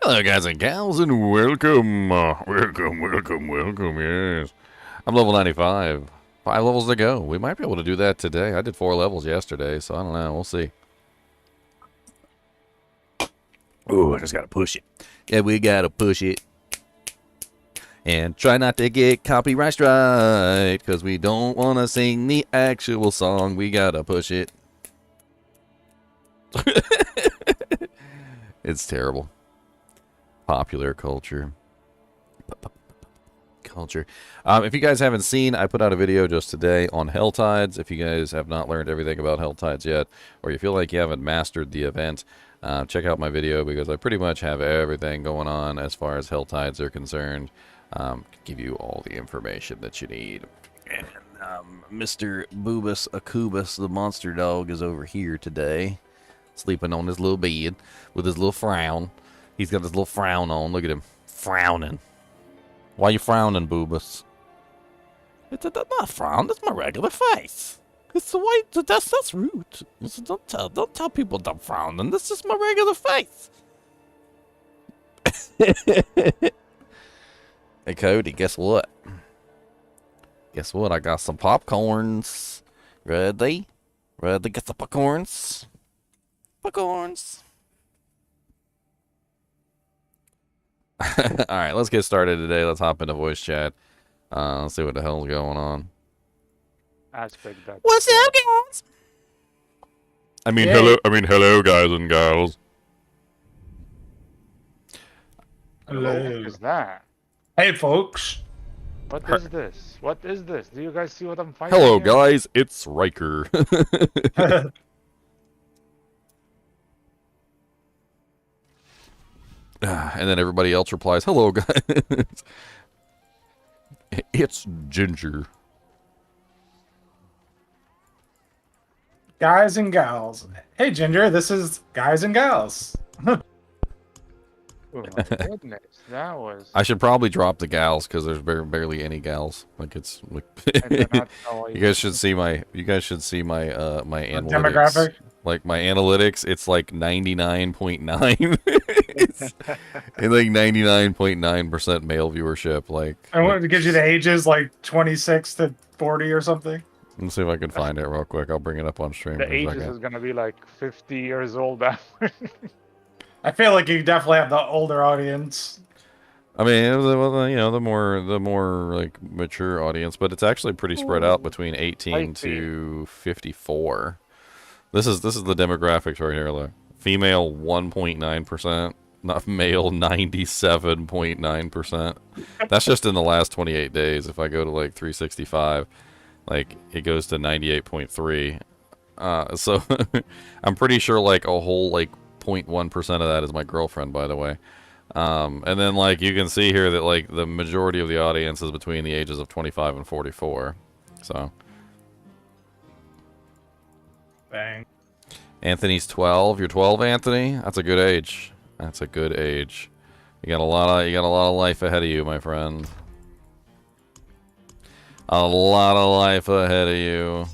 Hello, guys and gals, and welcome. Welcome, yes. I'm level 95. 5 levels to go. We might be able to do that today. I did 4 levels yesterday, so I don't know. We'll see. Ooh, I just gotta push it. Yeah, we gotta push it. And try not to get copyright strike, because we don't want to sing the actual song. We gotta push it. It's terrible. Popular culture. If you guys haven't seen, I put out a video just today on HellTides. If you guys have not learned everything about HellTides yet, or you feel like you haven't mastered the event, check out my video because I pretty much have everything going on as far as HellTides are concerned. Give you all the information that you need. And Mr. Boobus Akubus, the monster dog, is over here today, sleeping on his little bed with his little frown. He's got his little frown on. Look at him frowning. Why you frowning, Boobus? It's not a frown. That's my regular face. It's the way. That's rude. Don't tell people I'm frowning. This is my regular face. Hey Cody, guess what? Guess what? I got some popcorns. Ready? Ready? Get the popcorns. Popcorns. Alright, let's get started today. Let's hop into voice chat. Let's see what the hell's going on. What's up, guys? Hello, guys and gals. Hello. What is that? Hey, folks. What is this? What is this? Do you guys see what I'm fighting? Hello, here? guys. It's Riker. And then everybody else replies, hello, guys. It's Ginger. Guys and gals. Hey, Ginger, this is Guys and Gals. Oh my goodness, that was. I should probably drop the gals because there's barely any gals. Like it's like I did not know you guys should see my my analytics. Demographic. Like my analytics, it's like 99.9. It's like 99.9% male viewership. Like, And what gives you the ages, like 26 to 40 or something? let's see if I can find it real quick. I'll bring it up on stream. The for a ages second. is gonna be like 50 years old after. I feel like you definitely have the older audience. I mean, you know, the more like mature audience, but it's actually pretty spread out between 18 to 54. This is the demographics right here. Look, female 1.9%, not male 97.9%. That's just in the last 28 days. If I go to like 365, like it goes to 98.3. So I'm pretty sure like a whole like 0.1% of that is my girlfriend, by the way. And then like you can see here that like the majority of the audience is between the ages of 25 and 44. So Bang. Anthony's 12. You're 12, Anthony? That's a good age. That's a good age. You got a lot of life ahead of you, my friend. A lot of life ahead of you.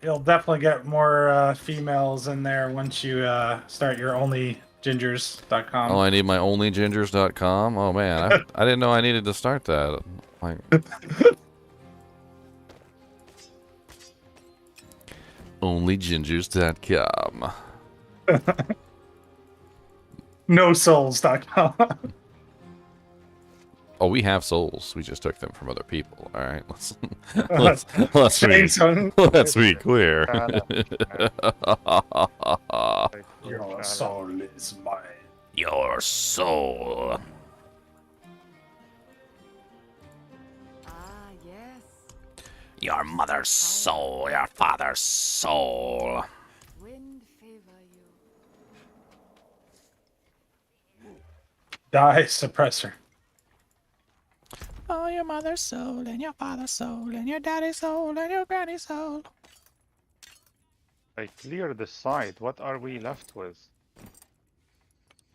You'll definitely get more females in there once you start your onlygingers.com. Oh, I need my onlygingers.com? Oh, man. I didn't know I needed to start that. Like, onlygingers.com. NoSouls.com. Oh, we have souls. We just took them from other people. All right, let's be clear. Your soul is mine. Your soul. Ah, yes. Your mother's soul. Your father's soul. Wind favor you. Die suppressor. Oh, your mother's soul, and your father's soul, and your daddy's soul, and your granny's soul. I clear the site. What are we left with?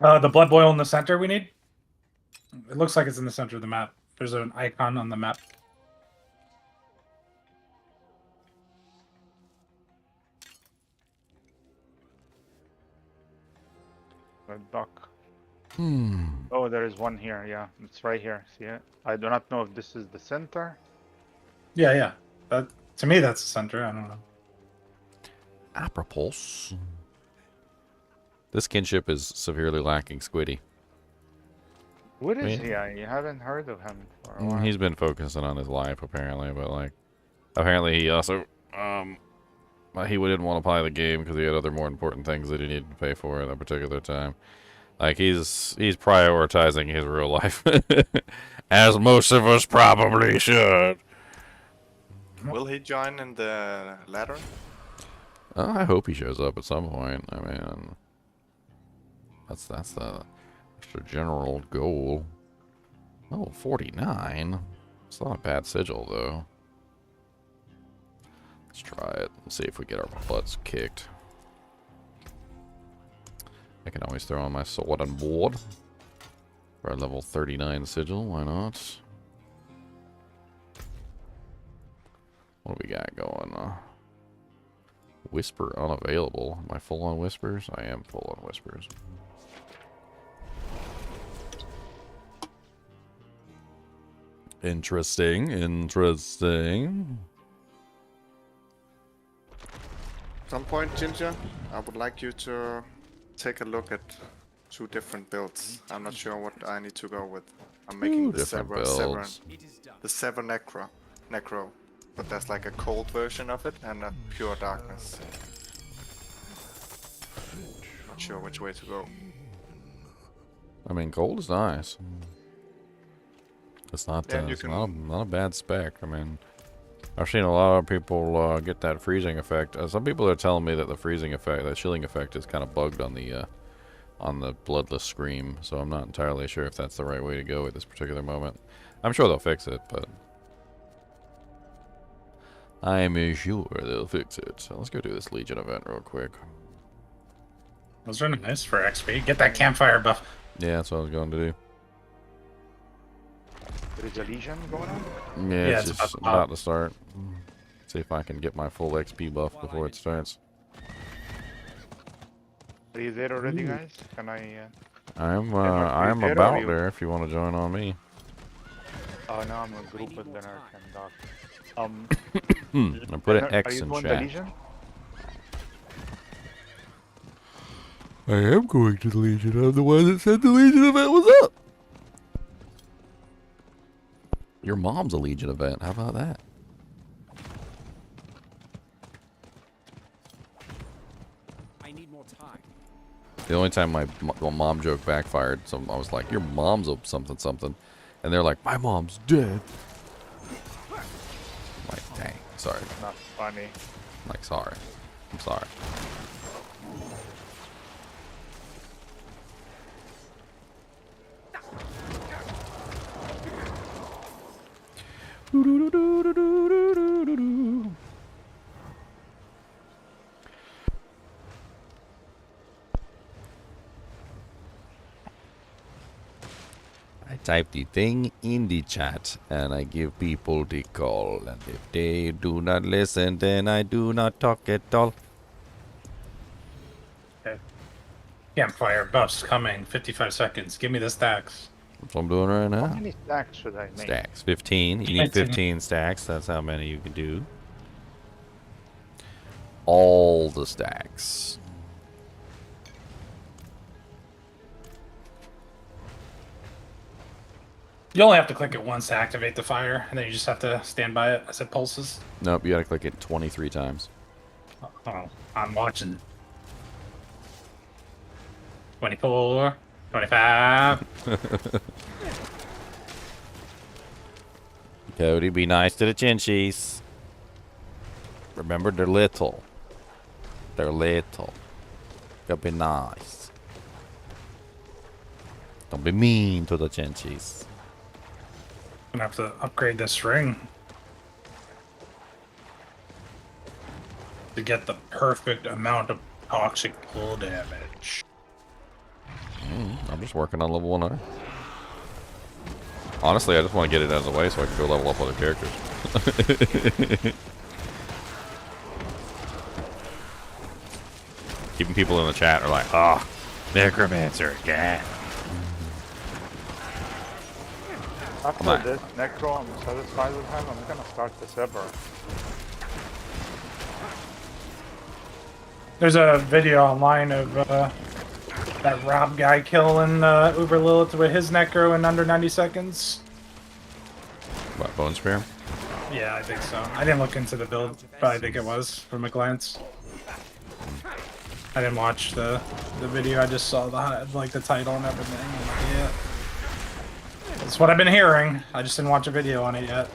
The blood boil in the center we need? It looks like it's in the center of the map. There's an icon on the map. The duck. Oh, there is one here. Yeah, it's right here. See it? I do not know if this is the center. Yeah, yeah. That, to me, that's the center. I don't know. Apropos. This kinship is severely lacking Squiddy. What is Man. he? I haven't heard of him for a while. He's been focusing on his life apparently, but like, apparently he also he didn't want to play the game because he had other more important things that he needed to pay for at a particular time. Like he's prioritizing his real life, as most of us probably should. Will he join in the ladder? I hope he shows up at some point. I mean, that's the general goal. Oh, 49. It's not a bad sigil though. Let's try it and see if we get our butts kicked. I can always throw on my sword and board for a level 39 sigil. Why not? What do we got going? Whisper unavailable. Am I full on whispers? I am full on whispers. Interesting. Interesting. At some point, Chinchilla, I would like you to take a look at 2 different builds. I'm not sure what I need to go with. I'm making the different Sever, builds. the Sever Necro, but there's like a cold version of it and a pure darkness. Not sure which way to go. I mean, gold is nice. It's not, Yeah, you it's can- not a bad spec. I mean, I've seen a lot of people get that freezing effect. Some people are telling me that the freezing effect, that chilling effect, is kind of bugged on the bloodless scream. So I'm not entirely sure if that's the right way to go at this particular moment. I'm sure they'll fix it, but I'm sure they'll fix it. So let's go do this Legion event real quick. Those are nice for XP. Get that campfire buff. Yeah, that's what I was going to do. There is a legion going on. Yeah, Yeah, it's it's just about to start. See if I can get my full XP buff before it starts. Are you there already, guys? Can I? I'm not I'm there, or about you- there if you want to join on me. Oh no, I'm a group with the nurse and doc. I put an Are X you in doing the chat. legion? I am going to the Legion. I'm the one that said the Legion event was up. Your mom's a Legion event. How about that? I need more time. The only time my mom joke backfired, so I was like, your mom's a something something. And they're like, my mom's dead. I'm like, dang. Sorry. Not funny. I'm like, sorry. I'm sorry. I type the thing in the chat and I give people the call, and if they do not listen, then I do not talk at all. Campfire buffs coming. 55 seconds. Give me the stacks. That's what I'm doing right How now. many stacks should I make? Stacks. 15. You need 15 stacks. That's how many you can do. All the stacks. You only have to click it once to activate the fire, and then you just have to stand by it as it pulses. Nope, you gotta click it 23 times. Oh, I'm watching. 24, 25. Cody, be nice to the chinchies. Remember, they're little. They're little. Gotta be nice. Don't be mean to the chinchies. Gonna have to upgrade this ring to get the perfect amount of toxic pull damage. I'm just working on level 100. Honestly, I just want to get it out of the way so I can go level up other characters. Keeping people in the chat are like, oh, Necromancer again. After Alright. this Necro, I'm satisfied with him. I'm gonna start the Sever. There's a video online of that Rob guy killing Uber Lilith with his Necro in under 90 seconds. What, Bone Spear? Yeah, I think so. I didn't look into the build, but I think it was from a glance. I didn't watch the video. I just saw the title and everything. And yeah, that's what I've been hearing. I just didn't watch a video on it yet.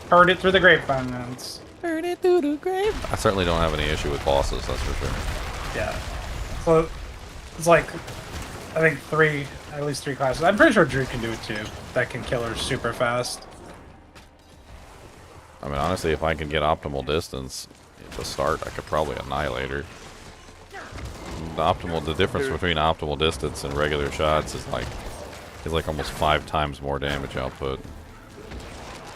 Heard it through the grapevine. And I certainly don't have any issue with bosses, that's for sure. yeah. So it's like I think at least three classes. I'm pretty sure Drew can do it too. That can kill her super fast. I mean, honestly, if I can get optimal distance to start, I could probably annihilate her. The difference between optimal distance and regular shots is like almost 5 times more damage output.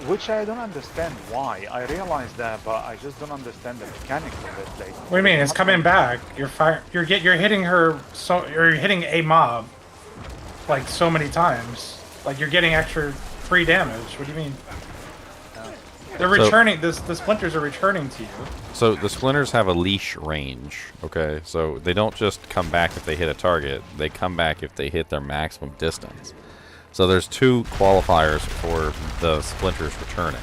Which I don't understand why. I realize that, but I just don't understand the mechanics of it. Like, What do you mean? It's coming back. You're hitting her. So you're hitting a mob like so many times. Like you're getting extra free damage. What do you mean? They're returning. The splinters are returning to you. So the splinters have a leash range, okay? So they don't just come back if they hit a target. They come back if they hit their maximum distance. So there's 2 qualifiers for the splinters returning.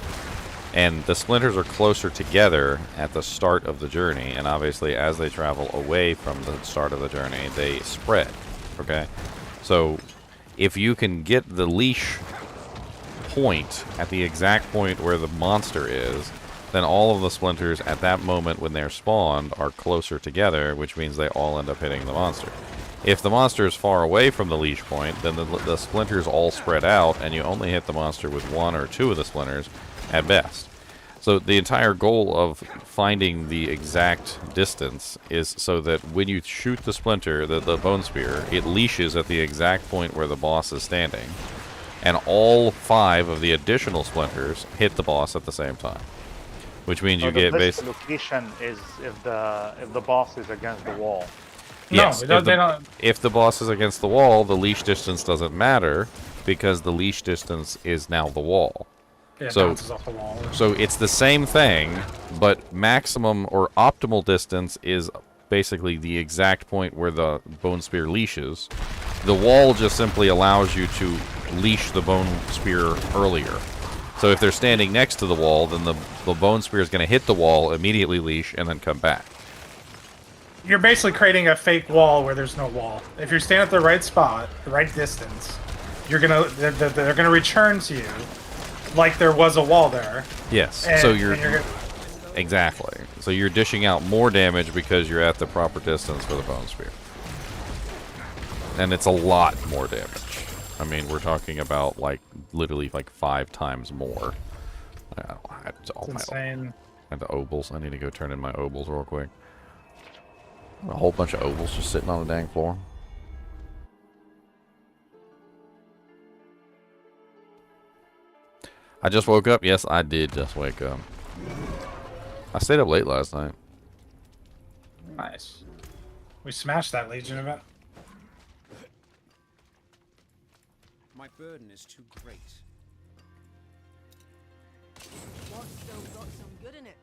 And the splinters are closer together at the start of the journey, and obviously as they travel away from the start of the journey, they spread, okay? So if you can get the leash point at the exact point where the monster is, then all of the splinters at that moment when they're spawned are closer together, which means they all end up hitting the monster. If the monster is far away from the leash point, then the splinters all spread out, and you only hit the monster with 1 or 2 of the splinters at best. So the entire goal of finding the exact distance is so that when you shoot the splinter, the bone spear, it leashes at the exact point where the boss is standing, and all 5 of the additional splinters hit the boss at the same time. Which means you get basically location is if the boss is against the wall. yes, No, they don't. if the boss is against the wall, the leash distance doesn't matter because the leash distance is now the wall. Yeah, So- bounces off the wall. So it's the same thing, but maximum or optimal distance is basically the exact point where the bone spear leashes. The wall just simply allows you to leash the bone spear earlier. So if they're standing next to the wall, then the bone spear is going to hit the wall, immediately leash, and then come back. You're basically creating a fake wall where there's no wall. If you're standing at the right spot, the right distance, they're gonna return to you like there was a wall there. Yes. And, So you're and you're gonna, exactly. So you're dishing out more damage because you're at the proper distance for the bone spear, and it's a lot more damage. I mean, we're talking about like literally like 5 times more. it's insane. And the obols. I need to go turn in my obols real quick. A whole bunch of obols just sitting on the dang floor. I just woke up. Yes, I did just wake up. I stayed up late last night. Nice. We smashed that Legion event. My burden is too great. What's still got some good in it?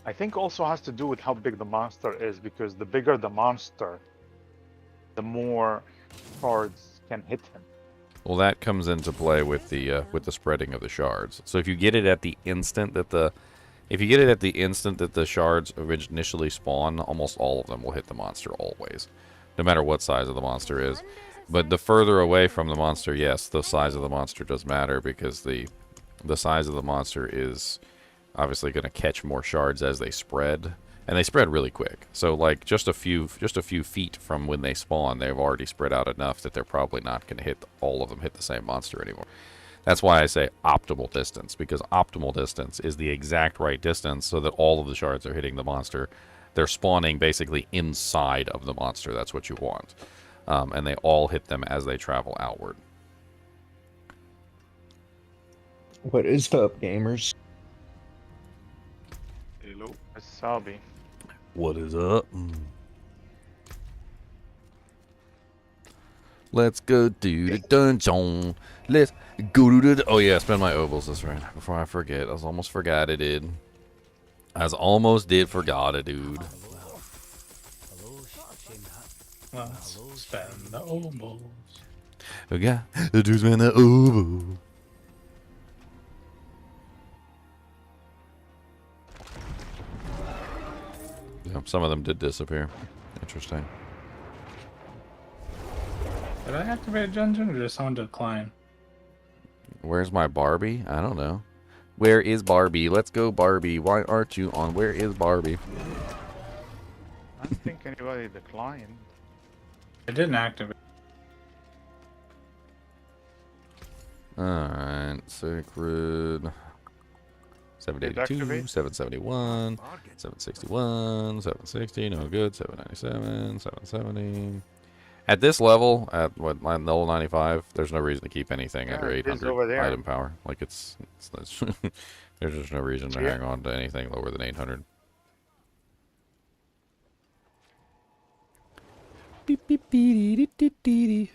I think also has to do with how big the monster is, because the bigger the monster, the more shards can hit him. Well, that comes into play with the spreading of the shards. So if you get it at the instant that the shards initially spawn, almost all of them will hit the monster always, no matter what size of the monster is. But the further away from the monster, yes, the size of the monster does matter, because the size of the monster is obviously going to catch more shards as they spread, and they spread really quick. So like just a few feet from when they spawn, they've already spread out enough that they're probably not going to hit all of them hit the same monster anymore. That's why I say optimal distance, because optimal distance is the exact right distance so that all of the shards are hitting the monster. They're spawning basically inside of the monster. That's what you want. And they all hit them as they travel outward. What is up, gamers? Hello. Wasabi. What is up? Let's go to the dungeon. Let's go to the... Oh, yeah, spend my ovals. That's right. Before I forget. I was almost forgot it, dude. I was almost did forgot it, dude. Let's spend the obols. Okay. To spend the oval. Yeah, some of them did disappear. Interesting. Did I activate a dungeon or did someone decline? Where's my Barbie? I don't know. Where is Barbie? Let's go, Barbie. Why aren't you on? Where is Barbie? I don't think anybody declined. I didn't activate. Alright. Sacred. 782, 771, 761, 760, no good, 797, 770. At this level, at what, level 95, there's no reason to keep anything Yeah, under it is 800 over there. item power. Like, it's there's just no reason to hang on to anything lower than 800. Beep, beep, beep, dee, dee, dee, dee.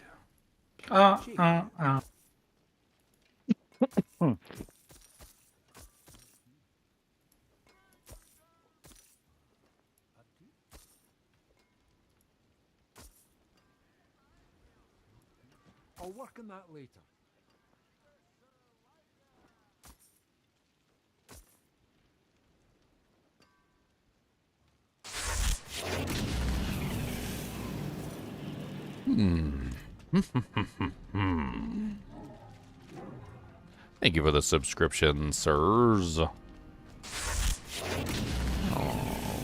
I'll work on that later. Thank you for the subscription, sirs. Oh,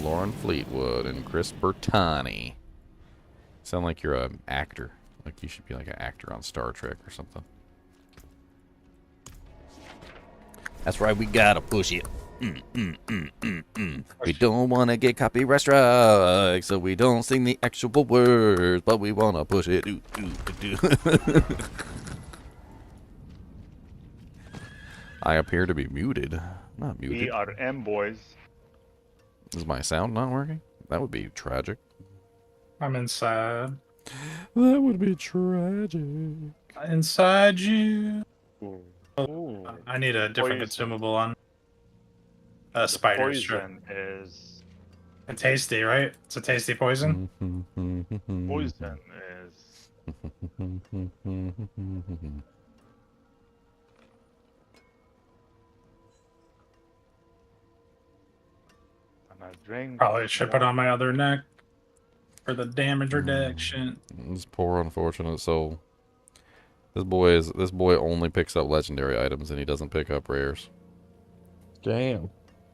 Lauren Fleetwood and Chris Bertani. Sound like you're an actor. Like you should be like an actor on Star Trek or something. That's right, we gotta push it. We don't want to get copyright strike, so we don't sing the actual words, but we want to push it. I appear to be muted. Not muted. We are M boys. Is my sound not working? That would be tragic. I'm inside. That would be tragic. Inside you. Ooh. I need a different Poison. consumable on. Spider strip. Poison is And tasty, right? It's a tasty poison. poison is and I drink. Probably should put on my other neck for the damage reduction. This poor unfortunate soul. This boy only picks up legendary items and he doesn't pick up rares. Damn.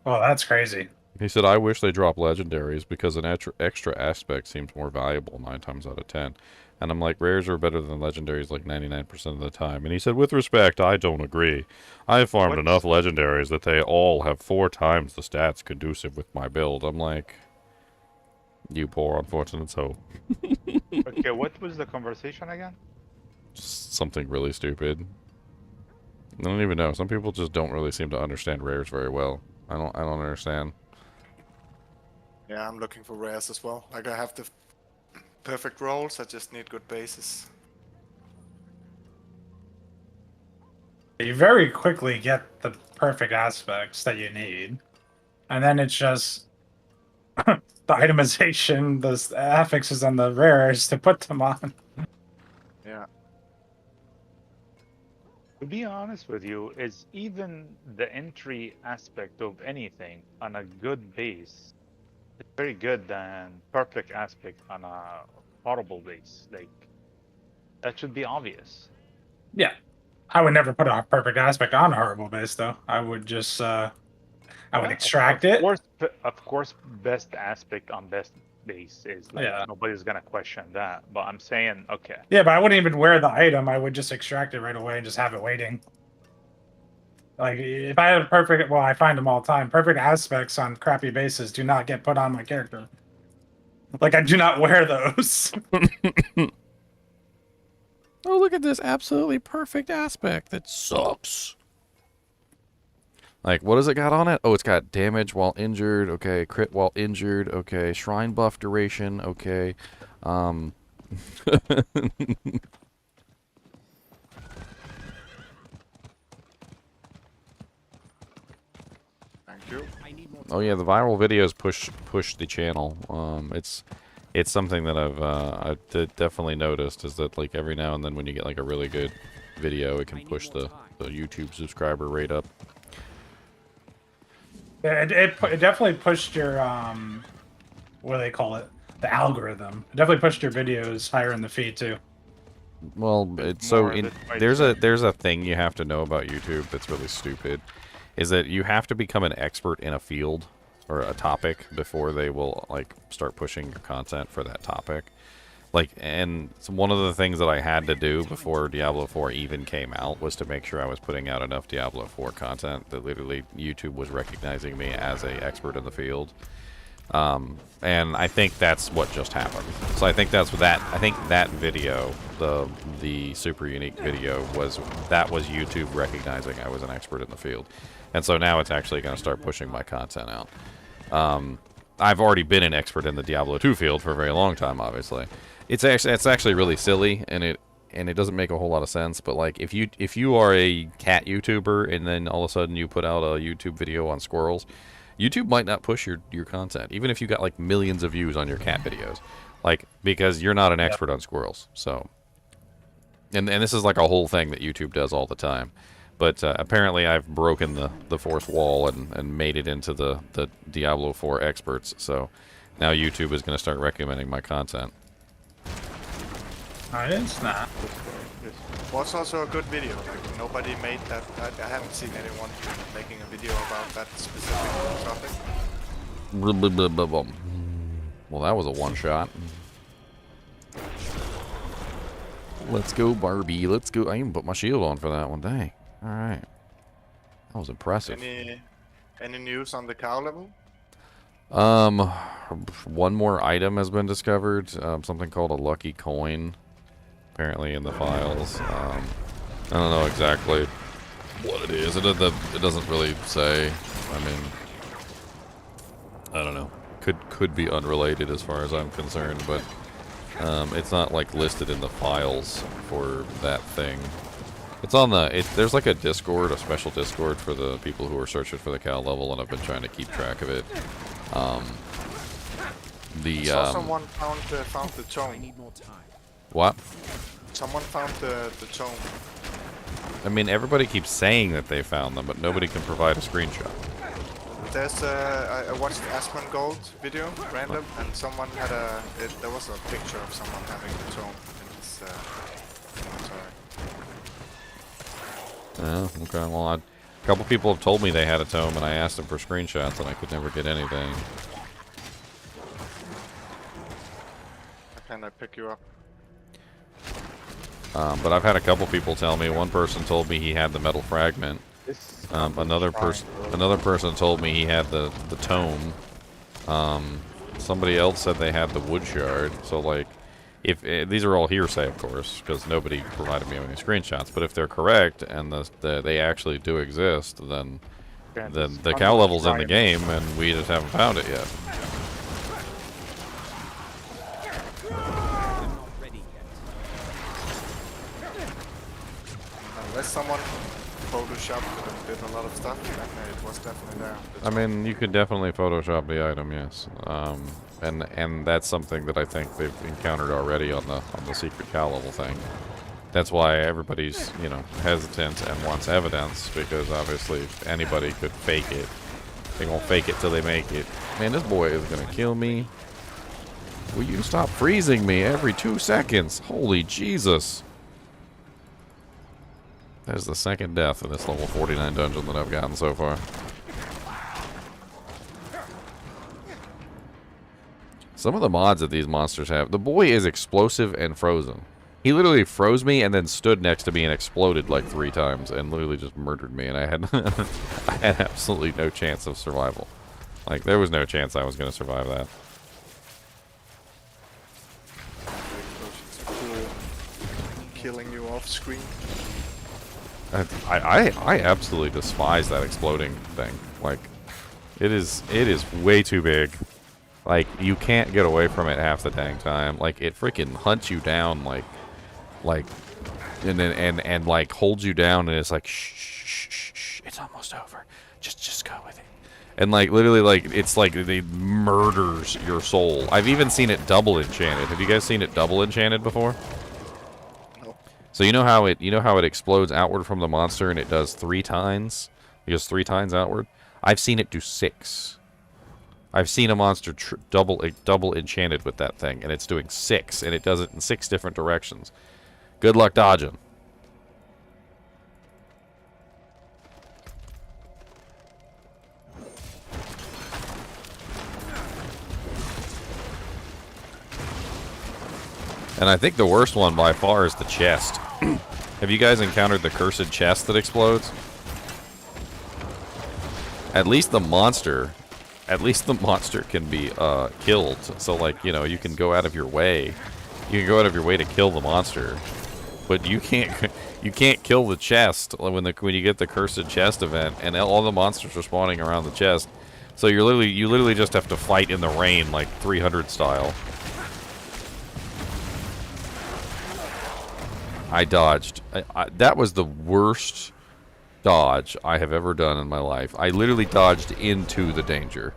Oh, that's crazy. He said, I wish they dropped legendaries because an extra aspect seems more valuable 9 times out of 10. And I'm like, rares are better than legendaries like 99% of the time. And he said, with respect, I don't agree. I have farmed enough legendaries that they all have 4 times the stats conducive with my build. I'm like, you poor unfortunate soul. Okay, what was the conversation again? Just something really stupid. I don't even know. Some people just don't really seem to understand rares very well. I don't understand. Yeah, I'm looking for rares as well. Like I have the perfect rolls, I just need good bases. You very quickly get the perfect aspects that you need. And then it's just the itemization, the affixes on the rares to put them on. Yeah. To be honest with you, is even the entry aspect of anything on a good base it's very good than perfect aspect on a horrible base. Like that should be obvious. Yeah. I would never put a perfect aspect on a horrible base, though. I would just, I would extract it. Of course, best aspect on best base is like nobody's gonna question that. But I'm saying, okay. Yeah, but I wouldn't even wear the item. I would just extract it right away and just have it waiting. Like, if I had a perfect... Well, I find them all the time. Perfect aspects on crappy bases do not get put on my character. Like, I do not wear those. Oh, look at this absolutely perfect aspect. That sucks. Like, what does it got on it? Oh, it's got damage while injured. Okay, crit while injured. Okay, shrine buff duration. Okay, Thank you. I need more oh yeah, the viral videos push the channel. It's something that I've definitely noticed is that like every now and then when you get like a really good video, it can push the YouTube subscriber rate up. Yeah, it definitely pushed your what do they call it? The algorithm. It definitely pushed your videos higher in the feed too. Well, it's so more in that might there's say. a thing you have to know about YouTube that's really stupid, is that you have to become an expert in a field or a topic before they will like start pushing your content for that topic. Like, and so one of the things that I had to do before Diablo 4 even came out was to make sure I was putting out enough Diablo 4 content that literally YouTube was recognizing me as a expert in the field. And I think that's what just happened. So I think that's what I think that video, the super unique video, was YouTube recognizing I was an expert in the field. And so now it's actually going to start pushing my content out. I've already been an expert in the Diablo 2 field for a very long time, obviously. It's actually really silly, and it doesn't make a whole lot of sense. But like, if you are a cat YouTuber and then all of a sudden you put out a YouTube video on squirrels, YouTube might not push your content, even if you got like millions of views on your cat videos, like because you're not an expert on squirrels. So, and this is like a whole thing that YouTube does all the time. But apparently I've broken the fourth wall and made it into the Diablo 4 experts. So now YouTube is going to start recommending my content. I didn't snap. Was also a good video. Like nobody made that. I haven't seen anyone making a video about that specific topic. Well, that was a one shot. Let's go, Barbie. Let's go. I even put my shield on for that one. Dang. All right. That was impressive. Any news on the cow level? One more item has been discovered. Something called a lucky coin. Apparently in the files. I don't know exactly what it is. It doesn't really say. I mean, I don't know. Could be unrelated as far as I'm concerned, but it's not like listed in the files for that thing. It's on there's like a Discord, a special Discord for the people who are searching for the cow level, and I've been trying to keep track of it. I saw someone found the I tome. need more time. What? Someone found the tome. I mean, everybody keeps saying that they found them, but nobody can provide a screenshot. There's I watched Aspen Gold video, random, and someone had there was a picture of someone having the tome in his inventory. Oh, okay. Well, a couple people have told me they had a tome, and I asked them for screenshots, and I could never get anything. How can I pick you up? But I've had a couple people tell me. One person told me he had the metal fragment. Another person told me he had the tome. Somebody else said they had the wood shard. So like, if these are all hearsay, of course, because nobody provided me any screenshots. But if they're correct and they actually do exist, then the cow level's in the game, and we just haven't found it yet. I'm not ready yet. Unless someone photoshopped and did a lot of stuff, then it was definitely there. I mean, you could definitely Photoshop the item, yes. And that's something that I think they've encountered already on the secret cow level thing. That's why everybody's, hesitant and wants evidence, because obviously anybody could fake it. They gonna fake it till they make it. Man, this boy is gonna kill me. Will you stop freezing me every 2 seconds? Holy Jesus. That is the second death in this level 49 dungeon that I've gotten so far. Some of the mods that these monsters have. The boy is explosive and frozen. He literally froze me and then stood next to me and exploded like 3 times and literally just murdered me. And I had I had absolutely no chance of survival. Like, there was no chance I was going to survive that. Killing you off screen. I absolutely despise that exploding thing. Like, it is way too big. Like, you can't get away from it half the dang time. Like, it freaking hunts you down, like, and then and like holds you down, and it's like, shh, it's almost over. Just go with it. And like literally, like it's like it murders your soul. I've even seen it double enchanted. Have you guys seen it double enchanted before? No. So you know how it explodes outward from the monster, and it does 3 tines. It goes 3 tines outward. I've seen it do 6. I've seen a monster double enchanted with that thing, and it's doing 6, and it does it in 6 different directions. Good luck dodging. And I think the worst one by far is the chest. Have you guys encountered the cursed chest that explodes? At least the monster can be killed. So like, you know, you can go out of your way. You can go out of your way to kill the monster. But you can't kill the chest when you get the cursed chest event, and all the monsters are spawning around the chest. So you literally just have to fight in the rain like 300 style. I dodged. That was the worst dodge I have ever done in my life. I literally dodged into the danger.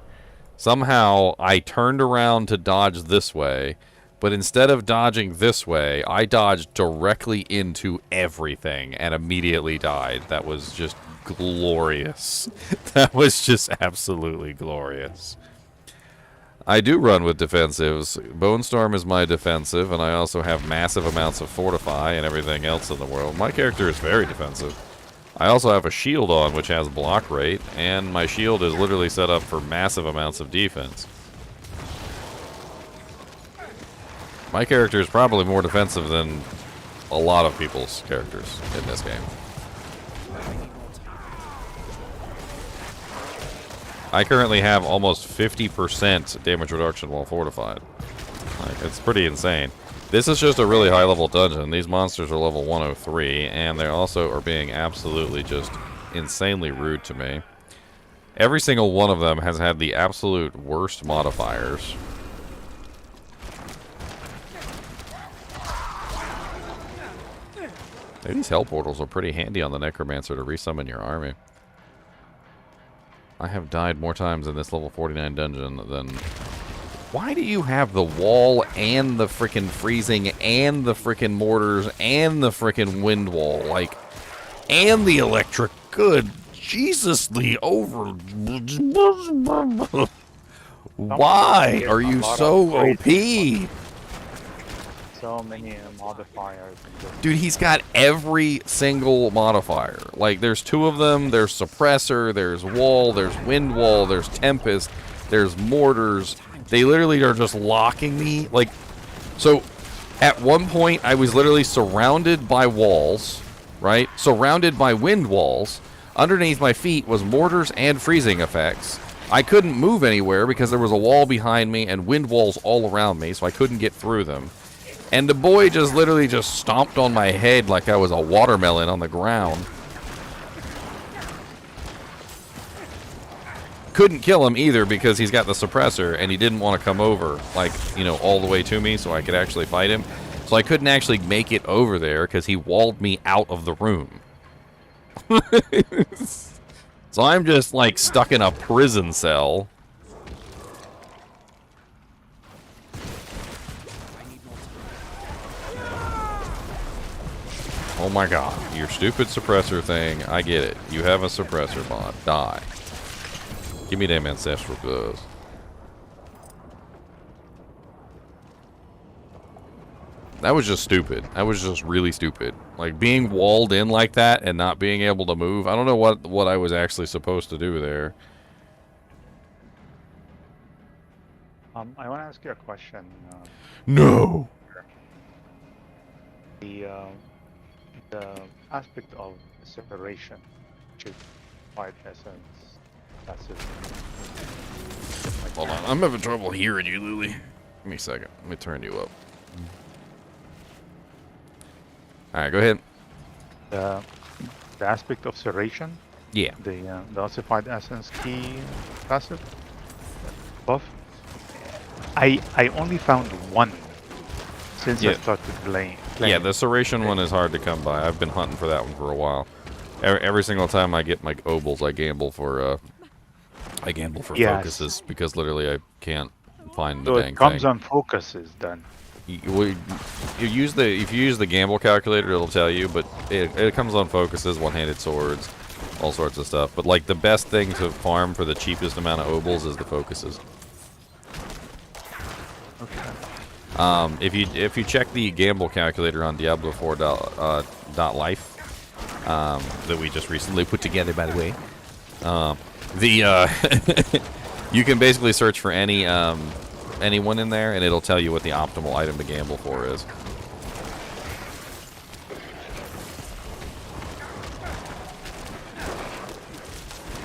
Somehow I turned around to dodge this way, but instead of dodging this way, I dodged directly into everything and immediately died. That was just glorious. That was just absolutely glorious. I do run with defensives. Bone Storm is my defensive, and I also have massive amounts of Fortify and everything else in the world. My character is very defensive. I also have a shield on, which has block rate, and my shield is literally set up for massive amounts of defense. My character is probably more defensive than a lot of people's characters in this game. I currently have almost 50% damage reduction while fortified. Like, it's pretty insane. This is just a really high level dungeon. These monsters are level 103, and they also are being absolutely just insanely rude to me. Every single one of them has had the absolute worst modifiers. Hey, these hell portals are pretty handy on the Necromancer to resummon your army. I have died more times in this level 49 dungeon than... Why do you have the wall and the frickin' freezing and the frickin' mortars and the frickin' wind wall? Like, and the electric. Good Jesus-ly over... Why are you so OP? So many modifiers. Dude, he's got every single modifier. Like, there's 2 of them. There's Suppressor, there's Wall, there's Wind Wall, there's Tempest, there's Mortars. They literally are just locking me. Like, so, at one point, I was literally surrounded by walls, right? Surrounded by wind walls. Underneath my feet was Mortars and freezing effects. I couldn't move anywhere because there was a wall behind me and wind walls all around me, so I couldn't get through them. And the boy just literally just stomped on my head like I was a watermelon on the ground. Couldn't kill him either because he's got the suppressor and he didn't want to come over, like, you know, all the way to me so I could actually fight him. So I couldn't actually make it over there because he walled me out of the room. So I'm just, like, stuck in a prison cell. Oh my god, your stupid suppressor thing. I get it. You have a suppressor mod. Die. Give me them ancestral gloves. That was just stupid. That was just really stupid. Like, being walled in like that and not being able to move. I don't know what I was actually supposed to do there. I want to ask you a question. No! The aspect of separation, which is quite essence, passive. Hold on, I'm having trouble hearing you, Lily. Give me a second. Let me turn you up. Alright, go ahead. The the aspect of serration, Yeah. the ossified essence key passive buff. I only found one since I Yeah. started playing. Yeah, the Serration one is hard to come by. I've been hunting for that one for a while. Every single time I get my obols, I gamble for Yes. focuses because literally I can't find the So dang it comes thing. on focuses then. You use the if you use the gamble calculator, it'll tell you, but it comes on focuses, one-handed swords, all sorts of stuff. But like the best thing to farm for the cheapest amount of obols is the focuses. Okay. If you check the gamble calculator on Diablo 4 .life that we just recently put together, by the way, you can basically search for anyone in there, and it'll tell you what the optimal item to gamble for is.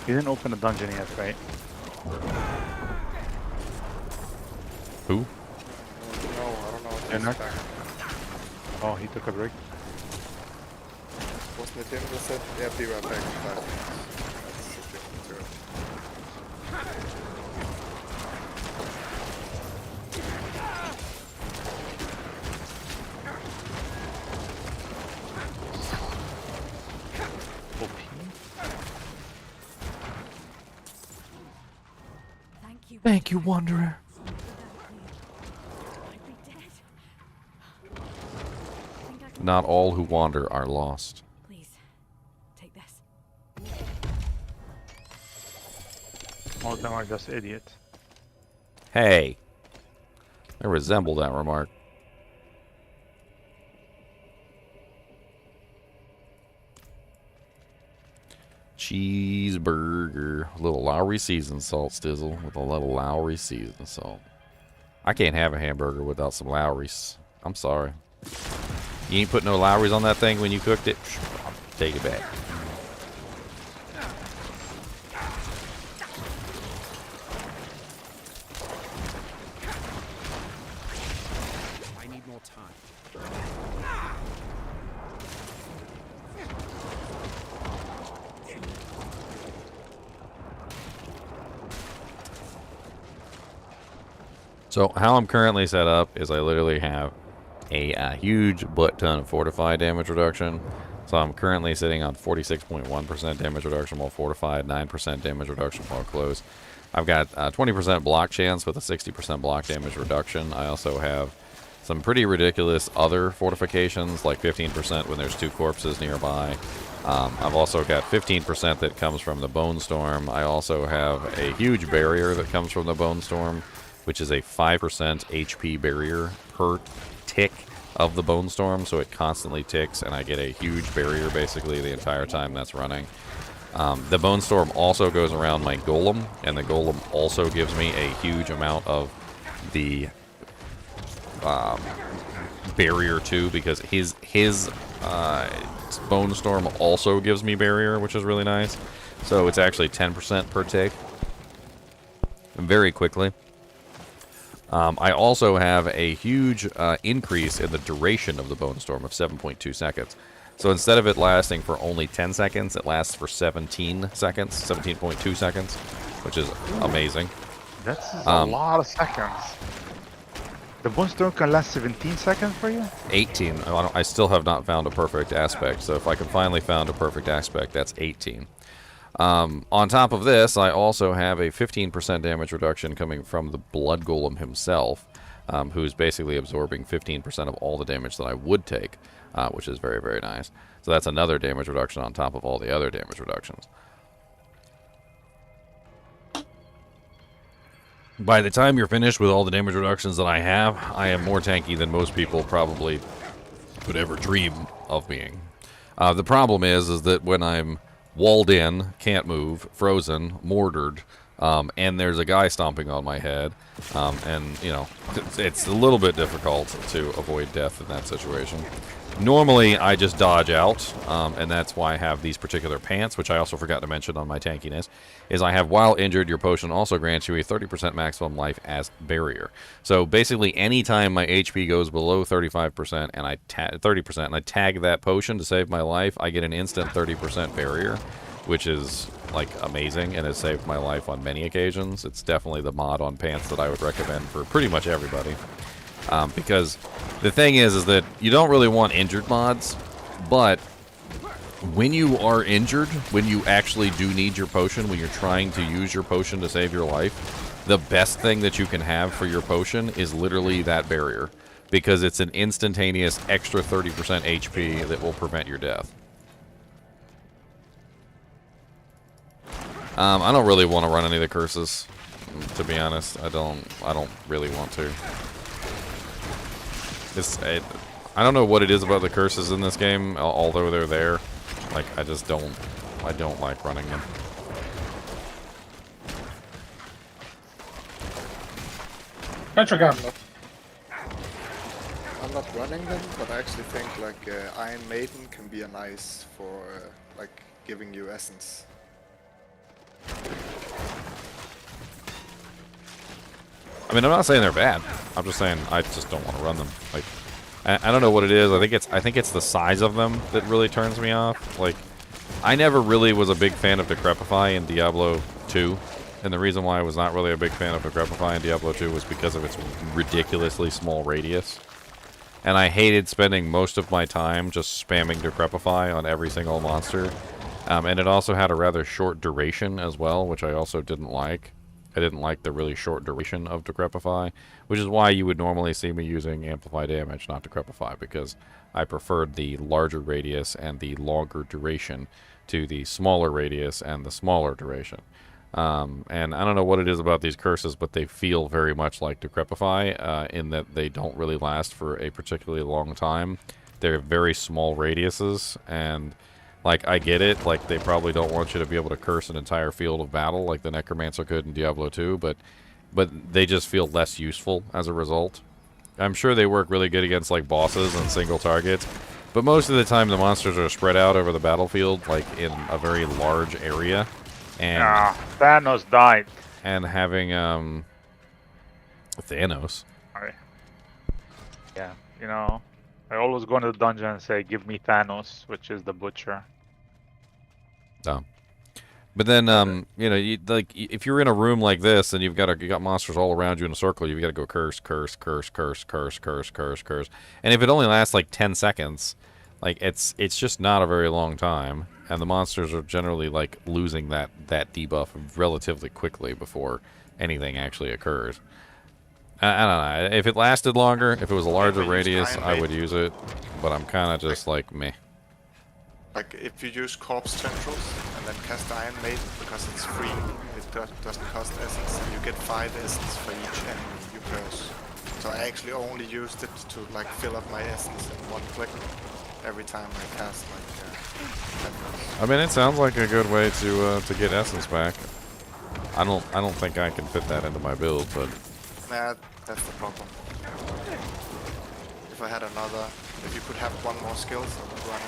You didn't open a dungeon yet, right? Who? No, I don't know what You're he's not? back. Oh, he took a break. Wasn't it him that said, yeah, be right back in 5 minutes? That's different to it. OP. Thank you. Thank you, Wanderer. I'd be dead. Think I can- Not all who wander are lost. Please, take this. All of them are just idiots. Hey. I resemble that remark. Cheeseburger. A little Lowry seasoned salt stizzle with a little Lowry seasoned salt. I can't have a hamburger without some Lowry's. I'm sorry. You ain't put no Lowry's on that thing when you cooked it? I'll take it back. I need more time. So how I'm currently set up is I literally have a huge butt ton of fortified damage reduction. So I'm currently sitting on 46.1% damage reduction while fortified, 9% damage reduction while close. I've got 20% block chance with a 60% block damage reduction. I also have some pretty ridiculous other fortifications, like 15% when there's 2 corpses nearby. I've also got 15% that comes from the Bone Storm. I also have a huge barrier that comes from the Bone Storm, which is a 5% HP barrier per tick of the Bone Storm, so it constantly ticks, and I get a huge barrier basically the entire time that's running. The Bone Storm also goes around my Golem, and the Golem also gives me a huge amount of the barrier too, because his Bone Storm also gives me barrier, which is really nice. So it's actually 10% per tick, very quickly. I also have a huge increase in the duration of the Bone Storm of 7.2 seconds. So instead of it lasting for only 10 seconds, it lasts for 17 seconds, 17.2 seconds, which is amazing. That's a lot of seconds. The Bone Storm can last 17 seconds for you? 18. I still have not found a perfect aspect, so if I can finally find a perfect aspect, that's 18. On top of this, I also have a 15% damage reduction coming from the Blood Golem himself, who's basically absorbing 15% of all the damage that I would take, which is very, very nice. So that's another damage reduction on top of all the other damage reductions. By the time you're finished with all the damage reductions that I have, I am more tanky than most people probably could ever dream of being. The problem is that when I'm walled in, can't move, frozen, mortared, and there's a guy stomping on my head, and you know, it's a little bit difficult to avoid death in that situation. Normally, I just dodge out, and that's why I have these particular pants, which I also forgot to mention on my tankiness, is I have while injured, your potion also grants you a 30% maximum life as barrier. So basically, anytime my HP goes below 35% and I 30% and I tag that potion to save my life, I get an instant 30% barrier, which is like amazing and has saved my life on many occasions. It's definitely the mod on pants that I would recommend for pretty much everybody. Because the thing is that you don't really want injured mods, but when you are injured, when you actually do need your potion, when you're trying to use your potion to save your life, the best thing that you can have for your potion is literally that barrier, because it's an instantaneous extra 30% HP that will prevent your death. I don't really want to run any of the curses, to be honest. I don't really want to. I don't know what it is about the curses in this game, although they're there. Like, I don't like running them. Petrogam. I'm not running them, but I actually think like Iron Maiden can be a nice for like giving you essence. I mean, I'm not saying they're bad. I'm just saying I just don't want to run them. Like, I don't know what it is. I think it's the size of them that really turns me off. Like, I never really was a big fan of Decrepify in Diablo 2, and the reason why I was not really a big fan of Decrepify in Diablo 2 was because of its ridiculously small radius. And I hated spending most of my time just spamming Decrepify on every single monster. And it also had a rather short duration as well, which I also didn't like. I didn't like the really short duration of Decrepify, which is why you would normally see me using Amplify Damage, not Decrepify, because I preferred the larger radius and the longer duration to the smaller radius and the smaller duration. And I don't know what it is about these curses, but they feel very much like Decrepify, in that they don't really last for a particularly long time. They're very small radiuses, and like, I get it, like, they probably don't want you to be able to curse an entire field of battle like the Necromancer could in Diablo 2, but they just feel less useful as a result. I'm sure they work really good against, like, bosses and single targets, but most of the time the monsters are spread out over the battlefield, like, in a very large area. And Thanos died. And having, Thanos? Sorry. Yeah, you know, I always go into the dungeon and say, give me Thanos, which is the butcher. No. But then, you know, like, if you're in a room like this and you got monsters all around you in a circle, you've got to go curse, curse, curse, curse, curse, curse, curse, curse. And if it only lasts like 10 seconds, like, it's just not a very long time. And the monsters are generally, like, losing that debuff relatively quickly before anything actually occurs. I don't know. If it lasted longer, if it was a larger radius, I would use it. But I'm kind of just like, meh. Like, if you use Corpse Tendrils and then cast Iron Maiden, because it's free, it doesn't cost essence, and you get 5 essence for each enemy you curse. So I actually only used it to, like, fill up my essence in one click every time I cast, like, Tendrils. I mean, it sounds like a good way to get essence back. I don't think I can fit that into my build, but... Nah, that's the problem. If I had if you could have one more skill, so I would run it.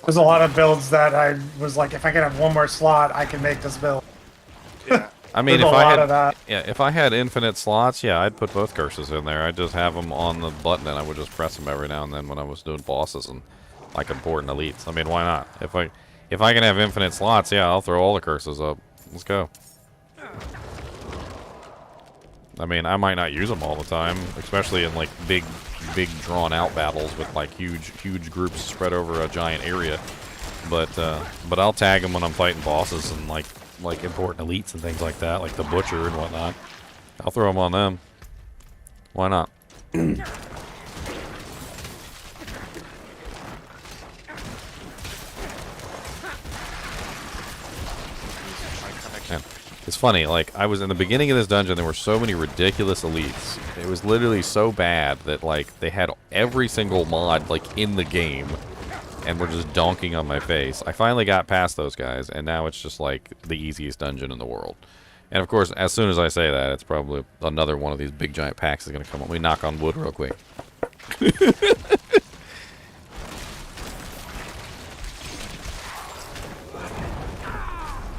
There's a lot of builds that I was like, if I can have one more slot, I can make this build. Yeah. I mean, There's if I had infinite slots, yeah, I'd put both curses in there. I'd just have them on the button, and I would just press them every now and then when I was doing bosses and like important elites. I mean, why not? If I can have infinite slots, yeah, I'll throw all the curses up. Let's go. I mean, I might not use them all the time, especially in like big drawn-out battles with like huge groups spread over a giant area. But I'll tag them when I'm fighting bosses and like important elites and things like that, like the Butcher and whatnot. I'll throw them on them. Why not? It's funny, like, I was in the beginning of this dungeon, there were so many ridiculous elites. It was literally so bad that, like, they had every single mod, like, in the game and were just donking on my face. I finally got past those guys, and now it's just like the easiest dungeon in the world. And of course, as soon as I say that, it's probably another one of these big giant packs is going to come up. We knock on wood real quick.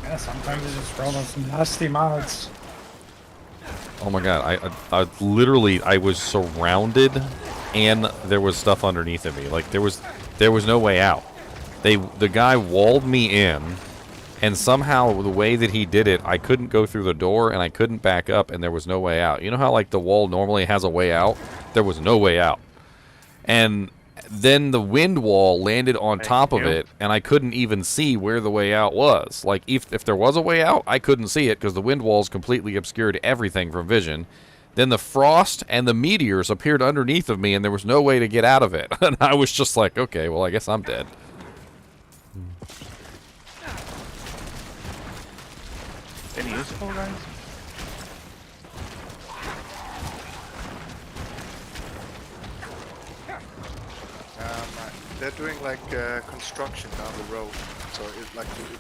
Yeah, sometimes they just roll on some nasty mods. Oh my god, I literally, I was surrounded, and there was stuff underneath of me. Like, there was no way out. The guy walled me in, and somehow the way that he did it, I couldn't go through the door, and I couldn't back up, and there was no way out. You know how, like, the wall normally has a way out? There was no way out. And then the wind wall landed on top of it, and I couldn't even see where the way out was. Like, if there was a way out, I couldn't see it because the wind walls completely obscured everything from vision. Then the frost and the meteors appeared underneath of me, and there was no way to get out of it. And I was just like, okay, well, I guess I'm dead. Any useful guys? They're doing like construction down the road, so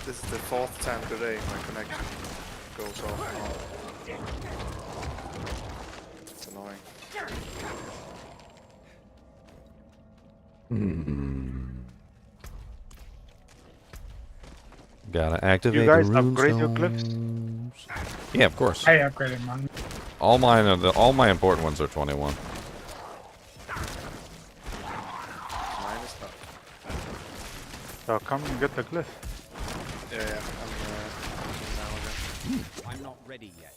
this is the 4th time today my connection goes off and on. It's annoying. Gotta activate You guys the upgrade your clips? runestones. Yeah, of course. I upgraded mine. All mine are all my important ones are 21. Mine is not. So come and get the glyph. Yeah, I'm now again. I'm not ready yet.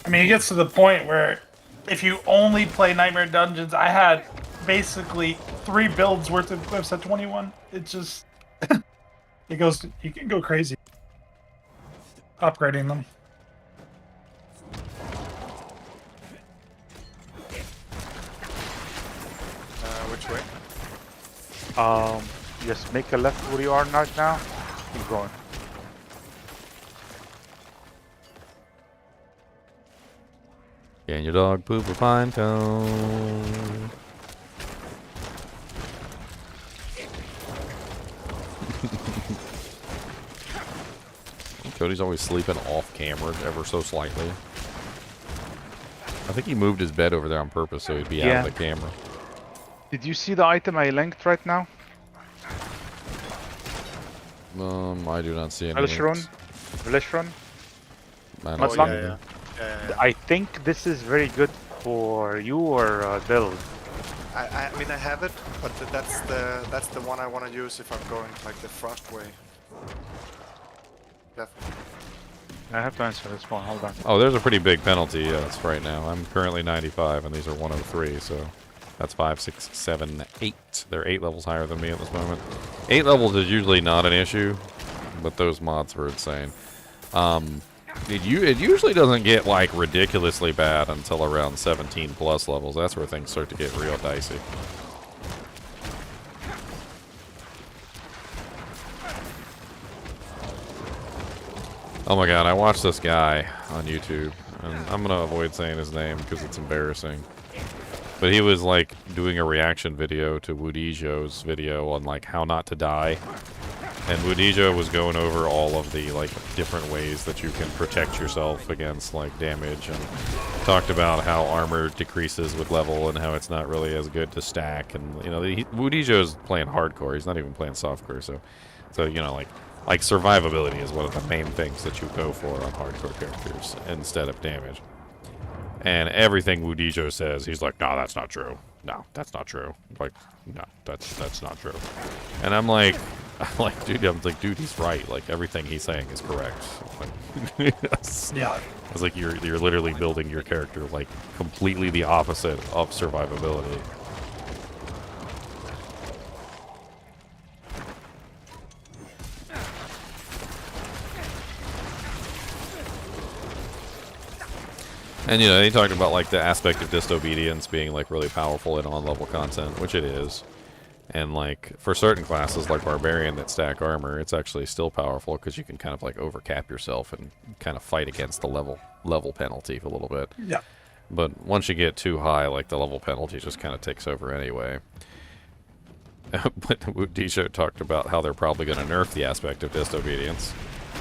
I mean, it gets to the point where if you only play Nightmare Dungeons, I had basically 3 builds worth of clips at 21. It just... it goes... You can go crazy upgrading them. Which way? Just make a left where you are right now. Keep going. Can your dog poop a pine cone? Cody's always sleeping off camera, ever so slightly. I think he moved his bed over there on purpose so he'd be out of the camera. Did you see the item I linked right now? I do not see any. Relishron? I Not don't long. see any. Yeah. I think this is very good for you or build. I mean I have it, but that's the one I want to use if I'm going like the frost way. Definitely. I have to answer this one. Hold on. Oh, there's a pretty big penalty, yes, right now. I'm currently 95, and these are 103, so that's 5, 6, 7, 8. They're 8 levels higher than me at this moment. 8 levels is usually not an issue, but those mods were insane. It usually doesn't get, like, ridiculously bad until around 17 plus levels. That's where things start to get real dicey. Oh my god, I watched this guy on YouTube, and I'm gonna avoid saying his name because it's embarrassing. But he was like doing a reaction video to Woodijo's video on like how not to die. And Woodijo was going over all of the like different ways that you can protect yourself against like damage, and talked about how armor decreases with level and how it's not really as good to stack. And you know, Woodijo's playing hardcore, he's not even playing softcore, so you know, like survivability is one of the main things that you go for on hardcore characters instead of damage. And everything Woodijo says, he's like, no, that's not true. No, that's not true. Like, no, that's not true. And I'm like, dude, he's right. Like, everything he's saying is correct. Like, Yeah. I was like, you're literally building your character like completely the opposite of survivability. And, you know, he talked about, like, the aspect of disobedience being, like, really powerful in on-level content, which it is. And, like, for certain classes, like Barbarian that stack armor, it's actually still powerful because you can kind of, like, overcap yourself and kind of fight against the level penalty for a little bit. Yeah. But once you get too high, like, the level penalty just kind of takes over anyway. But D-Show talked about how they're probably going to nerf the aspect of disobedience,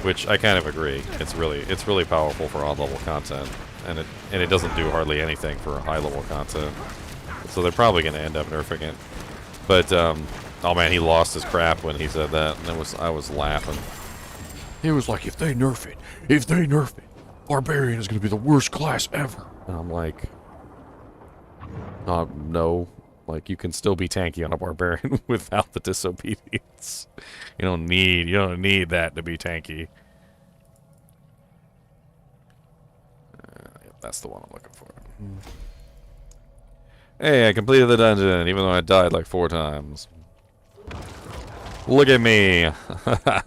which I kind of agree. It's really powerful for on-level content, and it doesn't do hardly anything for high-level content. So they're probably going to end up nerfing it. But oh man, he lost his crap when he said that, and I was laughing. He was like, if they nerf it, Barbarian is going to be the worst class ever. And I'm like, no. Like, you can still be tanky on a Barbarian without the disobedience. You don't need that to be tanky. That's the one I'm looking for. Hey, I completed the dungeon, even though I died like 4 times. Look at me! Yeah,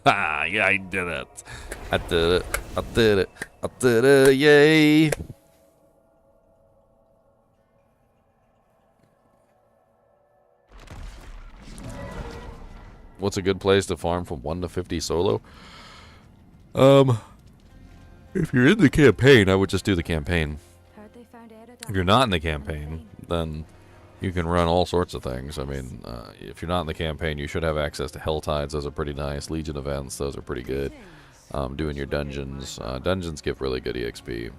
I did it! I did it! I did it! I did it! Yay! What's a good place to farm from 1 to 50 solo? If you're in the campaign, I would just do the campaign. Heard they found If you're not in the campaign, then you can run all sorts of things. I mean, if you're not in the campaign, you should have access to HellTides. Those are pretty nice. Legion events, those are pretty good. Doing your dungeons. Dungeons give really good EXP.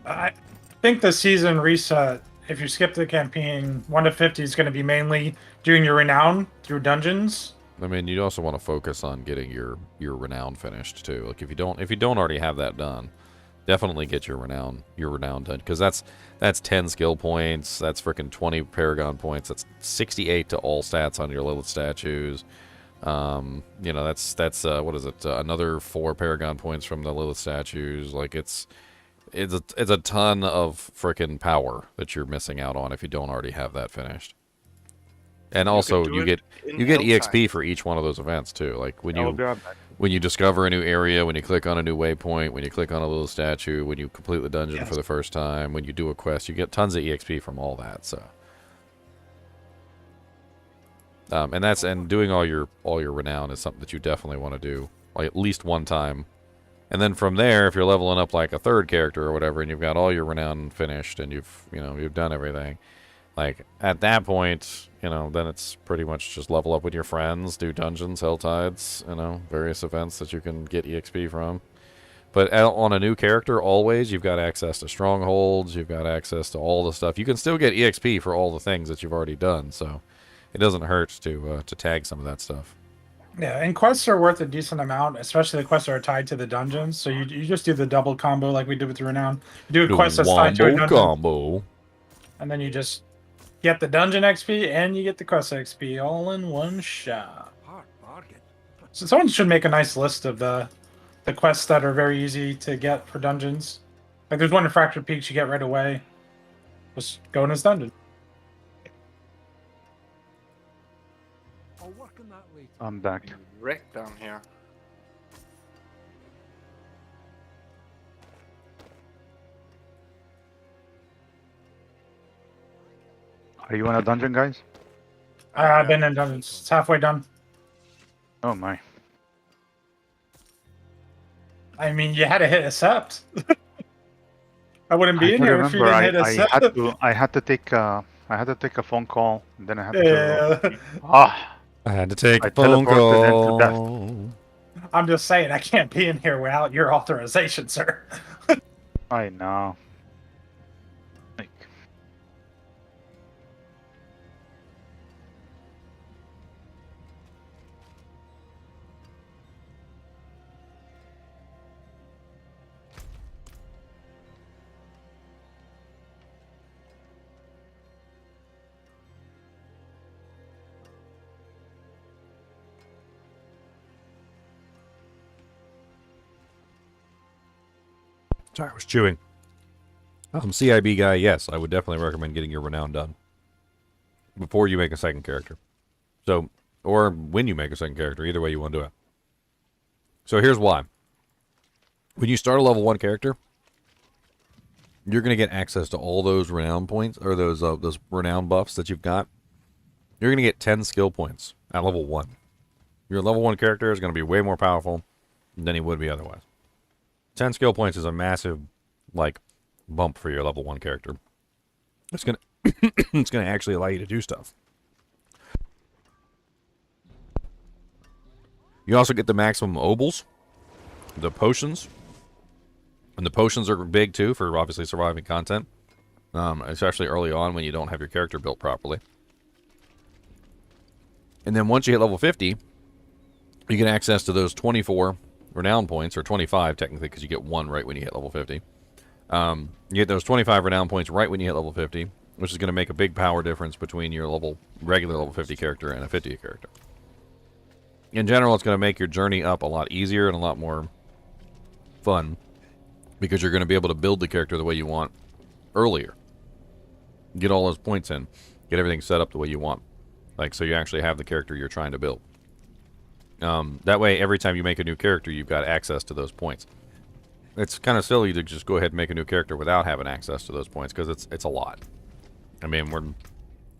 I think the season reset, if you skip the campaign, 1 to 50 is going to be mainly doing your renown through dungeons. I mean, you also want to focus on getting your renown finished too. Like if you don't already have that done, definitely get your renown done, because that's 10 skill points. That's freaking 20 paragon points. That's 68 to all stats on your Lilith statues. You know, that's what is it? Another 4 paragon points from the Lilith statues. Like it's a ton of freaking power that you're missing out on if you don't already have that finished. And also, you get EXP for each one of those events too. Like when you discover a new area, when you click on a new waypoint, when you click on a little statue, when you complete the dungeon for the first time, when you do a quest, you get tons of EXP from all that. So, and doing all your renown is something that you definitely want to do, like at least one time. And then from there, if you're leveling up like a 3rd character or whatever, and you've got all your renown finished, and you've done everything, like at that point, then it's pretty much just level up with your friends, do dungeons, HellTides, various events that you can get EXP from. But on a new character, always you've got access to strongholds, you've got access to all the stuff. You can still get EXP for all the things that you've already done, so it doesn't hurt to tag some of that stuff. Yeah, and quests are worth a decent amount, especially the quests that are tied to the dungeons. So you just do the double combo like we did with the renown. You do a quest that's tied to a dungeon, combo, and then you just get the dungeon XP and you get the quest XP all in one shot. So someone should make a nice list of the quests that are very easy to get for dungeons. Like there's one in Fractured Peaks you get right away. Just go in this dungeon. I'm back. Wreck down here. Are you in a dungeon, guys? I've been in dungeons. It's halfway done. Oh my. I mean, you had to hit accept. I wouldn't be in here if you didn't hit accept. I had to take a phone call, and then I had Yeah. I had to take a phone call. I'm just saying, I can't be in here without your authorization, sir. I know. Sorry, I was chewing. CIB guy, yes, I would definitely recommend getting your renown done before you make a 2nd character. So, or when you make a 2nd character, either way you want to do it. So here's why. When you start a level 1 character, you're going to get access to all those renown points, or those renown buffs that you've got. You're going to get 10 skill points at level 1. Your level 1 character is going to be way more powerful than he would be otherwise. 10 skill points is a massive, bump for your level 1 character. It's gonna, it's gonna actually allow you to do stuff. You also get the maximum obols, the potions. And the potions are big, too, for obviously surviving content. Especially early on when you don't have your character built properly. And then once you hit level 50, you get access to those 24 renown points, or 25 technically, because you get one right when you hit level 50. You get those 25 renown points right when you hit level 50, which is going to make a big power difference between your regular level 50 character and a 50 character. In general, it's going to make your journey up a lot easier and a lot more fun, because you're going to be able to build the character the way you want earlier. Get all those points in. Get everything set up the way you want. Like, so you actually have the character you're trying to build. That way, every time you make a new character, you've got access to those points. It's kind of silly to just go ahead and make a new character without having access to those points, because it's a lot. I mean,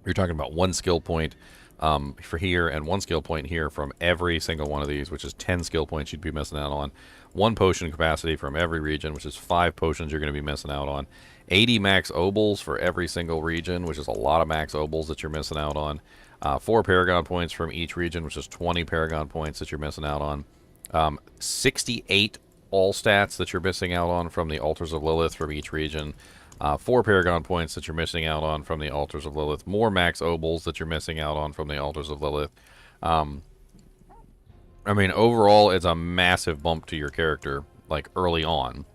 you're talking about one skill point for here and one skill point here from every single one of these, which is 10 skill points you'd be missing out on. One potion capacity from every region, which is 5 potions you're going to be missing out on. 80 max obols for every single region, which is a lot of max obols that you're missing out on. 4 Paragon points from each region, which is 20 Paragon points that you're missing out on. 68 all stats that you're missing out on from the Altars of Lilith from each region. 4 Paragon points that you're missing out on from the Altars of Lilith. More max obols that you're missing out on from the Altars of Lilith. I mean, overall, it's a massive bump to your character, like, early on.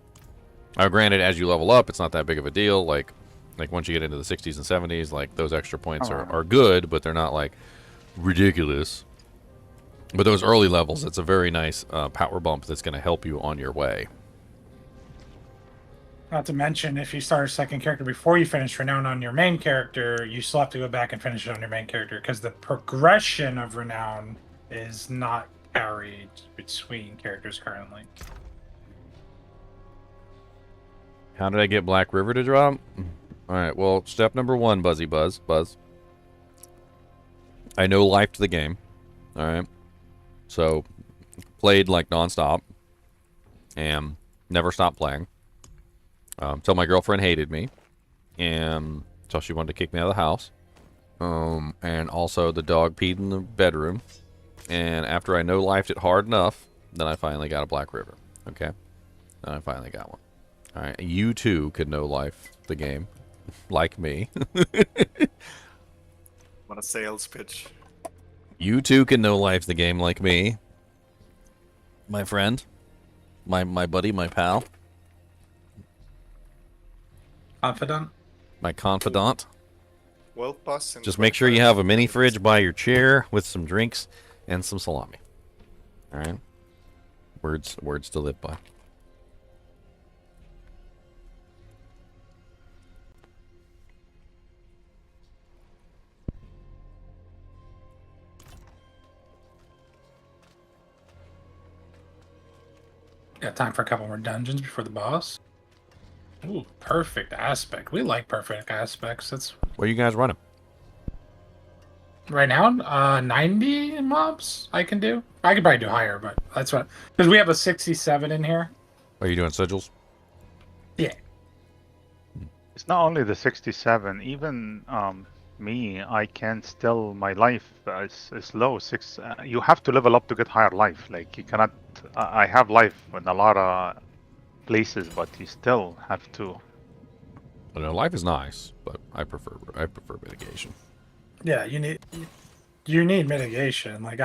Now, granted, as you level up, it's not that big of a deal. Like once you get into the 60s and 70s, like, those extra points are good, but they're not, like, ridiculous. But those early levels, it's a very nice power bump that's going to help you on your way. Not to mention, if you start a second character before you finish Renown on your main character, you still have to go back and finish it on your main character, because the progression of Renown is not carried between characters currently. How did I get Black River to drop? Alright, well, step number 1, Buzz. I know life to the game. Alright. So, played like nonstop. And never stopped playing. Till my girlfriend hated me. And so she wanted to kick me out of the house. And also the dog peed in the bedroom. And after I know lifed it hard enough, then I finally got a Black River. Okay? Then I finally got one. Alright, you too could know life the game. Like me. Want a sales pitch? You too can know life the game like me. My friend. My buddy, my pal. Confidant? My confidant. World boss. Just make sure you have a mini fridge by your chair with some drinks and some salami. Alright? Words to live by. Got time for a couple more dungeons before the boss. Ooh, perfect aspect. We like perfect aspects. That's What are you guys running? right now 90 mobs I can do. I could probably do higher, but that's what, because we have a 67 in here. Are you doing sigils? Yeah. It's not only the 67, even me, I can still, my life is low. You have to level up to get higher life. Like, you cannot, I have life in a lot of places, but you still have to. I know life is nice, but I prefer mitigation. Yeah, you need mitigation. Like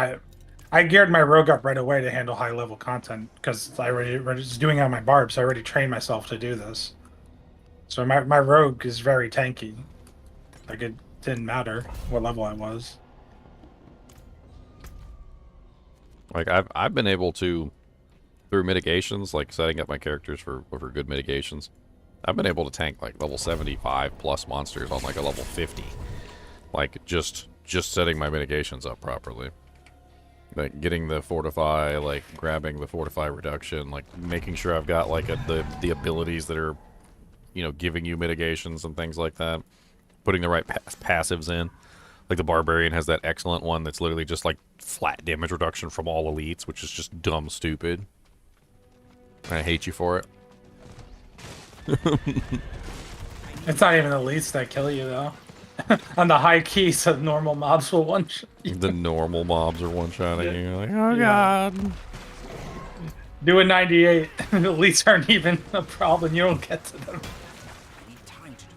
I geared my rogue up right away to handle high level content, because I already was doing it on my barb, so I already trained myself to do this. So my rogue is very tanky. Like, it didn't matter what level I was. Like I've been able to, through mitigations, like setting up my characters for good mitigations, I've been able to tank like level 75 plus monsters on like a level 50. Like just setting my mitigations up properly. Like getting the fortify, like grabbing the fortify reduction, like making sure I've got like the abilities that are, you know, giving you mitigations and things like that. Putting the right passives in. Like the Barbarian has that excellent one that's literally just like flat damage reduction from all elites, which is just dumb stupid. I hate you for it. It's not even the elites that kill you, though. on the high keys, the normal mobs will one shot. The normal mobs are one-shotting you. You're like, oh, Yeah. God. Do a 98. Elites aren't even a problem. You don't get to them. I need time to do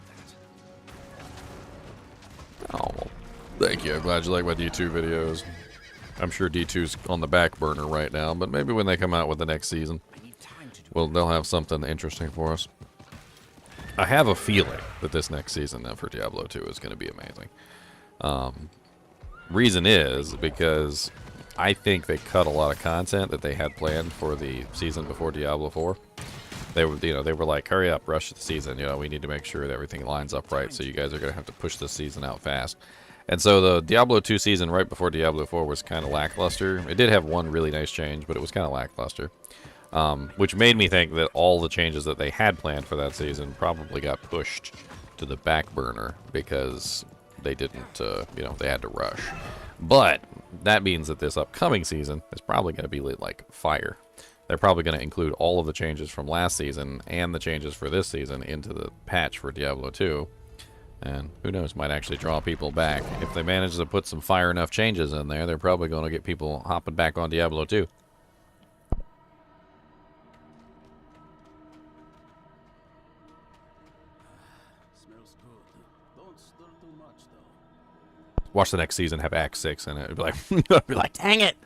that. Oh, well, thank you. I'm glad you like my D2 videos. I'm sure D2's on the back burner right now, but maybe when they come out with the next season, I need time to do well, they'll have something interesting for us. I have a feeling that this next season now for Diablo 2 is going to be amazing. Reason is because I think they cut a lot of content that they had planned for the season before Diablo 4. They were like, hurry up, rush the season. We need to make sure that everything lines up right. So you guys are going to have to push this season out fast. And so the Diablo 2 season right before Diablo 4 was kind of lackluster. It did have one really nice change, but it was kind of lackluster. Which made me think that all the changes that they had planned for that season probably got pushed to the back burner because they didn't, they had to rush. But that means that this upcoming season is probably going to be lit like fire. They're probably going to include all of the changes from last season and the changes for this season into the patch for Diablo 2. And who knows, might actually draw people back. If they manage to put some fire enough changes in there, they're probably going to get people hopping back on Diablo 2. Smells good. Don't stir too much though. Watch the next season have Act 6 in it. It'd be like, dang it!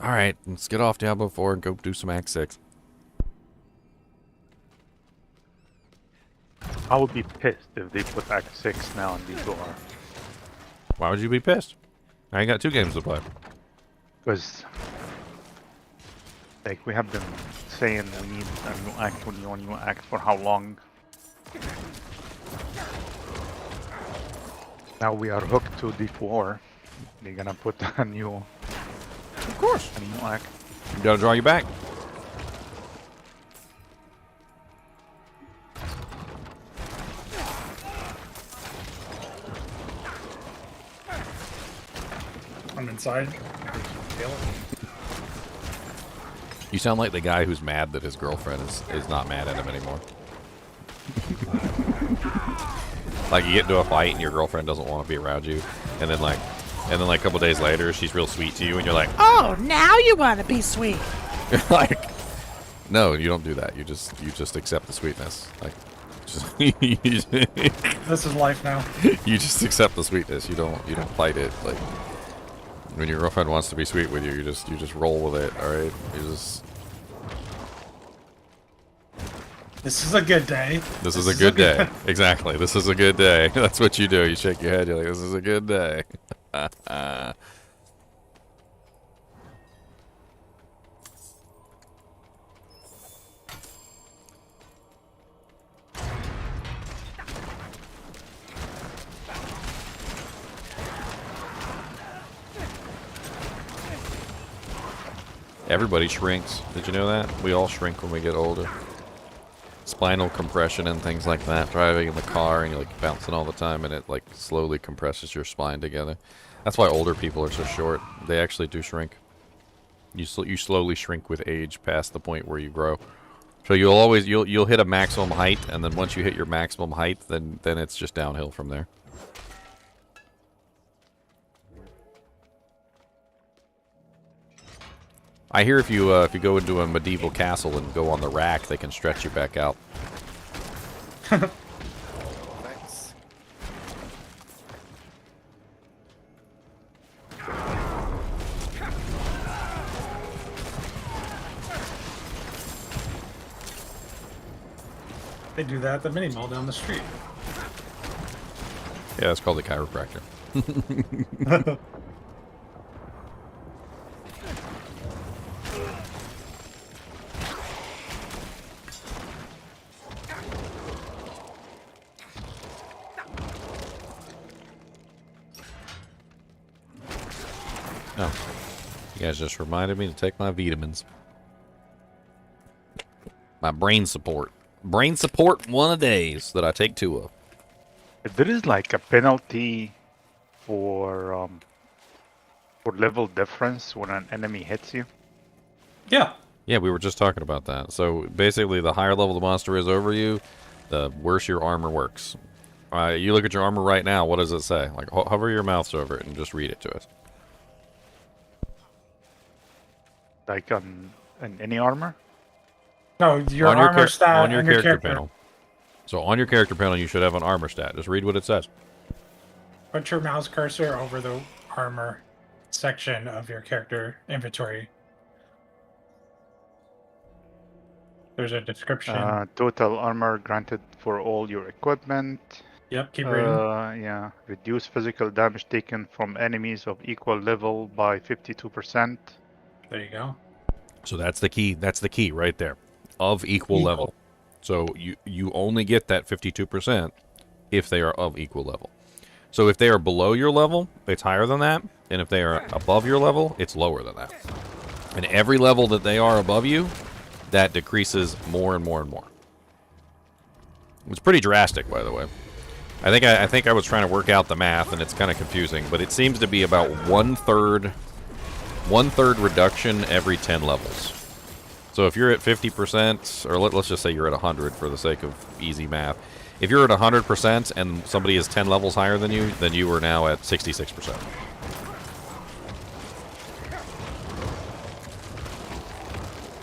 Alright, let's get off Diablo 4 and go do some Act 6. I would be pissed if they put Act 6 now in the door. Why would you be pissed? I ain't got 2 games to play. Because, like, we have been saying we need a new act, we need a new act for how long? Now we are hooked to D4. They're gonna put a new, Of course. a new act. You gotta draw you back. I'm inside. Feel it. You sound like the guy who's mad that his girlfriend is not mad at him anymore. Like you get into a fight and your girlfriend doesn't want to be around you, and then like a couple days later she's real sweet to you, and you're like, Oh, now you want to be sweet. you're like, no, you don't do that. You just accept the sweetness. Like, just This is life now. you just accept the sweetness. You don't fight it. Like when your girlfriend wants to be sweet with you, you just roll with it. All right, you just. This is a good day. This is a good day. Exactly. This is a good day. That's what you do. You shake your head. You're like, this is a good day. Everybody shrinks. Did you know that? We all shrink when we get older. Spinal compression and things like that. Driving in the car and you're like bouncing all the time and it like slowly compresses your spine together. That's why older people are so short. They actually do shrink. You slowly shrink with age past the point where you grow. So you'll hit a maximum height, and then once you hit your maximum height, then it's just downhill from there. I hear if you go into a medieval castle and go on the rack, they can stretch you back out. Thanks. They do that at the mini mall down the street. Yeah, it's called the chiropractor. Oh, you guys just reminded me to take my vitamins. My brain support. Brain support one a days that I take 2 of. If there is like a penalty for level difference when an enemy hits you. Yeah. Yeah, we were just talking about that. So basically, the higher level the monster is over you, the worse your armor works. You look at your armor right now. What does it say? Like, hover your mouse over it and just read it to us. Like on any armor? No, your on armor stat on your and your character panel. So on your character panel, you should have an armor stat. Just read what it says. Put your mouse cursor over the armor section of your character inventory. There's a description. Total armor granted for all your equipment. Yep, keep reading. Yeah. Reduce physical damage taken from enemies of equal level by 52%. There you go. So that's the key. That's the key right there. Of equal level. So you only get that 52% if they are of equal level. So if they are below your level, it's higher than that. And if they are above your level, it's lower than that. And every level that they are above you, that decreases more and more and more. It's pretty drastic, by the way. I think I was trying to work out the math, and it's kind of confusing, but it seems to be about one-third reduction every 10 levels. So if you're at 50%, or let's just say you're at 100 for the sake of easy math. If you're at 100% and somebody is 10 levels higher than you are now at 66%.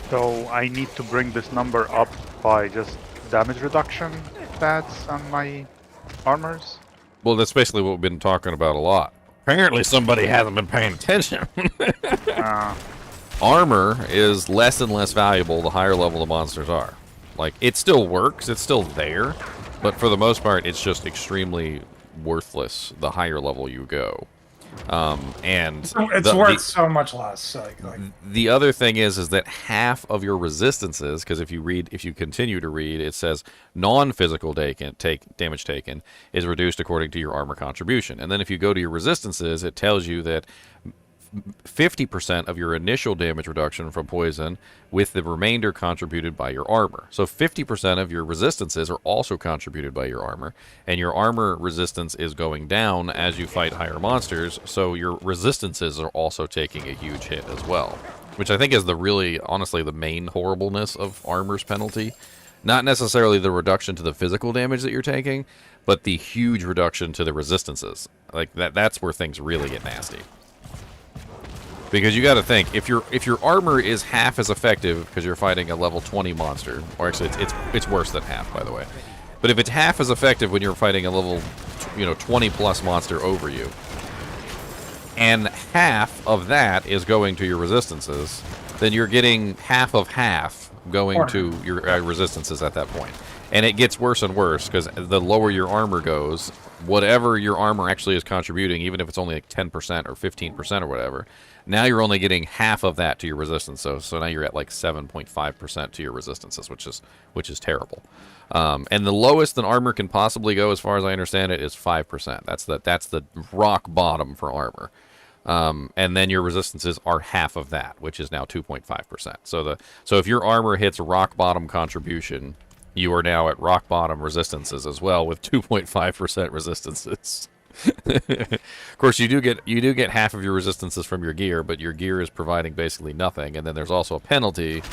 So I need to bring this number up by just damage reduction stats on my armors? Well, that's basically what we've been talking about a lot. Apparently somebody hasn't been paying attention. Armor is less and less valuable the higher level the monsters are. Like, it still works, it's still there, but for the most part, it's just extremely worthless the higher level you go. And it's worth so much less. The other thing is that half of your resistances, because if you continue to read, it says non-physical damage taken is reduced according to your armor contribution. And then if you go to your resistances, it tells you that 50% of your initial damage reduction from poison, with the remainder contributed by your armor. So 50% of your resistances are also contributed by your armor, and your armor resistance is going down as you fight higher monsters, so your resistances are also taking a huge hit as well. Which I think is honestly, the main horribleness of armor's penalty. Not necessarily the reduction to the physical damage that you're taking, but the huge reduction to the resistances. Like, that's where things really get nasty. Because you got to think, if your armor is half as effective because you're fighting a level 20 monster, or actually it's worse than half, by the way. But if it's half as effective when you're fighting a level 20 plus monster over you, and half of that is going to your resistances, then you're getting half of half going to your resistances at that point. And it gets worse and worse because the lower your armor goes, whatever your armor actually is contributing, even if it's only like 10% or 15% or whatever, now you're only getting half of that to your resistance. So now you're at like 7.5% to your resistances, which is terrible. And the lowest an armor can possibly go, as far as I understand it, is 5%. That's the rock bottom for armor. And then your resistances are half of that, which is now 2.5%. So if your armor hits rock bottom contribution, you are now at rock bottom resistances as well, with 2.5% resistances. Of course, you do get half of your resistances from your gear, but your gear is providing basically nothing. And then there's also a penalty.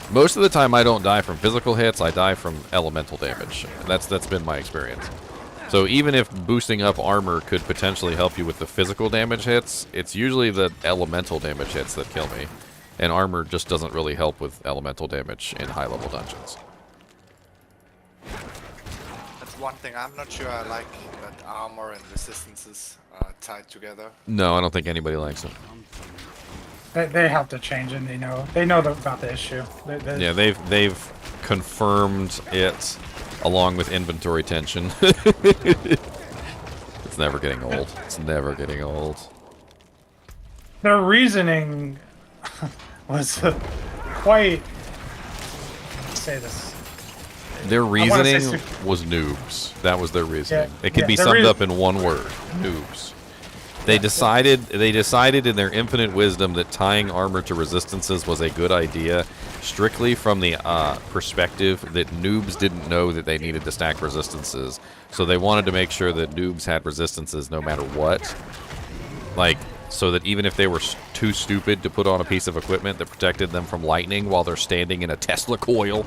Most of the time, I don't die from physical hits; I die from elemental damage. That's been my experience. So even if boosting up armor could potentially help you with the physical damage hits, it's usually the elemental damage hits that kill me, and armor just doesn't really help with elemental damage in high-level dungeons. That's one thing I'm not sure I like, that armor and resistances are tied together. No, I don't think anybody likes it. They have to change it. They know about the issue. Yeah, they've confirmed it along with inventory tension. It's never getting old. It's never getting old. Their reasoning was quite. Let's say this. Their reasoning was noobs. That was their reasoning. Yeah, It could be summed up in one word: noobs. They decided in their infinite wisdom that tying armor to resistances was a good idea, strictly from the perspective that noobs didn't know that they needed to stack resistances. So they wanted to make sure that noobs had resistances no matter what. Like, so that even if they were too stupid to put on a piece of equipment that protected them from lightning while they're standing in a Tesla coil,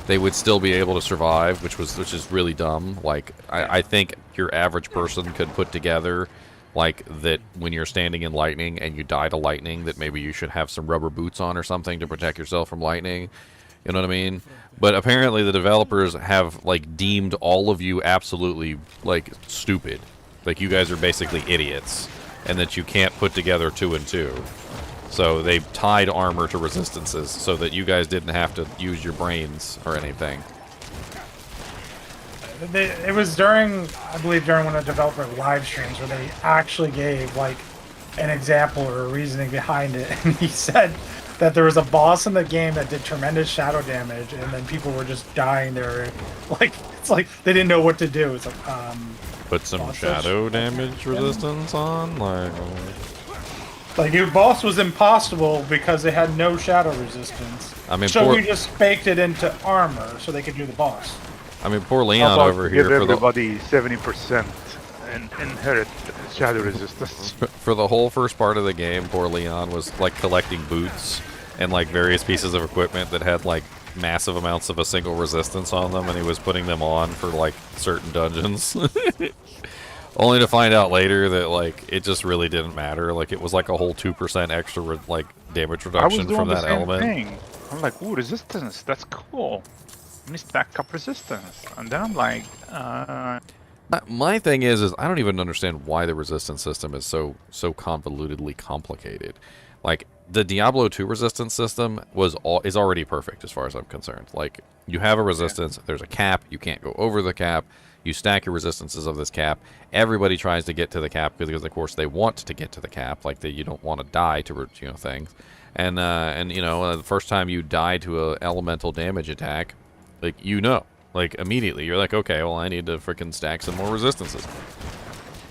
they would still be able to survive, which is really dumb. Like I think your average person could put together like that when you're standing in lightning and you die to lightning, that maybe you should have some rubber boots on or something to protect yourself from lightning. You know what I mean? But apparently the developers have like deemed all of you absolutely like stupid. Like you guys are basically idiots, and that you can't put together 2 and 2. So they tied armor to resistances so that you guys didn't have to use your brains or anything. It was during, I believe, during one of the developer live streams where they actually gave like an example or a reasoning behind it, and he said that there was a boss in the game that did tremendous shadow damage, and then people were just dying there. Like it's like they didn't know what to do. It's like Put some shadow damage resistance on, like your boss was impossible because they had no shadow resistance. I mean, so we just baked it into armor so they could do the boss. I mean, poor Leon over here give for the everybody 70% and inherit shadow resistance. for the whole first part of the game. Poor Leon was like collecting boots and like various pieces of equipment that had like massive amounts of a single resistance on them, and he was putting them on for like certain dungeons. Only to find out later that like it just really didn't matter. Like it was like a whole 2% extra like damage reduction from that element. Thing. I'm like, ooh, resistance, that's cool. Let me stack up resistance, and then I'm like, My thing is I don't even understand why the resistance system is so convolutedly complicated. Like the Diablo 2 resistance system is already perfect as far as I'm concerned. Like you have a resistance, there's a cap, you can't go over the cap. You stack your resistances of this cap. Everybody tries to get to the cap because, of course, they want to get to the cap. Like you don't want to die to things. And the first time you die to a elemental damage attack, like like immediately you're like, okay, well I need to freaking stack some more resistances.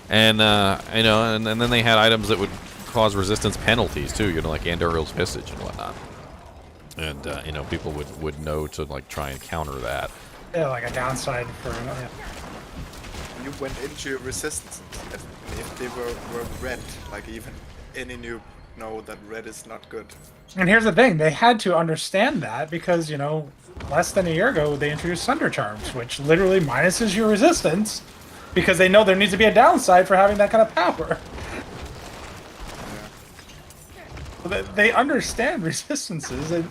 And and then they had items that would cause resistance penalties too. Like Anduril's Visage and whatnot. And people would know to like try and counter that. Yeah, like a downside for You went into your resistance, if they were red, like even any noob know that red is not good. And here's the thing, they had to understand that because, less than a year ago they introduced Thunder Charms, which literally minuses your resistance because they know there needs to be a downside for having that kind of power. Yeah. They understand resistances, and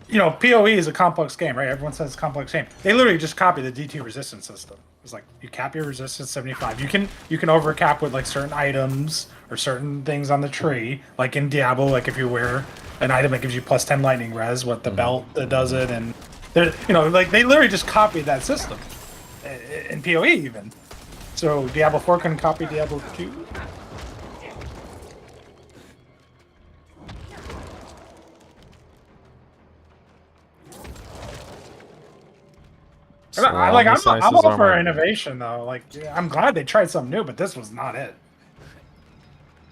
PoE is a complex game, right? Everyone says it's a complex game. They literally just copy the DT resistance system. It's like you cap your resistance 75. You can overcap with like certain items or certain things on the tree, like in Diablo. Like if you wear an item that gives you plus 10 lightning res, what the belt that does it, and like they literally just copied that system in PoE even. So Diablo 4 couldn't copy Diablo 2. I'm all for innovation though. Like, I'm glad they tried something new, but this was not it.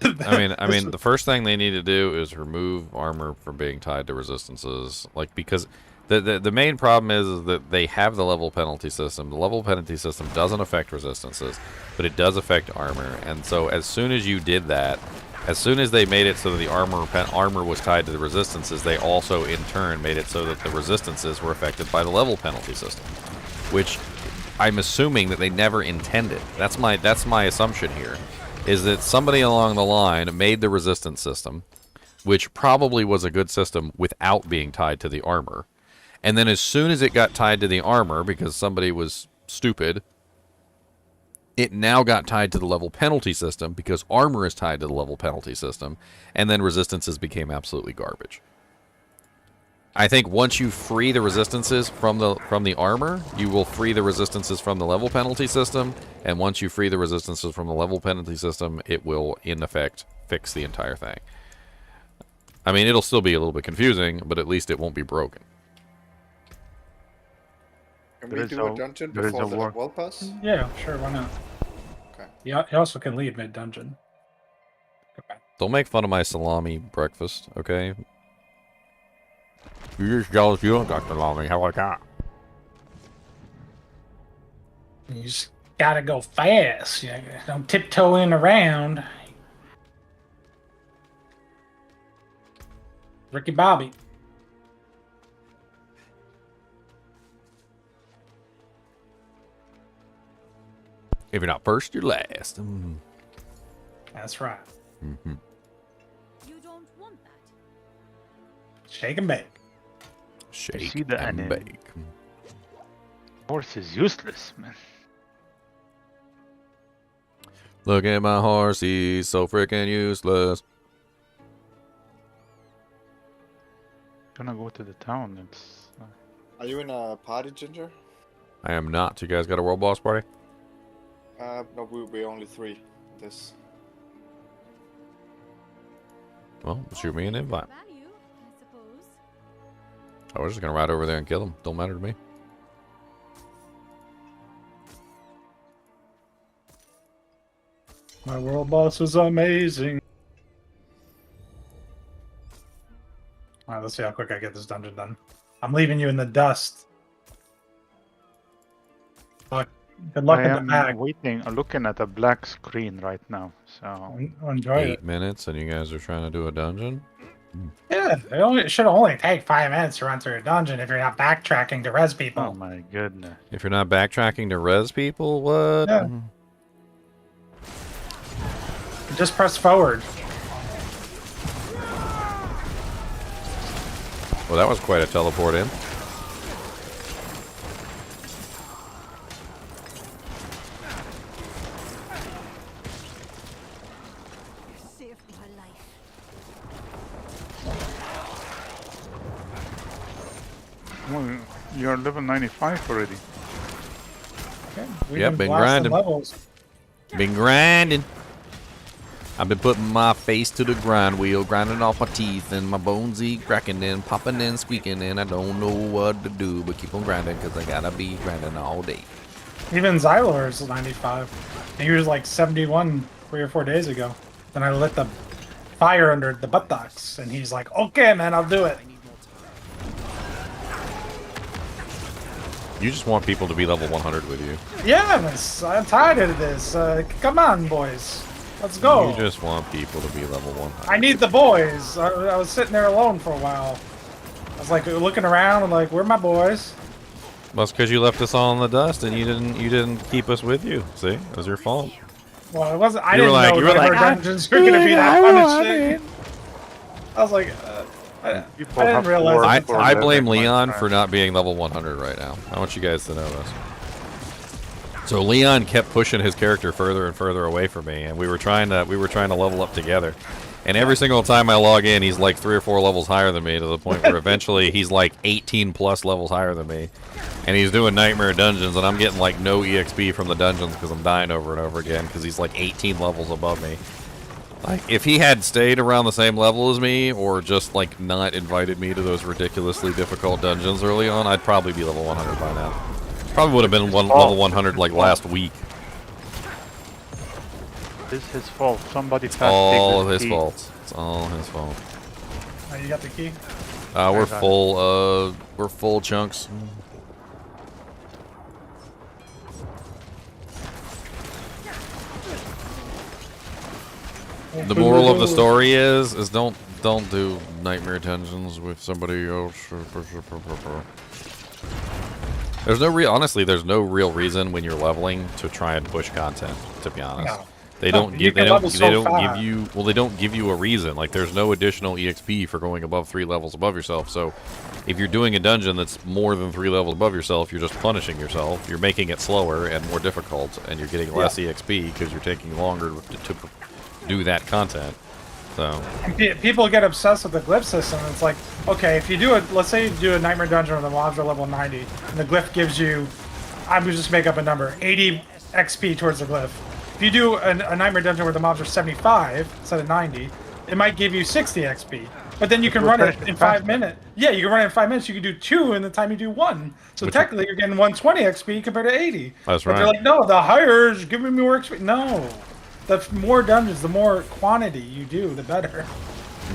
I mean, the first thing they need to do is remove armor from being tied to resistances. Like, because the main problem is that they have the level penalty system. The level penalty system doesn't affect resistances, but it does affect armor. And so, as soon as you did that, as soon as they made it so that the armor was tied to the resistances, they also in turn made it so that the resistances were affected by the level penalty system. Which I'm assuming that they never intended. That's my assumption here, is that somebody along the line made the resistance system, which probably was a good system without being tied to the armor. And then as soon as it got tied to the armor, because somebody was stupid, it now got tied to the level penalty system because armor is tied to the level penalty system, and then resistances became absolutely garbage. I think once you free the resistances from the armor, you will free the resistances from the level penalty system, and once you free the resistances from the level penalty system, it will, in effect, fix the entire thing. I mean, it'll still be a little bit confusing, but at least it won't be broken. Can we do a dungeon before the wall pass? Yeah, sure, why not? Okay. Yeah, you also can leave mid-dungeon. Okay. Don't make fun of my salami breakfast, okay? You're just jealous you don't got salami. How about that? You just gotta go fast. You don't tiptoe in around. Ricky Bobby. If you're not first, you're last. That's right. Mm-hmm. You don't want that. Shake and bake. Shake see the and enemy. bake. Horse is useless, man. Look at my horse, he's so freaking useless. Gonna go to the town. It's Are you in a party, Ginger? I am not. You guys got a world boss party? No, we're only 3. This. Well, shoot me an invite. Value, I suppose. I was just gonna ride over there and kill him. Don't matter to me. My world boss was amazing. Alright, let's see how quick I get this dungeon done. I'm leaving you in the dust. Good luck I in the am back. waiting, looking at a black screen right now. So Enjoy 8 it. minutes and you guys are trying to do a dungeon? Yeah, it should only take 5 minutes to run through a dungeon if you're not backtracking to res people. oh my goodness. If you're not backtracking to res people, what? Yeah. Just press forward. Well, that was quite a teleport in. You saved my life. Well, you're level 95 already. Okay, we've Yep, been blasting grinding. levels. Been grinding. I've been putting my face to the grind wheel, grinding off my teeth and my bones cracking and popping and squeaking, and I don't know what to do but keep on grinding because I gotta be grinding all day. Even Xylor is 95. And he was like 71 3 or 4 days ago. Then I lit the fire under the buttocks, and he's like, "Okay, man, I'll do it." You just want people to be level 100 with you. Yeah, I'm tired of this. Come on, boys. Let's go. You just want people to be level 100. I need the boys. I was sitting there alone for a while. I was like looking around and like, where are my boys? Well, it's because you left us all in the dust and you didn't keep us with you. See, it was your fault. Well, it wasn't. I You were didn't like- know you were that like, our dungeons were gonna be that punishing. I was like, I People didn't have realize. worked at the for I time. blame living, my Leon friend. for not being level 100 right now. I want you guys to know this. So Leon kept pushing his character further and further away from me, and we were trying to level up together. And every single time I log in, he's like 3 or 4 levels higher than me, to the point where eventually he's like 18 plus levels higher than me. And he's doing nightmare dungeons, and I'm getting like no EXP from the dungeons because I'm dying over and over again because he's like 18 levels above me. Like, if he had stayed around the same level as me, or just like not invited me to those ridiculously difficult dungeons early on, I'd probably be level 100 by now. Probably would have been level 100 like last week. It's his fault. Somebody It's passed all the his key. fault. It's all his fault. Oh, you got the key? We're got it. full. We're full chunks. The moral of the story is don't do nightmare dungeons with somebody else. There's no real, honestly, there's no real reason when you're leveling to try and push content, to be honest. No. They No, don't you give can they don't level they so don't give fast. you well they don't give you a reason. Like, there's no additional EXP for going above 3 levels above yourself. So if you're doing a dungeon that's more than 3 levels above yourself, you're just punishing yourself. You're making it slower and more difficult, and you're getting less EXP because you're taking longer to do that content. So And people get obsessed with the glyph system. It's like, okay, if you do it, let's say you do a nightmare dungeon where the mobs are level 90, and the glyph gives you, I would just make up a number, 80 XP towards the glyph. If you do a nightmare dungeon where the mobs are 75 instead of 90, it might give you 60 XP. But then you can run it in 5 minutes. Yeah, you can run it in 5 minutes. You can do 2 in the time you do 1. So technically, you're getting 120 XP compared to 80. That's But they're right. like, no, the higher is giving me more XP. No. The more dungeons, the more quantity you do, the better.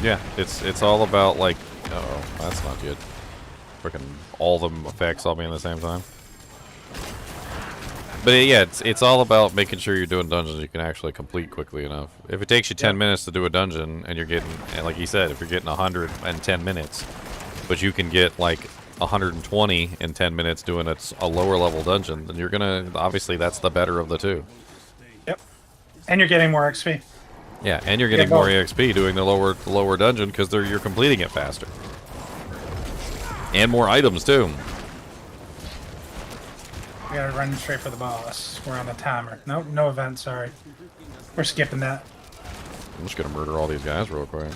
yeah, it's all about, like, oh, that's not good. Freaking all the effects all being at the same time. But yeah, it's all about making sure you're doing dungeons you can actually complete quickly enough. If it takes you 10 minutes to do a dungeon, and you're getting, and like you said, if you're getting 100 in 10 minutes, but you can get like 120 in 10 minutes doing a lower level dungeon, then you're gonna, obviously that's the better of the two. And you're getting more XP. Yeah, and you're getting Yeah, more both. EXP doing the lower dungeon because you're completing it faster. And more items too. We gotta run straight for the boss. We're on a timer. Nope, no event, sorry. We're skipping that. I'm just gonna murder all these guys real quick.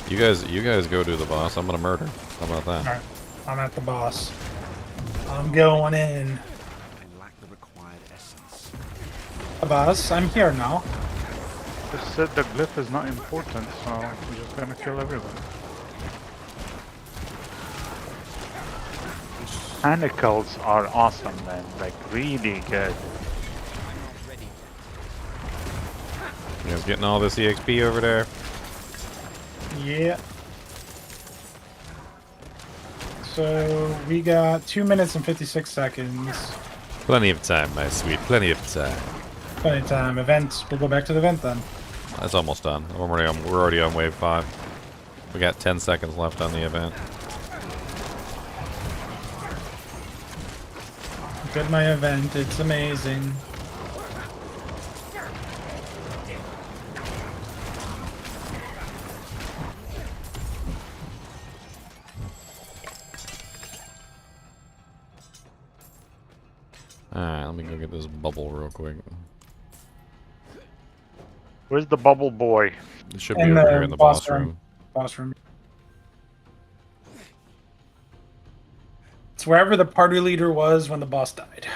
You guys go do the boss. I'm gonna murder. How about that? Alright, I'm at the boss. I'm going in. I lack the required essence. The boss, I'm here now. Just said the glyph is not important, so we're just gonna kill everyone. Panicles are awesome, man. Like, really good. You guys getting all this EXP over there? Yeah. So we got 2 minutes and 56 seconds. Plenty of time, my sweet. Plenty of time. Plenty of time. Event. We'll go back to the event then. That's almost done. We're already on wave 5. We got 10 seconds left on the event. Look at my event. It's amazing. Alright, let me go get this bubble real quick. Where's the bubble boy? It should be over here in the boss room. Boss room. It's wherever the party leader was when the boss died.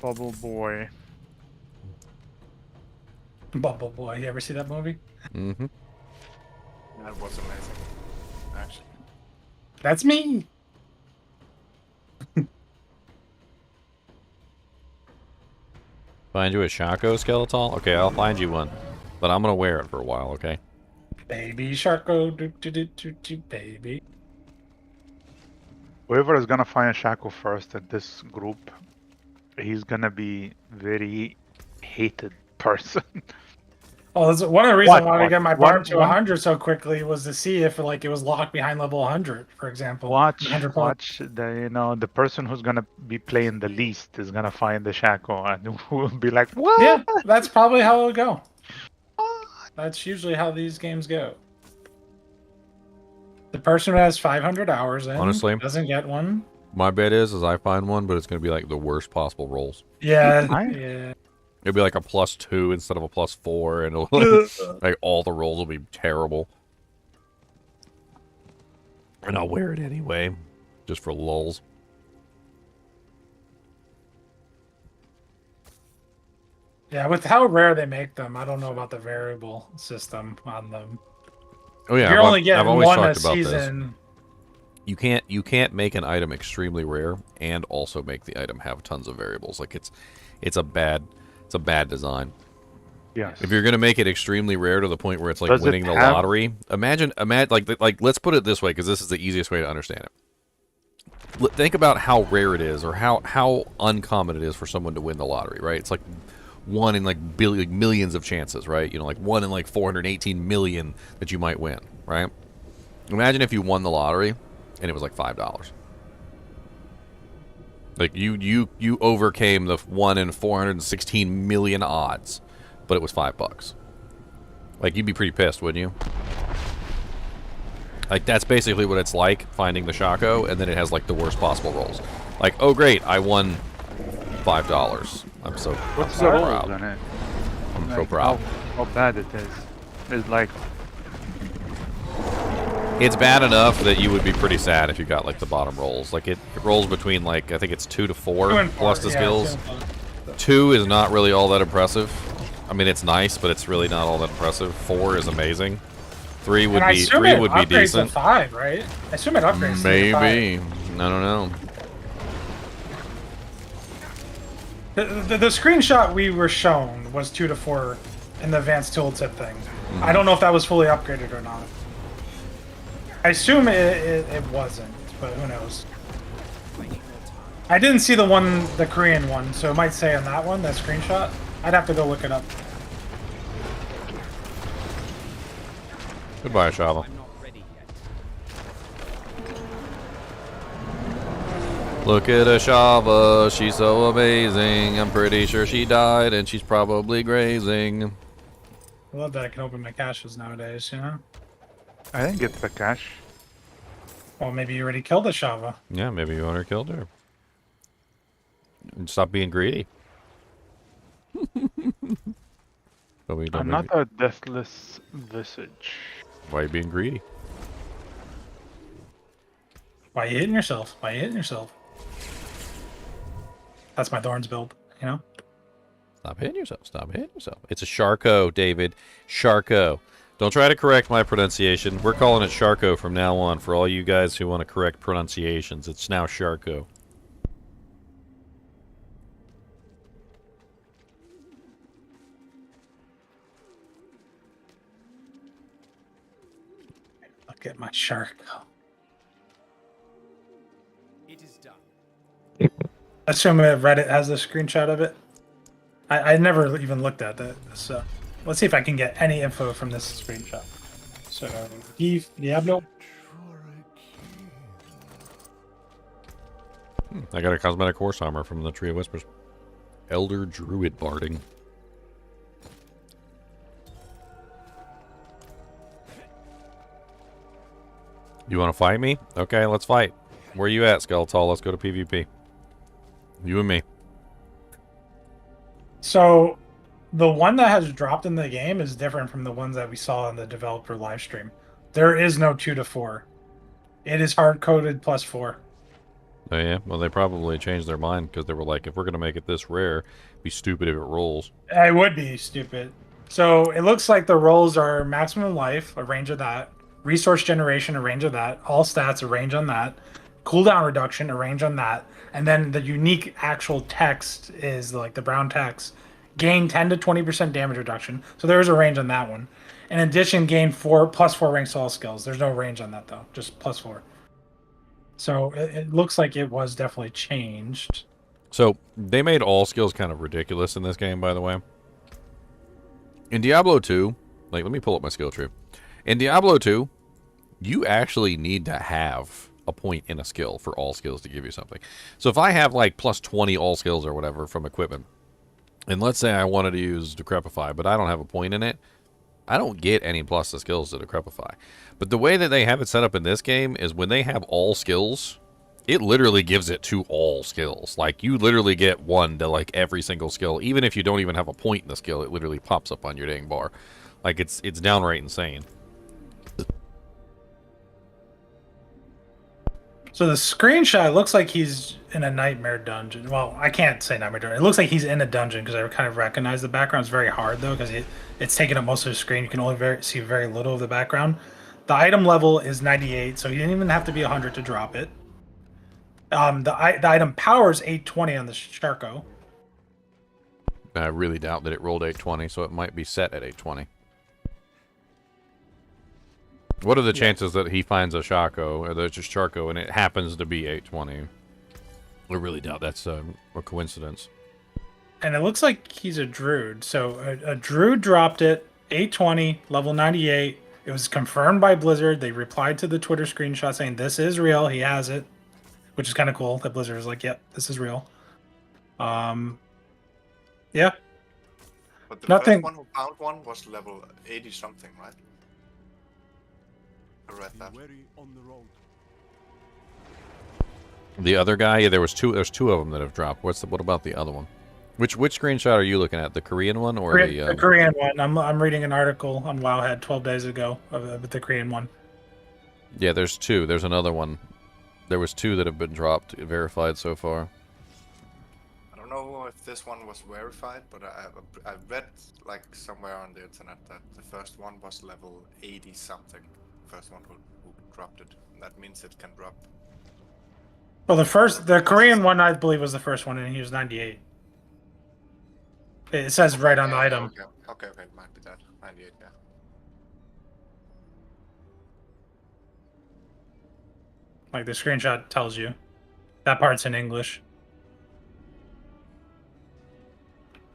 Bubble boy. Bubble Boy. You ever see that movie? Mm-hmm. That was amazing. Actually. That's me. Find you a Shaco skeletal? Okay, I'll find you one. But I'm gonna wear it for a while, okay? Baby Sharko. Do, do, do, do, do, baby. Whoever is gonna find Shaco first at this group, he's gonna be very hated person. Well, that's one of the reasons I wanted to What? get my What? bar to What? 100 so quickly was to see if like it was locked behind level 100, for example. Watch, 100 plus. watch the person who's gonna be playing the least is gonna find the Shaco and will be like, what? Yeah, that's probably how it'll go. That's usually how these games go. The person who has 500 hours in Honestly. doesn't get one. My bet is I find one, but it's gonna be like the worst possible rolls. Yeah, I- yeah. It'll be like a +2 instead of a +4, and it'll, like all the rolls will be terrible. And I'll wear it anyway, just for lulz. Yeah, with how rare they make them, I don't know about the variable system on them. Oh yeah, If you're only I've getting always one a talked about this. season. You can't make an item extremely rare and also make the item have tons of variables. Like it's a bad design. Yes. If you're gonna make it extremely rare to the point where it's like Does it winning the have- lottery, imagine like let's put it this way because this is the easiest way to understand it. Think about how rare it is, or how uncommon it is for someone to win the lottery, right? It's like one in like millions of chances, right? You know, like 1 in like 418 million that you might win, right? Imagine if you won the lottery and it was like $5. Like you overcame the 1 in 416 million odds, but it was $5. Like you'd be pretty pissed, wouldn't you? Like that's basically what it's like finding the Shaco, and then it has like the worst possible rolls. Like, oh great, I won $5. I'm so What's I'm the so rolls proud. on it? I'm so Like, proud. How bad it is. It's like, It's bad enough that you would be pretty sad if you got like the bottom rolls. Like it rolls between like I think it's 2 to 4 2 and 4, plus the yeah, skills. 2 and 4. 2 is not really all that impressive. I mean, it's nice, but it's really not all that impressive. 4 is amazing. 3 would And I be assume 3 it would be upgrades decent. to 5, right? I assume it upgrades to 5. Maybe. I don't know. The screenshot we were shown was 2 to 4 in the advanced tooltip thing. I don't know if that was fully upgraded or not. I assume it wasn't, but who knows. I didn't see the Korean one, so it might say on that one, that screenshot. I'd have to go look it up. Goodbye, Shava. Look at Ashava, she's so amazing. I'm pretty sure she died and she's probably grazing. I love that I can open my caches nowadays, you know? I didn't get the cash. Well, maybe you already killed a Shava. Yeah, maybe you owner killed her. And stop being greedy. Another deathless visage. Why are you being greedy? Why are you hitting yourself? Why are you hitting yourself? That's my Thorns build, you know? Stop hitting yourself. Stop hitting yourself. It's a Sharko, David. Sharko. Don't try to correct my pronunciation. We're calling it Sharko from now on for all you guys who want to correct pronunciations. It's now Sharko. Look at my Sharko. It is done. Assume that Reddit has a screenshot of it. I never even looked at that. So let's see if I can get any info from this screenshot. So Diablo. I got a cosmetic horse armor from the Tree of Whispers. Elder Druid barding. You want to fight me? Okay, let's fight. Where you at, Skeletal? Let's go to PvP. You and me. So the one that has dropped in the game is different from the ones that we saw in the developer live stream. There is no 2 to 4. It is hard coded +4. Oh yeah, well they probably changed their mind because they were like, if we're gonna make it this rare, it'd be stupid if it rolls. It would be stupid. So it looks like the rolls are maximum life, a range of that. Resource generation, a range of that. All stats, a range on that. Cooldown reduction, a range on that. And then the unique actual text is like the brown text. Gain 10 to 20% damage reduction. So there is a range on that one. In addition, gain +4 ranks to all skills. There's no range on that though, just +4. So it looks like it was definitely changed. So they made all skills kind of ridiculous in this game, by the way. In Diablo 2, like let me pull up my skill tree. In Diablo 2, you actually need to have a point in a skill for all skills to give you something. So if I have like +20 all skills or whatever from equipment, and let's say I wanted to use Decrepify, but I don't have a point in it, I don't get any plus to skills to Decrepify. But the way that they have it set up in this game is when they have all skills, it literally gives it to all skills. Like, you literally get one to, like, every single skill. Even if you don't even have a point in the skill, it literally pops up on your dang bar. Like, it's downright insane. So the screenshot looks like he's in a nightmare dungeon. Well, I can't say nightmare dungeon. It looks like he's in a dungeon because I kind of recognize the background. It's very hard though because it's taking up most of the screen. You can only see very little of the background. The item level is 98, so you didn't even have to be 100 to drop it. The item power is 820 on the Sharko. I really doubt that it rolled 820, so it might be set at 820. What are the chances that he finds a Sharko, or there's a Sharko, and it happens to be 820? I really doubt that's a coincidence. And it looks like he's a druid. So a druid dropped it, 820, level 98. It was confirmed by Blizzard. They replied to the Twitter screenshot saying this is real. He has it, which is kind of cool that Blizzard is like, yep, this is real. Yeah. But the Nothing. first one who found one was level 80 something, right? I read that. Be wary on the road. The other guy, yeah, there's two of them that have dropped. What about the other one? Which screenshot are you looking at? The Korean one or The Korean one. I'm reading an article on Wowhead 12 days ago of the Korean one. Yeah, there's two. There's another one. There was two that have been dropped, verified so far. I don't know if this one was verified, but I read like somewhere on the internet that the first one was level 80 something. First one who dropped it. That means it can drop. Well, the Korean one, I believe, was the first one, and he was 98. It says right on the item. Okay, it might be that. 98, yeah. Like the screenshot tells you. That part's in English.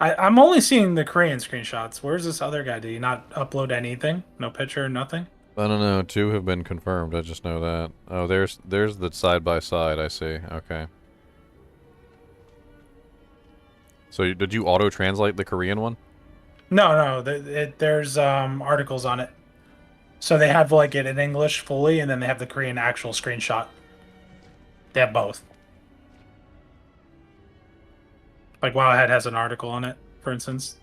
I'm only seeing the Korean screenshots. Where's this other guy? Did he not upload anything? No picture, nothing? I don't know. Two have been confirmed. I just know that. Oh, there's the side by side. I see. Okay. So did you auto-translate the Korean one? No, there's articles on it. So they have like it in English fully, and then they have the Korean actual screenshot. They have both. Like Wowhead has an article on it, for instance.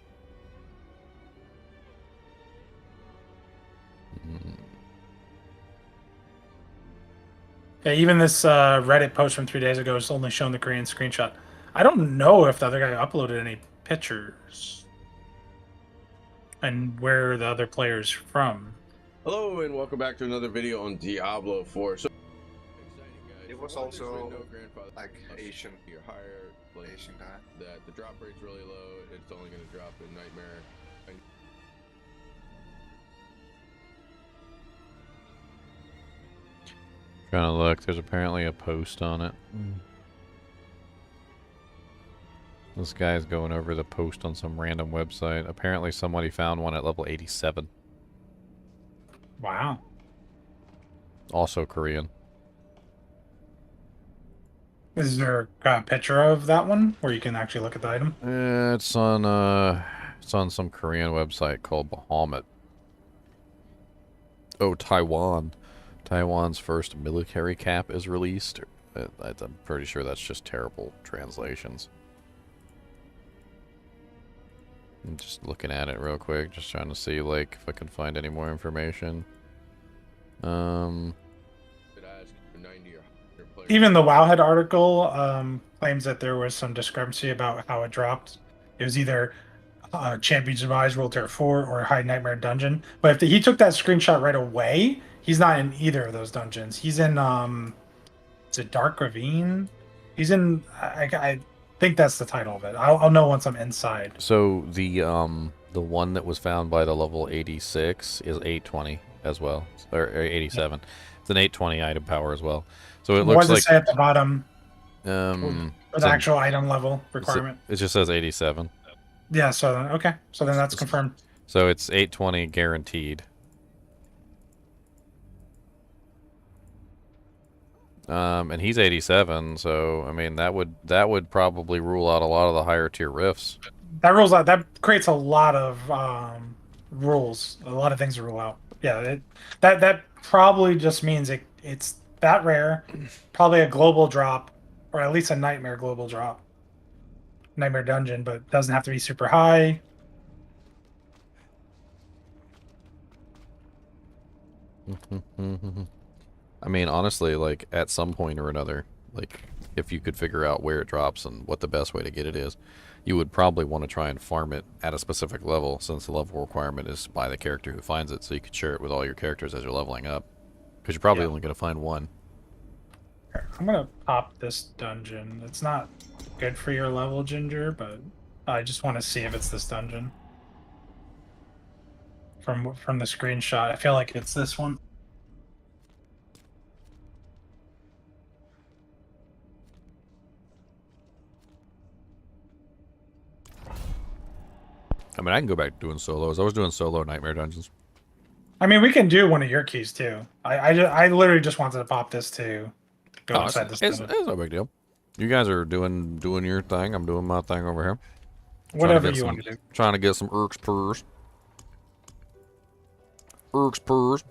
Yeah, even this Reddit post from 3 days ago is only showing the Korean screenshot. I don't know if the other guy uploaded any pictures and where the other player's from. Hello and welcome back to another video on Diablo 4. So It was also like Asian your higher place Asian guy. that the drop rate's really low. It's only going to drop in Nightmare. And Trying to look. There's apparently a post on it. This guy's going over the post on some random website. Apparently somebody found one at level 87. Wow. Also Korean. Is there a picture of that one where you can actually look at the item? It's on some Korean website called Bahamut. Oh, Taiwan. Taiwan's first military cap is released. I'm pretty sure that's just terrible translations. I'm just looking at it real quick, just trying to see like if I can find any more information. Even the Wowhead article claims that there was some discrepancy about how it dropped. It was either Champions Demise, World Terror 4, or High Nightmare Dungeon. But if he took that screenshot right away, he's not in either of those dungeons. He's in, is it Dark Ravine? He's in, I think that's the title of it. I'll know once I'm inside. So the one that was found by the level 86 is 820 as well, or 87. It's an 820 item power as well. So it looks what does like it say at the bottom? the The actual item level requirement. It just says 87. Yeah. So okay. So then that's confirmed. So it's 820 guaranteed. And he's 87, so I mean that would probably rule out a lot of the higher tier rifts. That rules out. That creates a lot of rules. A lot of things to rule out. Yeah. That probably just means it's that rare. Probably a global drop, or at least a nightmare global drop. Nightmare dungeon, but doesn't have to be super high. I mean, honestly, like, at some point or another, like, if you could figure out where it drops and what the best way to get it is, you would probably want to try and farm it at a specific level, since the level requirement is by the character who finds it, so you could share it with all your characters as you're leveling up. Because you're probably only going to find one. I'm going to pop this dungeon. It's not good for your level, Ginger, but I just want to see if it's this dungeon. From the screenshot, I feel like it's this one. I mean, I can go back to doing solos. I was doing solo Nightmare Dungeons. I mean, we can do one of your keys, too. I literally just wanted to pop this to go inside this dungeon. It's no big deal. You guys are doing your thing. I'm doing my thing over here. Whatever you want to do. Trying to get some Erks purrs. Erks purrs.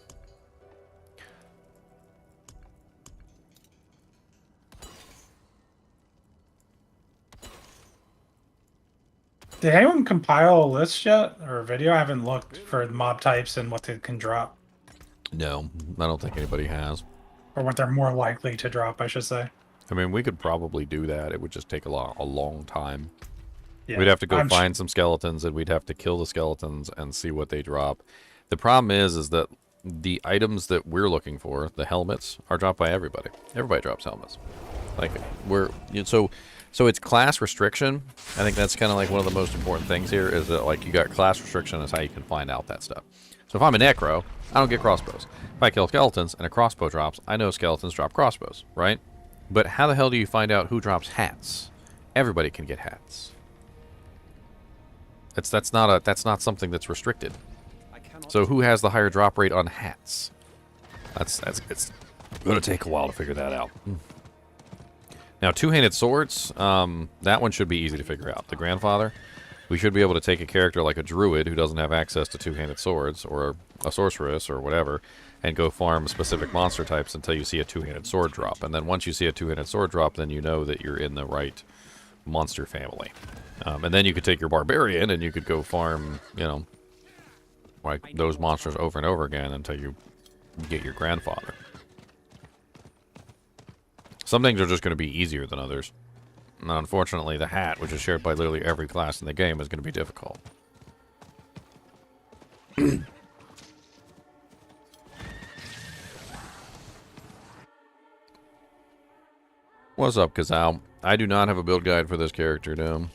Did anyone compile a list yet, or a video? I haven't looked for mob types and what they can drop, No, I don't think anybody has. or what they're more likely to drop, I should say. I mean, we could probably do that. It would just take a long time. Yeah, We'd have to go I'm find some skeletons, and we'd have to kill the skeletons and see what they drop. The problem is that the items that we're looking for, the helmets, are dropped by everybody. Everybody drops helmets. Like so it's class restriction. I think that's kind of like one of the most important things here is that like you got class restriction is how you can find out that stuff. So if I'm a necro, I don't get crossbows. If I kill skeletons and a crossbow drops, I know skeletons drop crossbows, right? But how the hell do you find out who drops hats? Everybody can get hats. That's not something that's restricted. So who has the higher drop rate on hats? It's gonna take a while to figure that out. Now, two-handed swords, that one should be easy to figure out. The grandfather, we should be able to take a character like a druid who doesn't have access to two-handed swords, or a sorceress, or whatever, and go farm specific monster types until you see a two-handed sword drop. And then once you see a two-handed sword drop, then you know that you're in the right monster family. And then you could take your barbarian and you could go farm, you know, like those monsters over and over again until you get your grandfather. Some things are just going to be easier than others. And unfortunately, the hat, which is shared by literally every class in the game, is going to be difficult. What's up, Kazal? I do not have a build guide for this character, no.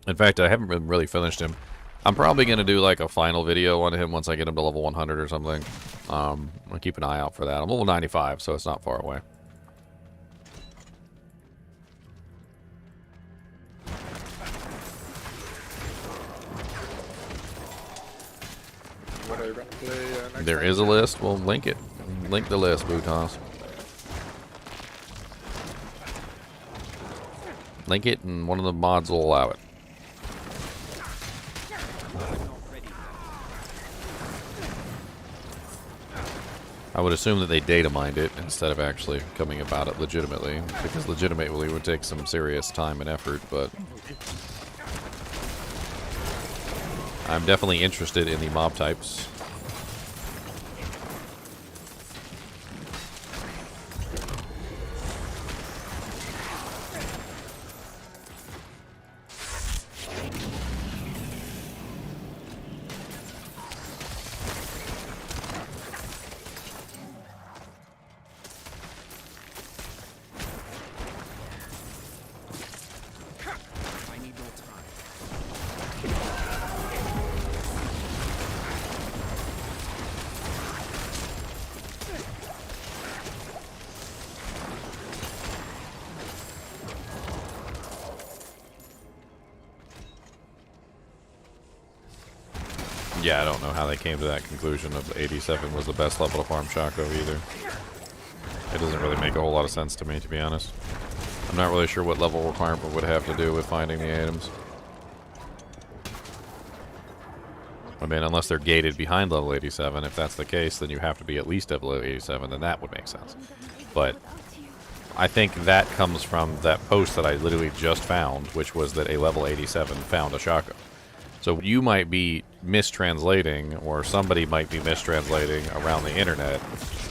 In fact, I haven't really finished him. I'm probably going to do like a final video on him once I get him to level 100 or something. I'll keep an eye out for that. I'm level 95, so it's not far away. What are you gonna play next There time? is a list. We'll link it. Link the list, Butos. Link it, and one of the mods will allow it. I would assume that they data mined it instead of actually coming about it legitimately, because legitimately would take some serious time and effort, but I'm definitely interested in the mob types. Yeah, I don't know how they came to that conclusion of 87 was the best level to farm Shaco either. It doesn't really make a whole lot of sense to me, to be honest. I'm not really sure what level requirement would have to do with finding the items. I mean, unless they're gated behind level 87, if that's the case, then you have to be at least level 87, then that would make sense. But I think that comes from that post that I literally just found, which was that a level 87 found a Shaco. So you might be mistranslating, or somebody might be mistranslating around the internet,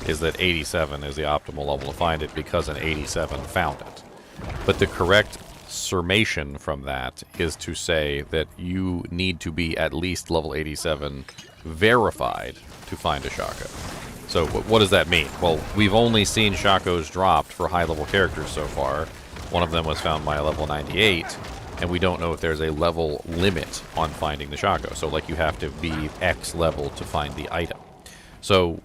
is that 87 is the optimal level to find it because an 87 found it. But the correct summation from that is to say that you need to be at least level 87 verified to find a Shaco. So what does that mean? Well, we've only seen Shacos dropped for high-level characters so far. One of them was found by level 98. And we don't know if there's a level limit on finding the Shaco. So, like, you have to be X level to find the item. So,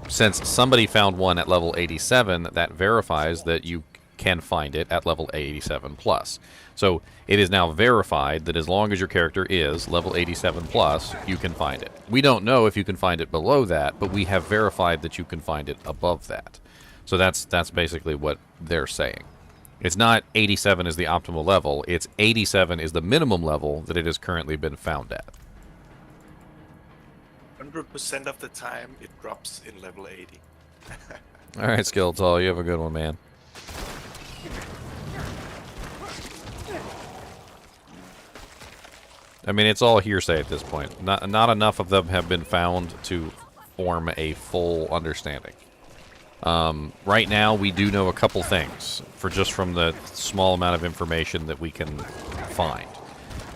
since somebody found one at level 87, that verifies that you can find it at level 87 plus. So, it is now verified that as long as your character is level 87 plus, you can find it. We don't know if you can find it below that, but we have verified that you can find it above that. So, that's basically what they're saying. It's not 87 is the optimal level, it's 87 is the minimum level that it has currently been found at. 100% of the time, it drops in level 80. Alright, Skeletal, you have a good one, man. I mean, it's all hearsay at this point. Not enough of them have been found to form a full understanding. Right now, we do know a couple things, from the small amount of information that we can find.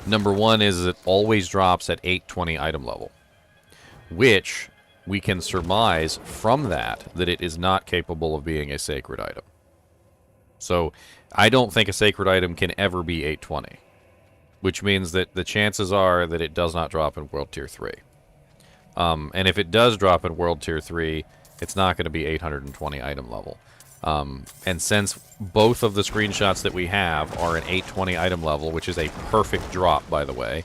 Number one is it always drops at 820 item level, which we can surmise from that it is not capable of being a sacred item. So, I don't think a sacred item can ever be 820, which means that the chances are that it does not drop in World Tier 3. And if it does drop in World Tier 3, it's not going to be 820 item level. And since both of the screenshots that we have are an 820 item level, which is a perfect drop, by the way.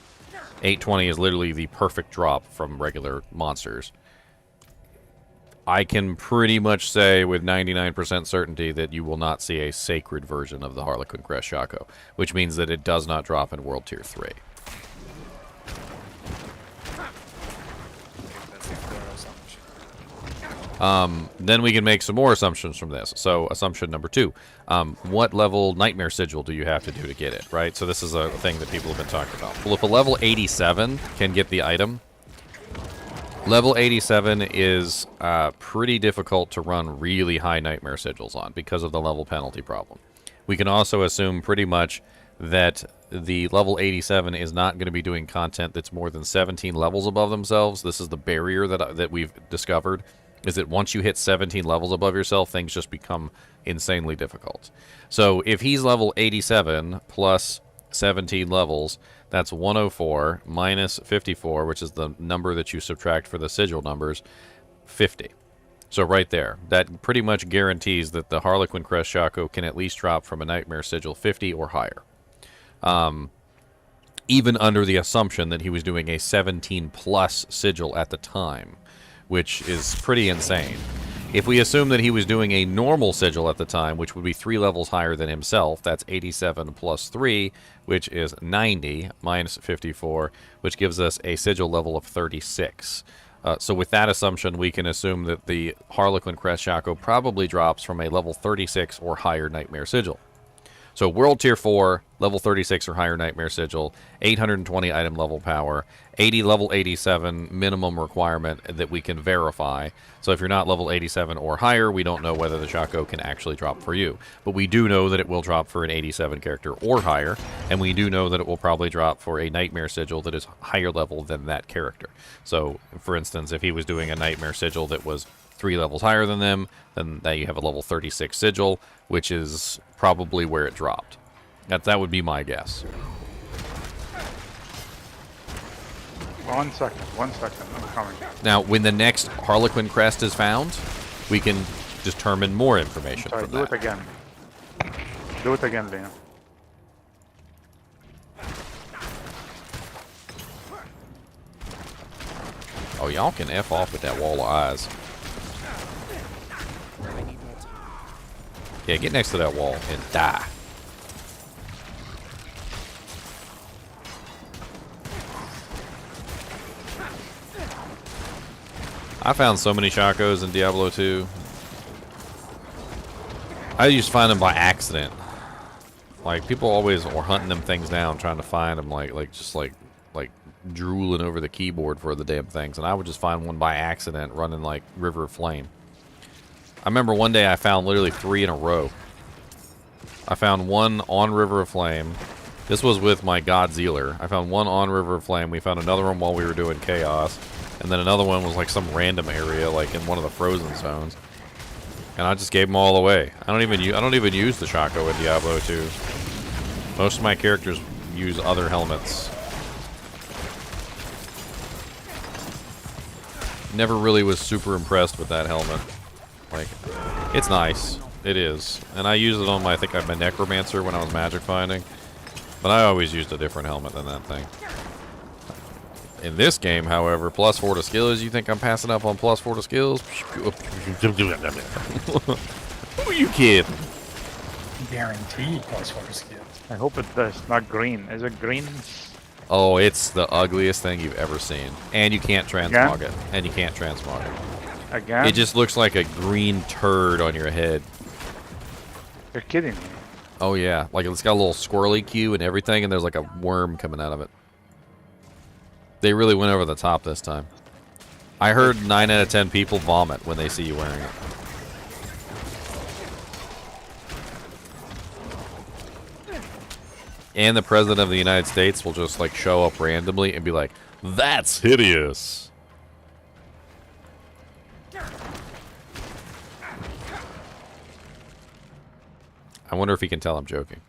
820 is literally the perfect drop from regular monsters. I can pretty much say with 99% certainty that you will not see a sacred version of the Harlequin Crest Shaco, which means that it does not drop in World Tier 3. That's if there are assumptions. Then we can make some more assumptions from this. So assumption number 2, what level Nightmare Sigil do you have to do to get it, right? So this is a thing that people have been talking about. Well, if a level 87 can get the item, level 87 is pretty difficult to run really high Nightmare Sigils on because of the level penalty problem. We can also assume pretty much that the level 87 is not going to be doing content that's more than 17 levels above themselves. This is the barrier that we've discovered, is that once you hit 17 levels above yourself, things just become insanely difficult. So if he's level 87 plus 17 levels, that's 104 minus 54, which is the number that you subtract for the sigil numbers, 50. So right there, that pretty much guarantees that the Harlequin Crest Shaco can at least drop from a Nightmare Sigil 50 or higher. Even under the assumption that he was doing a 17 plus sigil at the time, which is pretty insane. If we assume that he was doing a normal sigil at the time, which would be 3 levels higher than himself, that's 87 plus 3, which is 90, minus 54, which gives us a sigil level of 36. So with that assumption, we can assume that the Harlequin Crest Shaco probably drops from a level 36 or higher Nightmare Sigil. So World Tier 4, level 36 or higher Nightmare Sigil, 820 item level power, 80 level 87 minimum requirement that we can verify. So if you're not level 87 or higher, we don't know whether the Shaco can actually drop for you. But we do know that it will drop for an 87 character or higher, and we do know that it will probably drop for a Nightmare Sigil that is higher level than that character. So, for instance, if he was doing a Nightmare Sigil that was 3 levels higher than them, then now you have a level 36 sigil, which is probably where it dropped. That would be my guess. 1 second, 1 second, I'm coming. Now, when the next Harlequin Crest is found, we can determine more information Sorry, from do that. it again. Do it again, Liam. Oh, y'all can F off with that wall of eyes. Yeah, get next to that wall and die. I found so many Shacos in Diablo 2. I used to find them by accident. Like, people always were hunting them things down, trying to find them, like drooling over the keyboard for the damn things. And I would just find one by accident running, like, River of Flame. I remember one day I found literally 3 in a row. I found one on River of Flame. This was with my Godzilla. I found one on River of Flame. We found another one while we were doing Chaos. And then another one was like some random area, like in one of the frozen zones. And I just gave them all away. I don't even use the Shaco in Diablo 2. Most of my characters use other helmets. Never really was super impressed with that helmet. Like, it's nice. It is. And I use it on I think I have my Necromancer when I was magic finding. But I always used a different helmet than that thing. In this game, however, +4 to skills, you think I'm passing up on +4 to skills? Who are you kidding? Guaranteed +4 skills. I hope it's not green. Is it green? Oh, it's the ugliest thing you've ever seen. And you can't transmog it. And you can't transmog it. Again? It just looks like a green turd on your head. You're kidding me. Oh, yeah. Like, it's got a little squirrely queue and everything, and there's like a worm coming out of it. They really went over the top this time. I heard 9 out of 10 people vomit when they see you wearing it. And the President of the United States will just, like, show up randomly and be like, "That's hideous." I wonder if he can tell I'm joking.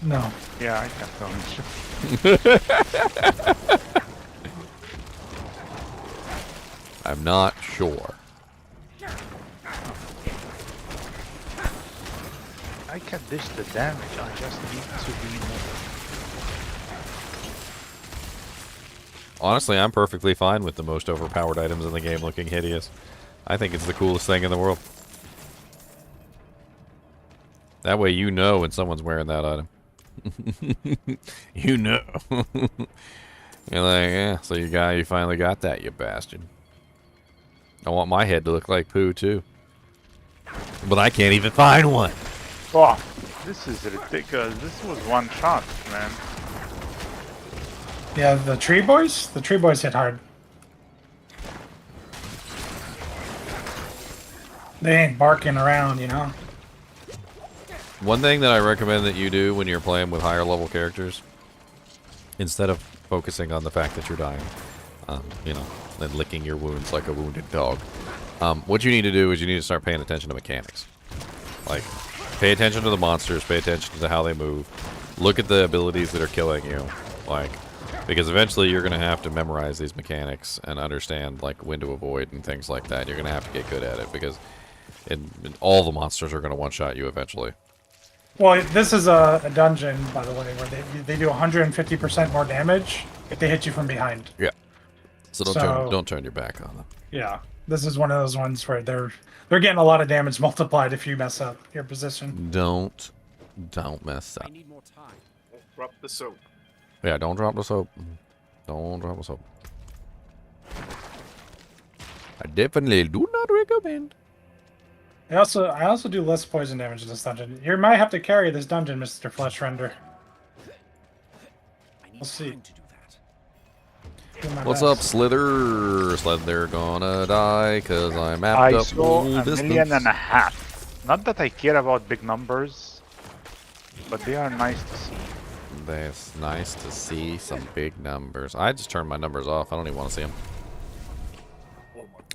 No. Yeah, I can't tell. I'm not sure. I can dish the damage. I just need to be more. Honestly, I'm perfectly fine with the most overpowered items in the game looking hideous. I think it's the coolest thing in the world. That way you know when someone's wearing that item. You know. You're like, yeah, so you finally got that, you bastard. I want my head to look like poo, too. But I can't even find one. Oh, this is ridiculous. This was one shot, man. Yeah, the tree boys? The tree boys hit hard. They ain't barking around, you know? One thing that I recommend that you do when you're playing with higher level characters, instead of focusing on the fact that you're dying, you know, and licking your wounds like a wounded dog, what you need to do is you need to start paying attention to mechanics. Like, pay attention to the monsters, pay attention to how they move, look at the abilities that are killing you, like, because eventually you're going to have to memorize these mechanics and understand, like, when to avoid and things like that. You're going to have to get good at it, because all the monsters are going to one-shot you eventually. Well, this is a dungeon, by the way, where they do 150% more damage if they hit you from behind. Yeah. So don't turn your back on them. Yeah. This is one of those ones where they're getting a lot of damage multiplied if you mess up your position. Don't mess up. I need more time. Drop the soap. Yeah, don't drop the soap. Don't drop the soap. I definitely do not recommend. I also do less poison damage in this dungeon. You might have to carry this dungeon, Mr. Fleshrender. We'll see. Do my What's best. up, Slither? Slither gonna die because I mapped I up saw all a distance. million and a half. Not that I care about big numbers, but they are nice to see. That's nice to see some big numbers. I just turned my numbers off. I don't even want to see them.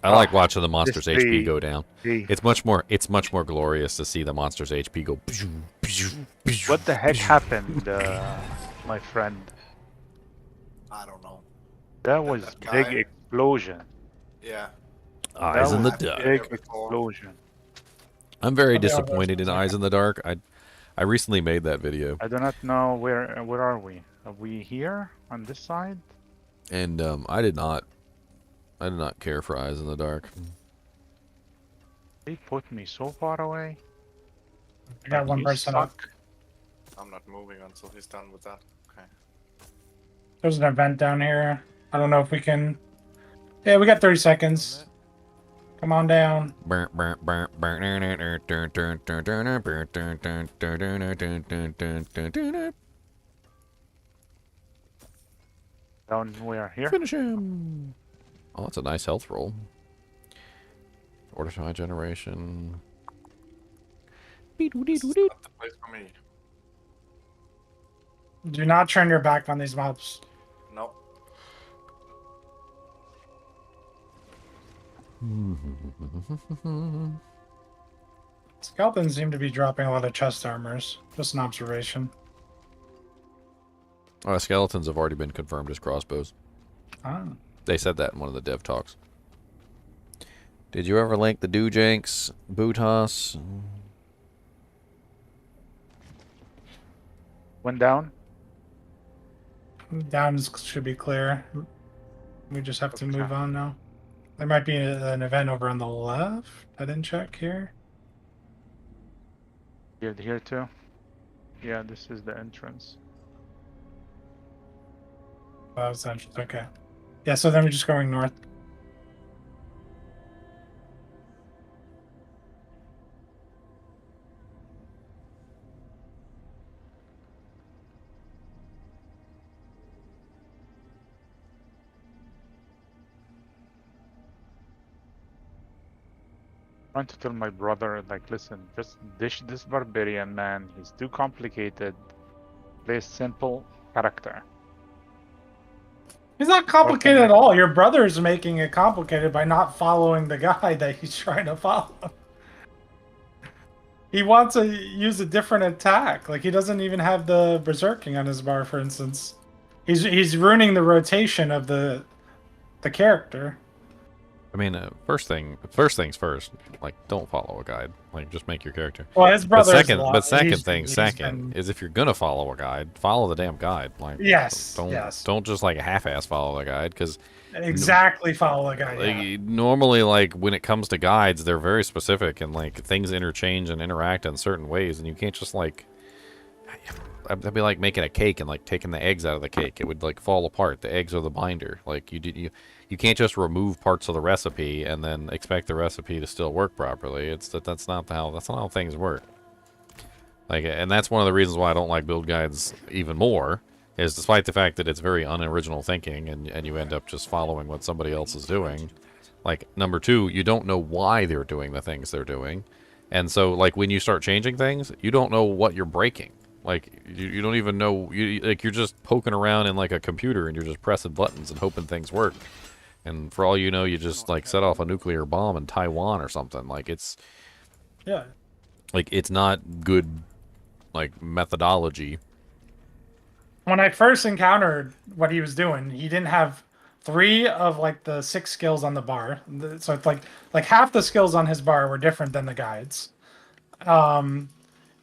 I like watching the monster's Just HP go down. the- It's much more glorious to see the monster's HP go. What the heck happened, my friend? I don't know. That was that big guy- explosion. Yeah. Eyes That in the was dark. Big Before. explosion. I'm very Somebody else disappointed in was Eyes in the Dark. I recently made that video, I do not know where are we? Are we here on this side? and I did not care for Eyes in the Dark. They put me so far away. I got one You person up. suck. I'm not moving until he's done with that. Okay. There's an event down here. I don't know if we can... Yeah, we got 30 seconds. Come on down. Down where? Here? Finish him. Oh, that's a nice health roll. Order to high generation. This is not the place for me. Do not turn your back on these mobs. No. Skeletons seem to be dropping a lot of chest armors. Just an observation. Skeletons have already been confirmed as crossbows. Ah. They said that in one of the dev talks. Did you ever link the Doojanks, Bootos? Went down. Downs should be clear. We just have to move on now. There might be an event over on the left. I didn't check here. Here too. Yeah, this is the entrance. Oh, it's entrance. Okay. Yeah, so then we're just going north. Trying to tell my brother, like, listen, just dish this barbarian, man. He's too complicated. Play a simple character. He's not complicated at all. Your brother's making it complicated by not following the guy that he's trying to follow. He wants to use a different attack. Like, he doesn't even have the berserking on his bar, for instance. He's ruining the rotation of the character. I mean, first things first. Like, don't follow a guide. Like, just make your character. Well, his brother. Second is if you're gonna follow a guide, follow the damn guide. Like, Yes. don't just like half-ass follow the guide because Exactly, follow the guide. Yeah. normally, like when it comes to guides, they're very specific and like things interchange and interact in certain ways, and you can't just like. That'd be like making a cake and like taking the eggs out of the cake. It would like fall apart. The eggs are the binder. Like you can't just remove parts of the recipe and then expect the recipe to still work properly. That's not how things work. Like, and that's one of the reasons why I don't like build guides even more. Is despite the fact that it's very unoriginal thinking and you end up just following what somebody else is doing. Like, number two, you don't know why they're doing the things they're doing, and so like when you start changing things, you don't know what you're breaking. Like, you don't even know, you're just poking around in, like, a computer, and you're just pressing buttons and hoping things work. And for all you know, you just, like, set off a nuclear bomb in Taiwan or something. Like, it's... Yeah. Like, it's not good, like, methodology. When I first encountered what he was doing, he didn't have 3 of, like, the 6 skills on the bar. So it's, like half the skills on his bar were different than the guides.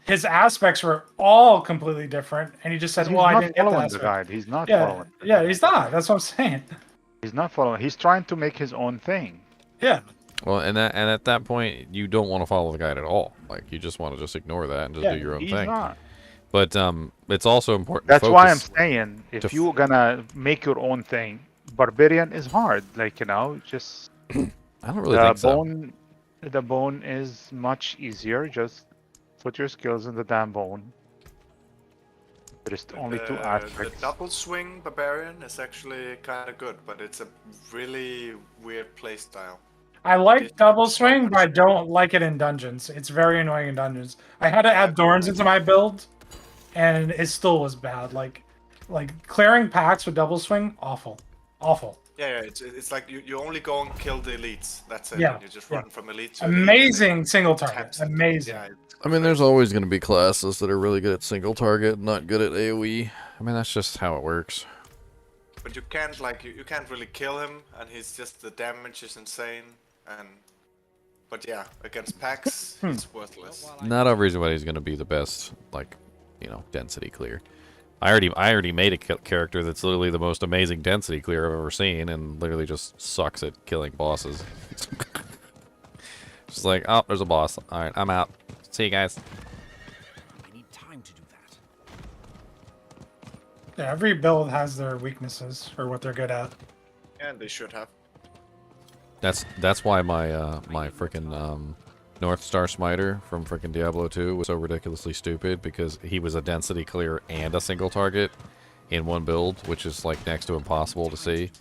His aspects were all completely different, and he just said, "Well, I didn't get the guide. He's not following. Yeah, he's not. That's what I'm saying. He's not following. He's trying to make his own thing. Yeah. Well, and at that point, you don't want to follow the guide at all. Like, you just want to just ignore that and just do your own thing. Not. But it's also important. That's why I'm saying, if you're gonna make your own thing, Barbarian is hard. Like, just I don't really think so. The bone is much easier. Just put your skills in the damn bone. There's only 2 aspects. The double swing Barbarian is actually kind of good, but it's a really weird playstyle. I like double swing, but I don't like it in dungeons. It's very annoying in dungeons. I had to add thorns into my build, and it still was bad. Like clearing packs with double swing, awful. Yeah, it's like you only go and kill the elites. That's it. Yeah, You just run from elite to amazing elite. single target. Amazing. Yeah, I mean, there's always going to be classes that are really good at single target, not good at AoE. I mean, that's just how it works. But you can't you can't really kill him, and the damage is insane. But yeah, against packs, it's worthless. Not everybody's going to be the best, density clear. I already made a character that's literally the most amazing density clear I've ever seen, and literally just sucks at killing bosses. Just like, oh, there's a boss. All right, I'm out. See you guys. I need time to do that. Yeah, every build has their weaknesses or what they're good at. Yeah, they should have. That's why my frickin' North Star Smiter from frickin' Diablo 2 was so ridiculously stupid, because he was a density clear and a single target in one build, which is like next to impossible to see.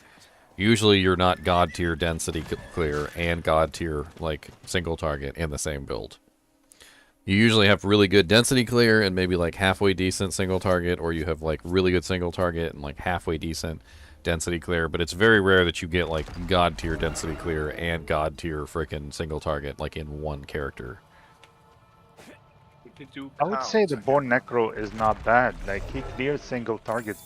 Usually you're not god tier density clear and god tier single target in the same build. You usually have really good density clear and maybe like halfway decent single target, or you have like really good single target and like halfway decent density clear, but it's very rare that you get like god tier density clear and god tier frickin' single target like in one character. I would say the Bone Necro is not bad. Like, he clears single targets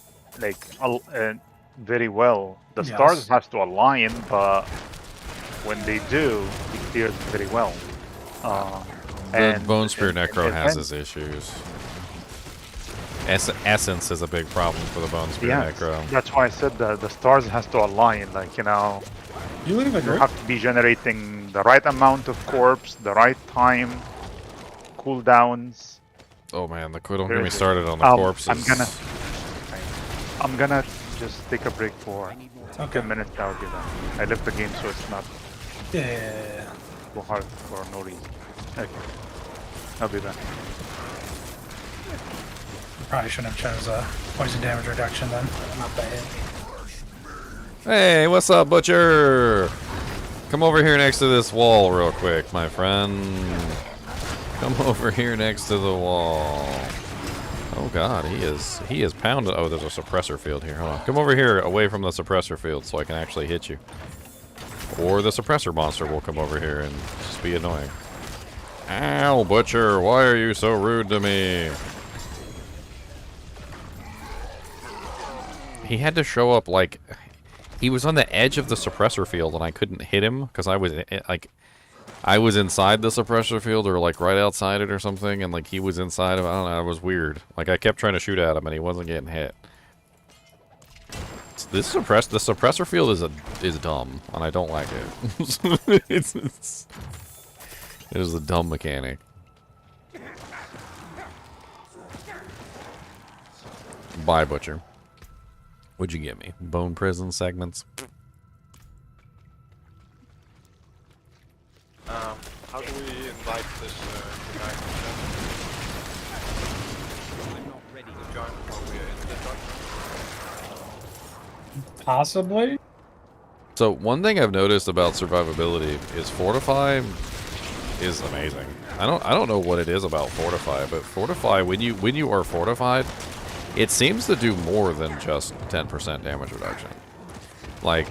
very well. The stars have to align, but when they do, he clears very well. The Bone Spear Necro has his issues. Essence is a big problem for the Bone Spear Necro. That's why I said the stars has to align. You have to be generating the right amount of corpse, the right time, cooldowns. Oh man, don't get me started on the corpses. I'm gonna just take a break for 10 minutes. I'll be done. I left the game, so it's not too hard for no reason. Okay, I'll be done. Probably shouldn't have chose poison damage reduction then. Not bad. Hey, what's up, Butcher? Come over here next to this wall real quick, my friend. Come over here next to the wall. Oh god, he is pounded. Oh, there's a suppressor field here. Hold on. Come over here away from the suppressor field so I can actually hit you. Or the suppressor monster will come over here and just be annoying. Ow, Butcher, why are you so rude to me? He had to show up he was on the edge of the suppressor field, and I couldn't hit him because I was like, I was inside the suppressor field or like right outside it or something, and like he was inside of. I don't know. It was weird. Like I kept trying to shoot at him, and he wasn't getting hit. So the suppressor field is dumb, and I don't like it. It is a dumb mechanic. Bye, Butcher. What'd you get me? Bone prison segments? How do we invite this guy to join while we're in the dungeon? Possibly. So one thing I've noticed about survivability is Fortify is amazing. I don't know what it is about Fortify, but Fortify when you are fortified, it seems to do more than just 10% damage reduction. Like,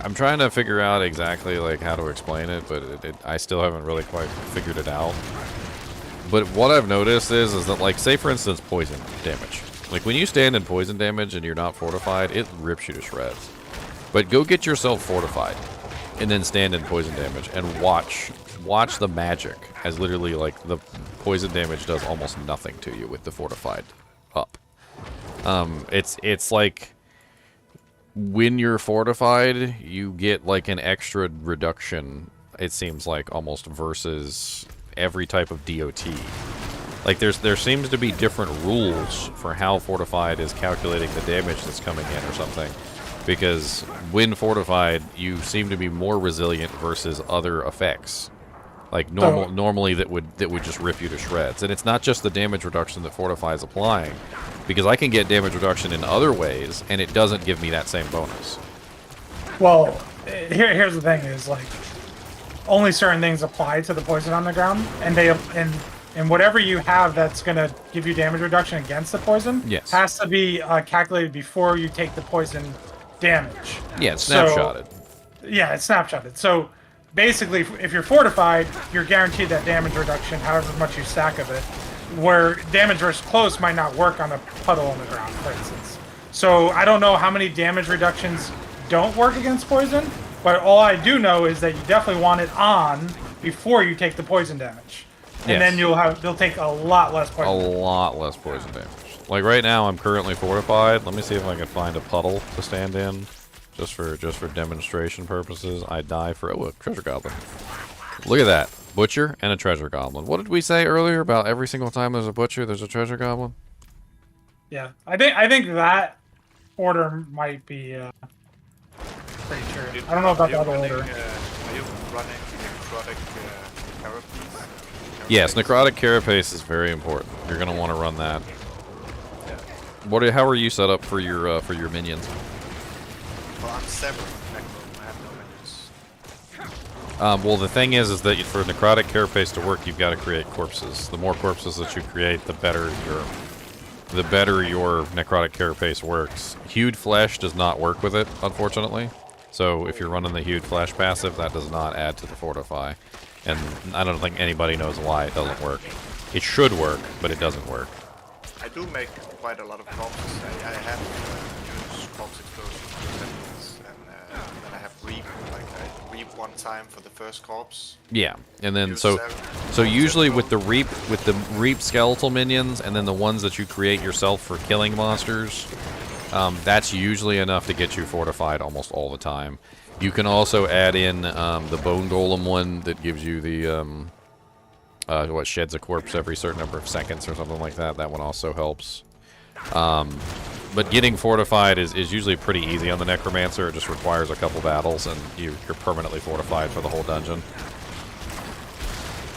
I'm trying to figure out exactly like how to explain it, but I still haven't really quite figured it out. But what I've noticed is that, like, say for instance poison damage. Like when you stand in poison damage and you're not fortified, it rips you to shreds. But go get yourself fortified, and then stand in poison damage and watch the magic as literally like the poison damage does almost nothing to you with the fortified up. It's like when you're fortified, you get like an extra reduction, it seems like, almost versus every type of DOT. Like there seems to be different rules for how fortified is calculating the damage that's coming in or something. Because when fortified, you seem to be more resilient versus other effects. Like normally that would just rip you to shreds. And it's not just the damage reduction that Fortify is applying, because I can get damage reduction in other ways, and it doesn't give me that same bonus. Well, here's the thing: is like only certain things apply to the poison on the ground, and and whatever you have that's gonna give you damage reduction against the poison, yes, has to be calculated before you take the poison damage. Yeah, it's snapshotted. Yeah, it's snapshotted. So basically, if you're fortified, you're guaranteed that damage reduction, however much you stack of it, where damage versus close might not work on a puddle on the ground, for instance. So I don't know how many damage reductions don't work against poison, but all I do know is that you definitely want it on before you take the poison damage. And then they'll take a lot less poison damage. A lot less poison damage. Like right now, I'm currently fortified. Let me see if I can find a puddle to stand in. Just for demonstration purposes, I die for a treasure goblin. Look at that, butcher and a treasure goblin. What did we say earlier about every single time there's a butcher, there's a treasure goblin? Yeah, I think that order might be pretty true. I don't know about the other order. Are you running necrotic carapace? Yes, necrotic carapace is very important. You're gonna want to run that. Yeah. How are you set up for your minions? Well, I'm 7 necro. I have no minions. Well, the thing is that for necrotic carapace to work, you've got to create corpses. The more corpses that you create, the better your necrotic carapace works. Hewed flesh does not work with it, unfortunately. So if you're running the hewed flesh passive, that does not add to the fortify. And I don't think anybody knows why it doesn't work. It should work, but it doesn't work. I do make quite a lot of corpses. I have used corpse explosion for 10 minutes, and then I have reap. Like I reap one time for the first corpse. Yeah, and then so usually with the reap skeletal minions, and then the ones that you create yourself for killing monsters, that's usually enough to get you fortified almost all the time. You can also add in the bone golem one that gives you the what sheds a corpse every certain number of seconds or something like that. That one also helps. But getting fortified is usually pretty easy on the necromancer. It just requires a couple battles, and you're permanently fortified for the whole dungeon.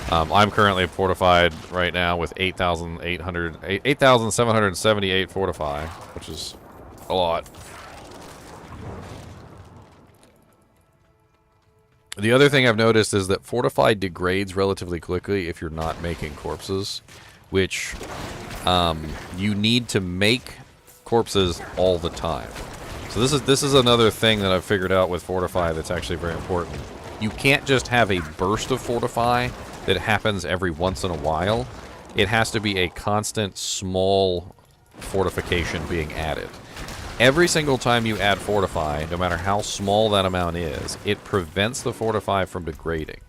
I'm currently fortified right now with 8,778 fortify, which is a lot. The other thing I've noticed is that fortify degrades relatively quickly if you're not making corpses, which you need to make corpses all the time. So this is another thing that I've figured out with fortify that's actually very important. You can't just have a burst of fortify that happens every once in a while. It has to be a constant small fortification being added. Every single time you add fortify, no matter how small that amount is, it prevents the fortify from degrading,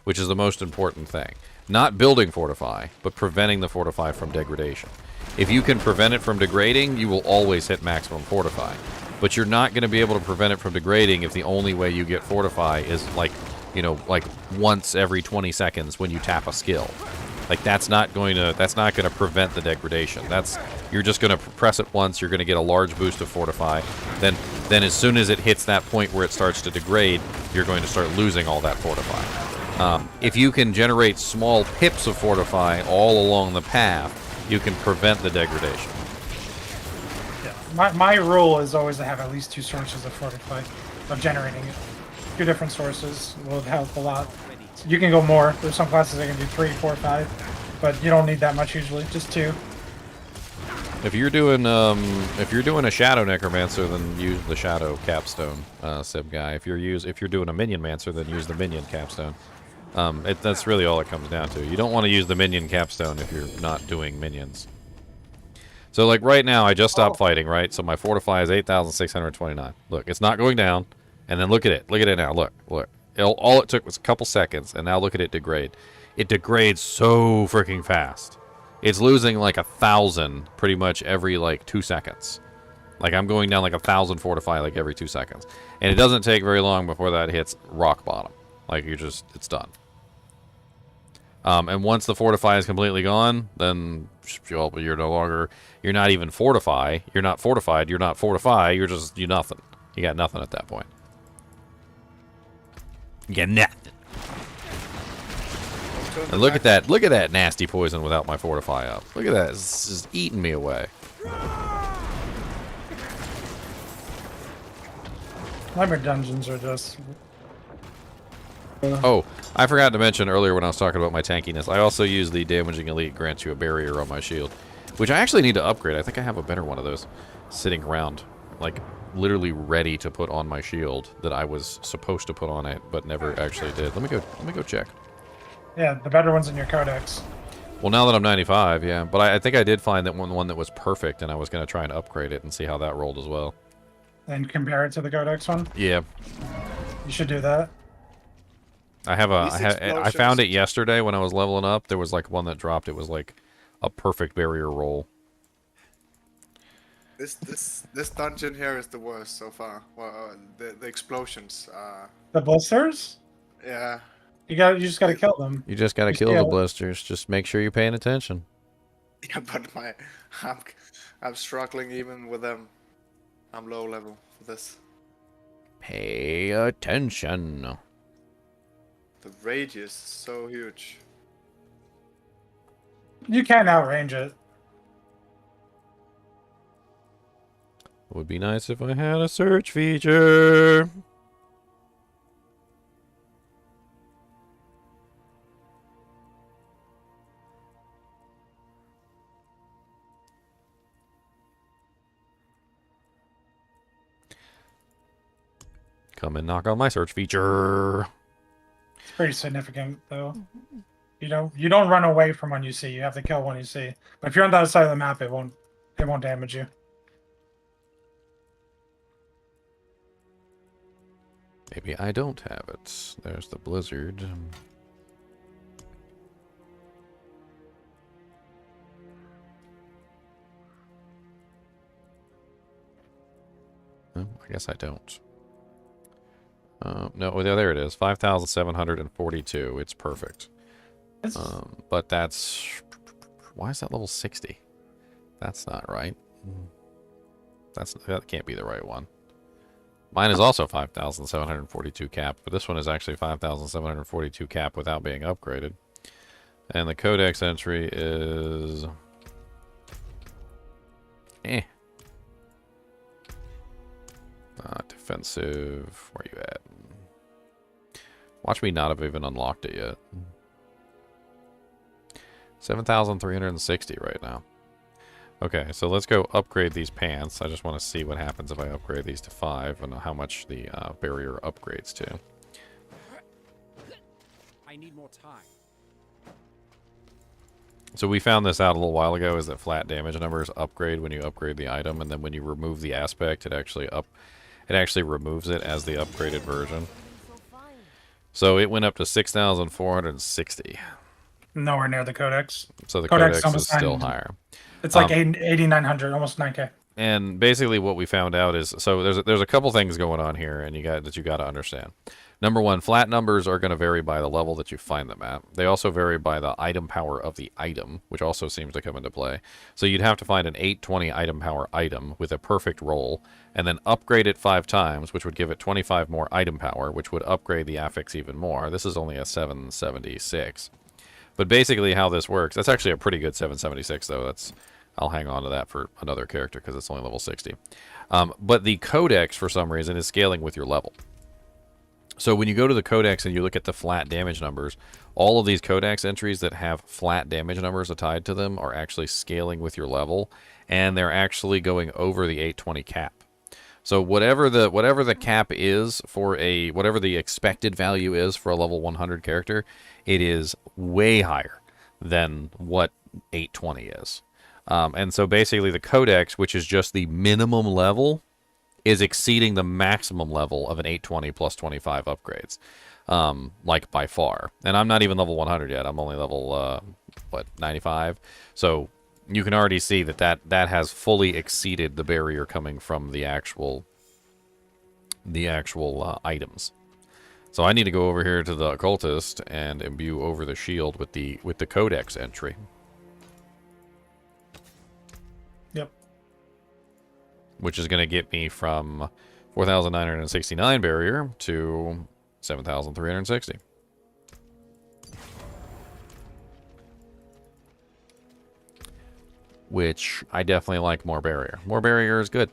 which is the most important thing. Not building fortify, but preventing the fortify from degradation. If you can prevent it from degrading, you will always hit maximum fortify. But you're not going to be able to prevent it from degrading if the only way you get fortify is like, you know, like once every 20 seconds when you tap a skill. Like that's not going to prevent the degradation. You're just going to press it once, you're going to get a large boost of fortify. Then as soon as it hits that point where it starts to degrade, you're going to start losing all that fortify. If you can generate small pips of fortify all along the path, you can prevent the degradation. Yeah. My rule is always to have at least 2 sources of fortify, of generating it. 2 different sources will help a lot. You can go more. There's some classes that can do 3, 4, 5, but you don't need that much usually. Just 2. If you're doing a Shadow Necromancer, then use the Shadow Capstone, Sib guy. If you're doing a Minion Mancer, then use the Minion Capstone. That's really all it comes down to. You don't want to use the Minion Capstone if you're not doing minions. So like right now, I just stopped fighting, right? So my fortify is 8,629. Look, it's not going down. And then look at it. Look at it now. Look. All it took was a couple seconds, and now look at it degrade. It degrades so freaking fast. It's losing like 1,000 pretty much every like 2 seconds. Like I'm going down like 1,000 fortify like every 2 seconds. And it doesn't take very long before that hits rock bottom. Like it's done. And once the fortify is completely gone, then you're not even fortify. You're not fortified. You're not fortify. You're nothing. You got nothing at that point. You got nothing. And look at that. Look at that nasty poison without my fortify up. Look at that. It's just eating me away. Nightmare dungeons are just... Oh, I forgot to mention earlier when I was talking about my tankiness, I also use the Damaging Elite grants you a barrier on my shield, which I actually need to upgrade. I think I have a better one of those sitting around, like literally ready to put on my shield that I was supposed to put on it, but never actually did. Let me go check. Yeah, the better ones in your codex. Well, now that I'm 95, yeah. But I think I did find that one that was perfect, and I was going to try and upgrade it and see how that rolled as well. And compare it to the codex one? Yeah. You should do that. I found it yesterday when I was leveling up. There was like one that dropped. It was like a perfect barrier roll. This dungeon here is the worst so far. Well, the explosions. The blisters? Yeah. You just gotta kill them. You just gotta kill the blisters. Just make sure you're paying attention. Yeah, but I'm struggling even with them. I'm low level for this. Pay attention. The radius is so huge. You can't outrange it. It would be nice if I had a search feature. Come and knock on my search feature. It's pretty significant, though. You don't run away from one you see. You have to kill one you see. But if you're on the other side of the map, it won't damage you. Maybe I don't have it. There's the blizzard. Oh, I guess I don't. No, there it is. 5,742. It's perfect. But that's... Why is that level 60? That's not right. That can't be the right one. Mine is also 5,742 cap, but this one is actually 5,742 cap without being upgraded. And the codex entry is... defensive. Where you at? Watch me not have even unlocked it yet. 7,360 right now. Okay, so let's go upgrade these pants. I just want to see what happens if I upgrade these to 5 and how much the barrier upgrades to. I need more time. So we found this out a little while ago, is that flat damage numbers upgrade when you upgrade the item, and then when you remove the aspect, it actually removes it as the upgraded version. So it went up to 6,460. Nowhere near the Codex. So the Codex Codex is almost still 9 higher. It's like 8,900, almost 9K. And basically what we found out is, so there's a couple things going on here, and you got to understand. Number one, flat numbers are going to vary by the level that you find them at. They also vary by the item power of the item, which also seems to come into play. So you'd have to find an 820 item power item with a perfect roll, and then upgrade it 5 times, which would give it 25 more item power, which would upgrade the affix even more. This is only a 776. But basically how this works, that's actually a pretty good 776, though. I'll hang on to that for another character because it's only level 60. But the Codex, for some reason, is scaling with your level. So when you go to the Codex and you look at the flat damage numbers, all of these Codex entries that have flat damage numbers tied to them are actually scaling with your level, and they're actually going over the 820 cap. So whatever the cap is for whatever the expected value is for a level 100 character, it is way higher than what 820 is. And so basically the Codex, which is just the minimum level, is exceeding the maximum level of an 820 plus 25 upgrades, like by far. And I'm not even level 100 yet. I'm only level, 95? So you can already see that has fully exceeded the barrier coming from the actual items. So I need to go over here to the Occultist and imbue over the shield with the Codex entry. Yep. Which is going to get me from 4,969 barrier to 7,360. Which I definitely like more barrier. More barrier is good.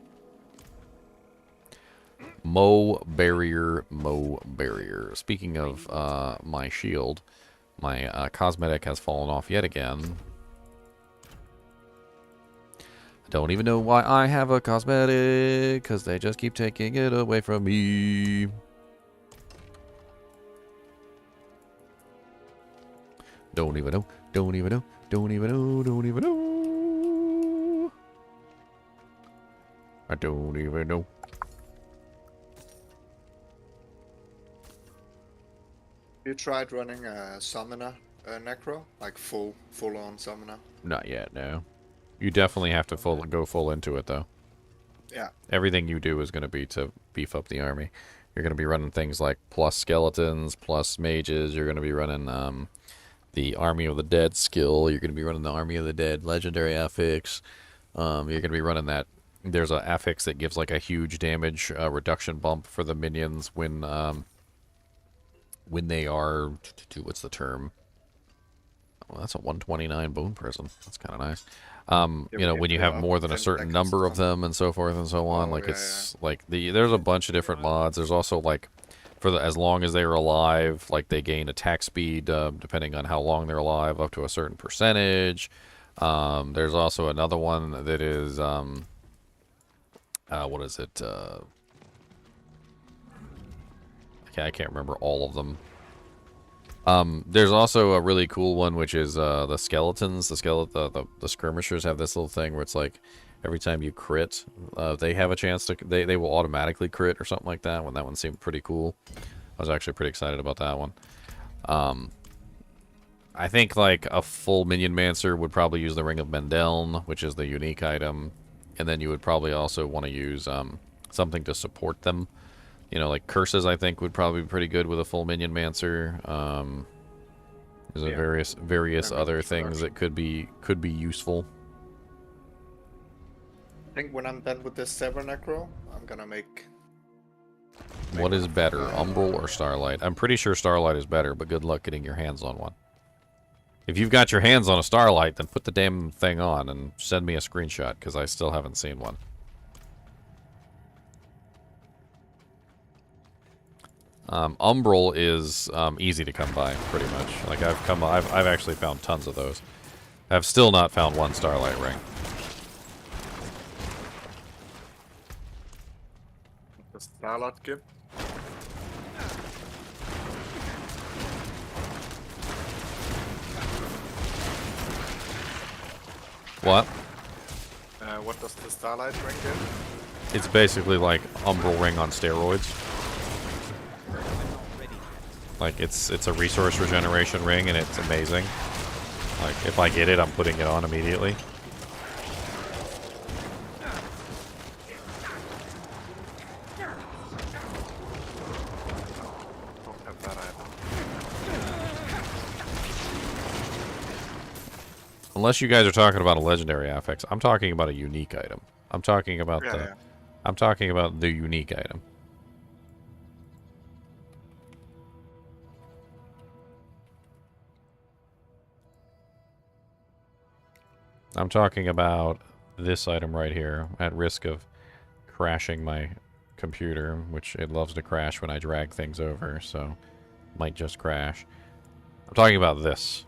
Mo barrier. Speaking of my shield, my cosmetic has fallen off yet again. Don't even know why I have a cosmetic, because they just keep taking it away from me. Don't even know. I don't even know. You tried running a summoner necro, like full on summoner? Not yet, no. You definitely have to go full into it, though. Yeah. Everything you do is going to be to beef up the army. You're going to be running things like plus skeletons, plus mages. You're going to be running the Army of the Dead skill. You're going to be running the Army of the Dead legendary affix. You're going to be running that. There's an affix that gives like a huge damage reduction bump for the minions when they are, what's the term? Well, that's a 129 bone prison. That's kind of nice. You know, when you have more than a certain number of them and so forth and so on, like it's like there's a bunch of different mods. There's also like as long as they're alive, like they gain attack speed depending on how long they're alive, up to a certain percentage. There's also another one that is what is it? I can't remember all of them. There's also a really cool one, which is the skeletons. The skirmishers have this little thing where it's like every time you crit, they have a chance to they will automatically crit or something like that. When that one seemed pretty cool, I was actually pretty excited about that one. I think like a full minion mancer would probably use the Ring of Mendeln, which is the unique item, and then you would probably also want to use something to support them. You know, like curses, I think, would probably be pretty good with a full minion mancer. There's various other things that could be useful. I think when I'm done with this Sever Necro, I'm gonna make What is better, Umbral or Starlight? I'm pretty sure Starlight is better, but good luck getting your hands on one. If you've got your hands on a Starlight, then put the damn thing on and send me a screenshot, because I still haven't seen one. Umbral is easy to come by, pretty much. Like I've actually found tons of those. I've still not found one Starlight ring. the Starlight give. What? What does the Starlight Ring do? It's basically like Umbral Ring on steroids. Like it's a resource regeneration ring and it's amazing. Like if I get it, I'm putting it on immediately. Don't have that item. Unless you guys are talking about a legendary affix, I'm talking about a unique item. I'm talking about Yeah. I'm talking about the unique item. I'm talking about this item right here, at risk of crashing my computer, which it loves to crash when I drag things over, so might just crash. I'm talking about this.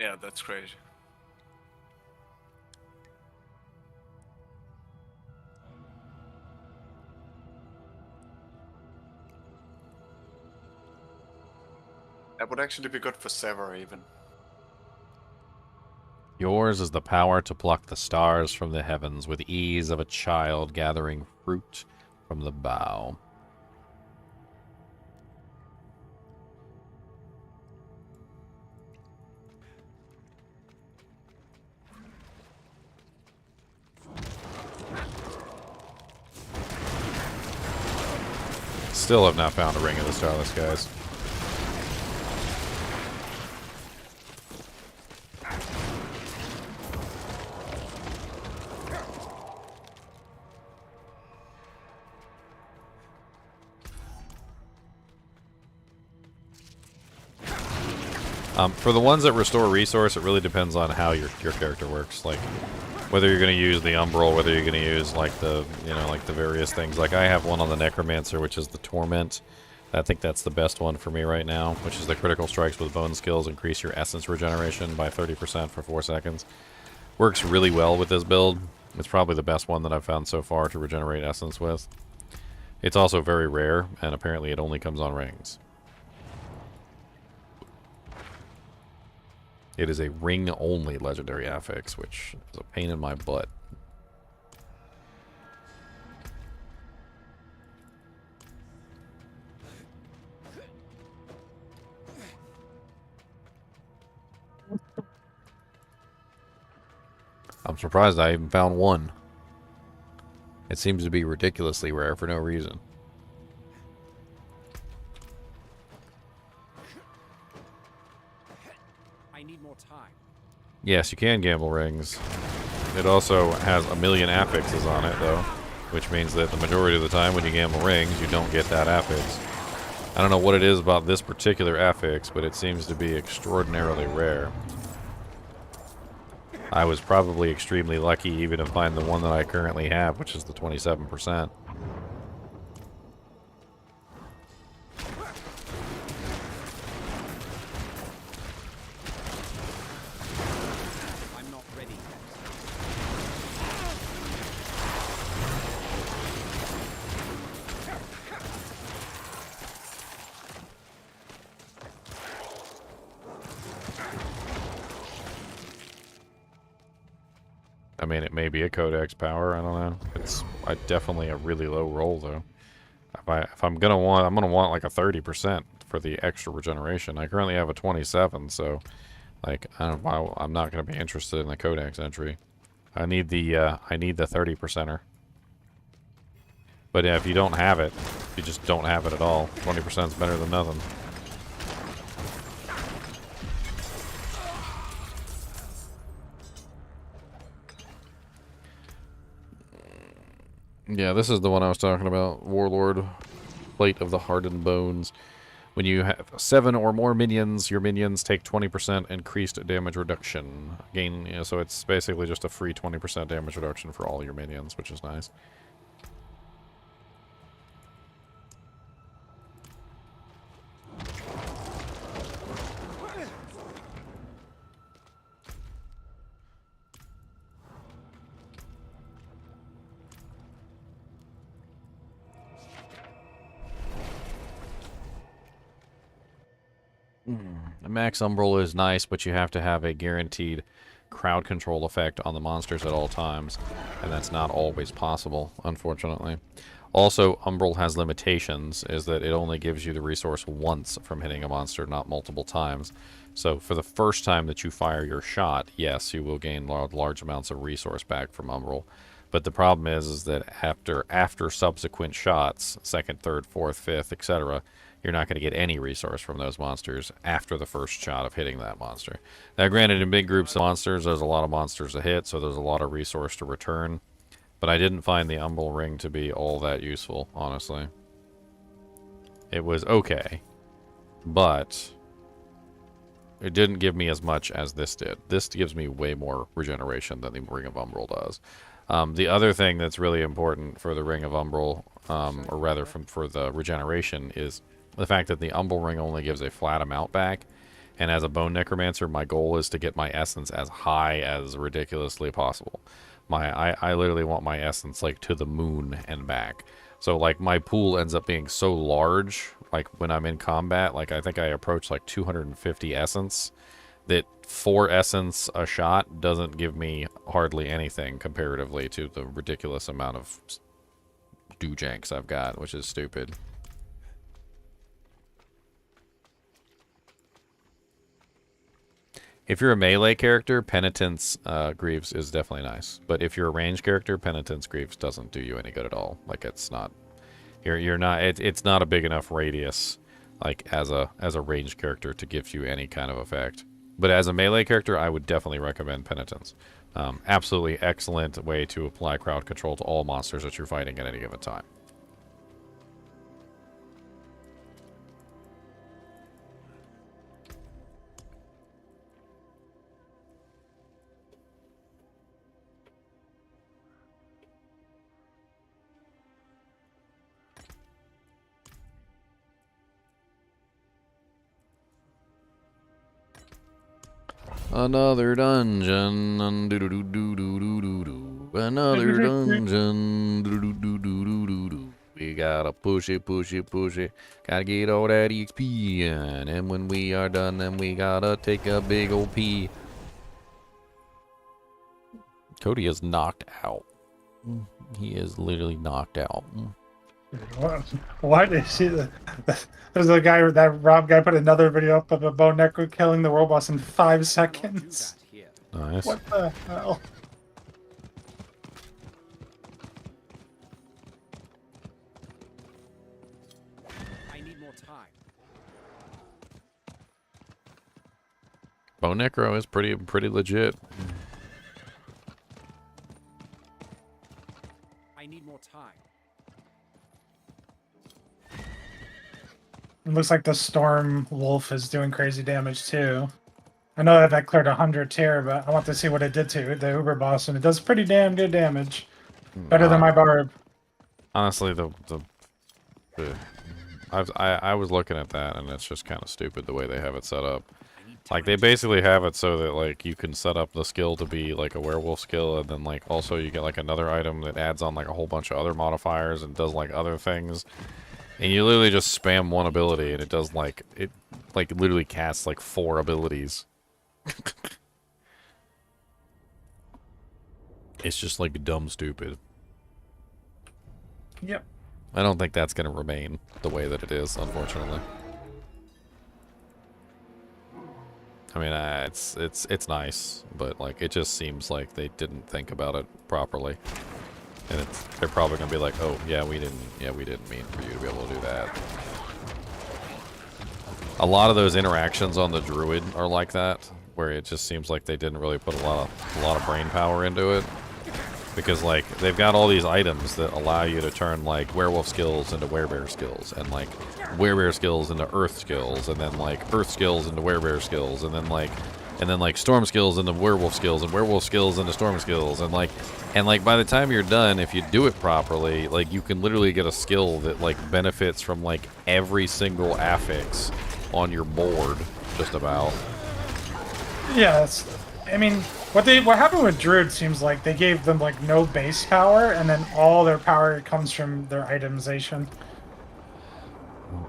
Yeah, that's great. That would actually be good for Sever even. Yours is the power to pluck the stars from the heavens with ease of a child gathering fruit from the bough. Still have not found a Ring of the Starless, guys. For the ones that restore resource, it really depends on how your character works. Like, whether you're going to use the Umbral, whether you're going to use, like, the, you know, like the various things. Like, I have one on the Necromancer, which is the Torment. I think that's the best one for me right now, which is the critical strikes with bone skills increase your essence regeneration by 30% for 4 seconds. Works really well with this build. It's probably the best one that I've found so far to regenerate essence with. It's also very rare, and apparently it only comes on rings. It is a ring-only legendary affix, which is a pain in my butt. I'm surprised I even found one. It seems to be ridiculously rare for no reason. I need more time. Yes, you can gamble rings. It also has a million affixes on it, though, which means that the majority of the time when you gamble rings, you don't get that affix. I don't know what it is about this particular affix, but it seems to be extraordinarily rare. I was probably extremely lucky even to find the one that I currently have, which is the 27%. I'm not ready yet. I mean, it may be a codex power. I don't know. It's definitely a really low roll though. If I'm gonna want, I'm gonna want like a 30% for the extra regeneration. I currently have a 27, so like I'm not gonna be interested in the codex entry. I need the 30%er. But yeah, if you don't have it, you just don't have it at all. 20% is better than nothing. Yeah, this is the one I was talking about. Warlord, Plate of the Hardened Bones. When you have 7 or more minions, your minions take 20% increased damage reduction. Gain, you know, so it's basically just a free 20% damage reduction for all your minions, which is nice. Max Umbral is nice, but you have to have a guaranteed crowd control effect on the monsters at all times, and that's not always possible, unfortunately. Also, Umbral has limitations, is that it only gives you the resource once from hitting a monster, not multiple times. So for the first time that you fire your shot, yes, you will gain large amounts of resource back from Umbral. But the problem is that after subsequent shots, second, third, fourth, fifth, etc., you're not going to get any resource from those monsters after the first shot of hitting that monster. Now, granted, in big groups of monsters, there's a lot of monsters to hit, so there's a lot of resource to return. But I didn't find the Umbral Ring to be all that useful, honestly. It was okay, but it didn't give me as much as this did. This gives me way more regeneration than the Ring of Umbral does. The other thing that's really important for the Ring of Umbral, or rather for the regeneration, is the fact that the Umbral Ring only gives a flat amount back. And as a Bone Necromancer, my goal is to get my essence as high as ridiculously possible. I literally want my essence like to the moon and back. So like my pool ends up being so large, like when I'm in combat, like I think I approach like 250 essence, that 4 essence a shot doesn't give me hardly anything comparatively to the ridiculous amount of doojanks I've got, which is stupid. If you're a melee character, Penitence Greaves is definitely nice. But if you're a ranged character, Penitence Greaves doesn't do you any good at all. Like it's not, you're not. It's not a big enough radius, like as a ranged character to give you any kind of effect. But as a melee character, I would definitely recommend Penitence. Absolutely excellent way to apply crowd control to all monsters that you're fighting at any given time. Another dungeon. Another dungeon. We gotta push it. Gotta get all that XP in. And when we are done, then we gotta take a big old pee. Cody is knocked out. He is literally knocked out. What is he? There's a guy, that Rob guy put another video up of a bone necro killing the world boss in 5 seconds. Nice. What the hell? I need more time. Bone Necro is pretty legit. I need more time. It looks like the Storm Wolf is doing crazy damage too. I know that cleared 100 tier, but I want to see what it did to the Uber boss, and it does pretty damn good damage. Better than my Barb. Honestly, I was looking at that, and it's just kind of stupid the way they have it set up. Like, they basically have it so that, like, you can set up the skill to be, like, a werewolf skill, and then, like, also you get, like, another item that adds on, like, a whole bunch of other modifiers and does, like, other things. And you literally just spam one ability, and it does, like, literally casts, like, 4 abilities. It's just, like, dumb stupid. Yep. I don't think that's going to remain the way that it is, unfortunately. I mean, it's nice, but, like, it just seems like they didn't think about it properly. And they're probably going to be like, oh, yeah, we didn't mean for you to be able to do that. A lot of those interactions on the Druid are like that, where it just seems like they didn't really put a lot of brain power into it. Because, like, they've got all these items that allow you to turn, like, werewolf skills into werebear skills, and, like, werebear skills into earth skills, and then, like, earth skills into werebear skills, and then, like, storm skills into werewolf skills, and werewolf skills into storm skills, and, like, by the time you're done, if you do it properly, like, you can literally get a skill that, like, benefits from, like, every single affix on your board, just about. Yeah, I mean, what happened with Druid seems like they gave them, like, no base power, and then all their power comes from their itemization.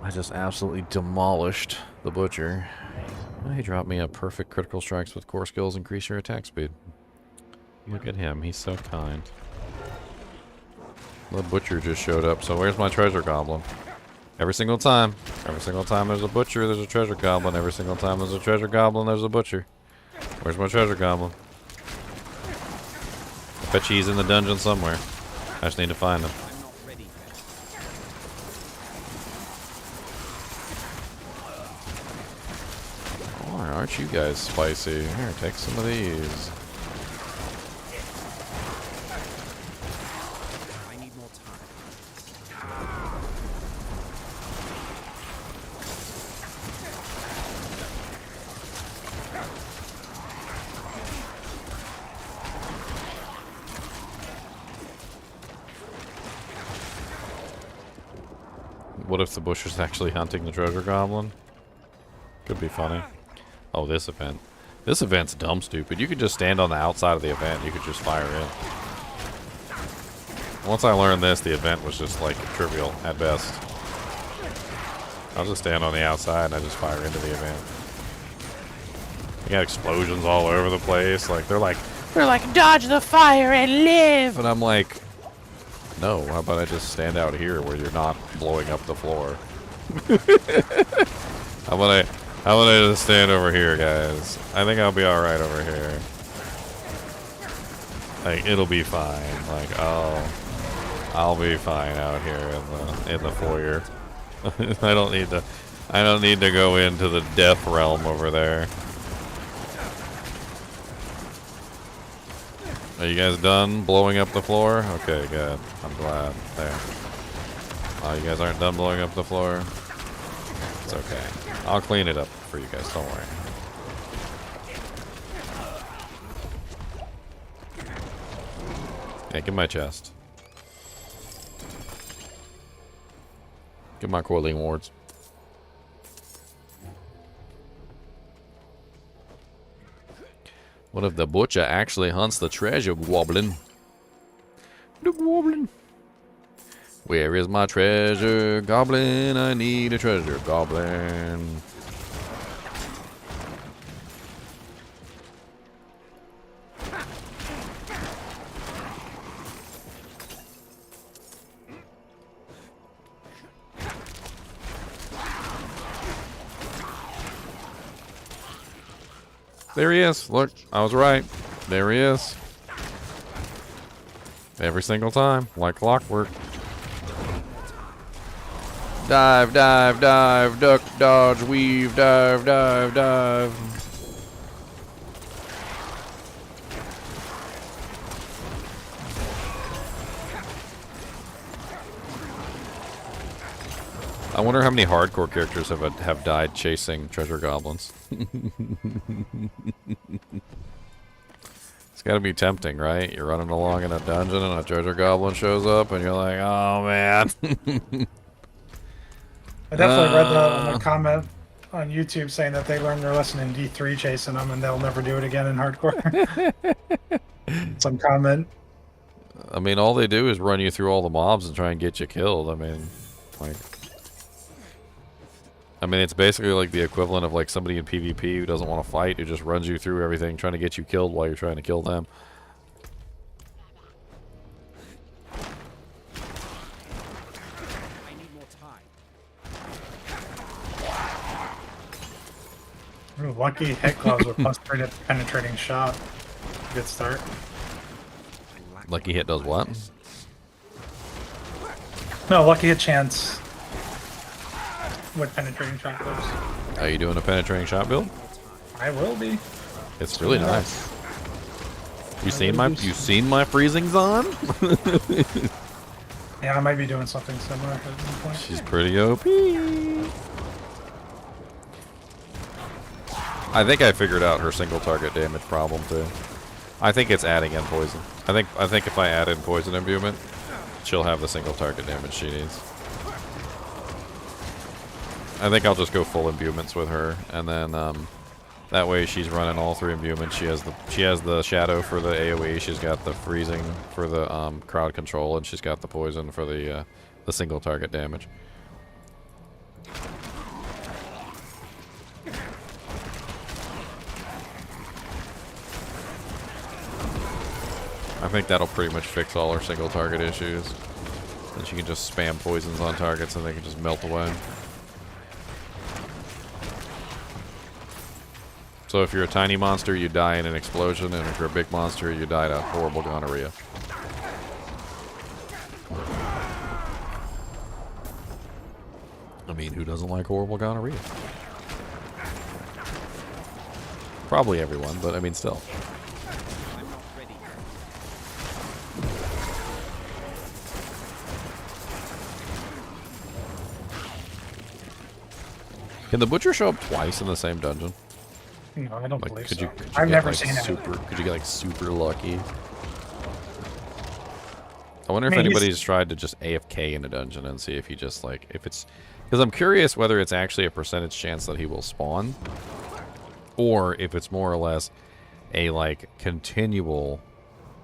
I just absolutely demolished the butcher. He dropped me a perfect critical strikes with core skills, increase your attack speed. Look at him, he's so kind. The butcher just showed up, so where's my treasure goblin? Every single time there's a butcher, there's a treasure goblin. Every single time there's a treasure goblin, there's a butcher. Where's my treasure goblin? I bet you he's in the dungeon somewhere. I just need to find him. Oh, aren't you guys spicy? Here, take some of these. What if the bush is actually hunting the treasure goblin? Could be funny. Oh, this event. This event's dumb stupid. You could just stand on the outside of the event. You could just fire in. Once I learned this, the event was just like trivial at best. I'll just stand on the outside and I just fire into the event. You got explosions all over the place. Like they're like dodge the fire and live. and I'm like, no, how about I just stand out here where you're not blowing up the floor? How about I just stand over here, guys? I think I'll be alright over here. Like, it'll be fine. Like, I'll be fine out here in the foyer. I don't need to go into the death realm over there. Are you guys done blowing up the floor? Okay, good. I'm glad. There. Oh, you guys aren't done blowing up the floor? It's okay. I'll clean it up for you guys, don't worry. Yeah, give my chest. Give my Coiling wards. What if the butcher actually hunts the treasure goblin? The goblin. Where is my treasure goblin? I need a treasure goblin. There he is. Look, I was right. There he is. Every single time, like clockwork. Dive, dive, dive, duck, dodge, weave, dive, dive, dive. I wonder how many hardcore characters have died chasing treasure goblins. It's gotta be tempting, right? You're running along in a dungeon and a treasure goblin shows up and you're like, oh man. I definitely read that in a comment on YouTube saying that they learned their lesson in D3 chasing them and they'll never do it again in hardcore. Some comment. I mean, all they do is run you through all the mobs and try and get you killed. I mean, it's basically like the equivalent of like somebody in PvP who doesn't want to fight, who just runs you through everything, trying to get you killed while you're trying to kill them. Ooh, lucky hit gloves with +3 to penetrating shot. Good start. Lucky hit does what? No, lucky hit chance with penetrating shot gloves. Are you doing a penetrating shot build? I will be. It's really nice. You seen my freezings on? Yeah, I might be doing something similar at this point. She's pretty OP. I think I figured out her single target damage problem too. I think it's adding in poison. I think if I add in poison imbuement, she'll have the single target damage she needs. I think I'll just go full imbuements with her, and then that way she's running all 3 imbuements. She has the shadow for the AOE. She's got the freezing for the crowd control, and she's got the poison for the single target damage. I think that'll pretty much fix all our single target issues. Then she can just spam poisons on targets and they can just melt away. So if you're a tiny monster, you die in an explosion, and if you're a big monster, you die to horrible gonorrhea. I mean, who doesn't like horrible gonorrhea? Probably everyone, but I mean, still. Can the butcher show up twice in the same dungeon? No, I don't Like, believe could so. you I've get, never like, seen it. Could you get like super lucky? I wonder if I mean, anybody's tried to just AFK in a dungeon and see if he just like if it's because I'm curious whether it's actually a percentage chance that he will spawn, or if it's more or less a like continual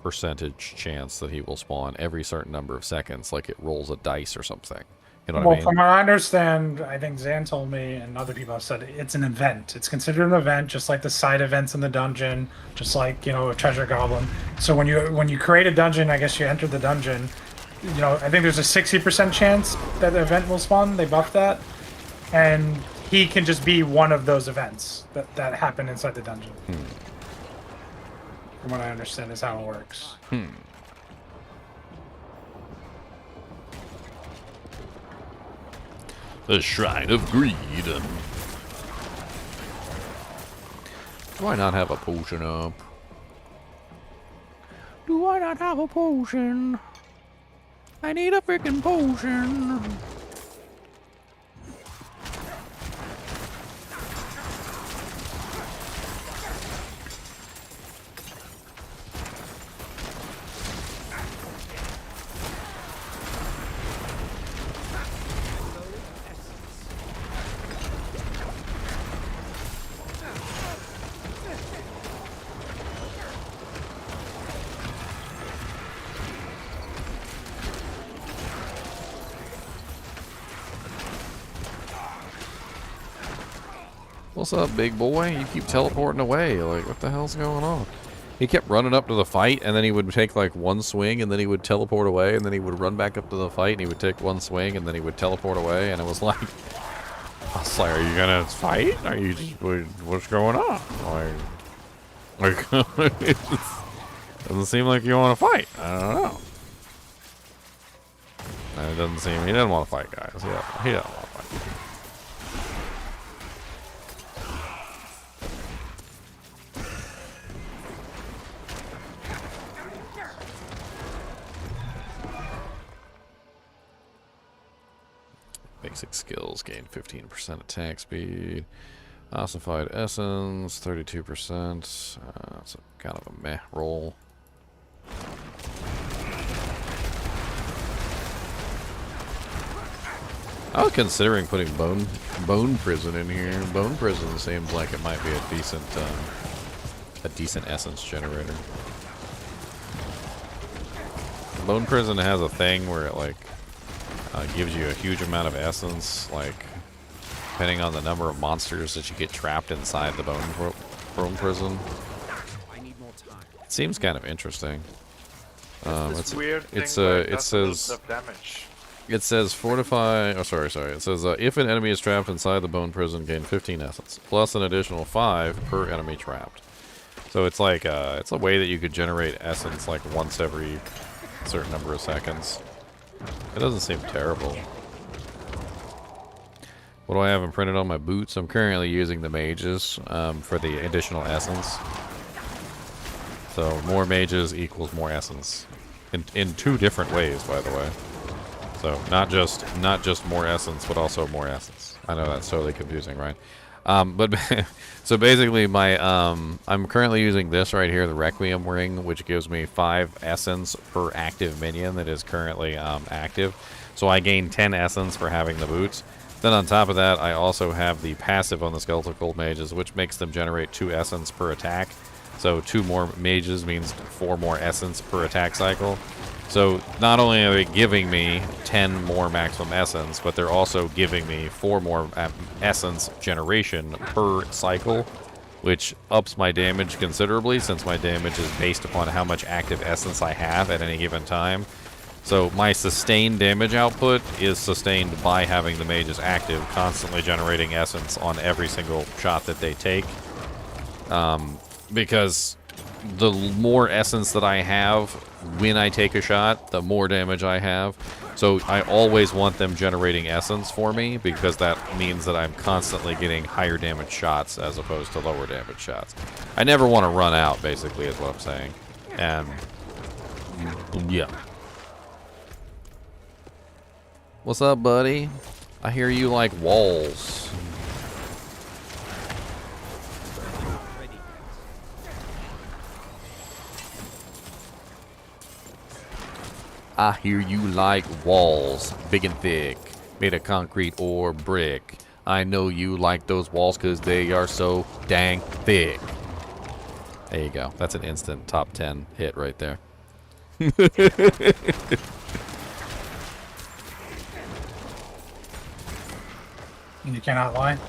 percentage chance that he will spawn every certain number of seconds, like it rolls a dice or something. You know what I Well, mean? from what I understand, I think Zan told me, and other people have said it's an event. It's considered an event, just like the side events in the dungeon, just like a treasure goblin. So when you create a dungeon, I guess you enter the dungeon. I think there's a 60% chance that the event will spawn. They buffed that, and he can just be one of those events that happen inside the dungeon. From what I understand, is how it works. The Shrine of Greed. Do I not have a potion up? Do I not have a potion? I need a freaking potion. What's up, big boy? You keep teleporting away. Like, what the hell's going on? He kept running up to the fight, and then he would take, like, one swing, and then he would teleport away, and then he would run back up to the fight, and he would take one swing, and then he would teleport away, and it was like... I was like, are you gonna fight? Are you just... What's going on? Like it just doesn't seem like you want to fight. I don't know. And it doesn't seem... He doesn't want to fight, guys. He doesn't want to fight. Basic skills gain 15% attack speed. Ossified essence 32%. That's kind of a meh roll. I was considering putting bone prison in here. Bone prison seems like it might be a decent essence generator. Bone prison has a thing where it like gives you a huge amount of essence, like depending on the number of monsters that you get trapped inside the bone prison. It seems kind of interesting. It's weird thing it where it does a says little bit of damage. it says fortify. Oh, sorry. It says if an enemy is trapped inside the bone prison, gain 15 essence plus an additional 5 per enemy trapped. So it's like it's a way that you could generate essence like once every certain number of seconds. It doesn't seem terrible. What do I have imprinted on my boots? I'm currently using the mages for the additional essence. So more mages equals more essence, in two different ways, by the way. So not just more essence, but also more essence. I know that's totally confusing, right? But so basically, I'm currently using this right here, the Requiem ring, which gives me 5 essence per active minion that is currently active. So I gain 10 essence for having the boots. Then on top of that, I also have the passive on the Skeletal Mages, which makes them generate 2 essence per attack. So 2 more mages means 4 more essence per attack cycle. So not only are they giving me 10 more maximum essence, but they're also giving me 4 more essence generation per cycle, which ups my damage considerably since my damage is based upon how much active essence I have at any given time. So my sustained damage output is sustained by having the mages active, constantly generating essence on every single shot that they take. Because the more essence that I have when I take a shot, the more damage I have. So I always want them generating essence for me, because that means that I'm constantly getting higher damage shots as opposed to lower damage shots. I never want to run out, basically, is what I'm saying. And yeah. What's up, buddy? I hear you like walls. I hear you like walls, big and thick, made of concrete or brick. I know you like those walls because they are so dang thick. There you go. That's an instant top 10 hit right there. You cannot lie.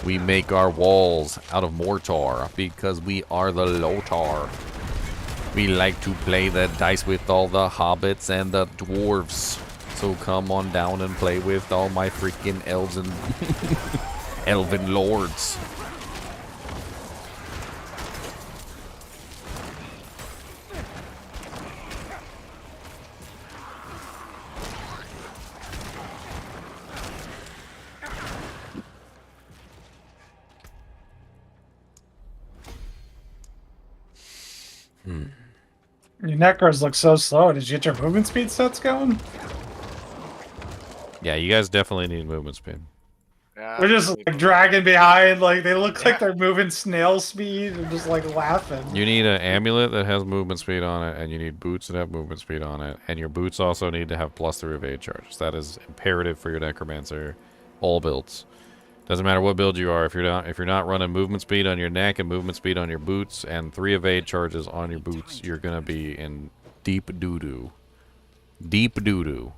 We make our walls out of mortar because we are the Lotar. We like to play the dice with all the hobbits and the dwarves. So come on down and play with all my freaking elves and elven lords. Your necros look so slow. Did you get your movement speed stats going? Yeah, you guys definitely need movement speed. Yeah, We're just like dragging behind. Like they look like they're moving snail speed and just like laughing. You need an amulet that has movement speed on it, and you need boots that have movement speed on it, and your boots also need to have +3 evade charges. That is imperative for your necromancer. All builds. Doesn't matter what build you are. If you're not running movement speed on your neck and movement speed on your boots and 3 evade charges on your boots, you're gonna be in deep doo-doo. Deep doo-doo.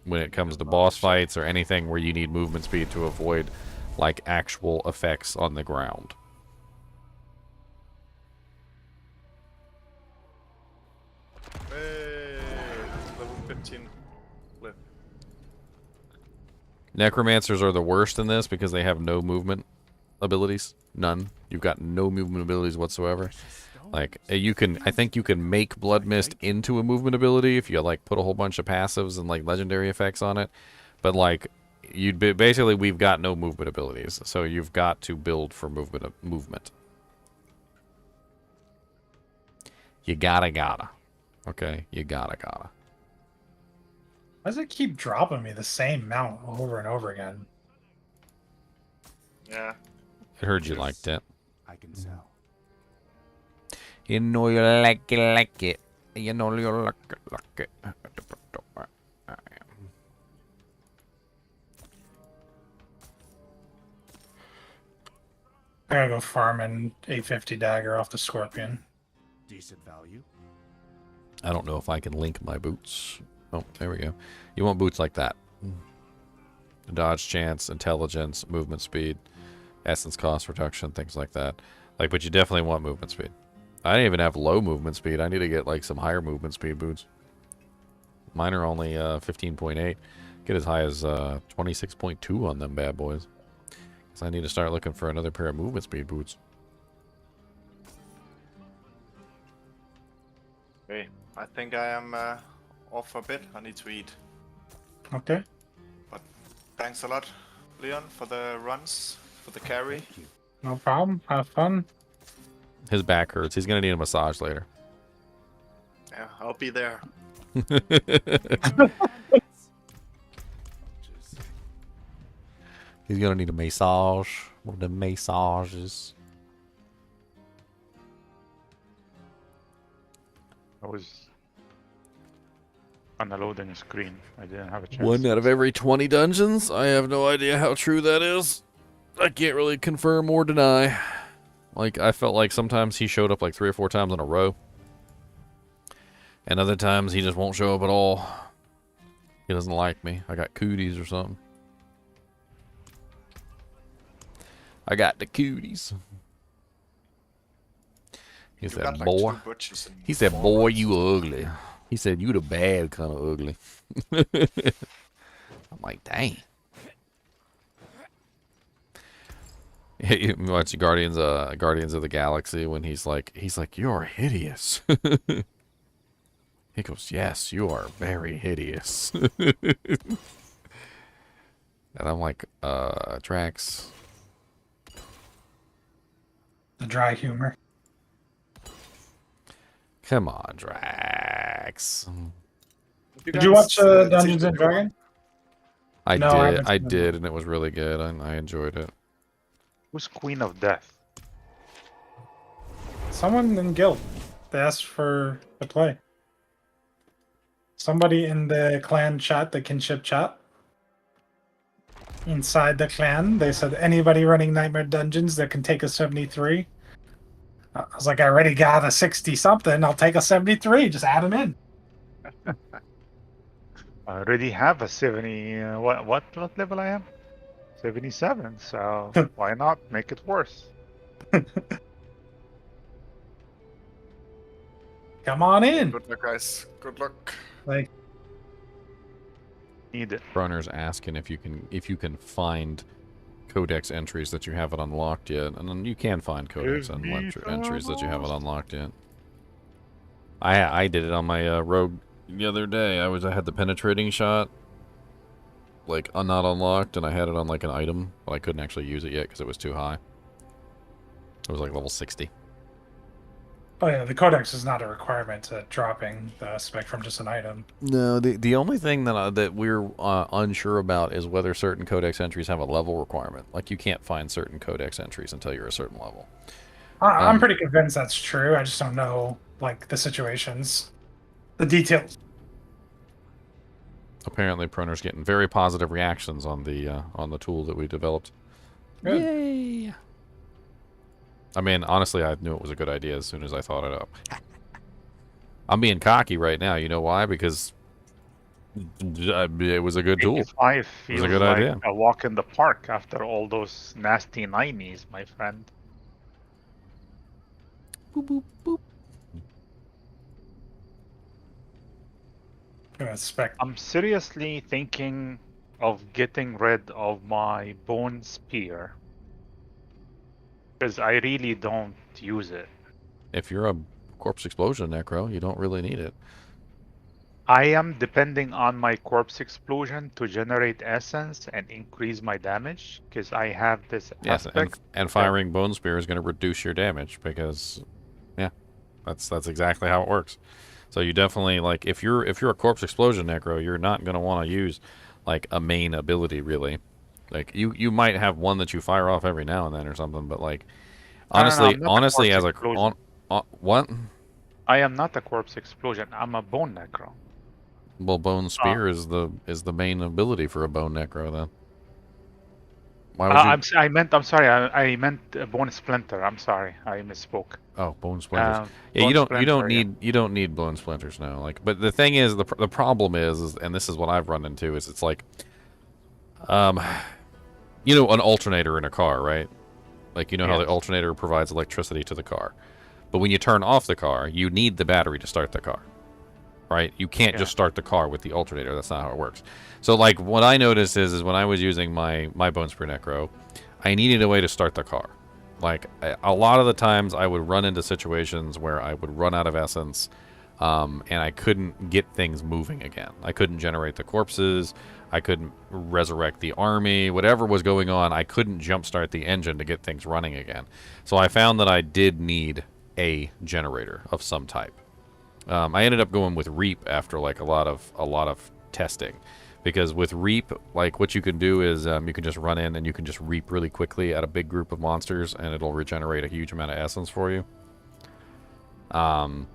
When it comes to boss fights or anything where you need movement speed to avoid like actual effects on the ground. Hey, level 15 left. Necromancers are the worst in this because they have no movement abilities. None. You've got no movement abilities whatsoever. Like, I think you can make Blood Mist into a movement ability if you, like, put a whole bunch of passives and, like, legendary effects on it. But, like, basically, we've got no movement abilities. So you've got to build for movement. You gotta. Okay? You gotta. Why does it keep dropping me the same mount over and over again? Yeah. I heard you liked it. I can sell. You know you like it. You know you like it. I gotta go farm an 850 dagger off the Scorpion. Decent value. I don't know if I can link my boots. Oh, there we go. You want boots like that. Dodge chance, intelligence, movement speed, essence cost reduction, things like that. Like, but you definitely want movement speed. I didn't even have low movement speed. I need to get like some higher movement speed boots. Mine are only 15.8. Get as high as 26.2 on them bad boys. Because I need to start looking for another pair of movement speed boots. Okay, I think I am off a bit. I need to eat. Okay. But thanks a lot, Leon, for the runs, for the carry. No problem. Have fun. His back hurts. He's going to need a massage later. Yeah, I'll be there. He's going to need a massage. One of the massages. I was on the loading screen. I didn't have a chance. 1 out of every 20 dungeons? I have no idea how true that is. I can't really confirm or deny. Like, I felt like sometimes he showed up like 3 or 4 times in a row. And other times he just won't show up at all. He doesn't like me. I got cooties or something. I got the cooties. He You said, got, like, boy. 2 butches and He said, 4 boy, rats. you ugly. He said, you the bad kind of ugly. I'm like, dang. You watch Guardians of the Galaxy when he's like, you're hideous. He goes, yes, you are very hideous. And I'm like, Drax. The dry humor. Come on, Drax. Did you watch Dungeons and Dragons? I No, I haven't I seen it. did, and it was really good. I enjoyed it. Who's Queen of Death? Someone in guild. They asked for to play. Somebody in the clan chat, the kinship chat. Inside the clan, they said anybody running Nightmare Dungeons that can take a 73. I was like, I already got a 60 something. I'll take a 73. Just add them in. I already have a 70. What level I am? 77. So why not make it worse? Come on in. Good luck, guys. Good luck. Like, Need it. Runner's asking if you can find codex entries that you haven't unlocked yet, and then you can find codex entries that you haven't unlocked yet. I did it on my rogue the other day. I had the penetrating shot like not unlocked, and I had it on like an item, but I couldn't actually use it yet because it was too high. It was like level 60. oh yeah, the codex is not a requirement to dropping the spec from just an item. No, the only thing that we're unsure about is whether certain codex entries have a level requirement. Like you can't find certain codex entries until you're a certain level. I'm pretty convinced that's true. I just don't know like the situations, the details. Apparently, Proner's getting very positive reactions on the tool that we developed. Good. Yay! I mean, honestly, I knew it was a good idea as soon as I thought it up. I'm being cocky right now. You know why? Because it was a good tool. 85 feels a good like idea. a walk in the park after all those nasty 90s, my friend. Boop, boop, boop. Spec. I'm seriously thinking of getting rid of my bone spear. Because I really don't use it. If you're a corpse explosion necro, you don't really need it. I am depending on my corpse explosion to generate essence and increase my damage. Because I have this Yes, aspect. and firing bone spear is going to reduce your damage because, yeah, that's exactly how it works. So you definitely like if you're a corpse explosion necro, you're not going to want to use like a main ability really. Like you might have one that you fire off every now and then or something, but like honestly, I'm not a corpse as a explosion. what? I am not a corpse explosion. I'm a bone necro. Well, bone spear is the main ability for a bone necro then. Why would you? I'm sorry. I meant bone splinter. I'm sorry. I misspoke. Oh, bone splinters. Yeah, Bone you don't splinter, yeah. you don't need bone splinters now. Like, but the thing is, the problem is, and this is what I've run into, is it's like, you know, an alternator in a car, right? Like, you know how the Yes. alternator provides electricity to the car, but when you turn off the car, you need the battery to start the car, right? You can't Yeah. just start the car with the alternator. That's not how it works. So, like, what I noticed is when I was using my bone spear necro, I needed a way to start the car. Like, a lot of the times I would run into situations where I would run out of essence, and I couldn't get things moving again. I couldn't generate the corpses. I couldn't resurrect the army. Whatever was going on, I couldn't jumpstart the engine to get things running again. So I found that I did need a generator of some type. I ended up going with Reap after like a lot of testing. Because with Reap, like what you can do is you can just run in and you can just Reap really quickly at a big group of monsters and it'll regenerate a huge amount of essence for you.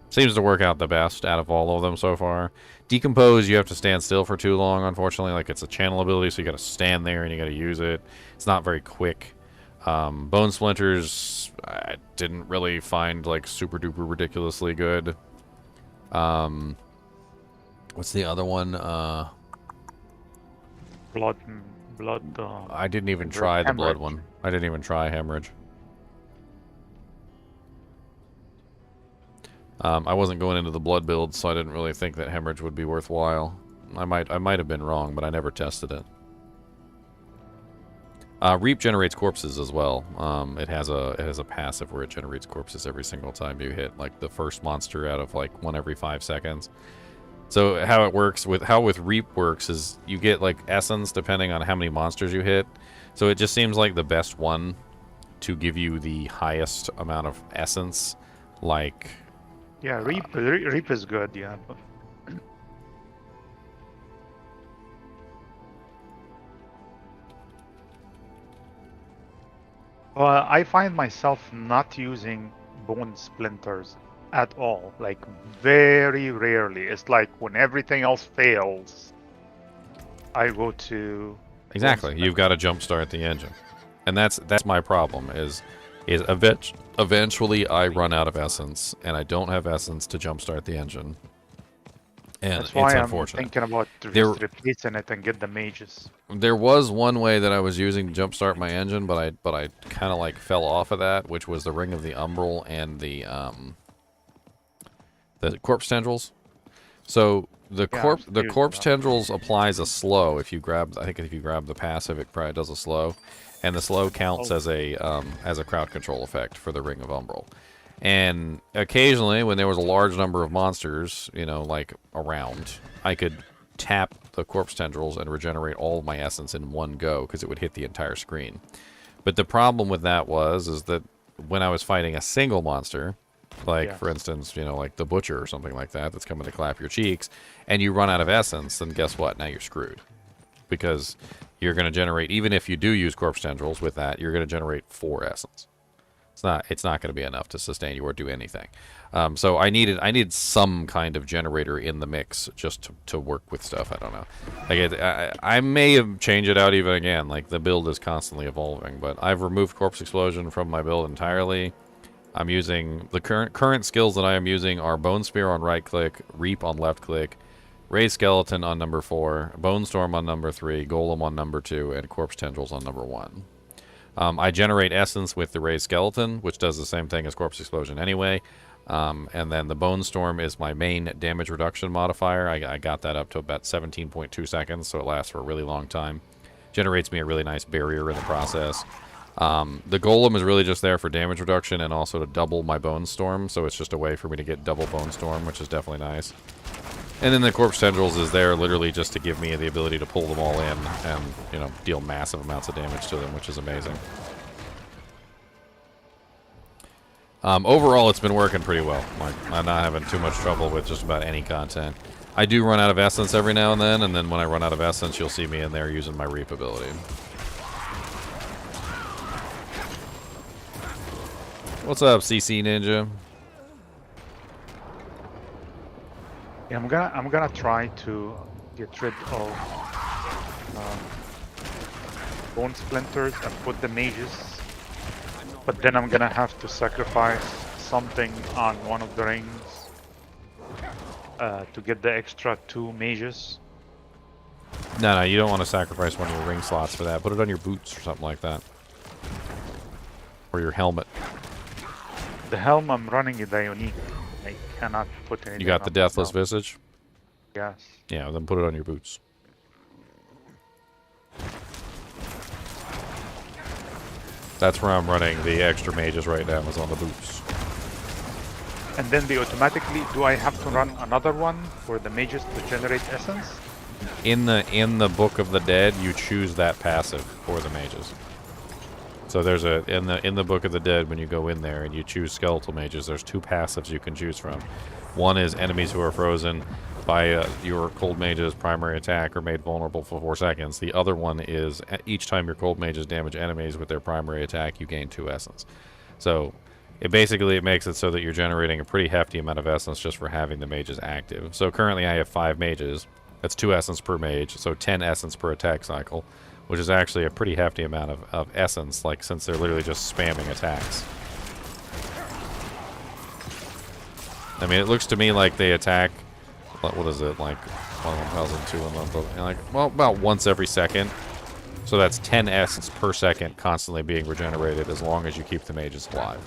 Seems to work out the best out of all of them so far. Decompose, you have to stand still for too long, unfortunately. Like, it's a channel ability, so you gotta stand there and you gotta use it. It's not very quick. Bone Splinters, I didn't really find, like, super duper ridiculously good. What's the other one? Blood. I didn't even try the blood one. I didn't even try hemorrhage. I wasn't going into the blood build, so I didn't really think that hemorrhage would be worthwhile. I might have been wrong, but I never tested it. Reap generates corpses as well. It has a passive where it generates corpses every single time you hit like the first monster out of like 1 every 5 seconds. So how it works with Reap works is you get like essence depending on how many monsters you hit. So it just seems like the best one to give you the highest amount of essence. Like Yeah, Reap is good. Yeah. Well, I find myself not using bone splinters at all. Like very rarely. It's like when everything else fails, I go to exactly. You've got to jumpstart the engine, and that's my problem. Is eventually I run out of essence, and I don't have essence to jumpstart the engine. And that's why it's I'm unfortunate. thinking about just replacing it and get the mages. There was one way that I was using to jumpstart my engine, but I kind of like fell off of that, which was the Ring of the Umbral and the corpse tendrils. So the corpse tendrils applies a slow if you grab. I think if you grab the passive, it probably does a slow, and the slow counts as a crowd control effect for the Ring of Umbral. And occasionally, when there was a large number of monsters, you know, like around, I could tap the corpse tendrils and regenerate all of my essence in one go because it would hit the entire screen. But the problem with that is that when I was fighting a single monster, like for instance, you know, like the Butcher or something like that, that's coming to clap your cheeks, and you run out of essence, then guess what? Now you're screwed. Because you're going to generate, even if you do use corpse tendrils with that, you're going to generate 4 essence. It's not going to be enough to sustain you or do anything. So I needed some kind of generator in the mix just to work with stuff. I don't know. Like I may have changed it out even again. Like the build is constantly evolving, but I've removed Corpse Explosion from my build entirely. I'm using the current skills that I am using are Bone Spear on right click, Reap on left click, Raised Skeleton on number 4, Bone Storm on number 3, Golem on number 2, and Corpse Tendrils on number 1. I generate essence with the Raised Skeleton, which does the same thing as Corpse Explosion anyway. And then the Bone Storm is my main damage reduction modifier. I got that up to about 17.2 seconds, so it lasts for a really long time. Generates me a really nice barrier in the process. The Golem is really just there for damage reduction and also to double my Bone Storm, so it's just a way for me to get double Bone Storm, which is definitely nice. And then the Corpse Tendrils is there literally just to give me the ability to pull them all in and, you know, deal massive amounts of damage to them, which is amazing. Overall, it's been working pretty well. Like, I'm not having too much trouble with just about any content. I do run out of essence every now and then when I run out of essence, you'll see me in there using my Reap ability. What's up, CC Ninja? Yeah, I'm gonna try to get rid of bone splinters and put the mages, but then I'm gonna have to sacrifice something on one of the rings to get the extra 2 mages. No, you don't want to sacrifice one of your ring slots for that. Put it on your boots or something like that, or your helmet. The helm I'm running is the unique. I cannot put anything. You got the Deathless helm. Visage? Yes. Yeah, then put it on your boots. That's where I'm running the extra mages right now, is on the boots. And then they automatically, do I have to run another one for the mages to generate essence? In the Book of the Dead, you choose that passive for the mages. So there's in the Book of the Dead, when you go in there and you choose skeletal mages, there's 2 passives you can choose from. One is enemies who are frozen by your cold mage's primary attack are made vulnerable for 4 seconds. The other one is each time your cold mages damage enemies with their primary attack, you gain 2 essence. So it makes it so that you're generating a pretty hefty amount of essence just for having the mages active. So currently I have 5 mages. That's 2 essence per mage, so 10 essence per attack cycle, which is actually a pretty hefty amount of essence, like, since they're literally just spamming attacks. I mean, it looks to me like they attack, what is it, like 1,200, like, well, about once every second. So that's 10 essence per second constantly being regenerated as long as you keep the mages alive.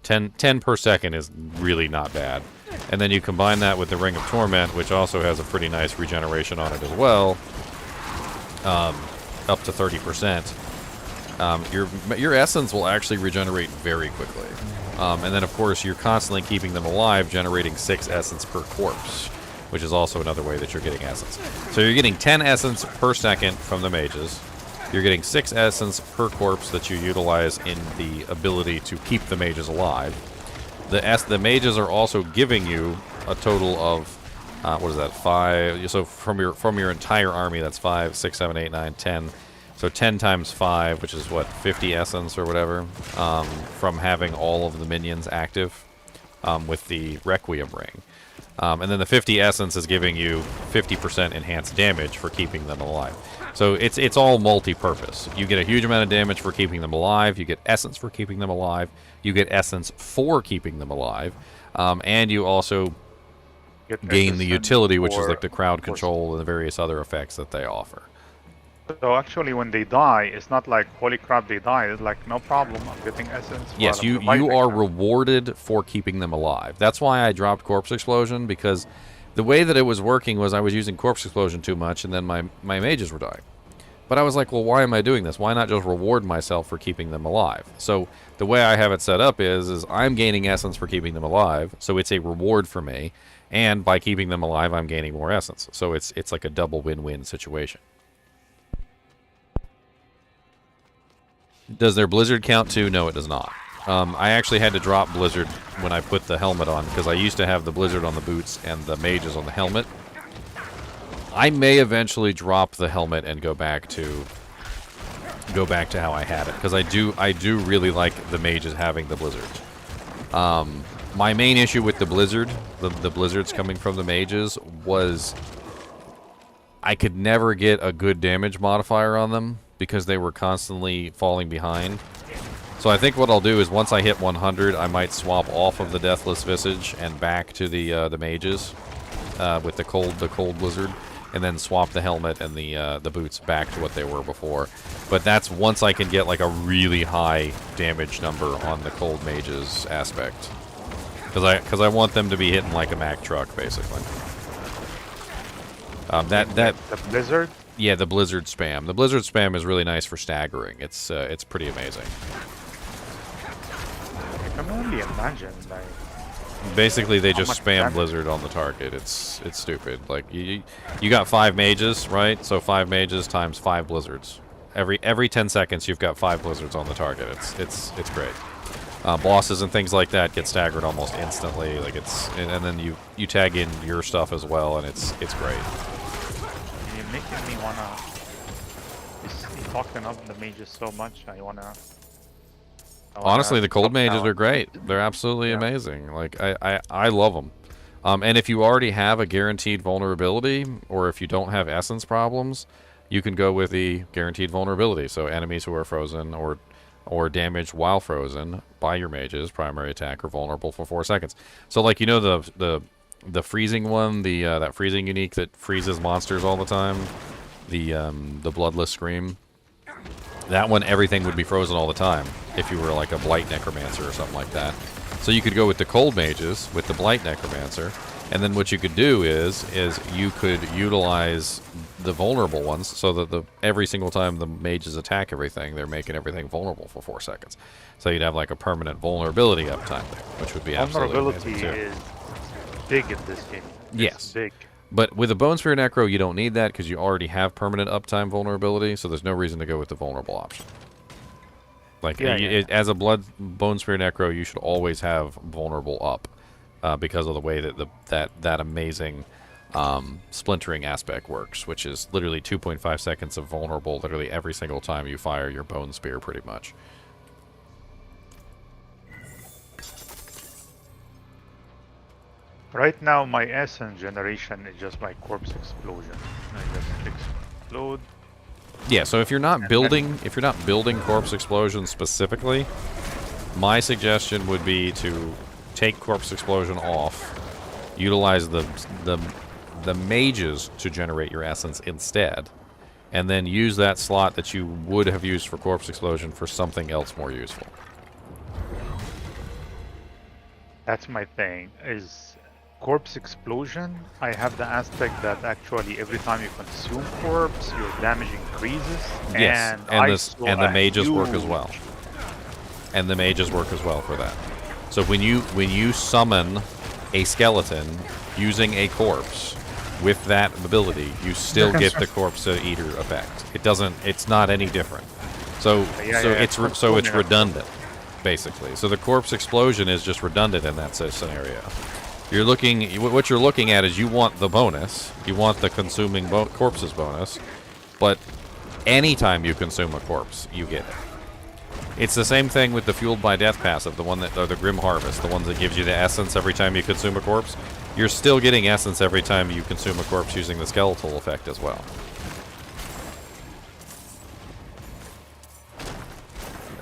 10 per second is really not bad. And then you combine that with the Ring of Torment, which also has a pretty nice regeneration on it as well, up to 30%. Your essence will actually regenerate very quickly. And then, of course, you're constantly keeping them alive, generating 6 essence per corpse, which is also another way that you're getting essence. So you're getting 10 essence per second from the mages. You're getting 6 essence per corpse that you utilize in the ability to keep the mages alive. The mages are also giving you a total of, what is that, 5? So from your entire army, that's 5, 6, 7, 8, 9, 10. So 10 times 5, which is what, 50 essence or whatever, from having all of the minions active with the Requiem ring. And then the 50 essence is giving you 50% enhanced damage for keeping them alive. So it's all multi-purpose. You get a huge amount of damage for keeping them alive. You get essence for keeping them alive. You get essence for keeping them alive. And you also gain the utility, which is like the crowd control and the various other effects that they offer. So actually, when they die, it's not like, holy crap, they died. It's like, no problem, I'm getting essence. Yes, you are rewarded for keeping them alive. That's why I dropped Corpse Explosion, because the way that it was working was I was using Corpse Explosion too much, and then my mages were dying. But I was like, well, why am I doing this? Why not just reward myself for keeping them alive? So the way I have it set up is I'm gaining essence for keeping them alive, so it's a reward for me, and by keeping them alive, I'm gaining more essence. So it's like a double win-win situation. Does their Blizzard count too? No, it does not. I actually had to drop Blizzard when I put the helmet on, because I used to have the Blizzard on the boots and the mages on the helmet. I may eventually drop the helmet and go back to how I had it, because I do really like the mages having the Blizzard. My main issue with the Blizzard, the Blizzards coming from the mages, was I could never get a good damage modifier on them, because they were constantly falling behind. So I think what I'll do is once I hit 100, I might swap off of the Deathless Visage and back to the mages with the cold Blizzard, and then swap the helmet and the boots back to what they were before. But that's once I can get like a really high damage number on the cold mages aspect, because I want them to be hitting like a Mack truck basically. The Blizzard. Yeah, the Blizzard spam. The Blizzard spam is really nice for staggering. It's pretty amazing. I can only imagine, like, basically they just spam Blizzard on the target. It's stupid. Like you got 5 mages, right? So 5 mages times 5 blizzards. Every 10 seconds you've got 5 blizzards on the target. It's great. Bosses and things like that get staggered almost instantly. Like and then you tag in your stuff as well, and it's great. You're making me wanna. You're talking up the mages so much. I wanna Honestly, the cold mages are great. They're absolutely amazing. Like I love them. And if you already have a guaranteed vulnerability, or if you don't have essence problems, you can go with the guaranteed vulnerability. So enemies who are frozen or damaged while frozen by your mages, primary attack, are vulnerable for 4 seconds. So like, you know, the freezing one, that freezing unique that freezes monsters all the time, the Bloodless Scream. That one, everything would be frozen all the time if you were like a Blight Necromancer or something like that. So you could go with the cold mages with the Blight Necromancer, and then what you could do is you could utilize the vulnerable ones, so that every single time the mages attack everything, they're making everything vulnerable for 4 seconds. So you'd have like a permanent vulnerability uptime there, which would be absolutely amazing too. Vulnerability is big in this game. Yes. Big. But with a Bone Spear Necro, you don't need that, because you already have permanent uptime vulnerability, so there's no reason to go with the vulnerable option. Like, as a Bone Spear Necro, you should always have vulnerable up, because of the way that that amazing splintering aspect works, which is literally 2.5 seconds of vulnerable literally every single time you fire your Bone Spear, pretty much. Right now, my essence generation is just my corpse explosion. I just explode. Yeah, so if you're not building Corpse Explosion specifically, my suggestion would be to take Corpse Explosion off, utilize the mages to generate your essence instead, and then use that slot that you would have used for Corpse Explosion for something else more useful. That's my thing, is Corpse Explosion. I have the aspect that actually every time you consume corpse, your damage increases. Yes, and the mages work as well. And the mages work as well for that. So when you summon a skeleton using a corpse with that ability, you still get the corpse eater effect. It's not any different. So it's redundant, basically. So the Corpse Explosion is just redundant in that scenario. What you're looking at is you want the bonus, you want the consuming corpses bonus, but anytime you consume a corpse, you get it. It's the same thing with the Fueled by Death passive, or the Grim Harvest, the ones that gives you the essence every time you consume a corpse. You're still getting essence every time you consume a corpse using the skeletal effect as well.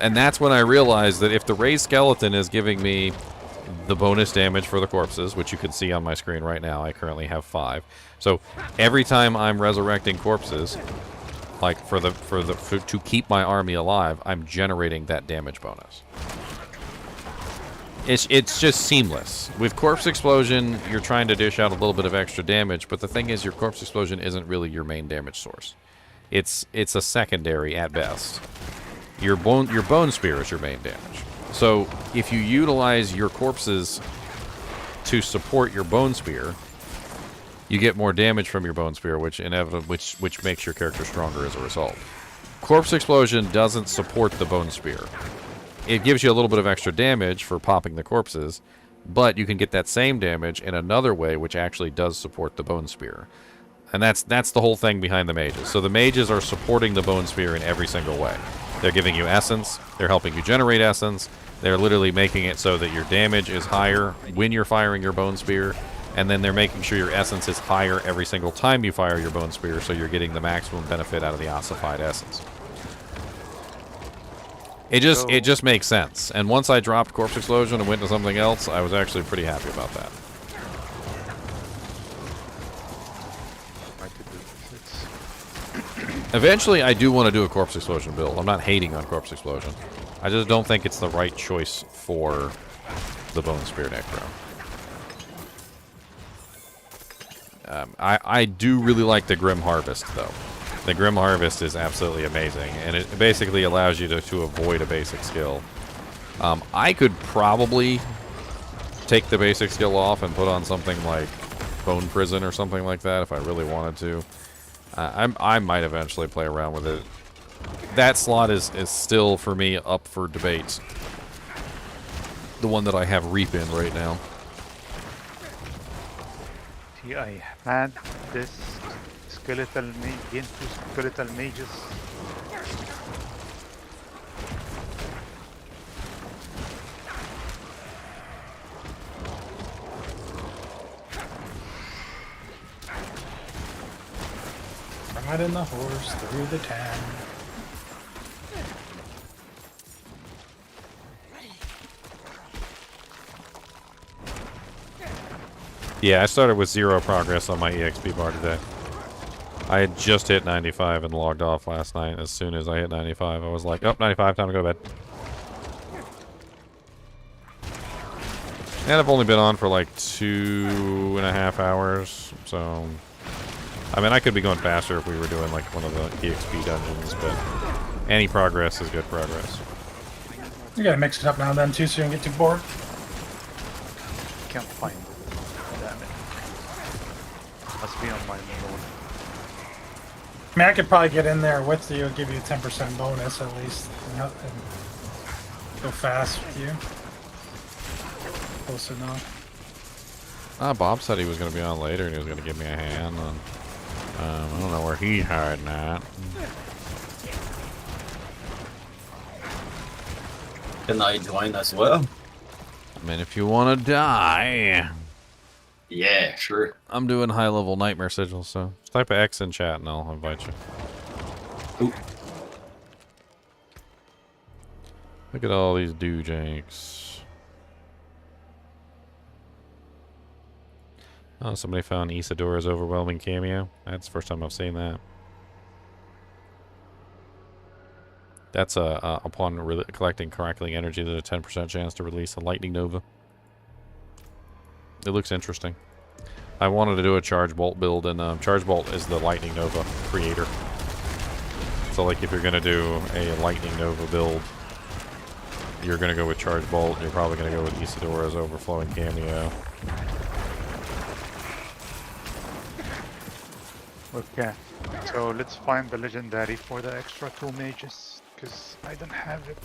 And that's when I realized that if the raised skeleton is giving me the bonus damage for the corpses, which you can see on my screen right now, I currently have 5. So every time I'm resurrecting corpses, like to keep my army alive, I'm generating that damage bonus. It's just seamless. With Corpse Explosion, you're trying to dish out a little bit of extra damage, but the thing is, your Corpse Explosion isn't really your main damage source. It's a secondary at best. Your bone spear is your main damage. So if you utilize your corpses to support your bone spear, you get more damage from your bone spear, which makes your character stronger as a result. Corpse Explosion doesn't support the bone spear. It gives you a little bit of extra damage for popping the corpses, but you can get that same damage in another way, which actually does support the bone spear. And that's the whole thing behind the mages. So the mages are supporting the bone spear in every single way. They're giving you essence, they're helping you generate essence, they're literally making it so that your damage is higher when you're firing your bone spear, and then they're making sure your essence is higher every single time you fire your bone spear, so you're getting the maximum benefit out of the ossified essence. It just makes sense. And once I dropped Corpse Explosion and went to something else, I was actually pretty happy about that. Eventually, I do want to do a Corpse Explosion build. I'm not hating on Corpse Explosion. I just don't think it's the right choice for the Bone Spear Necro. I do really like the Grim Harvest, though. The Grim Harvest is absolutely amazing, and it basically allows you to avoid a basic skill. I could probably take the basic skill off and put on something like Bone Prison or something like that if I really wanted to. I might eventually play around with it. That slot is still, for me, up for debate. The one that I have Reap in right now. See, I had this skeletal mages. Riding the horse through the town. Yeah, I started with 0 progress on my EXP bar today. I had just hit 95 and logged off last night. As soon as I hit 95, I was like, oh, 95, time to go to bed. And I've only been on for like 2.5 hours, so... I mean, I could be going faster if we were doing like one of the EXP dungeons, but any progress is good progress. You gotta mix it up now and then too, so you don't get too bored. Can't find it. Damn it. Must be on my mode. I mean, I could probably get in there with you, give you a 10% bonus at least, and go fast with you. Close enough. Bob said he was going to be on later and he was going to give me a hand. And, I don't know where he's hiding at. Can I join as well? I mean, if you want to die. Yeah, sure. I'm doing high-level nightmare sigils, so just type of X in chat and I'll invite you. Ooh. Look at all these doojanks. Oh, somebody found Isadora's overwhelming cameo. That's the first time I've seen that. That's upon collecting crackling energy, there's a 10% chance to release a lightning nova. It looks interesting. I wanted to do a charge bolt build, and charge bolt is the lightning nova creator. So, like, if you're gonna do a lightning nova build, you're gonna go with charge bolt. And you're probably gonna go with Isadora's overflowing cameo. Okay, so let's find the legendary for the extra 2 mages, because I don't have it.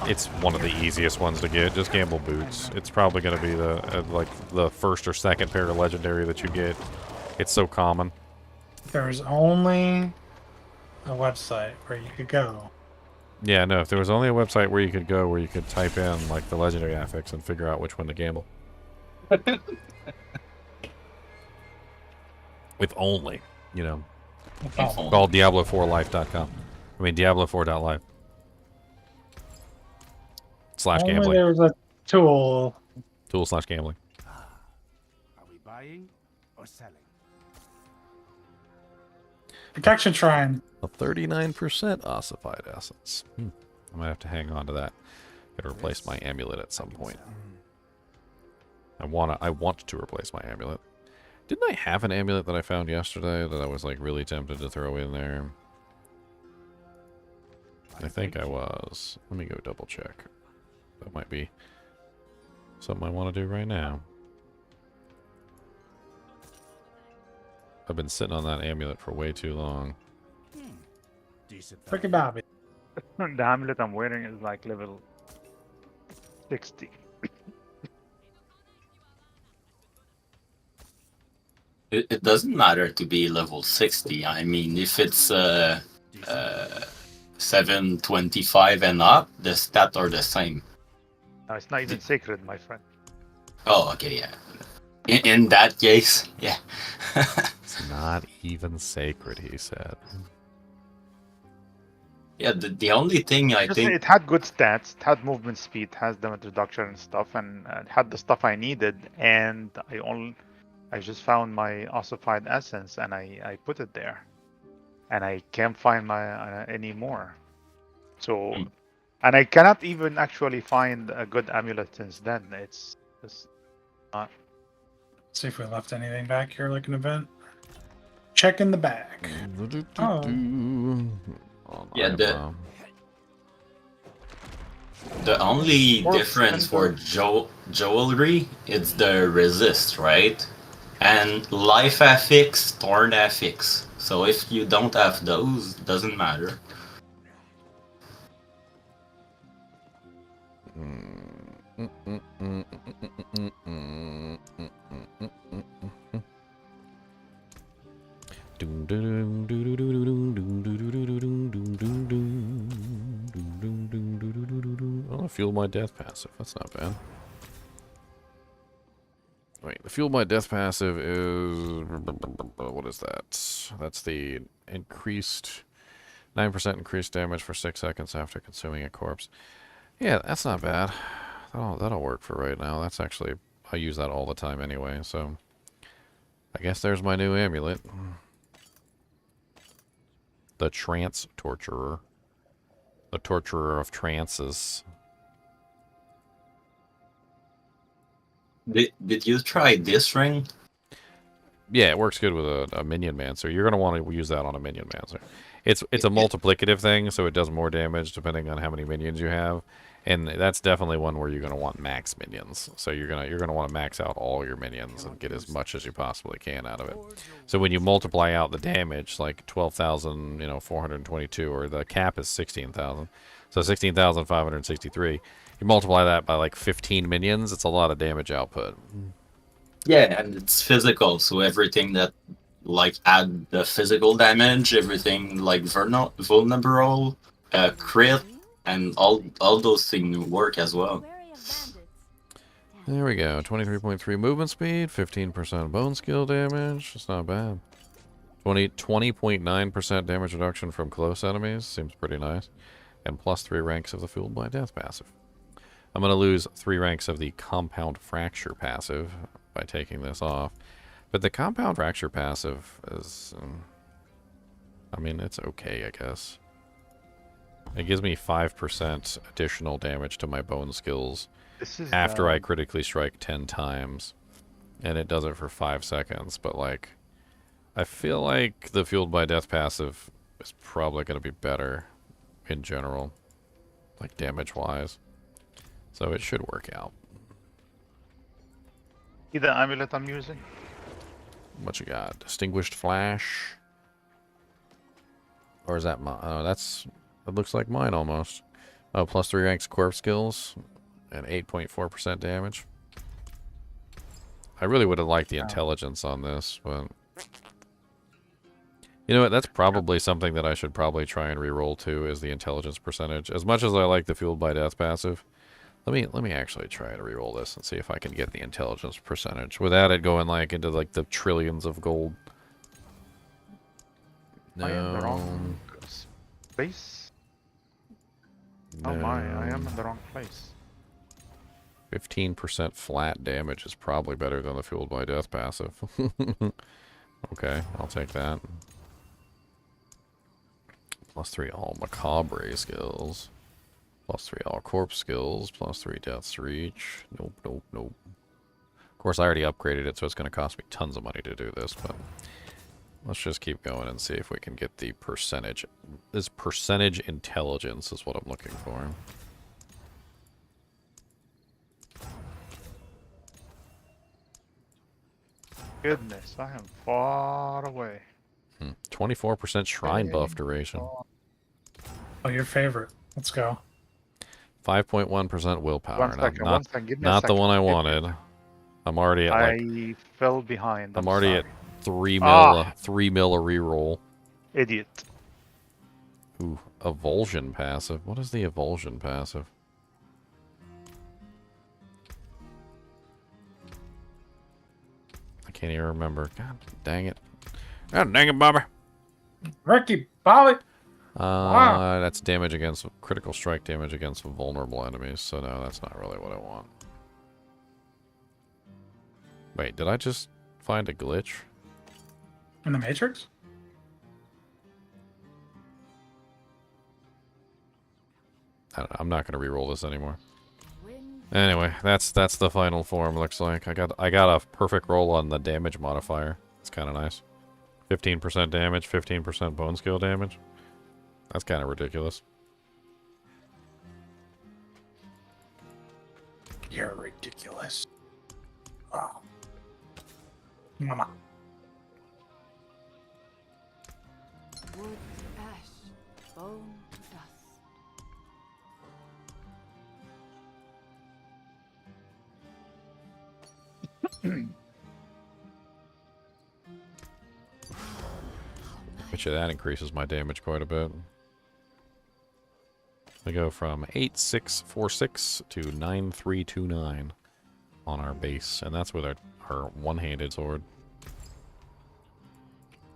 It's one of the easiest ones to get. Just gamble boots. It's probably going to be the like the first or second pair of legendary that you get. It's so common. There's only a website where you could go. Yeah, no. If there was only a website where you could go, where you could type in like the legendary affix and figure out which one to gamble. If only, you know. Called Diablo4life.com. I mean Diablo4.life. /gambling. Only there was a tool. Tool/gambling. Are we buying or selling? Protection Shrine. A 39% ossified essence. I might have to hang on to that. Gotta replace my amulet at some point. I want to replace my amulet. Didn't I have an amulet that I found yesterday that I was like really tempted to throw in there? I think I was. Let me go double check. That might be something I want to do right now. I've been sitting on that amulet for way too long. Decent. Freaking Bobby. The amulet I'm wearing is like level 60. It doesn't matter to be level 60. I mean, if it's 725 and up, the stats are the same. No, it's not even sacred, my friend. Oh, okay, yeah. In that case, yeah. It's not even sacred, he said. Yeah, the only thing I think... It had good stats, it had movement speed, has damage reduction and stuff, and it had the stuff I needed, and I just found my ossified essence and I put it there, and I can't find my any more. So, and I cannot even actually find a good amulet since then. It's just not. See if we left anything back here like an event. Check in the back. Oh. Yeah, the only difference for jewelry is the resist, right? And life affix, thorn affix. So if you don't have those, doesn't matter. Oh, fuel my death passive. That's not bad. Wait, the fuel my death passive is... What is that? That's the increased... 9% increased damage for 6 seconds after consuming a corpse. Yeah, that's not bad. That'll work for right now. That's actually... I use that all the time anyway, so... I guess there's my new amulet. The Trance Torturer. The Torturer of Trances. Did you try this ring? Yeah, it works good with a Minion Mancer. You're going to want to use that on a Minion Mancer. It's a multiplicative thing, so it does more damage depending on how many minions you have. And that's definitely one where you're going to want max minions. So you're gonna want to max out all your minions and get as much as you possibly can out of it. So when you multiply out the damage, like 12,422, or the cap is 16,000. So 16,563. You multiply that by like 15 minions, it's a lot of damage output. Yeah, and it's physical, so everything that like add the physical damage, everything like vulnerable, crit, and all those things work as well. There we go. 23.3 movement speed, 15% bone skill damage. That's not bad. 20.9% damage reduction from close enemies. Seems pretty nice. And plus 3 ranks of the Fueled by Death passive. I'm going to lose 3 ranks of the Compound Fracture passive by taking this off. But the compound fracture passive is, I mean, it's okay, I guess. It gives me 5% additional damage to my bone skills This is after I critically strike 10 times. And it does it for 5 seconds, but like, I feel like the Fueled by Death passive is probably going to be better in general, like damage-wise. So it should work out. See the amulet I'm using? What you got? Distinguished Flash? Or is that mine? Oh, that's... It looks like mine almost. Oh, plus 3 ranks corpse skills and 8.4% damage. I really would have liked the intelligence on this, but... You know what? That's probably something that I should probably try and reroll too, is the intelligence percentage. As much as I like the Fueled by Death passive, let me actually try to reroll this and see if I can get the intelligence percentage without it going like into like the trillions of gold. No. I am in the wrong place. Oh my, I am in the wrong place. 15% flat damage is probably better than the Fueled by Death passive. Okay, I'll take that. Plus 3 all Macabre skills. Plus 3 all Corpse skills. Plus 3 Death's Reach. Nope, nope, nope. Of course, I already upgraded it, so it's going to cost me tons of money to do this, but... Let's just keep going and see if we can get the percentage. This percentage intelligence is what I'm looking for. Goodness, I am far away. 24% shrine buff duration. Oh, your favorite. Let's go. 5.1% willpower. One second, Not give me not a the one I second. wanted. I'm already at like... I fell behind. I'm already at sorry. 3 mil, Ah. 3 mil a reroll. Idiot. Ooh, Evulsion passive. What is the Evulsion passive? I can't even remember. God dang it. God dang it, Bobby. Ricky, Bobby. Wow. That's damage against critical strike damage against vulnerable enemies. So no, that's not really what I want. Wait, did I just find a glitch? In the Matrix? I don't know, I'm not going to reroll this anymore. Anyway, that's the final form. Looks like I got a perfect roll on the damage modifier. It's kind of nice. 15% damage, 15% bone skill damage. That's kind of ridiculous. You're ridiculous. Wow. Mama. Wood, ash, bone, dust. Bet you that increases my damage quite a bit. We go from 8646 to 9329 on our base, and that's with our one-handed sword.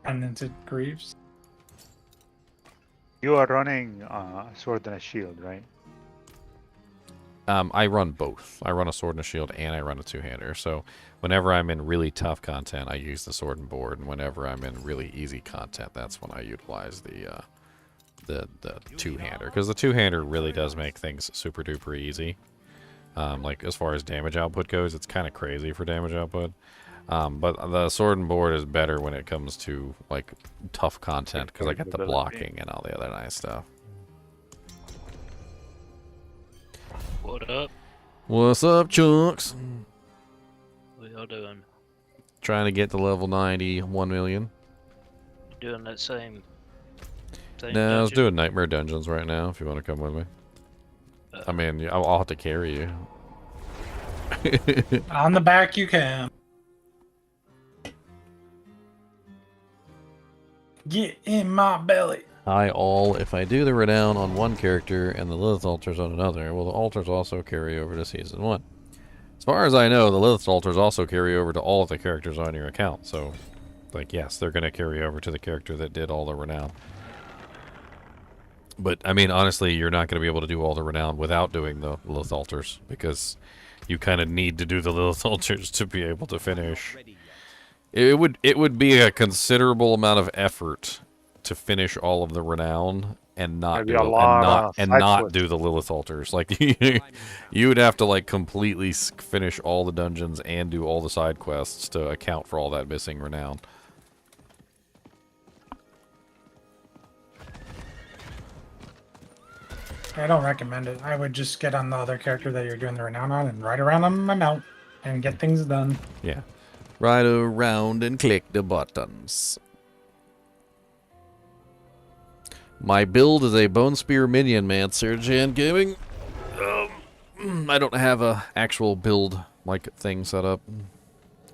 Undented Greaves. You are running a sword and a shield, right? I run both. I run a sword and a shield, and I run a two-hander. So whenever I'm in really tough content, I use the sword and board, and whenever I'm in really easy content, that's when I utilize the two-hander. Because the two-hander really does make things super-duper easy. Like, as far as damage output goes, it's kind of crazy for damage output. But the sword and board is better when it comes to, like, tough content, because I get the blocking and all the other nice stuff. What up? What's up, Chunks? What y'all doing? Trying to get to level 90, 1 million. Doing that same No, I was dungeon? doing Nightmare Dungeons right now, if you want to come with me. I mean, I'll have to carry you. On the back you can. Get in my belly. Hi all, if I do the renown on one character and the Lilith altars on another, will the altars also carry over to Season 1? As far as I know, the Lilith altars also carry over to all of the characters on your account, so, like, yes, they're going to carry over to the character that did all the renown. But, I mean, honestly, you're not going to be able to do all the renown without doing the Lilith altars, because you kind of need to do the Lilith altars to be able to finish It would be a considerable amount of effort to finish all of the renown and not Maybe do a lot of and side not quests. do the Lilith altars. Like you would have to like completely finish all the dungeons and do all the side quests to account for all that missing renown. I don't recommend it. I would just get on the other character that you're doing the renown on and ride around on my mount and get things done. Yeah. Ride around and click the buttons. My build is a Bone Spear Minion Mancer, Jan Gaming. I don't have a actual build like thing set up.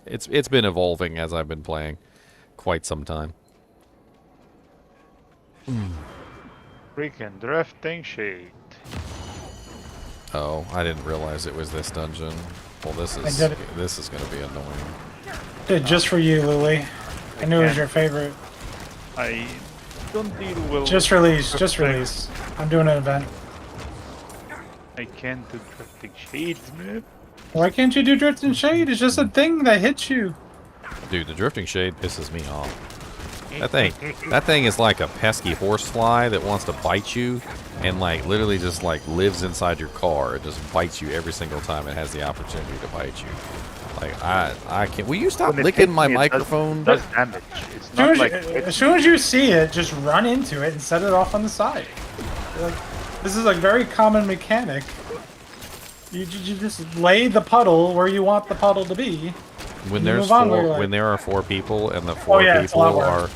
It's been evolving as I've been playing quite some time. Freaking drifting shit. Oh, I didn't realize it was this dungeon. Well, this is going to be annoying. Did just for you, Lily. I knew it was your favorite. I don't deal well. Just release. Just release. I'm doing an event. I can't do drifting shades, man. Why can't you do drift and shade? It's just a thing that hits you. Dude, the drifting shade pisses me off. That thing is like a pesky horsefly that wants to bite you and like literally just like lives inside your car. It just bites you every single time it has the opportunity to bite you. Like I can't. Will you stop licking my microphone? It does damage. It's not like As soon as you see it, just run into it and set it off on the side. Like, this is a very common mechanic. You just lay the puddle where you want the puddle to be. When there's when there are 4 people and the 4 people are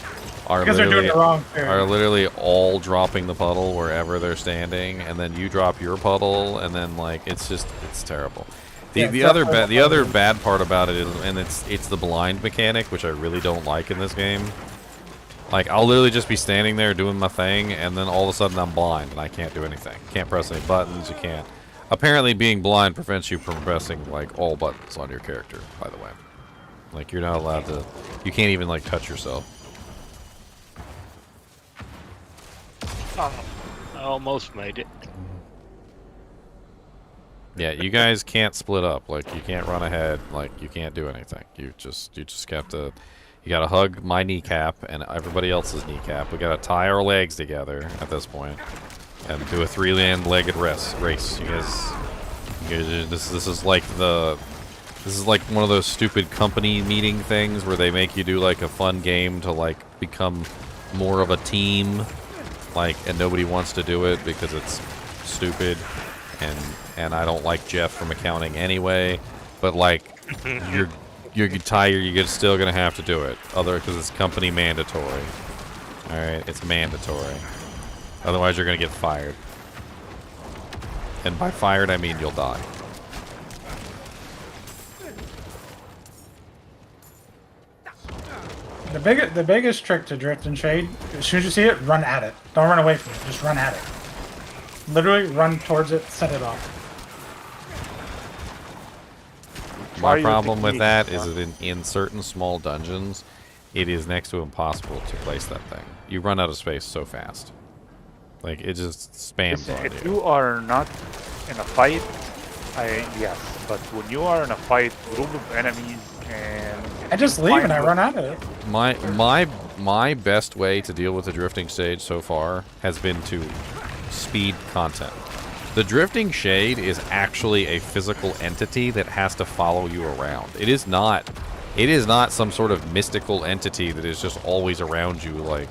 because they're doing the wrong thing. Are literally all dropping the puddle wherever they're standing, and then you drop your puddle, and then like it's terrible. The other bad part about it is, and it's the blind mechanic, which I really don't like in this game. Like I'll literally just be standing there doing my thing, and then all of a sudden I'm blind and I can't do anything. Can't press any buttons. You can't. Apparently, being blind prevents you from pressing like all buttons on your character. By the way, like you're not allowed to. You can't even like touch yourself. I almost made it. Yeah, you guys can't split up. Like you can't run ahead. Like you can't do anything. You just have to. You gotta hug my kneecap and everybody else's kneecap. We gotta tie our legs together at this point and do a 3-legged race. You guys, this is like one of those stupid company meeting things where they make you do like a fun game to like become more of a team, like, and nobody wants to do it because it's stupid, and I don't like Jeff from accounting anyway. But like, you're tired. You're still gonna have to do it, because it's company mandatory. All right, it's mandatory. Otherwise, you're gonna get fired. And by fired, I mean you'll die. The biggest trick to drift and shade, as soon as you see it, run at it. Don't run away from it. Just run at it. Literally run towards it, set it off. My problem with that is that in certain small dungeons, it is next to impossible to place that thing. You run out of space so fast. Like, it just spams on you. If you are not in a fight, yes. But when you are in a fight, group of enemies, and I just leave and I run out of it. My best way to deal with the drifting stage so far has been to speed content. The drifting shade is actually a physical entity that has to follow you around. It is not some sort of mystical entity that is just always around you, like,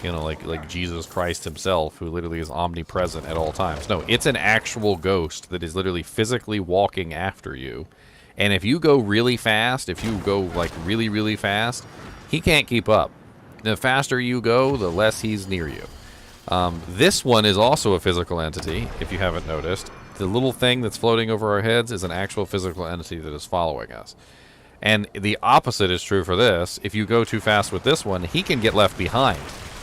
you know, like Jesus Christ himself, who literally is omnipresent at all times. No, it's an actual ghost that is literally physically walking after you. And if you go really fast, if you go like really, really fast, he can't keep up. The faster you go, the less he's near you. This one is also a physical entity, if you haven't noticed. The little thing that's floating over our heads is an actual physical entity that is following us. And the opposite is true for this. If you go too fast with this one, he can get left behind,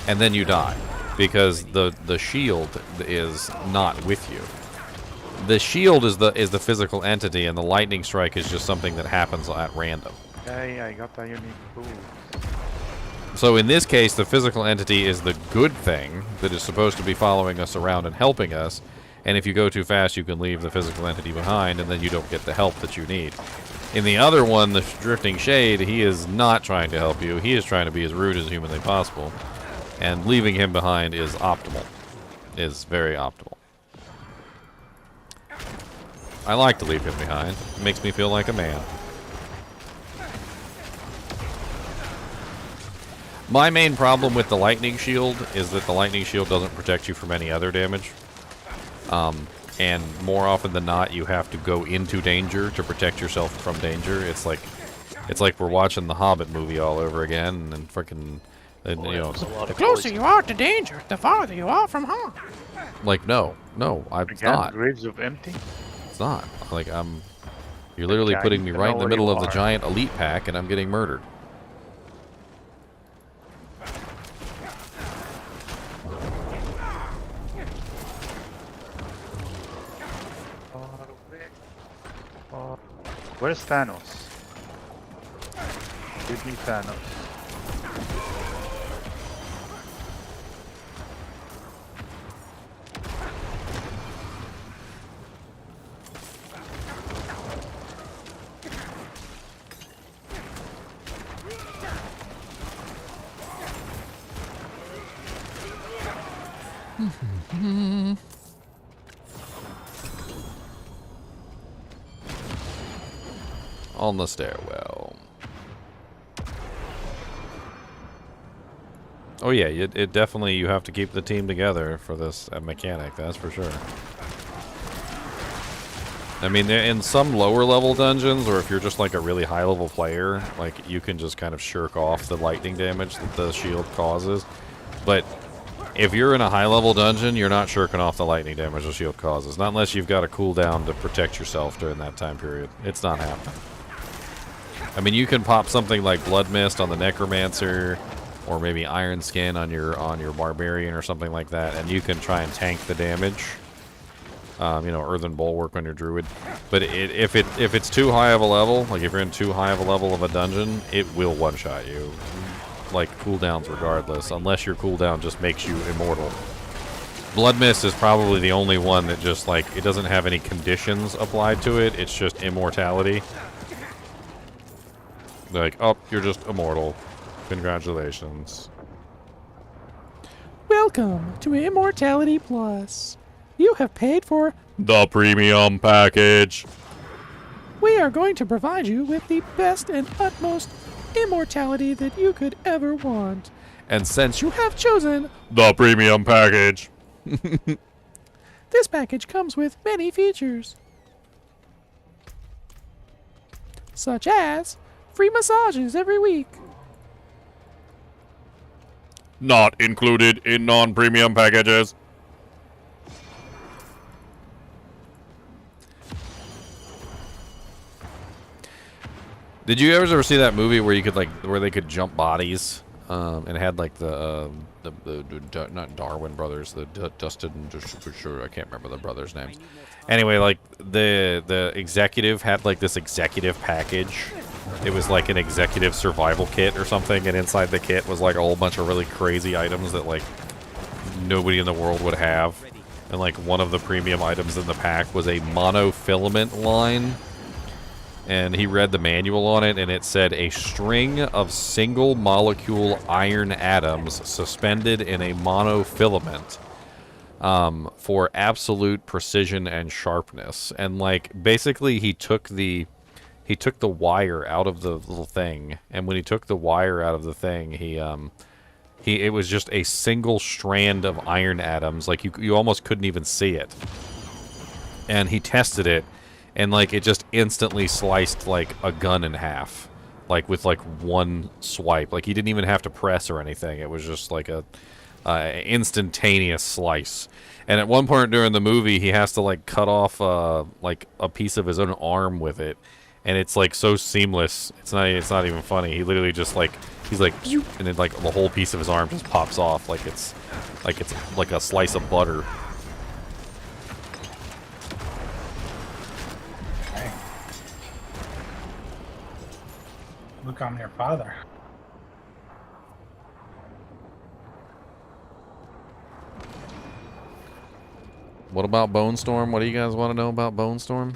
and then you die, because the shield is not with you. The shield is the physical entity, and the lightning strike is just something that happens at random. Hey, I got that unique tool. So in this case, the physical entity is the good thing that is supposed to be following us around and helping us. And if you go too fast, you can leave the physical entity behind, and then you don't get the help that you need. In the other one, the Drifting Shade, he is not trying to help you. He is trying to be as rude as humanly possible. And leaving him behind is optimal. Is very optimal. I like to leave him behind. It makes me feel like a man. My main problem with the lightning shield is that the lightning shield doesn't protect you from any other damage. And more often than not, you have to go into danger to protect yourself from danger. It's like we're watching the Hobbit movie all over again, and freaking, you know. The closer you are to danger, the farther you are from harm. Like, no, it's not. Graves of Empty? It's not. Like, you're literally putting me right in the middle of the giant elite pack, and I'm getting murdered. Where's Thanos? Give me Thanos. On the stairwell. Oh yeah, it definitely, you have to keep the team together for this mechanic, that's for sure. I mean, in some lower level dungeons, or if you're just like a really high level player, like you can just kind of shirk off the lightning damage that the shield causes. But if you're in a high level dungeon, you're not shirking off the lightning damage the shield causes. Not unless you've got a cooldown to protect yourself during that time period. It's not happening. I mean, you can pop something like Blood Mist on the Necromancer, or maybe Iron Skin on your Barbarian or something like that, and you can try and tank the damage. You know, Earthen Bulwark on your Druid. But if it's too high of a level, like if you're in too high of a level of a dungeon, it will one-shot you. Like, cooldowns regardless, unless your cooldown just makes you immortal. Blood Mist is probably the only one that just, like, it doesn't have any conditions applied to it, it's just immortality. Like, oh, you're just immortal. Congratulations. Welcome to Immortality Plus. You have paid for the premium package. We are going to provide you with the best and utmost immortality that you could ever want. And since You have chosen the premium package, this package comes with many features, such as free massages every week, not included in non-premium packages. Did you ever see that movie where you could where they could jump bodies, and it had like the not Darwin brothers, the Dustin, I can't remember the brothers' names. Anyway, like the executive had like this executive package. It was like an executive survival kit or something, and inside the kit was like a whole bunch of really crazy items that like nobody in the world would have. And like one of the premium items in the pack was a monofilament line. And he read the manual on it, and it said a string of single molecule iron atoms suspended in a monofilament for absolute precision and sharpness. And like basically he took the wire out of the little thing, and when he took the wire out of the thing, it was just a single strand of iron atoms. Like you almost couldn't even see it. And he tested it, and like it just instantly sliced like a gun in half, like with like one swipe. Like he didn't even have to press or anything. It was just like a instantaneous slice. And at one point during the movie, he has to like cut off like a piece of his own arm with it, and it's like so seamless. It's not even funny. He literally just like he's like, and then like the whole piece of his arm just pops off like it's like a slice of butter. Look, I'm your father. What about Bone Storm? What do you guys want to know about Bone Storm?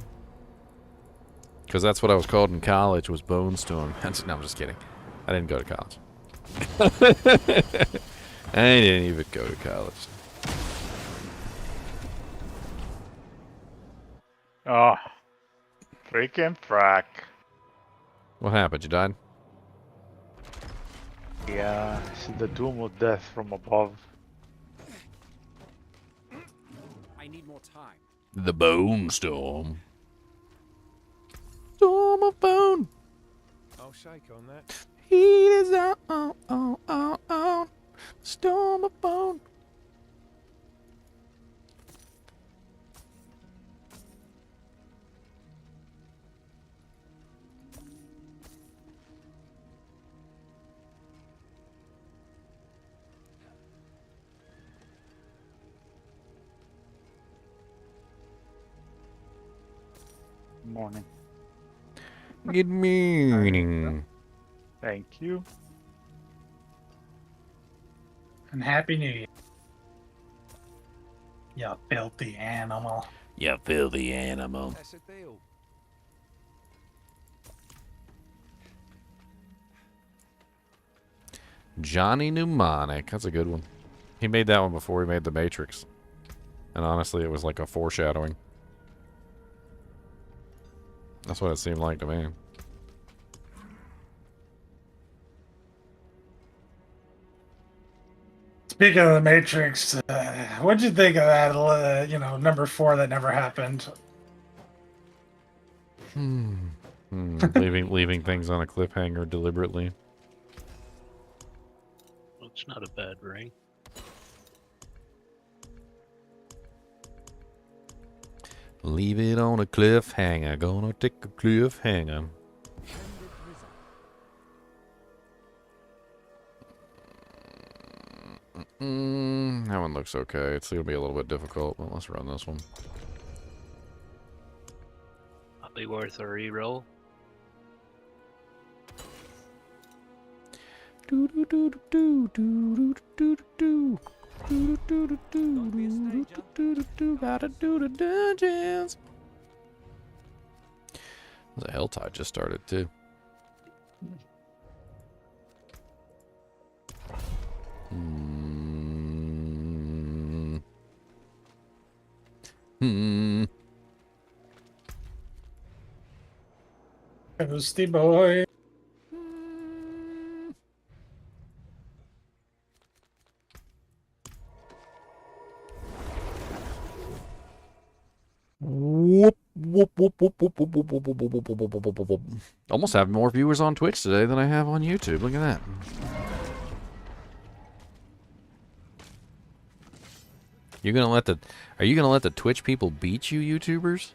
Because that's what I was called in college, was Bone Storm. No, I'm just kidding. I didn't go to college. I didn't even go to college. Oh, freaking frack. What happened? You died? Yeah, I see the doom of death from above. I need more time. The Bone Storm. Storm of Bone. I'll shake on that. Heat is on. Storm of Bone. Morning. Good morning. Thank you. And Happy New Year. You filthy animal. You filthy animal. That's a deal. Johnny Mnemonic. That's a good one. He made that one before he made The Matrix. And honestly, it was like a foreshadowing. That's what it seemed like to me. Speaking of the Matrix, what'd you think of that? Number 4 that never happened. Leaving things on a cliffhanger deliberately. It's not a bad ring. Leave it on a cliffhanger. Gonna take a cliffhanger. That one looks okay. It's gonna be a little bit difficult, but let's run this one. I'll be worth a reroll. Gotta do the dungeons. The HellTide just started too. Toasty boy. Whoop, whoop, whoop, whoop, whoop, whoop, whoop, whoop, whoop, whoop, whoop, whoop, whoop, whoop, whoop. Almost have more viewers on Twitch today than I have on YouTube. Look at that. Are you gonna let the Twitch people beat you, YouTubers?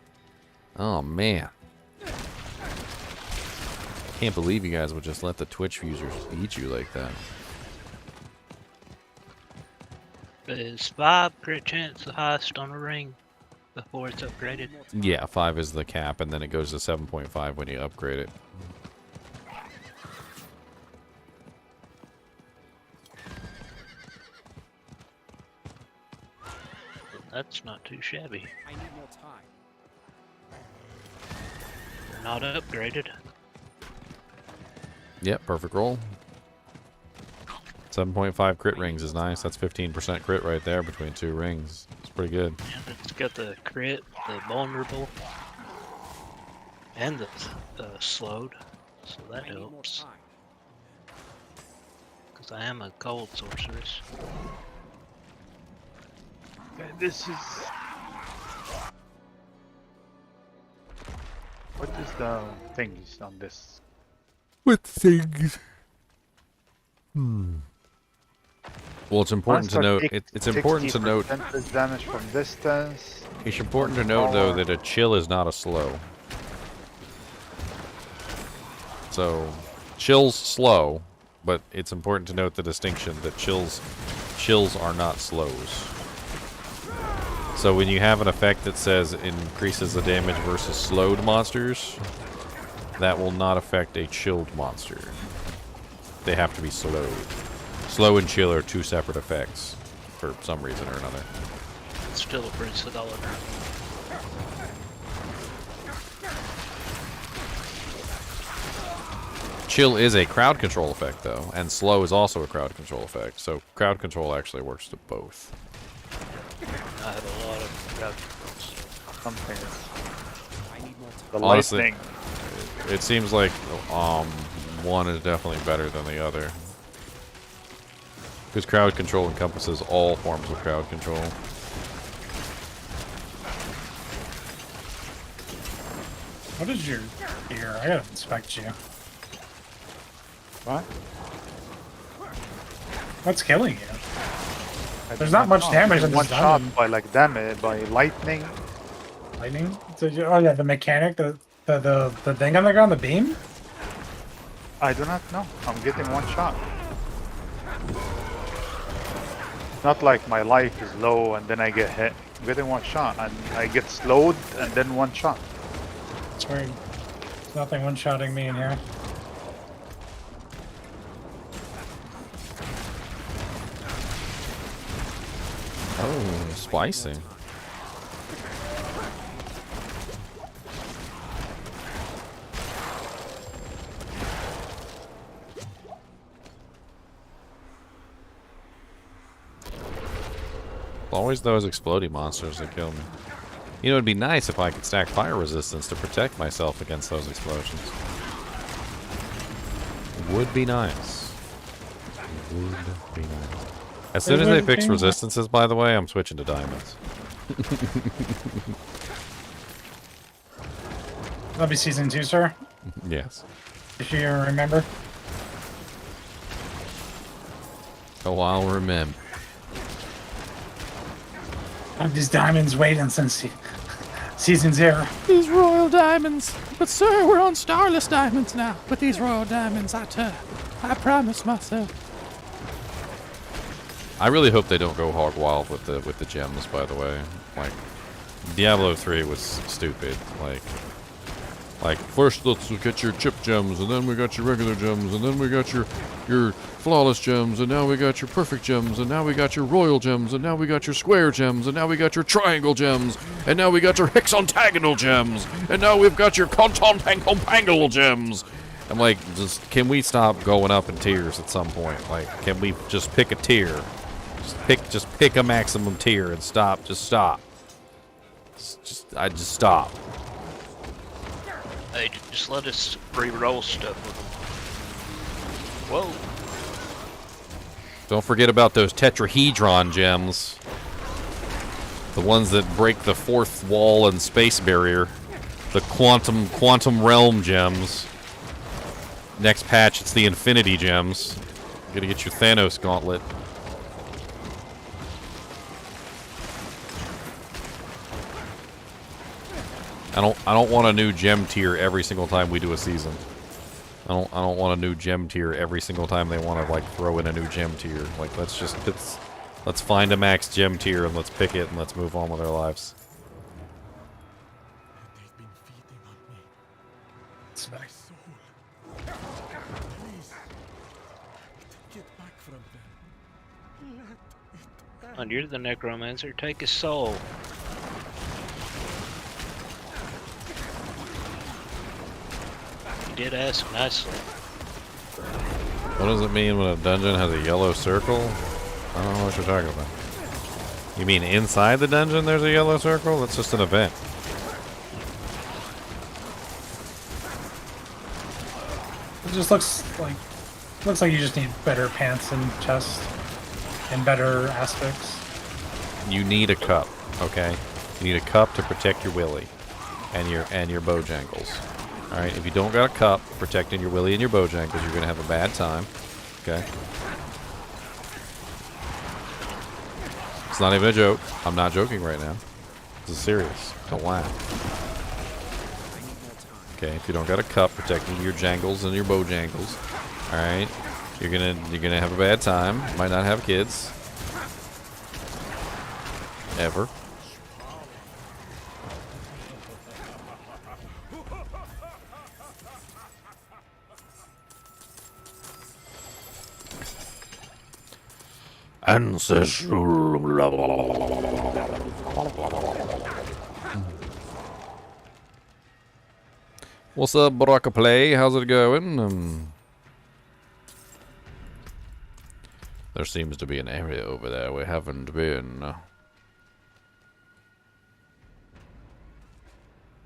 Oh man. Can't believe you guys would just let the Twitch users beat you like that. Is 5 crit chance the highest on a ring before it's upgraded? Yeah, 5 is the cap, and then it goes to 7.5 when you upgrade it. That's not too shabby. I need more time. They're not upgraded. Yep, perfect roll. 7.5 crit rings is nice. That's 15% crit right there between 2 rings. It's pretty good. And it's got the crit, the vulnerable, and the slowed. So that I need more helps. time. Because I am a cold sorceress. This is... What is the thingies on this? With things. Well, it's important to note. It's important to note. Damage from distance. It's important to note, though, that a chill is not a slow. So, chill's slow, but it's important to note the distinction that chills are not slows. So when you have an effect that says increases the damage versus slowed monsters, that will not affect a chilled monster. They have to be slowed. Slow and chill are 2 separate effects for some reason or another. It's still a pretty solid round. chill is a crowd control effect, though, and slow is also a crowd control effect. So crowd control actually works to both. I had a lot of crowd Something. The Honestly, lightning. it seems like one is definitely better than the other. Because crowd control encompasses all forms of crowd control. What is your gear? I gotta inspect you. What? What's killing you? I There's do not much know. damage in One this shot diamond. by like damage by lightning. Lightning? So oh yeah, the mechanic, the thing on the ground, the beam? I do not know. I'm getting one shot. Not like my life is low and then I get hit. I'm getting one shot and I get slowed and then one shot. It's weird. There's nothing one-shotting me in here. Oh, spicy. Always those exploding monsters that kill me. You know, it'd be nice if I could stack fire resistance to protect myself against those explosions. Would be nice. Would be nice. As soon as they fix resistances, by the way, I'm switching to diamonds. That'll be season 2, sir. Yes. If you remember. Oh, I'll remember. I have these diamonds waiting since season 0. These royal diamonds. But sir, we're on starless diamonds now. With these royal diamonds, I promise myself. I really hope they don't go hog wild with the gems, by the way. Like, Diablo 3 was stupid. Like first let's get your chip gems, and then we got your regular gems, and then we got your flawless gems, and now we got your perfect gems, and now we got your royal gems, and now we got your square gems, and now we got your triangle gems, and now we got your hexontagonal gems, and now we've got your contonpangle gems. I'm like, can we stop going up in tiers at some point? Like, can we just pick a tier? Just pick a maximum tier and stop. Just stop. Just stop. Hey, just let us re-roll stuff with them. Whoa. Don't forget about those tetrahedron gems. The ones that break the fourth wall and space barrier. The quantum realm gems. Next patch, it's the infinity gems. You gotta get your Thanos gauntlet. I don't want a new gem tier every single time we do a season. I don't want a new gem tier every single time they want to like throw in a new gem tier. Like let's find a max gem tier and let's pick it and let's move on with our lives. They've been feeding on me. It's My soul. Please. Get back from them. Let it And you're the necromancer. Take his soul. You did ask nicely. What does it mean when a dungeon has a yellow circle? I don't know what you're talking about. You mean inside the dungeon there's a yellow circle? That's just an event. It just looks like you just need better pants and chest and better aspects. You need a cup, okay? You need a cup to protect your willy and your bojangles. Alright, if you don't got a cup protecting your willy and your bojangles, you're gonna have a bad time. Okay? It's not even a joke. I'm not joking right now. This is serious. Don't laugh. Okay, if you don't got a cup protecting your jangles and your bojangles, alright, you're gonna have a bad time. Might not have kids. Ever. Ancestral. What's up, Baraka Play? How's it going? There seems to be an area over there we haven't been.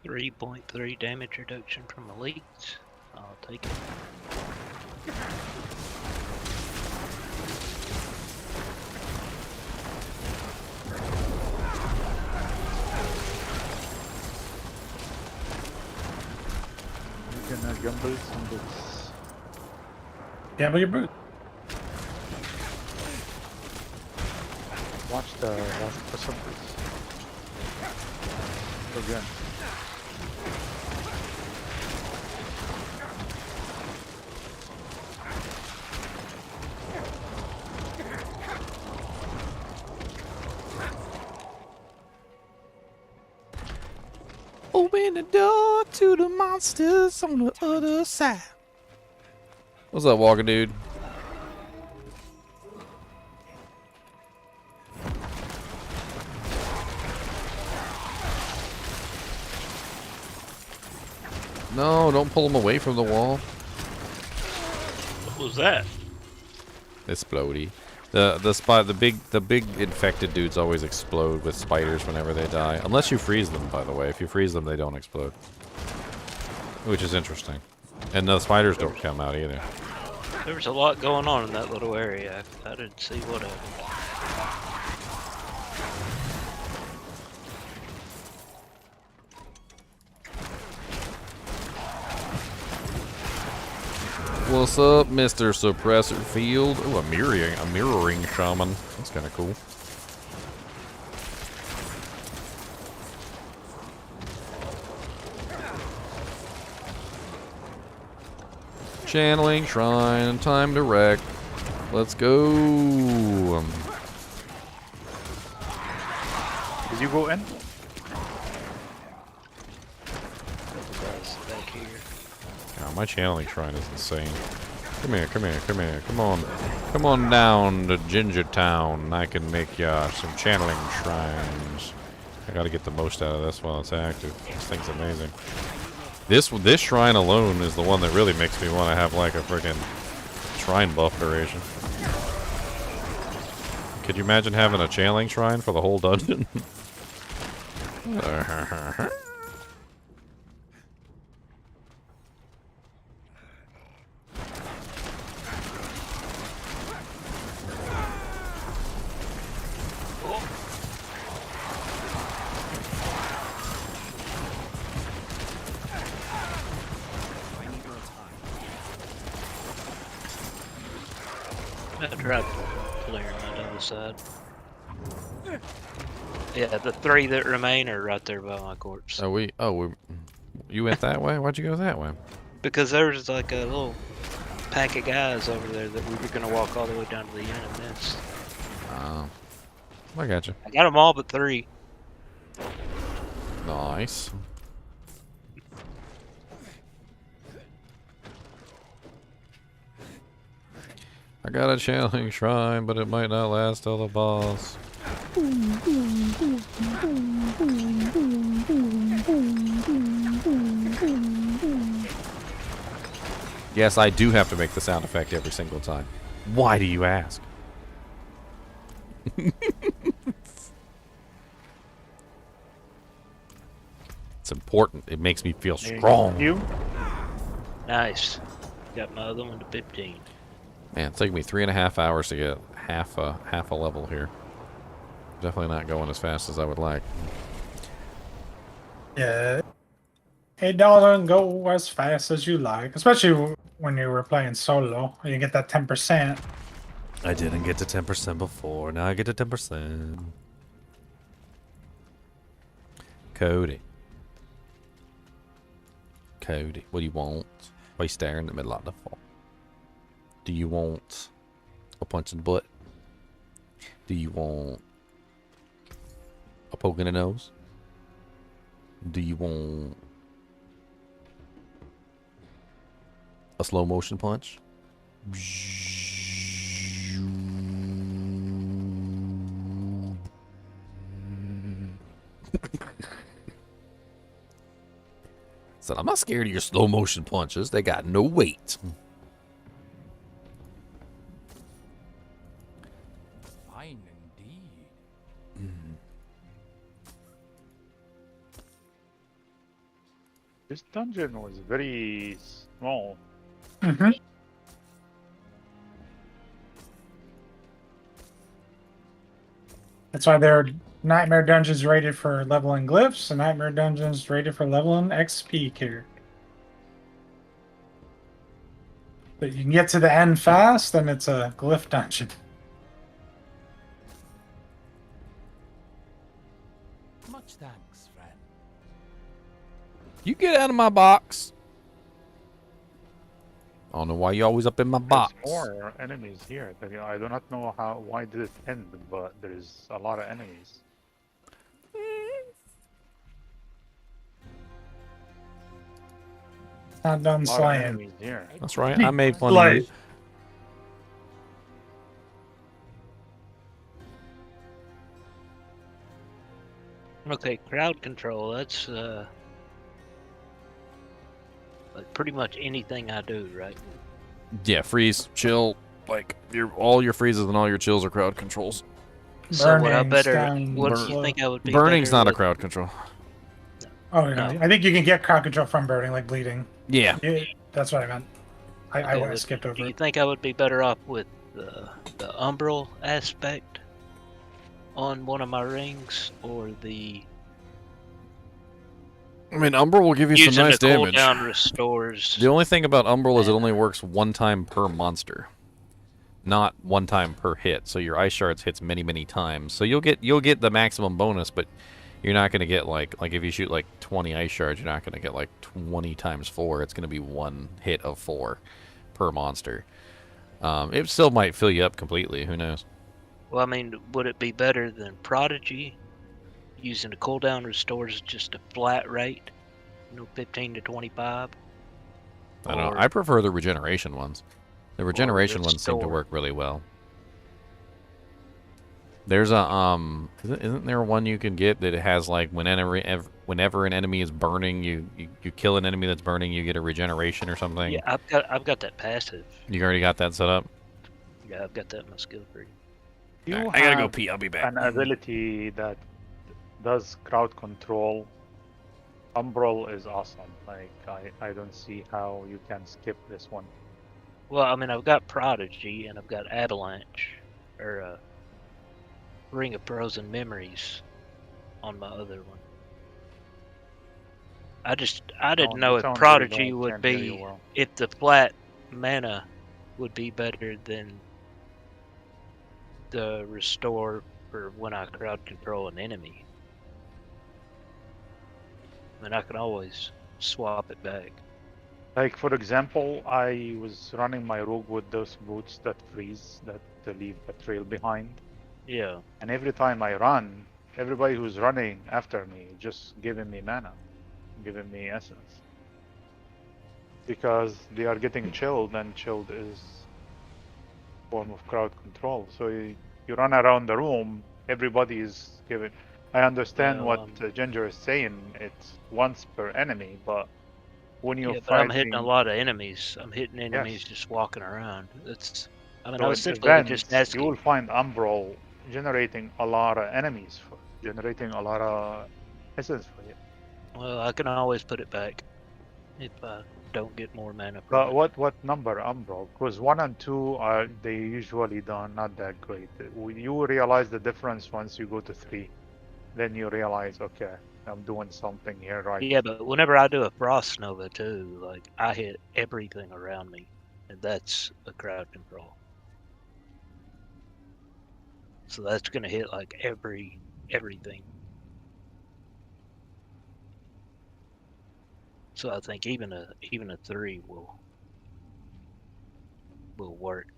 3.3 damage reduction from elites. I'll take it. We're gonna gamble some boots. Gamble your boot. Watch the last person, please. Again. Open the door to the monsters on the other side. What's up, walking dude? No, don't pull him away from the wall. What was that? Explodey. The big infected dudes always explode with spiders whenever they die. Unless you freeze them, by the way. If you freeze them, they don't explode. Which is interesting. And the spiders don't come out either. There was a lot going on in that little area. I didn't see what of it. What's up, Mr. Suppressor Field? Ooh, a mirroring shaman. That's kind of cool. Channeling shrine, time to wreck. Let's go. Did you go in? Back here. Oh, my channeling shrine is insane. Come here, come here, come here. Come on. Come on down to Ginger Town. I can make ya some channeling shrines. I gotta get the most out of this while it's active. This thing's amazing. This shrine alone is the one that really makes me want to have like a friggin' shrine buff duration. Could you imagine having a channeling shrine for the whole dungeon? I tried clearing that other side. Yeah, the 3 that remain are right there by my corpse. You went that way? Why'd you go that way? Because there was like a little pack of guys over there that we were gonna walk all the way down to the end and miss. Oh. I got you. I got them all but 3. Nice. I got a channeling shrine, but it might not last till the boss. Yes, I do have to make the sound effect every single time. Why do you ask? It's important. It makes me feel strong. You? Nice. Got my other one to 15. Man, it's taking me 3.5 hours to get half a level here. Definitely not going as fast as I would like. Yeah. It doesn't go as fast as you like, especially when you were playing solo. You get that 10%. I didn't get to 10% before. Now I get to 10%. Cody. Cody, what do you want? Why are you staring in the middle of the fall? Do you want a punch in the butt? Do you want a poke in the nose? Do you want a slow motion punch? Said, I'm not scared of your slow motion punches. They got no weight. This dungeon was very small. Mm-hmm. That's why there are Nightmare Dungeons rated for leveling glyphs and Nightmare Dungeons rated for leveling XP character. But you can get to the end fast, and it's a glyph dungeon. Much thanks, friend. You get out of my box. I don't know why you always up in my box. There's more enemies here. I do not know why did it end, but there's a lot of enemies. Not done A lot of slaying. enemies here. That's right. I made fun of Slay. you. Okay, crowd control. That's like pretty much anything I do, right? Yeah, freeze, chill. Like all your freezes and all your chills are crowd controls. So what I Burning's better? down What do slow. you think I would be? Burning's better not a with? crowd control. Oh, no. I think you can get crowd control from burning, like bleeding. Yeah. Yeah, that's what I meant. I Okay, skipped over Do you it. think I would be better off with the umbral aspect on one of my rings, or the I mean, Umbral will give you using some nice the damage. cooldown restores? The only thing about Umbral is it only works one time per monster, not one time per hit. So your ice shards hits many times. So you'll get the maximum bonus, but you're not gonna get like if you shoot like 20 ice shards, you're not gonna get like 20 times 4. It's gonna be one hit of 4 per monster. It still might fill you up completely. Who knows? Well, I mean, would it be better than Prodigy, using the cooldown restores just a flat rate, 15 to 25? I don't know. Or- I prefer the regeneration ones. The regeneration ones seem to restore. work really well. There's a isn't there one you can get that has like whenever an enemy is burning, you kill an enemy that's burning, you get a regeneration or something. Yeah, I've got that passive. You already got that set up. Yeah, I've got that in my skill tree. You Alright, I gotta go have pee. I'll be back. an ability that does crowd control. Umbral is awesome. Like I don't see how you can skip this one. Well, I mean, I've got Prodigy and I've got Avalanche, or Ring of Frozen Memories on my other one. I didn't know if Sounds Prodigy really low, would can't hear be, you well. if the flat mana would be better than the restore for when I crowd control an enemy. I mean, I can always swap it back. Like for example, I was running my rogue with those boots that freeze, that leave a trail behind. Yeah. And every time I run, everybody who's running after me just giving me mana, giving me essence. Because they are getting chilled, and chilled is a form of crowd control. So you run around the room, everybody is giving. I understand what Ginger is saying. It's once per enemy, but when you're Yeah, but fighting, I'm hitting a lot of enemies. I'm hitting enemies just walking around. It's. I mean, so I was in simply events, just asking. you will find Umbral generating a lot of enemies, generating a lot of essence for you. Well, I can always put it back if I don't get more mana from But it. what number Umbral? Because 1 and 2 are they usually done not that great. You realize the difference once you go to 3. Then you realize, okay, I'm doing something here right. Yeah, but whenever I do a Frost Nova too, like I hit everything around me, and that's a crowd control. So that's gonna hit like everything. So I think even a 3 will work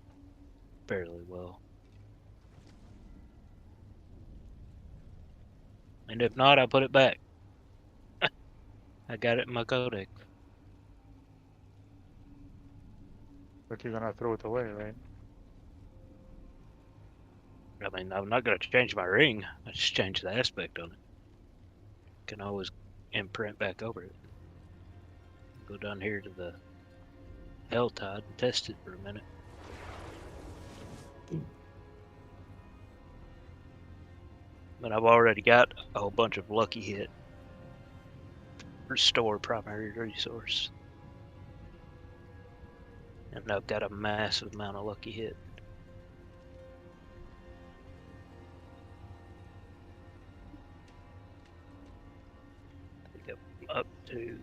fairly well. And if not, I'll put it back. I got it in my codex. But you're gonna throw it away, right? I mean, I'm not gonna change my ring. I just change the aspect on it. Can always imprint back over it. Go down here to the HellTide and test it for a minute. But I've already got a whole bunch of lucky hit. restore primary resource. And I've got a massive amount of lucky hit. I think I'm up to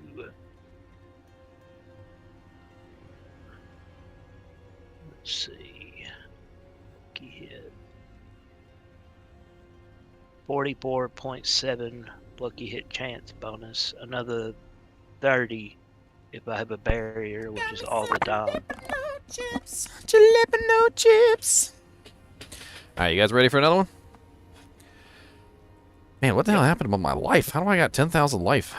let's see, lucky hit 44.7 lucky hit chance bonus, another 30 if I have a barrier, which is all the time. Chips, jalapeno chips. All right, you guys ready for another one? Man, what the hell happened to my life? How do I got 10,000 life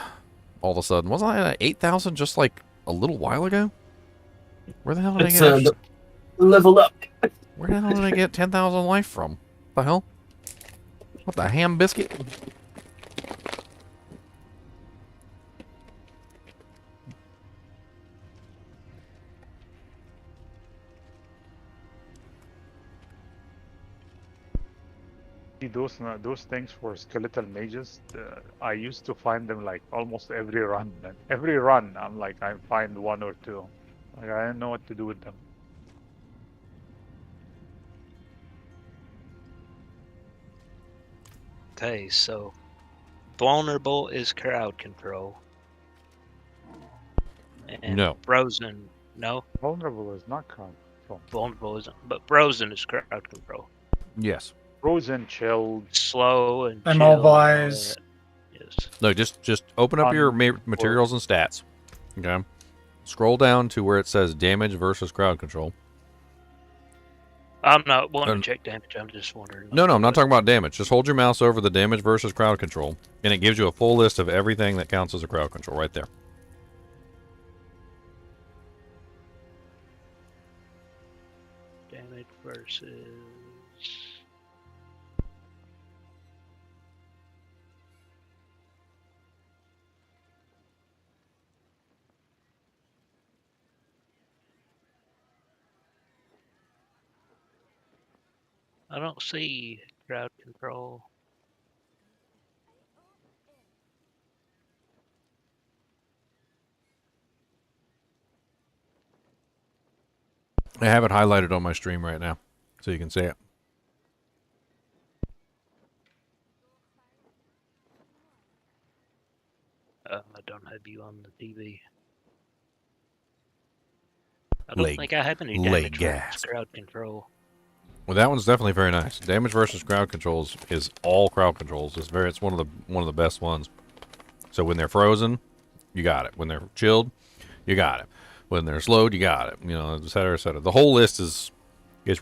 all of a sudden? Wasn't I at 8,000 just like a little while ago? Where the hell did I get level up. Where the hell did I get 10,000 life from? What the hell? What the ham biscuit? See, those things for skeletal mages, I used to find them like almost every run. And every run, I'm like, I find one or two. Like, I don't know what to do with them. Okay, so vulnerable is crowd control. And No. frozen, no. Vulnerable is not crowd control. Vulnerable isn't, but frozen is crowd control. Yes. Frozen, chilled, slow, and immobilize. Yes. No, just open up your materials and stats. Okay. Scroll down to where it says damage versus crowd control. I'm not wanting to check damage. I'm just wondering. No, I'm not talking about damage. Just hold your mouse over the damage versus crowd control, and it gives you a full list of everything that counts as a crowd control right there. Damage versus. I don't see crowd control. I have it highlighted on my stream right now, so you can see it. I don't have you on the TV. I don't think I have any damage versus crowd control. Well, that one's definitely very nice. Damage versus crowd controls is all crowd controls. It's one of the best ones. So when they're frozen, you got it. When they're chilled, you got it. When they're slowed, you got it. You know, et cetera, et cetera. The whole list is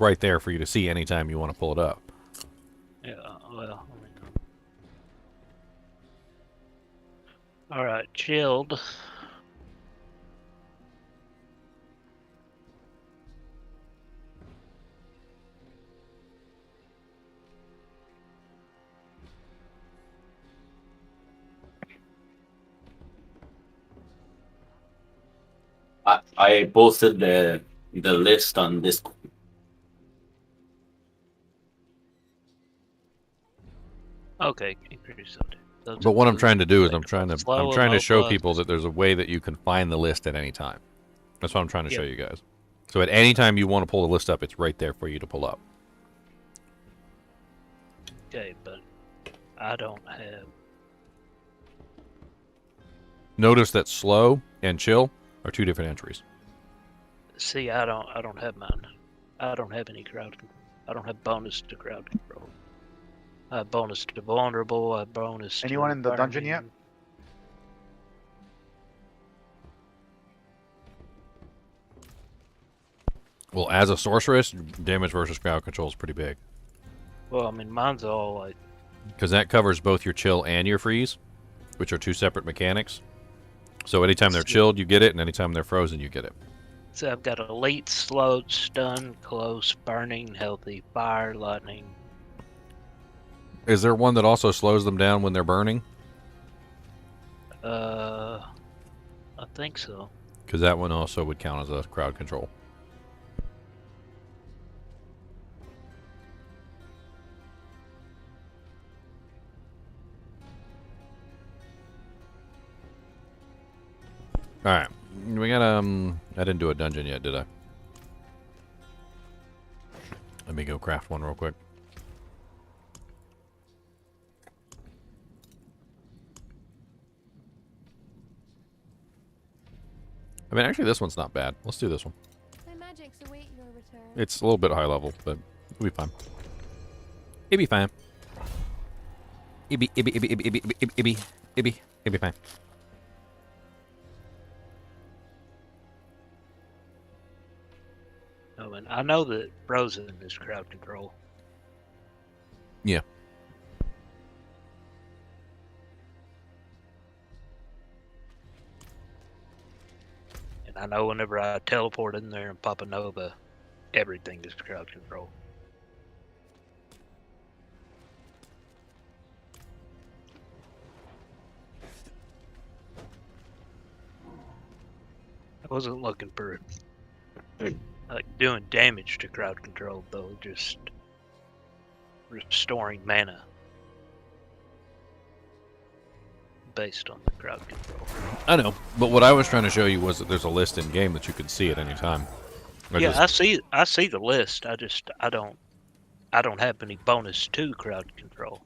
right there for you to see anytime you want to pull it up. Yeah, well, all right, chilled. I posted the list on Discord. Okay, increase those. But what I'm trying to do is I'm trying to show people that there's a way that you can find the list at any time. That's what I'm trying to show you guys. So at any time you want to pull the list up, it's right there for you to pull up. Okay, but I don't have. Notice that slow and chill are two different entries. See, I don't have mine. I don't have any crowd control. I don't have bonus to crowd control. I have bonus to vulnerable. I have bonus. Anyone to in the dungeon yet? Well, as a sorceress, damage versus crowd control is pretty big. Well, I mean, mine's all like. Because that covers both your chill and your freeze, which are two separate mechanics. So anytime they're chilled, you get it, and anytime they're frozen, you get it. So I've got elite, slowed, stun, close, burning, healthy, fire, lightning. Is there one that also slows them down when they're burning? I think so. Because that one also would count as a crowd control. Alright. We got, I didn't do a dungeon yet, did I? Let me go craft one real quick. I mean, actually, this one's not bad. Let's do this one. My magics await your return. It's a little bit high level, but it'll be fine. It'll be fine. It'll be fine. Oh, and I know that Frozen is crowd control. Yeah. And I know whenever I teleport in there and pop a Nova, everything is crowd control. I wasn't looking for like doing damage to crowd control though, just restoring mana based on the crowd control. I know, but what I was trying to show you was that there's a list in game that you can see at any time. I see the list. I don't have any bonus to crowd control.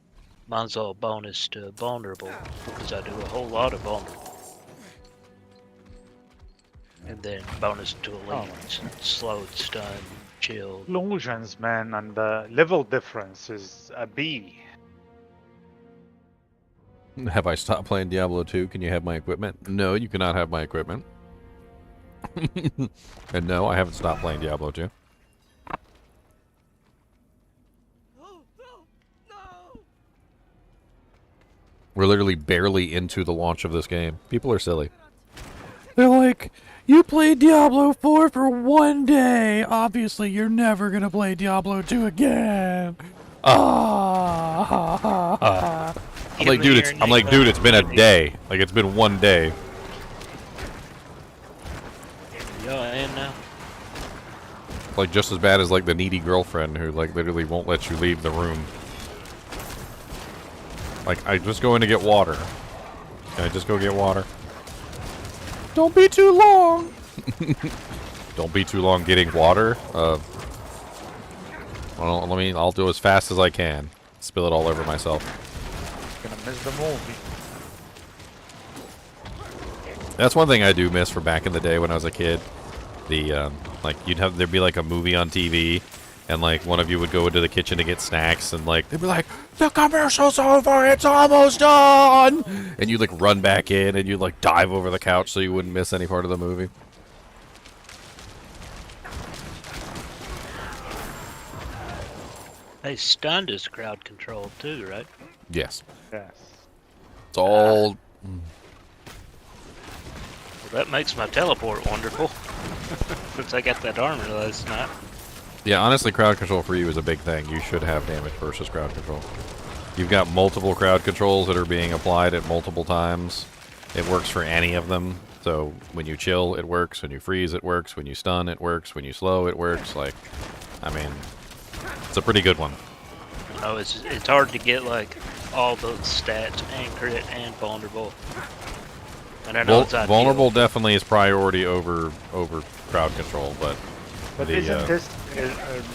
Mine's all bonus to vulnerable because I do a whole lot of vulnerable. And then bonus to elite, slowed, stunned, chilled. Illusions, man, and the level difference is a B. Have I stopped playing Diablo 2? Can you have my equipment? No, you cannot have my equipment. And no, I haven't stopped playing Diablo 2. We're literally barely into the launch of this game. People are silly. They're like, you played Diablo 4 for 1 day. Obviously, you're never going to play Diablo 2 again. Ah. I'm like, dude, it's been a day. Like, it's been 1 day. Y'all in now? Like, just as bad as, like, the needy girlfriend who, like, literally won't let you leave the room. Like, I just go in to get water. Can I just go get water? Don't be too long. Don't be too long getting water. Well, I'll do as fast as I can. Spill it all over myself. Gonna miss the movie. That's one thing I do miss for back in the day when I was a kid. The like there'd be like a movie on TV, and like one of you would go into the kitchen to get snacks, and like they'd be like, "The commercial's over, it's almost done," and you like run back in and you like dive over the couch so you wouldn't miss any part of the movie. Hey, stunned is crowd control too, right? Yes. Yes. It's all. Well, that makes my teleport wonderful. Since I got that armor last night. Yeah, honestly, crowd control for you is a big thing. You should have damage versus crowd control. You've got multiple crowd controls that are being applied at multiple times. It works for any of them. So when you chill, it works. When you freeze, it works. When you stun, it works. When you slow, it works. Like, I mean, it's a pretty good one. No, it's hard to get like all those stats and crit and vulnerable. And I know it's ideal. Vulnerable definitely is priority over crowd control, but isn't this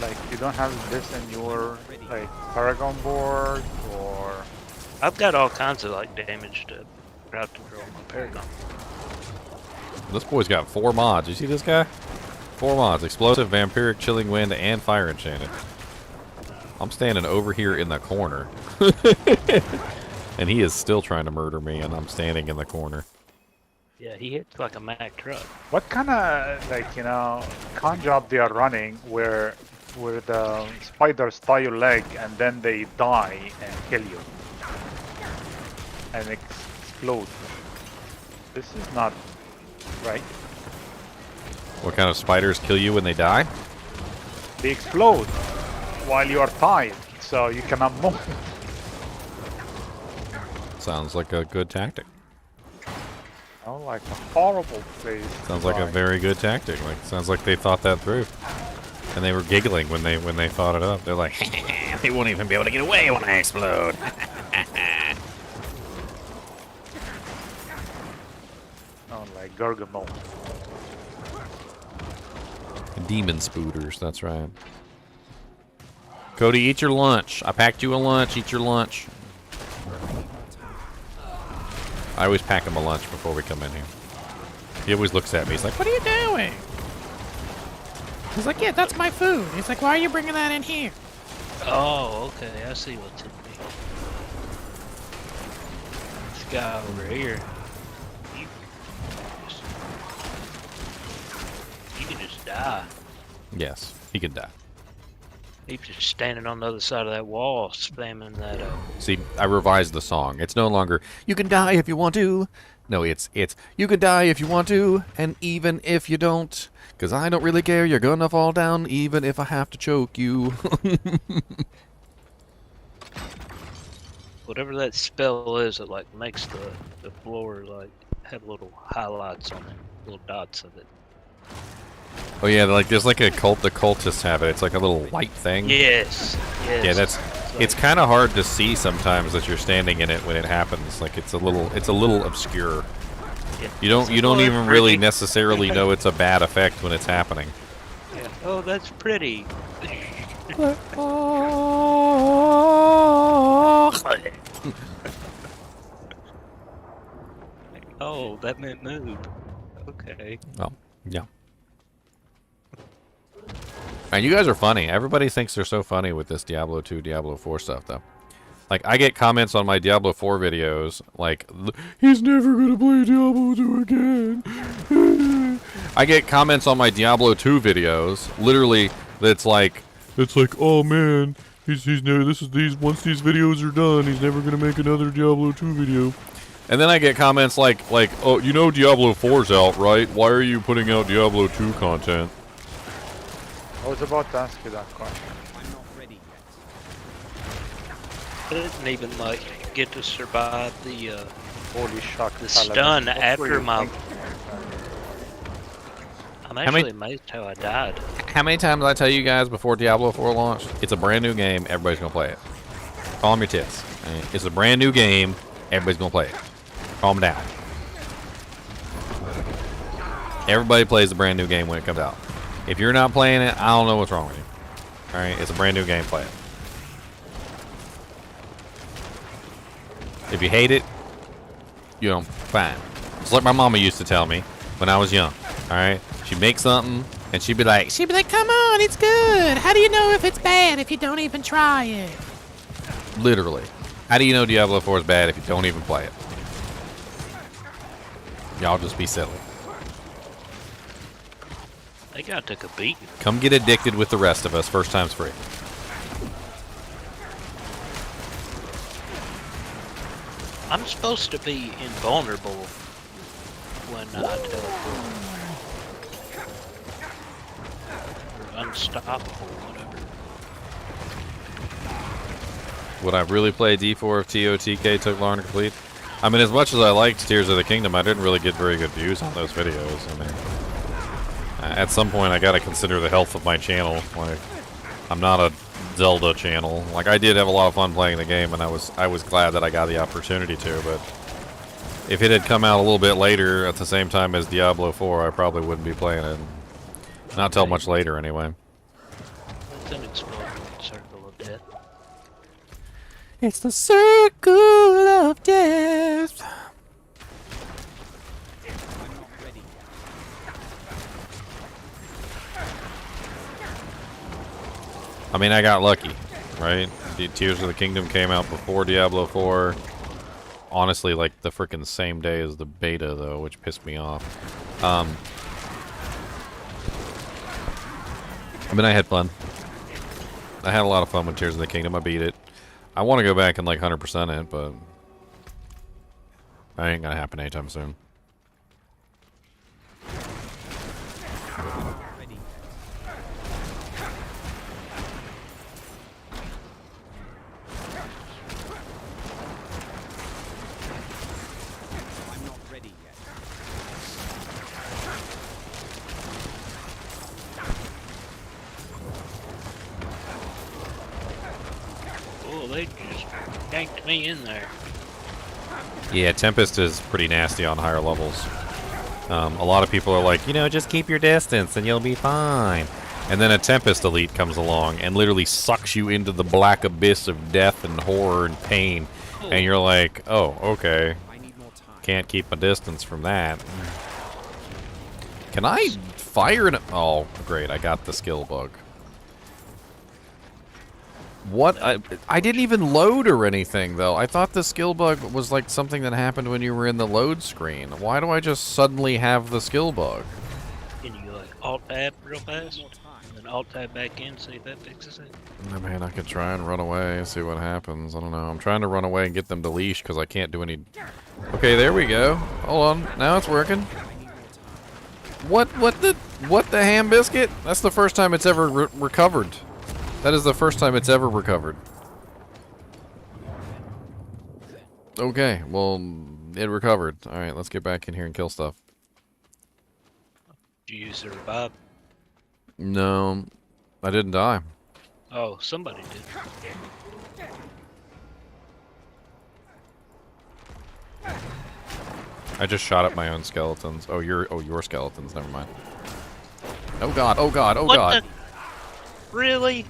like you don't have this in your like Paragon board or? I've got all kinds of like damage to crowd control on my Paragon. This boy's got 4 mods. You see this guy? 4 mods: explosive, vampiric, chilling wind, and fire enchanted. I'm standing over here in the corner, and he is still trying to murder me, and I'm standing in the corner. Yeah, he hits like a Mack truck. What kind of like con job they are running where the spiders tie your leg and then they die and kill you and explode? This is not right. What kind of spiders kill you when they die? They explode while you are tied, so you cannot move. Sounds like a good tactic. Oh, like a horrible place. Sounds like a very good tactic. Like, sounds like they thought that through, and they were giggling when they thought it up. They're like, they won't even be able to get away when I explode. Oh, like Gargamel. Demon spooters, that's right. Cody, eat your lunch. I packed you a lunch. Eat your lunch. I always pack him a lunch before we come in here. He always looks at me. He's like, What are you doing? He's like, yeah, that's my food. He's like, why are you bringing that in here? Oh, okay. I see what's in me. This guy over here. You can just die. yes, he can die. He's just standing on the other side of that wall, spamming that. See, I revised the song. It's no longer, you can die if you want to. No, it's, you can die if you want to, and even if you don't. Because I don't really care, you're gonna fall down, even if I have to choke you. Whatever that spell is, it like makes the floor like have little highlights on it, little dots of it. Oh yeah, like there's like a cult, the cultists have it. It's like a little white thing. Yes. Yes. Yeah, that's. It's kind of hard to see sometimes that you're standing in it when it happens. Like it's a little obscure. Yeah. You don't even really necessarily know it's a bad effect when it's happening. Yeah. Oh, that's pretty. Oh, that meant move. Okay. Oh, yeah. And you guys are funny. Everybody thinks they're so funny with this Diablo 2, Diablo 4 stuff, though. Like, I get comments on my Diablo 4 videos, like, he's never gonna play Diablo 2 again. I get comments on my Diablo 2 videos, literally, that's like, oh man, he's never, once these videos are done, he's never gonna make another Diablo 2 video. And then I get comments like, oh, you know Diablo 4's out, right? Why are you putting out Diablo 2 content? I was about to ask you that question. I didn't even like get to survive the Holy shock! the stun after my. I'm How many- actually amazed how I died. How many times did I tell you guys before Diablo 4 launched? It's a brand new game, everybody's gonna play it. Calm your tits. Right? It's a brand new game, everybody's gonna play it. Calm down. Everybody plays a brand new game when it comes out. If you're not playing it, I don't know what's wrong with you. Alright, it's a brand new game, play it. If you hate it, you know, fine. It's like my mama used to tell me when I was young. Alright? She'd make something and she'd be like, come on, it's good. How do you know if it's bad if you don't even try it? literally. How do you know Diablo 4 is bad if you don't even play it? Y'all just be silly. They got took a beating. Come get addicted with the rest of us. First time's free. I'm supposed to be invulnerable when I teleport. Or unstoppable, whatever. Would I really play D4 if TOTK took long to complete? I mean, as much as I liked Tears of the Kingdom, I didn't really get very good views on those videos. I mean, at some point, I gotta consider the health of my channel. Like, I'm not a Zelda channel. Like, I did have a lot of fun playing the game, and I was glad that I got the opportunity to. But if it had come out a little bit later, at the same time as Diablo 4, I probably wouldn't be playing it. Not till much later, anyway. It's an exploding circle of death. It's the circle of death. I mean, I got lucky, right? The Tears of the Kingdom came out before Diablo 4. Honestly, like the freaking same day as the beta, though, which pissed me off. I mean, I had fun. I had a lot of fun with Tears of the Kingdom. I beat it. I want to go back and like 100% it, but that ain't gonna happen anytime soon. Oh, they just yanked me in there. Yeah, Tempest is pretty nasty on higher levels. A lot of people are like, you know, just keep your distance and you'll be fine. And then a Tempest Elite comes along and literally sucks you into the black abyss of death and horror and pain. And you're like, oh, okay. Can't keep my distance from that. Can I fire an... Oh, great, I got the skill bug. What? I didn't even load or anything, though. I thought the skill bug was like something that happened when you were in the load screen. Why do I just suddenly have the skill bug? Can you like alt-tab real fast? And then alt-tab back in, see if that fixes it? I mean, I could try and run away and see what happens. I don't know. I'm trying to run away and get them to leash because I can't do any... Okay, there we go. Hold on. Now it's working. What the ham biscuit? That's the first time it's ever recovered. That is the first time it's ever recovered. Okay, well, it recovered. Alright, let's get back in here and kill stuff. Did you use the revive? No, I didn't die. Oh, somebody did. I just shot at my own skeletons. Oh, your skeletons, never mind. Oh god, oh god, oh god. Really?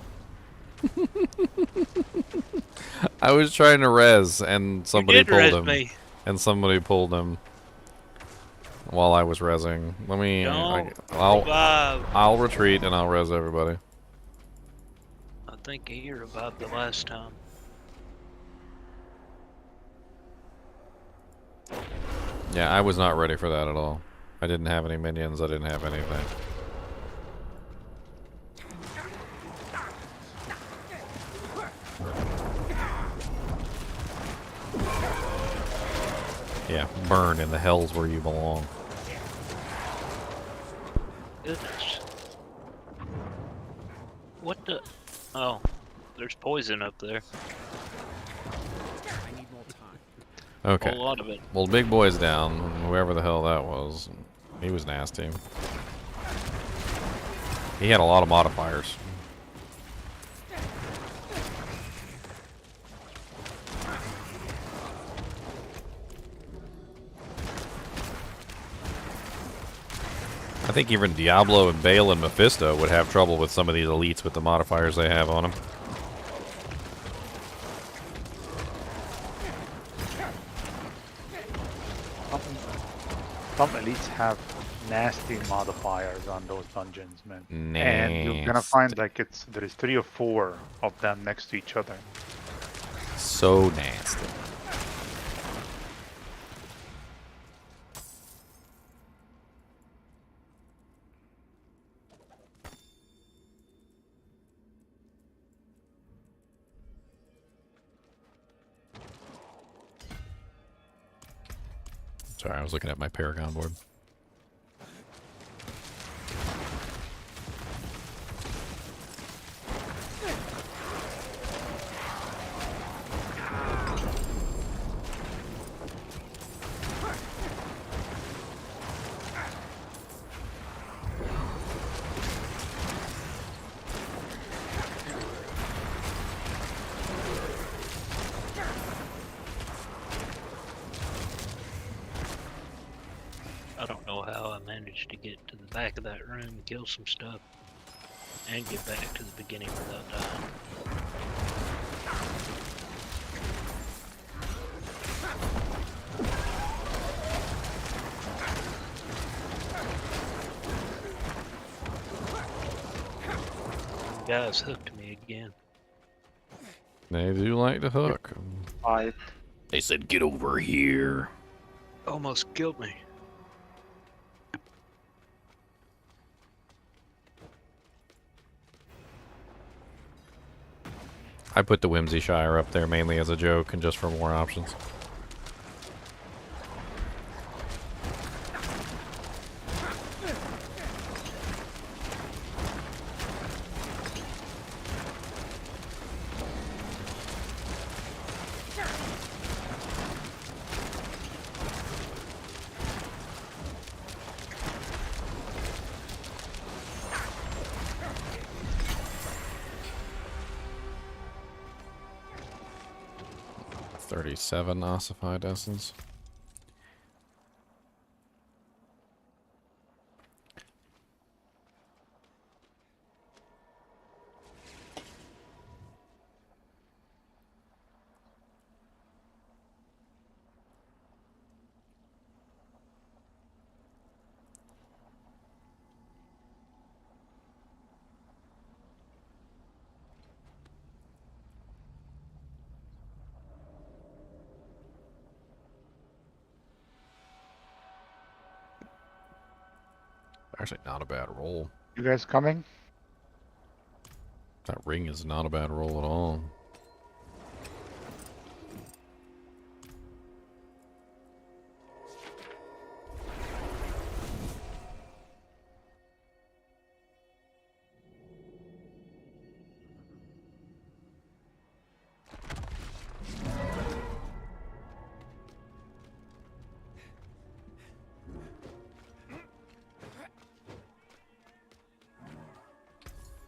I was trying to res and somebody pulled him. Me. And somebody pulled him while I was resing. Let me I'll retreat and I'll res everybody. I think he revived the last time. Yeah, I was not ready for that at all. I didn't have any minions, I didn't have anything. Yeah, burn in the hells where you belong. Goodness. What the? Oh, there's poison up there. Okay. A whole lot of it. Well, big boy's down. Whoever the hell that was. He was nasty. He had a lot of modifiers. I think even Diablo and Bale and Mephisto would have trouble with some of these elites with the modifiers they have on them. Some elites have nasty modifiers on those dungeons, man. Nasty. And you're gonna find like there is 3 or 4 of them next to each other. So nasty. Sorry, I was looking at my Paragon board. I don't know how I managed to get to the back of that room, kill some stuff, and get back to the beginning without dying. The guys hooked me again. They do like to hook. They said, get over here. Almost killed me. I put the Whimsy Shire up there mainly as a joke and just for more options. Seven ossified essence. Actually, not a bad roll. You guys coming? That ring is not a bad roll at all.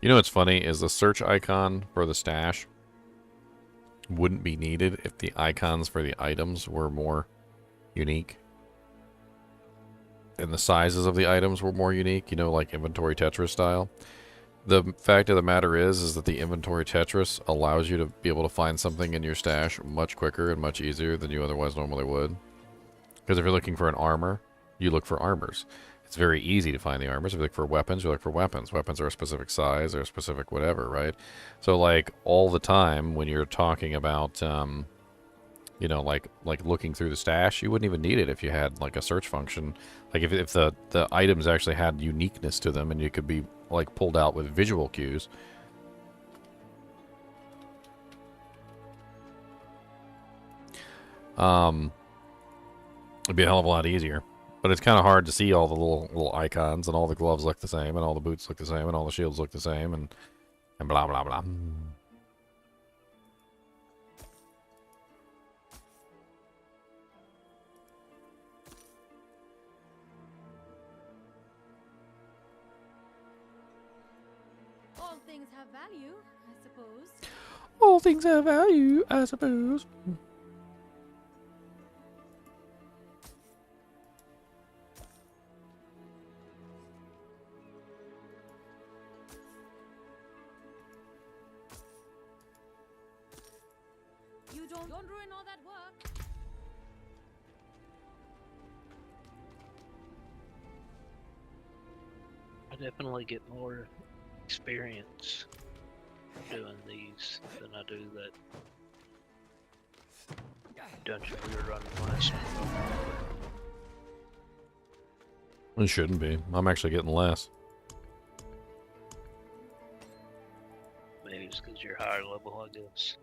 You know what's funny is the search icon for the stash wouldn't be needed if the icons for the items were more unique. And the sizes of the items were more unique, you know, like inventory Tetris style. The fact of the matter is that the inventory Tetris allows you to be able to find something in your stash much quicker and much easier than you otherwise normally would. Because if you're looking for an armor, you look for armors. It's very easy to find the armors. If you look for weapons, you look for weapons. Weapons are a specific size or a specific whatever, right? So, like, all the time when you're talking about, you know, like looking through the stash, you wouldn't even need it if you had, like, a search function. Like, if the items actually had uniqueness to them and you could be, like, pulled out with visual cues. It'd be a hell of a lot easier. But it's kind of hard to see all the little icons, and all the gloves look the same, and all the boots look the same, and all the shields look the same, and blah, blah, blah. All things have value, I suppose. All things have value, I suppose. You don't ruin all that work. I definitely get more experience doing these than I do that dungeon we were running last night. It shouldn't be. I'm actually getting less. Maybe it's because you're higher level, I guess.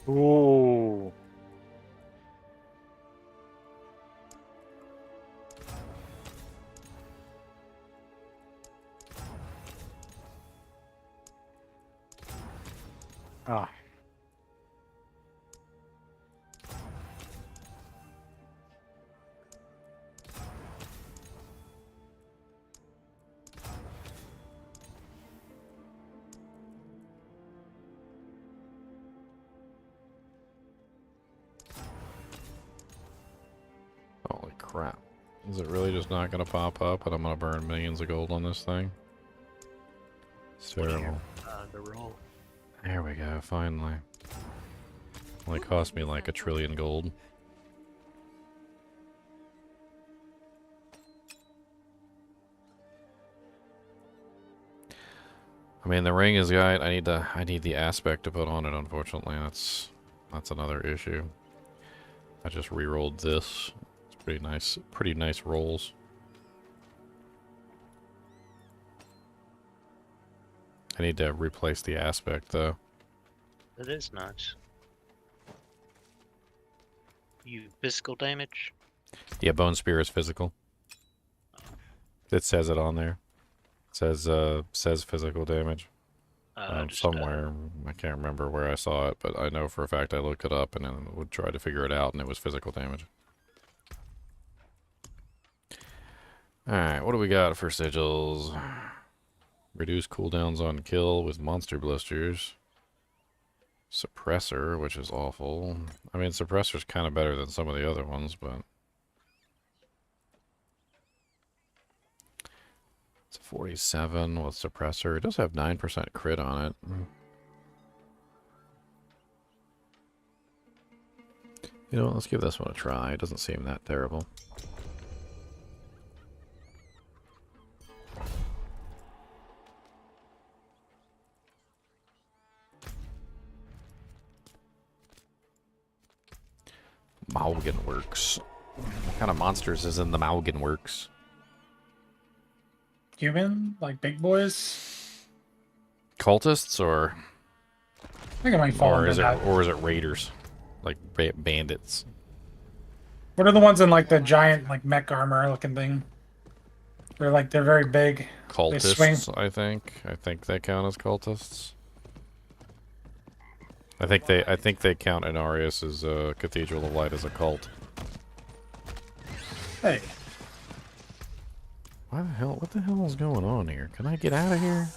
Ooh. Ah. Holy crap. Is it really just not going to pop up and I'm going to burn millions of gold on this thing? It's terrible. The roll. There we go, finally. Only cost me like 1 trillion gold. I mean, the ring is right. I need the aspect to put on it, unfortunately. That's another issue. I just re-rolled this. It's pretty nice rolls. I need to replace the aspect though. That is nice. You physical damage? Yeah, Bone Spear is physical. It says it on there. It says physical damage. Somewhere. I can't remember where I saw it, but I know for a fact I looked it up and then would try to figure it out, and it was physical damage. Alright, what do we got for sigils? Reduce cooldowns on kill with monster blisters. Suppressor, which is awful. I mean, Suppressor's kind of better than some of the other ones, but... It's a 47 with Suppressor. It does have 9% crit on it. You know what, let's give this one a try. It doesn't seem that terrible. Maugan Works. What kind of monsters is in the Maugan Works? human, like big boys. Cultists or I think it might fall under that. or is it raiders, like bandits? What are the ones in like the giant like mech armor looking thing? They're very big. They swing. Cultists, I think. I think they count as cultists. I think they count Inarius' Cathedral of Light as a cult. Hey. Why the hell? What the hell is going on here? Can I get out of here?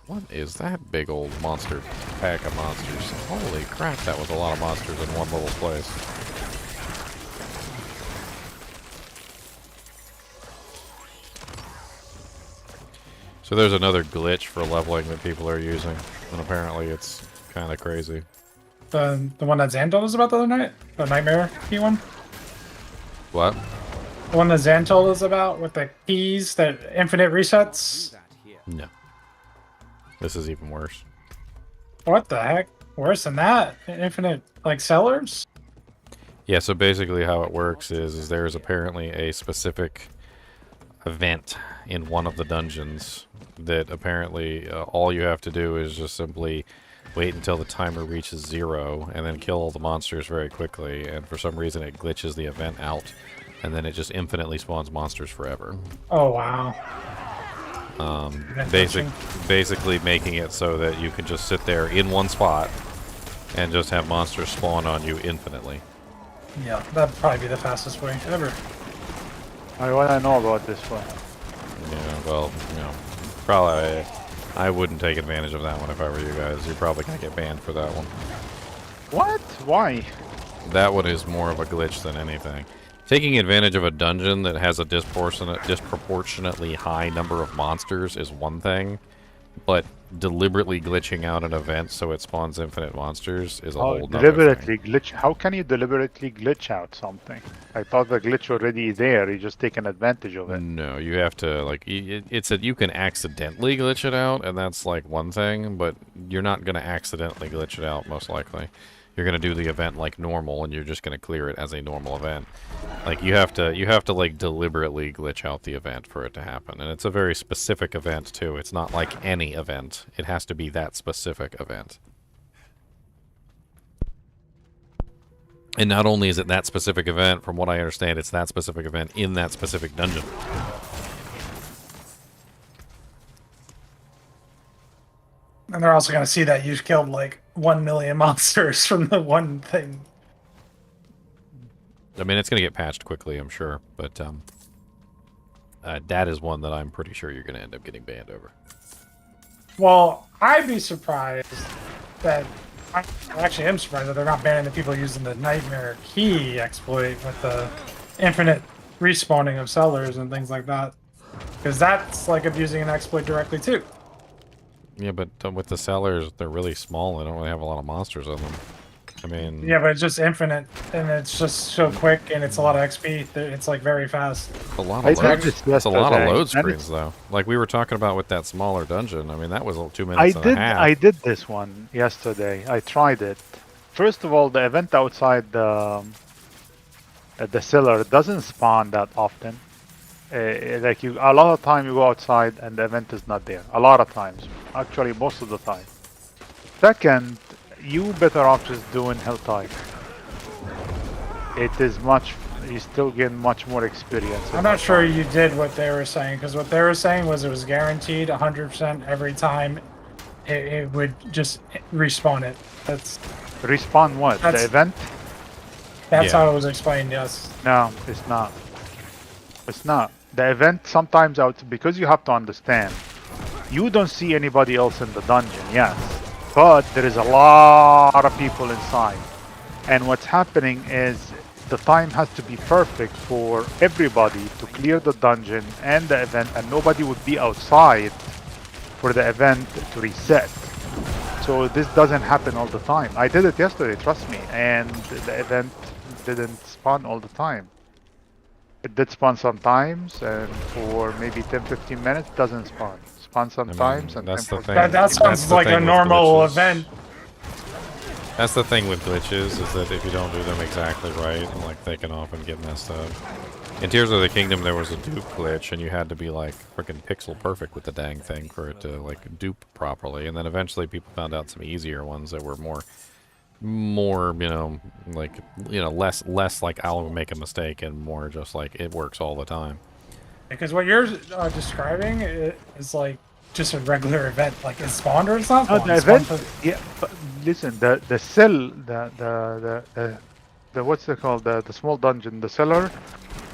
What is that big old monster pack of monsters? Holy crap, that was a lot of monsters in one little place. So there's another glitch for leveling that people are using, and apparently it's kind of crazy. The one that Zan told us about the other night? The nightmare key one? What? The one that Zan told us about with the keys that infinite resets? No. This is even worse. What the heck? Worse than that? Infinite, like, sellers? Yeah, so basically how it works is there is apparently a specific event in one of the dungeons that apparently all you have to do is just simply wait until the timer reaches 0 and then kill all the monsters very quickly, and for some reason it glitches the event out and then it just infinitely spawns monsters forever. Oh, wow. Basically making it so that you can just sit there in one spot and just have monsters spawn on you infinitely. Yeah, that'd probably be the fastest way ever. I want to know about this one. Yeah, well, you know, probably I wouldn't take advantage of that one if I were you guys. You're probably gonna get banned for that one. What? Why? That one is more of a glitch than anything. Taking advantage of a dungeon that has a disproportionately high number of monsters is one thing, but deliberately glitching out an event so it spawns infinite monsters is a whole nother deliberately thing. glitch? How can you deliberately glitch out something? I thought the glitch already there. You just taking advantage of it. No, you have to, like, it's that you can accidentally glitch it out, and that's like one thing, but you're not going to accidentally glitch it out, most likely. You're going to do the event like normal, and you're just going to clear it as a normal event. Like, you have to like deliberately glitch out the event for it to happen, and it's a very specific event too. It's not like any event. It has to be that specific event. And not only is it that specific event, from what I understand, it's that specific event in that specific dungeon. And they're also going to see that you've killed like 1 million monsters from the one thing. I mean, it's going to get patched quickly, I'm sure, but that is one that I'm pretty sure you're going to end up getting banned over. Well, I'd be surprised that... I actually am surprised that they're not banning the people using the Nightmare Key exploit with the infinite respawning of sellers and things like that. Because that's like abusing an exploit directly too. Yeah, but with the sellers, they're really small. They don't really have a lot of monsters on them. I mean... Yeah, but it's just infinite, and it's just so quick, and it's a lot of XP. It's like very fast. A lot of it's a lot of load screens, though. Like we were talking about with that smaller dungeon. I mean, that was 2 minutes and a half. I did this one yesterday. I tried it. First of all, the event outside the cellar doesn't spawn that often. Like a lot of time you go outside and the event is not there. A lot of times, actually most of the time. Second, you better off just doing HellTide. It is you still get much more experience. I'm not sure you did what they were saying, because what they were saying was it was guaranteed 100% every time it would just respawn it. That's respawn what? The event? That's how it was explained, yes. No, it's not. It's not. The event sometimes because you have to understand, you don't see anybody else in the dungeon, yes, but there is a lot of people inside. And what's happening is the time has to be perfect for everybody to clear the dungeon and the event, and nobody would be outside for the event to reset. So this doesn't happen all the time. I did it yesterday, trust me, and the event didn't spawn all the time. It did spawn sometimes, and for maybe 10-15 minutes, doesn't spawn. Spawn sometimes, and that's the thing. That sounds like a normal event. That's the thing with glitches, is that if you don't do them exactly right, like they can often get messed up. In Tears of the Kingdom, there was a dupe glitch, and you had to be like freaking pixel perfect with the dang thing for it to like dupe properly. And then eventually, people found out some easier ones that were more, less like I'll make a mistake, and more just like it works all the time. Because what you're describing is like just a regular event, like it's spawned or it's not spawned. The event, yeah. But listen, the cell, the what's it called? The small dungeon, the cellar,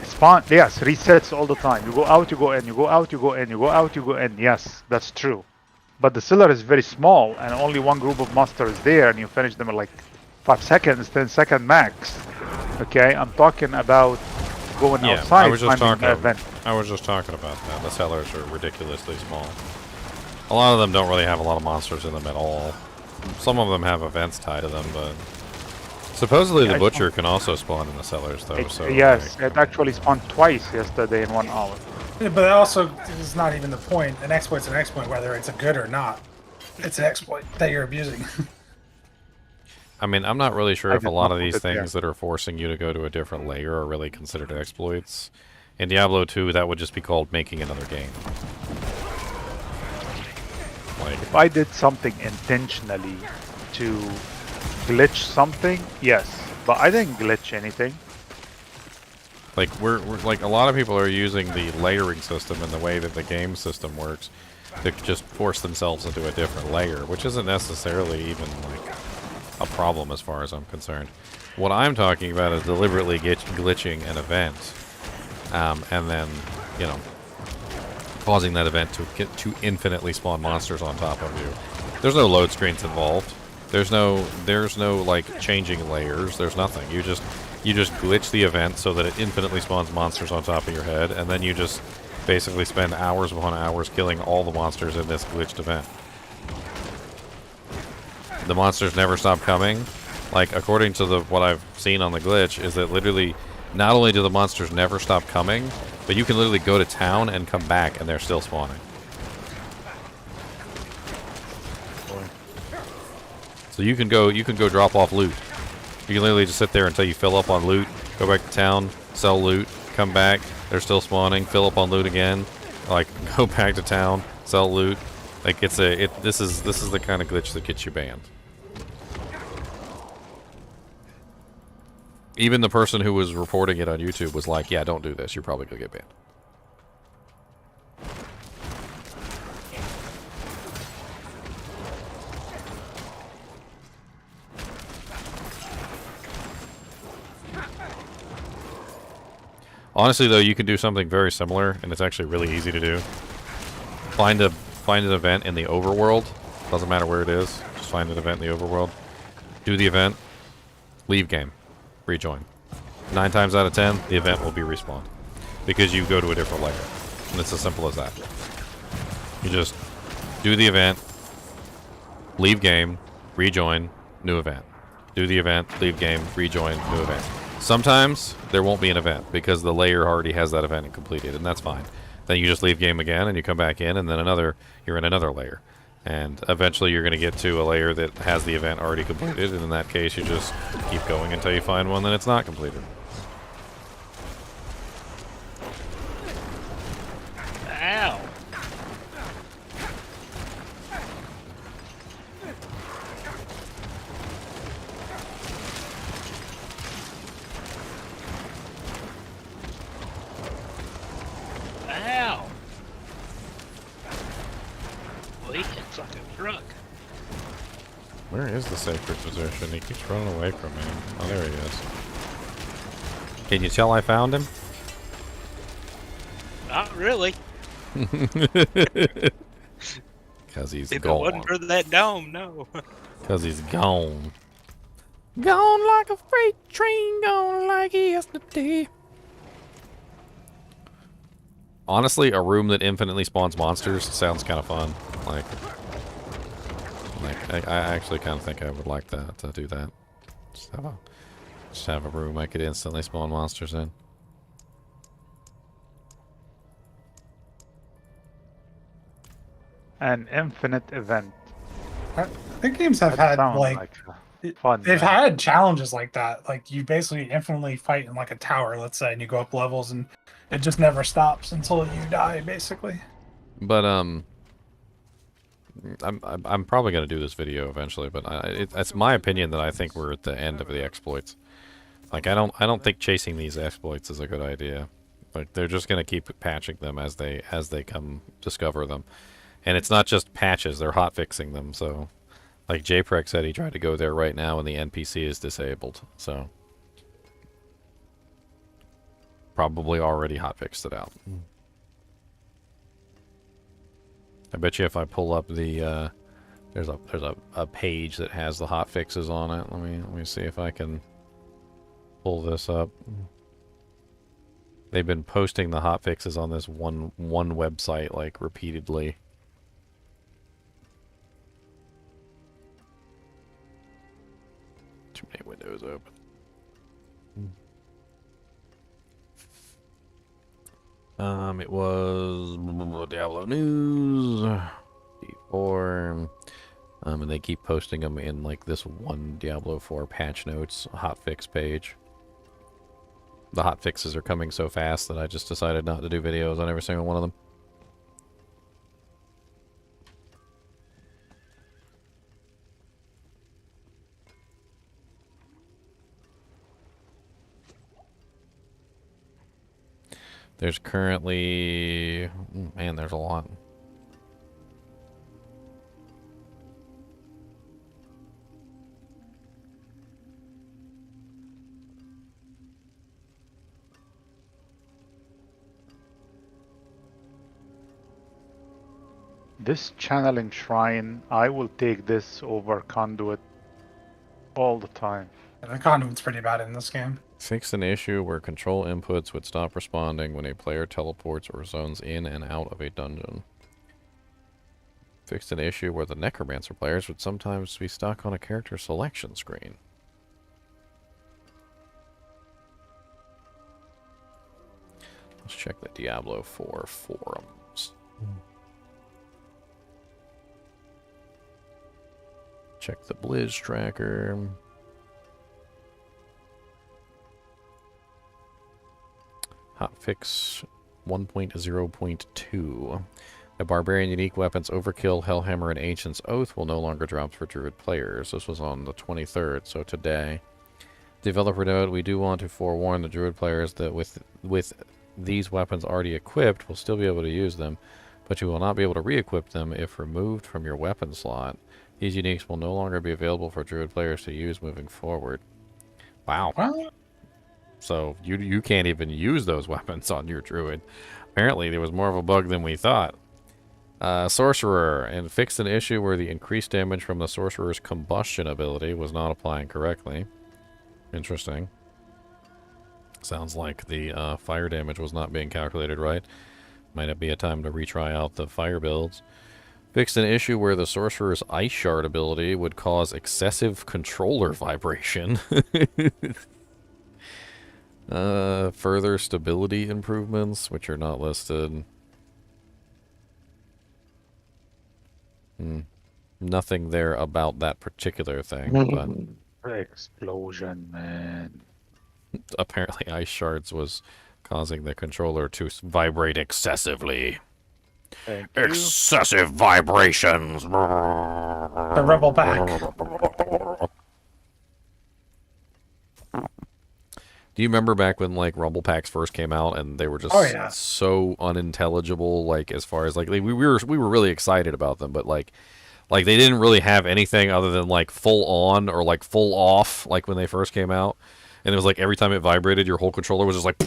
spawn. Yes, resets all the time. You go out, you go in. You go out, you go in. You go out, you go in. Yes, that's true. But the cellar is very small, and only one group of monsters is there, and you finish them in like 5 seconds, 10-second max. Okay, I'm talking about going outside. I was just talking. Event. I was just talking about that. The cellars are ridiculously small. A lot of them don't really have a lot of monsters in them at all. Some of them have events tied to them, but supposedly the butcher can also spawn in the cellars, though. Yes, it actually spawned twice yesterday in 1 hour. Yeah, but that also is not even the point. An exploit's an exploit, whether it's a good or not. It's an exploit that you're abusing. I mean, I'm not really sure if a lot of these things that are forcing you to go to a different layer are really considered exploits. In Diablo 2, that would just be called making another game. Like, if I did something intentionally to glitch something, yes, but I didn't glitch anything. Like we're like a lot of people are using the layering system and the way that the game system works to just force themselves into a different layer, which isn't necessarily even like a problem as far as I'm concerned. What I'm talking about is deliberately glitching an event, and then causing that event to infinitely spawn monsters on top of you. There's no load screens involved. There's no like changing layers. There's nothing. You just glitch the event so that it infinitely spawns monsters on top of your head, and then you just basically spend hours upon hours killing all the monsters in this glitched event. The monsters never stop coming. Like, according to what I've seen on the glitch, is that literally not only do the monsters never stop coming, but you can literally go to town and come back and they're still spawning. So you can go drop off loot. You can literally just sit there until you fill up on loot, go back to town, sell loot, come back, they're still spawning, fill up on loot again, like go back to town, sell loot. Like this is the kind of glitch that gets you banned. Even the person who was reporting it on YouTube was like, yeah, don't do this, you're probably gonna get banned. Honestly, though, you can do something very similar, and it's actually really easy to do. Find an event in the overworld. Doesn't matter where it is. Just find an event in the overworld. Do the event. Leave game. Rejoin. 9 times out of 10, the event will be respawned. Because you go to a different layer. And it's as simple as that. You just do the event. Leave game. Rejoin. New event. Do the event. Leave game. Rejoin. New event. Sometimes there won't be an event because the layer already has that event completed, and that's fine. Then you just leave game again and you come back in, and then you're in another layer. And eventually you're going to get to a layer that has the event already completed, and in that case you just keep going until you find one that it's not completed. Ow! Ow! Well, he hits like a truck. Where is the sacred position? He keeps running away from me. Oh, there he is. Can you tell I found him? Not really. Because he's if gone. it wasn't for that dome, no. Because he's gone. Gone like a freight train, gone like yesterday. Honestly, a room that infinitely spawns monsters sounds kind of fun. Like I actually kind of think I would like that, to do that. Just have a room I could instantly spawn monsters in. An infinite event. I think games have had like fun. They've man. had challenges like that. Like you basically infinitely fight in like a tower, let's say, and you go up levels, and it just never stops until you die, basically. But I'm probably gonna do this video eventually. But it's my opinion that I think we're at the end of the exploits. Like I don't think chasing these exploits is a good idea. Like they're just gonna keep patching them as they come discover them, and it's not just patches; they're hot fixing them. So, like JPreg said, he tried to go there right now, and the NPC is disabled. So, probably already hot fixed it out. I bet you if I pull up the there's a page that has the hot fixes on it. Let me see if I can pull this up. They've been posting the hot fixes on this one website like repeatedly. Too many windows open. It was Diablo News, D4, and they keep posting them in like this one Diablo 4 patch notes hotfix page. The hotfixes are coming so fast that I just decided not to do videos on every single one of them. There's currently... man, there's a lot. This channeling shrine, I will take this over conduit all the time. And the conduit's pretty bad in this game. Fixed an issue where control inputs would stop responding when a player teleports or zones in and out of a dungeon. Fixed an issue where the Necromancer players would sometimes be stuck on a character selection screen. Let's check the Diablo 4 forums. Check the Blizz tracker. Hotfix 1.0.2. The Barbarian unique weapons Overkill, Hellhammer, and Ancient's Oath will no longer drop for Druid players. This was on the 23rd, so today. Developer note, we do want to forewarn the Druid players that with these weapons already equipped, we'll still be able to use them, but you will not be able to re-equip them if removed from your weapon slot. These uniques will no longer be available for Druid players to use moving forward. Wow. What? So you can't even use those weapons on your Druid. Apparently there was more of a bug than we thought. Sorcerer, and fixed an issue where the increased damage from the Sorcerer's combustion ability was not applying correctly. Interesting. Sounds like the fire damage was not being calculated right. Might be a time to retry out the fire builds. Fixed an issue where the Sorcerer's Ice Shard ability would cause excessive controller vibration. Further stability improvements, which are not listed. Nothing there about that particular thing, but Explosion, man. apparently Ice Shards was causing the controller to vibrate excessively. Thank you. Excessive vibrations. The Rebel Pack. Do you remember back when like Rumble Packs first came out and they were just so unintelligible? Like as far as like we were really excited about them, but like they didn't really have anything other than like full on or like full off. Like when they first came out, and it was like every time it vibrated, your whole controller was just like.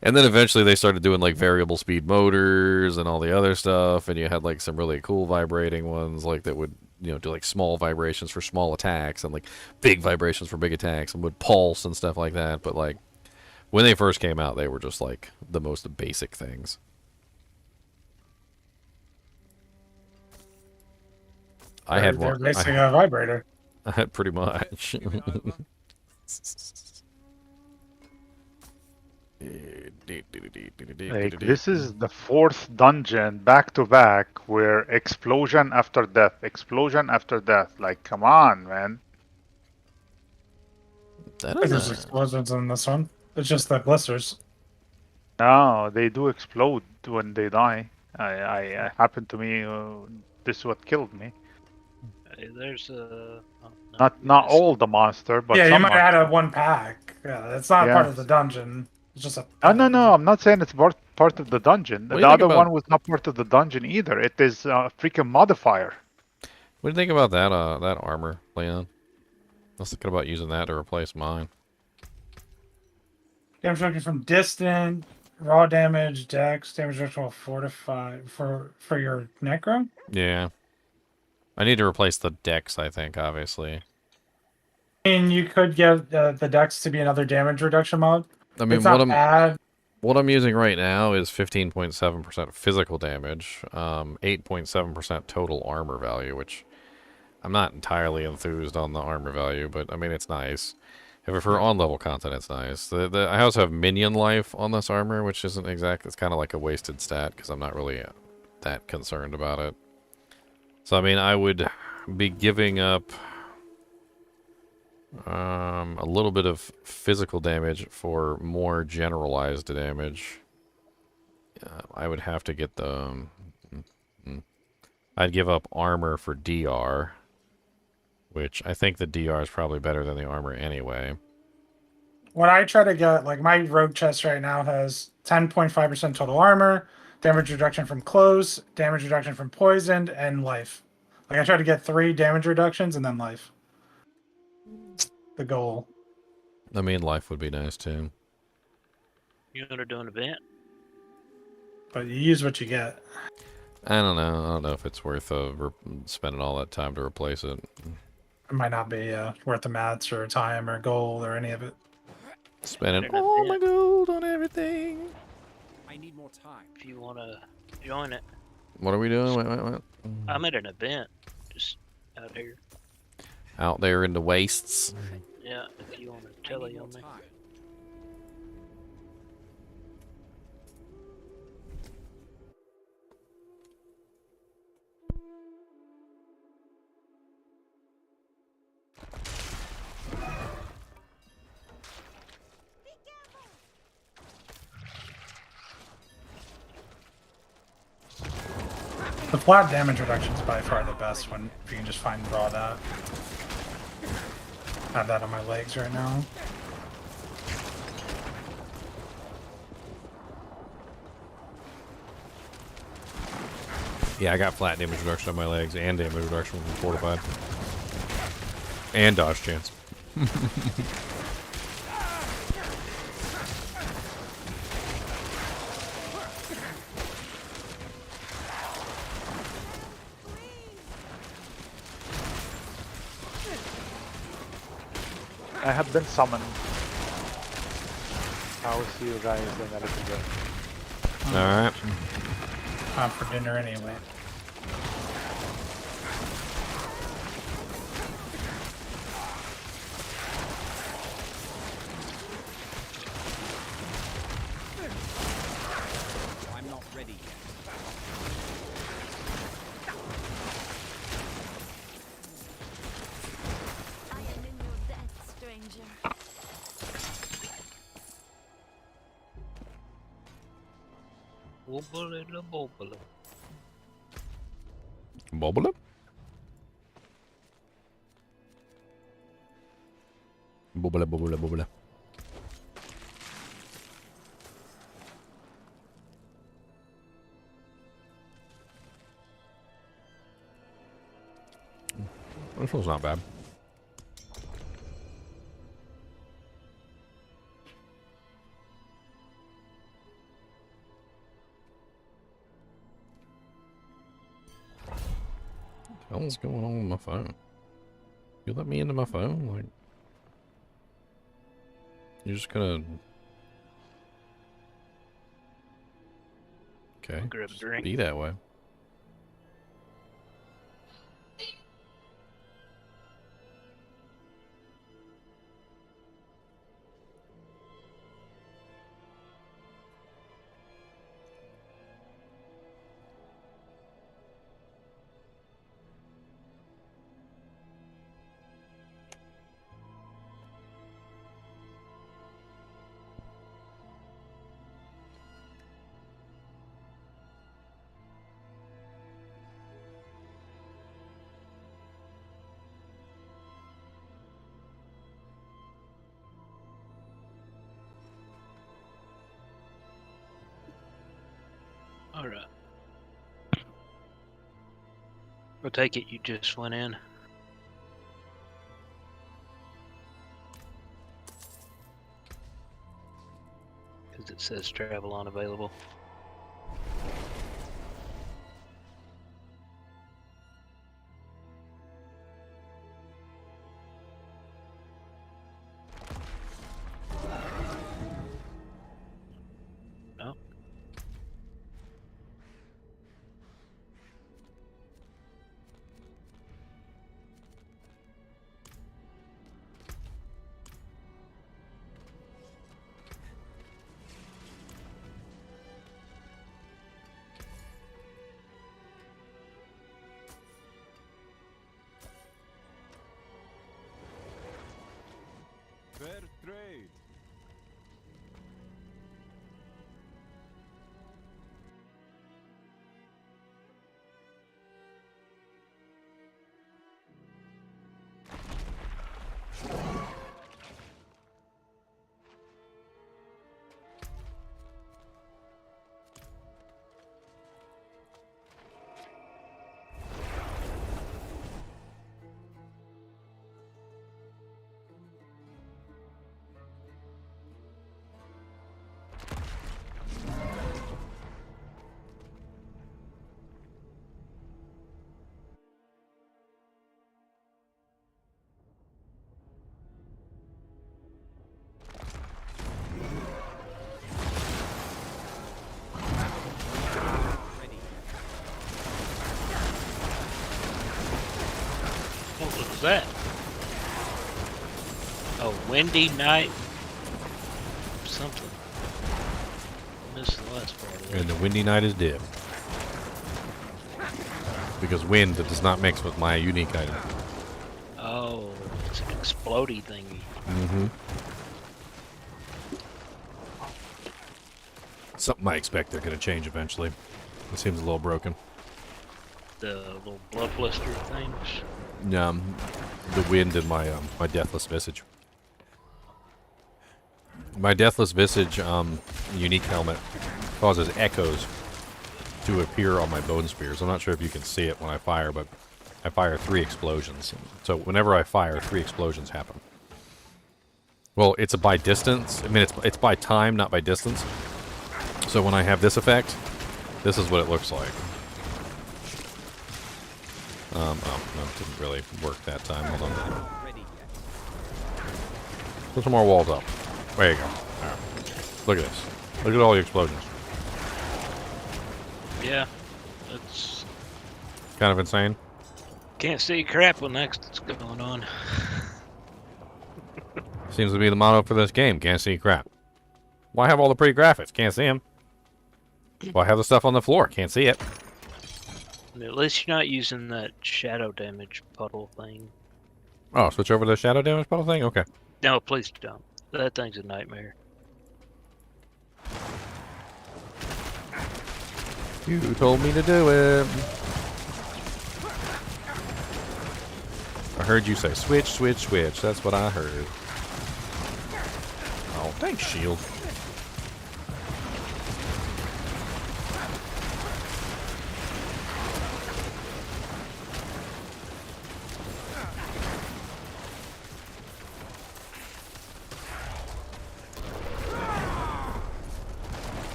And then eventually they started doing like variable speed motors and all the other stuff, and you had like some really cool vibrating ones like that would, you know, do like small vibrations for small attacks and like big vibrations for big attacks and would pulse and stuff like that. But like when they first came out, they were just like the most basic things. I had one. They're basically a vibrator. Pretty much. Like, this is the 4th dungeon back to back where explosion after death, explosion after death. Like, come on, man. That I think is there's explosions in this one. It's just the blisters. No, they do explode when they die. I happened to me. This is what killed me. There's a. Not all the monster, but Yeah, you some might have had monster. a one pack. Yeah, it's not part Yeah. of the dungeon. It's just a. No. I'm not saying it's part of the dungeon. What do The you think other about- one was not part of the dungeon either. It is a freaking modifier. What do you think about that that armor, Leon? I was thinking about using that to replace mine. Damage reduction from distant, raw damage, dex, damage reduction will fortify for your necro. Yeah. I need to replace the dex, I think, obviously. I mean, you could get the dex to be another damage reduction mod. I mean, it's not bad. What I'm using right now is 15.7% physical damage, 8.7% total armor value, which I'm not entirely enthused on the armor value, but I mean, it's nice. If for on-level content, it's nice. I also have minion life on this armor, which isn't exact. It's kind of like a wasted stat because I'm not really that concerned about it. So, I mean, I would be giving up a little bit of physical damage for more generalized damage. I would have to get the... I'd give up armor for DR, which I think the DR is probably better than the armor anyway. When I try to get, like, my rogue chest right now has 10.5% total armor, damage reduction from close, damage reduction from poisoned, and life. Like, I try to get 3 damage reductions and then life. The goal. I mean, life would be nice too. You want to do an event? But you use what you get. I don't know. I don't know if it's worth spending all that time to replace it. It might not be worth the mats or time or gold or any of it. Spending all my gold on everything. I need more time. If you want to join it. What are we doing? Wait. I'm at an event, just out here. Out there in the wastes. Yeah, if you want to tell you on me. The flat damage reduction is by far the best one, if you can just find raw that. I have that on my legs right now. Yeah, I got flat damage reduction on my legs and damage reduction from fortified. And dodge chance. I have been summoned. I will see you guys in a little bit. Alright. Time for dinner anyway. I'm not ready yet. I am in your debt, stranger. Wobble bobble. Bobble? Bobble. This one's not bad. What the hell's going on with my phone? You let me into my phone? Like, you're just gonna... Okay, Grab a just drink. be that way. Alright. I'll take it you just went in. Because it says travel unavailable. No. Fair trade. What was that? A windy night? Something. Missed the last part of that. And the windy night is dead. Because wind does not mix with my unique item. Oh, it's an explodey thingy. Mm-hmm. Something I expect they're going to change eventually. It seems a little broken. The little blood blister things. The wind and my my deathless visage. My deathless visage unique helmet causes echoes to appear on my bone spears. I'm not sure if you can see it when I fire, but I fire 3 explosions. So whenever I fire, 3 explosions happen. Well, it's by distance. I mean, it's by time, not by distance. So when I have this effect, this is what it looks like. Oh, no, it didn't really work that time. Hold on. Put some more walls up. There you go. All right. Look at this. Look at all the explosions. Yeah, that's Kind of insane. can't see crap when that's going on. Seems to be the motto for this game. Can't see crap. Why have all the pretty graphics? Can't see them. Why have the stuff on the floor? Can't see it. At least you're not using that shadow damage puddle thing. Oh, switch over to the shadow damage puddle thing? Okay. No, please don't. That thing's a nightmare. You told me to do it. I heard you say switch, switch, switch. That's what I heard. Oh, thanks, shield.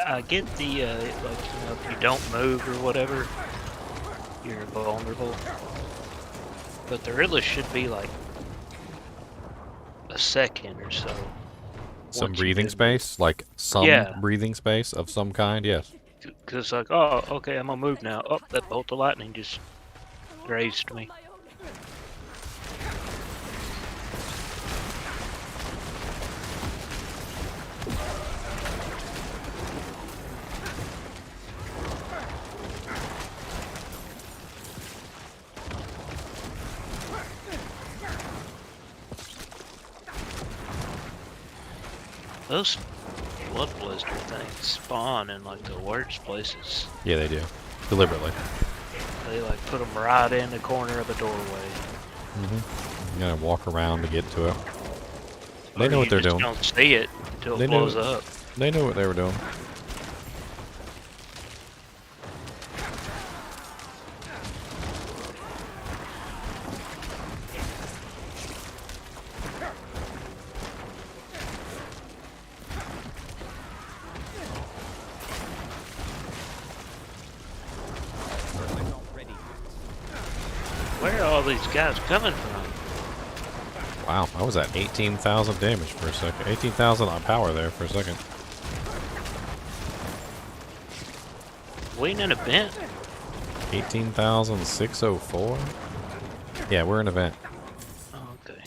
I get the, like, you know, if you don't move or whatever, you're vulnerable. But there really should be, like, a second or so. Some breathing space? Like some breathing space of some kind? Yes. Because it's like, oh, okay, I'm gonna move now. Oh, that bolt of lightning just grazed me. Those blood blister things spawn in like the worst places. Yeah, they do. Deliberately. They like put them right in the corner of the doorway. Mm-hmm. You gotta walk around to get to it. They know what they're doing. Don't see it until They it knew blows it. up. They knew what they were doing. Where are all these guys coming from? Wow, I was at 18,000 damage for a second. 18,000 on power there for a second. We in an event? 18,604? Yeah, we're in an event. Okay.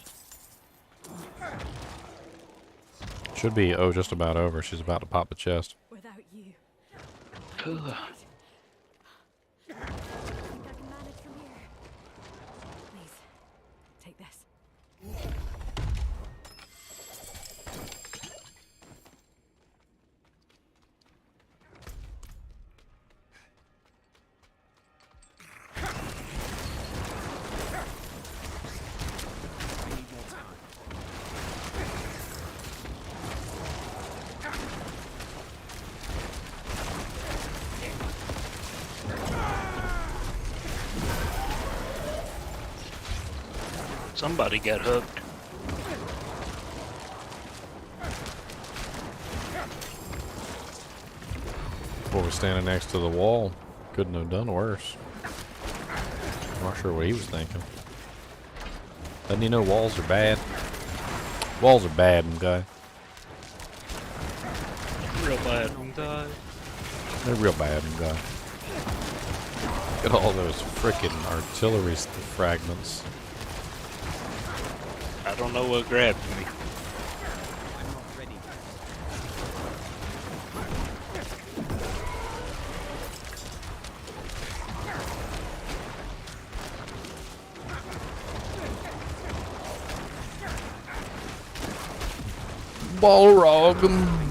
Should be, oh, just about over. She's about to pop the chest. Without you. Ugh. I think I can manage from here. Please, take this. Somebody got hooked. Boy was standing next to the wall. Couldn't have done worse. Not sure what he was thinking. Doesn't he know walls are bad? Walls are bad, guy. Real bad, guy. They're real bad, guy. Look at all those frickin' artillery fragments. I don't know what grabbed me. Balrog.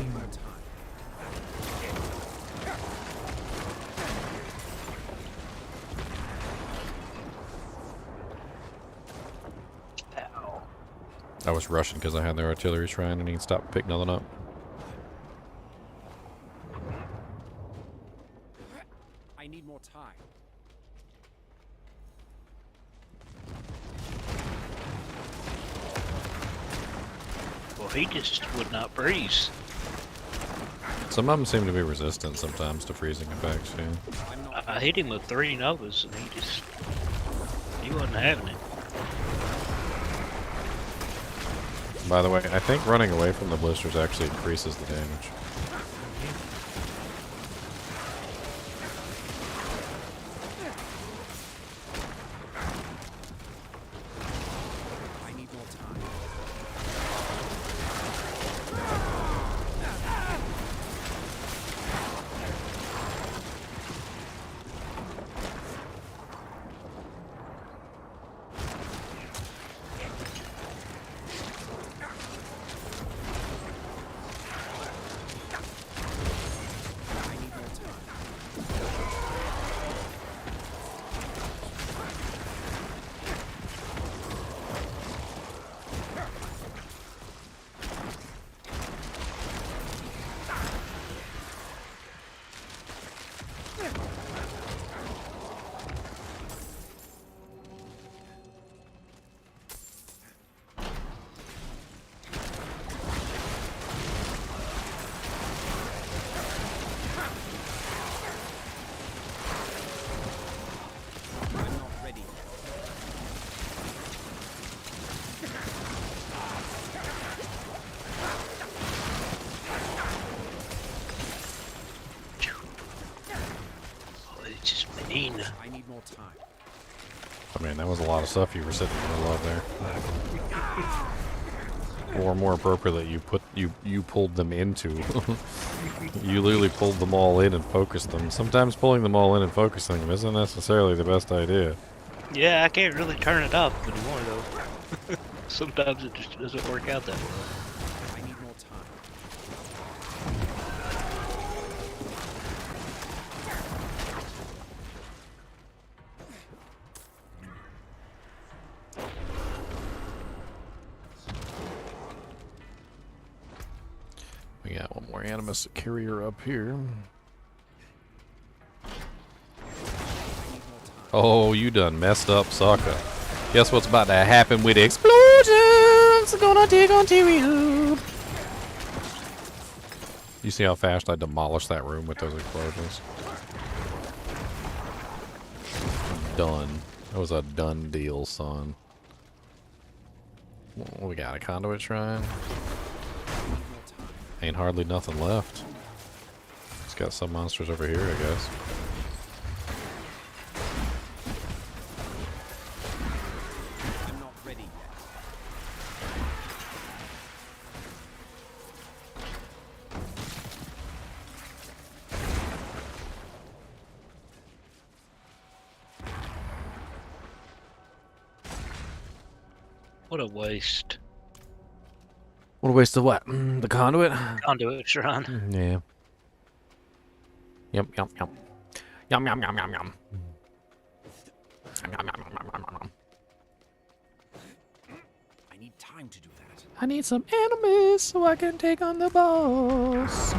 I was rushing because I had their artillery shrine and he stopped picking nothing up. I need more time. Well, he just would not freeze. Some of them seem to be resistant sometimes to freezing effects, yeah. I hit him with 3 Novas and he wasn't having it. By the way, I think running away from the blisters actually increases the damage. I need more time. I need more time. I mean, that was a lot of stuff you were sitting in the middle of there. Or more appropriately, you pulled them into. You literally pulled them all in and focused them. Sometimes pulling them all in and focusing them isn't necessarily the best idea. Yeah, I can't really turn it up anymore though. Sometimes it just doesn't work out that well. I need more time. We got one more Animus carrier up here. Oh, you done messed up, sucker. Guess what's about to happen with explosions? Gonna dig on you. You see how fast I demolished that room with those explosions? Done. That was a done deal, son. What we got? A conduit shrine? Ain't hardly nothing left. It's got some monsters over here, I guess. I'm not ready yet. What a waste. What a waste of what? The conduit? Conduit shrine. Yeah. Yum, yum, yum. Yum, yum, yum, yum, yum. Yum, yum, yum, yum, yum, yum. I need time to do that. I need some enemies so I can take on the boss.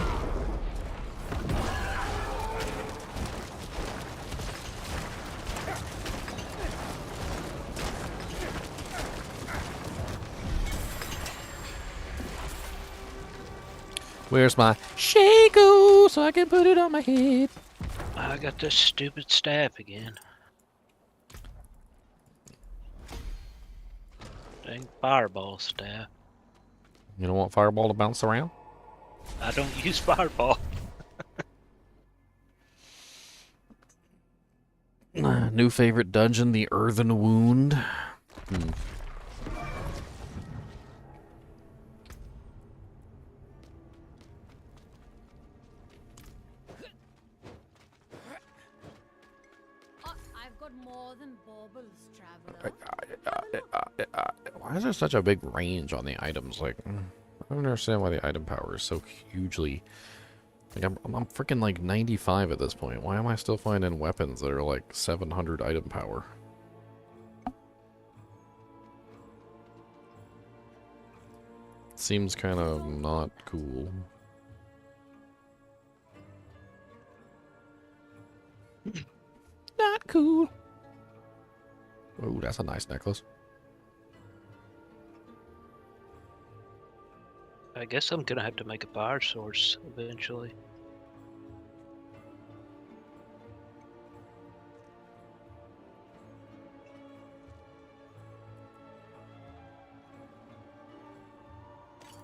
Where's my... Shaku so I can put it on my head. I got this stupid staff again. Dang fireball staff. You don't want Fireball to bounce around? I don't use fireball. New favorite dungeon, the Earthen Wound. I've got more than baubles, traveler. Why is there such a big range on the items? Like, I don't understand why the item power is so hugely... Like, I'm freaking like 95 at this point. Why am I still finding weapons that are like 700 item power? Seems kind of not cool. Not cool. Oh, that's a nice necklace. I guess I'm gonna have to make a fire source eventually.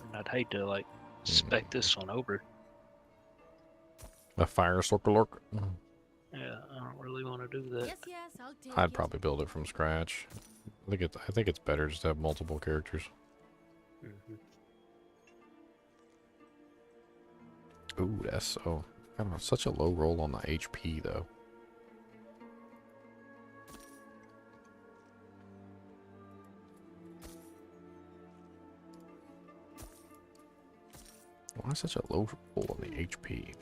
And I'd hate to like spec this one over. A fire circle. Yeah, I don't really want to do that. Yes, yes, I'll take I'd it. probably build it from scratch. I think it's better just to have multiple characters. Mhm. Ooh, that's so... I don't know, such a low roll on the HP, though. Why such a low roll on the HP?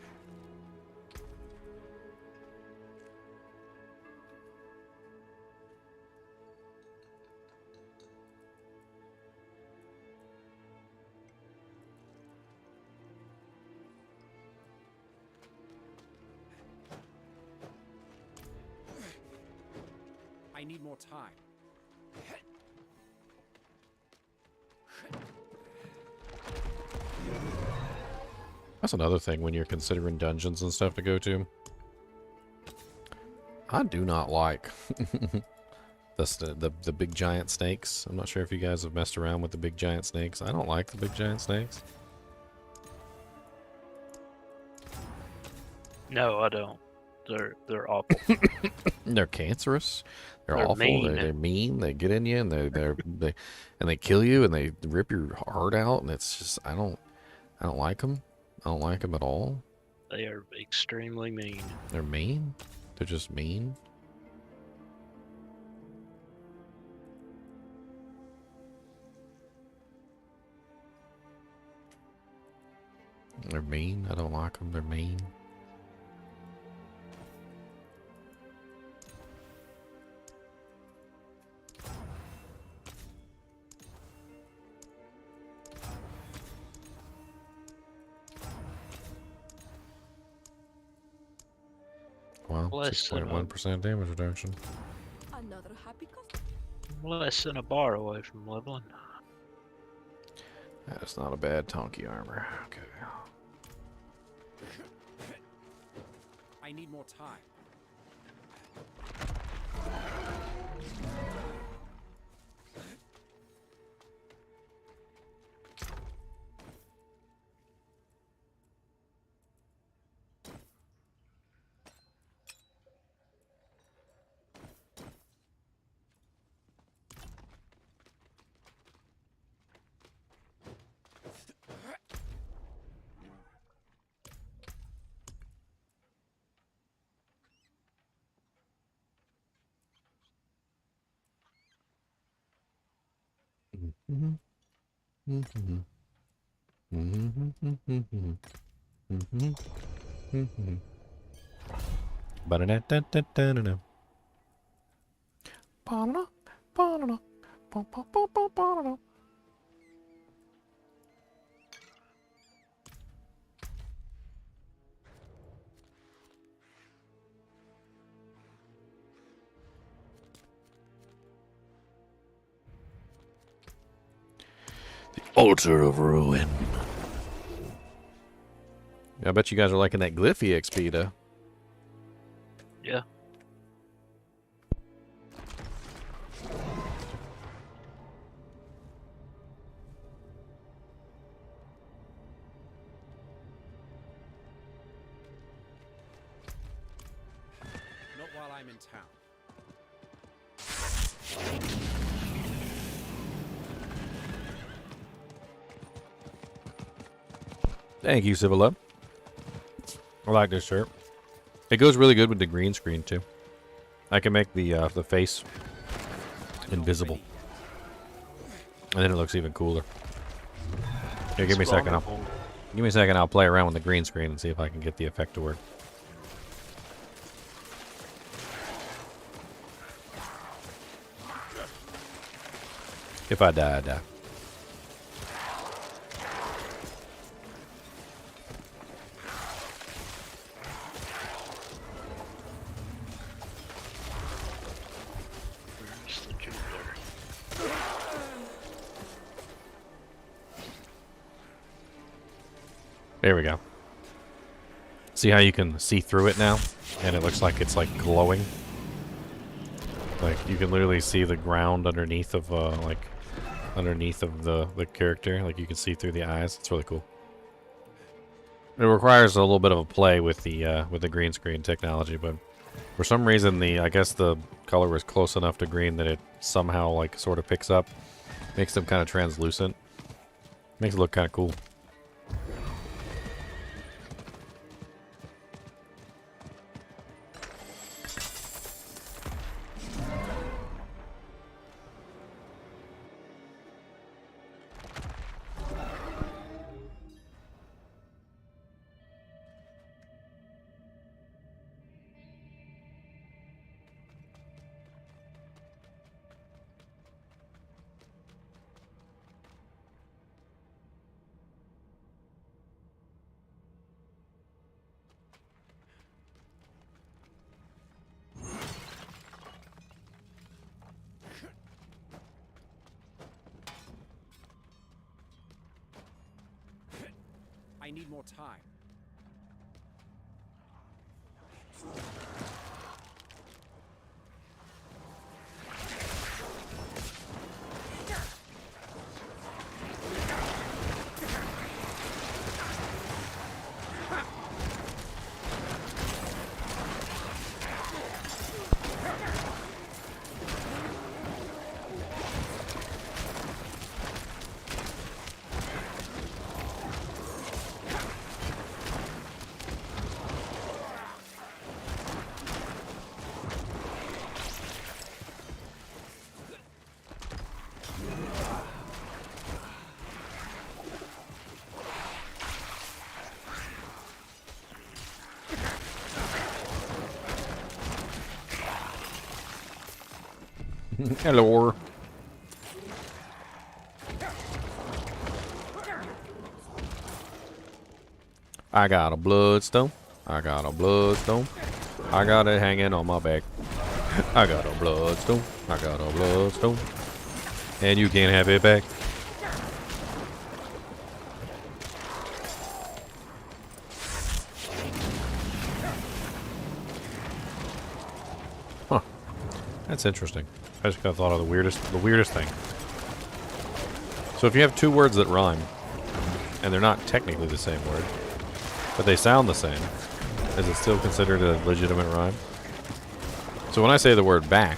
I need more time. That's another thing when you're considering dungeons and stuff to go to. I do not like the big giant snakes. I'm not sure if you guys have messed around with the big giant snakes. I don't like the big giant snakes. No, I don't. They're awful. They're cancerous. They're awful. Mean. They're mean. They get in you and they kill you and they rip your heart out. And it's just I don't like them. I don't like them at all. They are extremely mean. They're mean. They're just mean. They're mean. I don't like them. They're mean. Less than 6.1% damage reduction. Another happy customer. less than a bar away from leveling. That's not a bad Tonky armor. Okay. I need more time. Altar of Ruin. I bet you guys are liking that Glyphy XP, though. Yeah. Not while I'm in town. Thank you, Civilla. I like this shirt. It goes really good with the green screen, too. I can make the face invisible. And then it looks even cooler. Here, give me a second. Give me a second. I'll play around with the green screen and see if I can get the effect to work. If I die, I die. Where's the jeweler? There we go. See how you can see through it now? And it looks like it's like glowing. Like you can literally see the ground underneath of underneath of the character. Like you can see through the eyes. It's really cool. It requires a little bit of a play with the green screen technology, but for some reason I guess the color was close enough to green that it somehow like sort of picks up, makes them kind of translucent, makes it look kind of cool. I need more time. Hello. I got a bloodstone. I got a bloodstone. I got it hanging on my back. I got a bloodstone. I got a bloodstone. And you can't have it back. Huh. That's interesting. I just got thought of the weirdest thing. So if you have two words that rhyme, and they're not technically the same word, but they sound the same, is it still considered a legitimate rhyme? So when I say the word back,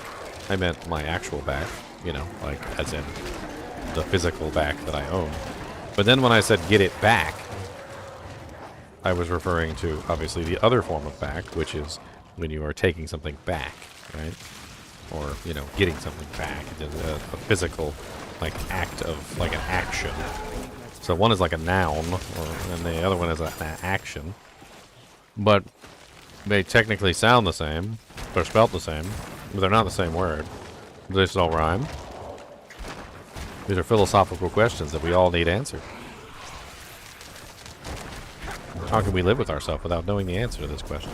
I meant my actual back, you know, like as in the physical back that I own. But then when I said get it back, I was referring to obviously the other form of back, which is when you are taking something back, right? Or, you know, getting something back. It's a physical, like, act of, like, an action. So one is like a noun, and the other one is an action. But they technically sound the same. They're spelt the same, but they're not the same word. They still rhyme. These are philosophical questions that we all need answered. How can we live with ourselves without knowing the answer to this question?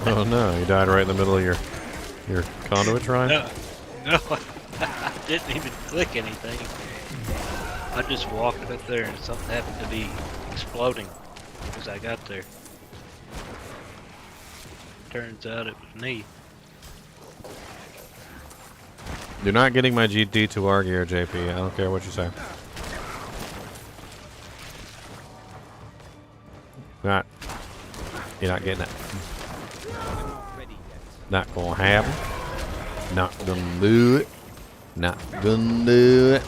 Oh no, you died right in the middle of your conduit try? No, I didn't even click anything. I just walked up there and something happened to be exploding as I got there. Turns out it was me. You're not getting my GD2R gear, JP. I don't care what you say. You're not getting it. Not gonna happen. Not gonna do it. Not gonna do it.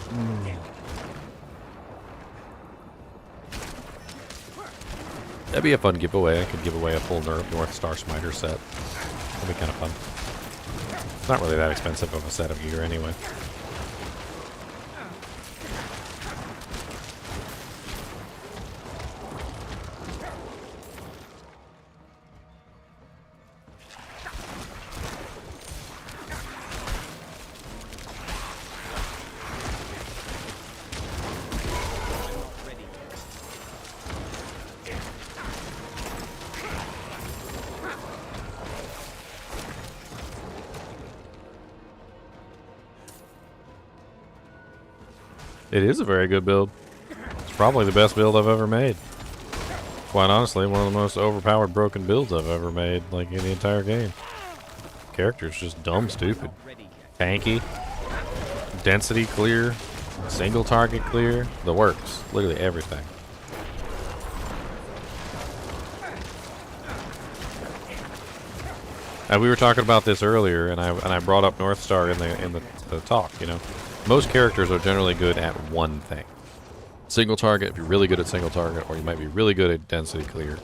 That'd be a fun giveaway. I could give away a full North Star Smiter set. That'd be kind of fun. It's not really that expensive of a set of gear anyway. It is a very good build. It's probably the best build I've ever made. Quite honestly, one of the most overpowered broken builds I've ever made, like, in the entire game. Character's just dumb stupid. Tanky. Density clear. Single target clear. The works. Literally everything. We were talking about this earlier, and I brought up North Star in the talk, you know. Most characters are generally good at one thing. Single target, if you're really good at single target, or you might be really good at density clear,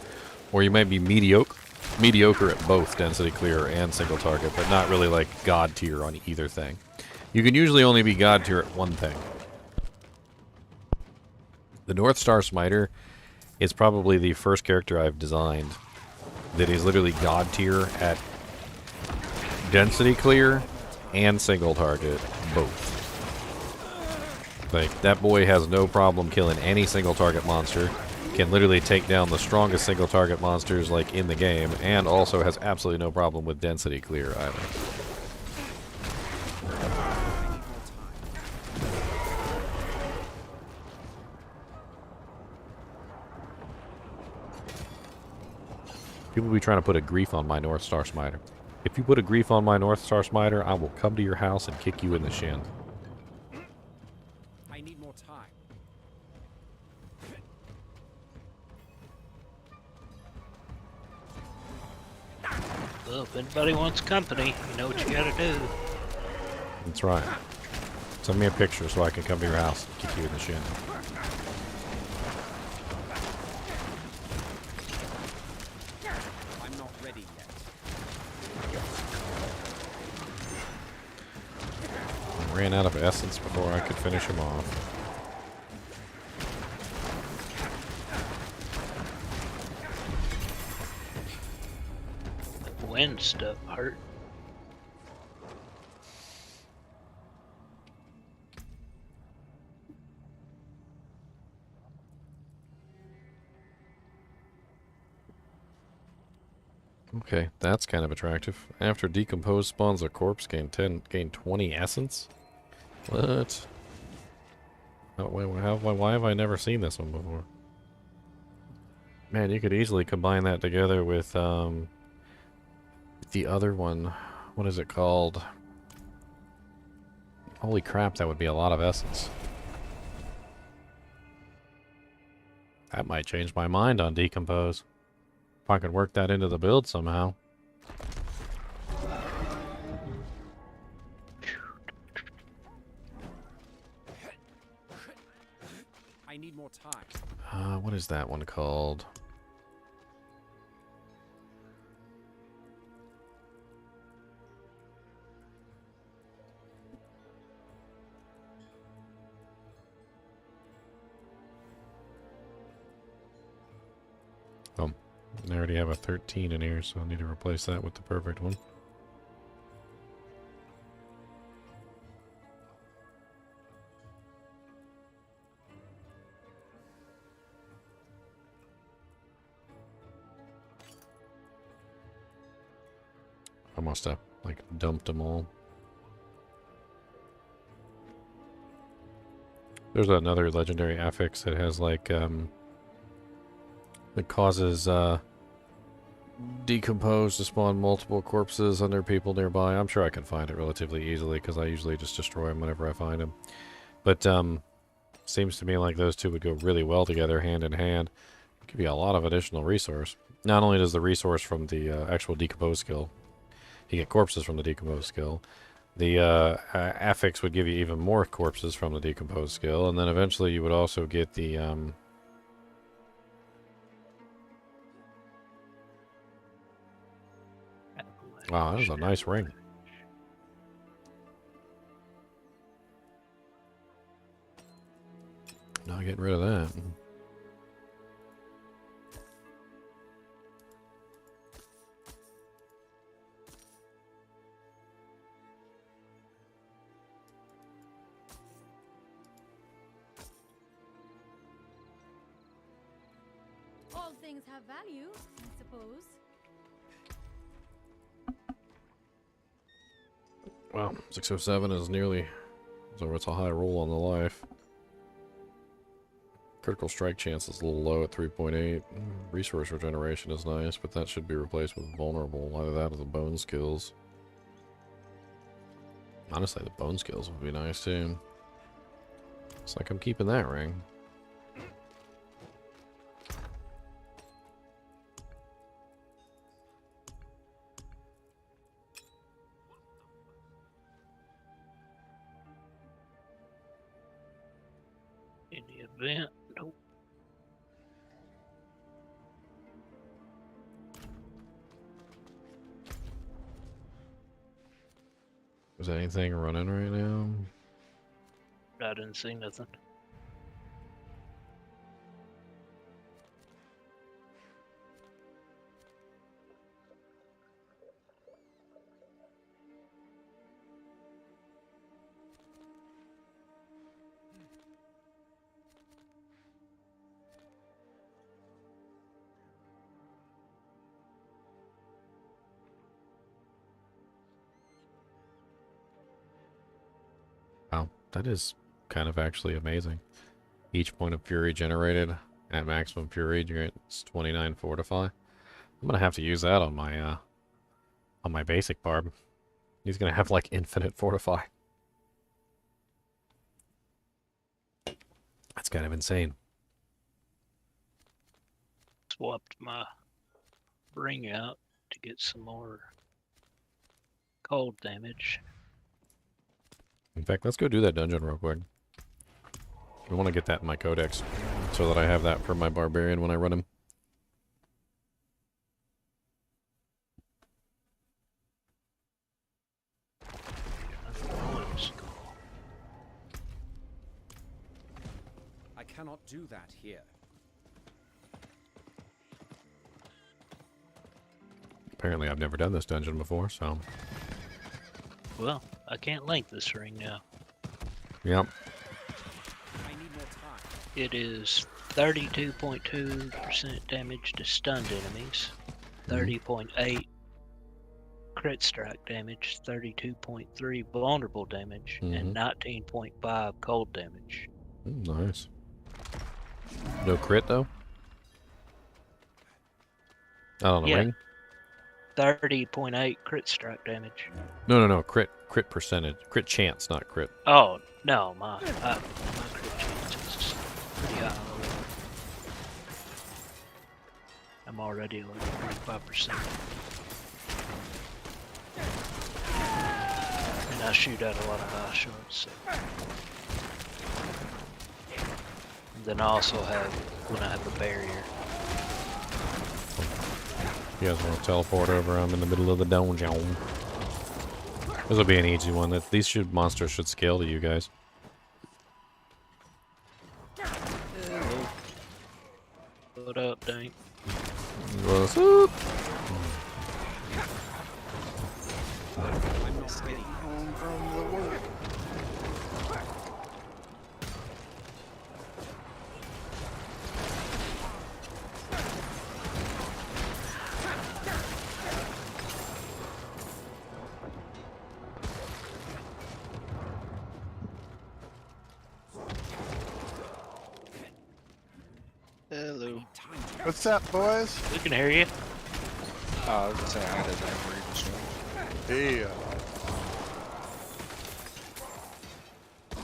or you might be mediocre at both density clear and single target, but not really like god tier on either thing. You can usually only be god tier at one thing. The North Star Smiter is probably the first character I've designed that is literally god tier at density clear and single target both. Like, that boy has no problem killing any single target monster, can literally take down the strongest single target monsters like in the game, and also has absolutely no problem with density clear either. People be trying to put a grief on my North Star Smiter. If you put a grief on my North Star Smiter, I will come to your house and kick you in the shin. I need more time. Well, if anybody wants company, you know what you gotta do. That's right. Send me a picture so I can come to your house and kick you in the shin. I'm not ready yet. ran out of essence before I could finish him off. The wind stuff hurt. Okay, that's kind of attractive. After decompose spawns a corpse, gain 20 essence? What? Oh, wait, why have I never seen this one before? Man, you could easily combine that together with, the other one. What is it called? Holy crap, that would be a lot of essence. That might change my mind on decompose. If I could work that into the build somehow. I need more time. What is that one called? Oh, I already have a 13 in here, so I need to replace that with the perfect one. I must have, like, dumped them all. There's another legendary affix that has, like, that causes, decompose to spawn multiple corpses under people nearby. I'm sure I can find it relatively easily, because I usually just destroy them whenever I find them. But, seems to me like those two would go really well together, hand in hand. Give you a lot of additional resource. Not only does the resource from the, actual decompose skill, you get corpses from the decompose skill. The affix would give you even more corpses from the decompose skill, and then eventually you would also get the oh, wow, that was a nice ring. Not getting rid of that. All things have value, I suppose. Well, 607 is nearly, so it's a high roll on the life. Critical strike chance is a little low at 3.8. Resource regeneration is nice, but that should be replaced with vulnerable. Either that or the bone skills. Honestly, the bone skills would be nice too. It's like I'm keeping that ring. In the event, nope. Is anything running right now? I didn't see nothing. Wow, that is kind of actually amazing. Each point of fury generated at maximum fury gets 29 fortify. I'm gonna have to use that on my basic barb. He's gonna have like infinite fortify. That's kind of insane. Swapped my ring out to get some more cold damage. In fact, let's go do that dungeon real quick. I want to get that in my codex so that I have that for my barbarian when I run him. cannot do that here. Apparently I've never done this dungeon before, so... Well, I can't link this ring now. Yep. I need more time. It is 32.2% damage to stunned enemies, 30.8 crit strike damage, 32.3 vulnerable damage, and 19.5 cold damage. Nice. No crit though? Not on the ring? 30.8 crit strike damage. No. Crit percentage. Crit chance, not crit. Oh, no, my crit chance is pretty high already. I'm already like 45%. And I shoot out a lot of high shots, so. And then I also have, when I have the barrier. You guys want to teleport over? I'm in the middle of the dungeon. This will be an easy one. These monsters should scale to you guys. What up, Dank? What's up? I'm not getting home from the work. Hello. What's up, boys? We can hear you. Oh, I was gonna say I had a Hey.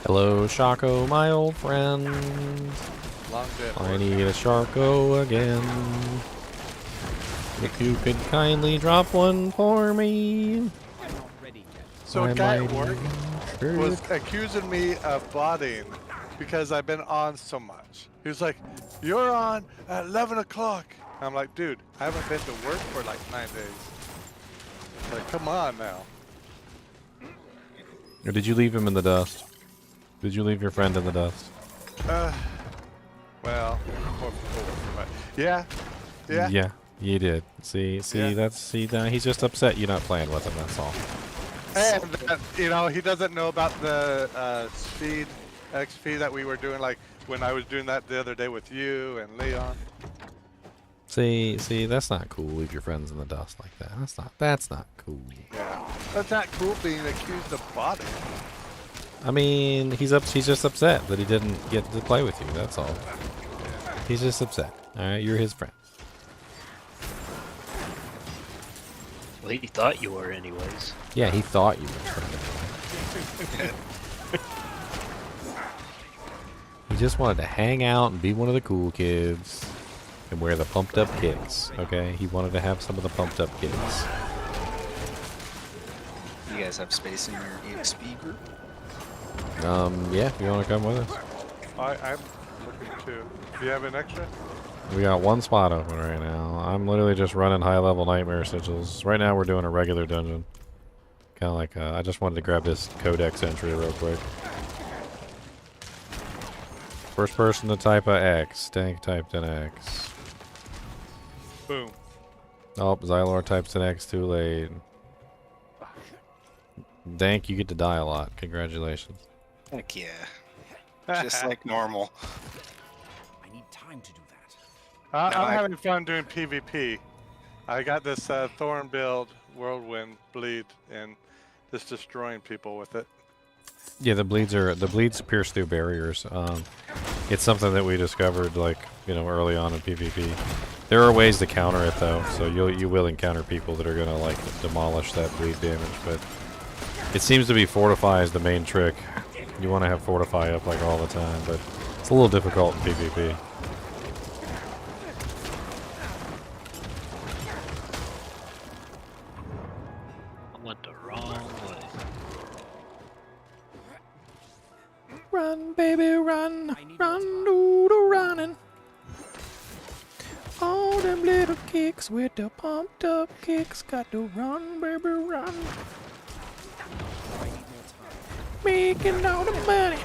Hello, Shaco, my old friend. Long bit. I need a Sharko again. If you could kindly drop one for me. I'm not ready yet. So a guy at work was accusing me of botting because I've been on so much. He was like, "You're on at 11 o'clock." I'm like, "Dude, I haven't been to work for like 9 days." Like, come on now. Or did you leave him in the dust? Did you leave your friend in the dust? Well, yeah. Yeah, you did. See, Yeah. now he's just upset you're not playing with him, that's all. And, you know, he doesn't know about the XP that we were doing, like when I was doing that the other day with you and Leon. See, that's not cool. Leave your friends in the dust like that. That's not cool. Yeah, that's not cool being accused of botting. I mean, he's just upset that he didn't get to play with you. That's all. He's just upset. All right, you're his friend. Well, he thought you were anyways. Yeah, he thought you were his friend. He just wanted to hang out and be one of the cool kids and wear the pumped up kits. Okay, he wanted to have some of the pumped up kits. You guys have space in your EXP group? Yeah, if you want to come with us. I'm looking too. Do you have an extra? We got one spot open right now. I'm literally just running high-level nightmare sigils. Right now we're doing a regular dungeon. Kind of like, I just wanted to grab this codex entry real quick. First person to type a X. Dank typed an X. Boom. Oh, Xylor types an X too late. Dank, you get to die a lot. Congratulations. Heck yeah. Just like normal. I need time to do that. I'm having fun doing PvP. I got this Thorn build, Whirlwind Bleed, and just destroying people with it. Yeah, the bleeds pierce through barriers. It's something that we discovered, like, you know, early on in PvP. There are ways to counter it though, so you will encounter people that are gonna like demolish that bleed damage, but it seems to be Fortify is the main trick. You want to have Fortify up like all the time, but it's a little difficult in PvP. I went the wrong way. Run, baby, run, run, doodle, running. All them little kicks with the pumped up kicks, got to run, baby, run. Making all the money.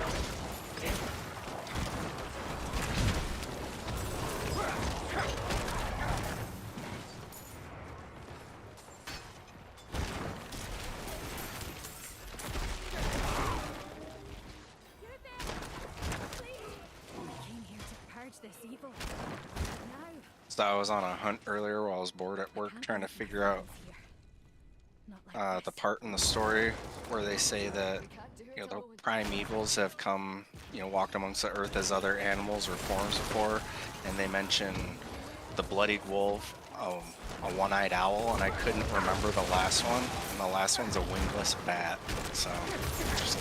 noticed I was on a hunt earlier while I was bored at work trying to figure out the part in the story where they say that, you know, the primevals have come, you know, walked amongst the earth as other animals or forms before, and they mention the bloodied wolf, a one-eyed owl, and I couldn't remember the last one, and the last one's a wingless bat, so just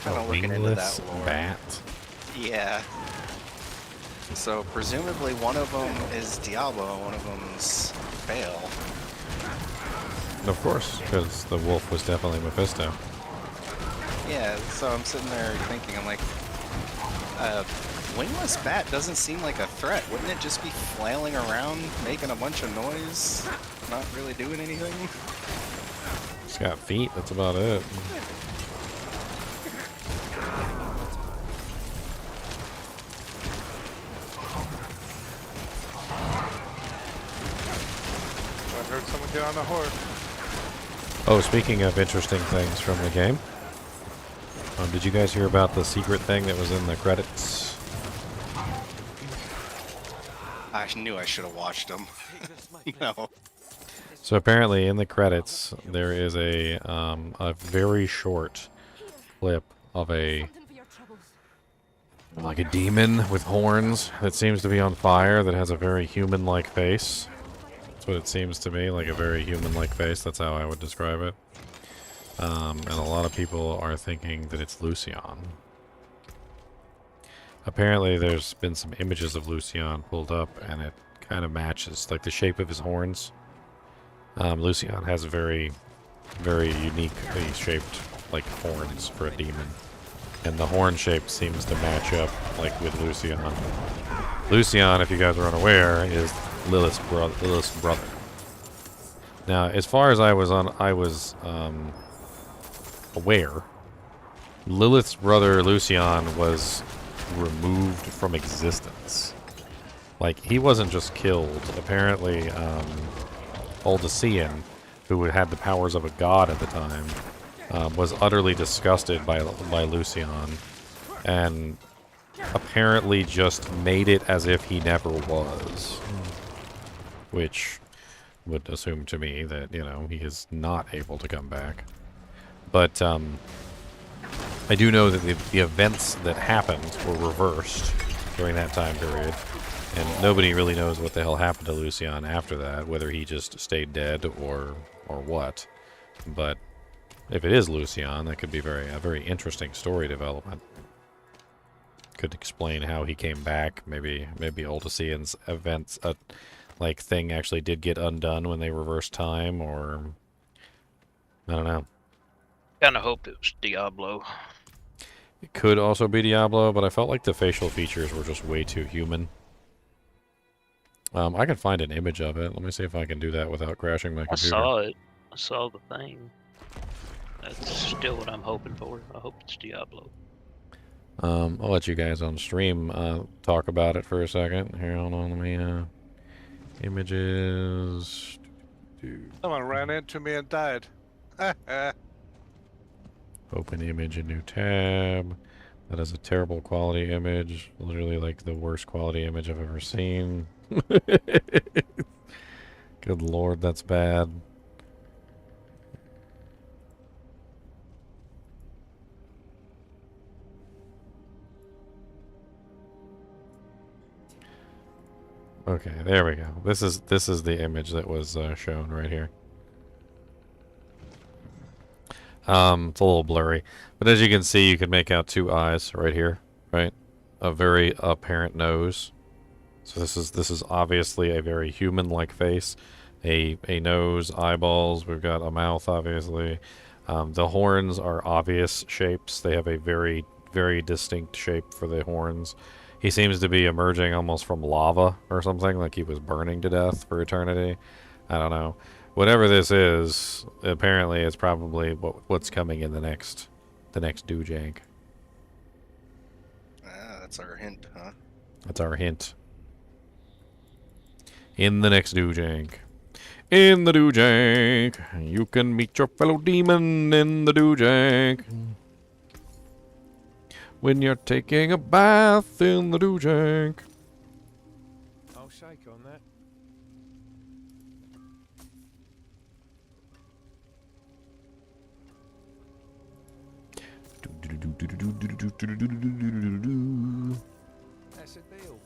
kind of looking into that lore. Bat? Yeah. So presumably one of them is Diablo, one of them's Baal. Of course, because the wolf was definitely Mephisto. Yeah, so I'm sitting there thinking, I'm like, wingless bat doesn't seem like a threat. Wouldn't it just be flailing around, making a bunch of noise, not really doing anything? It's got feet, that's about it. I heard someone get on the horse. Oh, speaking of interesting things from the game, did you guys hear about the secret thing that was in the credits? I knew I should have watched them. No. So apparently in the credits there is a very short clip of like a demon with horns that seems to be on fire that has a very human-like face. That's what it seems to me, like a very human-like face. That's how I would describe it. And a lot of people are thinking that it's Lucian. Apparently there's been some images of Lucian pulled up and it kind of matches, like the shape of his horns. Lucian has very, very uniquely shaped, like, horns for a demon. And the horn shape seems to match up, like, with Lucian. Lucian, if you guys are unaware, is Lilith's brother. Now, as far as I was aware, Lilith's brother Lucian was removed from existence. Like, he wasn't just killed. Apparently, Oldacian, who had the powers of a god at the time, was utterly disgusted by Lucian, and apparently just made it as if he never was. Which would assume to me that, you know, he is not able to come back. But, I do know that the events that happened were reversed during that time period. And nobody really knows what the hell happened to Lucian after that, whether he just stayed dead or what. But if it is Lucian, that could be a very interesting story development. Could explain how he came back. Maybe Oldacian's events, like, thing actually did get undone when they reversed time, or I don't know. Kind of hoped it was Diablo. It could also be Diablo, but I felt like the facial features were just way too human. I can find an image of it. Let me see if I can do that without crashing my computer. I saw it. I saw the thing. That's still what I'm hoping for. I hope it's Diablo. I'll let you guys on stream talk about it for a second. Here, hold on. Let me images. Someone ran into me and died. Open image, a new tab. That is a terrible quality image. Literally like the worst quality image I've ever seen. Good lord, that's bad. Okay, there we go. This is the image that was shown right here. It's a little blurry, but as you can see, you can make out two eyes right here, right? A very apparent nose. So this is obviously a very human-like face. A nose, eyeballs. We've got a mouth, obviously. The horns are obvious shapes. They have a very, very distinct shape for the horns. He seems to be emerging almost from lava or something, like he was burning to death for eternity. I don't know. Whatever this is, apparently it's probably what's coming in the next Doojank. Ah, that's our hint, huh? That's our hint. In the next Doojank. In the Doojank. You can meet your fellow demon in the Doojank. When you're taking a bath in the Doojank. I'll shake on that. That should be all.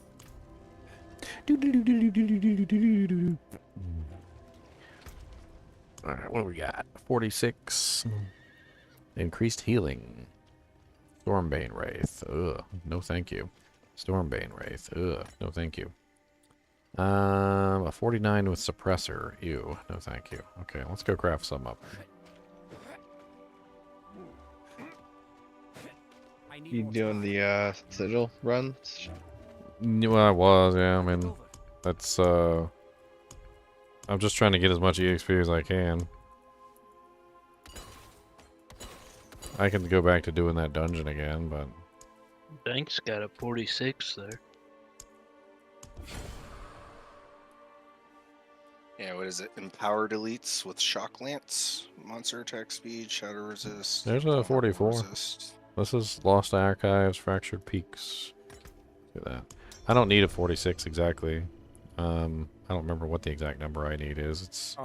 Alright, what do we got? 46. Increased healing. Stormbane Wraith. Ugh. No thank you. Stormbane Wraith. Ugh. No thank you. A 49 with suppressor. Ew. No thank you. Okay, let's go craft some up. You doing the sigil runs? Well, I was, yeah. I mean, that's I'm just trying to get as much EXP as I can. I can go back to doing that dungeon again, but Dank's got a 46 there. Yeah, what is it? Empowered elites with shock lance, monster attack speed, shadow resist. there's a 44. Resist. This is Lost Archives, Fractured Peaks. Look at that. I don't need a 46 exactly. I don't remember what the exact number I need is. It's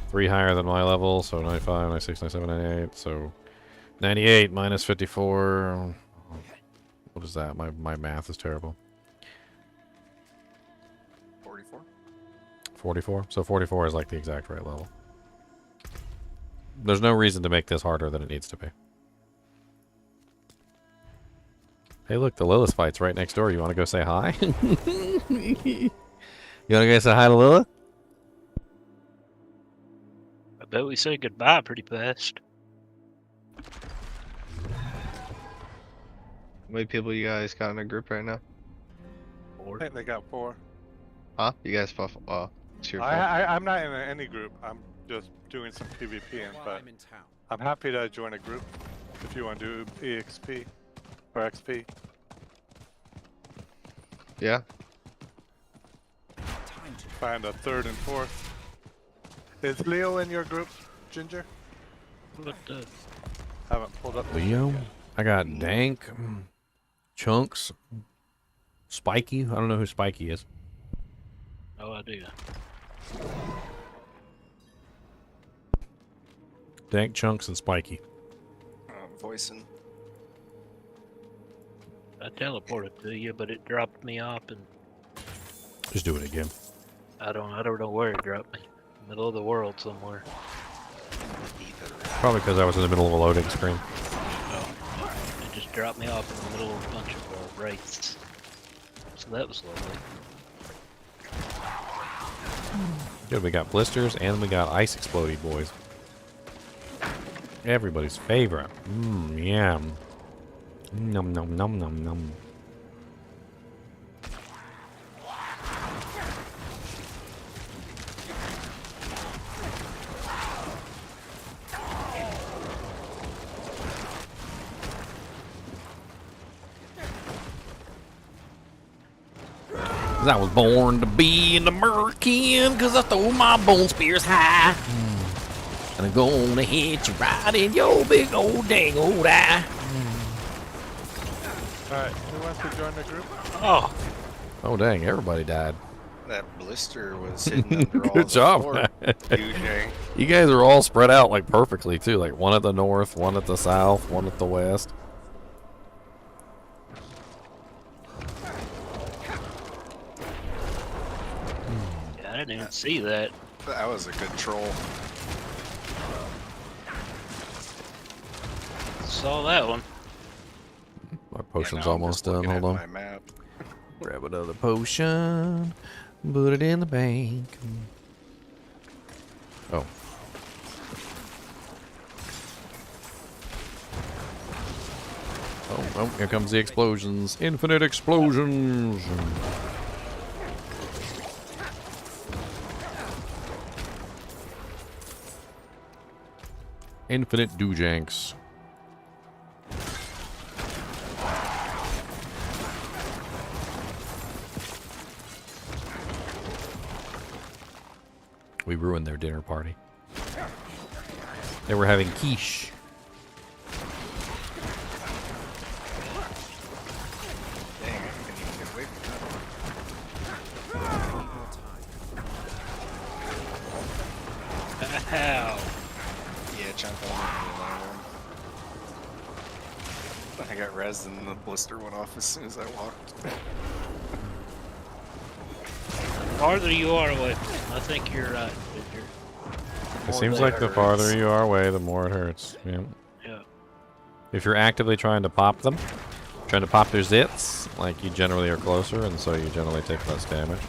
3 higher than my level, so 95, 96, 97, 98. So 98 minus 54. What is that? My math is terrible. 44. 44? So 44 is like the exact right level. There's no reason to make this harder than it needs to be. Hey, look, the Lilith fight's right next door. You want to go say hi? You want to go say hi to Lilith? I bet we say goodbye pretty fast. How many people you guys got in a group right now? I think they got 4. Huh? You guys buff? It's your fault. I'm not in any group. I'm just doing some PvPing, but I'm happy to join a group if you want to do EXP or XP. Yeah. Find a 3rd and 4th. Is Leo in your group, Ginger? What the? Haven't pulled up Leo? I got Dank, Chunks, Spiky. I don't know who Spiky is. No idea. Dank, Chunks, and Spiky. Voicing. I teleported to you, but it dropped me off, and Just do it again. I don't know where it dropped me. Middle of the world somewhere. Probably because I was in the middle of a loading screen. It just dropped me off in the middle of a bunch of wraiths. So that was lovely. Good, we got blisters and we got ice explodey boys. Everybody's favorite. Yum. Num num num num num. I was born to be an American, cause I throw my bone spears high. And I'm gonna hit you right in your big old dang old eye. Alright, who wants to join the group? Oh dang, everybody died. That blister was hidden under all Good the job. floor. Douchey. You guys are all spread out like perfectly too, like one at the north, one at the south, one at the west. Yeah, I didn't even see that. That was a good troll. Saw that one. My potion's now I'm almost just done. looking Hold at on. my map. Grab another potion. Put it in the bank. Oh. Oh, here comes the explosions. Infinite explosions. Infinite doojanks. We ruined their dinner party. They were having quiche. Dang, I couldn't even get away from Ow. that. Yeah, jump on the ladder. I got rezzed and the blister went off as soon as I walked. The farther you are away from them, I think you're right, Victor. It seems like the farther you are away, the more it hurts. Yeah. Yeah. If you're actively trying to pop them, trying to pop their zits, like you generally are closer, and so you generally take less damage.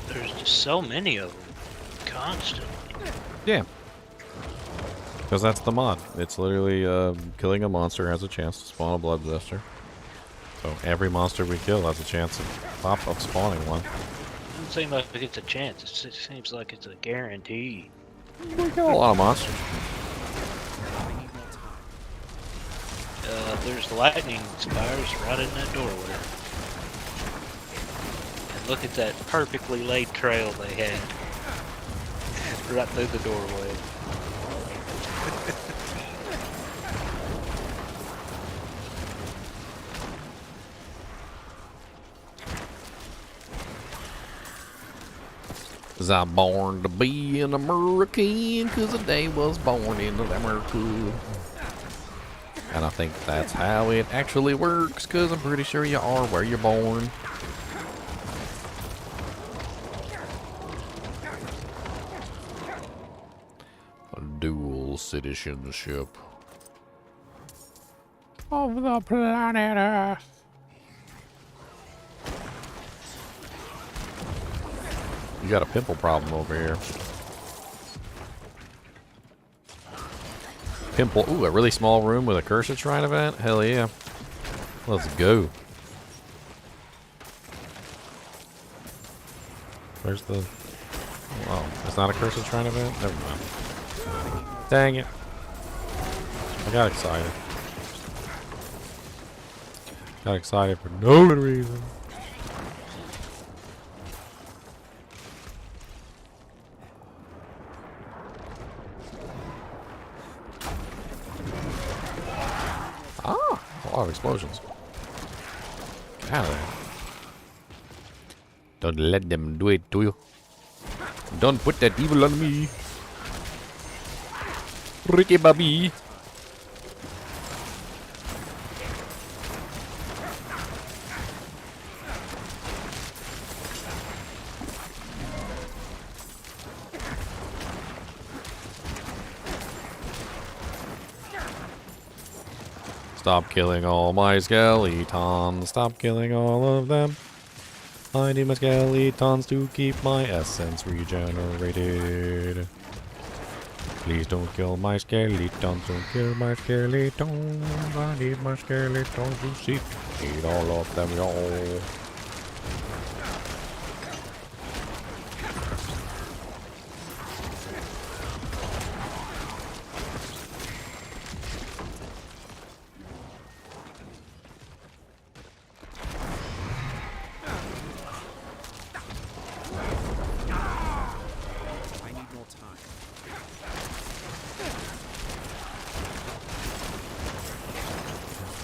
There's just so many of them, constantly. Yeah. Because that's the mod. It's literally killing a monster has a chance to spawn a bloodthirster. So every monster we kill has a chance of spawning one. Doesn't seem like it's a chance. It seems like it's a guarantee. We kill a lot of monsters. There's lightning spires right in that doorway. And look at that perfectly laid trail they had. Right through the doorway. Was I born to be an American? Cause the day was born in America. And I think that's how it actually works, cause I'm pretty sure you are where you're born. A dual citizenship of the planet Earth. You got a pimple problem over here. Pimple. Ooh, a really small room with a cursed shrine event? Hell yeah. Let's go. Where's the... Oh, it's not a cursed shrine event? Never mind. Dang it. I got excited. Got excited for no good reason. Ah, a lot of explosions. Get out of there. Don't let them do it to you. Don't put that evil on me. Ricky Bobby. Stop killing all my skeletons. Stop killing all of them. I need my skeletons to keep my essence regenerated. Please don't kill my skeletons. Don't kill my skeletons. I need my skeletons to see. Need all of them, y'all.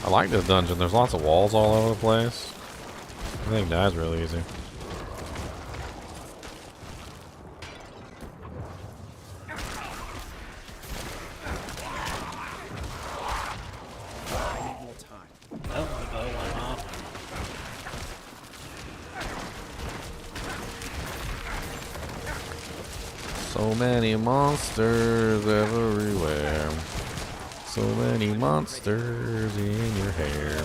I like this dungeon. There's lots of walls all over the place. I think that's really easy. So many monsters everywhere. So many monsters in your hair.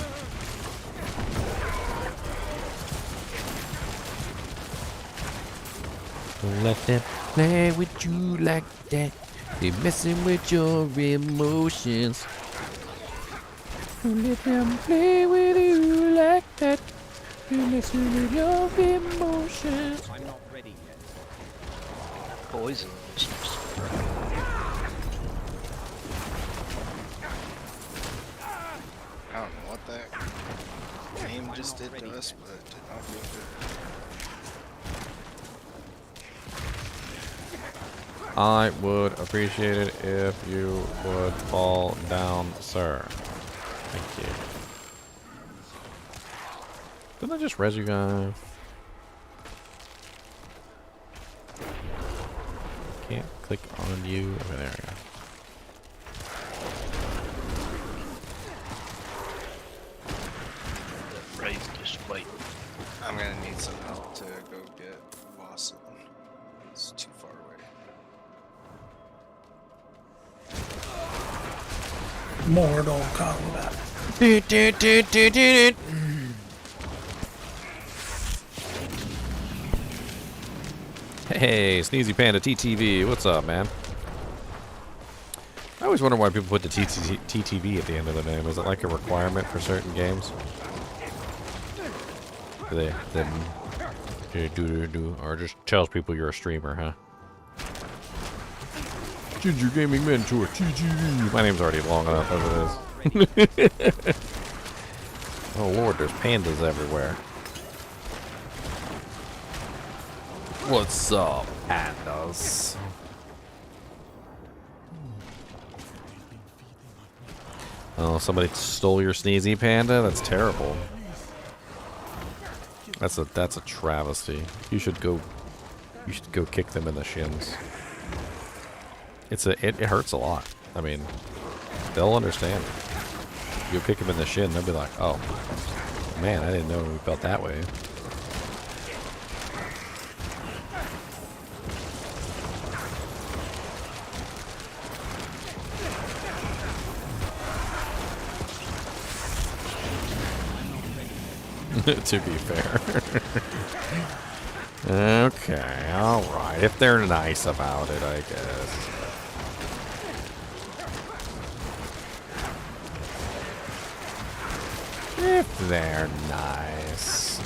Don't let them play with you like that. They're messing with your emotions. Don't let them play with you like that. They're messing with your emotions. I'm not ready yet. Poison. that game just did to us, but it did not feel good. I would appreciate it if you would fall down, sir. Thank you. Didn't I just res you guys? Can't click on you. Okay, there we go. Raise just wait. I'm gonna need some help to go get Lawson. It's too far away. Mortal Kombat. Hey, Sneezy Panda TTV, what's up, man? I always wonder why people put the TTV at the end of the name. Is it like a requirement for certain games? Do they do, or just tells people you're a streamer, huh? Ginger Gaming Mentor, TTV. My name's already long enough as it is. Oh lord, there's pandas everywhere. What's up, pandas? Oh, somebody stole your Sneezy Panda? That's terrible. That's a travesty. You should go kick them in the shins. It hurts a lot. I mean, they'll understand. You kick them in the shin, they'll be like, "Oh, man, I didn't know we felt that way." To be fair. Okay, alright. If they're nice about it, I guess. If they're nice.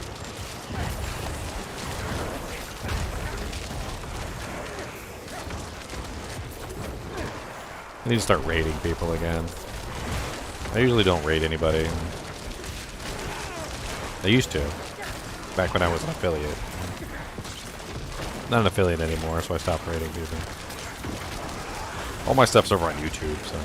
I need to start raiding people again. I usually don't raid anybody. I used to, back when I was an affiliate. Not an affiliate anymore, so I stopped rating people. All my stuff's over on YouTube, so.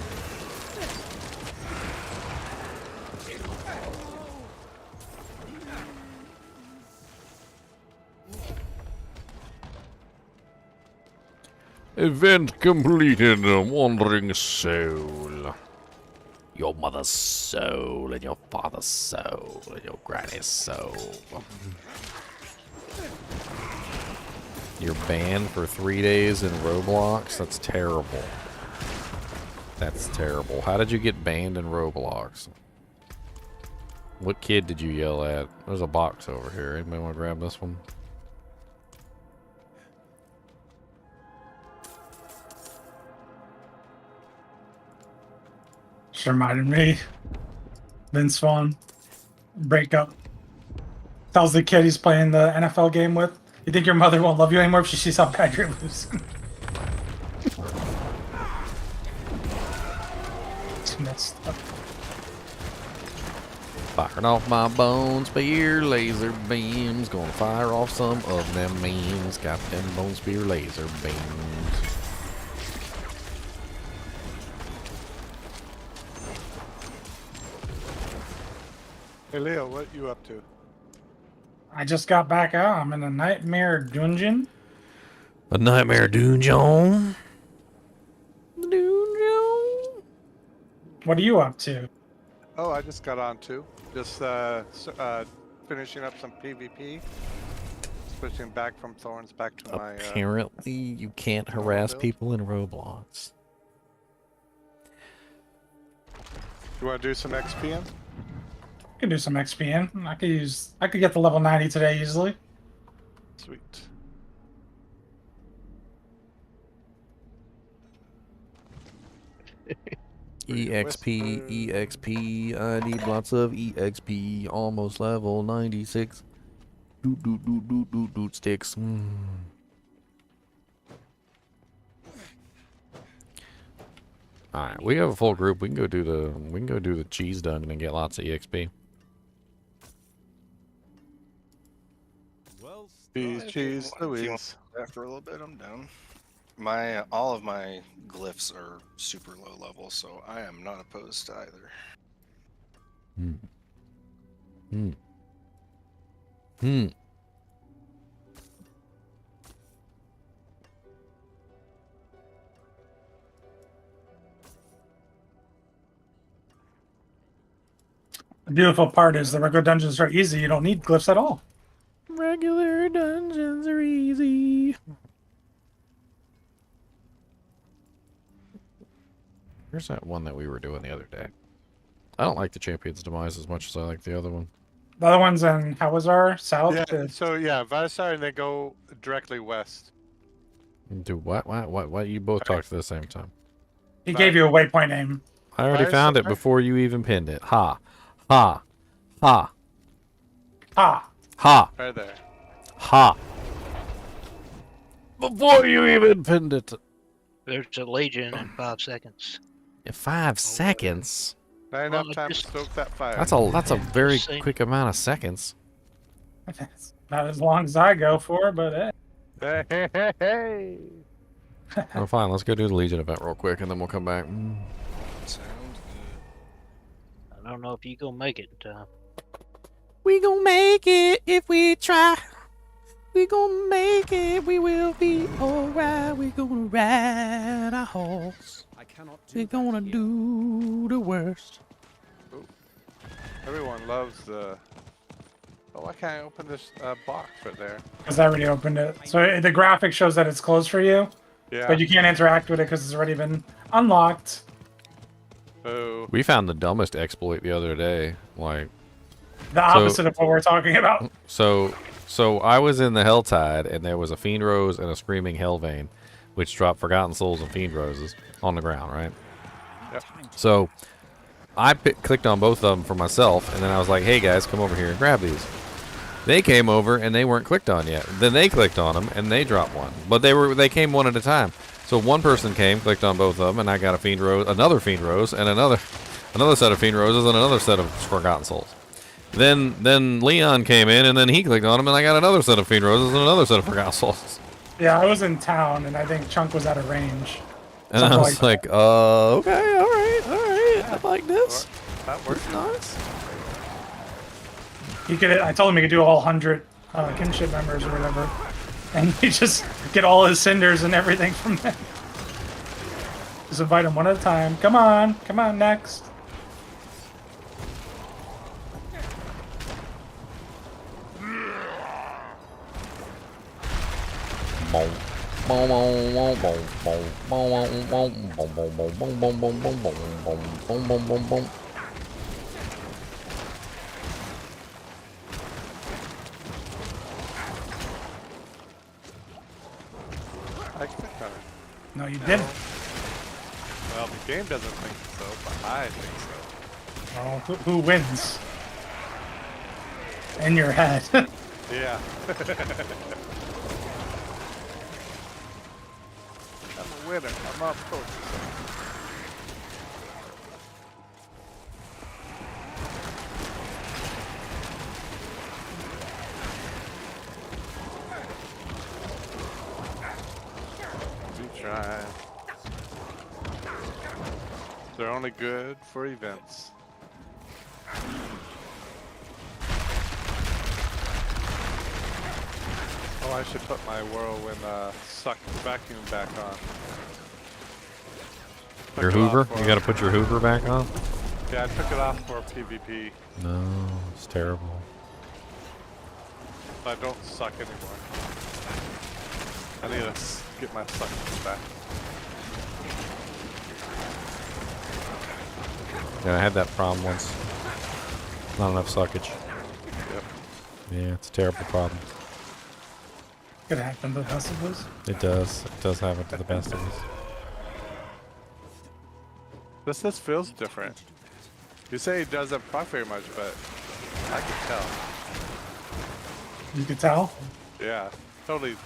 Event completed, wandering soul. Your mother's soul, and your father's soul, and your granny's soul. You're banned for 3 days in Roblox? That's terrible. That's terrible. How did you get banned in Roblox? What kid did you yell at? There's a box over here. Anybody want to grab this one? Just reminded me. Vince Vaughn. Breakup. Tells the kid he's playing the NFL game with, "You think your mother won't love you anymore if she sees how bad you're losing?" It's messed up. Firing off my bone spear laser beams. Gonna fire off some of them memes. Got them bone spear laser beams. Hey Leo, what you up to? I just got back out. I'm in a nightmare dungeon. A nightmare dungeon? What are you up to? Oh, I just got on too. Just finishing up some PvP. Switching back from Thorns back to my. Apparently, you can't harass people in Roblox. You want to do some XPing? I can do some XPing. I could get to level 90 today easily. Sweet. EXP, EXP, I need lots of EXP, almost level 96. Doot sticks. All right, we have a full group. We can go do the cheese dungeon and get lots of EXP. Cheese, Louise. After a little bit, I'm down. My all of my glyphs are super low level, so I am not opposed to either. The beautiful part is the regular dungeons are easy. You don't need glyphs at all. Regular dungeons are easy. Here's that one that we were doing the other day. I don't like the Champion's Demise as much as I like the other one. The other one's in Hawazar, south. Yeah, so yeah, Vadasar and they go directly west. Do what? What? You both talked at the same time. He gave you a waypoint name. I already found it before you even pinned it. Ha. Ha. Ha. Ha. Ha. Right there. Ha. Before you even pinned it. There's a legion in 5 seconds. In 5 seconds? Not enough time to stoke that fire. That's a very quick amount of seconds. Not as long as I go for, but Hey. Oh, fine. Let's go do the Legion event real quick, and then we'll come back. Sounds I don't know if you gonna make it in time. We gon' make it if we try. We gon' make it, we will be alright. We gonna ride our horse. We gonna do the worst. Ooh. Everyone loves the... Oh, why can't I open this box right there? because I already opened it. So the graphic shows that it's closed for you. Yeah. But you can't interact with it because it's already been unlocked. Oh. We found the dumbest exploit the other day. Like The opposite of what we're talking about. So I was in the HellTide, and there was a Fiend Rose and a Screaming Hellvein, which dropped Forgotten Souls and Fiend Roses on the ground, right? Yep. So I clicked on both of them for myself, and then I was like, hey guys, come over here and grab these. They came over, and they weren't clicked on yet. Then they clicked on them, and they dropped one. But they came one at a time. So one person came, clicked on both of them, and I got a Fiend Rose, another Fiend Rose, and another set of Fiend Roses, and another set of Forgotten Souls. Then Leon came in, and then he clicked on him, and I got another set of Fiend Roses and another set of Forgotten Souls. Yeah, I was in town, and I think Chunk was out of range. And I was like, okay, all right, I like this. That works. Nice. He could. I told him he could do all 100 kinship members or whatever, and he just get all his cinders and everything from them. Just invite him one at a time. Come on, next. I clicked on it. No, you didn't. Well, the game doesn't think so, but I think so. Oh, who wins? In your head. Yeah. I'm a winner. I'm up first. We try. They're only good for events. Oh, I should put my whirlwind suck vacuum back on. Your Hoover? You gotta put your Hoover back on? Yeah, I took it off for PvP. No, it's terrible. I don't suck anymore. I need to get my suck back. Yeah, I had that problem once. Not enough suckage. Yep. Yeah, it's a terrible problem. Could happen to the best of us. It does. It does happen to the best of us. This feels different. You say it doesn't proc very much, but I can tell. You could tell? Yeah, totally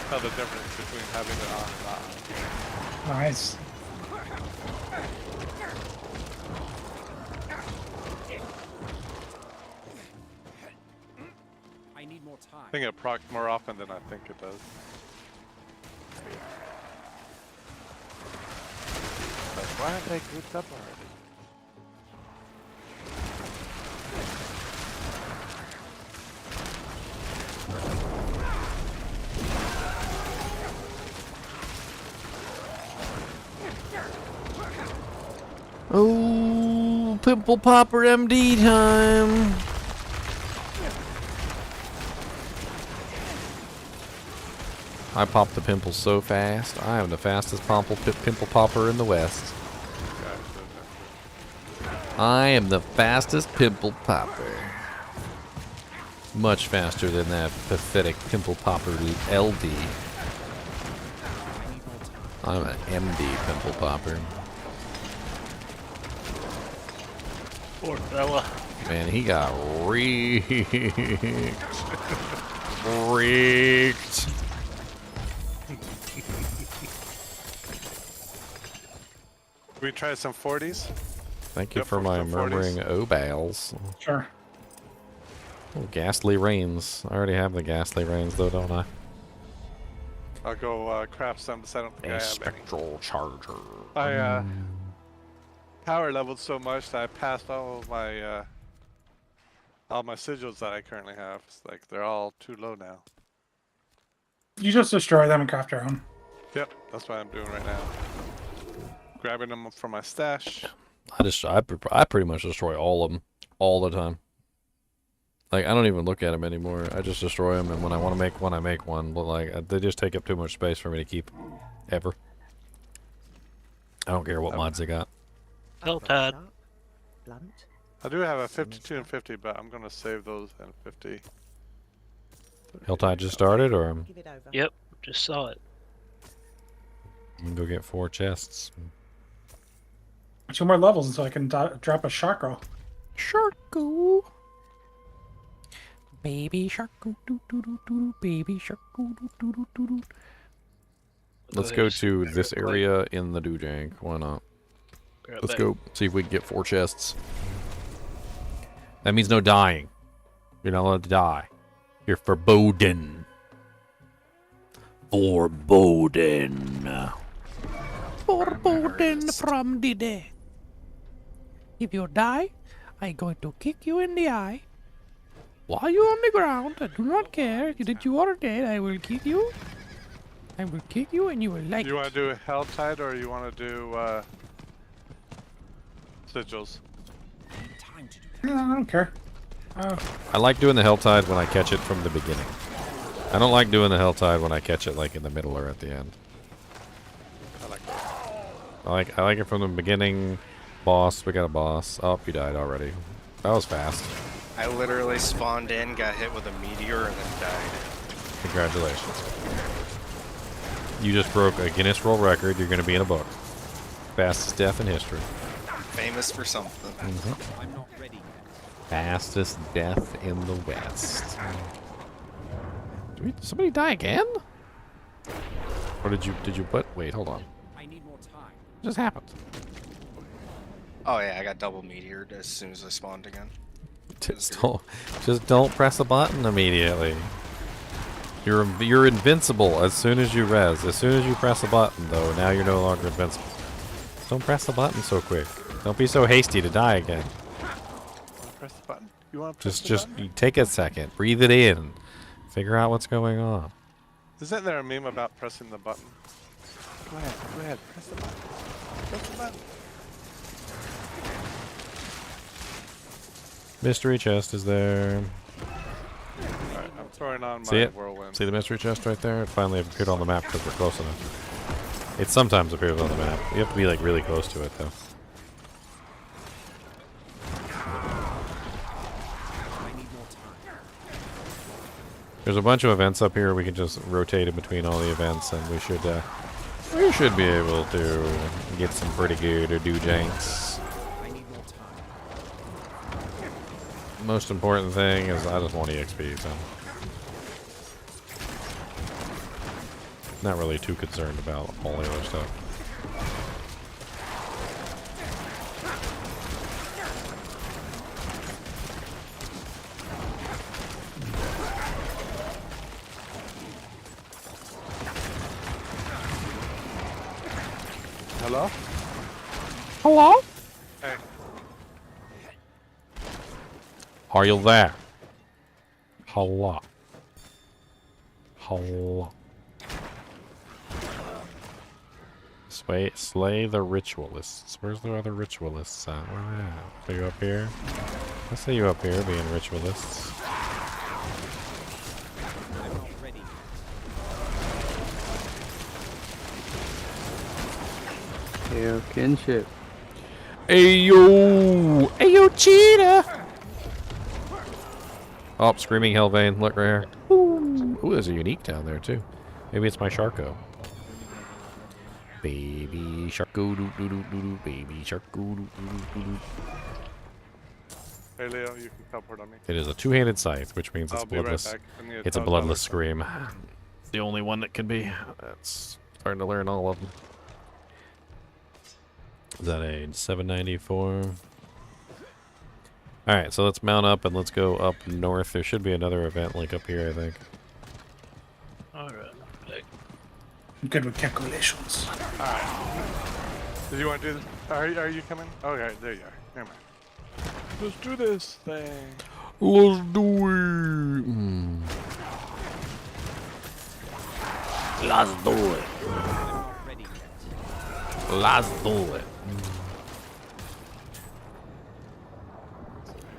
tell the difference between having it on and off. Nice. I think it procs more often than I think it does. But why have they grouped up already? Oh, Pimple Popper MD time. I pop the pimples so fast. I am the fastest pimple popper in the West. I am the fastest pimple popper. Much faster than that pathetic pimple popper LD. I'm an MD pimple popper. Poor fella. Man, he got reeked. Reeked. Can we try some 40s? Thank you for my murmuring obals. Sure. Oh, ghastly rains. I already have the ghastly rains, though, don't I? I'll go craft some, because I don't think I have any. Spectral charger. I power leveled so much that I passed all my sigils that I currently have. It's like they're all too low now. You just destroy them and craft your own. Yep, that's what I'm doing right now. Grabbing them from my stash. I pretty much destroy all of them all the time. Like, I don't even look at them anymore. I just destroy them, and when I want to make one, I make one. But like, they just take up too much space for me to keep, ever. I don't care what mods they got. HellTide. I do have a 52 and 50, but I'm gonna save those and 50. HellTide just started, or? Yep, just saw it. I'm gonna go get 4 chests. 2 more levels until I can drop a chakra. Sharko. Baby shark, doo doo doo doo, baby shark, doo doo doo doo. Let's go to this area in the Doojank. Why not? Let's go see if we can get 4 chests. That means no dying. You're not allowed to die. You're forbidden. Forbidden. Forbidden from the dead. If you die, I'm going to kick you in the eye. While you're on the ground, I do not care that you are dead. I will kick you. I will kick you and you will like You want to do HellTide or you want to do sigils? No, I don't care. I like doing the HellTide when I catch it from the beginning. I don't like doing the HellTide when I catch it like in the middle or at the end. I like it from the beginning. Boss, we got a boss. Oh, you died already. That was fast. I literally spawned in, got hit with a meteor, and then died. Congratulations. You just broke a Guinness World Record. You're going to be in a book. Fastest death in history. I'm famous for something. Mm-hmm. I'm not ready yet. Fastest death in the West. Did somebody die again? Or did you put? Wait, hold on. I need more time. What just happened? Oh yeah, I got double meteored as soon as I spawned again. Just don't press a button immediately. You're invincible as soon as you res. As soon as you press a button, though, now you're no longer invincible. Don't press the button so quick. Don't be so hasty to die again. Press the button. You want to press Just the button? take a second, breathe it in, figure out what's going on. Isn't there a meme about pressing the button? Go ahead, press the button. Press the button. Mystery chest is there. Alright, I'm throwing on See my it? whirlwind. See the mystery chest right there? It finally appeared on the map because we're close enough. It sometimes appears on the map. You have to be like really close to it though. There's a bunch of events up here. We can just rotate in between all the events, and we should be able to get some pretty good doojanks. Most important thing is I just want EXP, so not really too concerned about all the other stuff. Hello? Hello? Hey. Are you there? Hello. Hello. Slay the ritualists. Where's the other ritualists at? Where are they at? Are you up here? I see you up here being ritualists. I'm not ready. Yo, kinship. Ayo! Ayo, cheetah! Oh, screaming Hellvein. Look right here. Ooh, there's a unique down there too. Maybe it's my Sharko. Baby Sharko, doo doo doo doo doo. Baby Sharko, doo doo doo doo. Hey Leo, you can teleport on me. It is a two-handed scythe, which means it's I'll be right bloodless. back. I need to It's a tell bloodless Tyler scream. It's the only one that can be. That's starting to learn all of them. Is that a 794? Alright, so let's mount up and let's go up north. There should be another event like up here, I think. Alright. I'm good with calculations. Alright. Did you want to do this? Are you coming? Okay, there you are. Never mind. Let's do this thing. Let's do it. Let's do it. Let's do it.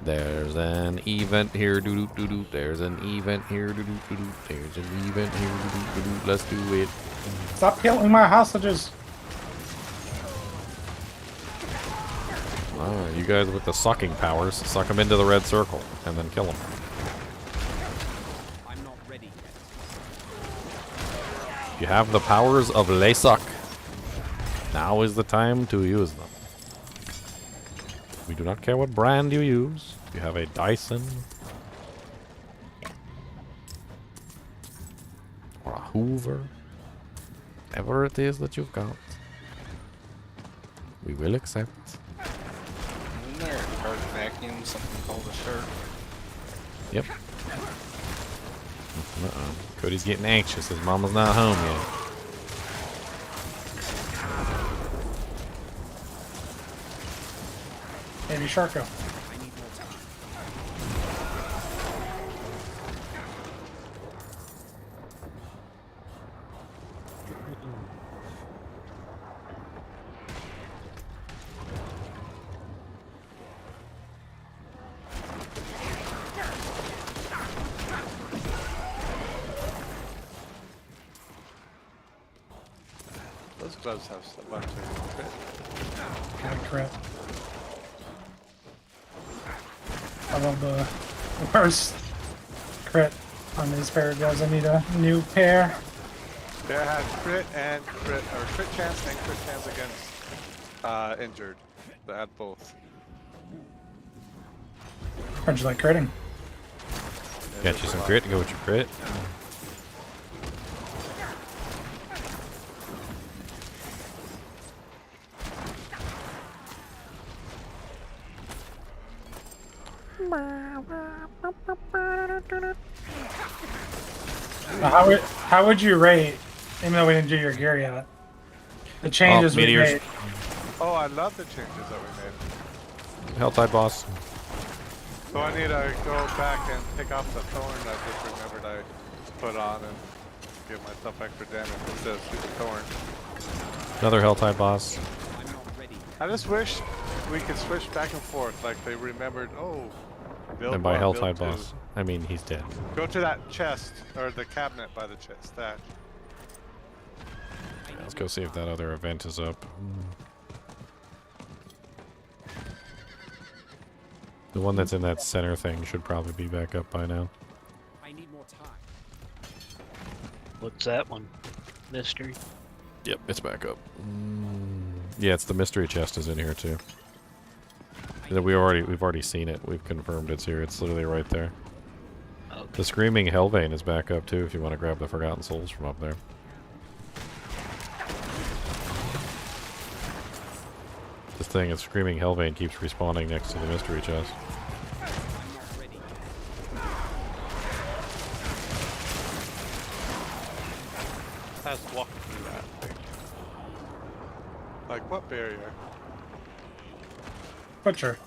There's an event here, doo doo doo doo. There's an event here, doo doo doo doo. There's an event here, doo doo doo doo. Let's do it. Stop killing my hostages. Ah, you guys with the sucking powers, suck them into the red circle and then kill them. I'm not ready yet. You have the powers of Lesuck. Now is the time to use them. We do not care what brand you use. You have a Dyson or a Hoover. Whatever it is that you've got, we will accept. Isn't there a card vacuum, something called a shirt? Yep. Cody's getting anxious. His mama's not home yet. Maybe Sharko. I need more time. Those gloves have a bunch of crit. Got a crit. I love the worst crit on these pair of gloves. I need a new pair. They had crit and crit, or crit chance and crit chance against injured. They had both. How'd you like critting? Got you some crit to go with your crit. How would you rate, even though we didn't do your gear yet, the changes we made? Oh, I love the changes that we made. HellTide boss. So I need to go back and pick off the thorn I just remembered I put on and give myself extra damage instead of shooting thorn. Another HellTide boss. I just wish we could switch back and forth, like they remembered, oh, build And by one, HellTide build boss, two. I mean he's dead. Go to that chest, or the cabinet by the chest, that. Yeah, let's go see if that other event is up. The one that's in that center thing should probably be back up by now. I need more time. What's that one? Mystery? Yep, it's back up. Yeah, it's the mystery chest is in here too. We've already seen it. We've confirmed it's here. It's literally right there. Okay. The screaming Hellvein is back up too. If you want to grab the Forgotten Souls from up there. This thing is screaming Hellvein keeps respawning next to the mystery chest. Has walked through that thing. Like what barrier? Butcher.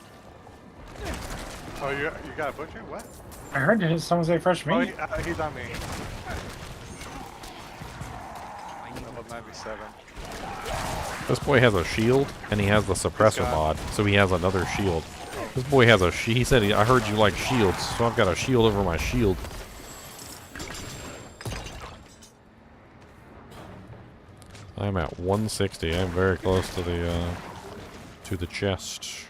Oh, you got a butcher? What? I heard someone say fresh Oh, meat. he's on me. Level 97. This boy has a shield, and he has the suppressor mod, so he has another shield. This boy has a he said, I heard you like shields, so I've got a shield over my shield. I'm at 160. I'm very close to the chest.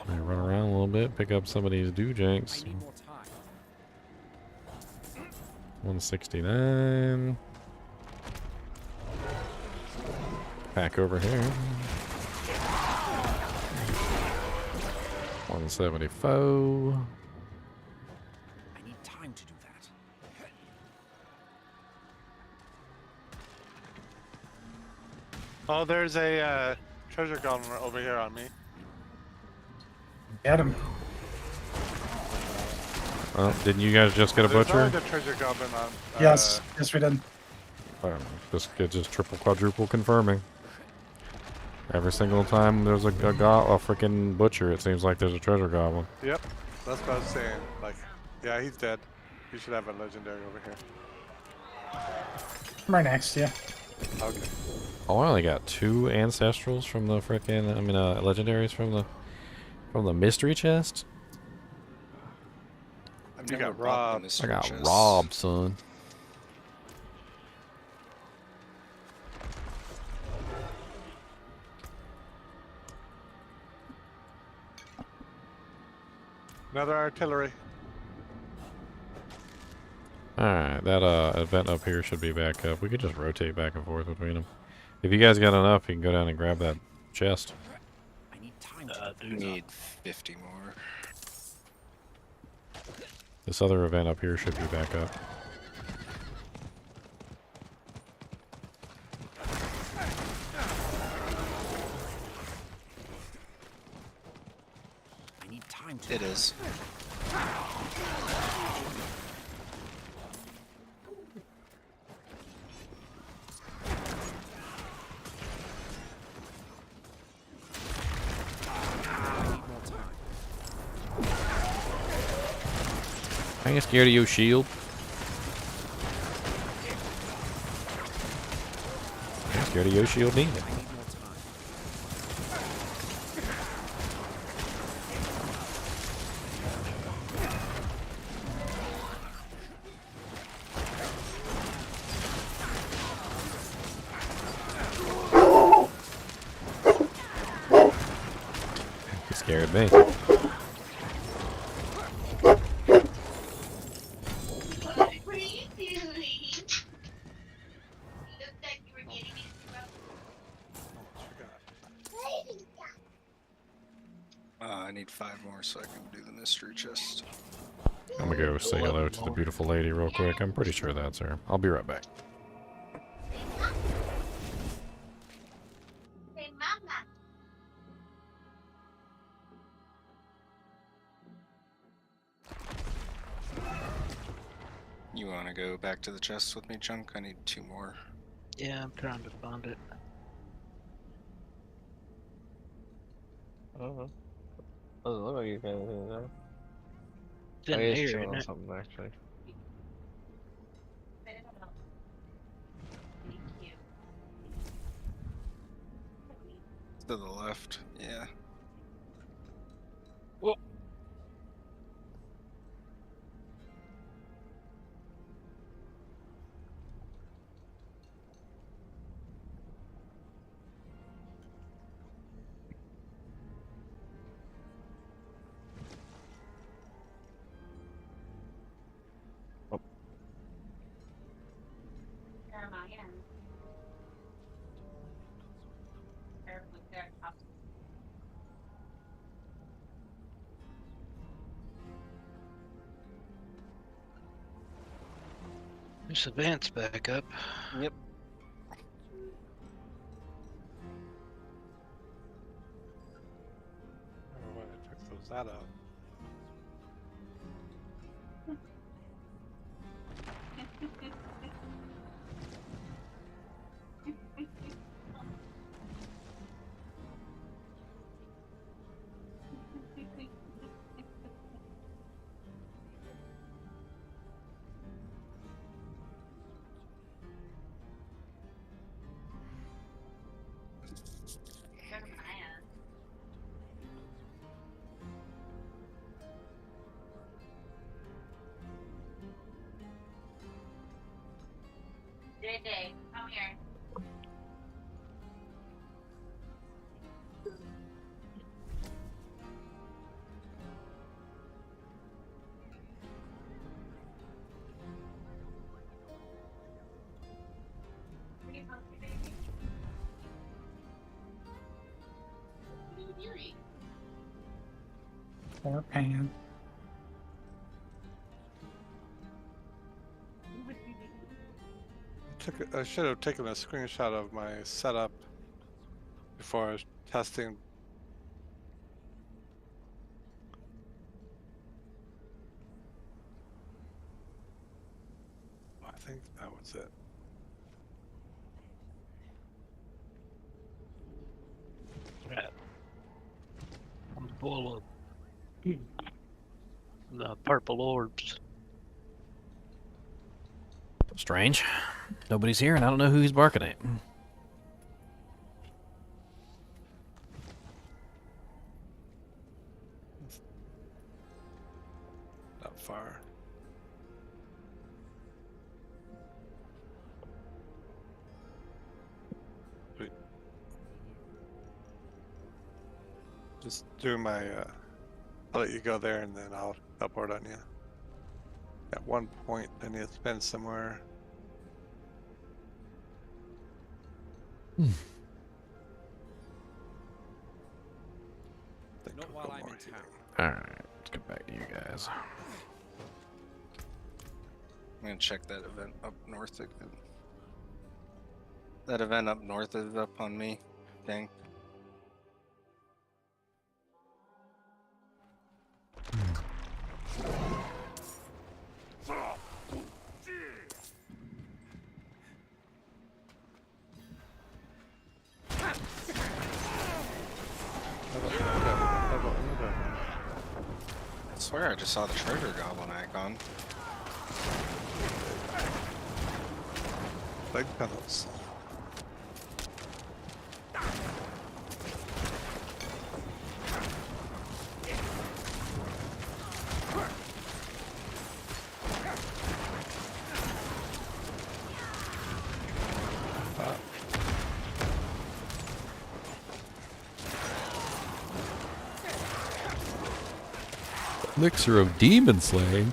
I run around a little bit, pick up some of these doojanks. 169. Back over here. 174. I need time to do that. Oh, there's a treasure goblin over here on me. Get him. Well, didn't you guys just get a There's butcher? already a treasure goblin on. Yes, yes we did. Just triple quadruple confirming. Every single time there's a freaking butcher, it seems like there's a treasure goblin. Yep, that's what I was saying. Like, yeah, he's dead. You should have a legendary over here. I'm right next to you. Okay. Oh, I only got 2 ancestrals from the freaking, legendaries from the mystery chest. You got robbed. I got robbed, son. Another artillery. Alright, that event up here should be back up. We could just rotate back and forth between them. If you guys got enough, you can go down and grab that chest. I need time to need 50 more. This other event up here should be back up. I need time to It is. I ain't scared of your shield. I ain't scared of your shield neither. You scared me. I need 5 more so I can do the mystery chest. I'm gonna go say hello to the beautiful lady real quick. I'm pretty sure that's her. I'll be right back. You want to go back to the chest with me, Chunk? I need 2 more. Yeah, I'm trying to find it. Oh, doesn't look like you can anything though. It's in he is here, chilling isn't on it? something actually. To the left, yeah. Whoa. This event's back up. Yep. I don't know why I took those that out. Or pan. I should have taken a screenshot of my setup before I was testing. I think that was it. Right. I'm full of the purple orbs. Strange. Nobody's here, and I don't know who he's barking at. Not far. Wait. Just do my, I'll let you go there and then I'll upload on you. At one point, I need to spend somewhere. Not while I'm in town. Alright, let's get back to you guys. I'm gonna check that event up north again. That event up north is up on me. Dang. I swear I just saw the treasure goblin icon. Leg pedals. Elixir of demon slaying.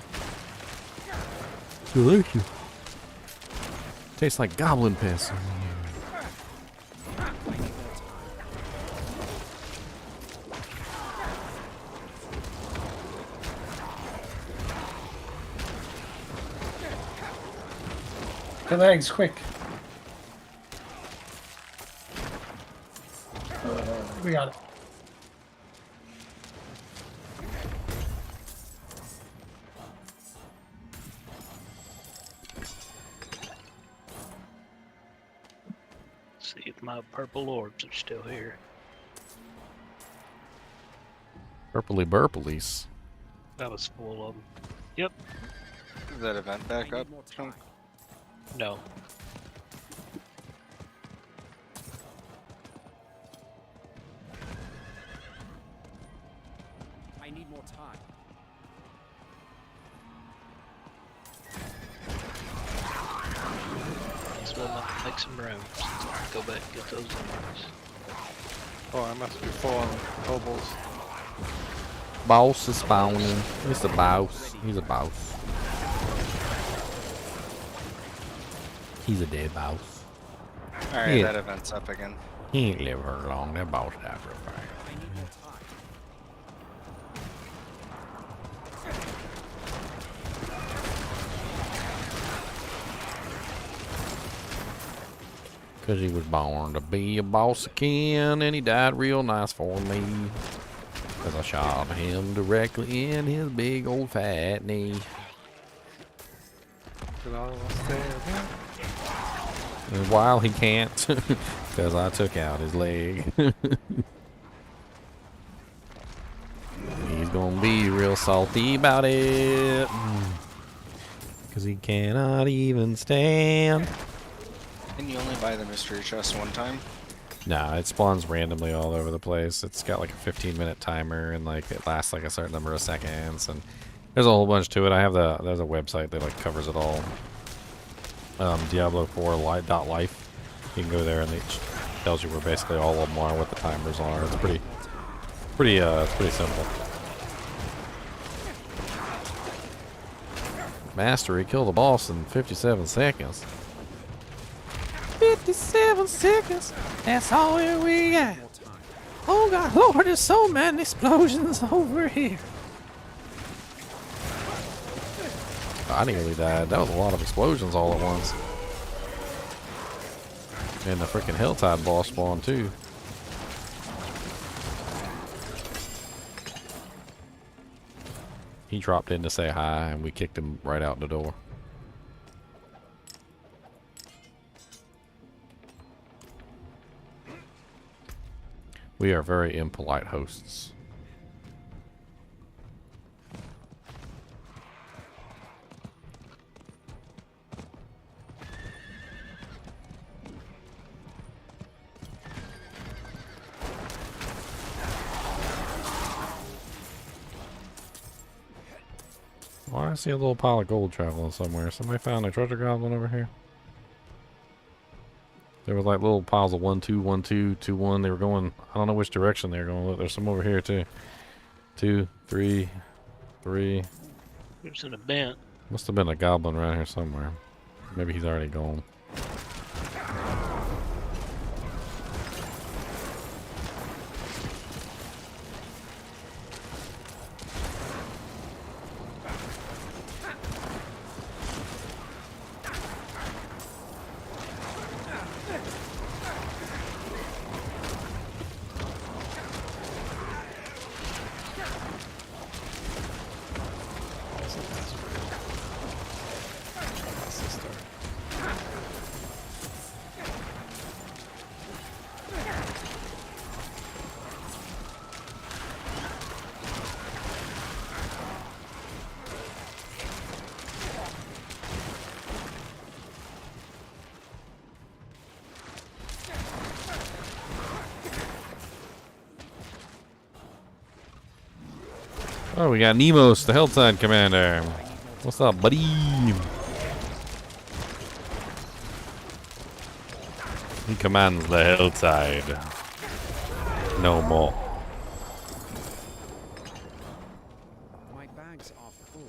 Delicious. Tastes like goblin piss. The legs, quick. We got it. See if my purple orbs are still here. Purpley burplies. That was full of them. Yep. Is that event back up? No. I need more time. As well not make some room. Go back and get those orbs. Oh, I must be full on kobolds. Boss is spawning. He's a boss. He's a boss. He's a dead boss. Alright, Yeah. that event's up again. He ain't live very long. That boss died real fast. I need more time. Because he was born to be a boss again, and he died real nice for me. Because I shot him directly in his big old fat knee. Did all of us stay again? And while he can't, because I took out his leg. He's gonna be real salty about it. Because he cannot even stand. Can you only buy the mystery chest one time? Nah, it spawns randomly all over the place. It's got like a 15-minute timer, and like it lasts like a certain number of seconds, and there's a whole bunch to it. I have there's a website that like covers it all. Diablo 4 life. You can go there and it tells you where basically all of them are, what the timers are. It's pretty simple. Mastery, kill the boss in 57 seconds. 57 seconds. That's all we got. Oh God, Lord, there's so many explosions over here. I nearly died. That was a lot of explosions all at once. And the freaking HellTide boss spawned too. He dropped in to say hi and we kicked him right out the door. We are very impolite hosts. Oh, I see a little pile of gold traveling somewhere. Somebody found a treasure goblin over here. There was like little piles of 1, 2, 1, 2, 2, 1. They were going, I don't know which direction they were going. Look, there's some over here too. 2, 3, 3. There's an event. Must have been a goblin around here somewhere. Maybe he's already gone. Oh, we got Nemos, the HellTide commander. What's up, buddy? He commands the HellTide. No more. My bags are full.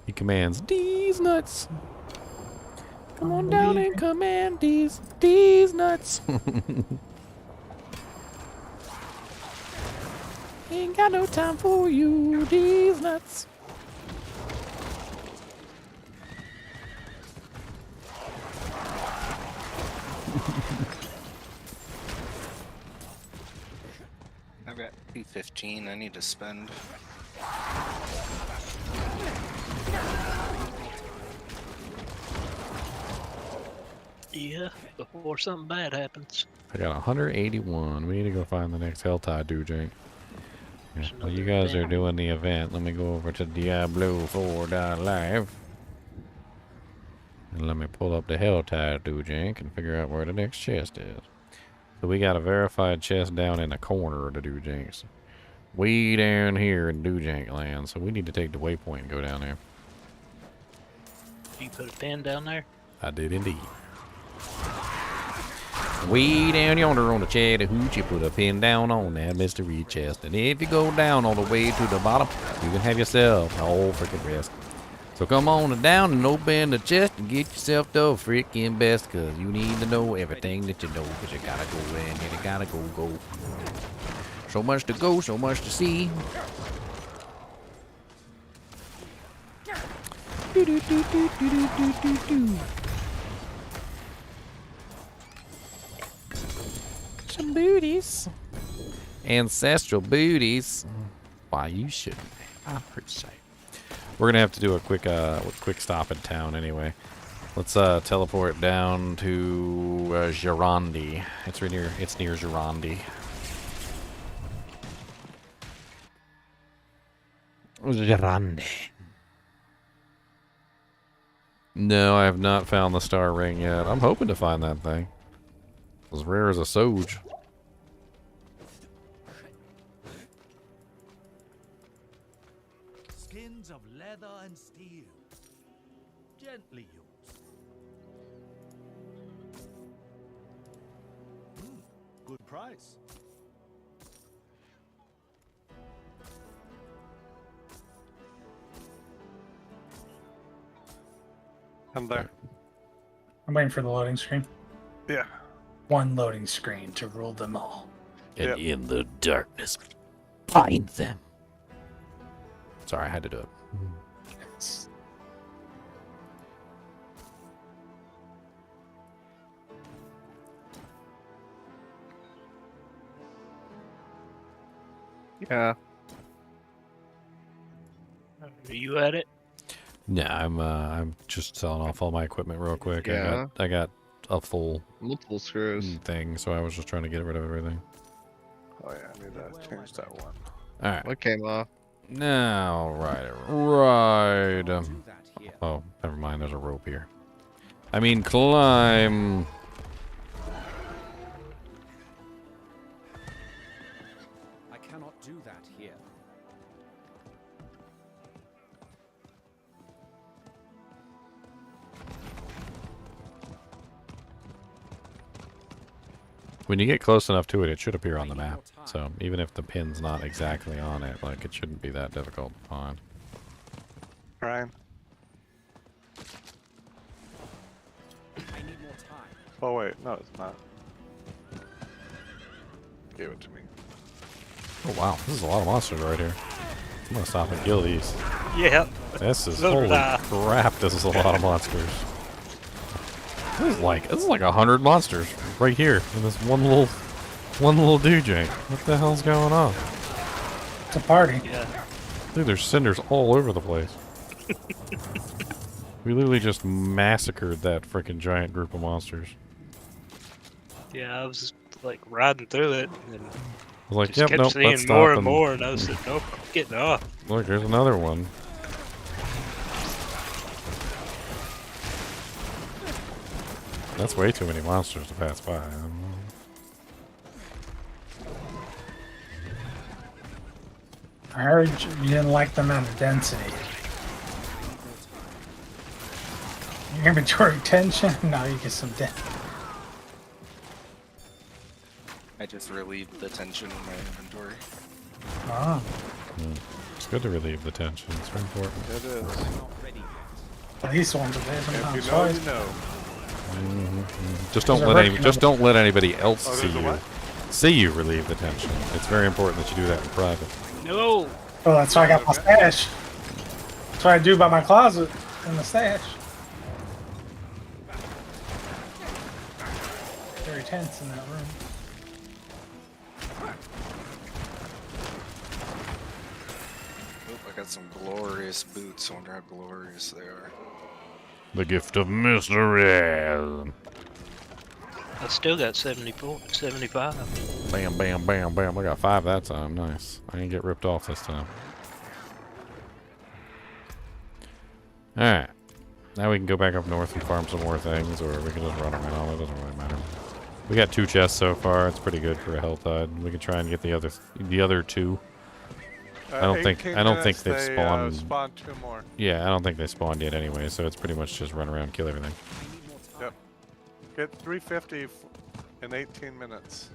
He commands these nuts. Come on down and command these nuts. Ain't got no time for you, these nuts. I've got P15 I need to spend. Yeah, before something bad happens. I got 181. We need to go find the next HellTide dude. Yeah. Well, you guys are doing the event. Let me go over to Diablo 4 Live. And let me pull up the HellTide Doojank and figure out where the next chest is. So we got a verified chest down in the corner of the Doojanks. Way down here in Doojank land. So we need to take the waypoint and go down there. You put a pin down there? I did indeed. Way down yonder on the Chattahoochee, put a pin down on that mystery chest. And if you go down all the way to the bottom, you can have yourself a whole freaking rest. So come on down and open the chest and get yourself the freaking best, because you need to know everything that you know, because you gotta go in and you gotta go. So much to go, so much to see. Do do do do do do do do do. Some booties. Ancestral booties. Why you shouldn't. I'm pretty safe. We're gonna have to do a quick stop in town anyway. Let's teleport down to Gironde. It's near Gironde. Gironde. No, I have not found the star ring yet. I'm hoping to find that thing. As rare as a Soj. Skins of leather and steel. Gently used. good price. I'm there. I'm waiting for the loading screen. Yeah. One loading screen to rule them all. And in the darkness, find them. Sorry, I had to do it. Yes. Yeah. Are you at it? Yeah, I'm just selling off all my equipment real quick. Yeah. I got a full multiple screws thing, so I was just trying to get rid of everything. Oh yeah, I need to change that one. All right. What came off? Now, right. Oh, never mind. There's a rope here. I mean, climb. I cannot do that here. When you get close enough to it, it should appear on the map. So even if the pin's not exactly on it, like it shouldn't be that difficult to find. Ryan. I need more time. Oh wait, no, it's not. Give it to me. Oh wow, this is a lot of monsters right here. I'm gonna stop and kill these. Yeah. This is holy crap. This is a lot of monsters. This is like 100 monsters right here in this one little dude jank. What the hell's going on? It's a party. Yeah. Dude, there's cinders all over the place. We literally just massacred that freaking giant group of monsters. Yeah, I was just like riding through it and I was like, just yep, kept nope, seeing let's stop more and and- more, and I was like, nope, I'm getting off. Look, there's another one. That's way too many monsters to pass by. I don't know. I heard you didn't like the amount of density. Your inventory tension? Now you get some density. I just relieved the tension in my inventory. Ah. It's good to relieve the tension. It's very important. It is. These ones are there If you sometimes. know, you know. Just don't let anybody else Oh, see there's a you. what? See you relieve the tension. It's very important that you do that in private. No. Oh, that's why I got my stash. That's what I do by my closet and the stash. Very tense in that room. Oop, I got some glorious boots. I wonder how glorious they are. The gift of mystery. I still got 74, 75. Bam, bam, bam, bam. I got 5 that time. Nice. I didn't get ripped off this time. Alright. Now we can go back up north and farm some more things, or we can just run around. It doesn't really matter. We got 2 chests so far. It's pretty good for a HellTide. We can try and get the other 2. I don't think they've spawned. Spawned 2 more. Yeah, I don't think they spawned yet anyway, so it's pretty much just run around, kill everything. Yep. Get 350 in 18 minutes.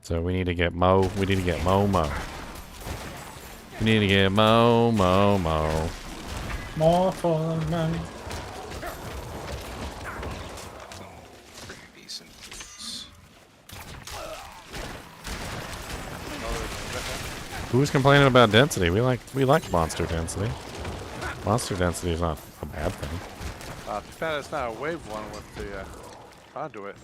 So we need to get Mo. We need to get Mo. We need to get Mo. More for the money. Pretty decent boots. Who's complaining about density? We like monster density. Monster density is not a bad thing. Too bad it's not a wave one with the conduit.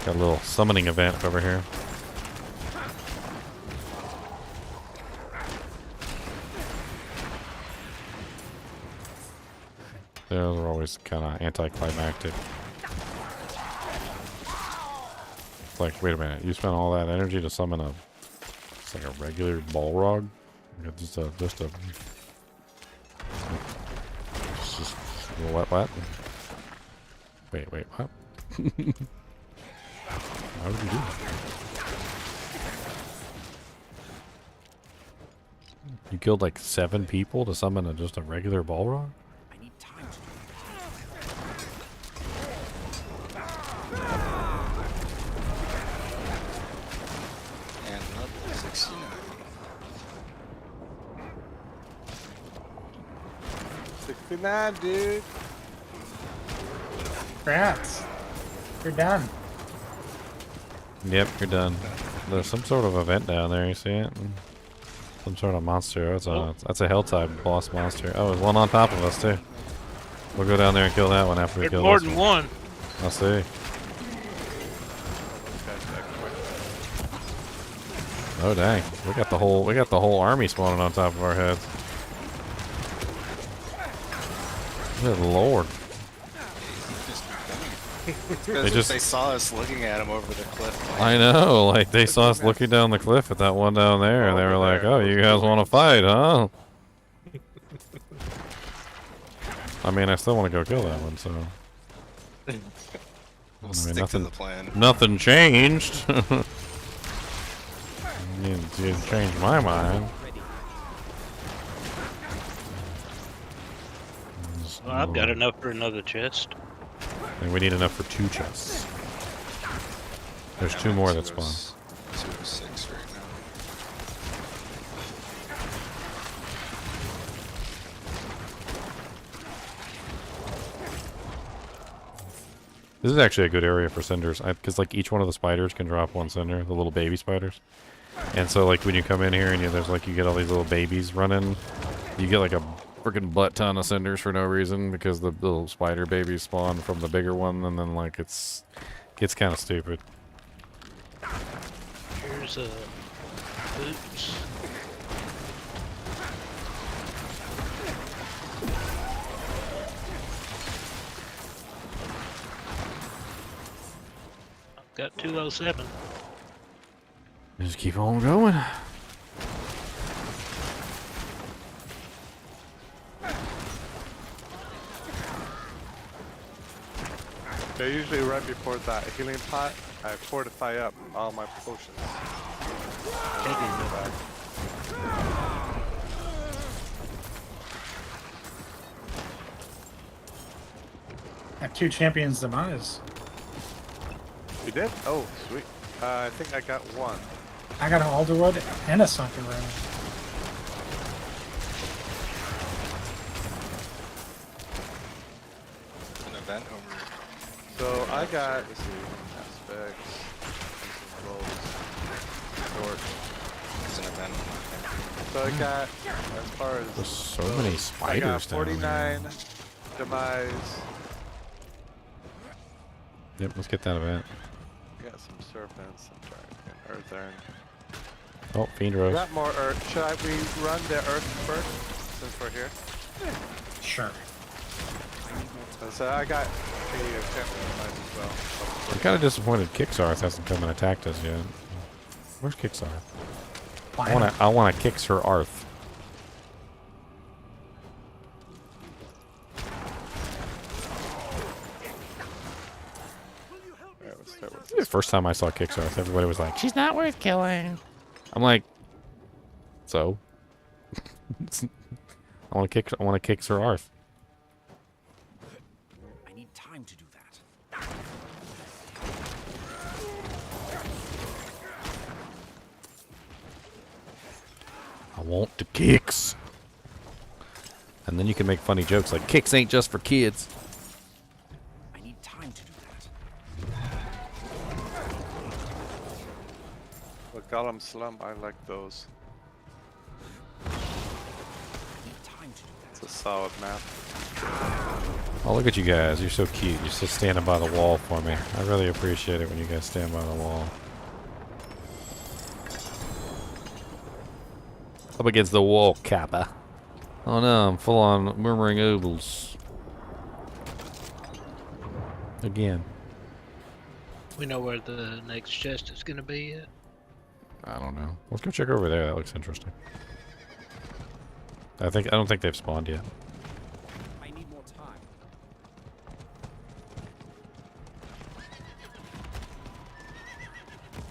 Got a little summoning event over here. Those are always kind of anticlimactic. It's like, wait a minute, you spent all that energy to summon it's like a regular Balrog? Just a what? Wait, what? Why would you do that? killed like 7 people to summon just a regular Balrog? I need time to And level 69. 69, dude. Congrats. You're done. Yep, you're done. There's some sort of event down there, you see it? Some sort of monster. That's a HellTide boss monster. Oh, there's one on top of us, too. We'll go down there and kill that one after we There's kill more this than one. one. I see. Oh dang. We got the whole army spawning on top of our heads. Good lord. They saw us looking at him over the cliff. I know, like they saw us looking down the cliff at that one down there, and they were like, "Oh, you guys want to fight, huh?" I mean, I still want to go kill that one, so. We'll stick to the plan. Nothing changed. You didn't change my mind. Well, I've got enough for another chest. And we need enough for 2 chests. There's 2 more that spawn. 206 right now. This is actually a good area for cinders, because like each one of the spiders can drop 1 cinder, the little baby spiders. And so like when you come in here and there's like you get all these little babies running, you get like a freaking butt ton of cinders for no reason because the little spider babies spawn from the bigger one, and then like gets kind of stupid. Here's a boots. Got 207. Just keep on going. Yeah, usually right before that healing pot, I fortify up all my potions. I have 2 champions demise. You did? Oh, sweet. I think I got 1. I got an Alderwood and a Sunken Rune. An event over. So I got, let's see, aspects, rolls, torch. It's an event. So I got, as far as There's so many spiders I got down 49 demise. Yep, let's get that event. Got some serpents. I'm trying to get earth urn. Oh, Fiend We Rose. got more earth. Should we run the earth first since we're here? Sure. So I got a champion demise as well. I'm kind of disappointed Kixarth hasn't come and attacked us yet. Where's Kixarth? I want to kicks her Arth. The first time I saw Kixarth, everybody was like, She's not worth killing. I'm like, so? I want to kick her Arth. I need time to do that. I want the kicks. And then you can make funny jokes like, kicks ain't just for kids. I need time to do that. But Golem Slum, I like those. It's a solid map. Oh, look at you guys. You're so cute. You're just standing by the wall for me. I really appreciate it when you guys stand by the wall. Up against the wall, Kappa. Oh no, I'm full on murmuring oodles. Again. We know where the next chest is going to be yet. I don't know. Let's go check over there. That looks interesting. I don't think they've spawned yet. I need more time.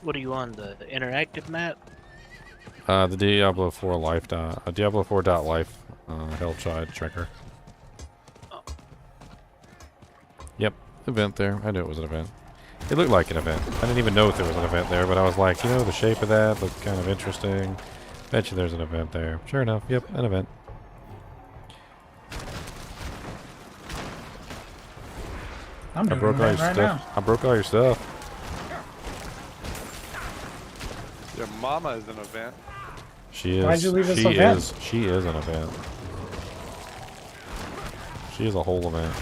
What are you on, the interactive map? The Diablo 4 life, Diablo 4 life, HellTide tracker. Yep, event there. I knew it was an event. It looked like an event. I didn't even know if there was an event there, but I was like, you know, the shape of that looked kind of interesting. Bet you there's an event there. Sure enough, yep, an event. I'm I doing broke an all your event right stuff. now. I broke all your stuff. Your mama is an event. She is. Why'd you leave us she event? is. She is an event. She is a whole event.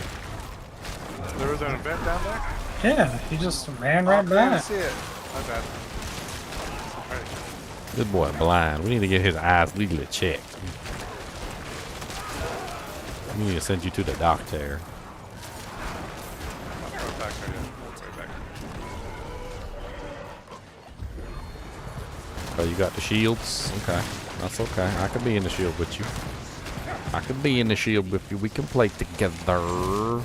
There was an event down there? Yeah, he just ran I right didn't back. see it. My bad. Alright. This boy blind. We need to get his eyes legally checked. We need to send you to the doctor. I'll go back right in. Way back. Oh, you got the shields? Okay. That's okay. I could be in the shield with you. I could be in the shield with you. We can play together.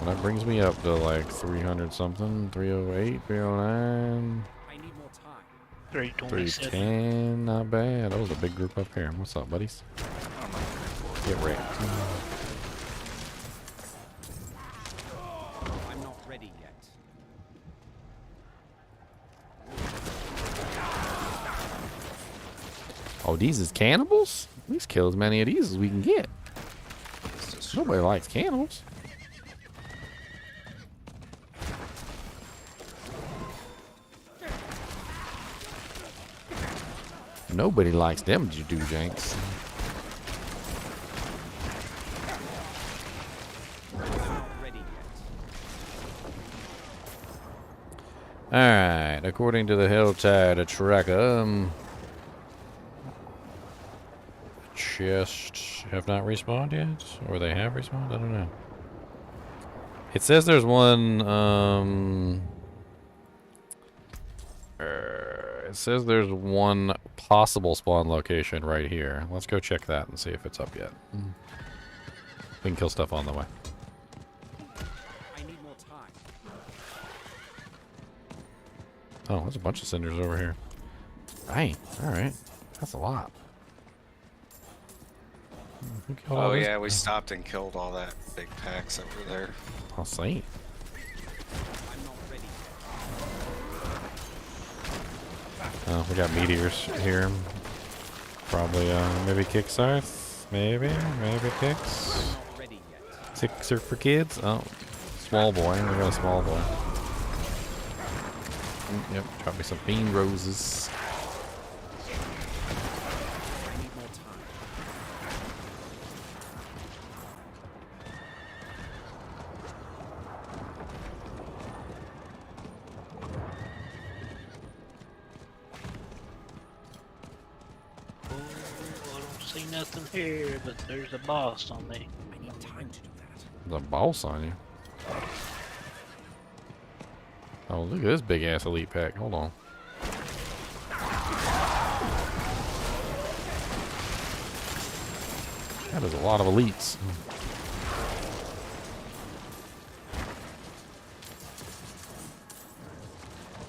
Well, that brings me up to like 300 something. 308, 309. I need more time. 327. 310. Not bad. That was a big group up here. What's up, buddies? Get wrecked. I'm not ready yet. Oh, these is cannibals? Let's kill as many of these as we can get. Nobody likes cannibals. Nobody likes them janks. Alright, according to the HellTide tracker, chests have not respawned yet? Or they have respawned? I don't know. It says there's one, it says there's one possible spawn location right here. Let's go check that and see if it's up yet. We can kill stuff on the way. I need more time. Oh, there's a bunch of cinders over here. Dang, alright. That's a lot. Who killed all Oh this? yeah, we stopped and killed all that big packs over there. I'll see. I'm not ready yet. Oh, we got meteors here. Probably, maybe kick south? Maybe kicks? Not ready yet. Sixer for kids? Oh, small boy. We got a small boy. Yep, got me some bean roses. I need more time. Oh, I don't see nothing here, but there's a boss on me. I need time to do that. The boss on you. Oh, look at this big ass elite pack. Hold on. That is a lot of elites.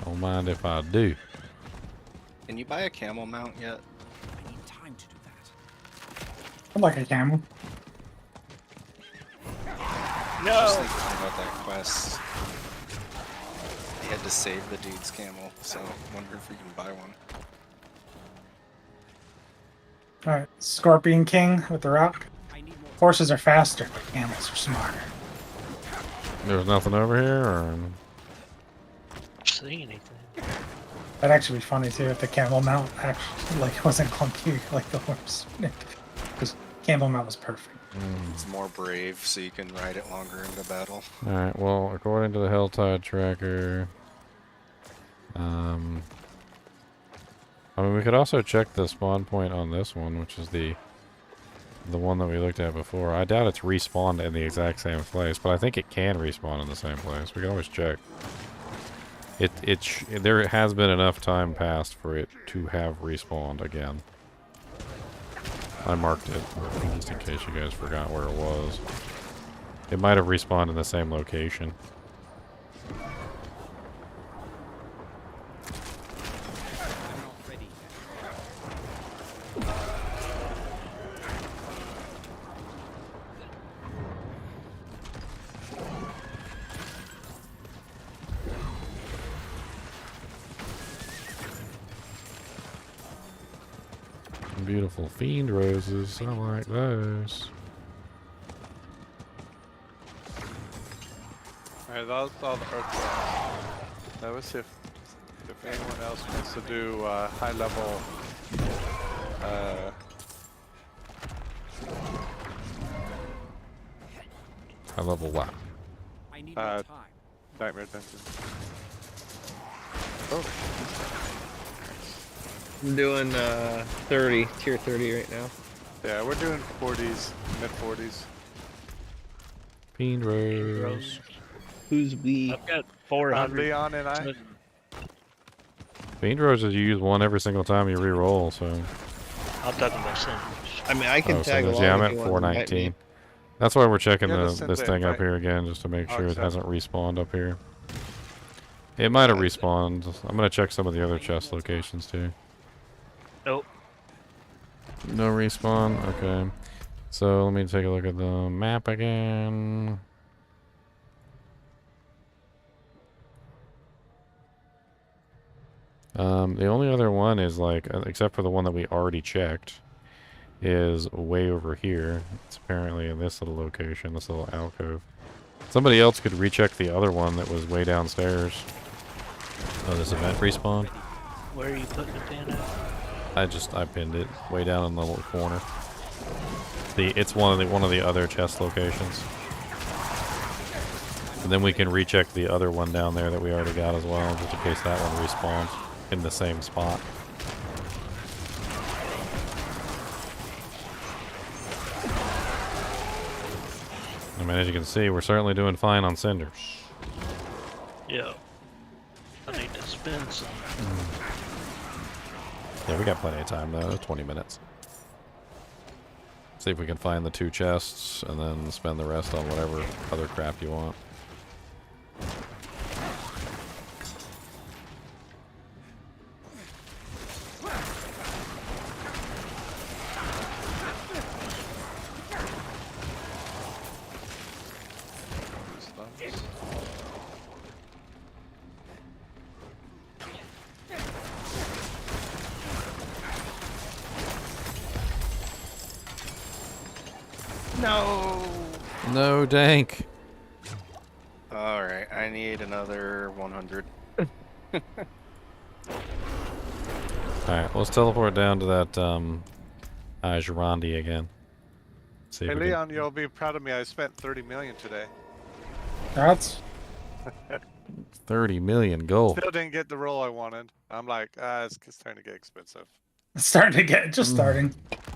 Don't mind if I do. Can you buy a camel mount yet? I need time to do that. I'm like a camel. Just thinking about that quest. You had to save the dude's camel, so I wonder if we can buy one. Alright, Scorpion King with the rock. Horses are faster, but camels are smarter. There's nothing over here, or See anything? That'd actually be funny too if the camel mount actually wasn't clunky like the horse. Because camel mount was perfect. It's more brave, so you can ride it longer into battle. Alright, well, according to the HellTide tracker, I mean, we could also check the spawn point on this one, which is the one that we looked at before. I doubt it's respawned in the exact same place, but I think it can respawn in the same place. We can always check. There has been enough time passed for it to have respawned again. I marked it, just in case you guys forgot where it was. It might have respawned in the same location. Beautiful fiend roses. I like those. Alright, that was all the earth. Now let's see if anyone else wants to do high level High level what? Nightmare Dungeon. Oh. I'm doing 30, tier 30 right now. Yeah, we're doing 40s, mid 40s. Fiend rose. Who's we? I've got 400. Leon and I. Fiend roses, you use one every single time you re-roll, so. I'm talking about cinders. I mean, I can tag along. Yeah, I'm if at you want to invite 419. me. That's why we're checking Yeah, this send thing it, up right? here again, just to make I'll sure it accept. hasn't respawned up here. It might have respawned. I'm gonna check some of the other chest locations too. Nope. No respawn? Okay. So let me take a look at the map again. The only other one is like, except for the one that we already checked, is way over here. It's apparently in this little location, this little alcove. Somebody else could recheck the other one that was way downstairs. Oh, this event respawned? Where are you putting the pin at? I pinned it way down in the little corner. It's one of the other chest locations. And then we can recheck the other one down there that we already got as well, just in case that one respawns in the same spot. I mean, as you can see, we're certainly doing fine on cinders. Yeah. I need to spend some. Yeah, we got plenty of time though. 20 minutes. See if we can find the 2 chests and then spend the rest on whatever other crap you want. No. No, dank. All right, I need another 100. Alright, let's teleport down to that, Girandi again. See if Hey we can- Leon, you'll be proud of me. I spent 30 million today. That's 30 million gold. Still didn't get the roll I wanted. I'm like, it's starting to get expensive. it's starting to get just starting.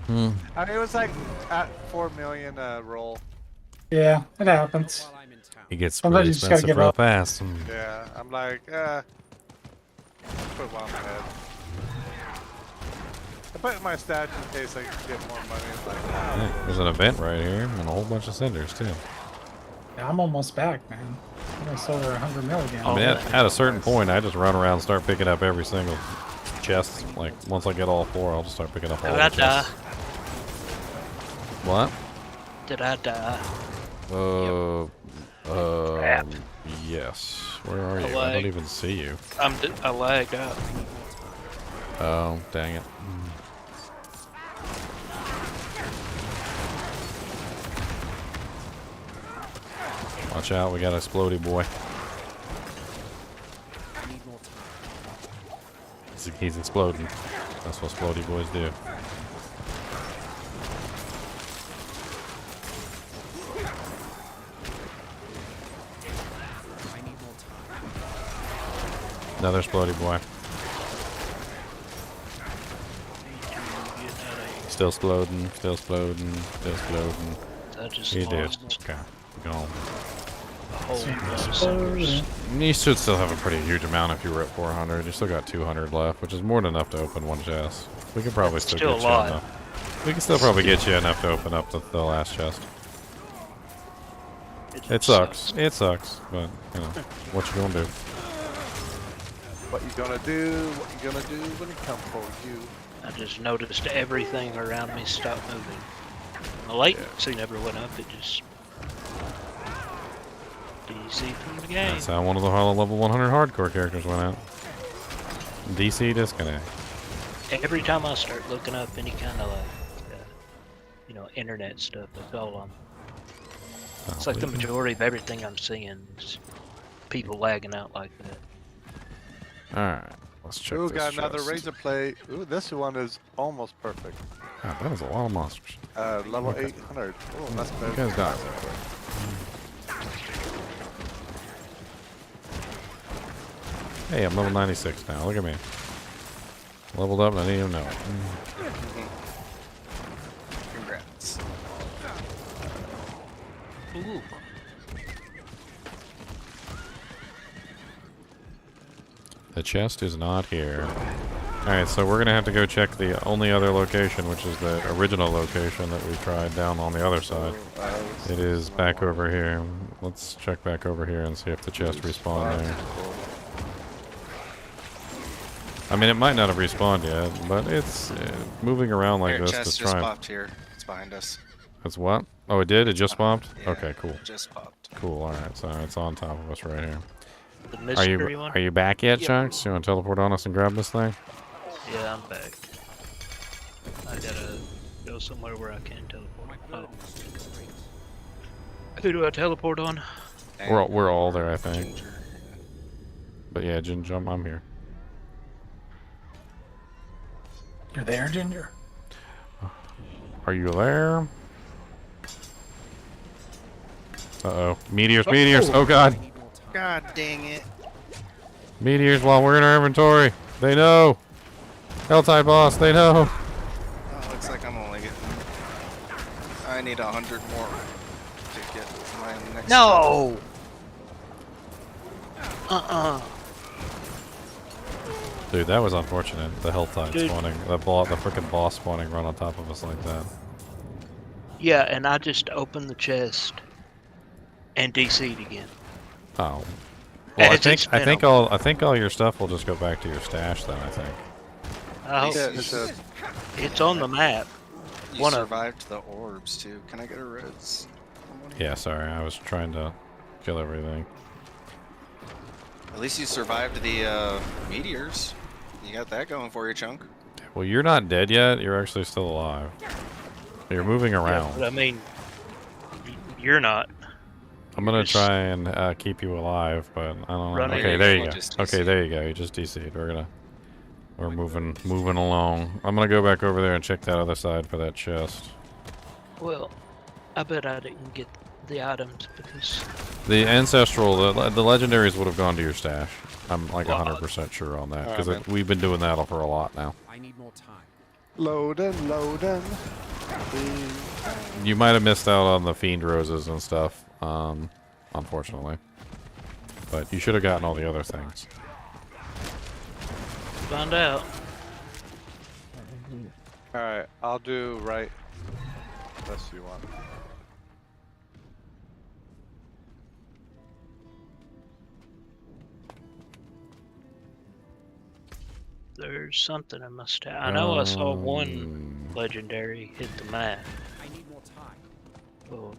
I mean, it was like at 4 million roll. Yeah, it happens. It gets Sometimes really you just gotta expensive give real up. fast. Yeah, I'm like, put one on my head. I put it in my stash in case I get more money. Like, Hey, there's an event right here and a whole bunch of cinders too. Yeah, I'm almost back, man. I'm almost over 100 mil again. I mean, at a certain point, I just run around and start picking up every single chest. Like, once I get all 4, I'll just start picking up all Did the I die? chests. What? Did I die? Yes. Where are you? I lag. don't even see you. I lagged out. Oh, dang it. Watch out, we got an explodey boy. He's exploding. That's what explodey boys do. Another explodey boy. Still exploding, still exploding, still exploding. I just He did. lost Okay, gone. a whole bunch of cinders. You should still have a pretty huge amount if you were at 400. You still got 200 left, which is more than enough to open one chest. We could probably still Still get a you lot. enough. We can still probably get you enough to open up the last chest. It sucks. It sucks, but you know what you gonna do. what you gonna do? What you gonna do when it come for you? I just noticed everything around me stopped moving. The latency never went up, it just DC from the game. That's how one of the level 100 hardcore characters went out. DC disconnect. every time I start looking up any kind of like, internet stuff, that's all on. It's like the majority of everything I'm seeing is people lagging out like that. Alright, let's check Ooh, this got another chest. razor plate. Ooh, this one is almost perfect. God, that was a lot of monsters. Level Okay. 800. Oh, that's You better. guys died real quick. Hey, I'm level 96 now. Look at me. Leveled up and I didn't even know it. Congrats. Ooh. The chest is not here. Alright, so we're going to have to go check the only other location, which is the original location that we tried down on the other side. It is back over here. Let's check back over here and see if the chest respawned there. I mean, it might not have respawned yet, but it's moving around like Here, this chest to just try. popped here. It's behind us. It's what? Oh, it did? It just popped? Yeah, Okay, cool. just popped. Cool, alright, so it's on top of us right here. The mystery one? Are you back yet, Yep. Chunks? You want to teleport on us and grab this thing? Yeah, I'm back. I gotta go somewhere where I can teleport. Oh. Who do I teleport on? We're all there, I think. But yeah, Ginger, I'm here. You're there, Ginger? Are you there? Uh-oh. Meteors, meteors! Oh god! God dang it. Meteors while we're in our inventory! They know! HellTide boss, they know! Oh, looks like I'm only getting... I need 100 more to get my next... No! Dude, that was unfortunate. The HellTide Dude. spawning. The freaking boss spawning right on top of us like that. Yeah, and I just opened the chest and DC'd again. Oh. Well, It's just I think all your stuff will just go back to your stash then, I think. I hope it's on the map. You One of survived the orbs, too. Can I get a res? Yeah, sorry, I was trying to kill everything. At least you survived the meteors. You got that going for you, Chunk. Well, you're not dead yet. You're actually still alive. You're moving around. But I mean, you're not. I'm gonna try and keep you alive, but I don't know. Running. Okay, there you We'll go. just Okay, there you go. You just DC'd. We're moving along. I'm gonna go back over there and check that other side for that chest. Well, I bet I didn't get the items because The ancestral, the legendaries would have gone to your stash. I'm like 100% sure on that because we've been doing that for a lot now. I need more time. Loading, loading. You might have missed out on the fiend roses and stuff, unfortunately. But you should have gotten all the other things. find out. Alright, I'll do right. Unless you want. There's something I must have. I know I saw one legendary hit the map. I need more time. Oh,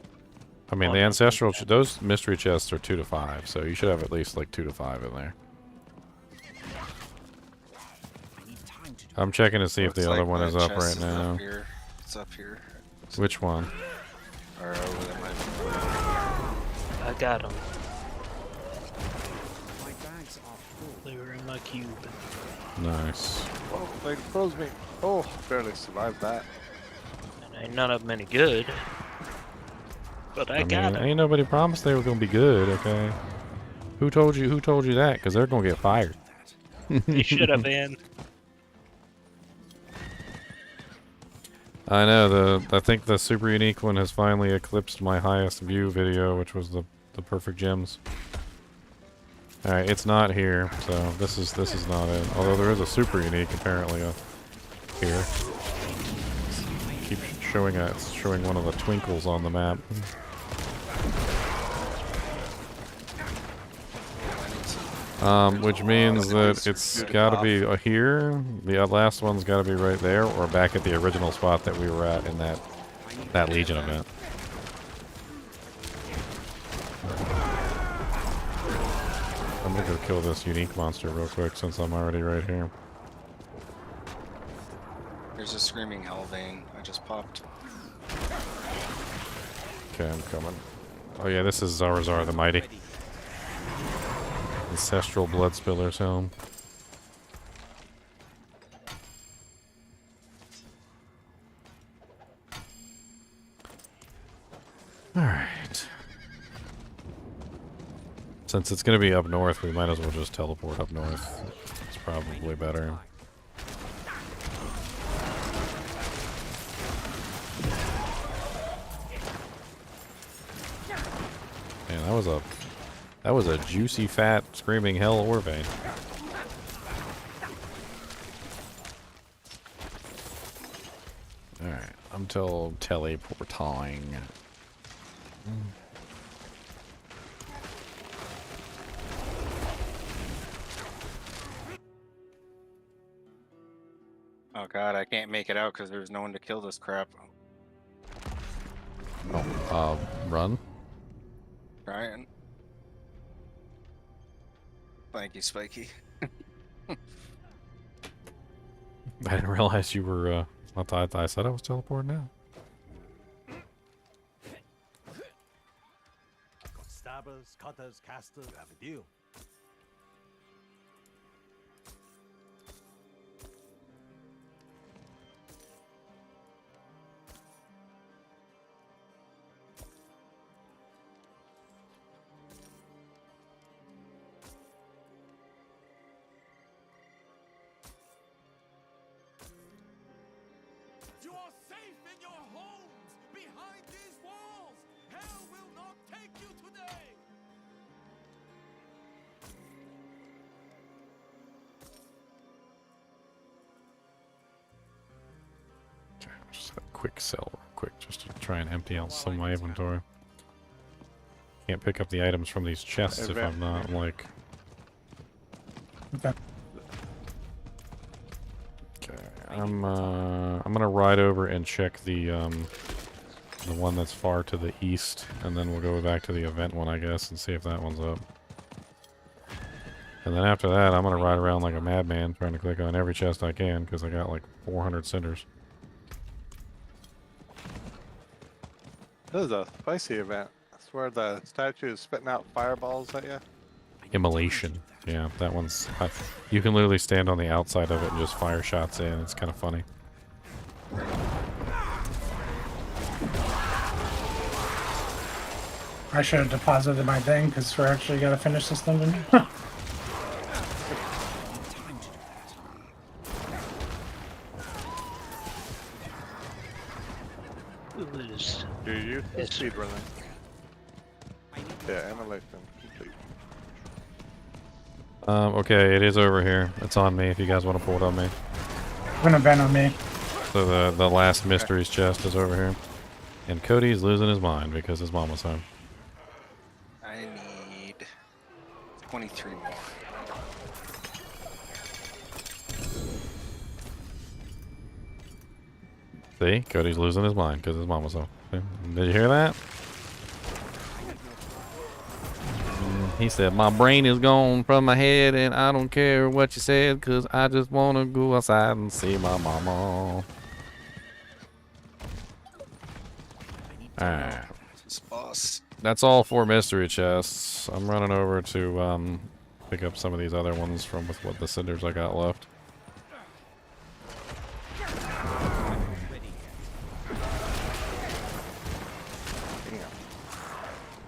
I mean, the ancestral, those mystery chests are 2 to 5, so you should have at least like 2 to 5 in there. I'm checking to see if the other one is up right now. It's up here. Which one? Or over there, might I got them. My bags are full. They were in my cube. Nice. Oh, they froze me. Oh, barely survived that. And ain't none of them any good. But I got mean, them. ain't nobody promised they were gonna be good, okay? Who told you that? Because they're gonna get fired. They should have been. I know, I think the super unique one has finally eclipsed my highest view video, which was the perfect gems. Alright, it's not here, so this is not it. Although there is a super unique apparently here. Keep showing it's showing one of the twinkles on the map. Which means that it's gotta be here. The last one's gotta be right there, or back at the original spot that we were at in that Legion event. I'm gonna go kill this unique monster real quick since I'm already right here. There's a screaming hell vein. I just popped. Okay, I'm coming. Oh yeah, this is Zarazar the Mighty. Ancestral Blood Spiller's Helm. Alright. Since it's going to be up north, we might as well just teleport up north. It's probably better. Man, that was a juicy, fat, screaming hell ore vein. Alright, I'm teleporting. Oh god, I can't make it out because there's no one to kill this crap. Oh, run? Ryan. Thank you, Spiky. I didn't realize you were, I said I was teleporting now. Stabbers, cutters, casters, have a deal. You are safe in your homes, behind these walls. Hell will not take you today. Just a quick sell real quick, just to try and empty out some of my inventory. Can't pick up the items from these chests if I'm not, like... Okay. Okay, I'm gonna ride over and check the one that's far to the east, and then we'll go back to the event one, I guess, and see if that one's up. And then after that, I'm gonna ride around like a madman, trying to click on every chest I can, because I got like 400 cinders. This is a spicy event. I swear the statue is spitting out fireballs at you. Immolation. Yeah, that one's... you can literally stand on the outside of it and just fire shots in. It's kind of funny. I should have deposited my thing because we're actually gotta finish this dungeon. Do you speed running? Yeah, immolation complete. Okay, it is over here. It's on me if you guys want to pull it on me. I'm gonna vent on me. So the last mysteries chest is over here. And Cody's losing his mind because his mom was home. I need 23 more. See? Cody's losing his mind because his mom was home. Did you hear that? He said, my brain is gone from my head and I don't care what you said because I just want to go outside and see my mama. Alright. That's all 4 mystery chests. I'm running over to pick up some of these other ones from with what the cinders I got left.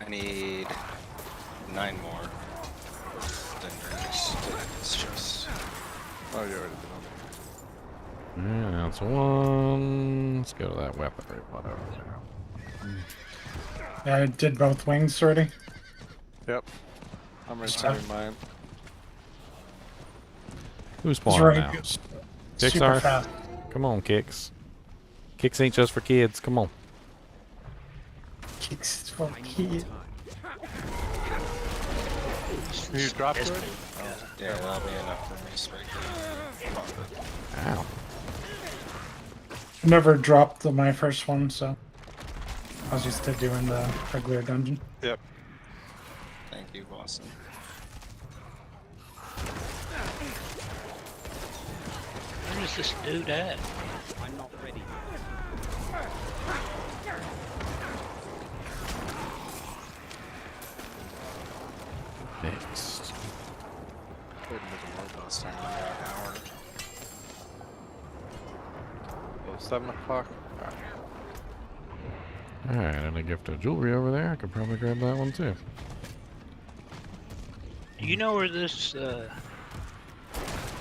I need 9 more. Then it's just... Oh, you already did on Yeah, that's one. Let's go to that weaponry one over there. Yeah, I did both wings already. Yep. I'm returning mine. Who's spawning Right. now? Super Kicks are? fast. Come on, Kicks. Kicks ain't just for kids. Come on. Kicks for kids. You dropped it? Yeah, that'll be enough for me, Spiky. Ow. I never dropped my first one, so I was used to doing the regular dungeon. Yep. Thank you, Boston. Where is this dude at? I'm not ready. Next. Couldn't make a logo this time of year, like Howard. Oh, 7 o'clock. Alright, and a gift of jewelry over there. I could probably grab that one too. Do you know where this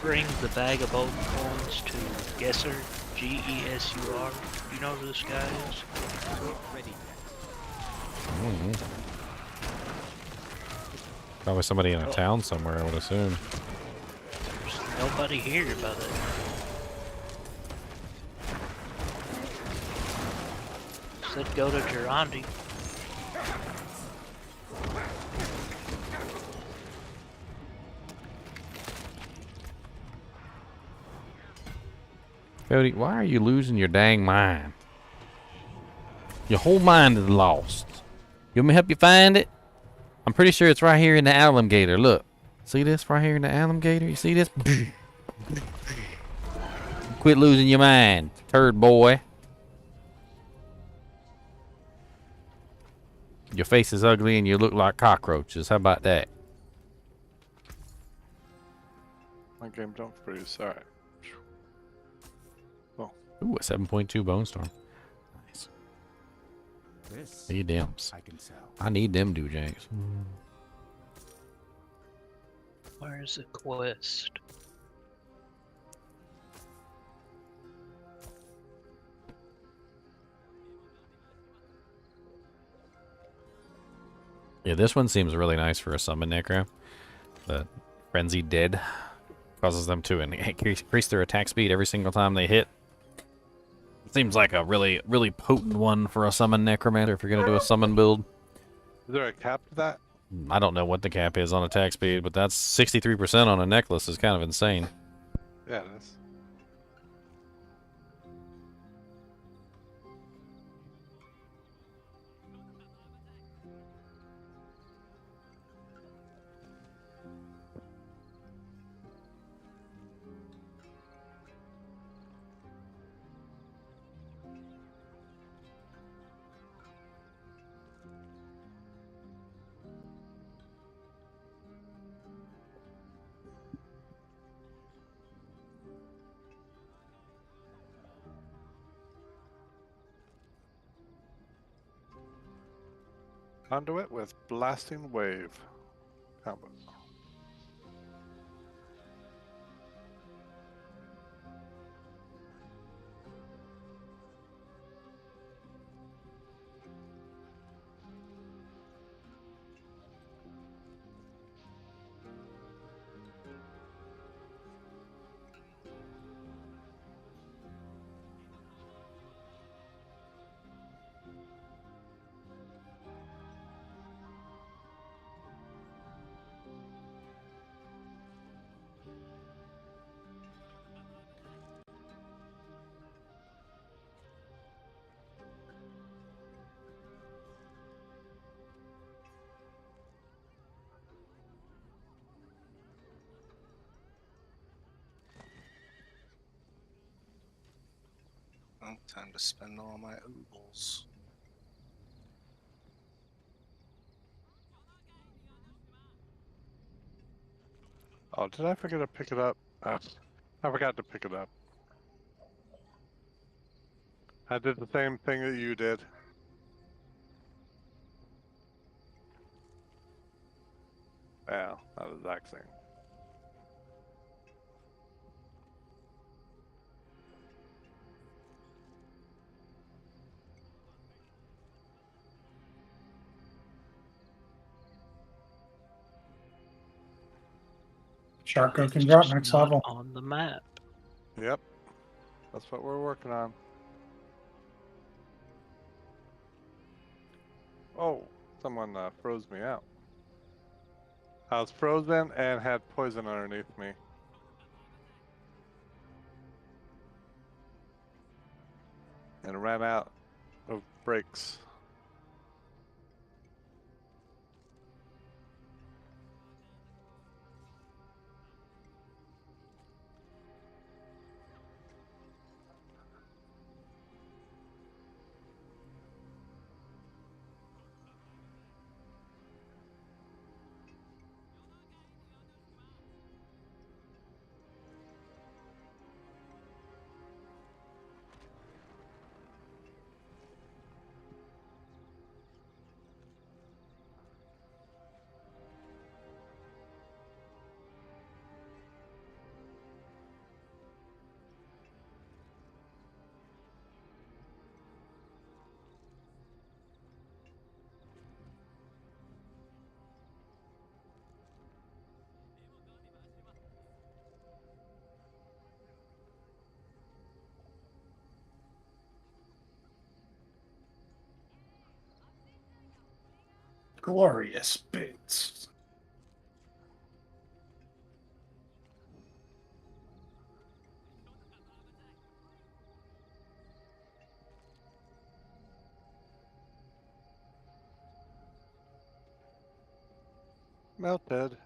brings the bag of golden coins to Gesser? G-E-S-U-R. Do you know who this guy is? Ready. Probably somebody in a town somewhere, I would assume. There's nobody here about it. Said go to Durandi. Cody, why are you losing your dang mind? Your whole mind is lost. You want me to help you find it? I'm pretty sure it's right here in the alligator. Look. See this right here in the alligator? You see this? Quit losing your mind, turd boy. Your face is ugly and you look like cockroaches. How about that? My game don't freeze. Alright. Oh. Ooh, a 7.2 bone storm. Nice. Need dems. I need them doojanks. Where's the quest? Yeah, this one seems really nice for a summon necro. The Frenzied Dead causes them to increase their attack speed every single time they hit. Seems like a really, really potent one for a summon necromancer if you're going to do a summon build. Is there a cap to that? I don't know what the cap is on attack speed, but that's 63% on a necklace is kind of insane. Yeah, it is. Conduit with blasting wave combo. Well, time to spend all my oobles. Oh, did I forget to pick it up? I forgot to pick it up. I did the same thing that you did. Yeah, not the exact same. Sharko can drop next Not level. on the map. Yep. That's what we're working on. Oh, someone froze me out. I was frozen and had poison underneath me. And ran out of brakes. Glorious bits. Melted.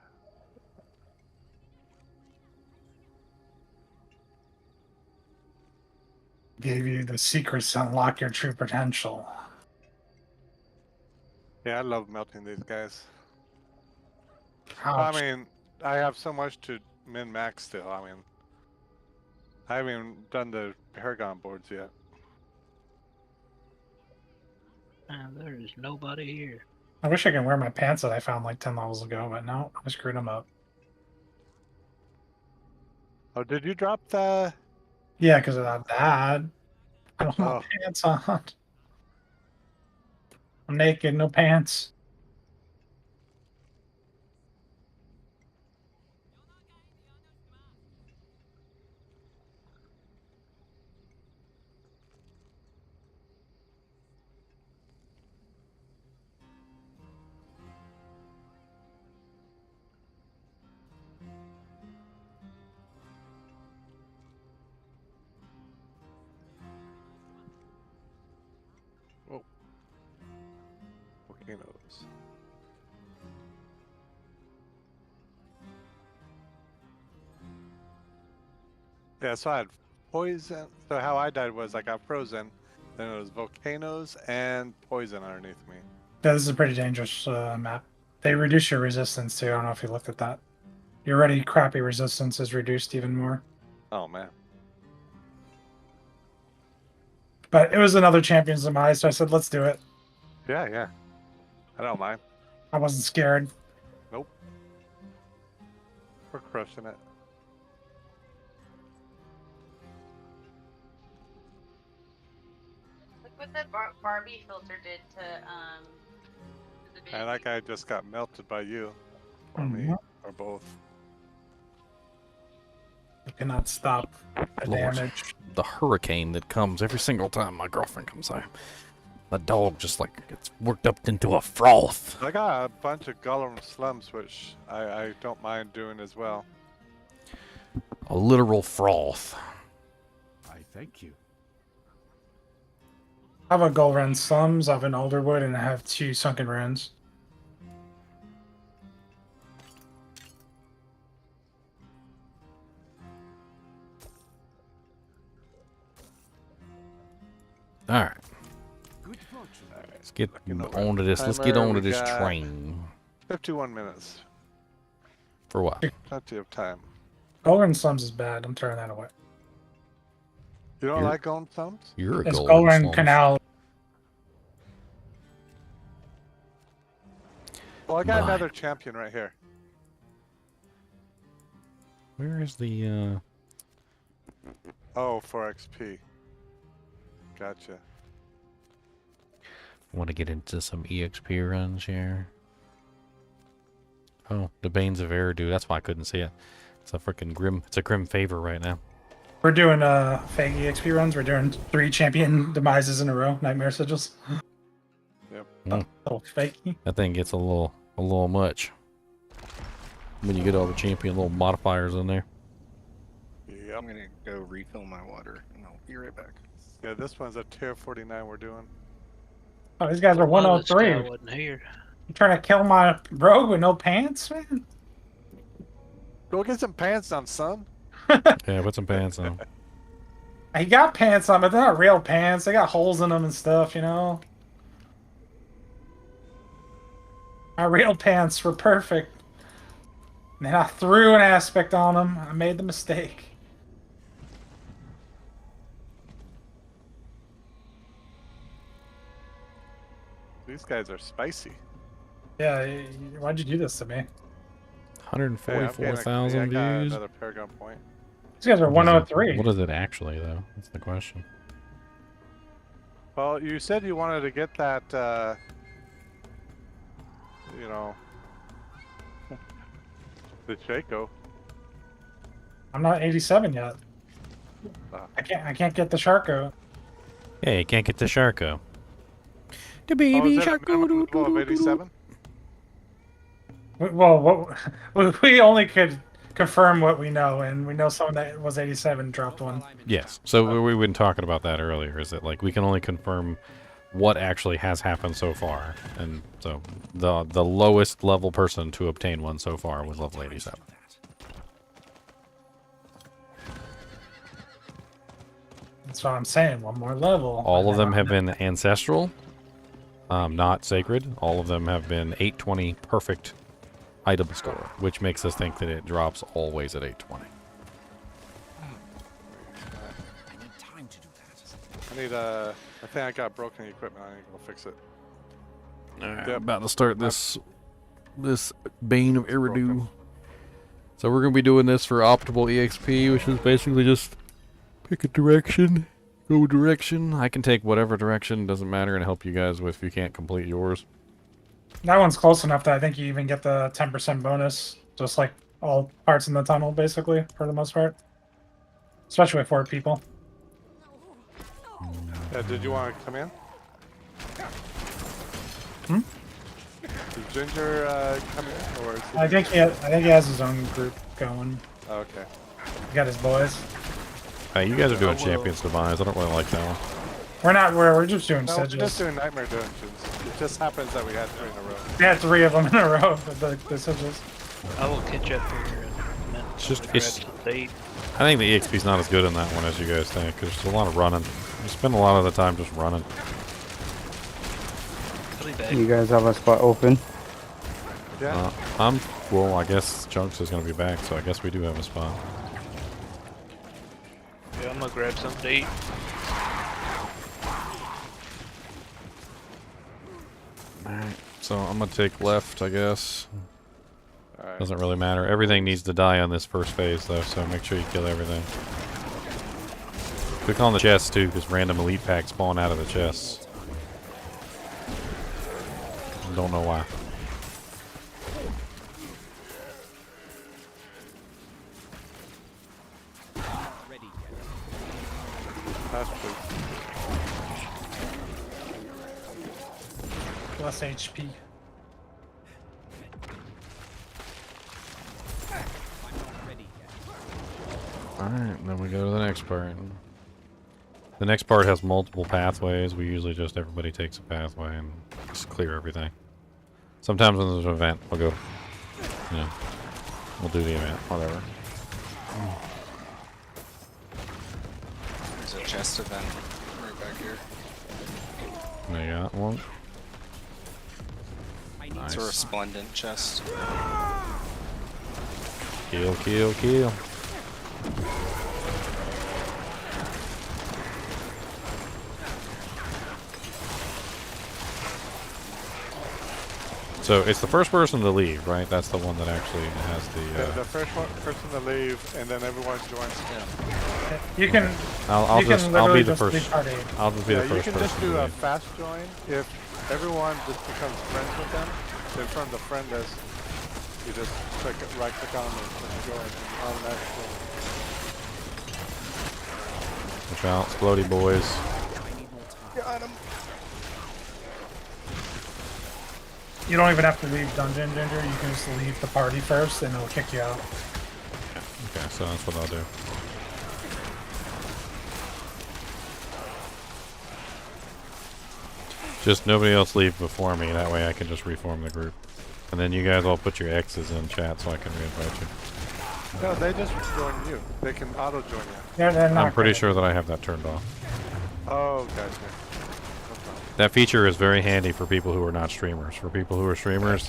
Gave you the secrets to unlock your true potential. Yeah, I love melting these guys. Ouch. I mean, I have so much to min-max still. I mean, I haven't even done the Paragon boards yet. There is nobody here. I wish I could wear my pants that I found like 10 levels ago, but no, I screwed them up. Oh, did you drop the... Yeah, because of that. I don't have Oh. pants on. I'm naked, no pants. Volcanoes. Yeah, so I had poison. So how I died was I got frozen, then it was volcanoes and poison underneath me. Yeah, this is a pretty dangerous map. They reduce your resistance too. I don't know if you looked at that. Your already crappy resistance is reduced even more. Oh man. But it was another champion's demise, so I said, let's do it. Yeah, yeah. I don't mind. I wasn't scared. Nope. We're crushing it. Look what the Barbie filter did to the video. And that guy just got melted by you. Or me. Or both. You cannot stop the Lord, damage. the hurricane that comes every single time my girlfriend comes home. The dog just like gets worked up into a froth. I got a bunch of Gollum slums, which I don't mind doing as well. A literal froth. I thank you. I have a gold run slums, I have an alderwood, and I have 2 sunken ruins. Alright. Let's get onto this. Let's get onto this train. 51 minutes. For what? Plenty of time. Gold run slums is bad. I'm turning that away. You don't like golden thumbs? You're a It's golden gold run slums. canal. Well, I got another champion right here. Where is the Oh, for XP. Gotcha. want to get into some EXP runs here? Oh, the Banes of Eridu. That's why I couldn't see it. It's a freaking grim. It's a grim favor right now. We're doing fake EXP runs. We're doing 3 champion demises in a row. Nightmare sigils. Yep. Little fakey. That thing gets a little much when you get all the champion little modifiers in there. Yep. I'm gonna go refill my water, and I'll be right back. Yeah, this one's a tier 49 we're doing. Oh, these guys are Well, this guy 103. wasn't here. You trying to kill my rogue with no pants, man? Go get some pants on, son. Yeah, put some pants on. He got pants on, but they're not real pants. They got holes in them and stuff, you know? My real pants were perfect. And then I threw an aspect on them. I made the mistake. These guys are spicy. Yeah, why'd you do this to me? 144,000 I got views. another Paragon point. These guys are What is it- 103. What is it actually, though? That's the question. Well, you said you wanted to get that, you know, the Shaco. I'm not 87 yet. I can't get the Sharko. Yeah, you can't get the Sharko. The baby is that a shark. minimum level of 87? Well, we only could confirm what we know, and we know someone that was 87 dropped one. Yes. So we've been talking about that earlier. Is that like we can only confirm what actually has happened so far, and so the lowest level person to obtain one so far was level 87. That's what I'm saying. One more level. All of them have been ancestral, not sacred. All of them have been 820 perfect item score, which makes us think that it drops always at 820. I need I think I got broken equipment. I need to go fix it. Alright, about to start this Bane of Eridu. So we're gonna be doing this for optimal EXP, which is basically just pick a direction, go direction. I can take whatever direction, doesn't matter, and help you guys with if you can't complete yours. That one's close enough that I think you even get the 10% bonus, just like all parts in the tunnel, basically, for the most part. Especially with 4 people. Did you want to come in? Hmm? Did Ginger come in, or? Is he I think he has his own group going. Oh, okay. He got his boys. Hey, you guys are doing Champions Demise. I don't really like that one. We're just doing No, we're sigils. just doing Nightmare Dungeons. It just happens that we had 3 in a row. We had 3 of them in a row with the sigils. I will catch up here in a minute. It's just, Grab it's, some bait. I think the EXP's not as good in that one as you guys think, because there's a lot of running. You spend a lot of the time just running. You guys have a spot open? Yeah. Well, I guess Chunks is going to be back, so I guess we do have a spot. Yeah, I'm gonna grab some bait. Alright, so I'm going to take left, I guess. Alright. Doesn't really matter. Everything needs to die on this first phase, though, so make sure you kill everything. Click on the chests, too, because random elite packs spawn out of the chests. Don't know why. That's true. Plus HP. Alright, then we go to the next part. The next part has multiple pathways. We usually just everybody takes a pathway and just clear everything. Sometimes when there's an event, we'll go, you know, we'll do the event, whatever. There's a chest event right back here. There you got one. It's a resplendent chest. Kill, kill, kill. So it's the first person to leave, right? That's the one that actually has The first person to leave, and then everyone joins. You can. I'll you just can I'll be literally the just first. leave party. I'll just be the first you can person. just do to a leave. fast join. If everyone just becomes friends with them, then from the friend list, you just right click on them and join automatically. Watch out, explodey boys. Got him. You don't even have to leave dungeon, Ginger. You can just leave the party first, and it'll kick you out. Okay, so that's what I'll do. Just nobody else leave before me, that way I can just reform the group. And then you guys all put your X's in chat so I can reinvite you. No, they just join you. They can auto join you. They're not I'm pretty sure that I have that turned off. Oh, gotcha. That feature is very handy for people who are not streamers. For people who are streamers,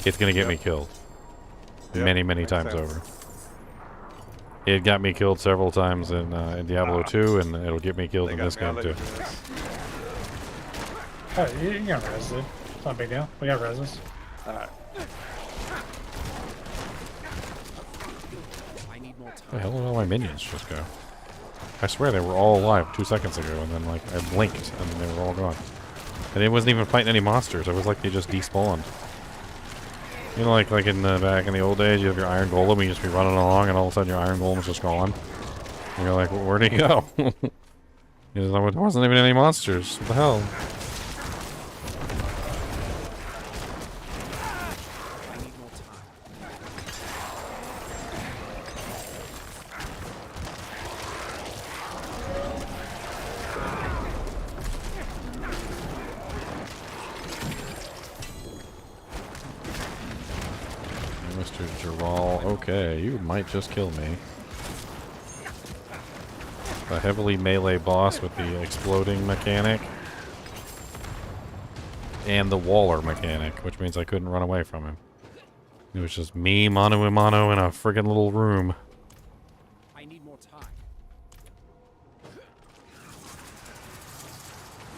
it's going to get me killed. Many, many times over. It got me killed several times in Diablo 2, and it'll get me killed in this game too. Oh, you got res, dude. It's not a big deal. We got reses. Alright. Where the hell did all my minions just go? I swear they were all alive 2 seconds ago, and then like I blinked, and they were all gone. And it wasn't even fighting any monsters. It was like they just despawned. You know, like in the back in the old days, you have your iron golem, and you just be running along, and all of a sudden your iron golem's just gone. And you're like, well, where'd he go? There wasn't even any monsters. What the hell? Mr. Giral. Okay, you might just kill me. A heavily melee boss with the exploding mechanic. And the Waller mechanic, which means I couldn't run away from him. It was just me, mano a mano, in a friggin' little room. I need more time.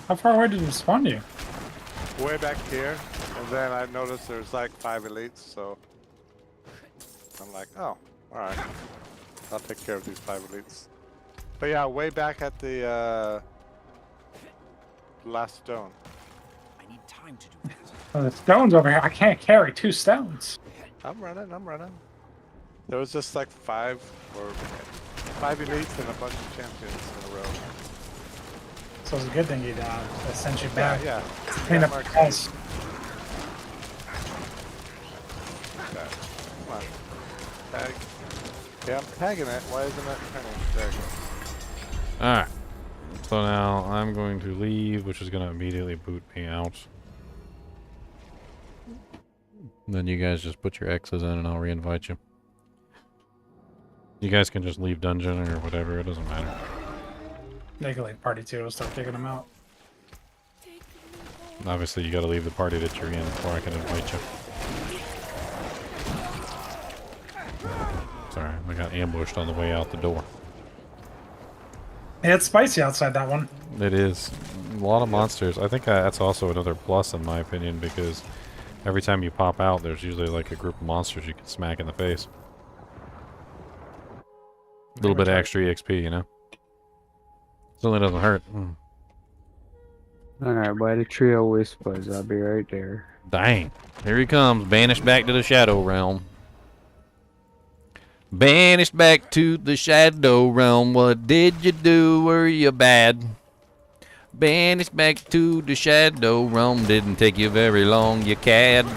How far away did it spawn you? Way back here, and then I noticed there's like 5 elites, so I'm like, oh, alright. I'll take care of these 5 elites. But yeah, way back at the last stone. I need time to do that. Oh, the stones over here. I can't carry 2 stones. I'm running. There was just like 5 elites and a bunch of champions in a row. So it's a good thing you sent you back. Yeah. Clean up the house. Okay. Come on. Tag. Yeah, I'm tagging it. Why isn't it turning? There it goes. Alright. So now I'm going to leave, which is going to immediately boot me out. Then you guys just put your X's in and I'll reinvite you. You guys can just leave dungeon or whatever, it doesn't matter. They can like party 2 and start kicking them out. Obviously you gotta leave the party that you're in before I can invite you. Sorry, I got ambushed on the way out the door. Yeah, it's spicy outside that one. It is. A lot of monsters. I think that's also another plus in my opinion because every time you pop out there's usually like a group of monsters you can smack in the face. A little bit of extra EXP, you know? Certainly doesn't hurt. Alright, by the trio whispers, I'll be right there. Dang. Here he comes, banished back to the Shadow Realm. Banished back to the Shadow Realm. What did you do? Were you bad? Banished back to the Shadow Realm. Didn't take you very long, you cad.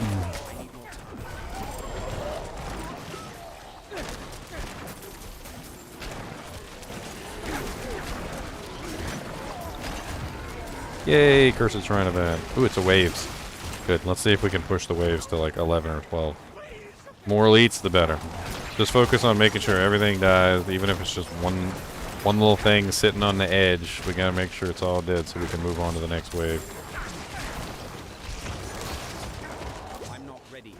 Yay, Cursed Shrine event. Ooh, it's a waves. Good. Let's see if we can push the waves to like 11 or 12. More elites, the better. Just focus on making sure everything dies, even if it's just one little thing sitting on the edge. We gotta make sure it's all dead so we can move on to the next wave. I'm not ready.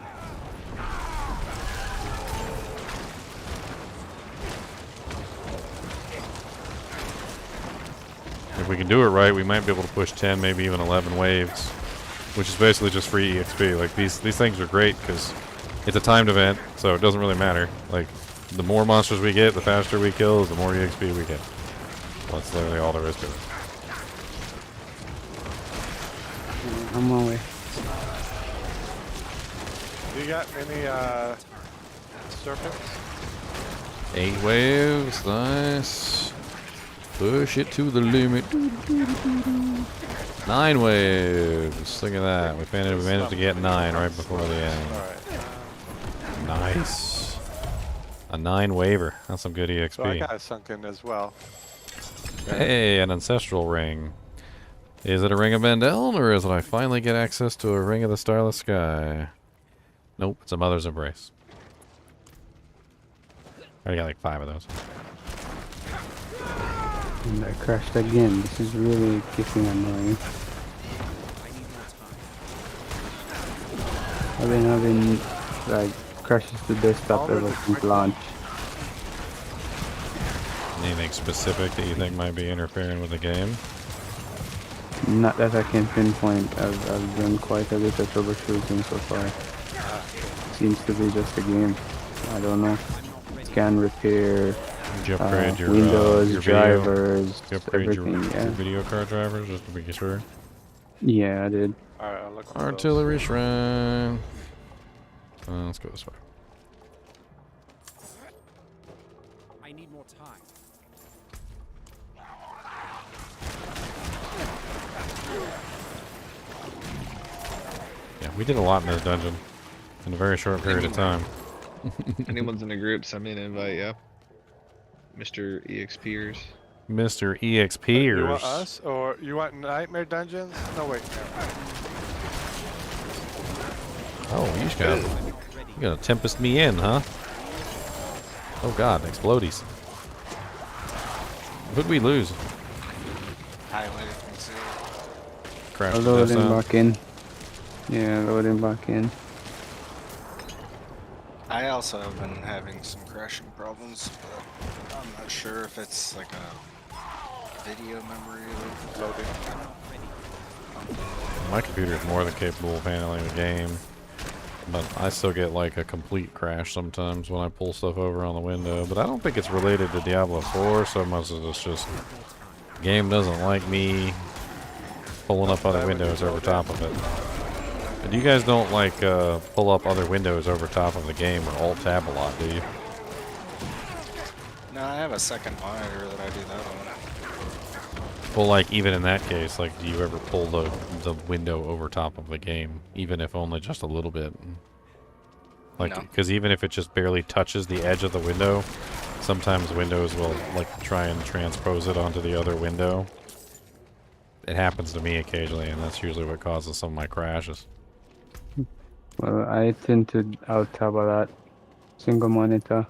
If we can do it right, we might be able to push 10, maybe even 11 waves, which is basically just free EXP. Like these things are great because it's a timed event, so it doesn't really matter. Like the more monsters we get, the faster we kill, the more EXP we get. Well, that's literally all there is to it. I'm on my way. You got any serpents? 8 waves, nice. Push it to the limit. 9 waves. Look at that. We managed to get 9 right before the end. Nice. A 9 waver. That's some good EXP. So I got sunk in as well. Hey, an ancestral ring. Is it a ring of Vendel, or is it I finally get access to a ring of the starless sky? Nope, it's a mother's embrace. I got like 5 of those. And I crashed again. This is really kicking annoying. I've been having like crashes to desktop ever since launch. Anything specific that you think might be interfering with the game? Not that I can pinpoint. I've done quite a bit of troubleshooting so far. Seems to be just a game. I don't know. Scan, repair, Did you upgrade your Windows, your drivers, Did you upgrade everything. your Yeah. video card drivers just to be sure? Yeah, I did. Alright, I'll look for Artillery shrine. Let's go this way. I need more time. Yeah, we did a lot in this dungeon in a very short period of time. Anyone's in the group, send me an invite, yeah. Mr. EXPers. Mr. You EXPers. want us, or you want Nightmare Dungeons? No, wait. Oh, you got You're gonna tempest me in, huh? Oh god, explodies. Who'd we lose? Highway from zero. Crash the death Loading zone. back in. Yeah, loading back in. I also have been having some crashing problems, but I'm not sure if it's like a video memory loading. My computer is more than capable of handling the game, but I still get like a complete crash sometimes when I pull stuff over on the window. But I don't think it's related to Diablo 4 so much as it's just the game doesn't like me pulling up other windows over top of it. And you guys don't like pull up other windows over top of the game or alt tab a lot, do you? No, I have a second monitor that I do that on. Well, like even in that case, like do you ever pull the window over top of the game, even if only just a little bit? Like, because even if it just barely touches the edge of the window, sometimes Windows will like try and transpose it onto the other window. It happens to me occasionally, and that's usually what causes some of my crashes. Well, I tend to out-tab a lot. Single monitor.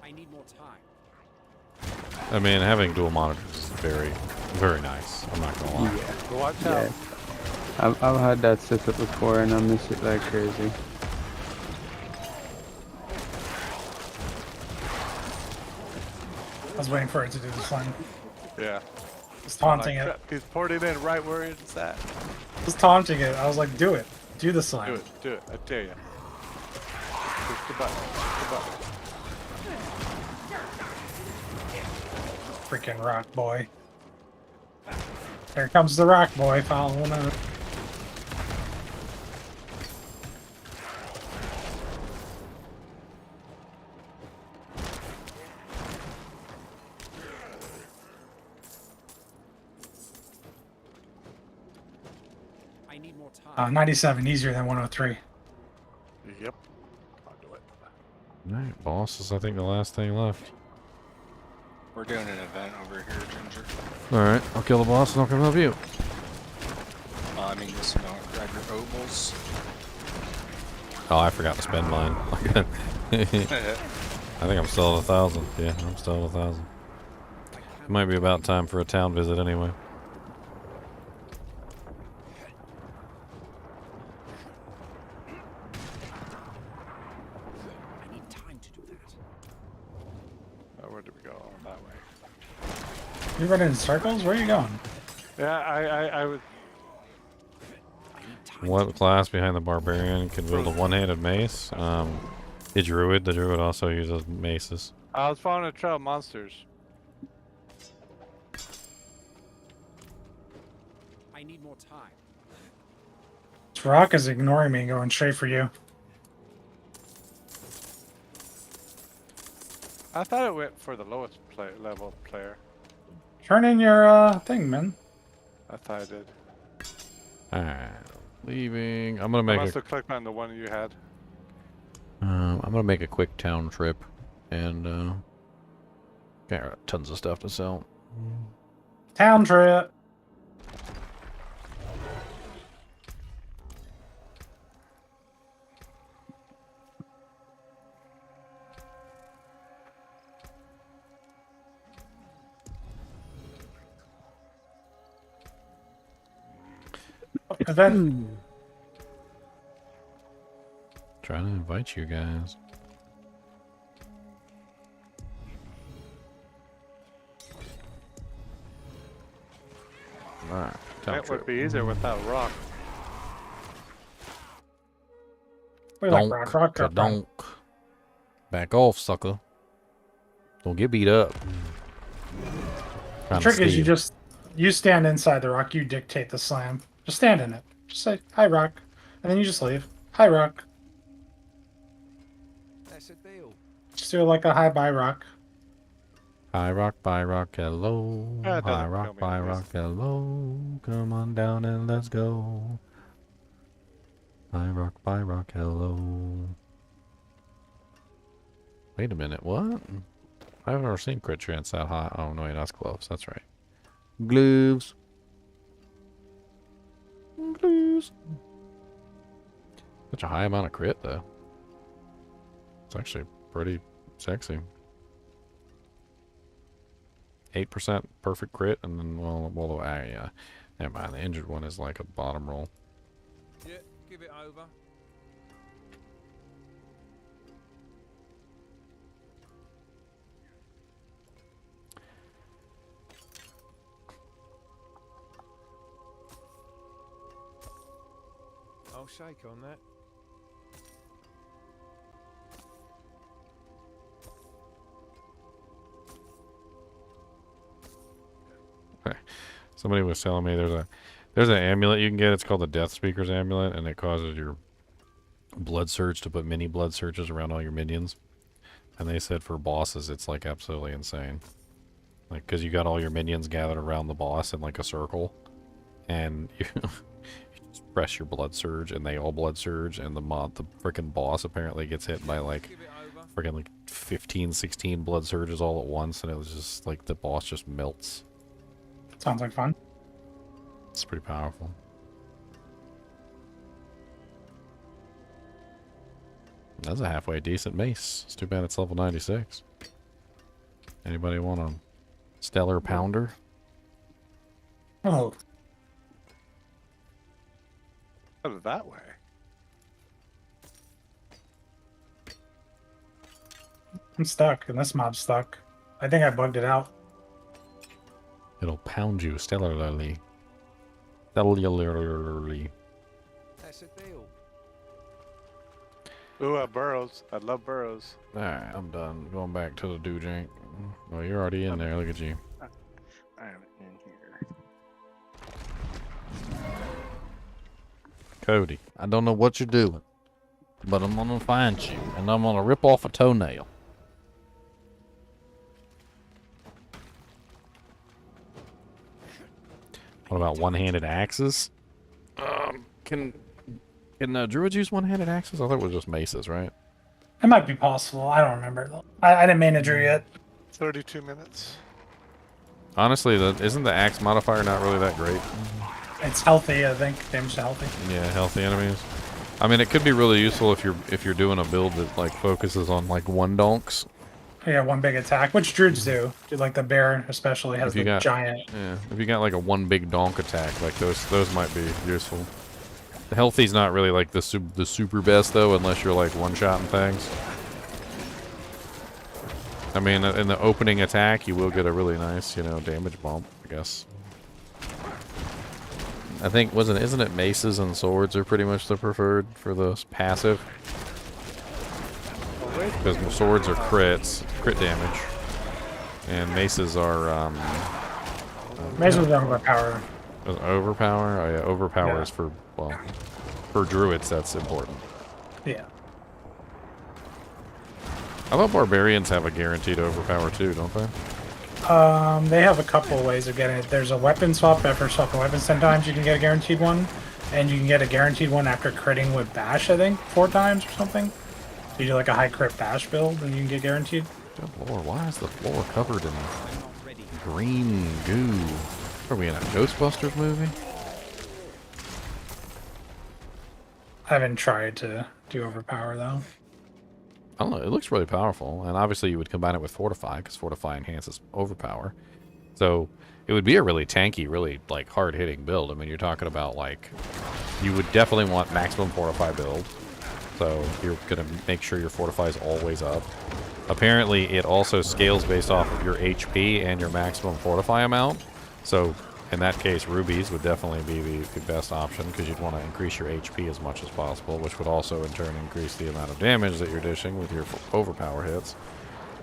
I mean, having dual monitors is very, very nice. I'm not gonna lie. Yeah. Watch out. I've had that set up before and I miss it like crazy. I was waiting for it to do the slam. Yeah. Just taunting Like, it. he's poured it in right where it's at. Just taunting it. I was like, do it. Do the slam. Do it. Do it. I dare you. Push the button. Push the button. Freaking rock boy. Here comes the rock boy following it. I need more time. 97, easier than 103. Yep. I'll do it. Alright, boss is I think the last thing left. We're doing an event over here, Ginger. Alright, I'll kill the boss and I'll come help you. I mean, just grab your ovals. Oh, I forgot to spend mine. I think I'm still at 1,000. Yeah, I'm still at 1,000. It might be about time for a town visit anyway. I need time to do that. Oh, where did we go? Oh, that way. You running in circles? Where are you going? Yeah, I was. What class behind the barbarian can wield a one-handed mace? The druid. The druid also uses maces. I was following a trail of monsters. I need more time. This rock is ignoring me and going straight for you. I thought it went for the lowest level player. Turn in your thing, man. I thought I did. Alright, leaving. I'm gonna I make must a. have clicked on the one you had. I'm gonna make a quick town trip, and got tons of stuff to sell. Town trip. Event. Trying to invite you guys. Alright, town It trip. would be easier without rock. We like rock, rock, rock, rock. Donk. Back off, sucker. Don't get beat up. The trick is you stand inside the rock, you dictate the slam. Just stand in it. Just say, hi, rock. And then you just leave. Hi, rock. That's a deal. Just do it like a hi, bye, rock. Hi rock, bye rock, hello. Yeah, it Hi doesn't rock, kill me bye anyways. rock, hello. Come on down and let's go. Hi rock, bye rock, hello. Wait a minute, what? I've never seen crit chance that high. Oh no, wait, that's gloves. That's right. Gloves. Gloves. Such a high amount of crit though. It's actually pretty sexy. 8% perfect crit, and then, well, yeah. Never mind, the injured one is like a bottom roll. Yeah, give it over. I'll shake on that. Somebody was telling me there's an amulet you can get. It's called the Death Speaker's Amulet, and it causes your blood surge to put mini blood surges around all your minions. And they said for bosses, it's like absolutely insane. Like, because you got all your minions gathered around the boss in like a circle, and you, you just press your blood surge, and they all blood surge, and the freaking boss apparently gets hit by like freaking like 15, 16 blood surges all at once, and it was just like the boss just melts. Sounds like fun. It's pretty powerful. That's a halfway decent mace. It's too bad it's level 96. Anybody want a stellar pounder? Oh. Put it that way. I'm stuck, and this mob's stuck. I think I bugged it out. It'll pound you stellarly. Stellarly. That's a deal. Ooh, burrows. I love burrows. Alright, I'm done. Going back to the Doojank. Oh, you're already in there. Look at you. I'm in here. Cody, I don't know what you're doing, but I'm gonna find you, and I'm gonna rip off a toenail. What about one-handed axes? Can druids use one-handed axes? I thought it was just maces, right? It might be possible. I don't remember though. I didn't main a Drew yet. 32 minutes. Honestly, isn't the axe modifier not really that great? It's healthy, I think. Damage to healthy. Yeah, healthy enemies. I mean, it could be really useful if you're doing a build that like focuses on like one donks. Yeah, one big attack, which druids do. Like the bear, especially, has the giant. Yeah, if you got like a one big donk attack, like those might be useful. The healthy's not really like the super best though, unless you're like one-shotting things. I mean, in the opening attack, you will get a really nice, damage bump, I guess. I think isn't it maces and swords are pretty much the preferred for the passive? Because swords are crit damage, and maces are Maces are overpower. Overpower? Oh yeah, overpower is for druids. That's important. Yeah. I thought barbarians have a guaranteed overpower too, don't they? They have a couple of ways of getting it. There's a weapon swap. After swapping weapons 10 times, you can get a guaranteed one. And you can get a guaranteed one after critting with bash, I think, 4 times or something. So you do like a high crit bash build, and you can get guaranteed. Good lord, why is the floor covered in green goo? Are we in a Ghostbusters movie? I haven't tried to do overpower, though. I don't know, it looks really powerful, and obviously you would combine it with Fortify, because Fortify enhances overpower. So it would be a really tanky, really like hard-hitting build. I mean, you're talking about like, you would definitely want maximum Fortify build, so you're gonna make sure your Fortify is always up. Apparently, it also scales based off of your HP and your maximum Fortify amount. So in that case, rubies would definitely be the best option, because you'd want to increase your HP as much as possible, which would also in turn increase the amount of damage that you're dishing with your overpower hits,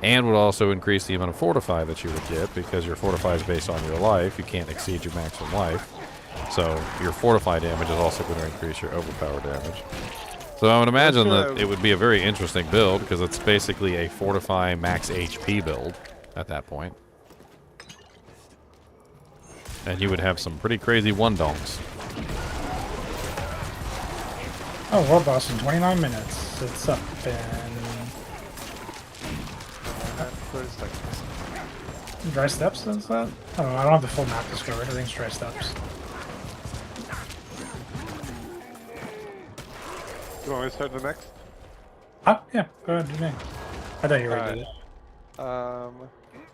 and would also increase the amount of fortify that you would get, because your fortify is based on your life. You can't exceed your maximum life, so your fortify damage is also going to increase your overpower damage. So I would imagine that it would be a very interesting build, because it's basically a fortify max HP build at that point. And you would have some pretty crazy one-donks. Oh, world boss in 29 minutes. It's up in... Dry steps, is that? Oh, I don't have the full map discovered. Everything's dry steps. You want me to start the next? Yeah, go ahead, do me. I thought you already did it. Um,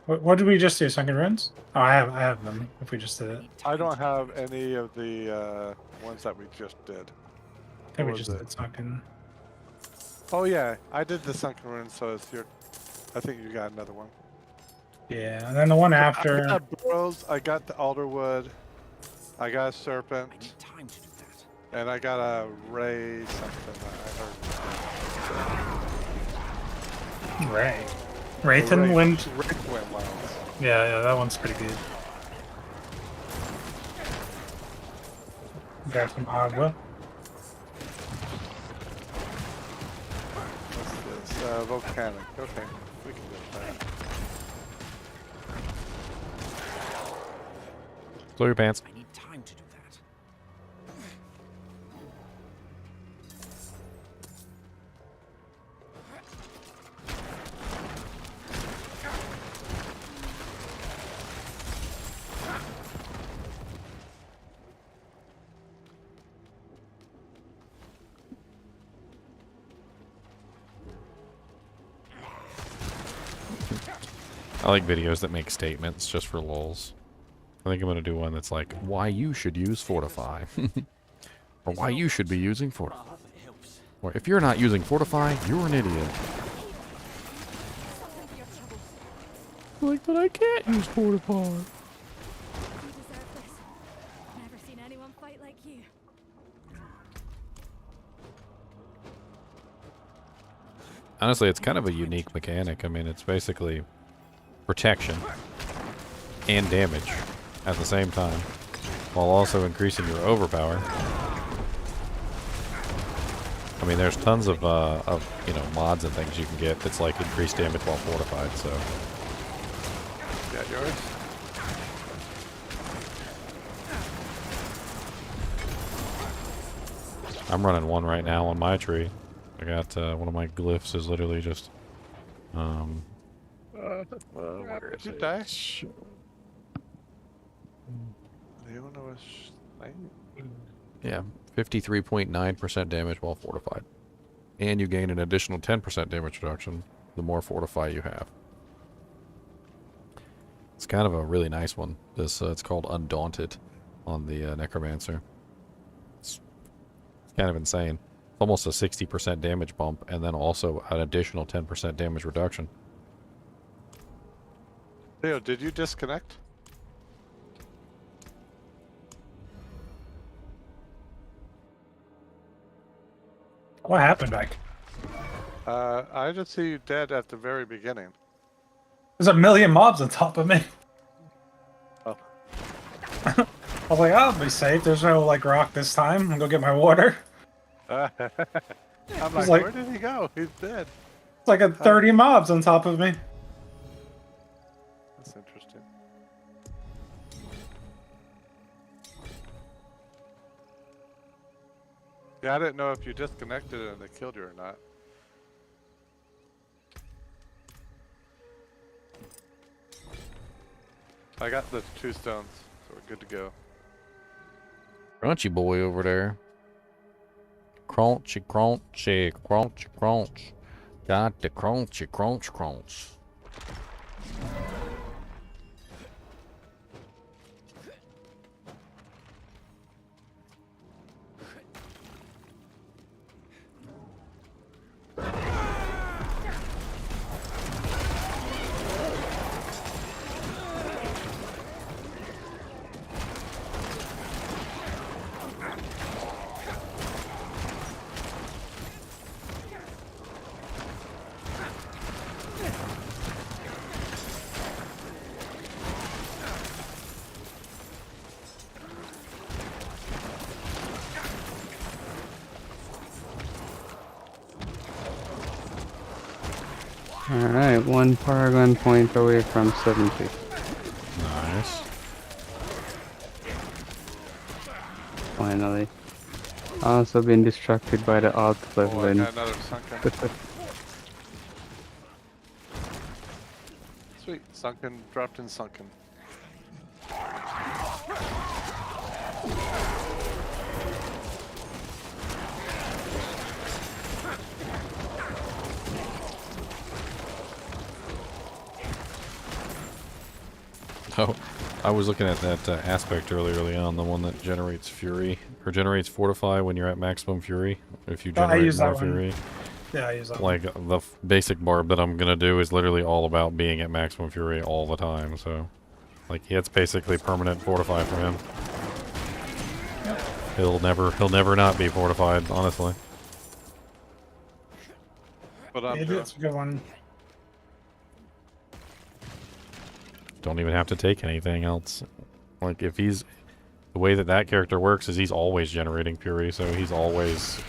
What did we just do? Sunken Ruins? Oh, I have them. If we just did it, I don't have any of the ones that we just did. I think we What just was did Sunken. Oh yeah, I did the Sunken Ruins, so it's your. I think you got another one. Yeah, and then the one after. I got Burrows, I got the Alderwood, I got a Serpent, and I got a Ray something. I heard. Ray. Wraithen Wind. Wraithwind Wilds. Yeah, that one's pretty good. Got some Agua. What's this? Volcanic. Okay, we can do that. Blow your pants. I need time to do that. I like videos that make statements just for lulz. I think I'm going to do one that's like, why you should use Fortify. Or why you should be using Fortify. Or if you're not using Fortify, you're an idiot. Like, but I can't use Fortify. You deserve this. Never seen anyone fight like you. Honestly, it's kind of a unique mechanic. I mean, it's basically protection and damage at the same time, while also increasing your overpower. I mean, there's tons of you know, mods and things you can get that's like increased damage while fortified. So. Is that yours? I'm running one right now on my tree. I got one of my glyphs is literally just where is Did you it? die? Leona was slain. Yeah, 53.9% damage while fortified. And you gain an additional 10% damage reduction the more fortify you have. It's kind of a really nice one. This it's called Undaunted on the Necromancer. It's kind of insane. Almost a 60% damage bump and then also an additional 10% damage reduction. Leo, did you disconnect? What happened, back? I just see you dead at the very beginning. There's a million mobs on top of me. Oh. I was like, I'll be safe. There's no like rock this time. I'll go get my water. I'm It's like, like- where did he go? He's dead. It's like a 30 mobs on top of me. That's interesting. Yeah, I didn't know if you disconnected and they killed you or not. I got the 2 stones, so we're good to go. Crunchy boy over there. Crunchy, crunchy, crunchy, crunch. Got the crunchy, crunch, crunch. Alright, 1 Paragon point away from 70. Nice. Finally. Also been distracted by the alt leveling. got another sunken. Sweet, sunken, dropped in sunken. Oh, I was looking at that aspect early on, the one that generates fury, or generates fortify when you're at maximum fury, if you I generate use more that one. fury. Yeah, I use that Like, the basic barb that I'm gonna do is literally all about being at maximum fury all the time, so... Like, it's basically permanent fortify for him. Yep. He'll never not be fortified, honestly. But I'm Maybe it's a good one. Don't even have to take anything else. Like, if he's... The way that character works is he's always generating fury, so he's always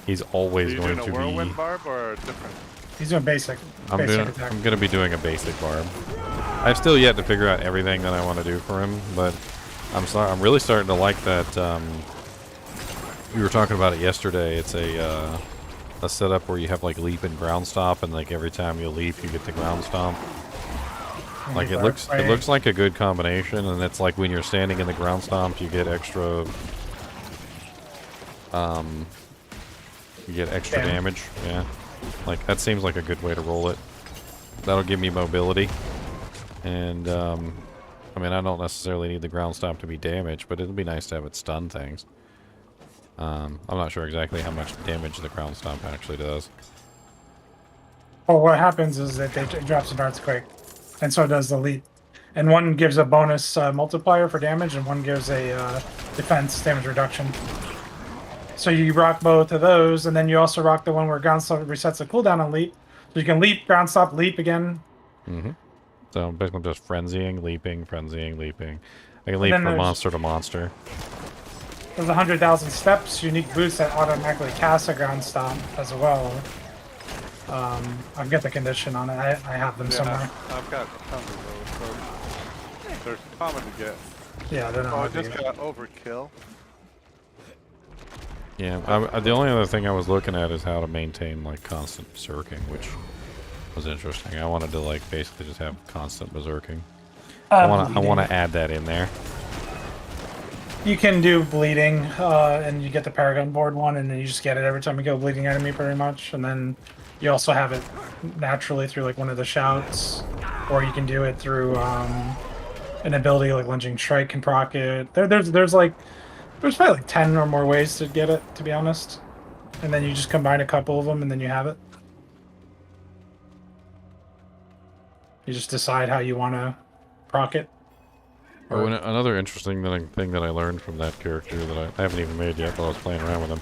Are you going doing to a whirlwind be... barb or different? He's doing basic. I'm attack. gonna be doing a basic barb. I've still yet to figure out everything that I want to do for him, but I'm really starting to like that. We were talking about it yesterday. It's a setup where you have like leap and ground stomp, and like every time you leap, you get the ground stomp. Like it looks like a good combination, and it's like when you're standing in the ground stomp, you get extra. You get extra damage. Yeah, like that seems like a good way to roll it. That'll give me mobility, and I mean I don't necessarily need the ground stomp to be damaged, but it'll be nice to have it stun things. I'm not sure exactly how much damage the ground stomp actually does. Well, what happens is that it drops an earthquake, and so does the leap. And one gives a bonus multiplier for damage, and one gives a defense damage reduction. So you rock both of those, and then you also rock the one where ground stomp resets the cooldown on leap. So you can leap, ground stomp, leap again. Mm-hmm. So basically just frenzying, leaping. I can leap from monster to monster. There's 100,000 steps, unique boost that automatically casts a ground stomp as well. I've got the condition on it. I have them somewhere. I've got tons of those. So they're common to get. Yeah, they're not. Oh, I hard to just get. got overkill. Yeah, the only other thing I was looking at is how to maintain like constant berserking, which was interesting. I wanted to like basically just have constant berserking. I want to add that in there. You can do bleeding, and you get the Paragon board one, and then you just get it every time you go bleeding enemy, pretty much. And then you also have it naturally through like one of the shouts, or you can do it through an ability like lunging strike can proc it. There's probably like 10 or more ways to get it, to be honest. And then you just combine a couple of them, and then you have it. You just decide how you want to proc it. Oh, and another interesting thing that I learned from that character that I haven't even made yet, but I was playing around with him.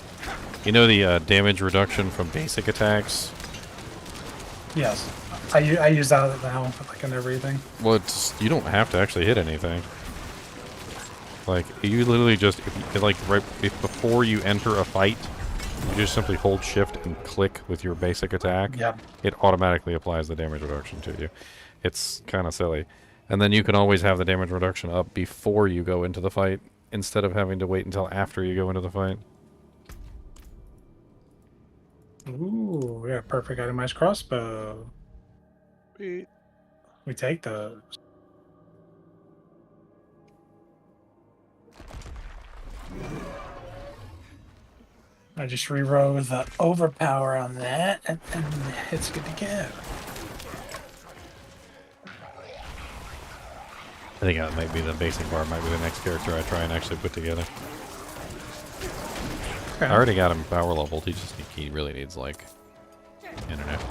You know the damage reduction from basic attacks? Yes. I use that now, like in everything. Well, you don't have to actually hit anything. Like, you literally just, before you enter a fight, you just simply hold shift and click with your basic attack. Yep. It automatically applies the damage reduction to you. It's kind of silly. And then you can always have the damage reduction up before you go into the fight, instead of having to wait until after you go into the fight. Ooh, we got a perfect itemized crossbow. We take those. I just rewrote the overpower on that, and it's good to go. I think that might be the basic bar, might be the next character I try and actually put together. Okay. I already got him power leveled, he really needs, like, internet.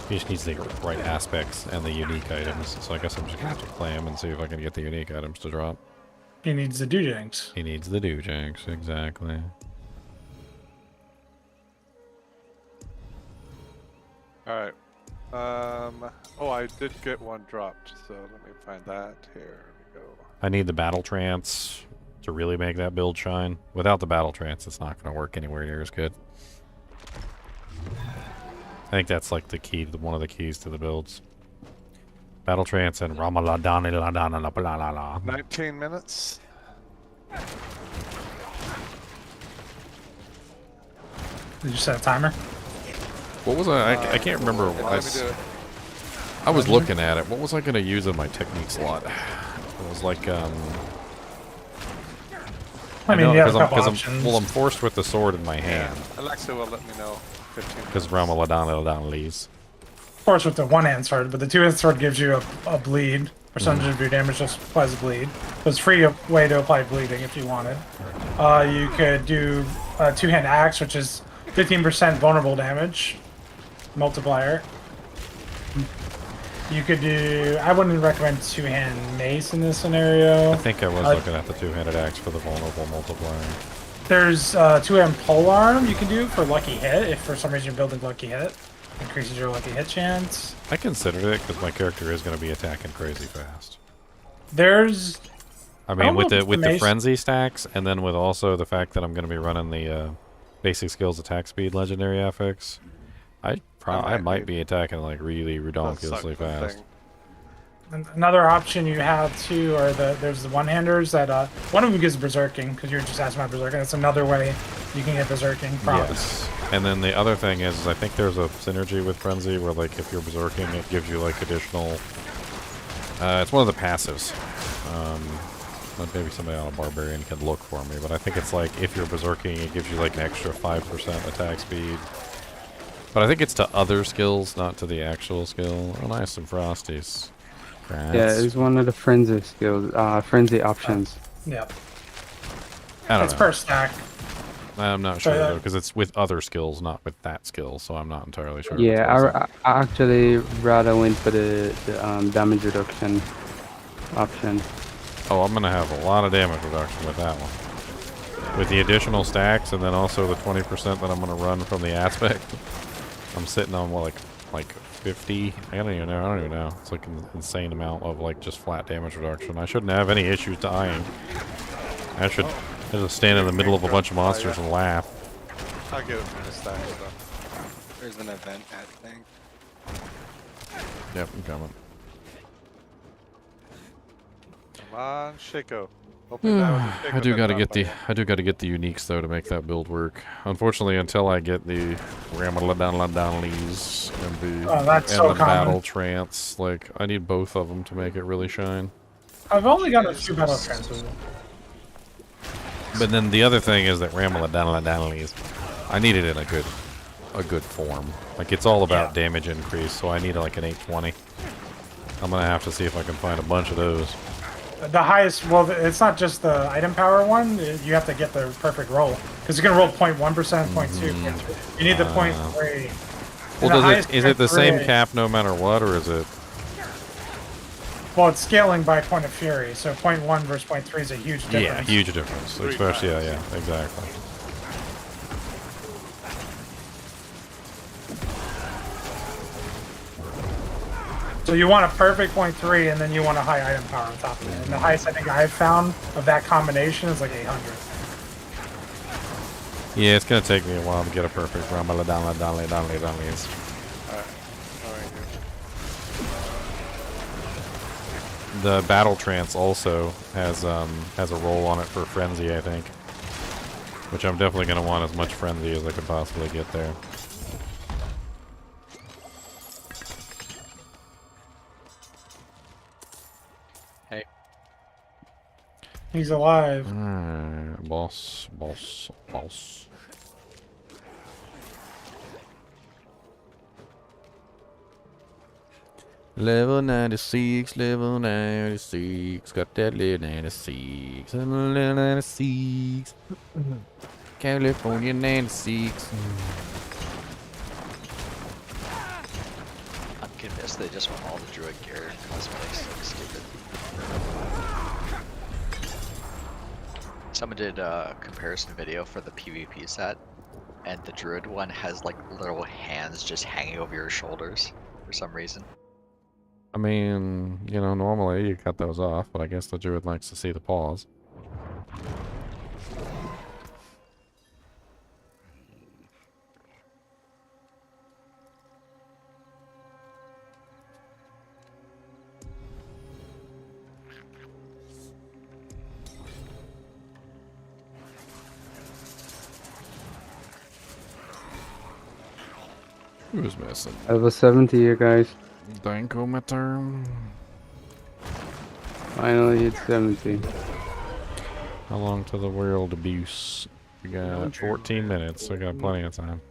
He just needs the right aspects and the unique items, so I guess I'm just gonna have to play him and see if I can get the unique items to drop. He needs the doojanks. He needs the doojanks, exactly. Alright. Oh, I did get one dropped, so let me find that. Here we go. I need the battle trance to really make that build shine. Without the battle trance, it's not going to work anywhere near as good. I think that's like the key, one of the keys to the builds. Battle trance and Ramaladani la la la la la la. 19 minutes. Did you set a timer? What was I can't remember. I was looking at it. What was I going to use in my technique slot? It was like, I mean, you have a couple options. I'm forced with the sword in my hand. Alexa will let me know. 15 Because Ramaladana leaves. Of course, with the one-hand sword, but the two-hand sword gives you a bleed. Percentage of your damage just applies to bleed. So it's free way to apply bleeding if you wanted. You could do a two-hand axe, which is 15% vulnerable damage multiplier. You could do. I wouldn't recommend two-hand mace in this scenario. I think I was looking at the two-handed axe for the vulnerable multiplier. There's two-hand pole arm you can do for lucky hit. If for some reason you're building lucky hit, increases your lucky hit chance. I considered it because my character is going to be attacking crazy fast. There's. I mean, with the frenzy stacks, and then with also the fact that I'm going to be running the basic skills attack speed legendary affix, I might be attacking like really ridiculously fast. Another option you have too are there's the one-handers that one of them gives berserking because you're just asking about berserking. That's another way you can get berserking from. Yes. And then the other thing is I think there's a synergy with frenzy where like if you're berserking it gives you like additional. It's one of the passives. Maybe somebody on a barbarian can look for me, but I think it's like if you're berserking it gives you like an extra 5% attack speed. But I think it's to other skills, not to the actual skill. Oh, nice, some frosties. Grats. Yeah, it's one of the frenzy skills, frenzy options. Yep. I don't know. It's per stack. I'm not sure though, because it's with other skills, not with that skill, so I'm not entirely sure. Yeah, I actually rather went for the damage reduction option. Oh, I'm gonna have a lot of damage reduction with that one. With the additional stacks, and then also the 20% that I'm gonna run from the aspect. I'm sitting on what, like 50? I don't even know. It's like an insane amount of like just flat damage reduction. I shouldn't have any issues dying. I should just stand in the middle of a bunch of monsters and laugh. I'll get it from the stack stuff. There's an event at thing. Yep, I'm coming. Come on, Shaco. I do gotta get the uniques though to make that build work. Unfortunately, until I get the Ramaladonladonlies and the battle trance, like I need both of them to make it really shine. I've only got a few battle trances. But then the other thing is that Ramaladonladonlies, I need it in a good form. Like it's all about damage increase, so I need like an 820. I'm gonna have to see if I can find a bunch of those. The highest, well, it's not just the item power one. You have to get the perfect roll because you can roll 0.1%, 0.2. You need the 0.3. Well, is it the same cap no matter what, or is it? Well, it's scaling by point of fury, so 0.1 versus 0.3 is a huge difference. Yeah, huge difference. Especially, yeah, exactly. So you want a perfect 0.3, and then you want a high item power on top of it. And the highest I think I've found of that combination is like 800. Yeah, it's gonna take me a while to get a perfect Ramaladonladonlies. The battle trance also has a roll on it for frenzy, I think, which I'm definitely gonna want as much frenzy as I could possibly get there. Hey. He's alive. Alright, boss. Level 96, got that level 96, level 96, California 96. I'm convinced they just want all the druid gear cosmetics. Like stupid. Someone did a comparison video for the PvP set, and the druid one has like little hands just hanging over your shoulders for some reason. I mean, you know, normally you cut those off, but I guess the druid likes to see the paws. Who's missing? Level 70 here, guys. Danko my turn. Finally hit 70. How long to the world abuse? We got 14 minutes, so we got plenty of time.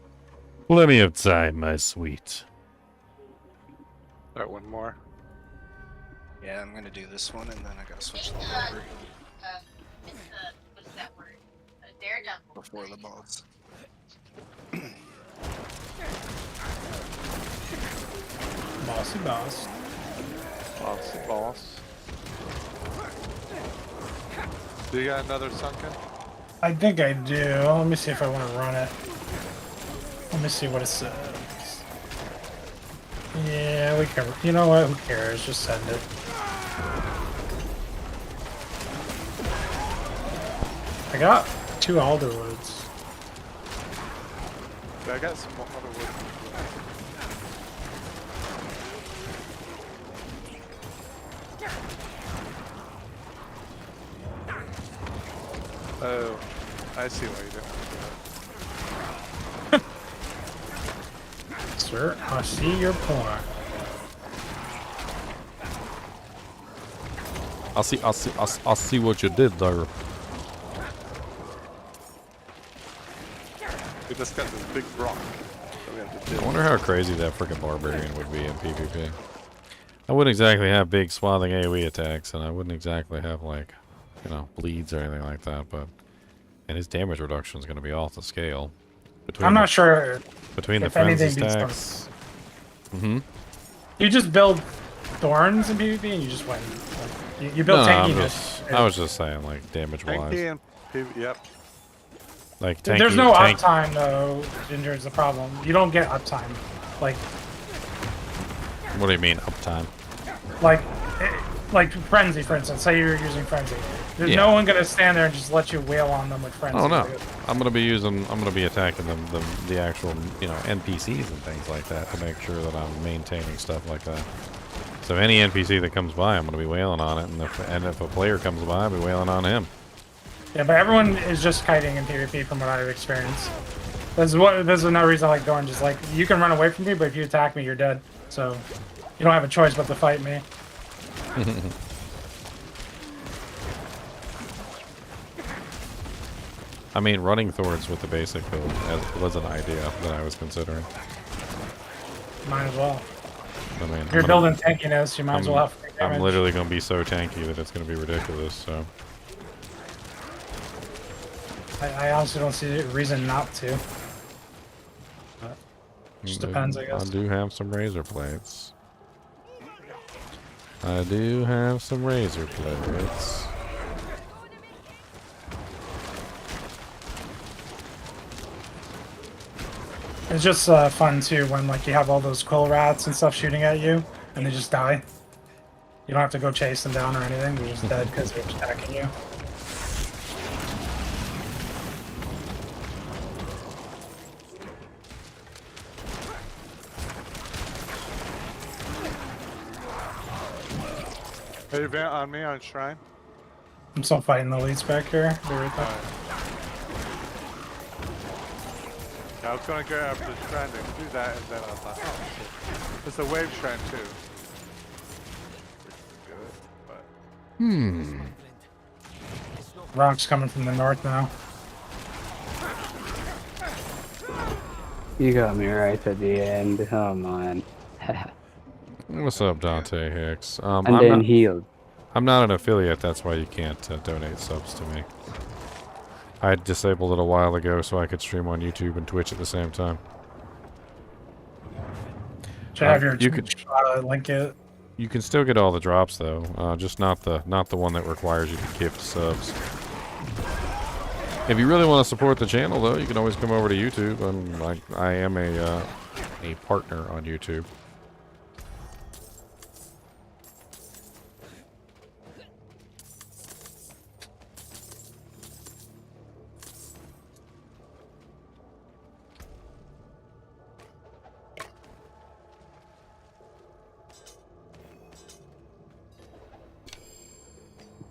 Plenty of time, my sweet. Alright, one more. Yeah, I'm gonna do this one, and then I gotta switch to the barber What's that word? A daredevil. before the boss. Bossy boss. Boss. Do you got another sunken? I think I do. Let me see if I want to run it. Let me see what it says. Yeah, we can. You know what? Who cares? Just send it. I got 2 alderwoods. Yeah, I got some more other wood. Oh, I see what you're doing. Sir, I see your point. I see what you did there. We just got this big rock. that we have to I deal wonder how crazy that freaking barbarian would be in PvP. I wouldn't exactly have big swathing AoE attacks, and I wouldn't exactly have, like, you know, bleeds or anything like that, but... And his damage reduction is going to be off the scale. I'm not sure Between the if frenzy anything beats stacks... Mm-hmm. You just build thorns in PvP and you just win. Like, you build tankiness. I was just saying, like, damage-wise. Tanky and yep. Like, tanky, There's no uptime, though, Ginger, is the problem. You don't get uptime. Like, What do you mean, uptime? like Frenzy, for instance. Say you're using Frenzy. There's no one gonna stand there and just let you wail on them with Frenzy. Oh, no. I'm gonna be attacking the actual, you know, NPCs and things like that to make sure that I'm maintaining stuff like that. So any NPC that comes by, I'm gonna be wailing on it, and if a player comes by, I'll be wailing on him. Yeah, but everyone is just kiting in PvP from what I've experienced. There's another reason I like going. Just like, you can run away from me, but if you attack me, you're dead. So you don't have a choice but to fight me. I mean, running Thorns with the basic build was an idea that I was considering. Might as well. I mean, If you're building tankiness, you might as well have free damage. I'm literally going to be so tanky that it's going to be ridiculous, so... I honestly don't see a reason not to. But just depends, I guess. I do have some razor plates. I do have some razor plates. It's just fun too when like you have all those quill rats and stuff shooting at you, and they just die. You don't have to go chase them down or anything. They're just dead because they're attacking you. Hey, Vent on me on Shrine. I'm still fighting the elites back here. They're right there. Yeah, I was gonna go after the Shrine to do that, and then I thought, oh, shit. It's a wave Shrine too. Good, but... Rock's coming from the north now. You got me right at the end. Come on. What's up, Dante Hicks? And then healed. I'm not an affiliate, that's why you can't donate subs to me. I disabled it a while ago so I could stream on YouTube and Twitch at the same time. Should I have your Twitch, link it? You can still get all the drops though, just not the one that requires you to gift subs. If you really want to support the channel though, you can always come over to YouTube, and I am a partner on YouTube.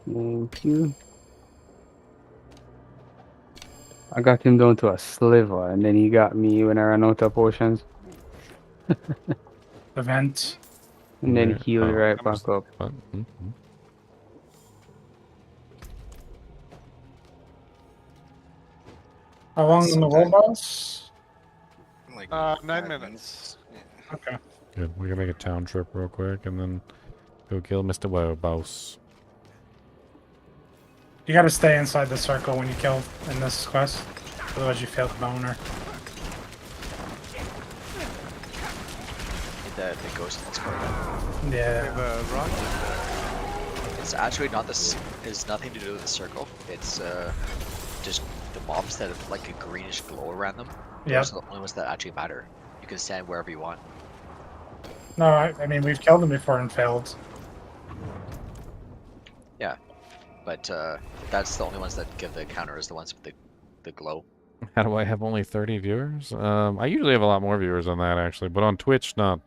Thank you. I got him down to a sliver, and then he got me when I ran out of potions. Event. And then healed right back up. How long in the world boss? Like 9 minutes. Okay. Good. We're gonna make a town trip real quick, and then Go kill Mr. World Boss. You gotta stay inside the circle when you kill in this quest. Otherwise you fail the boner. The ghost that's part of Yeah. The rock. it. It's actually not this. It's nothing to do with the circle. It's just the mobs that have like a greenish glow around them. Yeah. Those are the only ones that actually matter. You can stand wherever you want. No, I mean we've killed them before and failed. Yeah, but that's the only ones that give the counter is the ones with the glow. How do I have only 30 viewers? I usually have a lot more viewers than that, actually. But on Twitch, not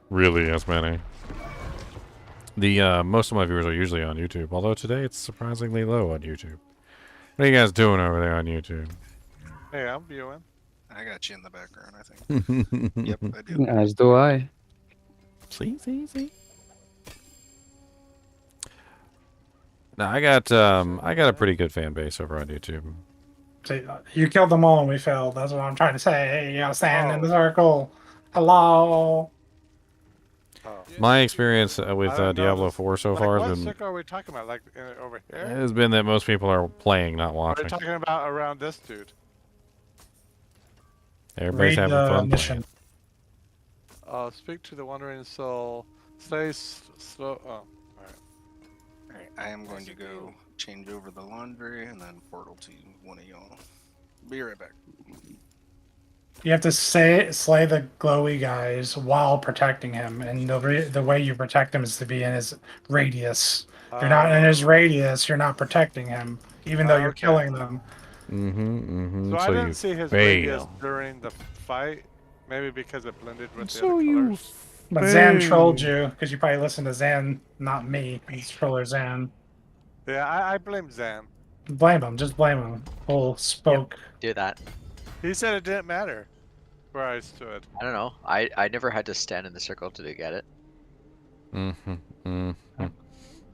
really as many. The most of my viewers are usually on YouTube. Although today, it's surprisingly low on YouTube. What are you guys doing over there on YouTube? Hey, I'm viewing. I got you in the background, I think. Yep, I do. As do I. See. No, I got a pretty good fan base over on YouTube. So you killed them all and we failed. That's what I'm trying to say. Hey, you gotta stand in the circle. Hello. My experience with I don't know Diablo this- 4 so like, far what has been, circle are we talking about? Like over here? has been that most people are playing, not What are watching. we talking about around this dude? Everybody's Read having the fun mission. playing. Speak to the wandering soul. Stay slow. Oh, alright. Alright, I am going to go change over the laundry and then portal to one of y'all. Be right back. You have to slay the glowy guys while protecting him, and the way you protect him is to be in his radius. If you're not in his radius, you're not protecting him, even though you're Okay. killing them. So I So didn't you see his fail. radius during the fight. Maybe because it blended with the So other you colors. But Zan trolled you, because you probably listened to Zan, not me. He's troller Zan. Yeah, I blame Zan. Blame him, just blame him. Full spoke. Do that. He said it didn't matter where I stood. I don't know. I never had to stand in the circle to get it.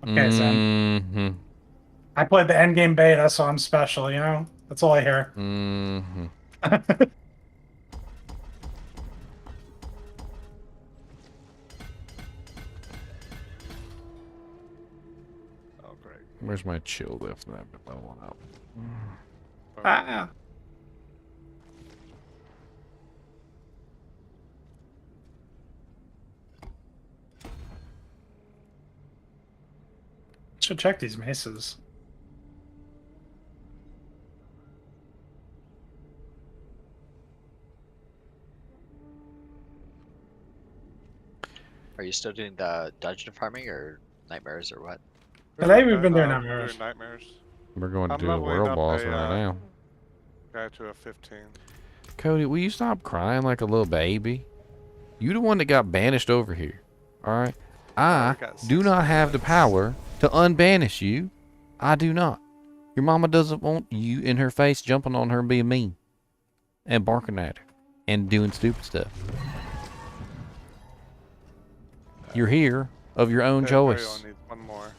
Okay, Zan. I played the endgame beta, so I'm special, you know? That's all I hear. Oh, great. Where's my chill lift that I've been leveling up? Ah. Should check these maces. Are you still doing the dungeon farming or nightmares or what? Today we've been doing No, nightmares. nightmares. We're going to I'm do the leveling world up boss a, right now. Guy to a 15. Cody, will you stop crying like a little baby? You the one that got banished over here. Alright? I do not have the power to unbanish you. I do not. Your mama doesn't want you in her face jumping on her and being mean. And barking at her. And doing stupid stuff. You're here of your own Okay, Mario choice. needs one more.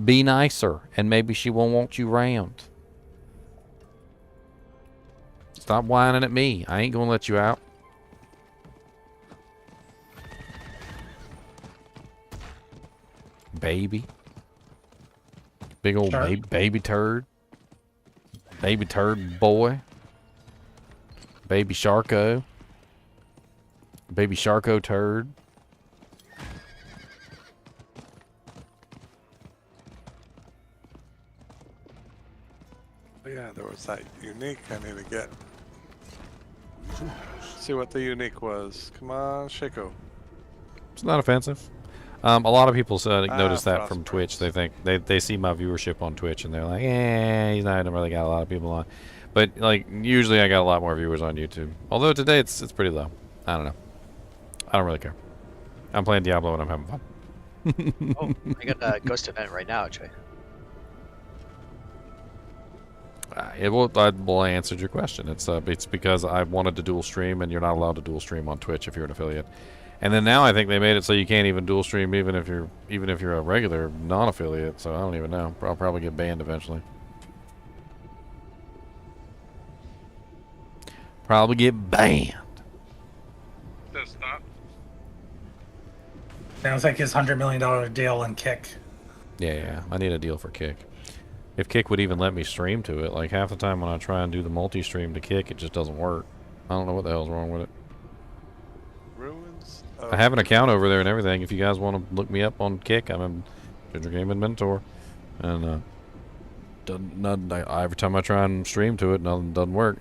Be nicer, and maybe she won't want you round. Stop whining at me. I ain't gonna let you out. Baby. Big old Sure. baby turd. Baby turd boy. Baby Sharko. Baby Sharko turd. But yeah, there was that unique I need to get. See what the unique was. Come on, Shaco. It's not offensive. A lot of people notice that from Frostbite. Twitch. They think they see my viewership on Twitch and they're like, he's not really got a lot of people on. But like usually I got a lot more viewers on YouTube. Although today it's pretty low. I don't know. I don't really care. I'm playing Diablo and I'm having fun. Oh, I got a ghost event right now, actually. I will answer your question. It's because I wanted to dual stream and you're not allowed to dual stream on Twitch if you're an affiliate. And then now I think they made it so you can't even dual stream even if you're a regular non-affiliate. So I don't even know. I'll probably get banned eventually. Probably get banned. Just stop. Sounds like his $100 million deal and Kick. Yeah, I need a deal for Kick. If Kick would even let me stream to it, like half the time when I try and do the multi-stream to Kick, it just doesn't work. I don't know what the hell's wrong with it. Ruins. I have an account over there and everything. If you guys want to look me up on Kick, I'm a Ginger Gaming Mentor, and every time I try and stream to it, nothing doesn't work.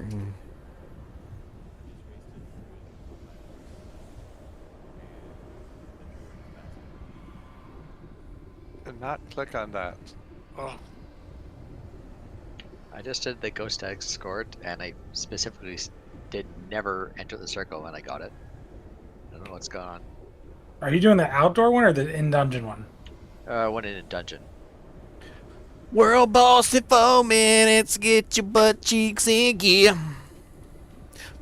And not click on that. Oh. I just did the Ghost Escort, and I specifically did never enter the circle, and I got it. I don't know what's going on. Are you doing the outdoor one or the in-dungeon one? Went in a dungeon. World boss in 4 minutes, get your butt cheeks in gear.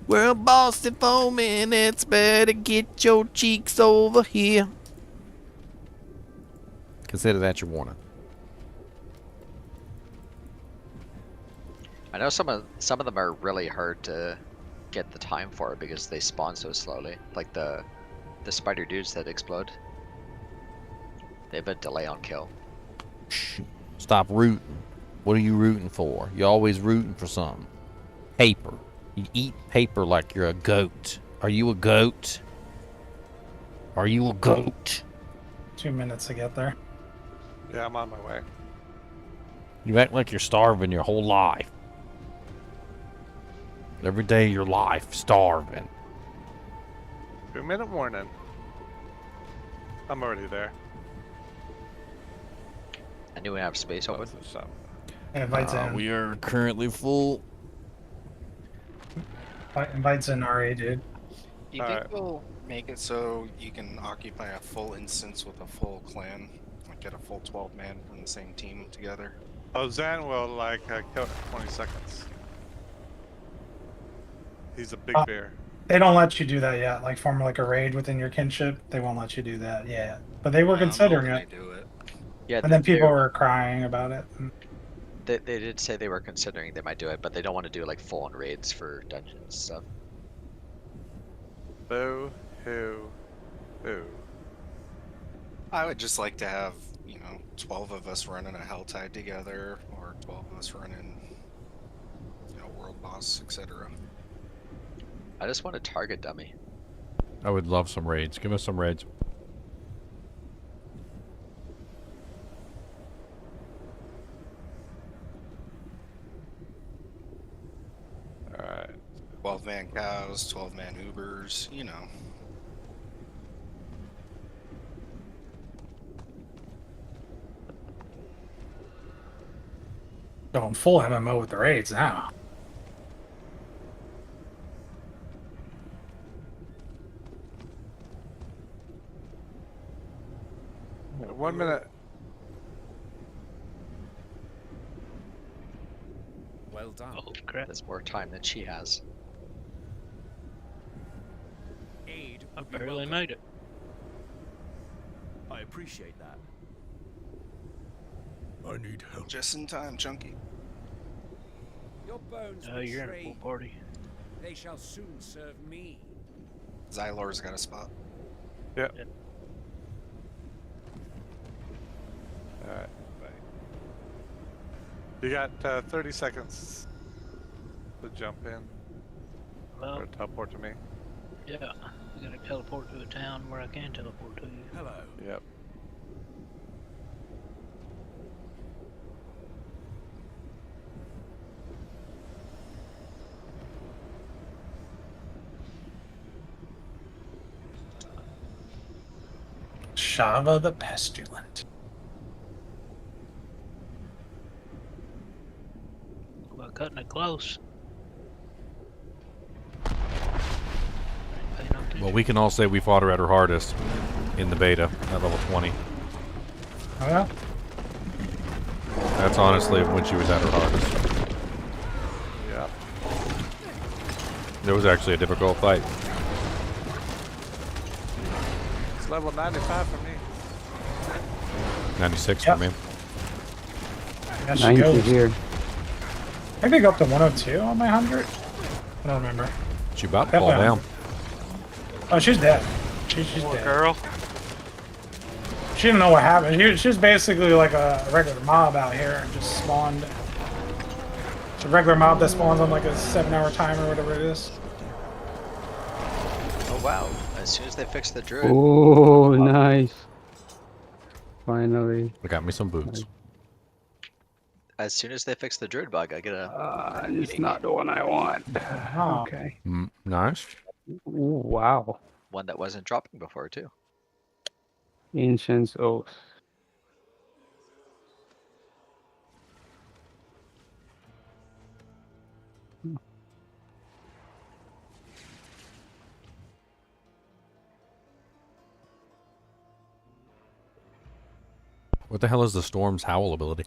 World boss in 4 minutes, better get your cheeks over here. Consider that your warning. I know some of them are really hard to get the time for because they spawn so slowly. Like the spider dudes that explode. They have a delay on kill. Stop rooting. What are you rooting for? You're always rooting for something. Paper. You eat paper like you're a goat. Are you a goat? Are you a goat? 2 minutes to get there. Yeah, I'm on my way. You act like you're starving your whole life. Every day of your life, starving. 2-minute warning. I'm already there. I knew we have space open. Invites in. We are currently full. Invites in RA, dude. Do you think we'll make it so you can occupy a full instance with a full clan? Like get a full 12 man from the same team together? Oh, Zan will like kill it in 20 seconds. He's a big bear. They don't let you do that yet. Like form like a raid within your kinship. They won't let you do that yet. But they were considering it. Yeah, And then people were crying about it. They did say they were considering they might do it, but they don't want to do like full on raids for dungeons stuff. Boo hoo boo. I would just like to have, 12 of us running a HellTide together, or 12 of us running, World Boss, etc. I just want a target dummy. I would love some raids. Give us some raids. Alright. 12-man cows, 12-man Ubers, Going full MMO with the raids now. Yeah, 1 minute. Well done. Oh crap! That's more time than she has. Aid I barely made it. I appreciate that. I need help. Just in time, Chunky. Your bones Oh, you're in a betray full party. They shall soon serve me. Xylor's got a spot. Yep. Alright, bye. You got 30 seconds to jump in. Well, or teleport to me. yeah, I gotta teleport to a town where I can teleport to you. Hello. Yep. Shava the Pestilent. Well, cutting it close. Well, we can all say we fought her at her hardest in the beta at level 20. Oh yeah? That's honestly when she was at her hardest. Yep. It was actually a difficult fight. It's level 95 for me. 96 Yep. for me. Yeah, she 90 goes. here. I think I go up to 102 on my 100. I don't remember. She about to fall Definitely. down. Oh, she's dead. She's Poor dead. girl. She didn't know what happened. She was basically like a regular mob out here and just spawned. It's a regular mob that spawns on like a 7-hour timer or whatever it is. Oh wow! As soon as they fix the druid. Oh, nice. Finally. I got me some boots. As soon as they fix the druid bug, I get a. It's not the one I want. Oh. Okay. Nice. Ooh, wow. One that wasn't dropping before too. Ancient's Oath. What the hell is the Storm's Howl ability?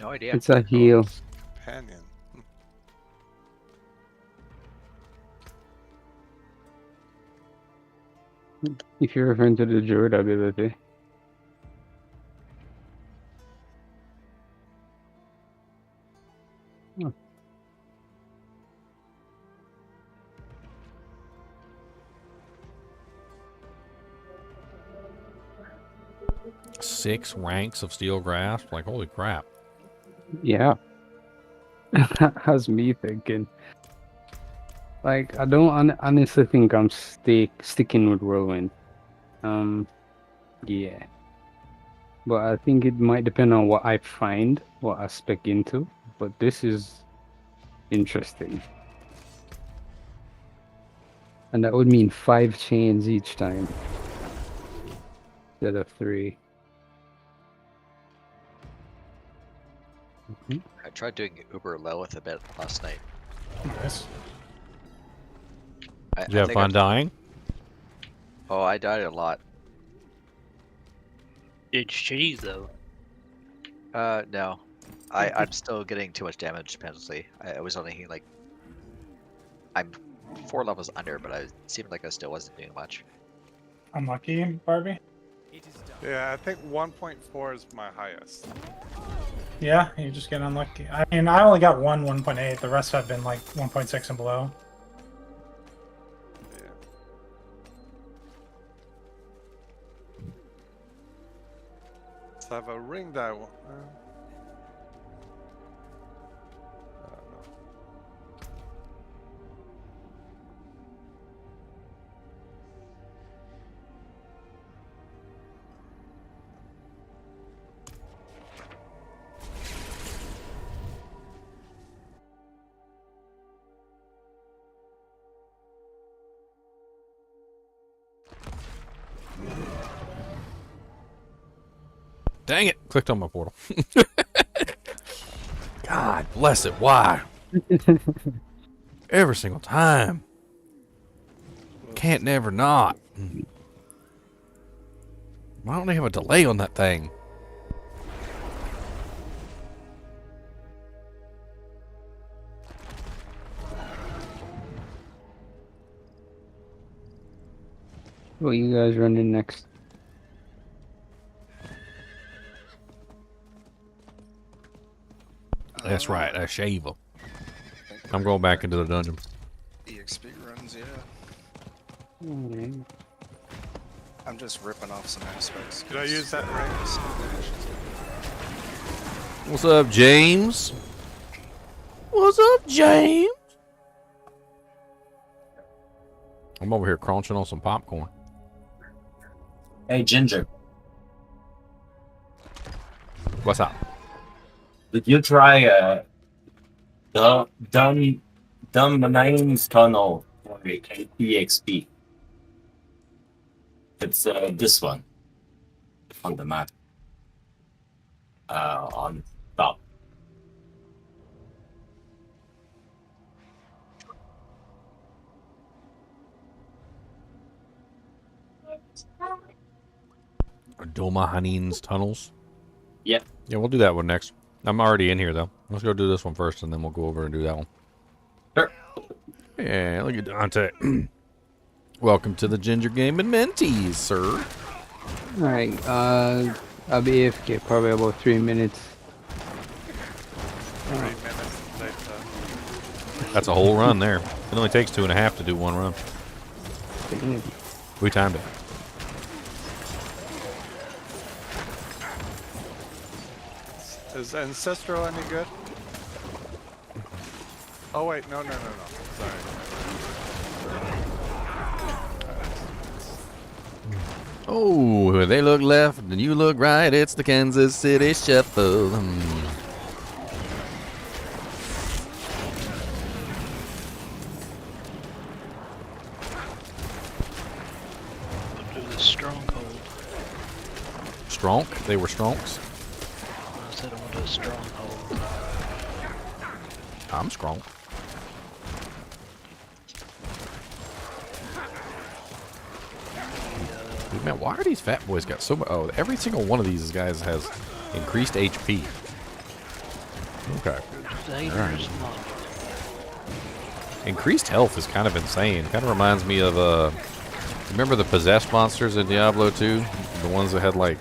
No idea. It's a heal. Companion. If you're referring to the druid ability. Huh. Six ranks of Steel Grasp? Like, holy crap. Yeah. That's me thinking. Like, I don't honestly think I'm sticking with Whirlwind. Yeah. But I think it might depend on what I find, what I spec into. But this is interesting. And that would mean 5 chains each time. Instead of 3. I tried doing Uber Lilith a bit last night. Nice. Did you have fun dying? Oh, I died a lot. It's cheese though. No. I'm still getting too much damage penalty. I was only like, I'm 4 levels under, but it seemed like I still wasn't doing much. Unlucky, Barbie. Yeah, I think 1.4 is my highest. Yeah, you just get unlucky. I mean, I only got 1.8. The rest have been like 1.6 and below. Yeah. So I have a ring that I want. I don't know. Dang it! Clicked on my portal. God bless it. Why? Every single time. Can't never not. Why don't they have a delay on that thing? What you guys running next? That's right, a shaver. I'm going back into the dungeon. EXP runs, yeah. Mm-hmm. I'm just ripping off some aspects. Did I use that ring? What's up, James? What's up, James? I'm over here crunching on some popcorn. Hey, Ginger. What's up? Did you try the Mines tunnel for EXP? It's this one on the map. On top. Doma Hanin's tunnels? Yep. Yeah, we'll do that one next. I'm already in here, though. Let's go do this one first, and then we'll go over and do that one. Sure. Yeah, look at Dante. Welcome to the Ginger Game and Mentees, sir. Alright, I'll be AFK probably about 3 minutes. 3 minutes later. That's a whole run there. It only takes 2.5 to do one run. We timed it. Is Ancestral any good? Oh wait, no. Sorry. Oh, they look left and you look right. It's the Kansas City Shuffle. Do the stronghold. Stronk? They were Stronks? I said I want to do a stronghold. I'm Stronk. Dude, man, why are these fat boys got so much? Oh, every single one of these guys has increased HP. Okay. Dangerous monk. Increased health is kind of insane. Kind of reminds me of remember the possessed monsters in Diablo 2? The ones that had like,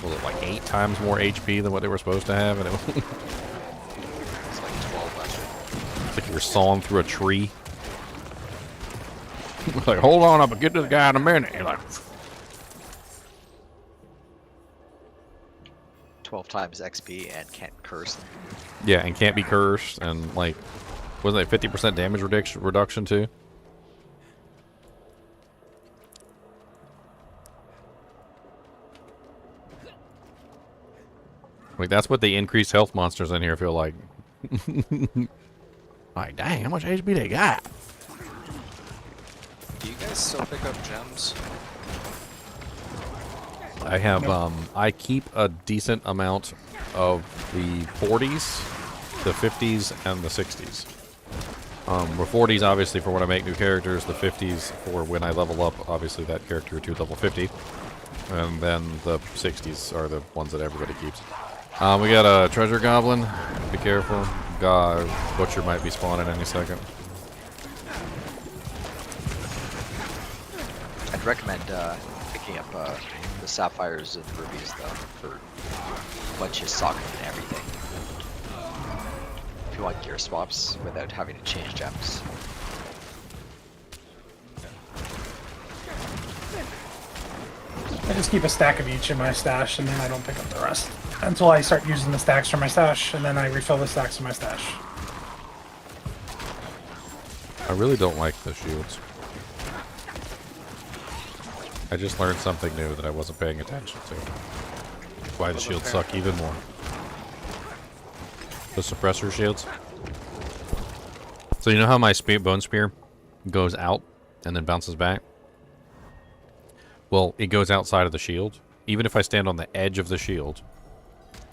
was it like 8 times more HP than what they were supposed to have, and it was It's like 12 actually. it's like you were sawing through a tree. Like, hold on, I'll get to the guy in a minute. You're like, 12 times XP and can't curse. yeah, and can't be cursed, and like, wasn't it 50% damage reduction too? Like, that's what the increased health monsters in here feel like. Like, dang, how much HP they got? Do you guys still pick up gems? I have, I keep a decent amount of the 40s, the 50s, and the 60s. The 40s, obviously, for when I make new characters. The 50s for when I level up, obviously, that character to level 50. And then the 60s are the ones that everybody keeps. We got a treasure goblin. Be careful. God, butcher might be spawning any second. I'd recommend picking up the sapphires and rubies though for bunches, socket, and everything. If you want gear swaps without having to change gems. I just keep a stack of each in my stash, and then I don't pick up the rest until I start using the stacks from my stash, and then I refill the stacks in my stash. I really don't like the shields. I just learned something new that I wasn't paying attention to. Why the shields suck even more. The suppressor shields. So you know how my bone spear goes out and then bounces back? Well, it goes outside of the shield. Even if I stand on the edge of the shield,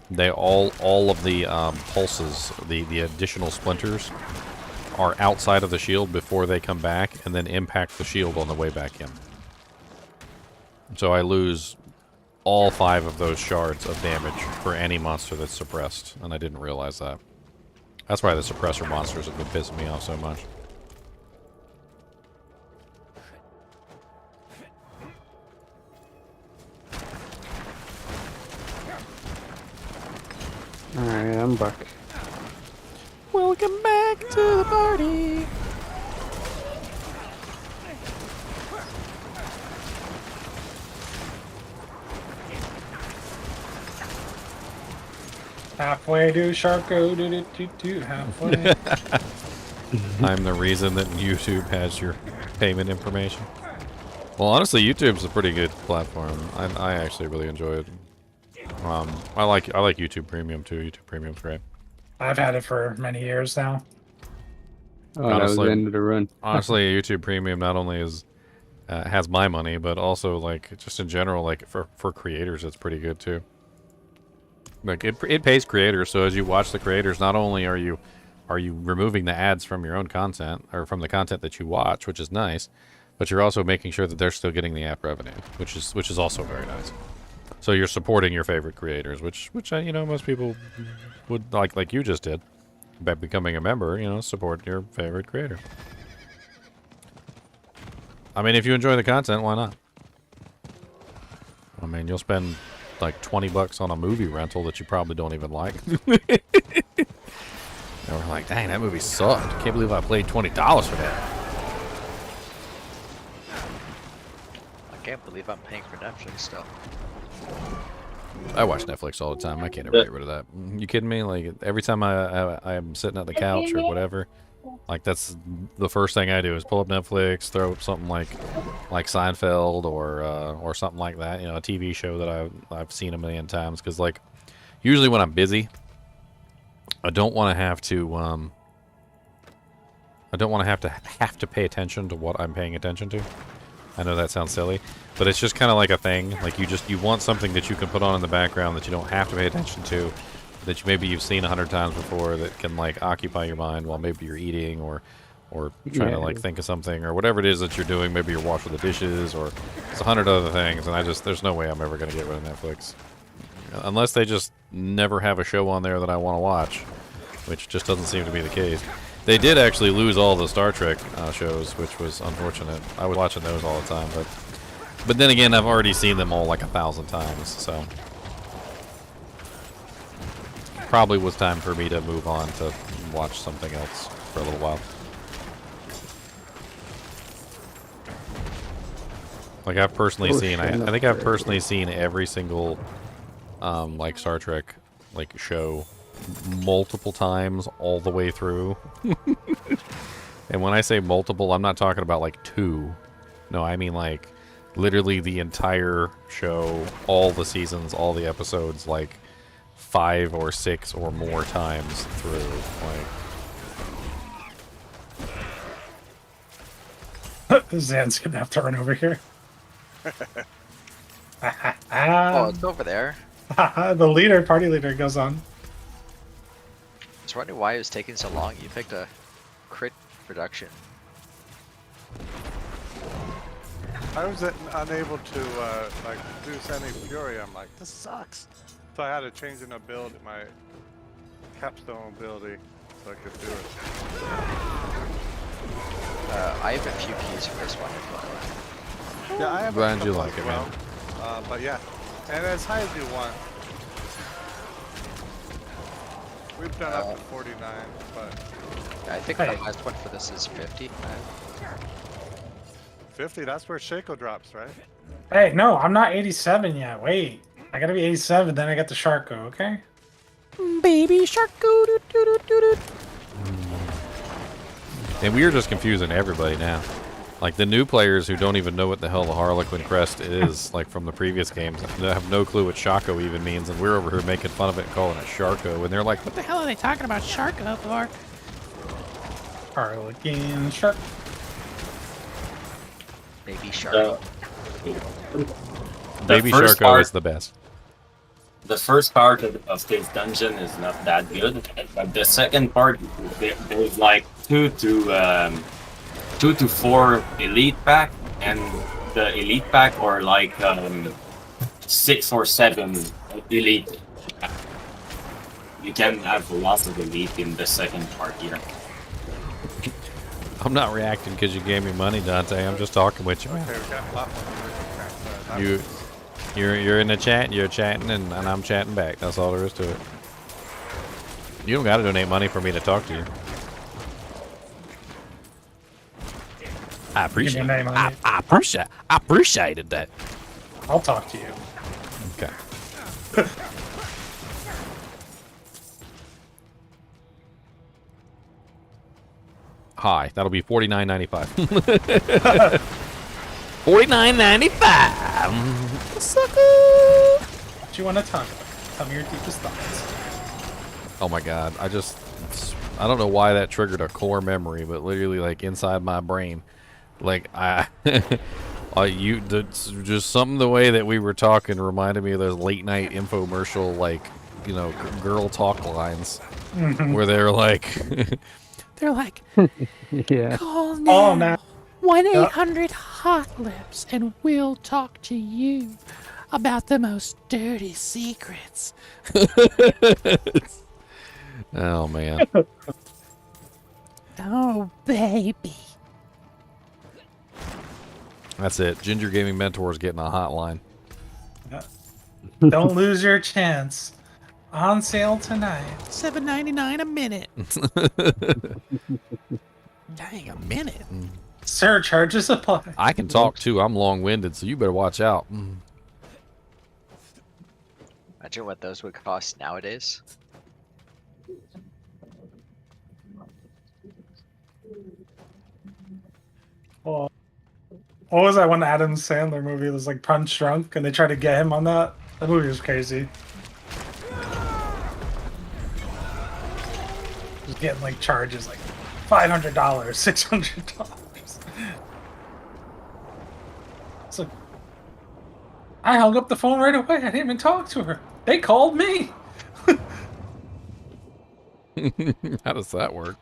they all of the pulses, the additional splinters, are outside of the shield before they come back and then impact the shield on the way back in. So I lose all 5 of those shards of damage for any monster that's suppressed, and I didn't realize that. That's why the suppressor monsters have been pissing me off so much. Alright, I'm back. Welcome back to the party. Halfway to Sharko, do halfway. I'm the reason that YouTube has your payment information. Well, honestly, YouTube's a pretty good platform. I actually really enjoy it. I like YouTube Premium too. YouTube Premium's great. I've had it for many years now. Oh, that was the end of the run. Honestly, YouTube Premium not only is has my money, but also like just in general, like for creators, it's pretty good too. Like it pays creators, so as you watch the creators, not only are you removing the ads from your own content or from the content that you watch, which is nice, but you're also making sure that they're still getting the app revenue, which is also very nice. So you're supporting your favorite creators, which you know most people would like you just did by becoming a member. You know, support your favorite creator. I mean, if you enjoy the content, why not? I mean, you'll spend like $20 on a movie rental that you probably don't even like. And we're like, dang, that movie sucked. Can't believe I paid $20 for that. I can't believe I'm paying for Netflix still. I watch Netflix all the time. I can't ever get rid of that. You kidding me? Like every time I'm sitting at the couch or whatever, like that's the first thing I do is pull up Netflix, throw up something like Seinfeld or something like that. You know, a TV show that I've seen a million times. Because like usually when I'm busy, I don't want to have to have to pay attention to what I'm paying attention to. I know that sounds silly, but it's just kind of like a thing. Like you want something that you can put on in the background that you don't have to pay attention to, that maybe you've seen 100 times before, that can like occupy your mind while maybe you're eating or trying to like think of something or whatever it is that you're doing. Maybe you're washing the dishes or it's 100 other things. And there's no way I'm ever going to get rid of Netflix unless they just never have a show on there that I want to watch, which just doesn't seem to be the case. They did actually lose all the Star Trek shows, which was unfortunate. I was watching those all the time, but then again, I've already seen them all like 1,000 times, so probably was time for me to move on to watch something else for a little while. Like I've personally seen, I think I've personally seen every single like Star Trek like show multiple times all the way through. And when I say multiple, I'm not talking about like 2. No, I mean like literally the entire show, all the seasons, all the episodes, like 5 or 6 or more times through. Like Zan's gonna have to run over here. Oh, it's over there. The party leader goes on. I was wondering why it was taking so long. You picked a crit production. I was unable to like produce any fury. I'm like, this sucks. So I had to change in a build, my capstone ability, so I could do it. I have a few keys for this one. Yeah, I have. Glad you like it, man. But yeah, and as high as you want. We've done up to 49, but I think the highest one for this is 50. 50, that's where Shaco drops, right? Hey, no, I'm not 87 yet. Wait, I gotta be 87, then I get the Sharko, okay? Baby shark, doo doo doo doo doo. And we are just confusing everybody now. Like the new players who don't even know what the hell the Harlequin crest is, like from the previous games, they have no clue what Shaco even means, and we're over here making fun of it and calling it Sharko, and they're like, What the hell are they talking about Sharko for? Harlequin shark. Baby shark. Baby Sharko is the best. The first part of this dungeon is not that good, but the second part, there's like 2 to 4 elite pack, and the elite pack are like 6 or 7 elite. You can have lots of elite in the second part here. I'm not reacting because you gave me money, Dante. I'm just talking with you, man. Okay, we got a lot more. You're in the chat, you're chatting, and I'm chatting back. That's all there is to it. You don't got to donate money for me to talk to you. I appreciate it. I appreciated that. I'll talk to you. Okay. Hi, that'll be $49.95. $49.95. Sucker. What you want to talk about? Tell me your deepest thoughts. Oh my god, I don't know why that triggered a core memory, but literally like inside my brain, like just something the way that we were talking reminded me of those late night infomercial, like, you know, girl talk lines where they're like, yeah. Call now. Oh, now. 1-800-HOT-LIPS and we'll talk to you about the most dirty secrets. Oh man. Oh baby. That's it. Ginger Gaming Mentor is getting a hotline. Don't lose your chance. On sale tonight. $7.99 a minute. Dang, a minute. Surcharges apply. I can talk too. I'm long-winded, so you better watch out. imagine what those would cost nowadays? Well, what was that one Adam Sandler movie? It was like Punch Drunk, and they tried to get him on that. That movie was crazy. Just getting like charges like $500, $600. It's like, I hung up the phone right away. I didn't even talk to her. They called me. How does that work?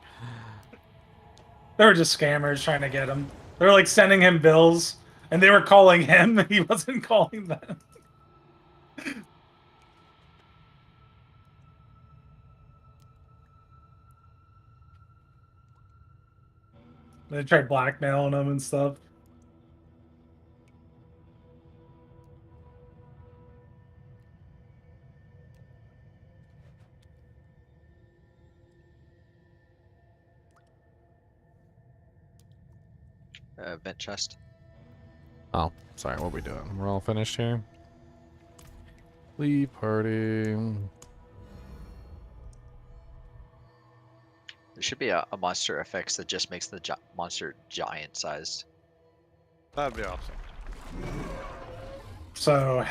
They were just scammers trying to get him. They were like sending him bills, and they were calling him, and he wasn't calling them. They tried blackmailing him and stuff. Vent chest. Oh, sorry, what are we doing? We're all finished here? Leave party. There should be a monster effects that just makes the monster giant sized. That'd be awesome. So,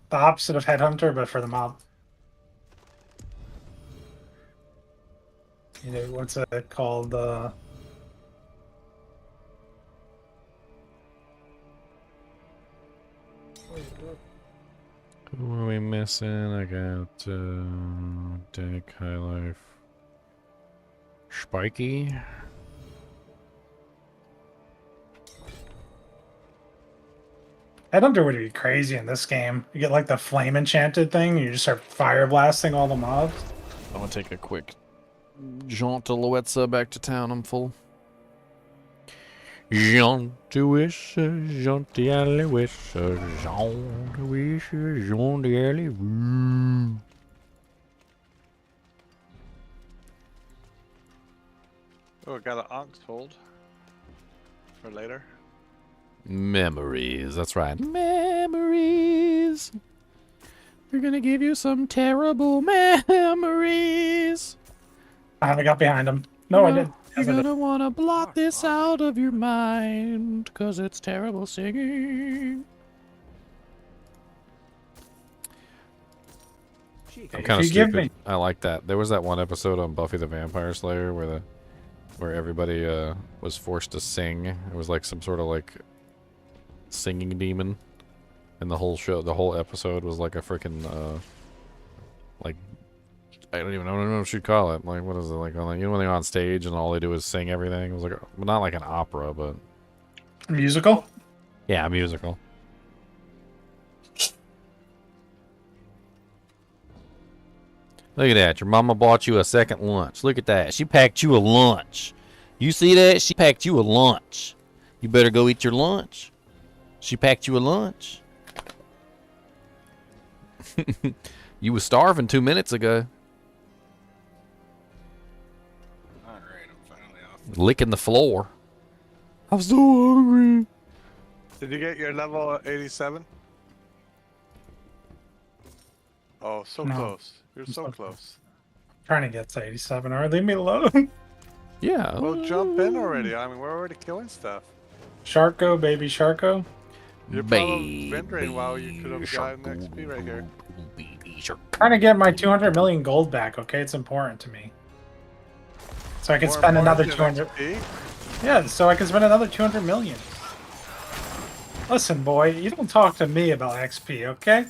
the opposite of Headhunter, but for the mob. You know, what's it called? Who are we missing? I got Dick, High Life, Spiky. Headhunter would be crazy in this game. You get like the flame enchanted thing, you just start fire blasting all the mobs. I'm gonna take a quick jaunt to Loetza back to town. I'm full. Jaunt to wish, jaunt the alley wish, jaunt to wish, jaunt the alley wish. Oh, got an ox hold for later. Memories, that's right. Memories. We're gonna give you some terrible memories. I haven't got behind him. No, I did. You're gonna wanna blot this out of your mind, cause it's terrible singing. I'm kind of stupid. I like that. There was that one episode on Buffy the Vampire Slayer where everybody was forced to sing. It was like some sort of like singing demon, and the whole episode was like a freaking like I don't know what you'd call it. Like, what is it like? You know, when they're on stage and all they do is sing everything. It was like not like an opera, but a musical. Yeah, a musical. Look at that. Your mama bought you a second lunch. Look at that. She packed you a lunch. You see that? She packed you a lunch. You better go eat your lunch. She packed you a lunch. You was starving 2 minutes ago. Alright, I'm finally off. Licking the floor. I'm so hungry. Did you get your level 87? Oh, so No. close. You're so close. Trying to get to 87. Alright, leave me alone. Yeah. Well, jump in already. I mean, we're already killing stuff. Sharko, baby Sharko. You're probably rendering while you could have gotten XP right here. Trying to get my 200 million gold back, okay? It's important to me. So I can More spend another important than 200. XP? Yeah, so I can spend another 200 million. Listen, boy, you don't talk to me about XP, okay?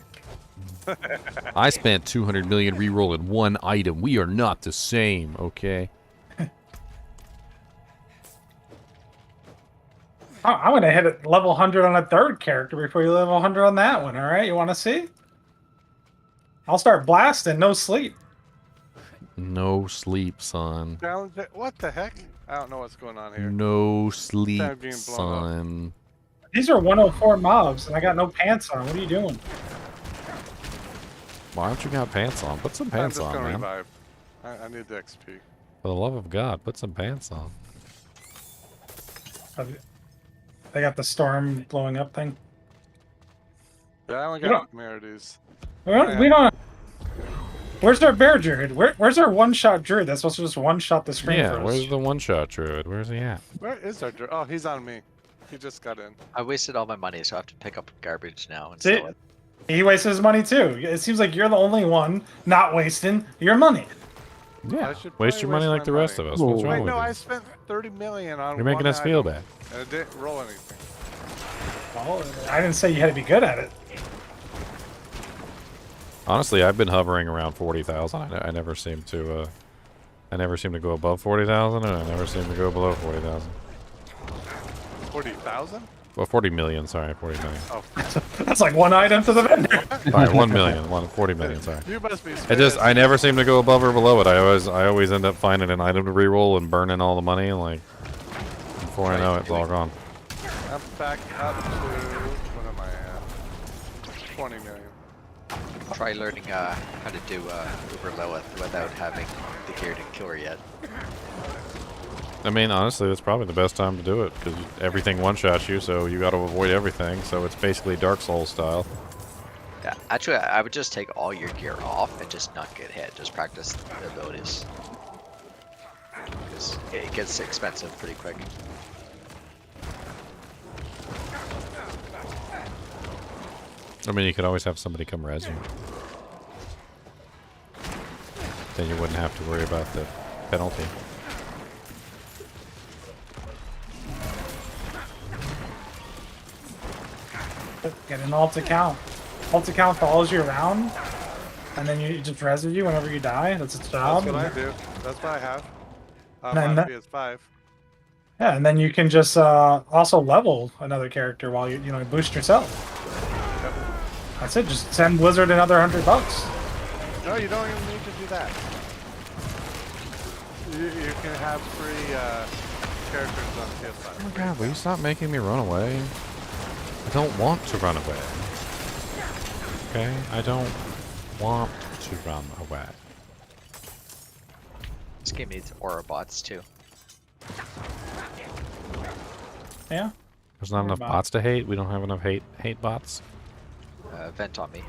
I spent 200 million rerolling one item. We are not the same, okay? I'm gonna hit it level 100 on a third character before you level 100 on that one, alright? You wanna see? I'll start blasting, no sleep. No sleep, son. What the heck? I don't know what's going on here. No sleep, Time being blown up. son. These are 104 mobs, and I got no pants on. What are you doing? Why don't you got pants on? Put some I'm pants just on, gonna man. revive. I need the XP. For the love of God, put some pants on. They got the storm blowing up thing. Yeah, I only We got don't- Merides. We don't Where's our bear druid? Where's our one-shot druid that's supposed to just one-shot the screen Yeah, for us? where's the one-shot druid? Where's he at? Where is our druid? Oh, he's on me. He just got in. I wasted all my money, so I have to pick up garbage now and See, sell it. he wastes his money too. It seems like you're the only one not wasting your money. Yeah, waste your money like the rest of us. What's wrong Wait, with no, you? I spent 30 million on. You're making one us feel item, bad. And it didn't roll anything. Well, I didn't say you had to be good at it. Honestly, I've been hovering around 40,000. I never seem to. I never seem to go above 40,000, and I never seem to go below 40,000. 40,000? Well, 40 million. Sorry, 40 million. Oh, that's like one item to the vendor. Sorry, 1 million. 40 million. Sorry. You must be. I never seem to go above or below it. I always end up finding an item to reroll and burning all the money, and like before I know it, it's all gone. I'm back up to. What am I at? 20 million. Try learning how to do Uber Lilith without having the gear to kill her yet. I mean, honestly, that's probably the best time to do it, because everything one-shots you, so you got to avoid everything, so it's basically Dark Souls style. Yeah, actually, I would just take all your gear off and just not get hit. Just practice the abilities. Because it gets expensive pretty quick. I mean, you could always have somebody come res you. Then you wouldn't have to worry about the penalty. Get an alt account. Alt account follows you around, and then you just res you whenever you die. That's its job. That's what I do. That's what I have. And On that- PS5. Yeah, and then you can just also level another character while you boost yourself. That's it. Just send Blizzard another $100. No, you don't even need to do that. You can have free characters on PS5. Oh my god, will you stop making me run away? I don't want to run away. Okay? I don't want to run away. This game needs aura bots too. Yeah. There's not enough bot. bots to hate. We don't have enough hate bots. Vent on me.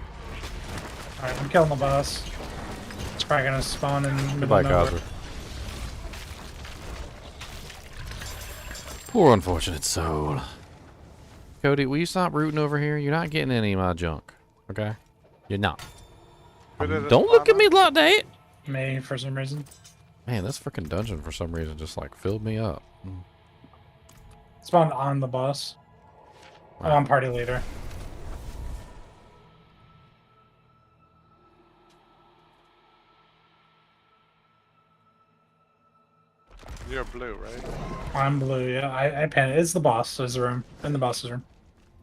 Alright, I'm killing the boss. It's probably gonna spawn in the middle Goodbye, of nowhere. Cosworth. Poor unfortunate soul. Cody, will you stop rooting over here? You're not getting any of my junk. Okay? You're not. Don't look at me like that! Me, for some reason. Man, this freaking dungeon for some reason just like filled me up. Spawned on the boss. Oh, I'm party leader. You're blue, right? I'm blue, yeah. I pan it. It's the boss's room. In the boss's room.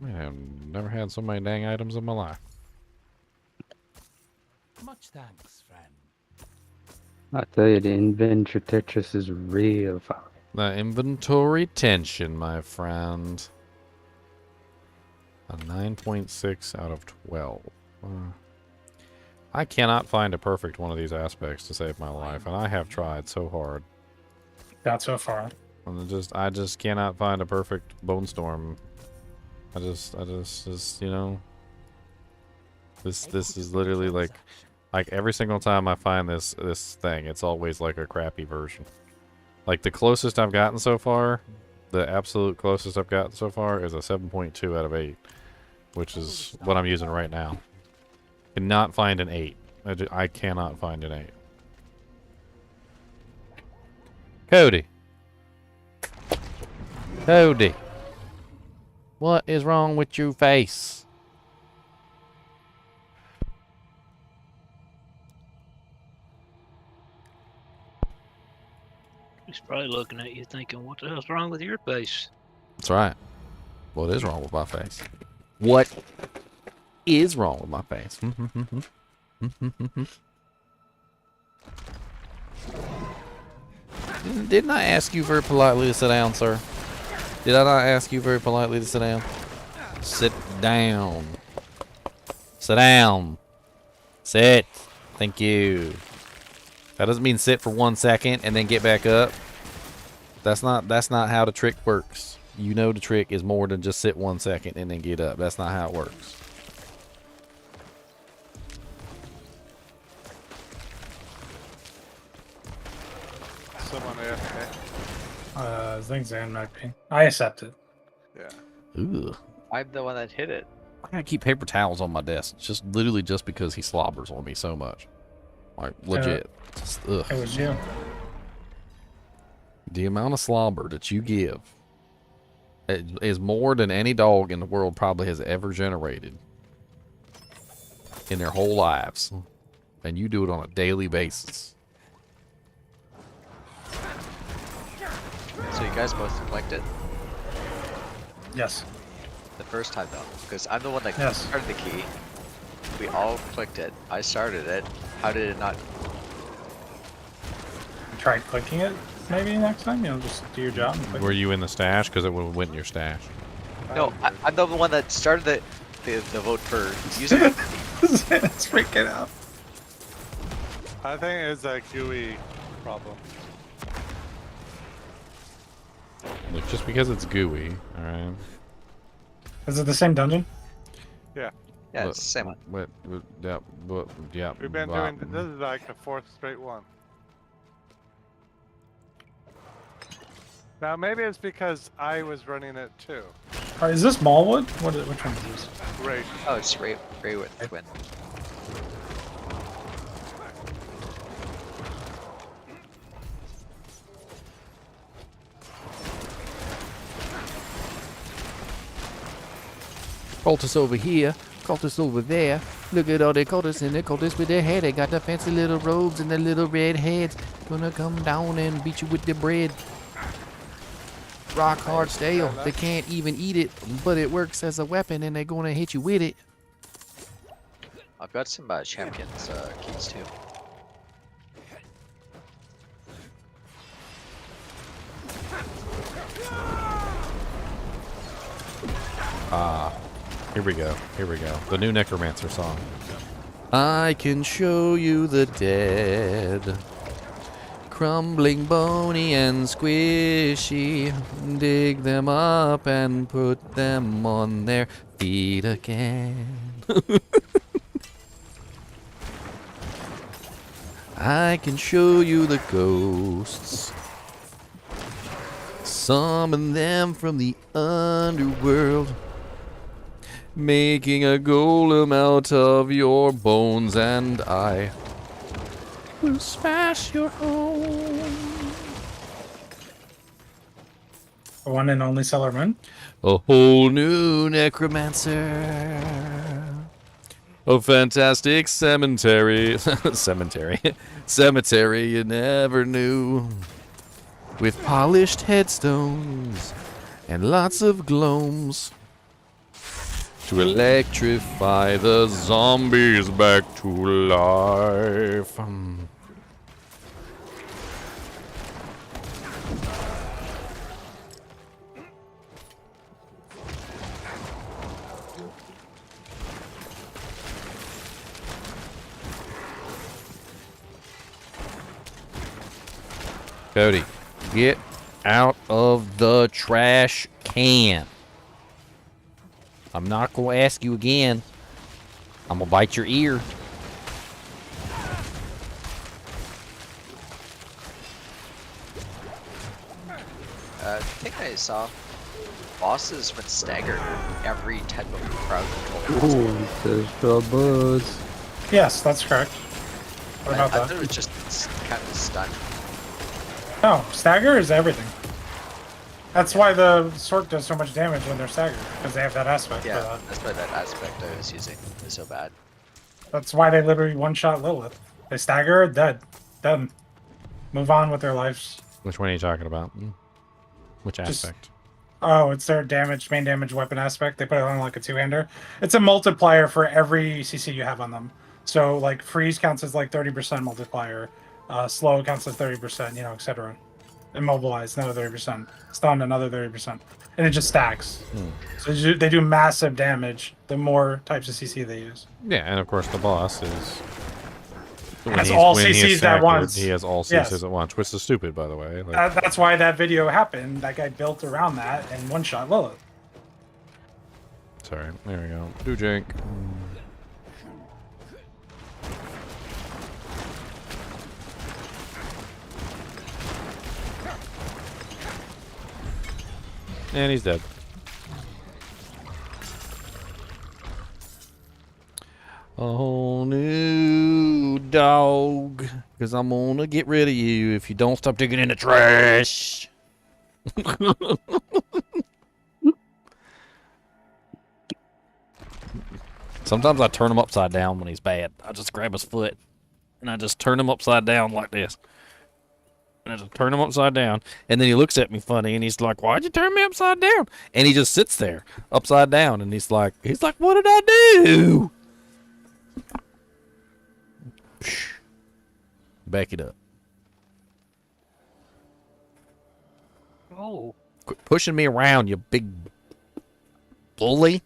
Man, I've never had so many dang items in my life. Much thanks, friend. I tell you, the inventory Tetris is real fun. The inventory tension, my friend. A 9.6 out of 12. I cannot find a perfect one of these aspects to save my life, and I have tried so hard. Got so far. And I just cannot find a perfect bone storm. I just you know. This is literally like every single time I find this thing, it's always like a crappy version. Like the closest I've gotten so far, the absolute closest I've gotten so far is a 7.2 out of 8, which is what I'm using right now. Cannot find an 8. I cannot find an 8. Cody. Cody. What is wrong with your face? He's probably looking at you thinking, what the hell's wrong with your face? That's right. What is wrong with my face? What is wrong with my face? Didn't I ask you very politely to sit down, sir? Did I not ask you very politely to sit down? Sit down. Sit down. Sit. Thank you. That doesn't mean sit for 1 second and then get back up. That's not how the trick works. You know the trick is more than just sit 1 second and then get up. That's not how it works. someone AFK? I think Zan might be. I accept it. Yeah. Ooh. I'm the one that hit it. I gotta keep paper towels on my desk. Just literally just because he slobbers on me so much. Like, legit. Just, ugh. It was you. The amount of slobber that you give is more than any dog in the world probably has ever generated in their whole lives. And you do it on a daily basis. So you guys both collected? Yes. The first time though, because I'm the one that Yes. started the key. We all clicked it. I started it. How did it not? Try clicking it maybe next time. Just do your job. And click Were it. you in the stash? Because it would have went in your stash. No, I'm the one that started the vote for using it. It's freaking out. I think it's a GUI problem. Look, just because it's gooey, alright? Is it the same dungeon? Yeah. Yeah, it's the same one. Yeah. We've been doing this is like the 4th straight one. Now maybe it's because I was running it too. Is this Mallwood? Which one is this? Right. Oh, it's Ray with Twin. Cultists over here, cultists over there. Look at all the cultists and the cultists with their hair. They got the fancy little robes and the little red heads. Gonna come down and beat you with the bread. Rock hard stale. They can't even eat it, but it works as a weapon and they're gonna hit you with it. I've got some champions keys too. Here we go. Here we go. The new Necromancer song. I can show you the dead. Crumbling, bony, and squishy. Dig them up and put them on their feet again. I can show you the ghosts. Summon them from the underworld. Making a golem out of your bones, and I Will smash your home. One and only Sailor Moon? a whole new necromancer. A fantastic cemetery. Cemetery you never knew. With polished headstones and lots of gloams. To electrify the zombies back to life. Cody, get out of the trash can. I'm not going to ask you again. I'm going to bite your ear. I think I saw bosses with stagger every type of crowd control. Ooh, it says troubles. Yes, that's correct. What about I that? thought it was just kind of stun. No, stagger is everything. That's why the Sork does so much damage when they're staggered, because they have that aspect. Yeah, for that. that's why that aspect I was using is so bad. That's why they literally one-shot Lilith. They stagger her, dead. Done. Move on with their lives. Which one are you talking about? Which Just- aspect? Oh, it's their main damage weapon aspect. They put it on like a two-hander. It's a multiplier for every CC you have on them. So like freeze counts as like 30% multiplier. Slow counts as 30%, etc. Immobilize, another 30%. Stun, another 30%. And it just stacks. So they do massive damage the more types of CC they use. Yeah, and of course the boss is... Has all when he is CCs at staggered, once. He has all CCs Yes. at once, which is stupid, by the way. Like, That's why that video happened. That guy built around that and one-shot Lilith. sorry, there we go. Do jank. And he's dead. A whole new dog. Because I'm gonna get rid of you if you don't stop digging in the trash. Sometimes I turn him upside down when he's bad. I just grab his foot and I just turn him upside down like this. And I just turn him upside down, and then he looks at me funny, and he's like, "Why'd you turn me upside down?" And he just sits there, upside down, and he's like, "What did I do?" Back it up. Oh. Quit pushing me around, you big bully.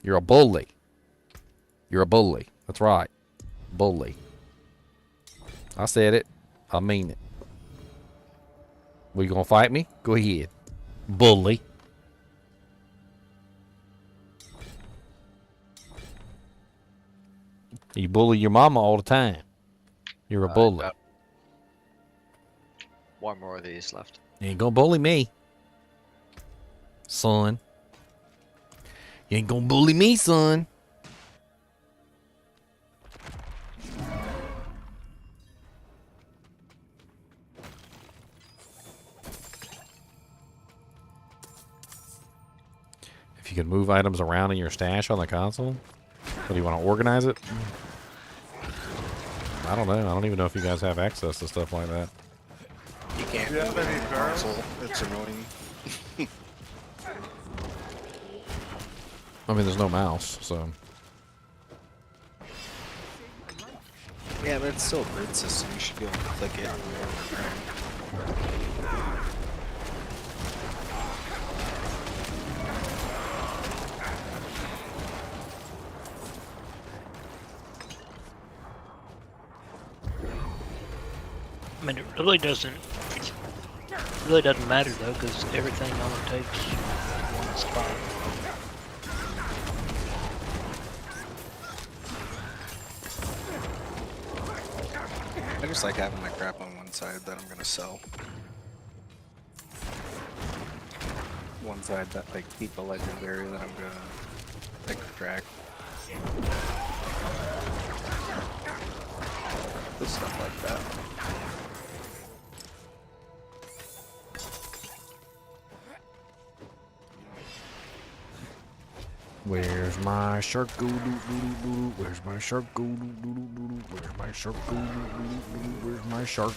You're a bully. You're a bully. That's right. Bully. I said it. I mean it. Were you gonna fight me? Go ahead. Bully. You bully your mama all the time. You're a bully. One more of these left. You ain't gonna bully me, son. You ain't gonna bully me, son. If you can move items around in your stash on the console, what do you want to organize it? I don't know. I don't even know if you guys have access to stuff like that. You can't Do you have move it any on the barrels? console. It's annoying. I mean, there's no mouse, so. Yeah, but it's still a grid system. You should be able to click it. I mean, it really doesn't matter though, because everything only takes one spot. I just like having my crap on one side that I'm gonna sell. One side that like keep a legendary that I'm gonna extract. This stuff like that. Where's my shark? Where's my shark? Where's my shark? Where's my shark?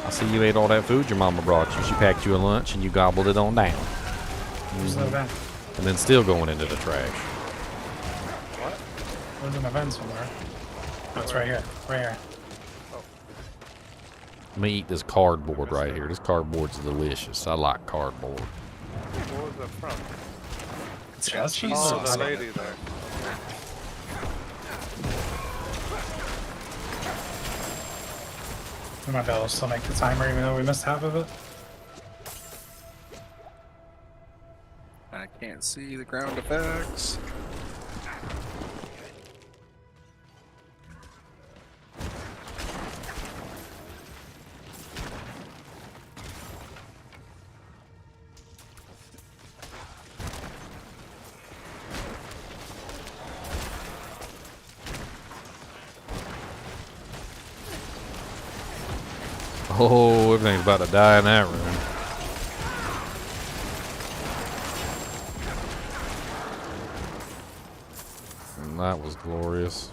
I see you ate all that food your mama brought you. She packed you a lunch and you gobbled it on down. There's no vent. And then still going into the trash. What? There's an event somewhere. Oh, it's right here. Right here. Let me eat this cardboard right here. This cardboard's delicious. I like cardboard. What was that from? It's just cheese Oh, sauce. the lady there. We might be able to still make the timer even though we missed half of it. I can't see the ground effects. Oh, everything's about to die in that room. And that was glorious.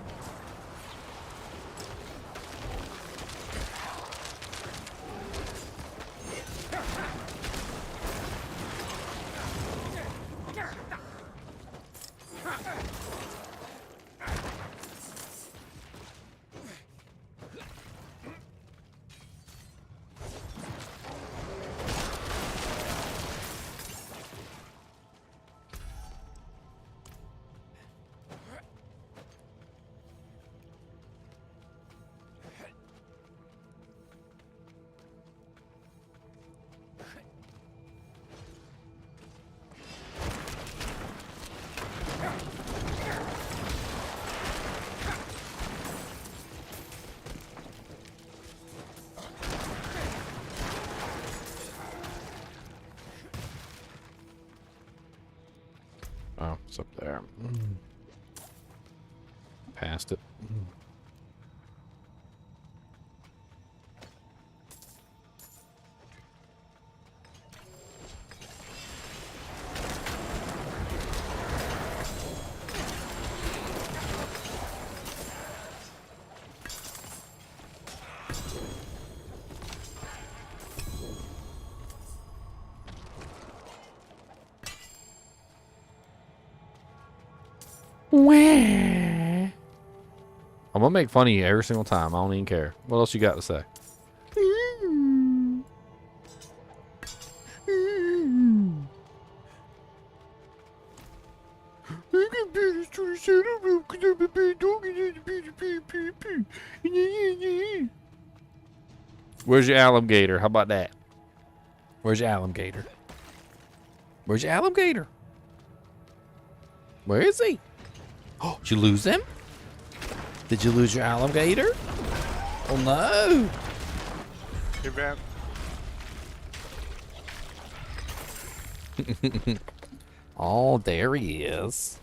Oh, it's up there. Past it. I'm gonna make fun of you every single time. I don't even care. What else you got to say? Where's your alligator? How about that? Where's your alligator? Where's your alligator? Where is he? Oh, did you lose him? Did you lose your alligator? Oh no! Hey, man. Oh, there he is.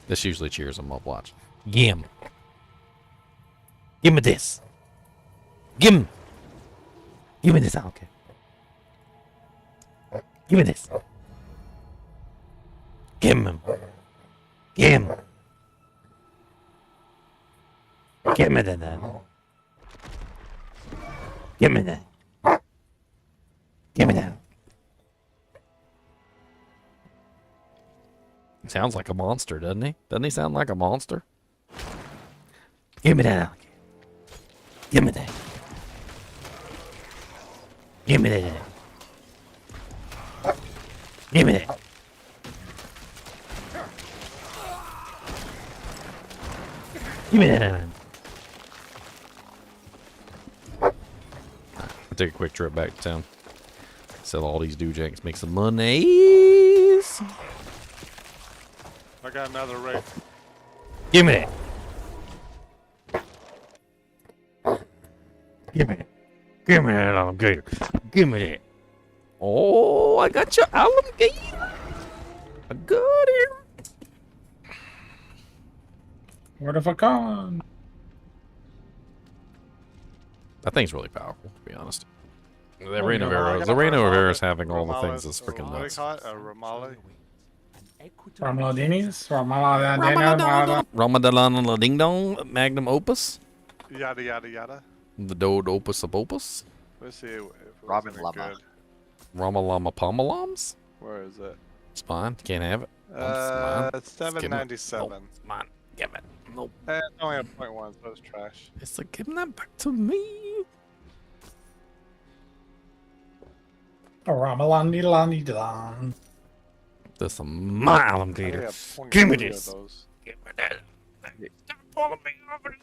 This usually cheers him up. Watch. Give him. Give me this. Give him. Give me this alligator. Give me this. Give him. Give him. Give me that. Give me that. Give me that. He sounds like a monster, doesn't he? Doesn't he sound like a monster? Give me that alligator. Give me that. Give me that. Give me that. Give me that. I'll take a quick trip back to town. Sell all these doojanks, make some money. I got another raid. Give me that. Give me that. Give me that alligator. Give me that. Oh, I got your alligator. I got it. Word of a con. That thing's really powerful, to be honest. The Rain of Arrows. The Rain of Arrows having all the things is freaking nuts. What do they call it? A Ramali? Ramadinis? Ramadana? Ramadan Ding Dong, Magnum Opus. Yada yada yada. The Dode Opus of Opus. Let's see if it Robin was any Lama. good. Ramalama Pomalams. Where is it? It's fine. You can't have it. It's mine. It's 797. Nope, it's mine. Give it. Nope. It's only a 0.1, so it's trash. It's like, give that back to me. Ramalani lani dan. This is my alligator. Yeah, Give me 20 of this. those. Give me that. Stop pulling me over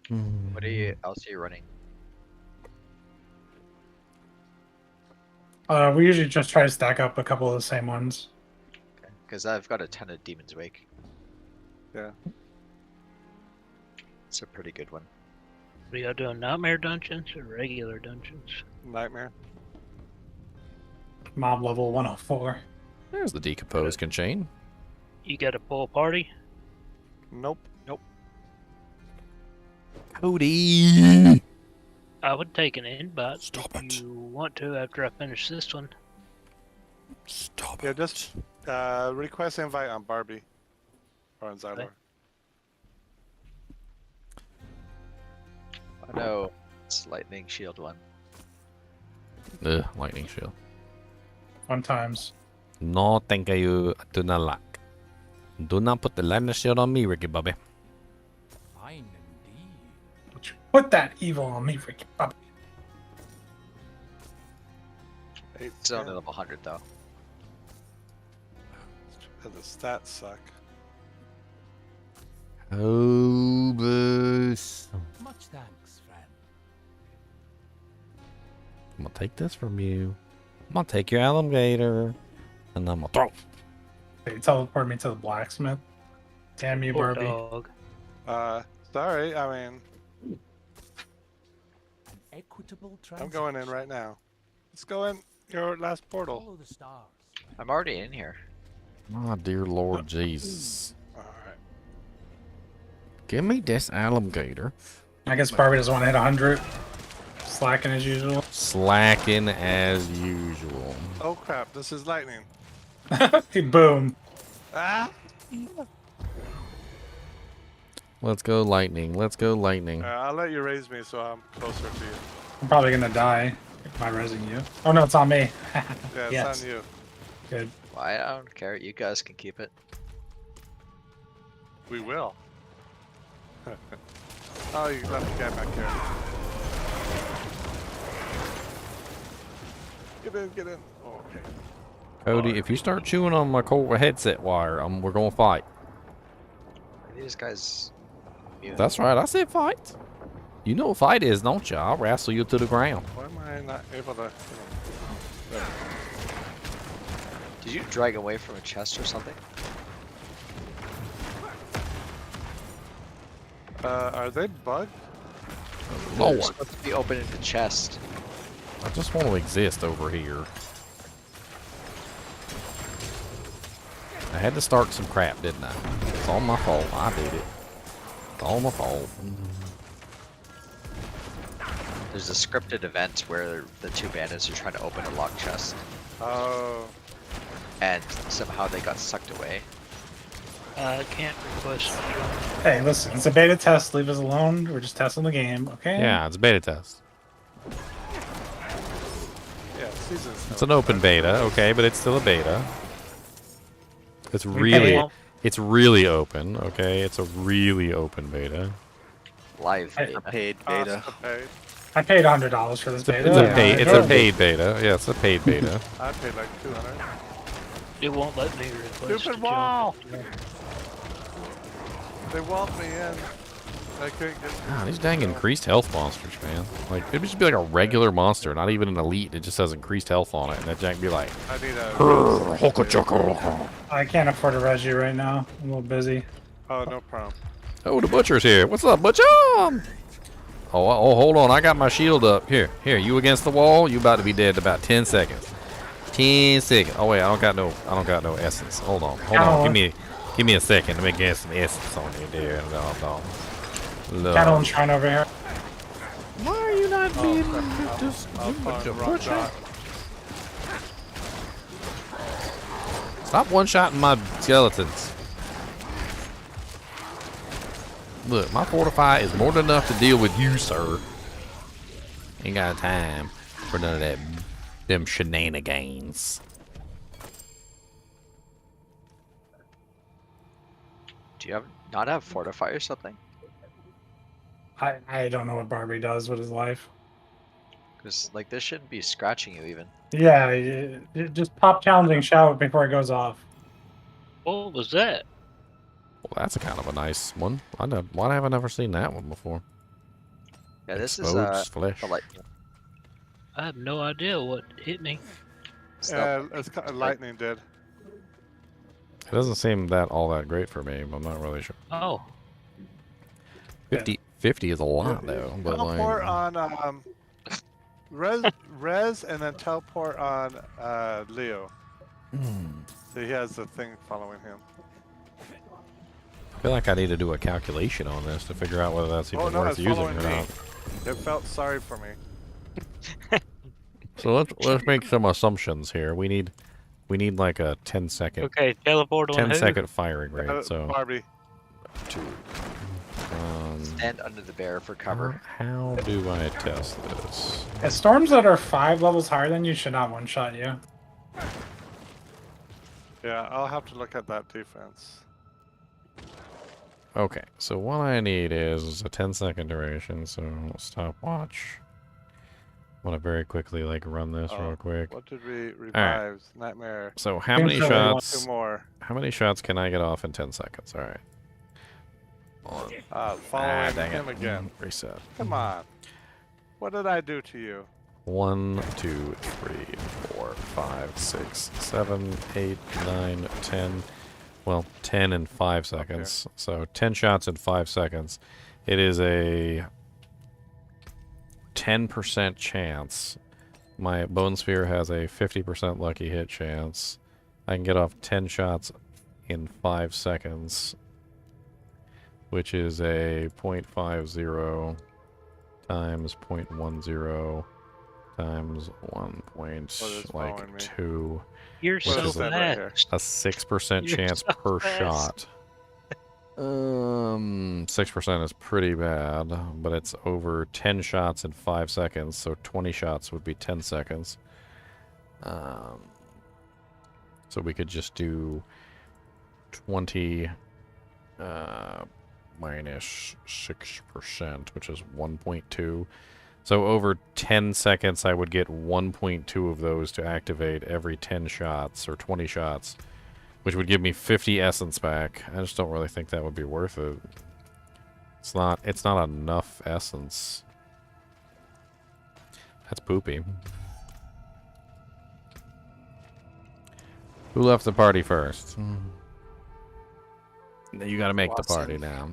the What else are you running? We usually just try to stack up a couple of the same ones. Because I've got a ton of Demon's Wake. Yeah. It's a pretty good one. Are y'all doing nightmare dungeons or regular dungeons? Nightmare. Mob level 104. There's the decomposed chain. You got a full party? Nope. Nope. Cody. I would take an invite if you want to after I finish this one. Stop Yeah, just request invite on Barbie. Or on Zylor. Okay. Oh no, it's Lightning Shield one. Lightning shield. Fun times. No, thank you. I do not like. Do not put the lightning shield on me, Ricky Bobby. Fine indeed. Put that evil on me, Ricky Bobby. It's only level 100 though. The stats suck. Oh, boost. Much thanks, friend. I'm gonna take this from you. I'm gonna take your alligator, and I'm gonna throw. They teleport me to the blacksmith. Damn you, Poor Barbie. dog. Sorry, I mean, Equitable I'm going in right now. Let's go in your last portal. Follow the stars. I'm already in here. My dear Lord Jesus. Alright. Give me this alligator. I guess Barbie doesn't want to hit 100. Slacking as usual. Slacking as usual. Oh crap, this is lightning. Boom. Ah! Let's go lightning. Let's go lightning. I'll let you raise me so I'm closer to you. I'm probably gonna die by raising you. Oh no, it's on me. Yeah, it's Yes. on you. Good. Well, I don't care. You guys can keep it. We will. Oh, you left the guy back here. Get in. Oh, okay. Cody, if you start chewing on my core headset wire, we're gonna fight. These guys. That's right, I said fight. You know what fight is, don't you? I'll wrestle you to the ground. Why am I not able to? Did you drag away from a chest or something? Are they bugged? Lord. You're supposed to be opening the chest. I just want to exist over here. I had to start some crap, didn't I? It's all my fault. I did it. It's all my fault. There's a scripted event where the two bandits are trying to open a locked chest. Oh. And somehow they got sucked away. I can't request. Hey, listen, it's a beta test. Leave us alone. We're just testing the game, okay? Yeah, it's a beta test. Yeah, season's It's an open beta, okay, but it's still a beta. It's really open, okay? It's a really open beta. Live beta. Paid beta. I paid $100 for this beta. It's a paid beta. Yeah, it's a paid beta. I paid like 200. It won't let me request. Stupid wall! They walled me in. I couldn't get. God, these dang increased health monsters, man. Like, it would just be like a regular monster, not even an elite. It just has increased health on it, and that jank be like, I need a. I can't afford to res you right now. I'm a little busy. Oh, no problem. oh, the butcher's here. What's up, butcher? Oh, hold on. I got my shield up. Here, you against the wall. You about to be dead in about 10 seconds. 10 seconds. Oh wait, I don't got no essence. Hold on. Give me a second. Let me get some essence on you there. No. Cattle and shrine over here. Why are you not being just butcher? Stop one-shotting my skeletons. Look, my fortify is more than enough to deal with you, sir. Ain't got time for none of that, them shenanigans. Do you not have fortify or something? I don't know what Barbie does with his life. Because like this shouldn't be scratching you even. Yeah, just pop challenging shout before it goes off. What was that? Well, that's a kind of a nice one. Why have I never seen that one before? Yeah, this Exposed is flesh. the light. I have no idea what hit me. Yeah, it's kind of lightning did. It doesn't seem all that great for me. I'm not really sure. Oh. 50 is a lot though. But Teleport like, on Rez, and then teleport on Leo. So he has the thing following him. I feel like I need to do a calculation on this to figure out whether that's even worth it's using following or me. not. It felt sorry for me. So let's make some assumptions here. We need like a 10-second. Okay, teleport on 10-second firing rate. So Barbie. Stand under the bear for cover. How do I test this? Storms that are 5 levels higher than you should not one-shot you. Yeah, I'll have to look at that defense. Okay, so what I need is a 10-second duration. So stopwatch. I want to very quickly run this real quick. What did we revive? Nightmare. So how many shots? 2 more. How many shots can I get off in 10 seconds? All right. Following dang him it. again. Reset. Come on. What did I do to you? 1, 2, 3, 4, 5, 6, 7, 8, 9, 10. Well, 10 in 5 seconds. Okay. So 10 shots in 5 seconds. It is a 10% chance. My bone sphere has a 50% lucky hit chance. I can get off 10 shots in 5 seconds, which is a 0.50 times 0.10 times 1.2. You're which so is fast. a 6% You're chance so per fast. shot. 6% is pretty bad, but it's over 10 shots in 5 seconds, so 20 shots would be 10 seconds. So we could just do 20 minus 6%, which is 1.2. So over 10 seconds, I would get 1.2 of those to activate every 10 shots or 20 shots, which would give me 50 essence back. I just don't really think that would be worth it. It's not enough essence. That's poopy. Who left the party first? You gotta make the party now.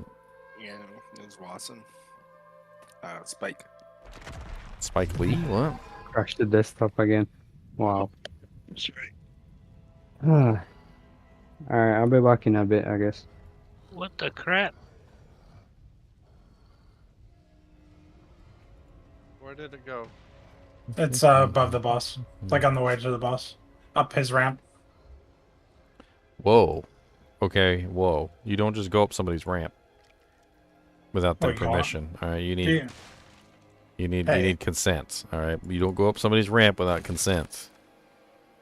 Yeah, it was Watson. Spike. Spike Lee? What? Crashed the desktop again. Wow. Alright, I'll be back in a bit, I guess. What the crap? Where did it go? It's above the boss. It's like on the way to the boss. Up his ramp. Whoa. Okay, whoa. You don't just go up somebody's ramp without their Wait, go on. permission. Alright, you Hey. need consent. Alright. You don't go up somebody's ramp without consent.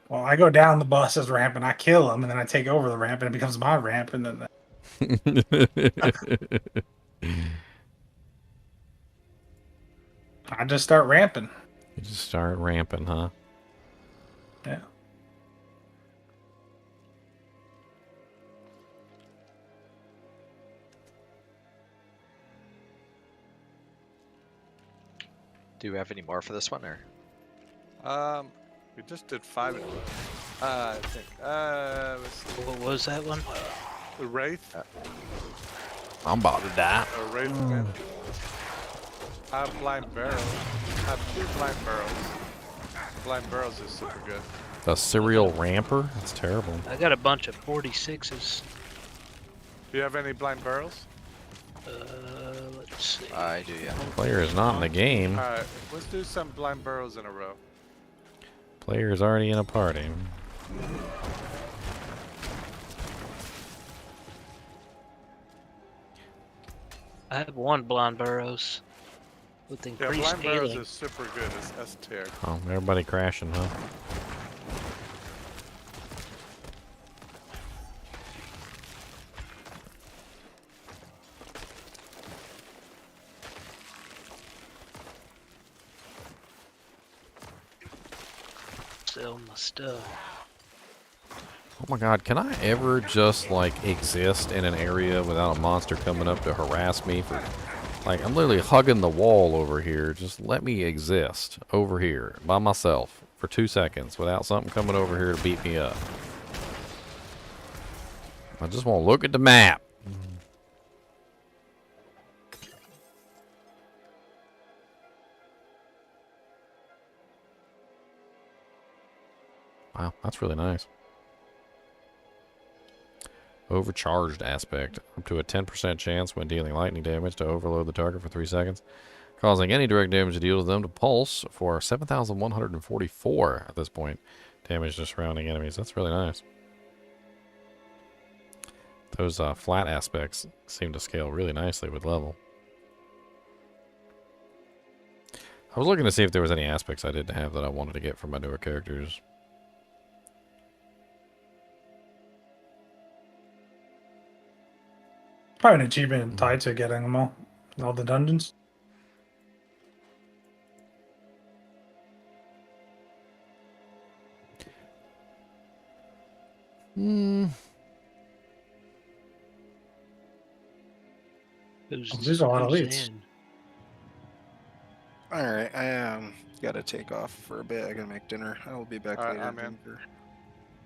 Well, I go down the boss's ramp and I kill him, and then I take over the ramp and it becomes my ramp, and then I just start ramping. You just start ramping, huh? Yeah. Do we have any more for this one, or? We just did 5 in a row. I think. Let's see. What was that one? The Wraith. I'm about to die. Wraith event. I have blind barrels. I have 2 blind barrels. Blind barrels is super good. A serial ramper? That's terrible. I got a bunch of 46s. Do you have any blind barrels? Let's see. I do, yeah. Player is not in the game. Alright, let's do some blind barrels in a row. Player is already in a party. I have 1 blind burrows with Yeah, increased blind barrels healing. is super good. It's S tier. Oh, everybody crashing, huh? Sell my stuff. Oh my god, can I ever just, like, exist in an area without a monster coming up to harass me for... Like, I'm literally hugging the wall over here. Just let me exist over here by myself for 2 seconds without something coming over here to beat me up. I just want to look at the map. Wow, that's really nice. Overcharged aspect. Up to a 10% chance when dealing lightning damage to overload the target for 3 seconds, causing any direct damage to deal to them to pulse for 7,144 at this point. Damage to surrounding enemies. That's really nice. Those flat aspects seem to scale really nicely with level. I was looking to see if there was any aspects I didn't have that I wanted to get for my newer characters. Probably an achievement tied to getting them all the dungeons. There's a lot of leads. Alright, I gotta take off for a bit. I gotta make dinner. I will be back later. I'm in.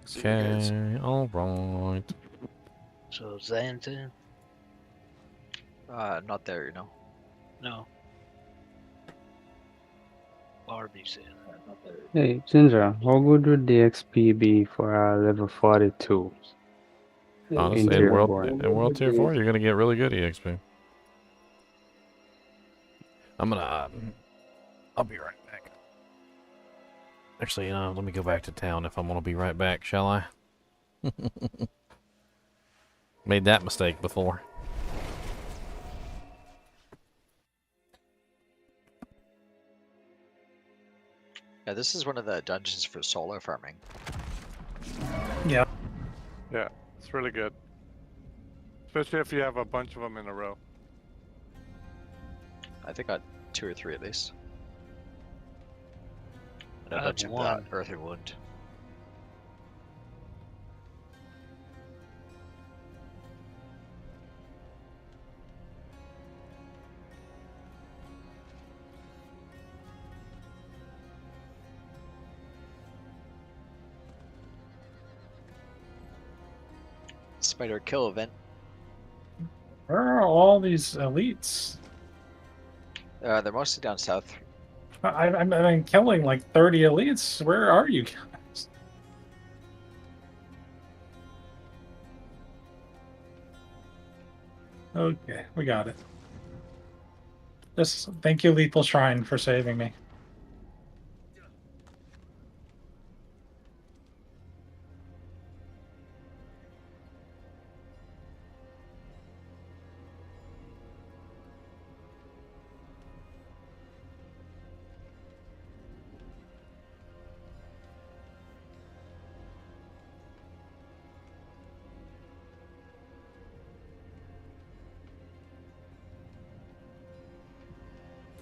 See you guys. Okay, alright. So Zan's in? Not there, you know. No. Barbie said. Hey, Ginger, how good would the XP be for level 42? Honestly, in world tier 4, you're gonna get really good EXP. I'm gonna. I'll be right back. Actually, you know, let me go back to town if I'm gonna be right back, shall I? Made that mistake before. Yeah, this is one of the dungeons for solar farming. Yeah. Yeah, it's really good. Especially if you have a bunch of them in a row. I think I got 2 or 3 at least. And a I bunch have of one. Earthen Wound. Spider kill event. Where are all these elites? They're mostly down south. I've been killing like 30 elites. Where are you guys? Okay, we got it. Just thank you, Lethal Shrine, for saving me.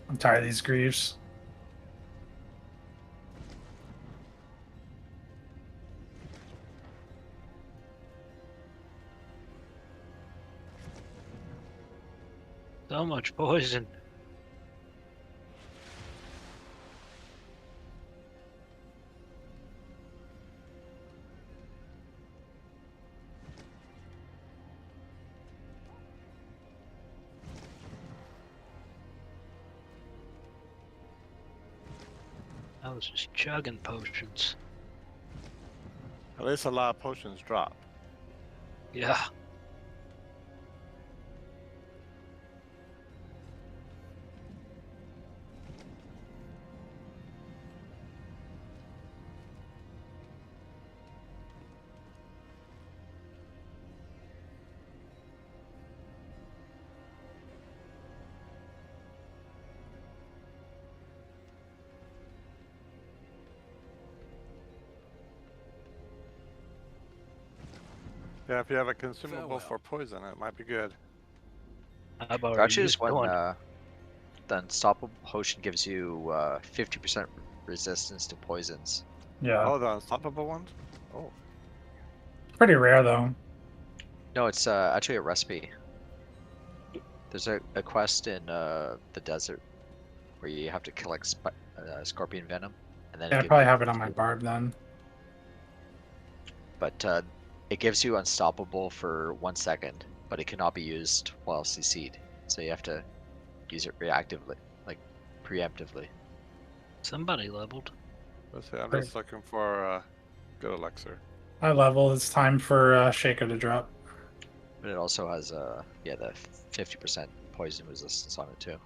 I'm tired of these grieves. So much poison. I was just chugging potions. At least a lot of potions drop. Yeah. Yeah, if you have a consumable for poison, it might be good. I've There already actually is used one. one. The Unstoppable Potion gives you 50% resistance to poisons. Yeah. Oh, the unstoppable ones? Oh. Pretty rare though. No, it's actually a recipe. There's a quest in the desert where you have to collect scorpion venom, and then Yeah, I it gives probably you. have it on my barb then. But it gives you unstoppable for 1 second, but it cannot be used while CC'd. So you have to use it reactively, like preemptively. Somebody leveled. Let's see, I'm just looking for good elixir. High level, it's time for Shaker to drop. But it also has yeah, the 50% poison resistance on it too.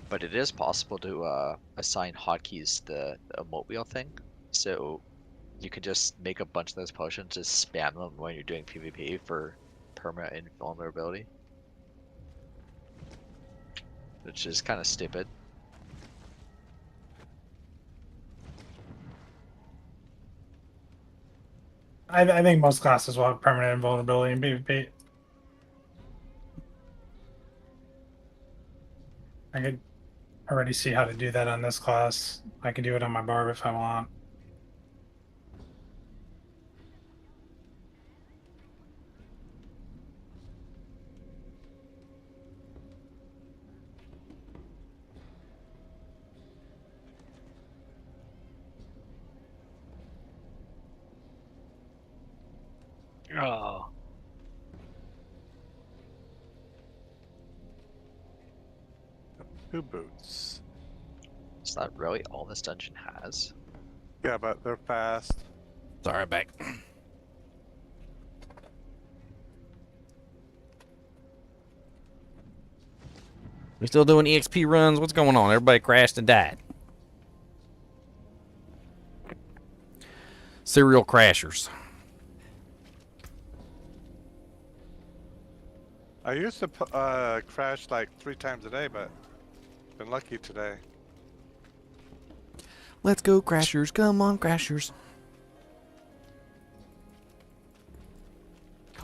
But it is possible to assign hotkeys the emote wheel thing. So you could just make a bunch of those potions, just spam them when you're doing PvP for permanent invulnerability. Which is kind of stupid. I think most classes will have permanent invulnerability in PvP. I could already see how to do that on this class. I can do it on my barb if I want. Oh. Two boots. Is that really all this dungeon has? Yeah, but they're fast. Sorry, back. We still doing EXP runs? What's going on? Everybody crashed and died. Serial crashers. I used to crash like 3 times a day, but been lucky today. Let's go, crashers. Come on, crashers.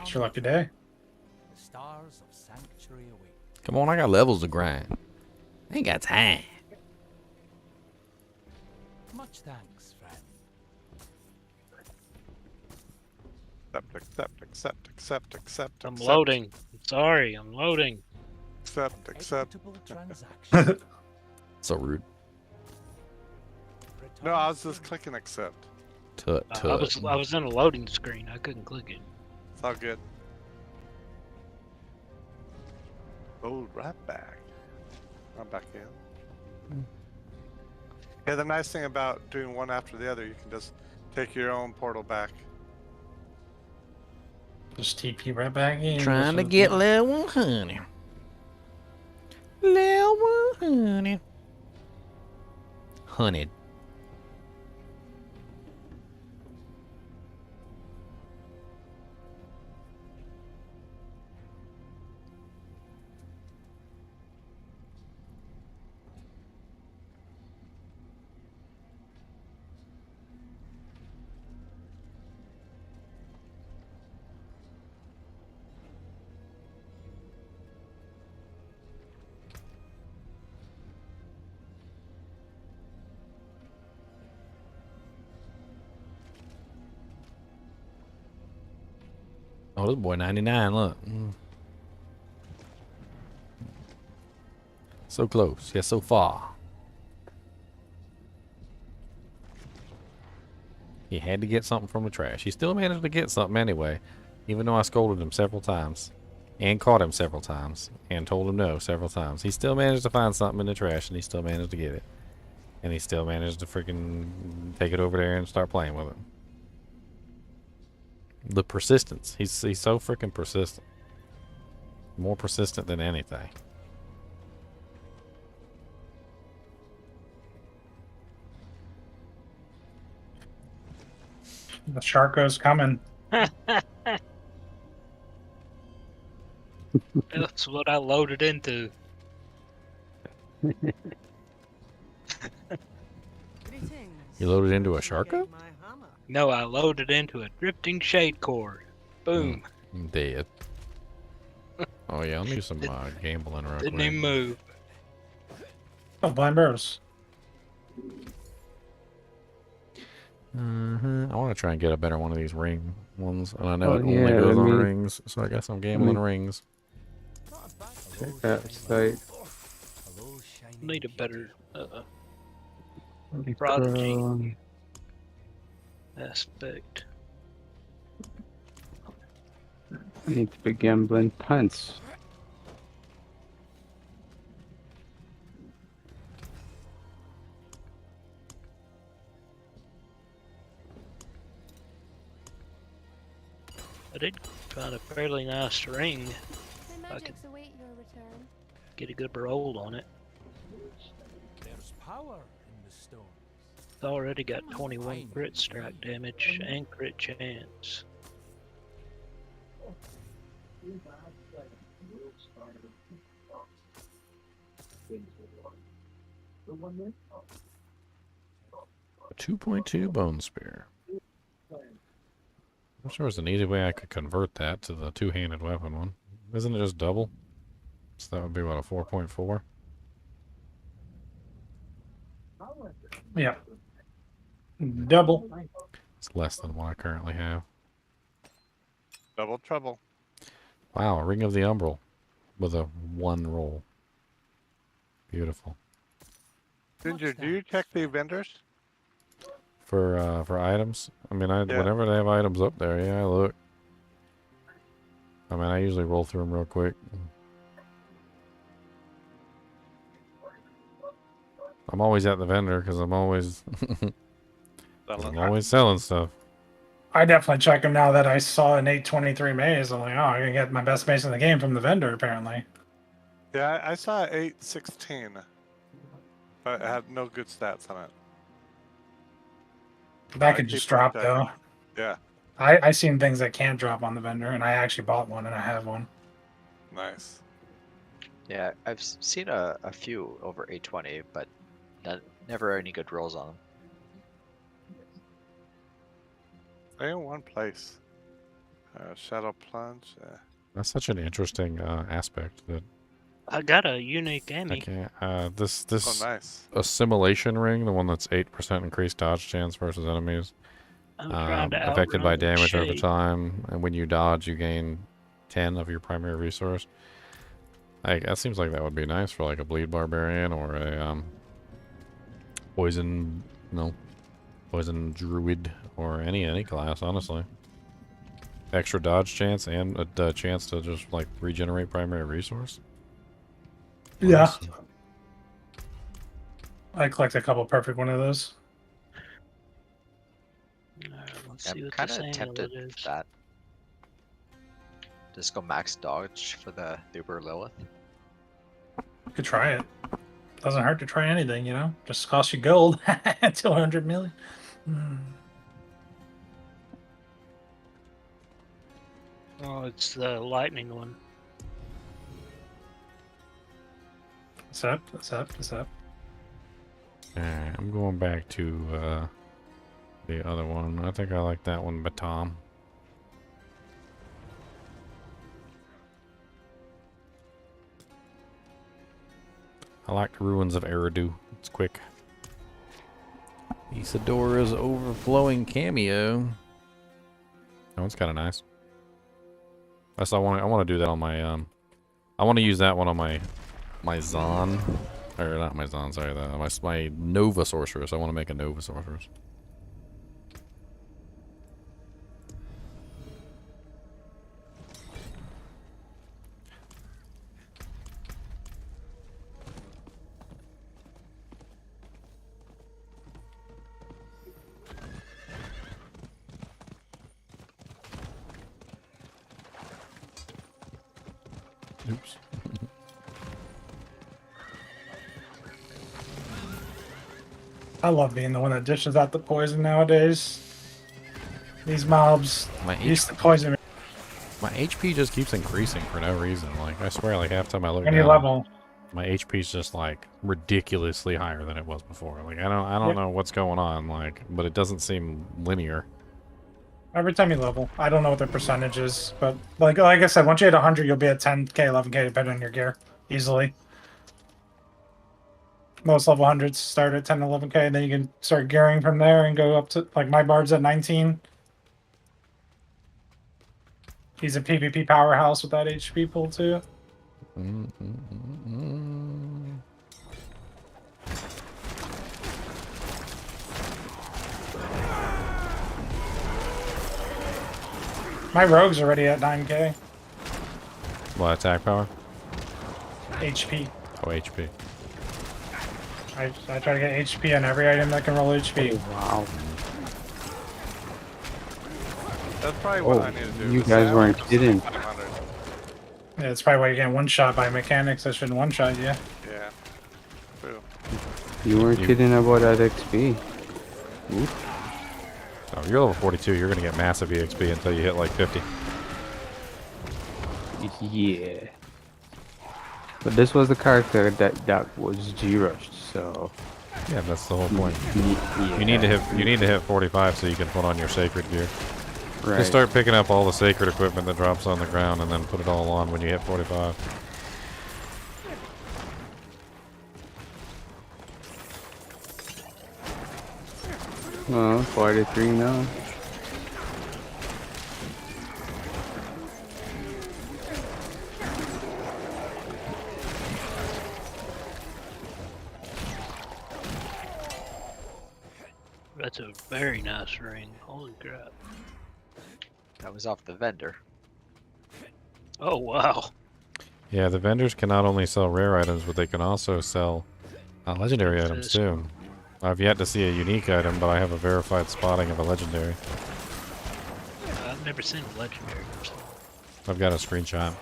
It's your lucky day. The stars of sanctuary await. Come on, I got levels to grind. I ain't got time. Much thanks, friend. Accept. I'm loading. Sorry, I'm loading. Accept. So rude. No, I was just clicking accept. Tut, I was in a loading screen. I couldn't click it. It's all good. Oh, right back. I'm back in. Yeah, the nice thing about doing one after the other, you can just take your own portal back. Just TP right back in. Trying to get level 100. Level 100. 100. Oh, this boy 99, look. So close, yet so far. He had to get something from the trash. He still managed to get something anyway, even though I scolded him several times. And caught him several times. And told him no several times. He still managed to find something in the trash, and he still managed to get it. And he still managed to freaking take it over there and start playing with it. The persistence. He's so freaking persistent. More persistent than anything. The Sharko's coming. That's what I loaded into. You loaded into a Sharko? No, I loaded into a drifting shade core. Boom. I'm dead. Oh yeah, I'll need some gambling real Didn't quick. even move. Oh, Blind Bros. I want to try and get a better one of these ring ones, and I know Oh, it only yeah, goes let on me- rings, so I guess I'm gambling me- rings. Check that site. Need a better Prodigy. prodigy aspect. I need to be gambling pants. I did find a fairly nice ring. The I could magics await your return. get a good roll on it. There's power in the stone. It's already got 21 crit strike damage and crit chance. A 2.2 bone spear. I'm sure there's an easy way I could convert that to the two-handed weapon one. Isn't it just double? So that would be what, a 4.4? Yeah. Double. It's less than what I currently have. Double trouble. Wow, a Ring of the Umbral with a 1 roll. Beautiful. Ginger, do you check the vendors? For items, I mean, Yeah. whenever they have items up there, yeah, I look. I mean, I usually roll through them real quick. I'm always at the vendor because I'm always selling stuff. I definitely check them now that I saw an 823 maze. I'm like, oh, I can get my best maze in the game from the vendor, apparently. Yeah, I saw 816, but it had no good stats on it. That could just drop, though. Yeah. I seen things that can't drop on the vendor, and I actually bought one, and I have one. Nice. Yeah, I've seen a few over 820, but never any good rolls on them. They're in one place. Shadow Plunge. That's such an interesting aspect that. I got a unique Emmy. Okay, this Oh, nice. assimilation ring, the one that's 8% increased dodge chance versus enemies, affected by damage over time, and when you dodge, you gain 10 of your primary resource. Like, that seems like that would be nice for like a bleed barbarian or a poison druid or any class, honestly. Extra dodge chance and a chance to just like regenerate primary resource. Yeah. I collect a couple perfect one of those. I'm kind of tempted for that. Just go max dodge for the Uber Lilith. You could try it. Doesn't hurt to try anything, you know? Just cost you gold. 200 million. Oh, it's the lightning one. What's up? What's up? What's up? Alright, I'm going back to the other one. I think I like that one, Batom. I like the Ruins of Eridu. It's quick. Isadora's overflowing cameo. Oh, it's kind of nice. That's I want to do that on my I want to use that one on my Zon, or not my Zon. Sorry, my Nova Sorceress. I want to make a Nova Sorceress. Oops. I love being the one that dishes out the poison nowadays. These mobs used to poison me. My HP just keeps increasing for no reason. Like, I swear, like, half time I look Any down, level. my HP's just, like, ridiculously higher than it was before. Like, I don't know what's going on, like, but it doesn't seem linear. Every time you level. I don't know what the percentage is, but like I said, once you hit 100, you'll be at 10k, 11k, depending on your gear, easily. Most level 100s start at 10, 11k, and then you can start gearing from there and go up to, like, my bard's at 19. He's a PvP powerhouse with that HP pool, too. My rogue's already at 9k. What, attack power? HP. Oh, HP. I try to get HP on every item that can roll HP. Oh, wow. That's probably what I need to do. You guys weren't kidding. Yeah, it's probably why you get one-shot by mechanics that shouldn't one-shot you. Yeah. True. You weren't kidding about that XP. Oof. Oh, you're level 42. You're gonna get massive EXP until you hit like 50. Yeah. But this was the character that was G-rushed, so. Yeah, that's the whole point. Yeah. You need to hit 45 so you can put on your sacred gear. Right. Just start picking up all the sacred equipment that drops on the ground and then put it all on when you hit 45. Well, 43 now. That's a very nice ring. Holy crap. That was off the vendor. Oh wow. Yeah, the vendors can not only sell rare items, but they can also sell legendary items too. I've yet to see a unique item, but I have a verified spotting of a legendary. I've never seen a legendary. I've got a screenshot.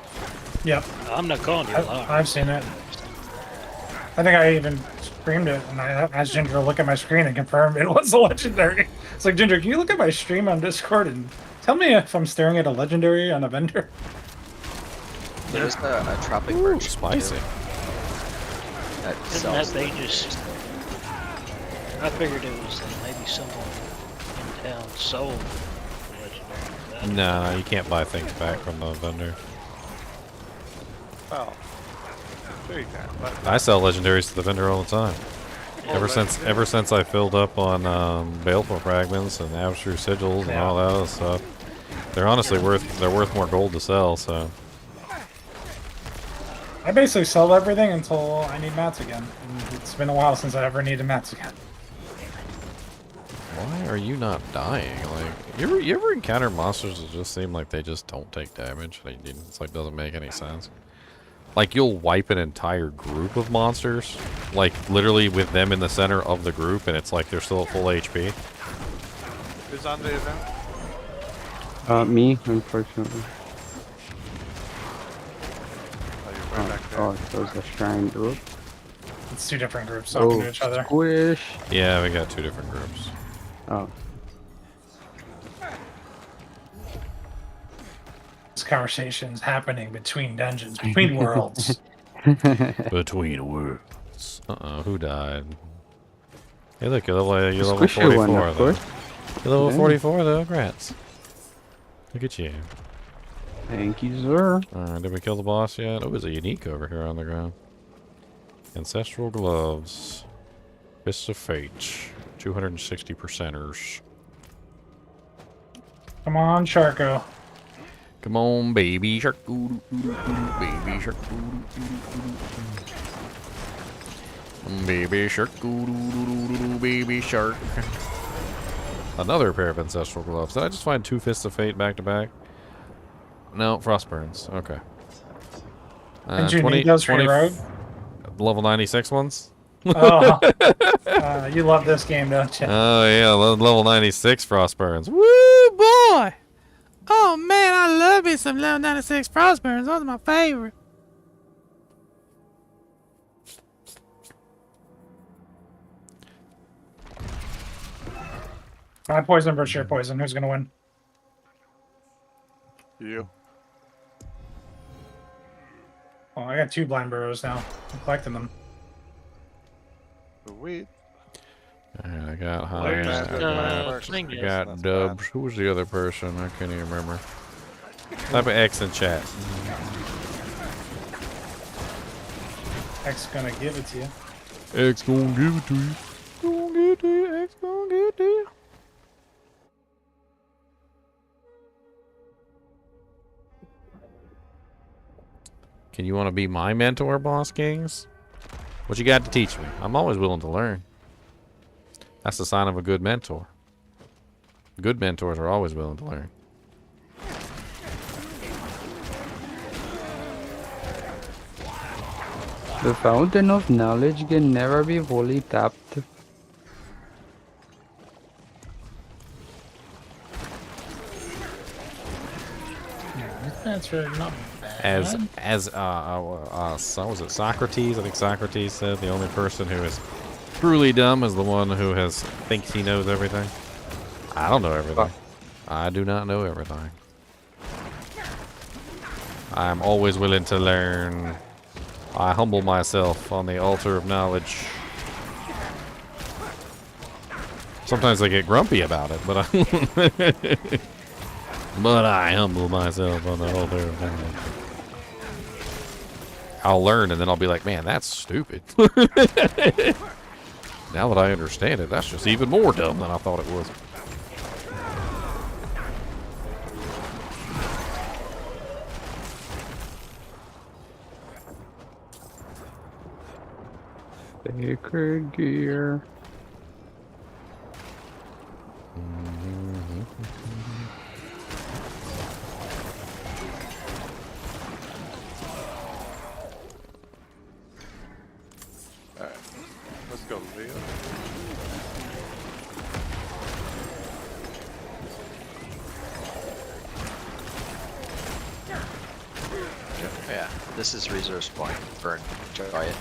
Yep. I'm not calling you a liar. I've seen it. I think I even streamed it, and I asked Ginger to look at my screen and confirm it was a legendary. It's like, Ginger, can you look at my stream on Discord and tell me if I'm staring at a legendary on a vendor? There's a trapping merchant. Spicy. That Isn't sells that they just... I figured it was maybe someone in town sold a legendary. No, you can't buy things back from the vendor. Well, sure you can. But I sell legendaries to the vendor all the time. Ever since I filled up on Baleful Fragments and Abstrue Sigils and all that other stuff, they're honestly worth more gold to sell. So I basically sell everything until I need mats again. And it's been a while since I ever needed mats again. why are you not dying? Like you ever encounter monsters that just seem like they just don't take damage? It's like doesn't make any sense. Like you'll wipe an entire group of monsters, like literally with them in the center of the group, and it's like they're still at full HP. who's on the event? Me, unfortunately. Oh, you're right back there. Oh, so it's a shrine group. It's two different groups talking to each other. Squish. Yeah, we got two different groups. Oh. This conversation's happening between dungeons, between worlds. Between worlds. Uh-oh, who died? Hey look, you're level Squishy 44 one, of though. course. You're level Yeah. 44 though, congrats. Look at you. Thank you, sir. Alright, did we kill the boss yet? Oh, there's a unique over here on the ground. Ancestral Gloves. Fists of Fate. 260%ers. Come on, Sharko. Come on, baby shark. Baby shark. Baby shark. Baby shark. Another pair of Ancestral Gloves. Did I just find two Fists of Fate back to back? No, Frostburns. Okay. Did you need those for your rogue? Level 96 ones? Oh, you love this game, don't you? Oh, yeah. Level 96 Frostburns. Woo, boy! Oh man, I love me some level 96 Frostburns. Those are my favorite. I poison versus your poison. Who's gonna win? You. Oh, I got two blind burrows now. I'm collecting them. Sweet. Alright, I got high. Where's I got Dubs. Who was the other person? I can't even remember. Type of X in chat. X gonna give it to you. X gonna give it to you. Gonna give it to you. X gonna give it to you. Can you want to be my mentor, Boss Kings? What you got to teach me? I'm always willing to learn. That's the sign of a good mentor. Good mentors are always willing to learn. The fountain of knowledge can never be fully tapped. That's really not bad. So was it Socrates? I think Socrates said the only person who is truly dumb is the one who thinks he knows everything. I don't know everything. I do not know everything. I'm always willing to learn. I humble myself on the altar of knowledge. Sometimes I get grumpy about it, but I humble myself on the altar of knowledge. I'll learn and then I'll be like, man, that's stupid. Now that I understand it, that's just even more dumb than I thought it was. Sacred gear. This is resource burn. Enjoy it.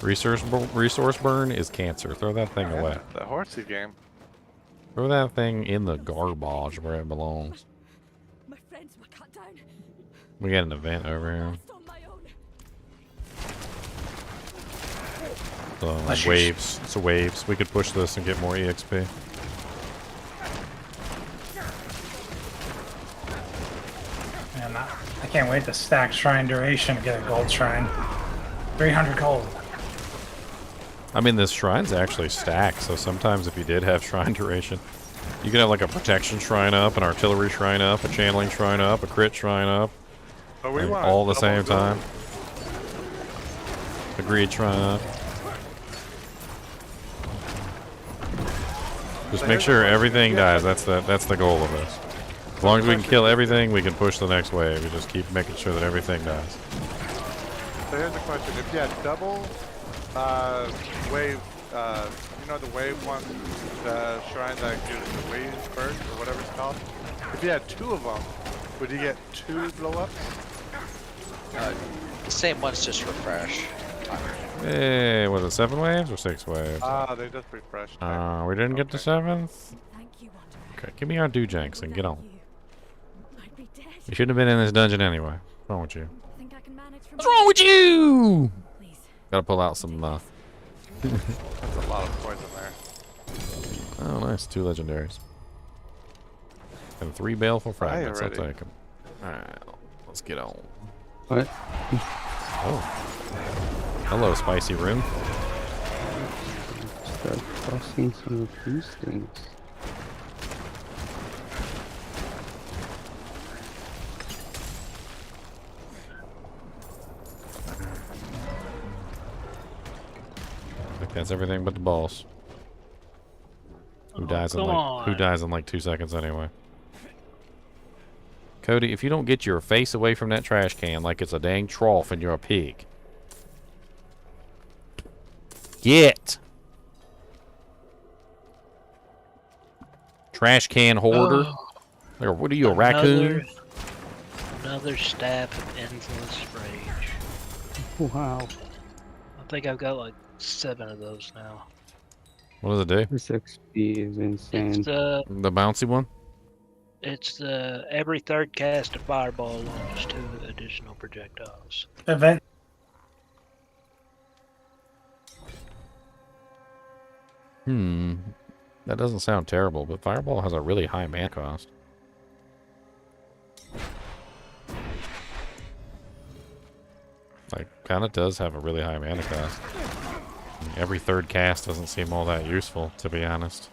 Resource burn is cancer. Throw that thing away. The horsey game. Throw that thing in the garbage where it belongs. My friends were cut down. We got an event over here. On my own. So, waves. It's waves. We could push this and get more EXP. Man, I can't wait to stack shrine duration to get a gold shrine. 300 gold. I mean, this shrine's actually stacked, so sometimes if you did have shrine duration, you could have like a protection shrine up, an artillery shrine up, a channeling shrine up, a crit shrine up, But we like, want all at the double same time. Agreed shrine up. Just make sure everything dies. That's the goal of this. As long as we can kill everything, we can push the next wave. We just keep making sure that everything dies. So here's the question: if you had double wave, you know the wave one, the shrine that gives the wave burst or whatever it's called. If you had 2 of them, would you get 2 blow ups? The same ones, just refresh. Hey, was it 7 waves or 6 waves? They just refreshed. We didn't get the 7th? Okay, give me our Dujanks and get on. You shouldn't have been in this dungeon anyway. What's wrong with you? What's wrong with you? Gotta pull out some, That's a lot of poison there. Oh, nice. 2 legendaries. And 3 baleful fragments. I'll already. take them. Alright, let's get on. What? Oh. Hello, spicy room. Start tossing some of these things. I think that's everything but the boss. Who dies in come like on. who dies in like 2 seconds anyway. Cody, if you don't get your face away from that trash can like it's a dang trough and you're a pig. Get! Trash can hoarder? Like, what are you, a raccoon? Another staff of endless rage. Wow. I think I've got like 7 of those now. What does it do? This XP is insane. It's the bouncy one? It's the every third cast of fireball launches 2 additional projectiles. Event. That doesn't sound terrible, but Fireball has a really high mana cost. Like, kinda does have a really high mana cost. Every third cast doesn't seem all that useful, to be honest.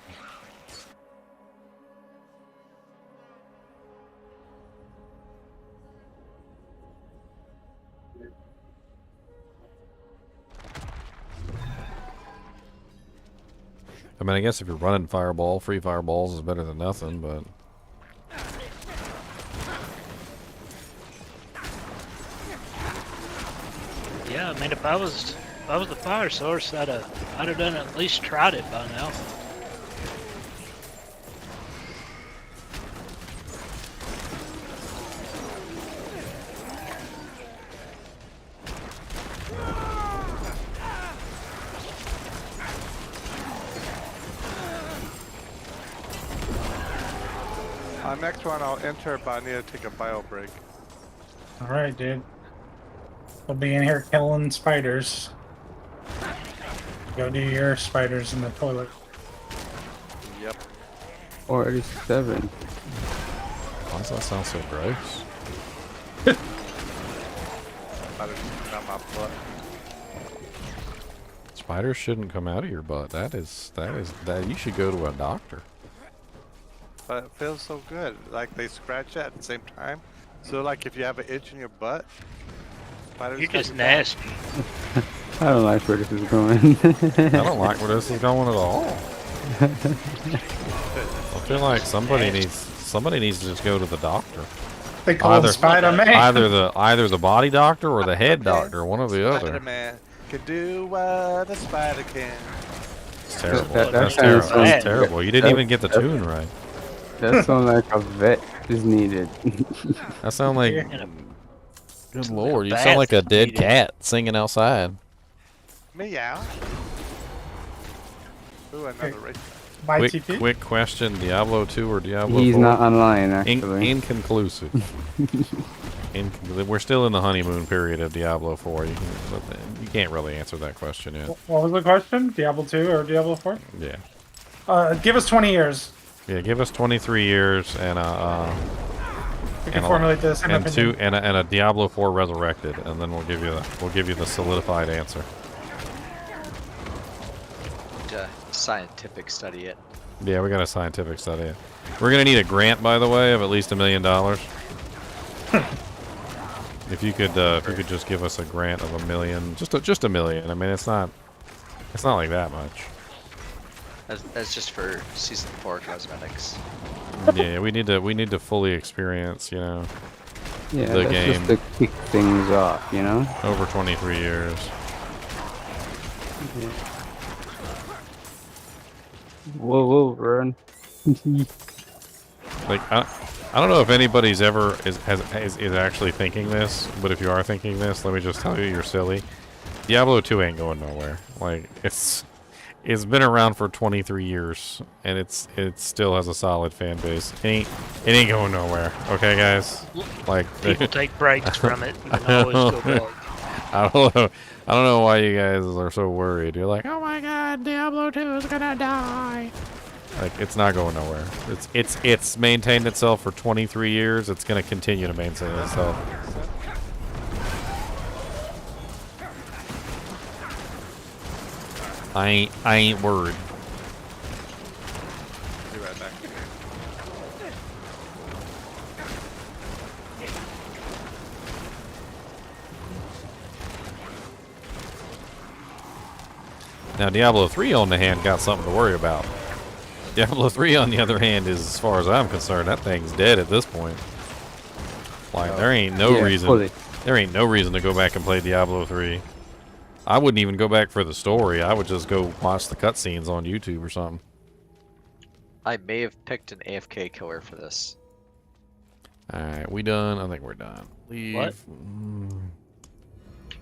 I mean, I guess if you're running Fireball, free Fireballs is better than nothing, but... Yeah, I mean, if I was the fire source, I'd have done at least tried it by now. Next one I'll enter, but I need to take a bio break. Alright, dude. We'll be in here killing spiders. Go do your spiders in the toilet. Yep. 47. Why does that sound so gross? Not my butt. Spiders shouldn't come out of your butt. That you should go to a doctor. But it feels so good. Like they scratch it at the same time. So like if you have an itch in your butt, spiders You're just come nasty. I don't like where this is going. I don't like where this is going at all. I feel like somebody needs to just go to the doctor. They call him Spider-Man. Either the body doctor or the head doctor, one or the other. Spider-Man can do what a spider can. It's terrible. That That's sounds terrible. That's so- terrible. You didn't even get the tune right. That sounds like a vet is needed. That sound like Good lord, you sound like a dead cat singing outside. Meow. Ooh, another race. Quick question: Diablo 2 or Diablo 4? He's not online, actually. Inconclusive. We're still in the honeymoon period of Diablo 4. You can't really answer that question yet. What was the question? Diablo 2 or Diablo 4? Yeah. Give us 20 years. Yeah, give us 23 years and We can formulate this in and a Diablo 4 resurrected, and then we'll give you the solidified answer. Scientific study it. Yeah, we got a scientific study it. We're gonna need a grant, by the way, of at least $1 million. If you could just give us a grant of $1 million, just $1 million. I mean, it's not like that much. That's just for season 4 cosmetics. Yeah, we need to fully experience, the that's game. Just to kick things off, Over 23 years. Yeah. Whoa, run. Like, I don't know if anybody's ever is actually thinking this, but if you are thinking this, let me just tell you, you're silly. Diablo 2 ain't going nowhere. Like, it's been around for 23 years, and it still has a solid fan base. It ain't going nowhere. Okay, guys. Like, people take breaks from it. You can always go back. I don't know why you guys are so worried. You're like, oh my god, Diablo 2 is gonna die. Like, it's not going nowhere. It's maintained itself for 23 years. It's gonna continue to maintain itself. I ain't worried. Be right back. Now, Diablo 3, on the hand, got something to worry about. Diablo 3, on the other hand, is, as far as I'm concerned, that thing's dead at this point. Like, there ain't no reason. There ain't no reason to go back and play Diablo 3. I wouldn't even go back for the story. I would just go watch the cutscenes on YouTube or something. I may have picked an AFK killer for this. Alright, we done? I think we're done. Leave. What?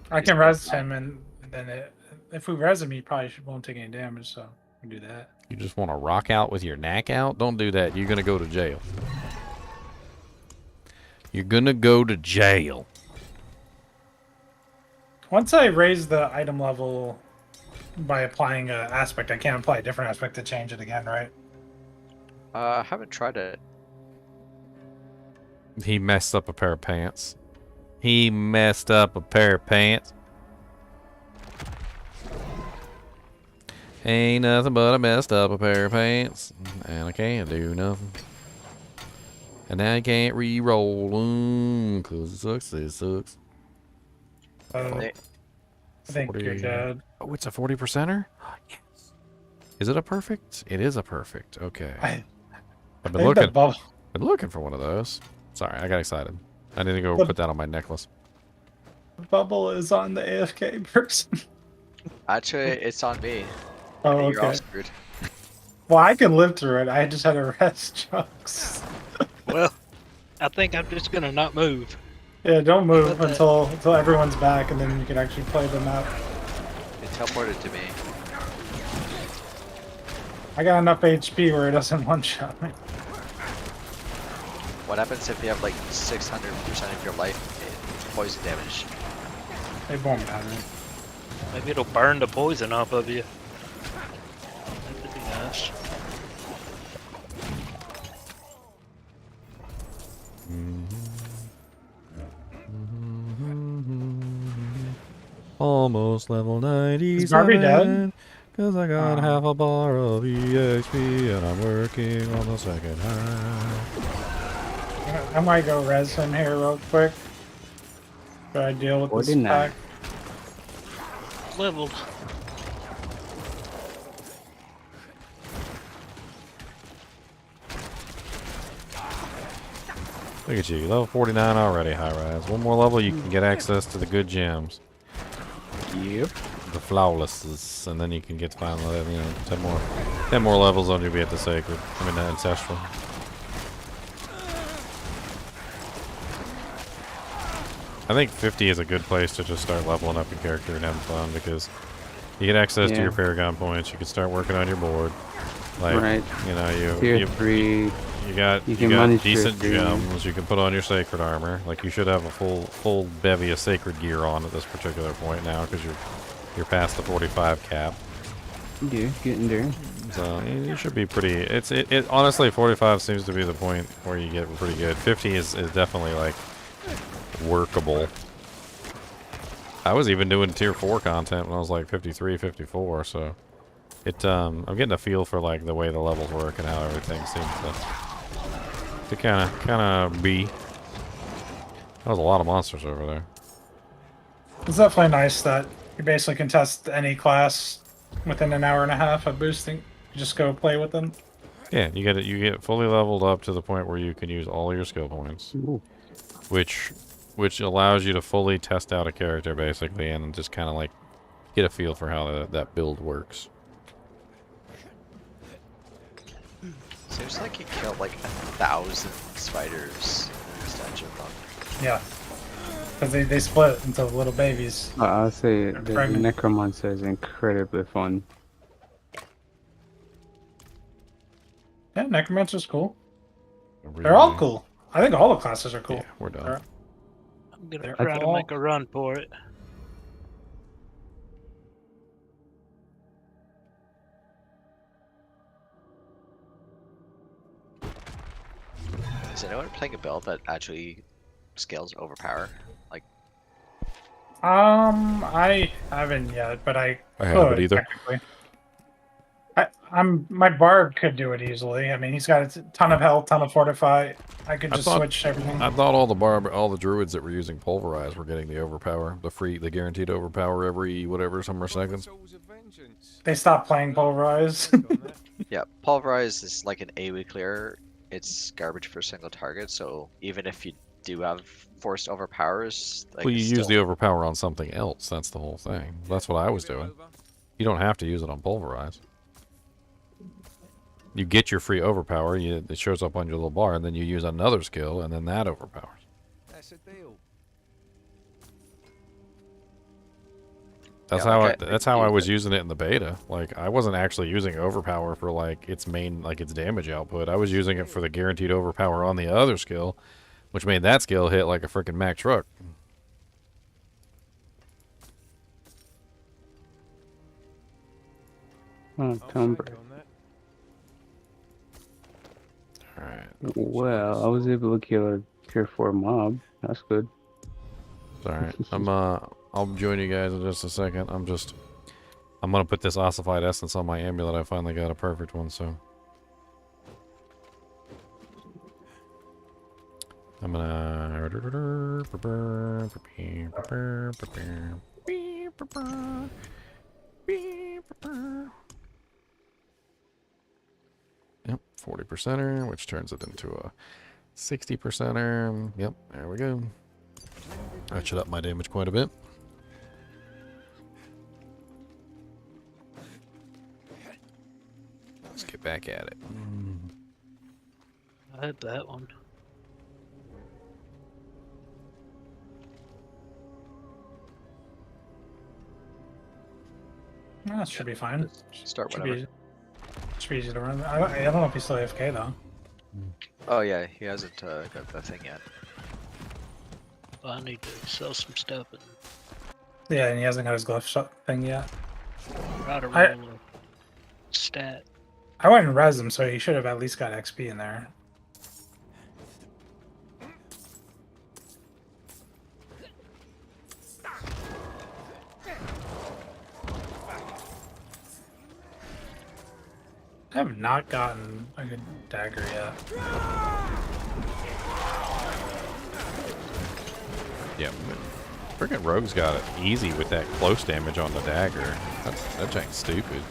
I can res him, and then if we res him, he probably won't take any damage, so we can do that. You just want to rock out with your knack out? Don't do that. You're going to go to jail. You're going to go to jail. Once I raise the item level by applying an aspect, I can't apply a different aspect to change it again, right? I haven't tried it. He messed up a pair of pants. He messed up a pair of pants. Ain't nothing but I messed up a pair of pants. And I can't do nothing. And now I can't re-roll them. Cause it sucks, it sucks. I think you're good. Oh, it's a 40%er? Yes. Is it a perfect? It is a perfect. Okay. I've been looking for one of those. Sorry, I got excited. I need to go put that on my necklace. Bubble is on the AFK person. Actually, it's on me. Oh, You're all okay. screwed. Well, I can live through it. I just had to rest chunks. Well, I think I'm just gonna not move. Yeah, don't move until everyone's back, and then you can actually play the map. It teleported to me. I got enough HP where it doesn't one-shot me. What happens if you have like 600% of your life in poison damage? It won't matter. Maybe it'll burn the poison off of you. That could be nice. Almost level 97. Is Barbie dead? Cause I got half a bar of EXP and I'm working on the second half. I might go res him here real quick. Should I deal with this pack? Leveled. Look at you, level 49 already, high rise. One more level, you can get access to the good gems. Yep. The flawlesses, and then you can get to final, 10 more levels on you be at the sacred. I mean, the ancestral. I think 50 is a good place to just start leveling up your character and having fun because you get access to your Paragon points. You can start working on your board. Like, Right. you know, Tier 3. You got decent gems. You can put on your sacred armor. Like you should have a full bevy of sacred gear on at this particular point now because you're past the 45 cap. Yeah, getting there. So it should be pretty. It honestly 45 seems to be the point where you get pretty good. 50 is definitely like workable. I was even doing tier 4 content when I was like 53, 54. So I'm getting a feel for like the way the levels work and how everything seems to kind of be. That was a lot of monsters over there. It's definitely nice that you basically can test any class within an hour and a half of boosting. You just go play with them. Yeah, you get fully leveled up to the point where you can use all your skill points, which allows you to fully test out a character basically, and just kind of like get a feel for how that build works. Seems like you killed like 1,000 spiders in this dungeon run. Yeah. Because they split into little babies. I'll say the pregnant. Necromancer is incredibly fun. Yeah, Necromancer's cool. They're all cool. I think all the classes are cool. Yeah, we're done. I'm gonna They're try to all- make a run for it. Is anyone playing a build that actually scales overpower? Like, I haven't yet, but I haven't could, either. technically. My bard could do it easily. I mean, he's got a ton of health, ton of fortify. I could just switch everything. I thought all the druids that were using pulverize were getting the overpower, the guaranteed overpower every whatever summer seconds. They stopped playing pulverize. yeah, pulverize is like an AoE clear. It's garbage for a single target, so even if you do have forced overpowers, like Well, you it's use still- the overpower on something else. That's the whole thing. That's what I was doing. You don't have to use it on pulverize. You get your free overpower. It shows up on your little bar, and then you use another skill, and then that overpowers. That's a deal. That's how I was using it in the beta. Like I wasn't actually using overpower for like its damage output. I was using it for the guaranteed overpower on the other skill, which made that skill hit like a freaking Mack truck. Oh, Tomber. Alright. Well, I was able to kill a tier 4 mob. That's good. Alright. I'll join you guys in just a second. I'm gonna put this ossified essence on my amulet. I finally got a perfect one, so I'm gonna Yep, 40%er, which turns it into a 60%er. Yep, there we go. That should up my damage quite a bit. Let's get back at it. I had that one. That should be fine. Start should whenever. Should be easy to run. I don't know if he's still AFK though. Oh yeah, he hasn't got that thing yet. I need to sell some stuff and Yeah, and he hasn't got his glove shot thing yet. try to I- roll a stat. I went and res him, so he should have at least got XP in there. I have not gotten a good dagger yet. Yeah, freaking Rogue's got it easy with that close damage on the dagger. That jank's stupid.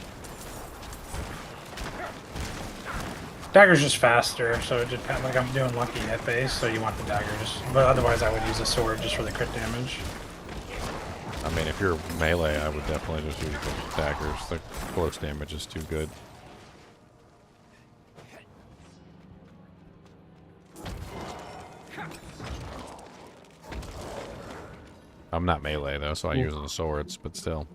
Dagger's just faster, so it depends. Like I'm doing lucky hit base, so you want the dagger just. But otherwise, I would use a sword just for the crit damage. I mean, if you're melee, I would definitely just use the daggers. The close damage is too good. I'm not melee though, so I use the swords, but still.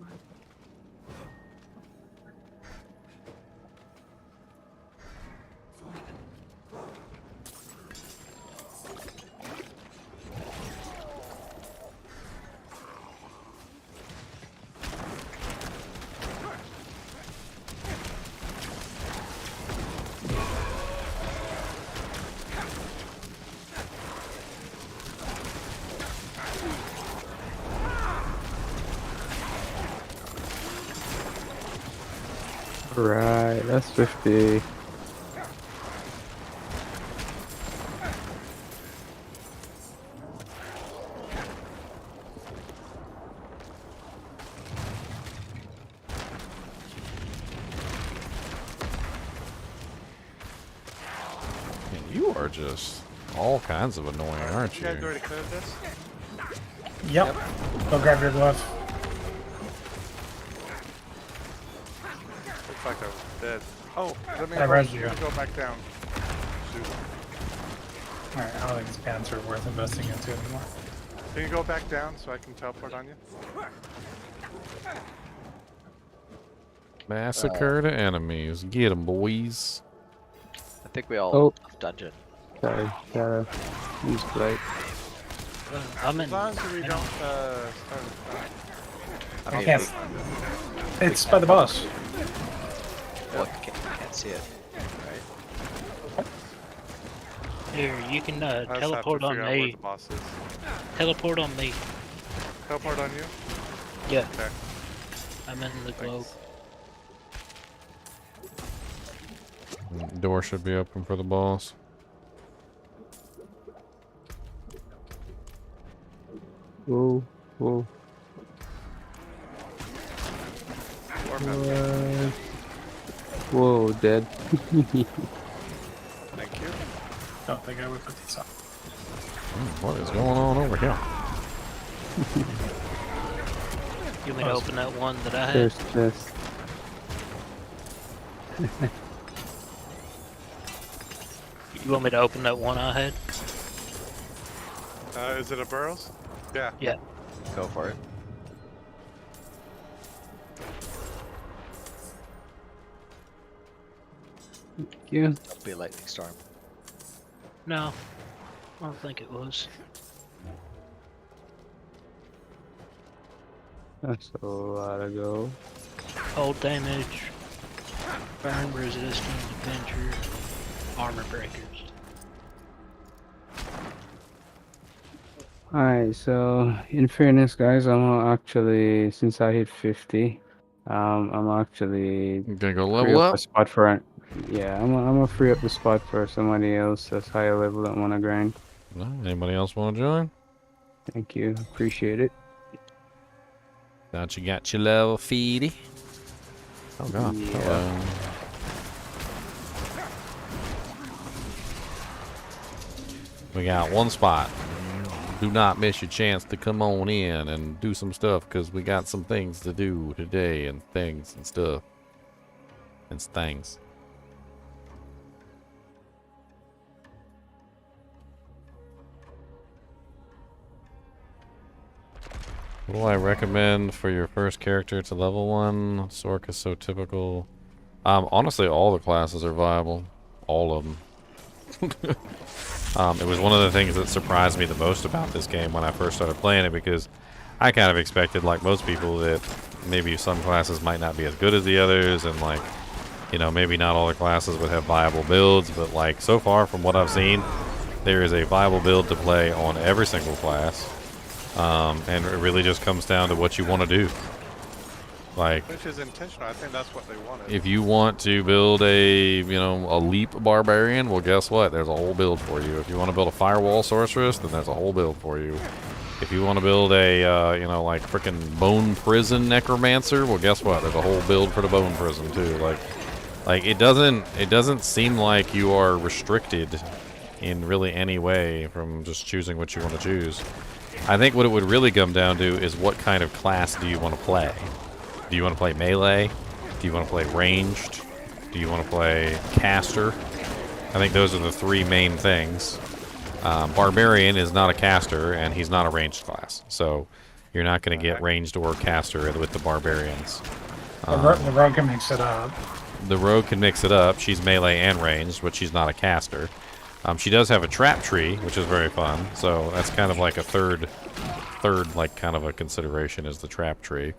Right, that's 50. Man, you are just all kinds of annoying, aren't You you? guys already cleared this? Yep. Go grab your glove. Looks like I was dead. Oh, let me I rezzed you. go back down. Shoot. Alright, I don't think these pants are worth investing into anymore. Can you go back down so I can teleport on you? Massacre the enemies. Get them, boys. I think we all Oh. left dungeon. Sorry, gotta use light. I'm in. As long as we don't start I I mean, can't. It's by the boss. well, can't see it. Right? Here, you can I just have to teleport on figure out where me. the boss is. Teleport on me. Teleport on you? Yeah. Okay. I'm in the globe. Door should be open for the boss. Whoa, whoa. Whoa, dead. Thank you. Don't think I would put these on. What is going on over here? You want me to open that one that I had? There's chest. You want me to open that one I had? Is it a Burrows? Yeah. Yeah. Go for it. Thank you. That'll be a lightning storm. No. I don't think it was. That's a lot of gold. Cold damage. Burn resistant adventure. Armor breakers. Alright, so in fairness, guys, I'm actually, since I hit 50, I'm actually gonna go free level up up? a spot for, yeah, I'm gonna free up the spot for somebody else that's higher level that wanna grind. No, anybody else want to join? Thank you, appreciate it. Thought you got your level feedy. Oh god. Yeah. Hello. We got one spot. Do not miss your chance to come on in and do some stuff, because we got some things to do today, and things and stuff. And things. What do I recommend for your first character to level 1? Sork is so typical. Honestly, all the classes are viable. All of them. It was one of the things that surprised me the most about this game when I first started playing it, because I kind of expected, like most people, that maybe some classes might not be as good as the others, and like, you know, maybe not all the classes would have viable builds, but like, so far from what I've seen, there is a viable build to play on every single class. And it really just comes down to what you want to do. Like, Which is intentional. I think that's what they wanted. if you want to build a, you know, a leap barbarian, well, guess what? There's a whole build for you. If you want to build a firewall sorceress, then there's a whole build for you. If you want to build a, you know, like frickin' bone prison necromancer, well, guess what? There's a whole build for the bone prison too. Like it doesn't seem like you are restricted in really any way from just choosing what you want to choose. I think what it would really come down to is what kind of class do you want to play? Do you want to play melee? Do you want to play ranged? Do you want to play caster? I think those are the three main things. Barbarian is not a caster, and he's not a ranged class. So You're not going to get ranged or caster with the barbarians. The rogue can mix it up. The rogue can mix it up. She's melee and ranged, but she's not a caster. She does have a trap tree, which is very fun. So that's kind of like a third like kind of a consideration is the trap tree.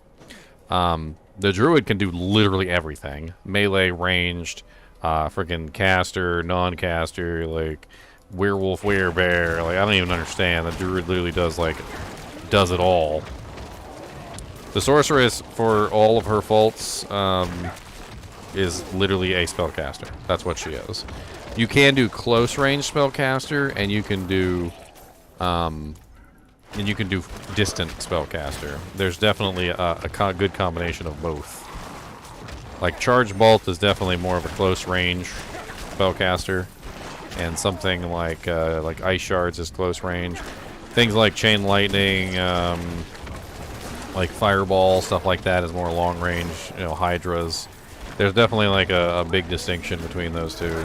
The druid can do literally everything. Melee, ranged, freaking caster, non-caster, like werewolf, werebear. Like I don't even understand. The druid literally does it all. The sorceress, for all of her faults, is literally a spellcaster. That's what she is. You can do close range spellcaster, and you can do distant spellcaster. There's definitely a good combination of both. Like Charge Bolt is definitely more of a close range spellcaster, and something like Ice Shards is close range. Things like Chain Lightning, like Fireball, stuff like that is more long range. You know, Hydras. There's definitely like a big distinction between those two.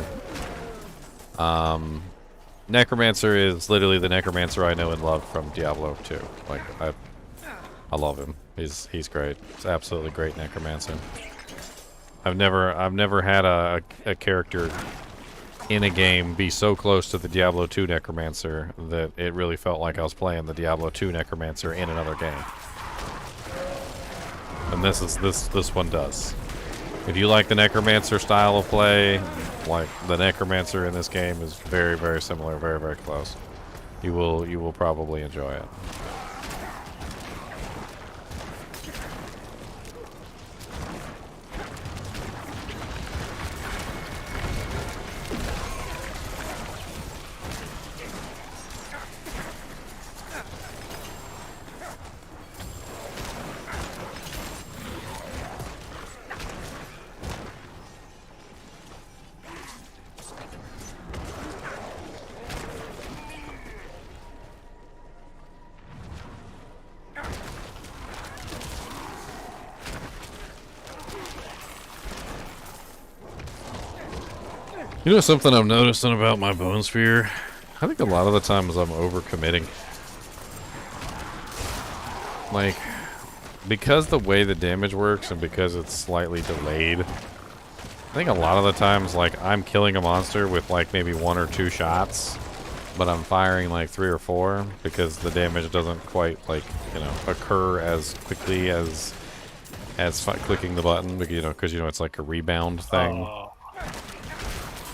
Necromancer is literally the Necromancer I know and love from Diablo 2. Like I love him. He's great. He's absolutely great Necromancer. I've never had a character in a game be so close to the Diablo 2 Necromancer that it really felt like I was playing the Diablo 2 Necromancer in another game. And this one does. If you like the Necromancer style of play, like the Necromancer in this game is very, very similar, very, very close. You will probably enjoy it. You know something I'm noticing about my bone sphere? I think a lot of the times I'm overcommitting. Like, because the way the damage works and because it's slightly delayed, I think a lot of the times, like, I'm killing a monster with, like, maybe 1 or 2 shots, but I'm firing, like, 3 or 4 because the damage doesn't quite, like, you know, occur as quickly as clicking the button, because, you know, it's like a rebound thing.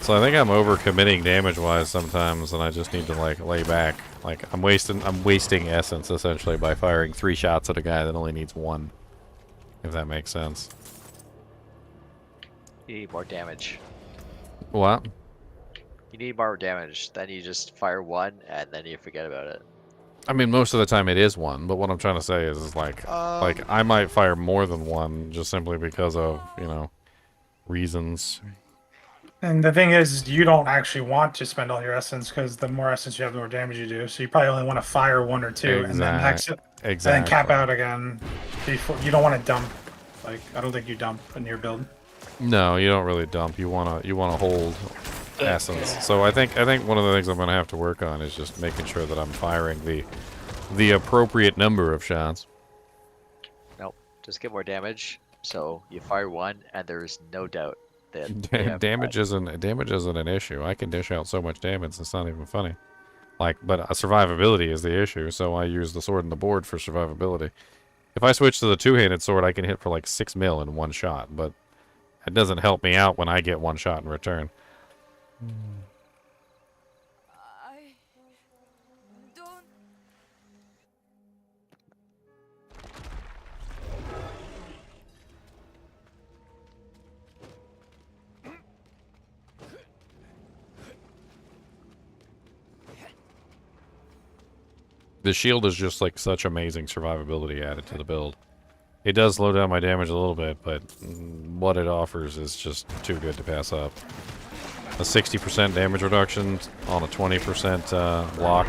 So I think I'm overcommitting damage-wise sometimes, and I just need to like lay back. Like I'm wasting essence essentially by firing 3 shots at a guy that only needs 1. If that makes sense. You need more damage. What? You need more damage. Then you just fire 1, and then you forget about it. I mean, most of the time it is 1, but what I'm trying to say is like I might fire more than 1 just simply because of, you know, reasons. And the thing is, you don't actually want to spend all your essence because the more essence you have, the more damage you do. So you probably only want to fire 1 or 2 and then exit, and then cap out again. Before you don't want to dump. Like I don't think you dump in your build. No, you don't really dump. You wanna hold essence. So I think one of the things I'm gonna have to work on is just making sure that I'm firing the appropriate number of shots. Nope. Just get more damage. So you fire 1, and there is no doubt. Damage isn't an issue. I can dish out so much damage, it's not even funny. Like, but survivability is the issue, so I use the sword and the board for survivability. If I switch to the 2-handed sword, I can hit for like 6 mil in 1 shot, but it doesn't help me out when I get 1 shot in return. The shield is just like such amazing survivability added to the build. It does slow down my damage a little bit, but what it offers is just too good to pass up. A 60% damage reduction on a 20% block.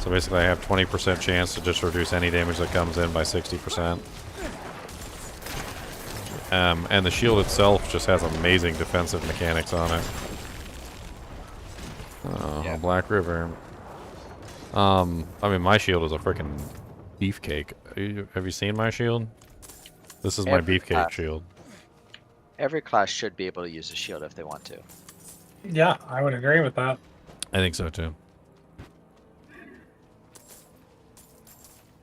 So basically I have 20% chance to just reduce any damage that comes in by 60%. And the shield itself just has amazing defensive mechanics on it. Oh, yeah. Black River. I mean, my shield is a freaking beefcake. Have you seen my shield? This is my beefcake shield. Every class should be able to use a shield if they want to. Yeah, I would agree with that. I think so too.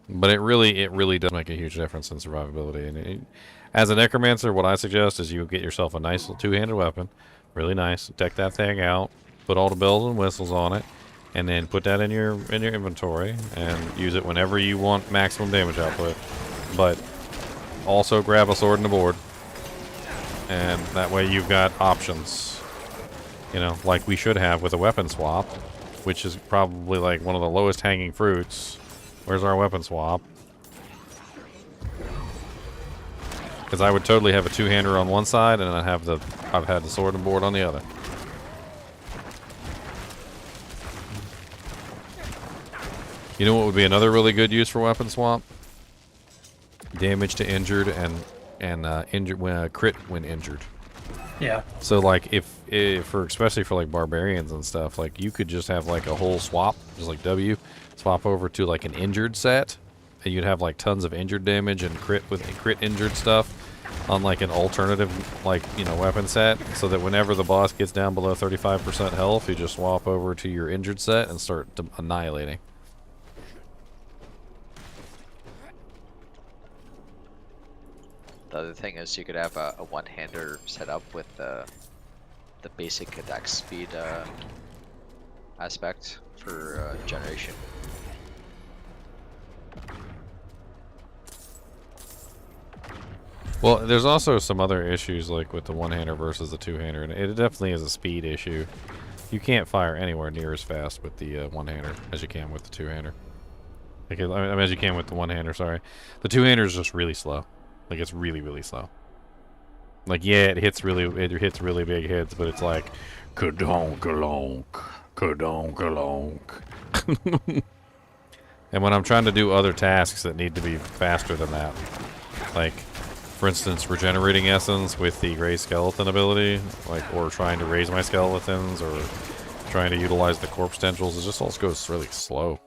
But it really does make a huge difference in survivability. And as a necromancer, what I suggest is you get yourself a nice little two-handed weapon, really nice. Deck that thing out, put all the bells and whistles on it, and then put that in your inventory and use it whenever you want maximum damage output. But also grab a sword and a board, and that way you've got options. You know, like we should have with a weapon swap, which is probably like one of the lowest hanging fruits. Where's our weapon swap? Because I would totally have a two-hander on one side, and I've had the sword and board on the other. You know what would be another really good use for weapon swap? Damage to injured and crit when injured. Yeah. So like if especially for like barbarians and stuff, like you could just have like a whole swap, just like swap over to like an injured set, and you'd have like tons of injured damage and crit injured stuff on like an alternative, like, you know, weapon set, so that whenever the boss gets down below 35% health, you just swap over to your injured set and start annihilating. The other thing is you could have a one-hander set up with the basic attack speed aspect for generation. Well, there's also some other issues like with the one-hander versus the two-hander, and it definitely is a speed issue. You can't fire anywhere near as fast with the one-hander as you can with the two-hander. Like, I mean, as you can with the one-hander, sorry. The two-hander is just really slow. Like, it's really, really slow. Like, yeah, it hits really big hits, but it's like, ka-donk-a-lonk, ka-donk-a-lonk. And when I'm trying to do other tasks that need to be faster than that, like, for instance, regenerating essence with the gray skeleton ability, like, or trying to raise my skeletons, or trying to utilize the corpse tendrils, it just all goes really slow.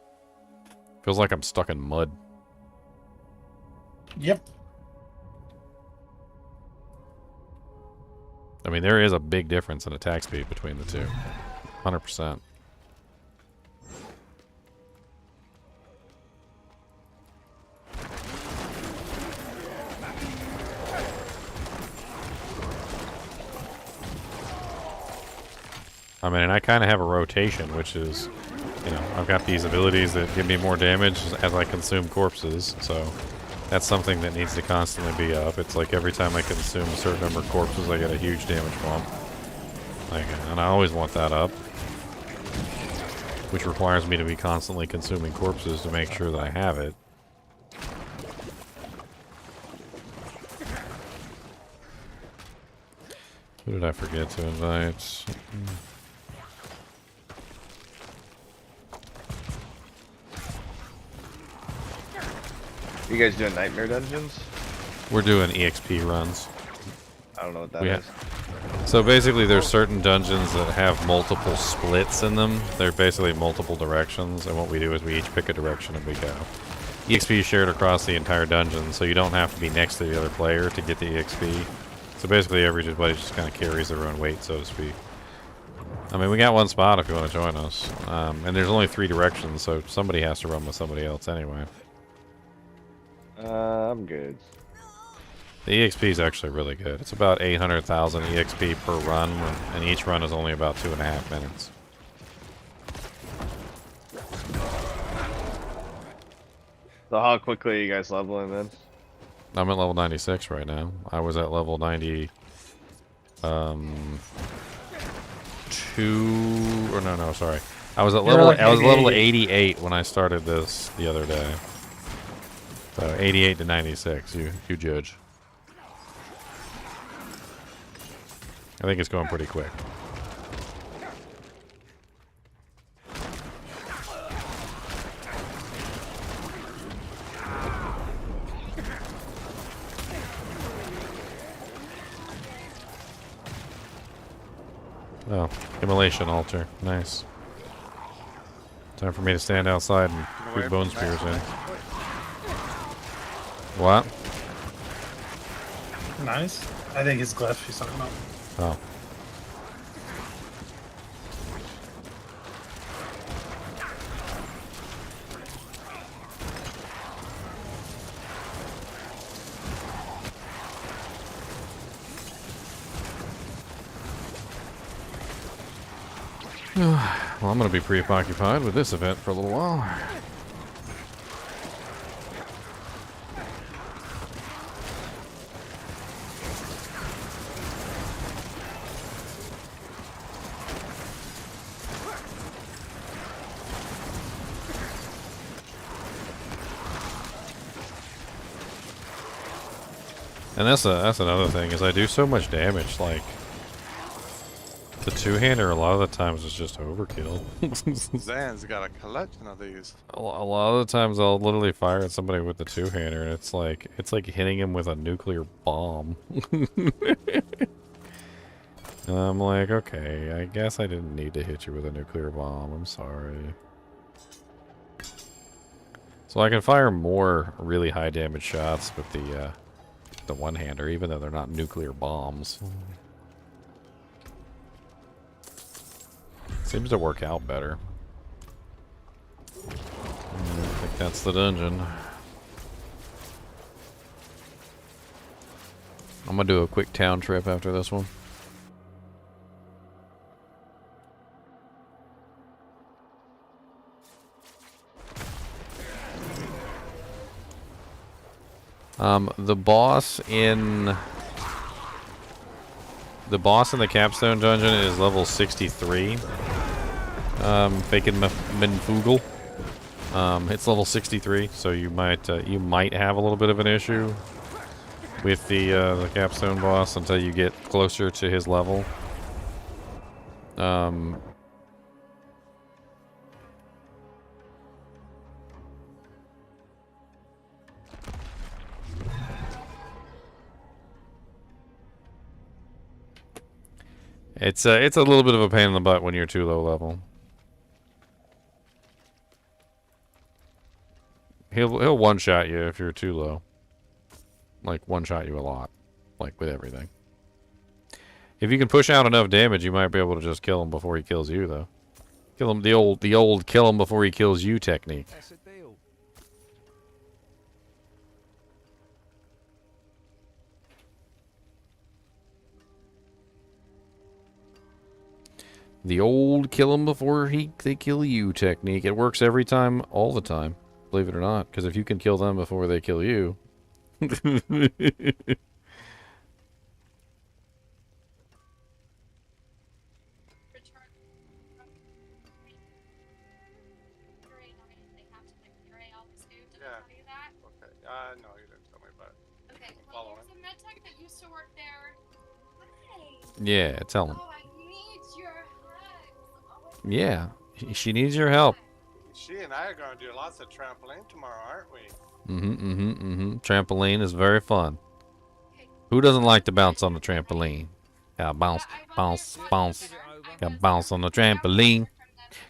Feels like I'm stuck in mud. Yep. I mean, there is a big difference in attack speed between the two. 100%. I mean, and I kind of have a rotation, which is, you know, I've got these abilities that give me more damage as I consume corpses, so that's something that needs to constantly be up. It's like every time I consume a certain number of corpses, I get a huge damage bump. Like, and I always want that up, which requires me to be constantly consuming corpses to make sure that I have it. Who did I forget to invite? You guys doing nightmare dungeons? We're doing EXP runs. I don't know what that is. So basically there's certain dungeons that have multiple splits in them. They're basically multiple directions, and what we do is we each pick a direction and we go. EXP is shared across the entire dungeon, so you don't have to be next to the other player to get the EXP. So basically everybody just kind of carries their own weight, so to speak. I mean, we got one spot if you want to join us. And there's only 3 directions, so somebody has to run with somebody else anyway. I'm good. The EXP is actually really good. It's about 800,000 EXP per run, and each run is only about 2.5 minutes. So how quickly are you guys leveling then? I'm at level 96 right now. I was at level 90... 2... or no, sorry. I was at level... I was level 88 when I started this the other day. So 88 to 96, you judge. I think it's going pretty quick. Oh, immolation altar. Nice. Time for me to stand outside and put bone spears in. What? Nice. I think it's Glyph he's talking about. Oh. Well, I'm going to be preoccupied with this event for a little while. And that's another thing, is I do so much damage, like, the two-hander a lot of the times is just overkill. Zan's got a collection of these. A lot of the times I'll literally fire at somebody with the two-hander, and it's like hitting him with a nuclear bomb. And I'm like, okay, I guess I didn't need to hit you with a nuclear bomb, I'm sorry. So I can fire more really high damage shots with the one-hander, even though they're not nuclear bombs. Seems to work out better. I think that's the dungeon. I'm gonna do a quick town trip after this one. The boss in the capstone dungeon is level 63. Bacon Menfugel. It's level 63, so you might have a little bit of an issue with the capstone boss until you get closer to his level. It's a little bit of a pain in the butt when you're too low level. He'll one-shot you if you're too low. Like, one-shot you a lot. Like, with everything. If you can push out enough damage, you might be able to just kill him before he kills you, though. Kill him, the old kill him before he kills you technique. The old kill him before they kill you technique. It works every time, all the time. Believe it or not. Because if you can kill them before they kill you... No, you didn't tell me about it. Okay, well, there's a med tech that used to work there. Hi. Yeah, tell him. Oh, I need your hugs. Oh, Yeah, she needs your help. She and I are going to do lots of trampoline tomorrow, aren't we? Trampoline is very fun. Who doesn't like to bounce on the trampoline? Gotta bounce, bounce, bounce. Gotta bounce on the trampoline.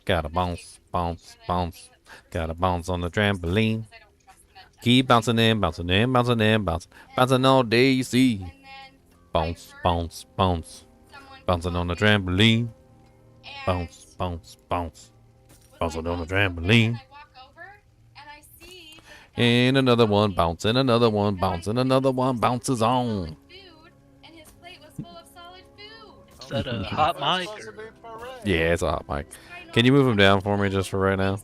Gotta bounce, bounce, bounce. Gotta bounce on the trampoline. Keep bouncing in, bouncing in, bouncing in, bouncing. Bouncing all day, you see. Bounce, bounce, bounce. Bouncing on the trampoline. Bounce, bounce, bounce. Bouncing on the trampoline. And another one bouncing, another one bouncing, another one bounces on. Is that a hot mic? Yeah, it's a hot mic. Can you move him down for me just for right now?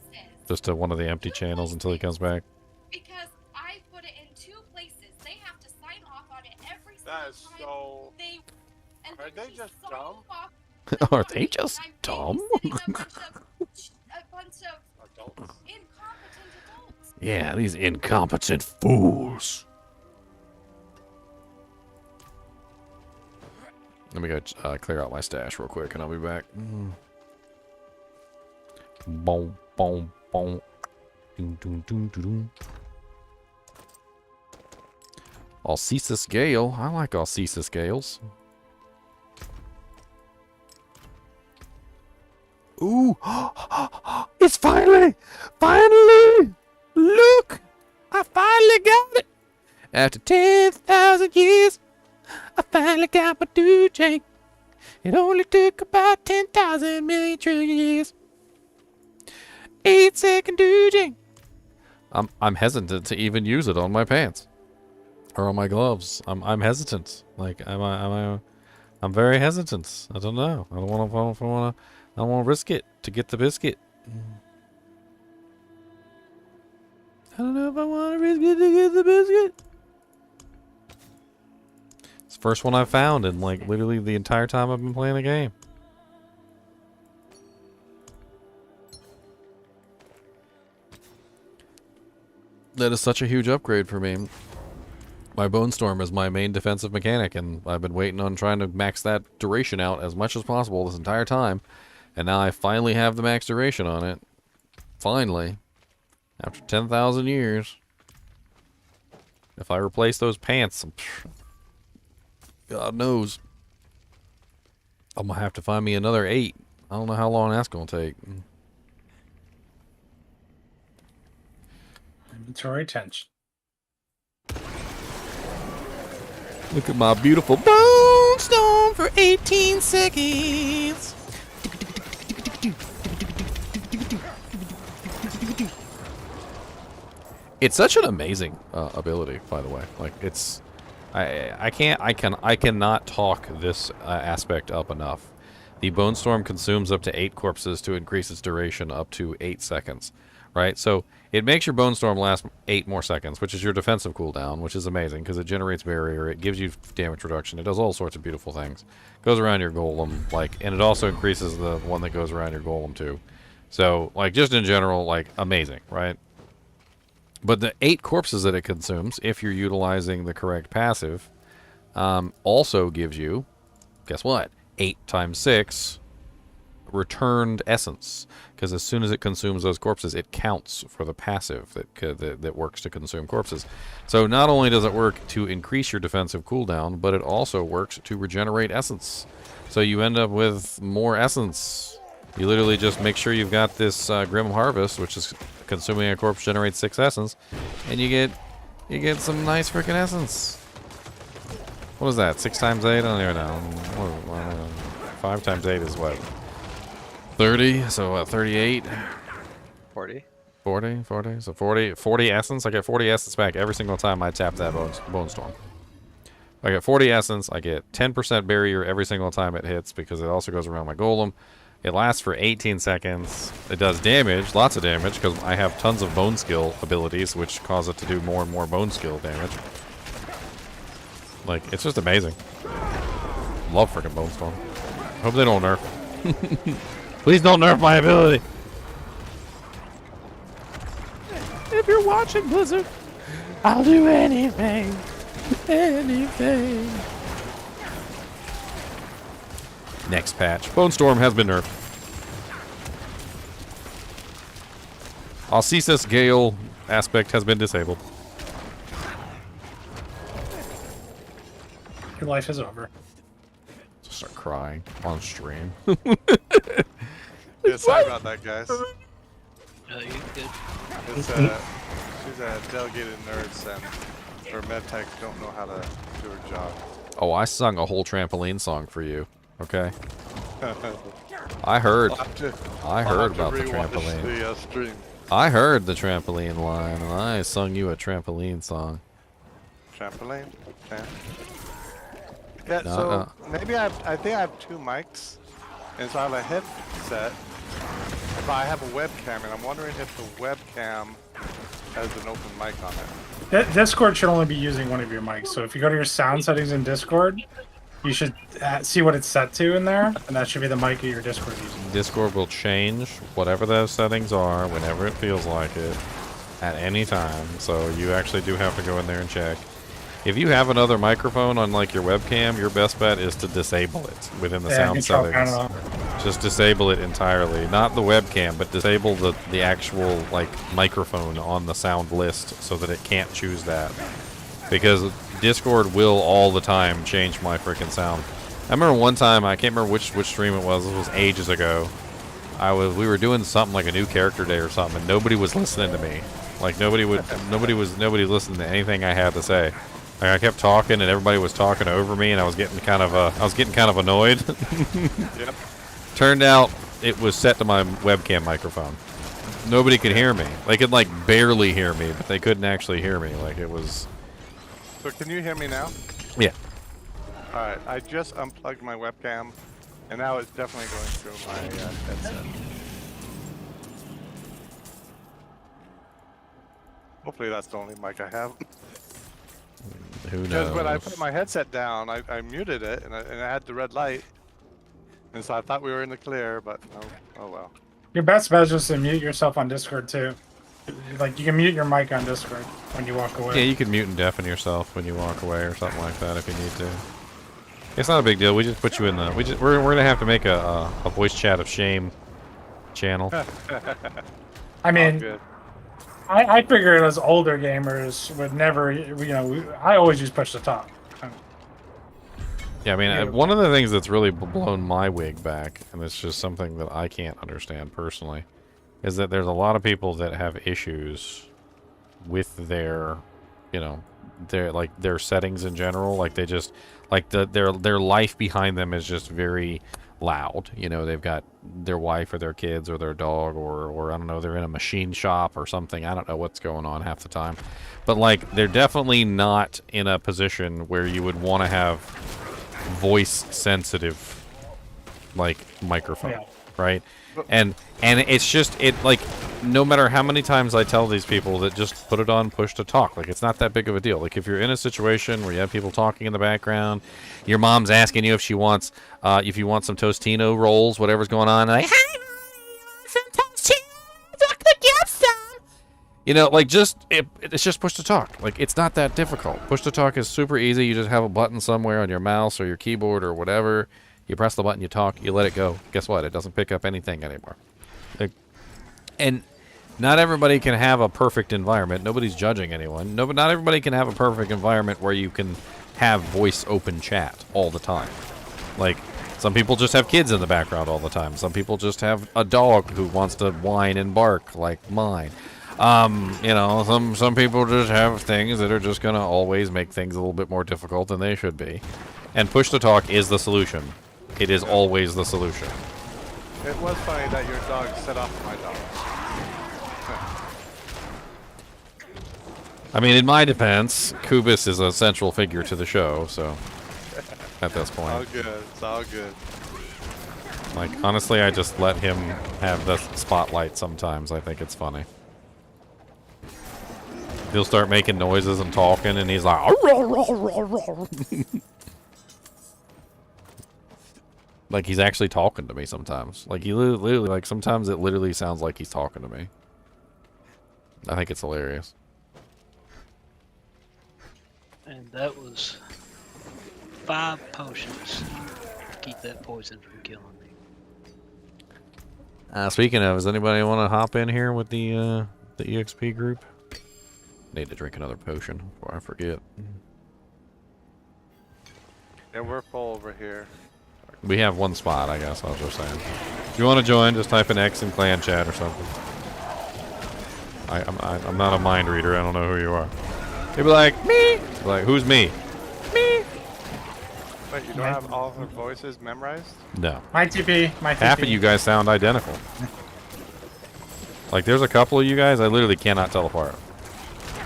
Just to one of the empty channels until he comes back. because I put it in 2 places. They have to sign off on it every single That is time. so... And Are they just dumb? Are they just dumb? a bunch of adults. Incompetent adults. Yeah, these incompetent fools. Let me go clear out my stash real quick and I'll be back. Boom, boom, boom. Doom, doom, doom, doom, doom. Alcesis Gale. I like Alcesis Gales. Ooh! It's finally! Finally! Look! I finally got it! After 10,000 years, I finally got my doo-jang. It only took about 10,000 million trillion years. 8-second doo-jang. I'm hesitant to even use it on my pants or on my gloves. I'm hesitant. Like I'm very hesitant. I don't know. I don't want to risk it to get the biscuit. I don't know if I want to risk it to get the biscuit. It's the first one I've found in like literally the entire time I've been playing the game. That is such a huge upgrade for me. My Bone Storm is my main defensive mechanic, and I've been waiting on trying to max that duration out as much as possible this entire time. And now I finally have the max duration on it. Finally. After 10,000 years. If I replace those pants, God knows. I'm going to have to find me another 8. I don't know how long that's going to take. Inventory tension. Look at my beautiful Bone Storm for 18 seconds. It's such an amazing ability, by the way. Like it's, I cannot talk this aspect up enough. The Bone Storm consumes up to 8 corpses to increase its duration up to 8 seconds. Right, so it makes your Bone Storm last 8 more seconds, which is your defensive cooldown, which is amazing because it generates barrier, it gives you damage reduction, it does all sorts of beautiful things. Goes around your golem, like, and it also increases the one that goes around your golem too. So, like, just in general, like, amazing, right? But the 8 corpses that it consumes, if you're utilizing the correct passive, also gives you, guess what? 8 times 6 returned essence, because as soon as it consumes those corpses, it counts for the passive that works to consume corpses. So not only does it work to increase your defensive cooldown, but it also works to regenerate essence. So you end up with more essence. You literally just make sure you've got this Grim Harvest, which is consuming a corpse generates 6 essence, and you get some nice freaking essence. What is that? 6 times 8? I don't even know. 5 times 8 is what? 30, so what, 38? 40. 40? So 40 essence? I get 40 essence back every single time I tap that Bone Storm. I get 40 essence, I get 10% barrier every single time it hits because it also goes around my golem. It lasts for 18 seconds. It does damage, lots of damage, because I have tons of bone skill abilities, which cause it to do more and more bone skill damage. Like, it's just amazing. Love freaking Bone Storm. Hope they don't nerf. Please don't nerf my ability. If you're watching, Blizzard, I'll do anything. Anything. Next patch. Bone Storm has been nerfed. Alcesis Gale aspect has been disabled. Your life is over. Just start crying on stream. Yeah, sorry about that, guys. No, you good. It's she's a delegated nurse, and her med techs don't know how to do her job. Oh, I sung a whole trampoline song for you. Okay. I heard about the trampoline. Stream. I heard the trampoline line, and I sung you a trampoline song. Trampoline? Okay. Yeah, so maybe I think I have 2 mics, and so I have a headset, but I have a webcam, and I'm wondering if the webcam has an open mic on it. Discord should only be using one of your mics, so if you go to your sound settings in Discord, you should see what it's set to in there, and that should be the mic that your Discord is using. Discord will change whatever those settings are whenever it feels like it, at any time, so you actually do have to go in there and check. If you have another microphone on like your webcam, your best bet is to disable it within the sound settings. Just disable it entirely. Not the webcam, but disable the actual like microphone on the sound list so that it can't choose that. Because Discord will all the time change my freaking sound. I remember one time, I can't remember which stream it was, this was ages ago. We were doing something like a new character day or something, and nobody was listening to me. Like nobody listened to anything I had to say. Like I kept talking and everybody was talking over me, and I was getting kind of annoyed. Yep. Turned out it was set to my webcam microphone. Nobody could hear me. They could like barely hear me, but they couldn't actually hear me. Like it was. So can you hear me now? Yeah. All right. I just unplugged my webcam, and now it's definitely going through my headset. Hopefully that's the only mic I have. Who knows? Because when I put my headset down, I muted it, and I had the red light, and so I thought we were in the clear, but no. Oh well. Your best bet is just to mute yourself on Discord too. Like you can mute your mic on Discord when you walk away. Yeah, you can mute and deafen yourself when you walk away or something like that if you need to. It's not a big deal. We just put you in the. We're gonna have to make a voice chat of shame channel. I mean, I figure it as older gamers would never, I always use push to talk. Yeah, I mean, one of the things that's really blown my wig back, and it's just something that I can't understand personally, is that there's a lot of people that have issues with their, their settings in general. Like they just, like their life behind them is just very loud. They've got their wife or their kids or their dog or I don't know, they're in a machine shop or something. I don't know what's going on half the time. But like they're definitely not in a position where you would want to have voice sensitive like microphone, right? And it's just like no matter how many times I tell these people that just put it on push to talk, like it's not that big of a deal. Like if you're in a situation where you have people talking in the background, your mom's asking you if she wants if you want some Tostino rolls, whatever's going on, like some Tostino, I could get some. Like it's just push to talk. Like it's not that difficult. Push to talk is super easy. You just have a button somewhere on your mouse or your keyboard or whatever. You press the button, you talk, you let it go. Guess what? It doesn't pick up anything anymore. And not everybody can have a perfect environment. Nobody's judging anyone. Not everybody can have a perfect environment where you can have voice open chat all the time. Like some people just have kids in the background all the time. Some people just have a dog who wants to whine and bark like mine. Some people just have things that are just gonna always make things a little bit more difficult than they should be. And push to talk is the solution. It is always the solution. It was funny that your dog set off my dog. I mean, in my defense, Kubis is a central figure to the show, so at this point. All good. It's all good. Like, honestly, I just let him have the spotlight sometimes. I think it's funny. He'll start making noises and talking, and he's like, like he's actually talking to me sometimes. Like he literally, like sometimes it literally sounds like he's talking to me. I think it's hilarious. And that was 5 potions to keep that poison from killing me. Speaking of, does anybody want to hop in here with the EXP group? Need to drink another potion before I forget. Yeah, we're full over here. We have one spot, I guess. I was just saying. If you want to join, just type an X in clan chat or something. I'm not a mind reader. I don't know who you are. You'd be like, me. Like, who's me? Me. Wait, you don't have all of their voices memorized? No. My TP. Half of you guys sound identical. Like, there's a couple of you guys I literally cannot tell apart.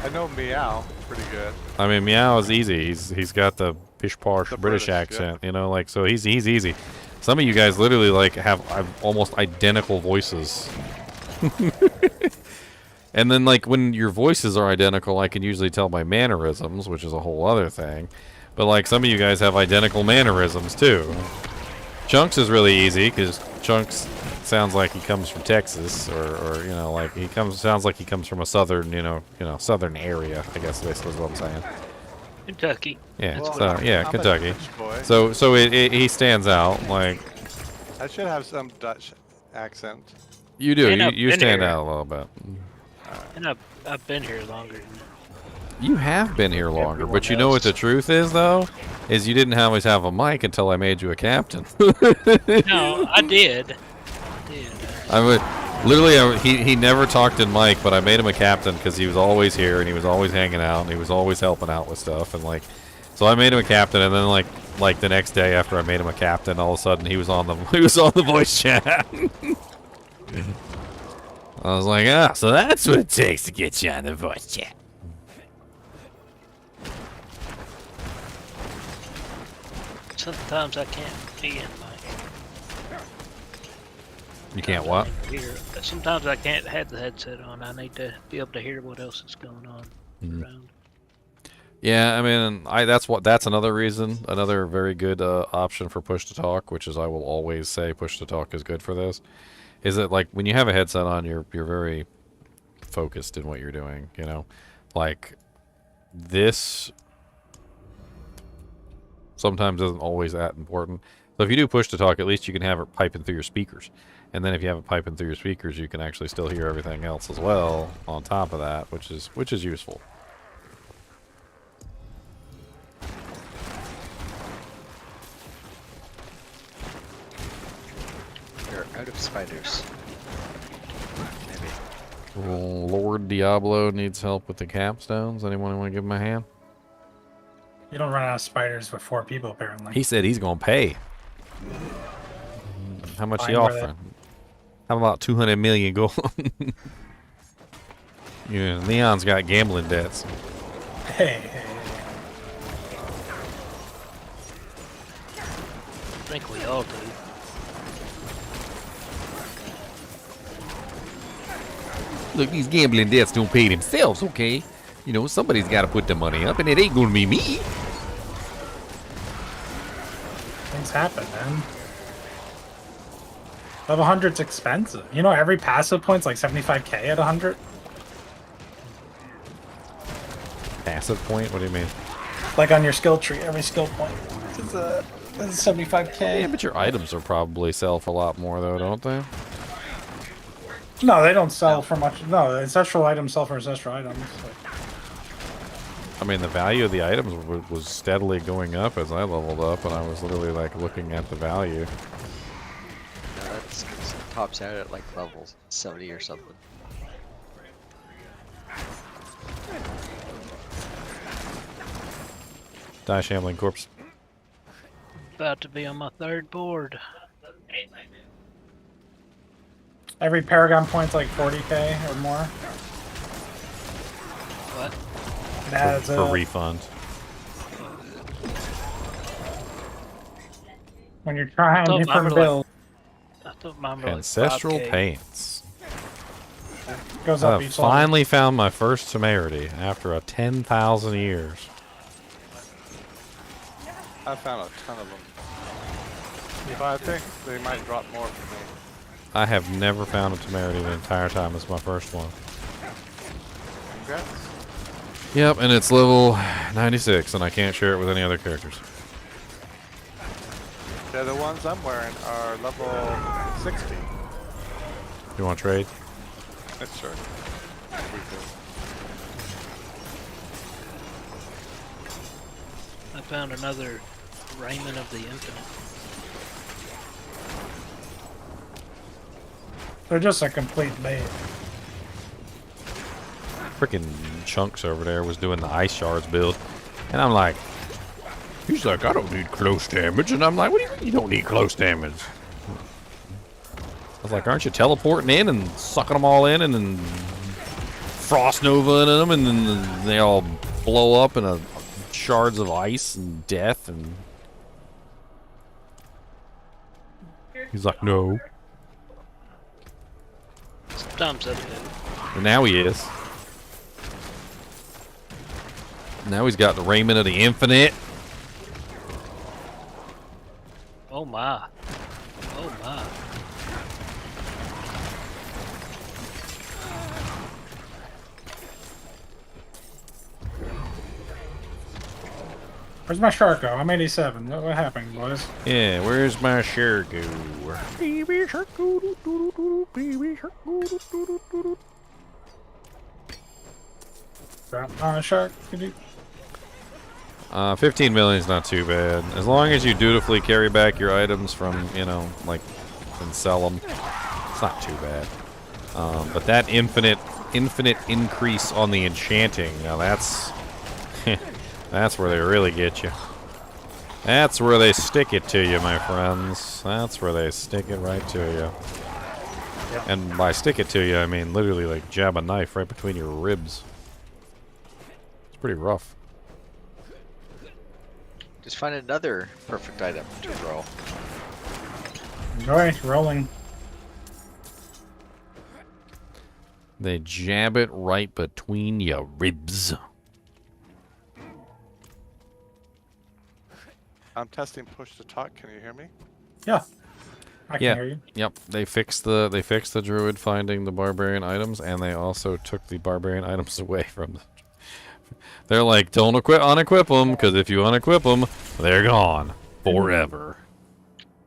I know Meow pretty good. I mean, Meow is easy. He's got the pish posh British accent, like, so he's easy. Some of you guys literally like have almost identical voices. And then like when your voices are identical, I can usually tell by mannerisms, which is a whole other thing. But like some of you guys have identical mannerisms too. Chunks is really easy because Chunks sounds like he comes from Texas, or like sounds like he comes from a southern, southern area. I guess basically is what I'm saying. Kentucky. Yeah, Well, I'm Kentucky. a Dutch boy. So he stands out. Like I should have some Dutch accent. you do. And You I've been stand here. out a little bit. And I've been here longer. You have been here longer, but you know what the truth is, though? Is you didn't always have a mic until I made you a captain. No, I did. I would. Literally, he never talked in mic, but I made him a captain because he was always here and he was always hanging out and he was always helping out with stuff and like, so I made him a captain and then like the next day after I made him a captain, all of a sudden he was on the voice chat. I was like, ah, so that's what it takes to get you on the voice chat. Sometimes I can't be in my. You can't what? Sometimes I can't have the headset on. I need to be able to hear what else is going on around. Yeah, I mean, that's another reason, another very good option for push to talk, which is I will always say push to talk is good for this. Is that like when you have a headset on, you're very focused in what you're doing, you know, like this sometimes isn't always that important. So if you do push to talk, at least you can have it piping through your speakers. And then if you have it piping through your speakers, you can actually still hear everything else as well on top of that, which is useful. You're out of spiders. Maybe. Lord Diablo needs help with the capstones. Anyone want to give him a hand? You don't run out of spiders with 4 people, apparently. He said he's gonna pay. How much he Fine, brother. offering? How about 200 million gold? Yeah, Leon's got gambling debts. Hey. I think we all do. Look, these gambling debts don't pay themselves, okay? You know, somebody's got to put the money up, and it ain't gonna be me. Things happen, man. Level 100's expensive. You know, every passive point's like 75k at 100. Passive point? What do you mean? Like on your skill tree, every skill point is 75k. Yeah, but your items are probably sell for a lot more, though, don't they? No, they don't sell for much. No, ancestral items sell for ancestral items. I mean, the value of the items was steadily going up as I leveled up, and I was literally like looking at the value. No, that's it tops out at like level 70 or something. Die shambling corpse. About to be on my 3rd board. Every Paragon point's like 40k or more. What? It has for refund. When you're trying different builds. I thought mine were like Ancestral 5K. paints. Goes up I each level. finally found my first temerity after 10,000 years. I found a ton of them. But I think they might drop more for me. I have never found a temerity the entire time. It's my first one. Congrats. Yep, and it's level 96, and I can't share it with any other characters. Yeah, the ones I'm wearing are level 60. You want to trade? That's sure. I found another Raiment of the Infinite. They're just a complete bait. Freaking Chunks over there was doing the ice shards build, and I'm like, he's like, I don't need close damage, and I'm like, what do you mean you don't need close damage? I was like, aren't you teleporting in and sucking them all in and then frost nova them, and then they all blow up in shards of ice and death? And he's like, no. Sometimes I do. And now he is. Now he's got the Raiment of the Infinite. Oh my. Oh my. Where's my shark go? I'm 87. What happened, boys? Yeah, where's my shark go? Baby shark, baby shark, Shark, could you? 15 million is not too bad. As long as you dutifully carry back your items from, you know, like, and sell them, it's not too bad. But that infinite increase on the enchanting, now that's that's where they really get you. That's where they stick it to you, my friends. That's where they stick it right to you. Yep. And by stick it to you, I mean literally like jab a knife right between your ribs. It's pretty rough. Just find another perfect item to roll. Alright, rolling. They jab it right between your ribs. I'm testing push to talk. Can you hear me? Yeah. I can hear you. Yep. They fixed the druid finding the barbarian items, and they also took the barbarian items away from the. They're like, don't unequip them, because if you unequip them, they're gone forever.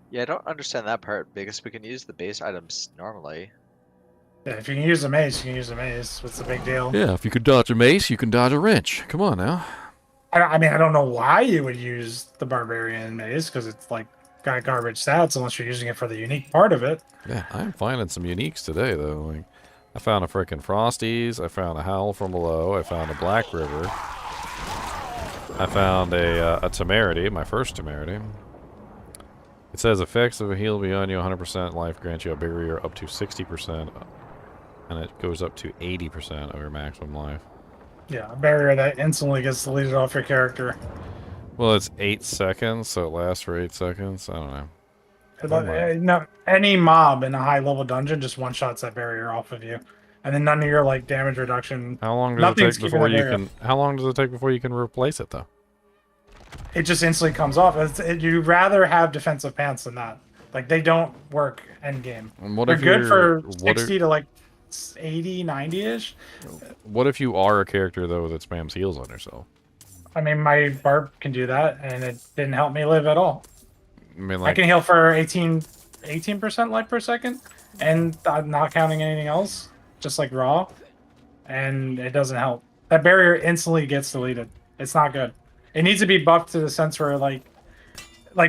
Yeah, I don't understand that part because we can use the base items normally. Yeah, if you can use a mace, you can use a mace. What's the big deal? Yeah, if you could dodge a mace, you can dodge a wrench. Come on now. I mean, I don't know why you would use the barbarian mace because it's like got garbage stats unless you're using it for the unique part of it. Yeah, I'm finding some uniques today though. Like, I found a frickin' Frosties. I found a Howl from Below. I found a Black River. I found a Temerity, my first Temerity. It says effects of a heal beyond you 100% life grant you a barrier up to 60%, and it goes up to 80% of your maximum life. Yeah, a barrier that instantly gets deleted off your character. Well, it's 8 seconds, so it lasts for 8 seconds. I don't know. No, any mob in a high level dungeon just one shots that barrier off of you, and then none of your like damage reduction. How long does it take before you can? How long does it take before you can replace it though? It just instantly comes off. You'd rather have defensive pants than that. Like they don't work end game. They're good for 60 to like 80, 90-ish. What if you are a character though that spams heals on yourself? I mean, my barb can do that, and it didn't help me live at all. I mean, I can heal for 18% life per second, and I'm not counting anything else, just like raw, and it doesn't help. That barrier instantly gets deleted. It's not good. It needs to be buffed to the sense where like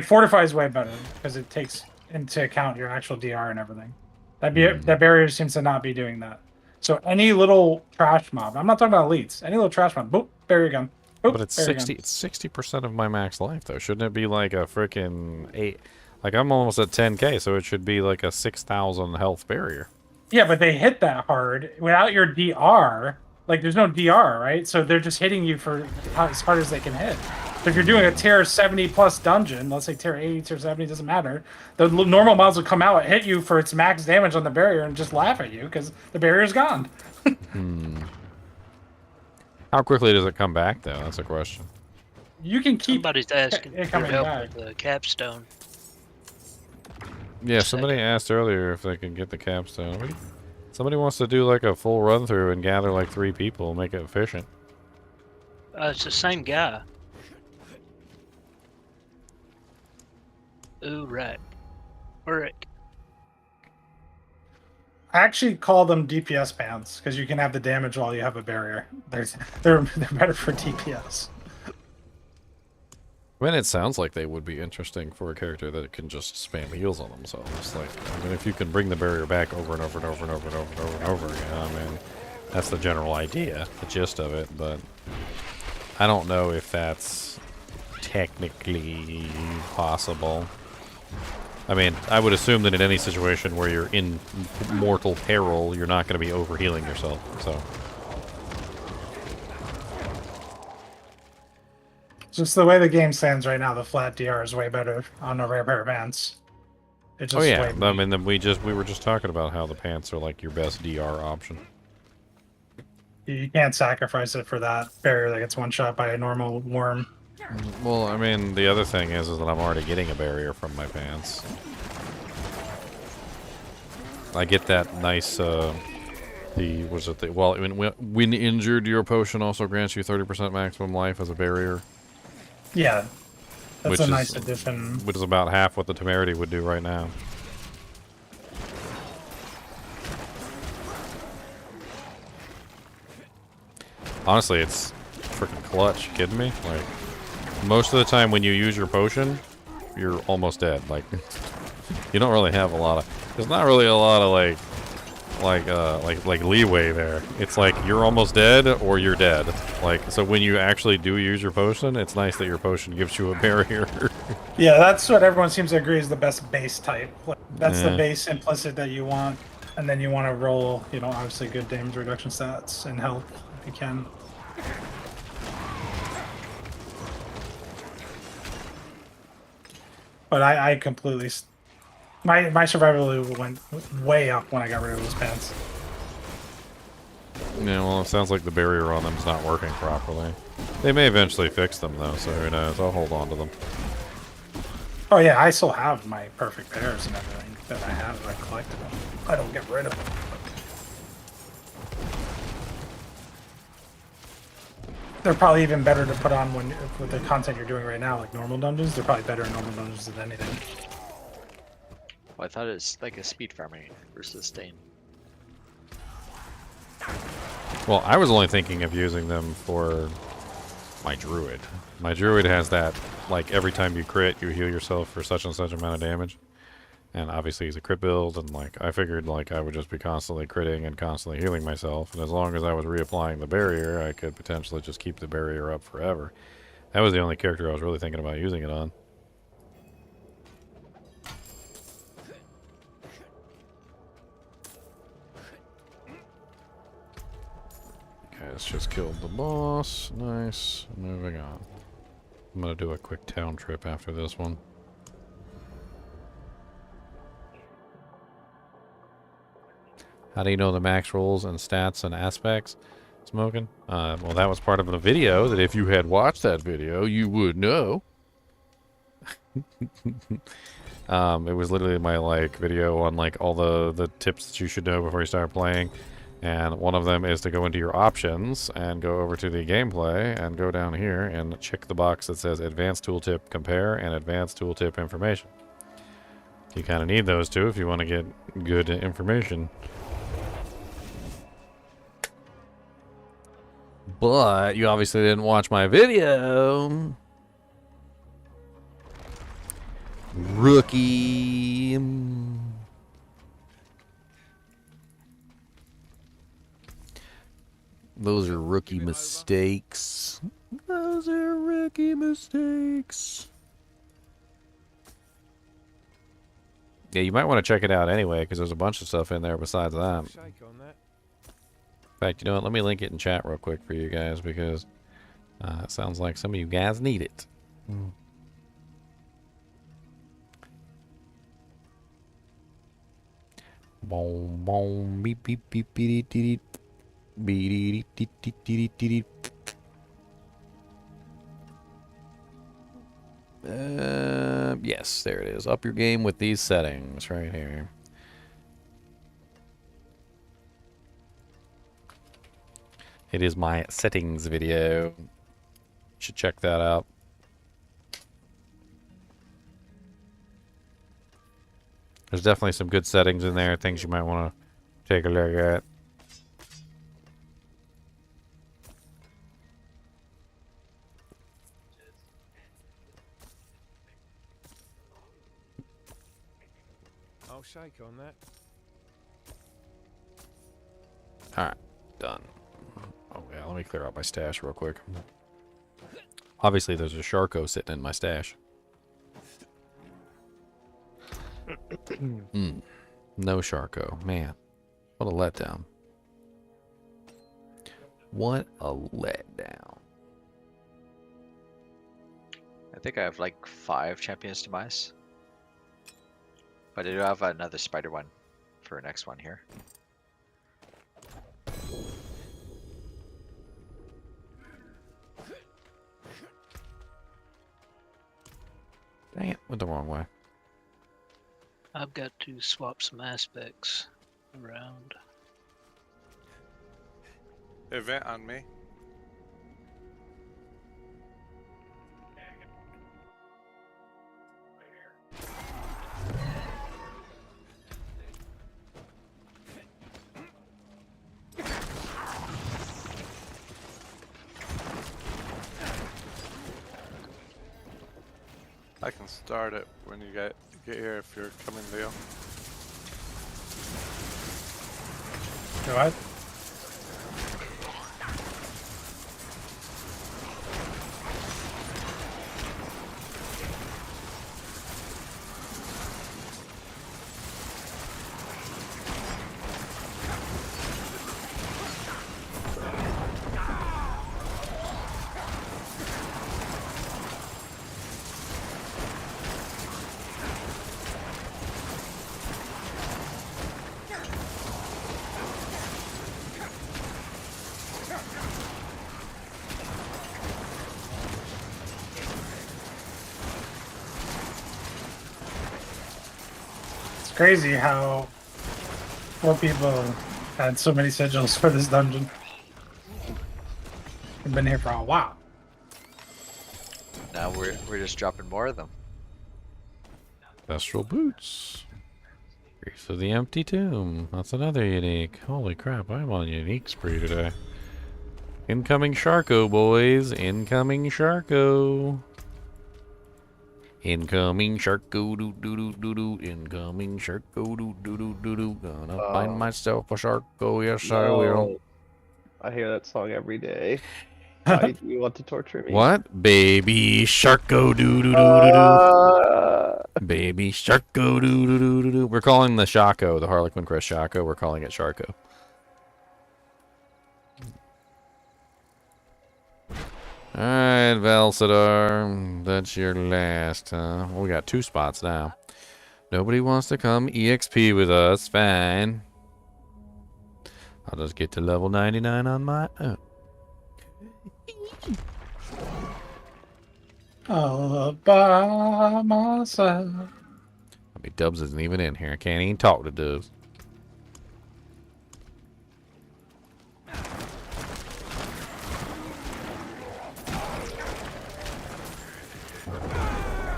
Fortify is way better because it takes into account your actual DR and everything. That barrier seems to not be doing that. So any little trash mob, I'm not talking about elites, any little trash mob, boop, barrier gun. Boop, But it's barrier 60. gun. It's 60% of my max life though. Shouldn't it be like a freaking 8? Like I'm almost at 10k, so it should be like a 6,000 health barrier. Yeah, but they hit that hard without your DR. Like, there's no DR, right? So they're just hitting you for as hard as they can hit. So if you're doing a tier 70 plus dungeon, let's say tier 80, tier 70, doesn't matter. The normal mobs will come out, hit you for its max damage on the barrier, and just laugh at you because the barrier's gone. How quickly does it come back though? That's a question. You can keep Somebody's asking it for coming help back. with the capstone. Yeah, somebody asked earlier if they can get the capstone. Somebody wants to do like a full run through and gather like 3 people, make it efficient. It's the same guy. Ooh, right. Alright. I actually call them DPS pants because you can have the damage while you have a barrier. They're better for DPS. I mean, it sounds like they would be interesting for a character that can just spam heals on themselves. Like, I mean, if you can bring the barrier back over and over and over and over and over and over and over again, I mean, that's the general idea, the gist of it, but I don't know if that's technically possible. I mean, I would assume that in any situation where you're in mortal peril, you're not going to be overhealing yourself, so... Just the way the game stands right now, the flat DR is way better on a rare pair of pants. It's just Oh yeah, way I mean, then we were just talking about how the pants are like your best DR option. You can't sacrifice it for that barrier that gets one shot by a normal worm. Well, I mean, the other thing is that I'm already getting a barrier from my pants. I get that nice, well, when injured, your potion also grants you 30% maximum life as a barrier. Yeah, that's which a is, nice addition. Which is about half what the Temerity would do right now. Honestly, it's freaking clutch. You kidding me? Like, most of the time when you use your potion, you're almost dead. Like, you don't really have a lot of... There's not really a lot of, like, like leeway there. It's like you're almost dead or you're dead. Like, so when you actually do use your potion, it's nice that your potion gives you a barrier. Yeah, that's what everyone seems to agree is the best base type. Like, that's the Yeah. base implicit that you want, and then you want to roll, you know, obviously good damage reduction stats and health if you can. But I completely, my survivability went way up when I got rid of those pants. Yeah, well, it sounds like the barrier on them's not working properly. They may eventually fix them though, so who knows? I'll hold on to them. Oh yeah, I still have my perfect pairs and everything that I have. I collected them. I don't get rid of them. They're probably even better to put on when with the content you're doing right now, like normal dungeons. They're probably better in normal dungeons than anything. Well, I thought it's like a speed farming versus sustain. Well, I was only thinking of using them for my druid. My druid has that, like, every time you crit, you heal yourself for such and such amount of damage. And obviously he's a crit build, and like I figured like I would just be constantly critting and constantly healing myself, and as long as I was reapplying the barrier, I could potentially just keep the barrier up forever. That was the only character I was really thinking about using it on. Okay, let's just kill the boss. Nice. Moving on. I'm gonna do a quick town trip after this one. How do you know the max rolls and stats and aspects? Smoking? Well, that was part of the video that if you had watched that video, you would know. It was literally my like video on like all the tips that you should know before you start playing. And one of them is to go into your options and go over to the gameplay and go down here and check the box that says Advanced Tooltip Compare and Advanced Tooltip Information. You kind of need those two if you want to get good information. But you obviously didn't watch my video. Rookie. Those are rookie mistakes. Those are rookie mistakes. Yeah, you might want to check it out anyway, because there's a bunch of stuff in there besides that. In fact, you know what? Let me link it in chat real quick for you guys, because it sounds like some of you guys need it. Boom, boom, beep, beep, beep, beep, beep, beep, beep, beep, beep, beep. Yes, there it is. Up your game with these settings right here. It is my settings video. You should check that out. There's definitely some good settings in there, things you might want to take a look at. I'll shake on that. Alright, done. Oh yeah, let me clear out my stash real quick. Obviously there's a Sharko sitting in my stash. No Sharko. Man, what a letdown. What a letdown. I think I have like 5 champions demise. But I do have another spider one for next one here. Dang it, went the wrong way. I've got to swap some aspects around. Event on me. I can start it when you get here if you're coming, Leo. Go ahead. Crazy how 4 people had so many sigils for this dungeon. I've been here for a while. Now we're just dropping more of them. Astral Boots. Grace of the Empty Tomb. That's another unique. Holy crap, I'm on a unique spree today. Incoming Sharko, boys. Incoming Sharko. Incoming Sharko, doo doo doo doo doo. Incoming Sharko, doo doo doo doo doo. Gonna find myself a Sharko, yes I will. I hear that song every day. Why do you want to torture me? What? Baby Sharko, doo doo doo doo doo. Baby Sharko, doo doo doo doo doo. We're calling the Shaco, the Harlequin Crest Shaco, we're calling it Sharko. Alright, Velsadar, that's your last, huh? Well, we got 2 spots now. Nobody wants to come EXP with us, fine. I'll just get to level 99 on my own. All by myself. I mean, Dubs isn't even in here. I can't even talk to Dubs.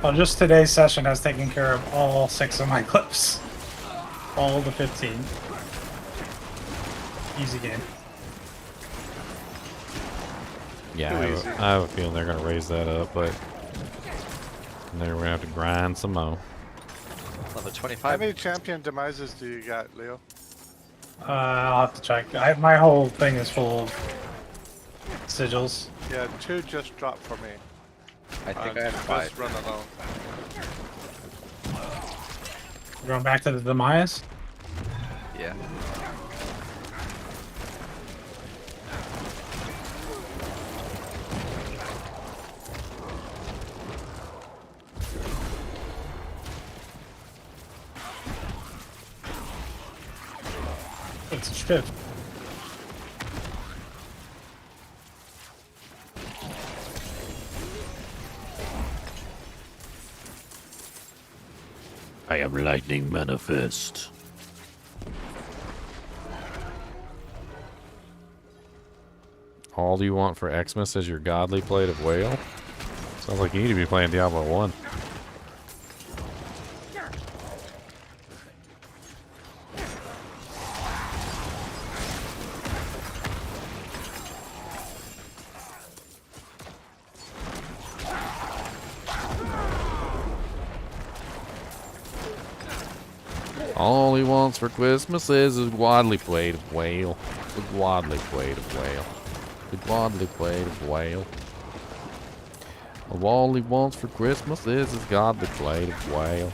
Well, just today's session has taken care of all 6 of my clips. All the 15. Easy game. Yeah, I have a feeling they're going to raise that up, but they're going to have to grind some more. Level 25. How many champion demises do you got, Leo? I'll have to check. My whole thing is full of sigils. Yeah, 2 just dropped for me. I think I have 5. First run alone. We're going back to the demise? Yeah. It's a shift. I am lightning manifest. All you want for Xmas is your godly plate of whale? Sounds like you need to be playing Diablo 1. All he wants for Christmas is a godly plate of whale. A godly plate of whale. A godly plate of whale. All he wants for Christmas is his godly plate of whale.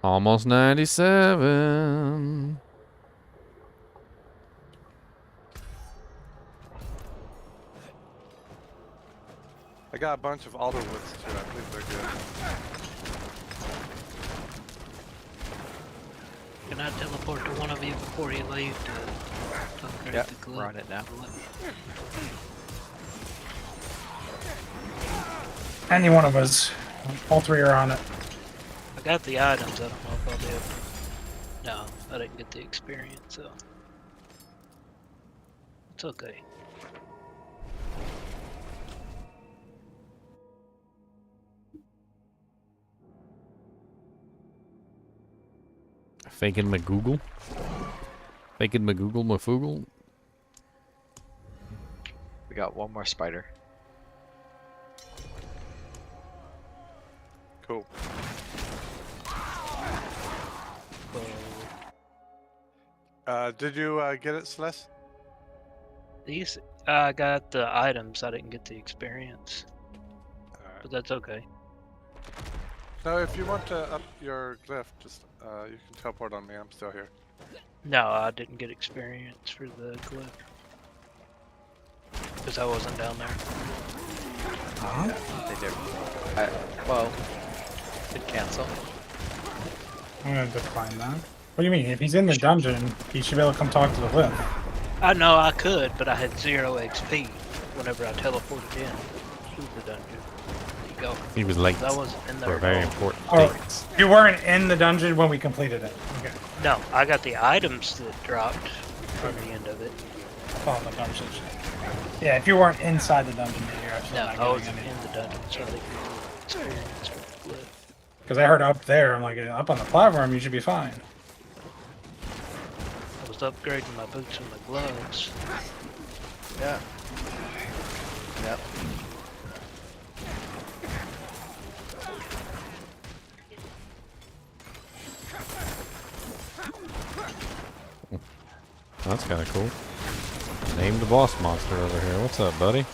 Almost 97. I got a bunch of Alderwoods too. I think they're good. Can I teleport to one of you before you leave to upgrade Yep, the glove? we're on it now. Any one of us. All 3 are on it. I got the items, I don't know if I'll be able to... No, I didn't get the experience, so... It's okay. Faking my Google. Faking my Google, my Foogle. We got one more spider. Cool. Did you get it, Celeste? These, I got the items. I didn't get the experience, but that's okay. No, if you want to up your glyph, just you can teleport on me. I'm still here. No, I didn't get experience for the glyph because I wasn't down there. They did. Well, did cancel. I'm gonna decline that. What do you mean? If he's in the dungeon, he should be able to come talk to the glyph. I know I could, but I had 0 XP whenever I teleported in to the dungeon. There you go. He was late I wasn't in there for a at very all. important Oh, dates. you weren't in the dungeon when we completed it. Okay. No, I got the items that dropped from the end of it. Follow the conversation. Yeah, if you weren't inside the dungeon, then you're actually No, not I getting wasn't any. in the dungeon, so I didn't get experience for the glyph. Because I heard up there, I'm like, up on the platform, you should be fine. I was upgrading my boots and my gloves. Yeah. Yep. That's kind of cool. Named the boss monster over here. What's up, buddy? I'm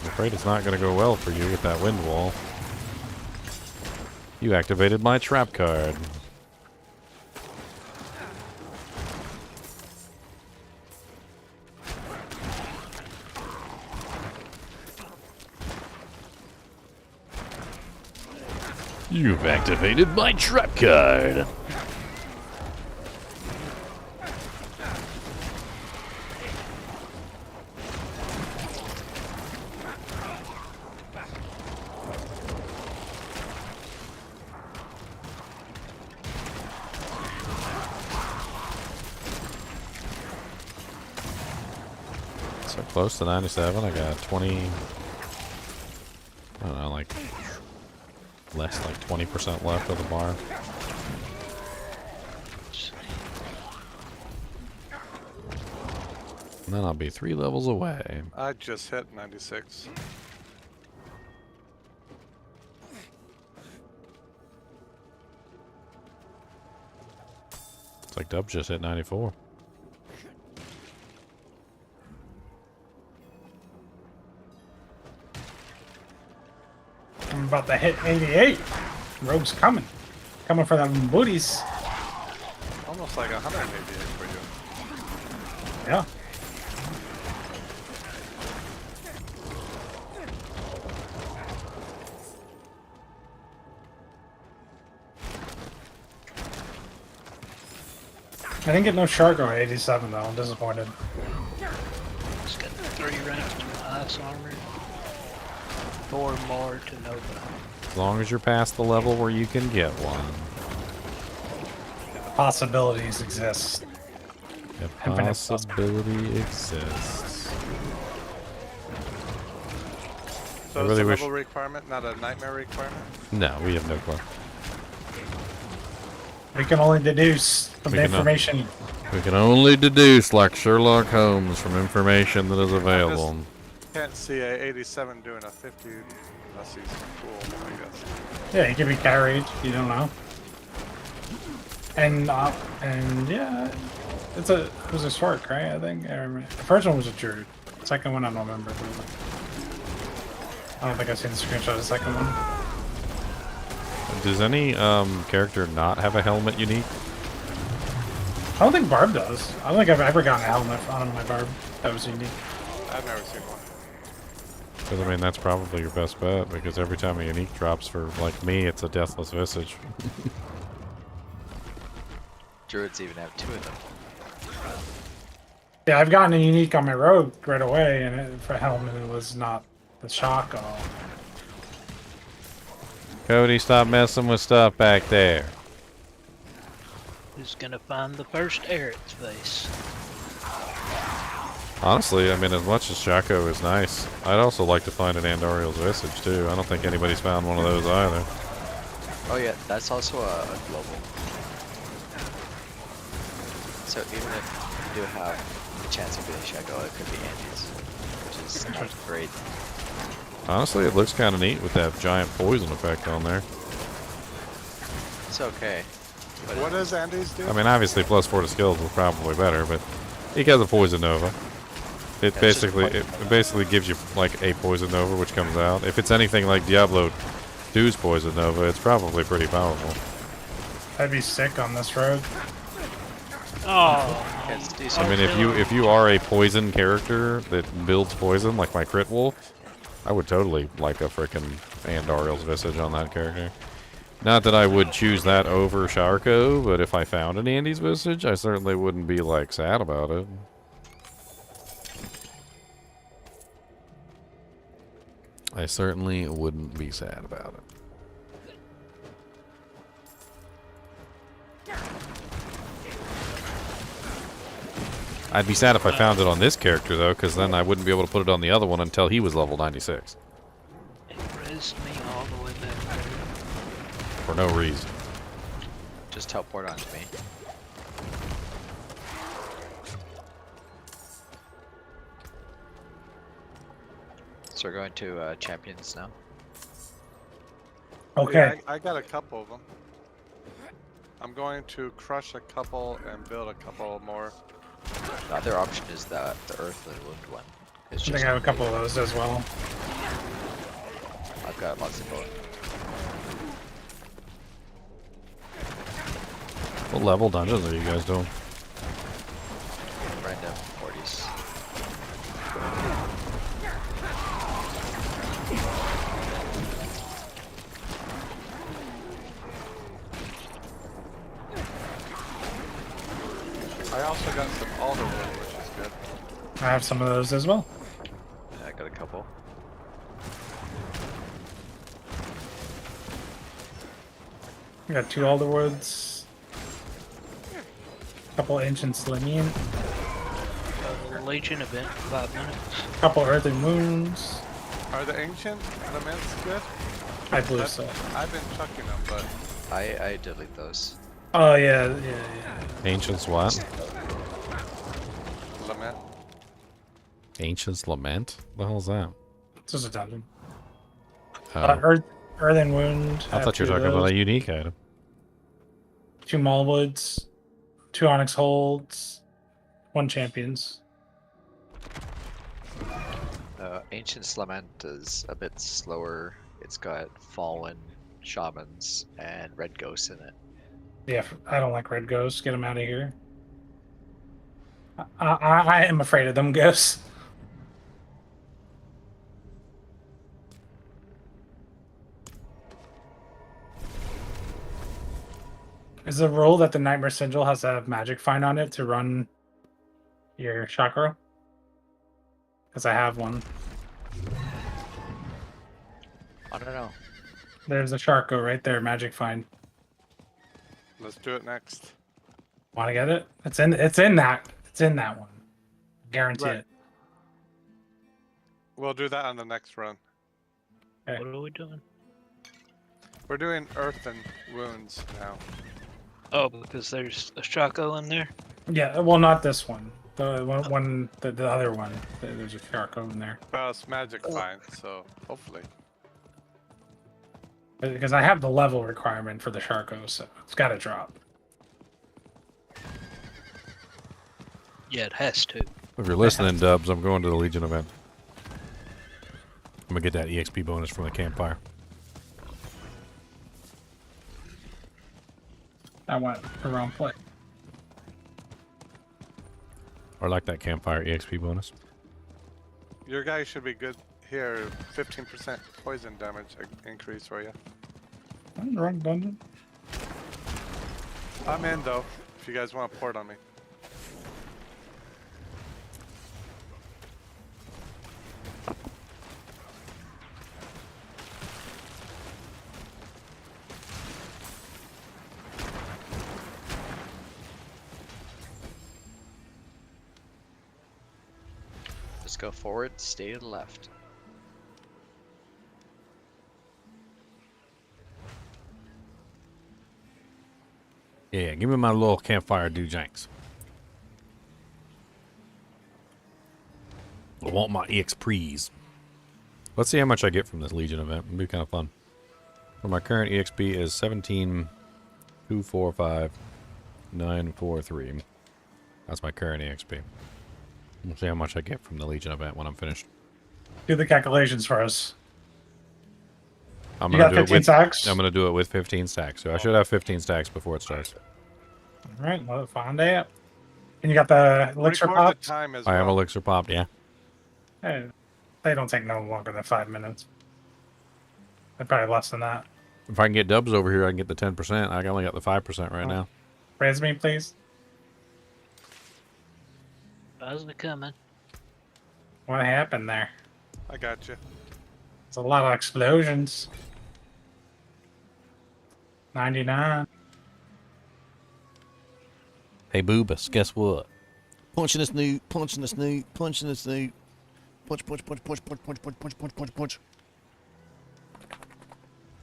afraid it's not going to go well for you with that wind wall. You activated my trap card. You've activated my trap card. So close to 97. I got 20. I don't know, like less, like 20% left of the bar. And then I'll be 3 levels away. I just hit 96. It's like Dub just hit 94. I'm about to hit 88. Rogue's coming. Coming for them booties. Almost like 188 for you. Yeah. I didn't get no Sharko at 87 though. I'm disappointed. Just got 3 ranks to ice armor. 4 more to Nova. As long as you're past the level where you can get one. The possibilities exist. The Infinite possibility exists. So I it's really a wish. level requirement, not a nightmare requirement? No, we have no clue. We can only deduce from the We can information. We can only deduce, like Sherlock Holmes, from information that is available. Can't see a 87 doing a 50 unless he's cool, I guess. Yeah, he can be carried. You don't know. And yeah, it was a Spark, right? I think I remember. The first one was a Druid. The second one I don't remember. I don't think I've seen the screenshot of the second one. Does any character not have a helmet unique? I don't think Barb does. I don't think I've ever gotten a helmet on my Barb that was unique. I've never seen one. Because, I mean, that's probably your best bet, because every time a unique drops for, like me, it's a Deathless Visage. Druids even have 2 of them. Yeah, I've gotten a unique on my Rogue right away, and for helmet it was not the shock. Cody, stop messing with stuff back there. Who's gonna find the first Eric's face? Honestly, I mean, as much as Shaco is nice, I'd also like to find an Andoriel's Visage, too. I don't think anybody's found one of those either. Oh yeah, that's also a global. So even if you do have a chance of getting Shaco, it could be Andes, which is not great. Honestly, it looks kind of neat with that giant poison effect on there. It's okay. But What does Andes do? I mean, obviously, +4 to skills was probably better, but he has a poison nova. It basically gives you like a poison nova, which comes out. If it's anything like Diablo 2's poison nova, it's probably pretty powerful. I'd be sick on this road. Oh, I mean, if you are a poison character that builds poison, like my crit wolf, I would totally like a frickin' Andariel's Visage on that character. Not that I would choose that over Sharko, but if I found an Andy's Visage, I certainly wouldn't be like sad about it. I certainly wouldn't be sad about it. I'd be sad if I found it on this character, though, because then I wouldn't be able to put it on the other one until he was level 96. It raised me all the way back there. For no reason. Just teleport onto me. So we're going to champions now. Okay. Yeah, I got a couple of them. I'm going to crush a couple and build a couple more. The other option is the Earthly Wound one. I think I have a couple of those as well. I've got lots of both. What level dungeons are you guys doing? Random 40s. I also got some alder wood, which is good. I have some of those as well. Yeah, I got a couple. I got 2 Alderwoods. Couple Ancient Selenium. Legion event for 5 minutes. Couple Earthen Wounds. Are the ancient elements good? I believe so. I've been chucking them, but I delete those. Oh yeah. Ancient's what? lament. Ancient's Lament? What the hell's that? It's just a dungeon. Oh. Earthen Wound. I thought you were talking about a unique item. 2 Maulwoods. 2 Onyx Holds. 1 Champions. Ancient's Lament is a bit slower. It's got Fallen, Shamans, and Red Ghosts in it. Yeah, I don't like red ghosts. Get them out of here. I am afraid of them ghosts. Is the rule that the Nightmare Sigil has to have Magic Find on it to run your chakra? Because I have one. I don't know. There's a Sharko right there, Magic Find. Let's do it next. Want to get it? It's in that one. Guarantee Right. it. We'll do that on the next run. Okay. What are we doing? We're doing earthen wounds now. Oh, because there's a Shaco in there? Yeah, well, not this one. The other one. There's a Sharko in there. Well, it's magic find, so hopefully. Because I have the level requirement for the Sharko, so it's got to drop. Yeah, it has to. If you're listening, Dubs, I'm going to the Legion event. I'm going to get that EXP bonus from the campfire. I went the wrong play. I like that campfire EXP bonus. Your guy should be good here. 15% poison damage increase for you. I'm in the wrong dungeon. I'm in though, if you guys want to port on me. Just go forward, stay to the left. Yeah, give me my little campfire doojanks. I want my EXPs. Let's see how much I get from this Legion event. It'll be kind of fun. So my current EXP is 17,245,943. That's my current EXP. We'll see how much I get from the Legion event when I'm finished. Do the calculations for us. I'm You gonna got do 15 it with stacks? I'm gonna do it with 15 stacks. So I should have 15 stacks before it starts. All right, well, find out. And you got the elixir Record the pops? time as I am well. elixir popped, yeah. Hey, they don't take no longer than 5 minutes. They're probably less than that. If I can get dubs over here, I can get the 10%. I only got the 5% right now. Raise me, please. How's it coming? What happened there? I got you. It's a lot of explosions. 99. Hey, Boobas, guess what? Punching the snoot, punching the snoot, punching the snoot. Punch, punch, punch, punch, punch, punch, punch, punch, punch, punch, punch.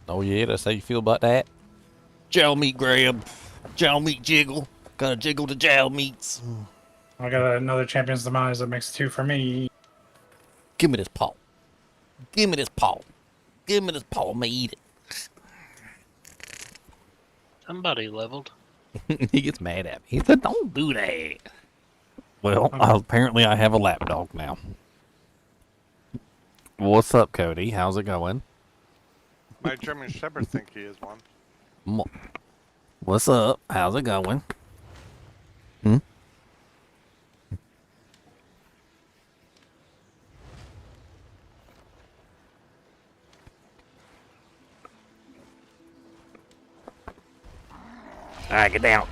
Oh, yeah, that's how you feel about that? Jowl meat grab. Jowl meat jiggle. Gotta jiggle the jowl meats. I got another Champion's Demise that makes 2 for me. Give me this paw. Give me this paw. Give me this paw. I'm gonna eat it. Somebody leveled. He gets mad at me. He said, don't do that. Well, apparently I have a lapdog now. What's up, Cody? How's it going? My German Shepherd think he is one. What's up? How's it going? Hmm? Alright, get down.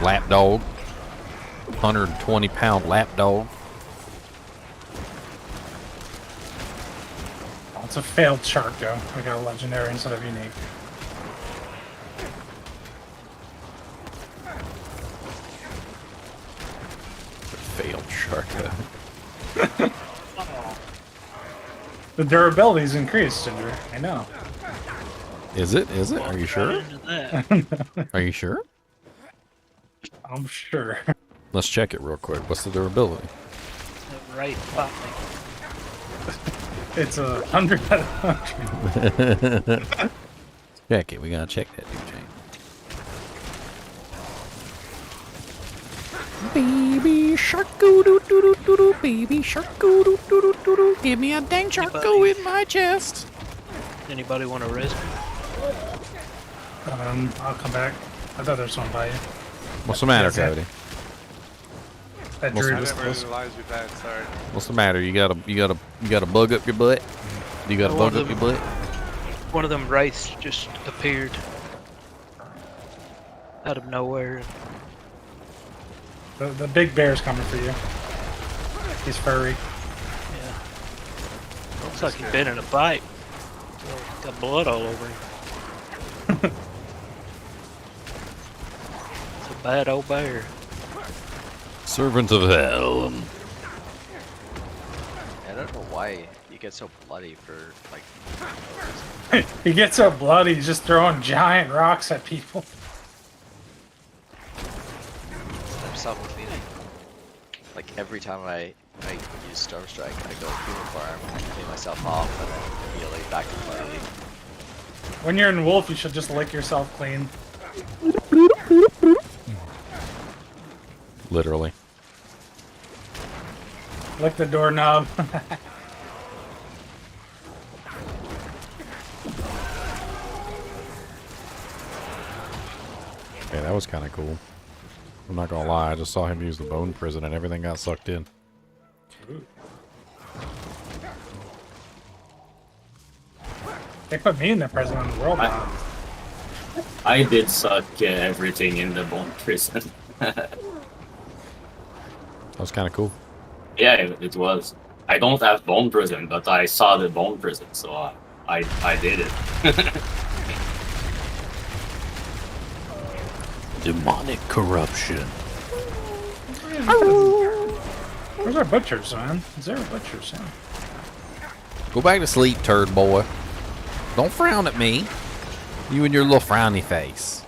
Lapdog. 120-pound lapdog. Oh, it's a failed shark, though. We got a legendary instead of unique. Failed shark. The durability's increased, Ginger. I know. Is it? Is it? Are you sure? Are you sure? I'm sure. Let's check it real quick. What's the durability? Right button. It's 100 out of 100. Check it. We gotta check that, dude. Baby shark doo doo doo doo doo doo. Baby shark doo doo doo doo doo doo. Give me a dang shark go in my chest. Anybody want to rest? I'll come back. I thought there was one by you. What's the matter, That's it. Cody? That What's druid I was didn't close. realize you died, sorry. What's the matter? You got a bug up your butt? You got a bug up your butt? One of them wraiths just appeared out of nowhere. The big bear's coming for you. He's furry. Yeah. Looks like he's been in a fight. Got blood all over him. It's a bad old bear. Servant of hell. I don't know why you get so bloody for like. He gets so bloody, he's just throwing giant rocks at people. I'm self-cleaning. Like every time I use Storm Strike, I go human farm, clean myself off, and then immediately back to bloody. When you're in Wolf, you should just lick yourself clean. Literally. Lick the doorknob. Okay, that was kind of cool. I'm not gonna lie, I just saw him use the bone prison and everything got sucked in. They put me in the president of the world now. I did suck everything in the bone prison. That was kind of cool. Yeah, it was. I don't have bone prison, but I saw the bone prison, so I did it. Demonic corruption. Where's our butchers, man? Is there a butchers? Yeah. Go back to sleep, turd boy. Don't frown at me. You and your little frowny face.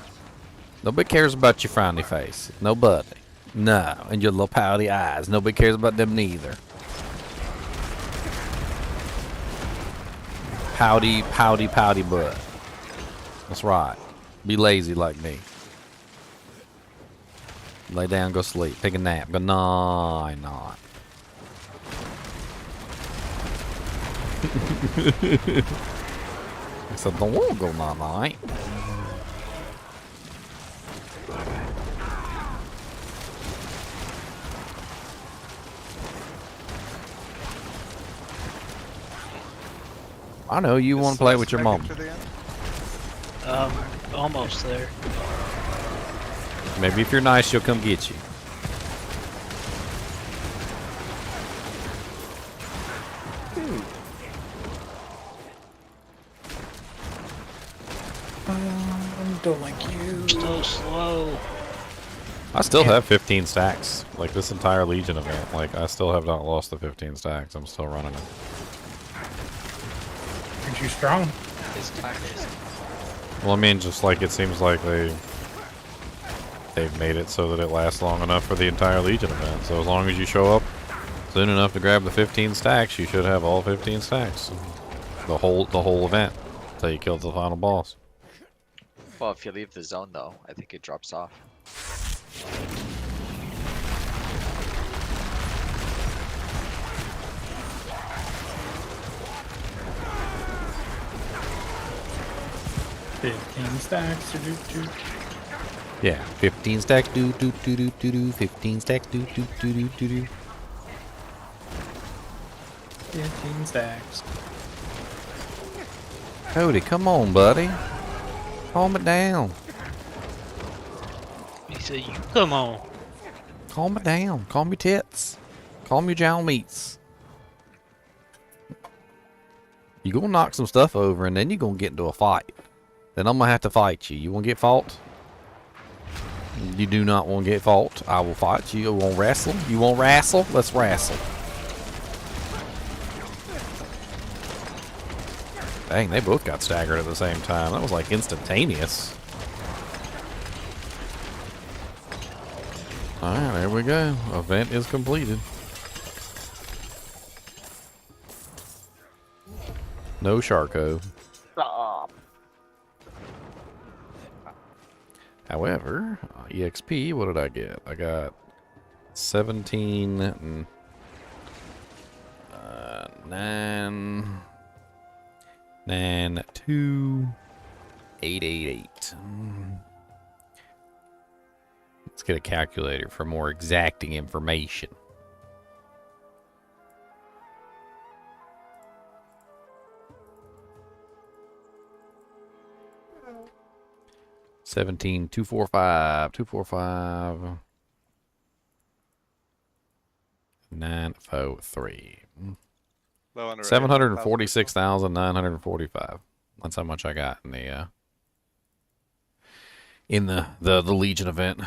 Nobody cares about your frowny face. Nobody. No. And your little pouty eyes. Nobody cares about them neither. Pouty, pouty, pouty butt. That's right. Be lazy like me. Lay down, go sleep. Take a nap. Good night. I said, don't want to go night. I know you want to play with your mom. Almost there. Maybe if you're nice, she'll come get you. Don't like you. So slow. I still have 15 stacks. Like this entire Legion event. Like I still have not lost the 15 stacks. I'm still running it. Aren't you strong? Well, I mean, just like it seems like they've made it so that it lasts long enough for the entire Legion event. So as long as you show up soon enough to grab the 15 stacks, you should have all 15 stacks. The whole event until you kill the final boss. Well, if you leave the zone, though, I think it drops off. 15 stacks. Yeah, 15 stacks. Do do do do do do. 15 stacks. Do do do do do do. 15 stacks. Cody, come on, buddy. Calm it down. He said, "You come on." Calm it down. Calm your tits. Calm your jowl meats. You gonna knock some stuff over, and then you gonna get into a fight. Then I'm gonna have to fight you. You wanna get fought? You do not want to get fought. I will fight you. You want to wrestle? You want to wrestle? Let's wrestle. Dang, they both got staggered at the same time. That was like instantaneous. Alright, there we go. Event is completed. No Sharko. Stop. However, EXP, what did I get? I got 17 and 9, 2, 888. Let's get a calculator for more exacting information. $17, 245, 943. 746,945. That's how much I got in the Legion event,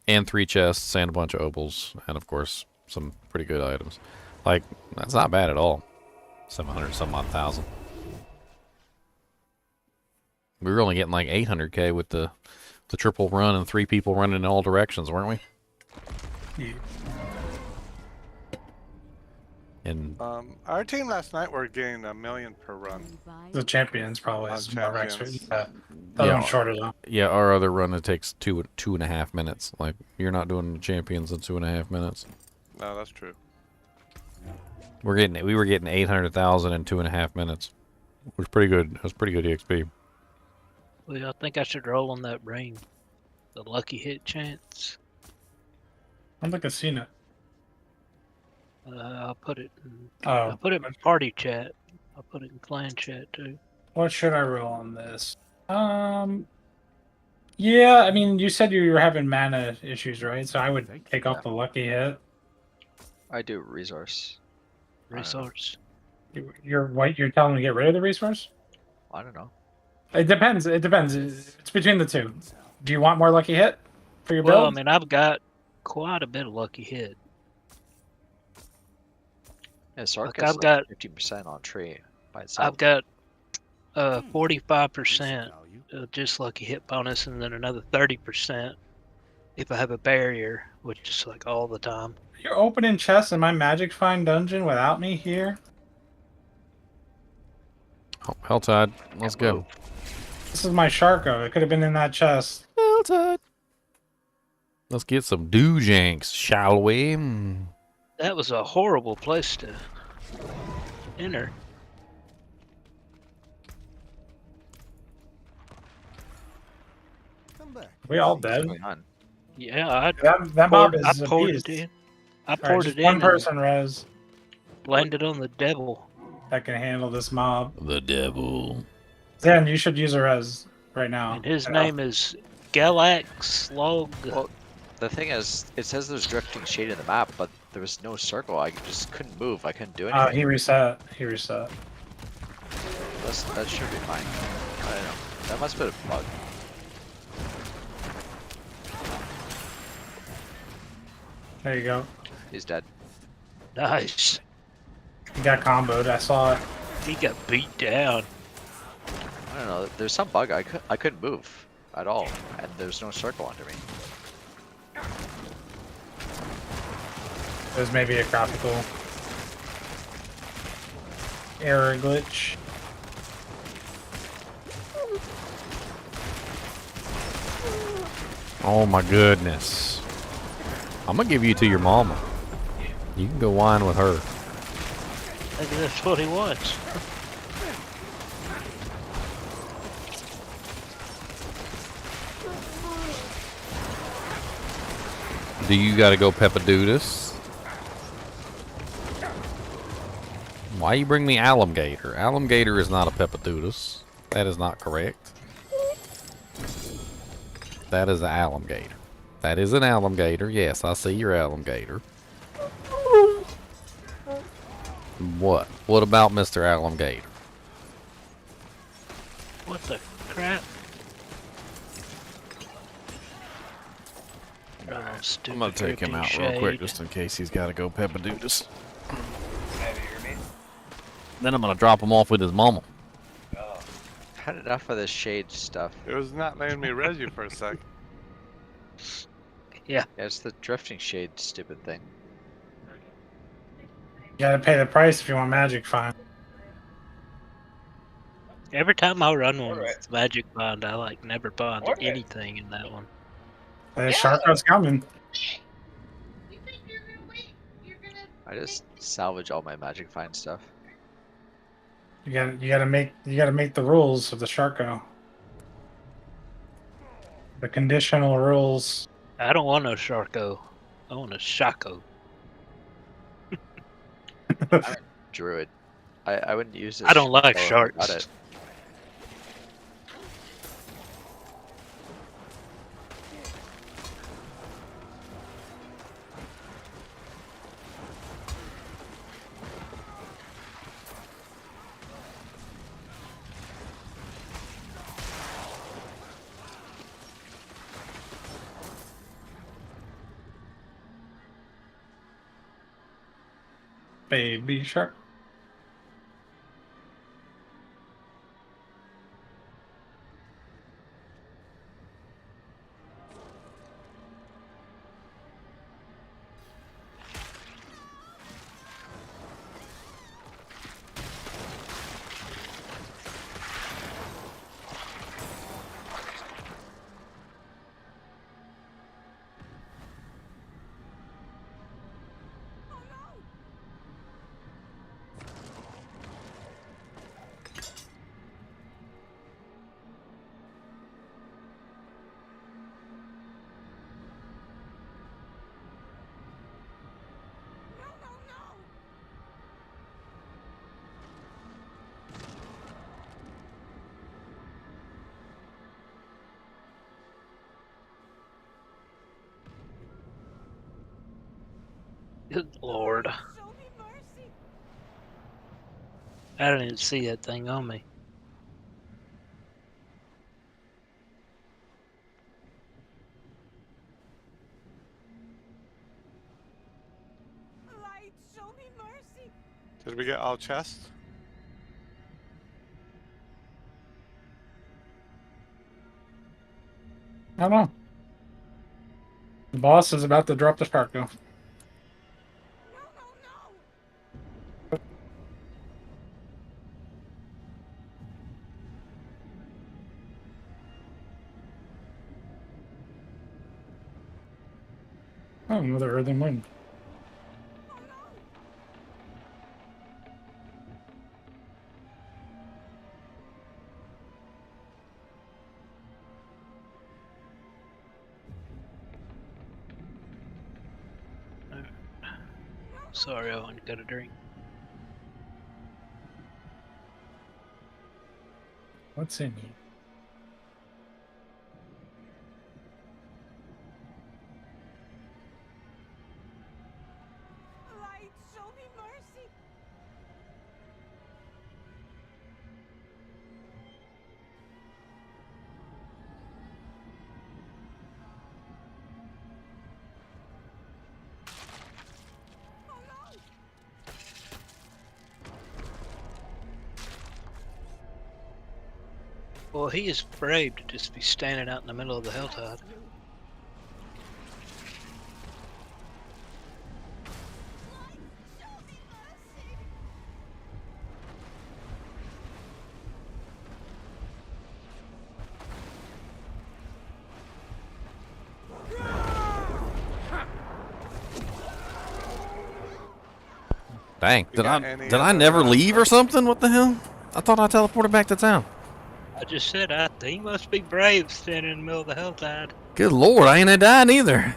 and 3 chests and a bunch of opals, and of course some pretty good items. Like that's not bad at all. 700 some odd thousand. We were only getting like 800k with the triple run and 3 people running in all directions, weren't we? Yeah. And our team last night were getting 1 million per run. The champions probably is more champions. extra. Yeah. The other one's shorter though. Yeah, our other run it takes 2.5 minutes. Like you're not doing champions in 2.5 minutes. No, that's true. We were getting 800,000 in 2.5 minutes. It was pretty good. It was pretty good EXP. Well, I think I should roll on that ring. The lucky hit chance. I don't think I've seen it. I'll put it in, Oh. I'll put it in party chat. I'll put it in clan chat too. What should I roll on this? Yeah, I mean, you said you were having mana issues, right? So I would take off the lucky hit. I do resource. Resource. You're white. You're telling me to get rid of the resource? I don't know. It depends. It depends. It's between the two. Do you want more lucky hit for your build? Well, I mean, I've got quite a bit of lucky hit. Yeah, Like Sarka's I've like got 50% on tree by itself. I've got 45% just lucky hit bonus, and then another 30% if I have a barrier, which is like all the time. You're opening chests in my Magic Find dungeon without me here? Oh, HellTide, let's go. This is my Sharko. It could have been in that chest. HellTide. Let's get some doojanks, shall we? That was a horrible place to enter. We all dead? Yeah, That mob is I a poured beast. it in. I Alright, poured just it one in person res and landed on the devil. that can handle this mob. The devil. Zen, you should use a res right now. And his name is Galax Log. Well, the thing is, it says there's drifting shade in the map, but there was no circle. I just couldn't move. I couldn't do anything. He reset. He reset. That should be fine. I don't know. That must have been a bug. There you go. He's dead. Nice. He got comboed. I saw it. He got beat down. I don't know. There's some bug. I couldn't move at all, and there's no circle under me. There's maybe a graphical error glitch. Oh my goodness. I'm gonna give you to your mama. You can go whine with her. Maybe that's what he wants. Do you gotta go Peppadoodus? Why you bring me Alligator? Alligator is not a Peppadoodus. That is not correct. That is an alligator. That is an alligator. Yes, I see your alligator. What? What about Mr. Alligator? What the crap? I'm gonna take him out real quick just in case he's gotta go Peppadoodus. Then I'm gonna drop him off with his mama. Had enough of this shade stuff. It was not letting me res you for a sec. Yeah. Yeah, it's the drifting shade stupid thing. You gotta pay the price if you want Magic Find. Every time I run one with Magic Bond, I like never bond anything in that one. Sharko's coming. I just salvage all my Magic Find stuff. You gotta make the rules of the Sharko. The conditional rules. I don't want a Sharko. I want a Shako. I'm a druid. I wouldn't use it. I don't like sharks. Got it. Baby Shark. Good lord. I didn't even see that thing on me. Did we get our chest? I don't know. The boss is about to drop the spark though. Oh, another earthen wind. Sorry, Owen, got a drink. What's in you? Light, show me mercy. Well, he is brave to just be standing out in the middle of the HellTide. Dang, did I never leave or something? What the hell? I thought I teleported back to town. I just said he must be brave standing in the middle of the HellTide. Good lord, I ain't died either.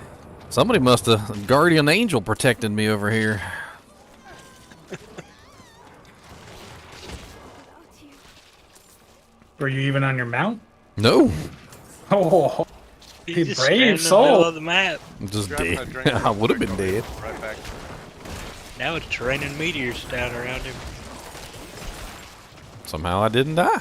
Somebody must have guardian angel protected me over here. Were you even on your mount? No. Oh, He's he just standing in brave the middle soul. of the map. I'm just dead. I would have been dead. Right back. Now it's raining meteors down around him. Somehow I didn't die.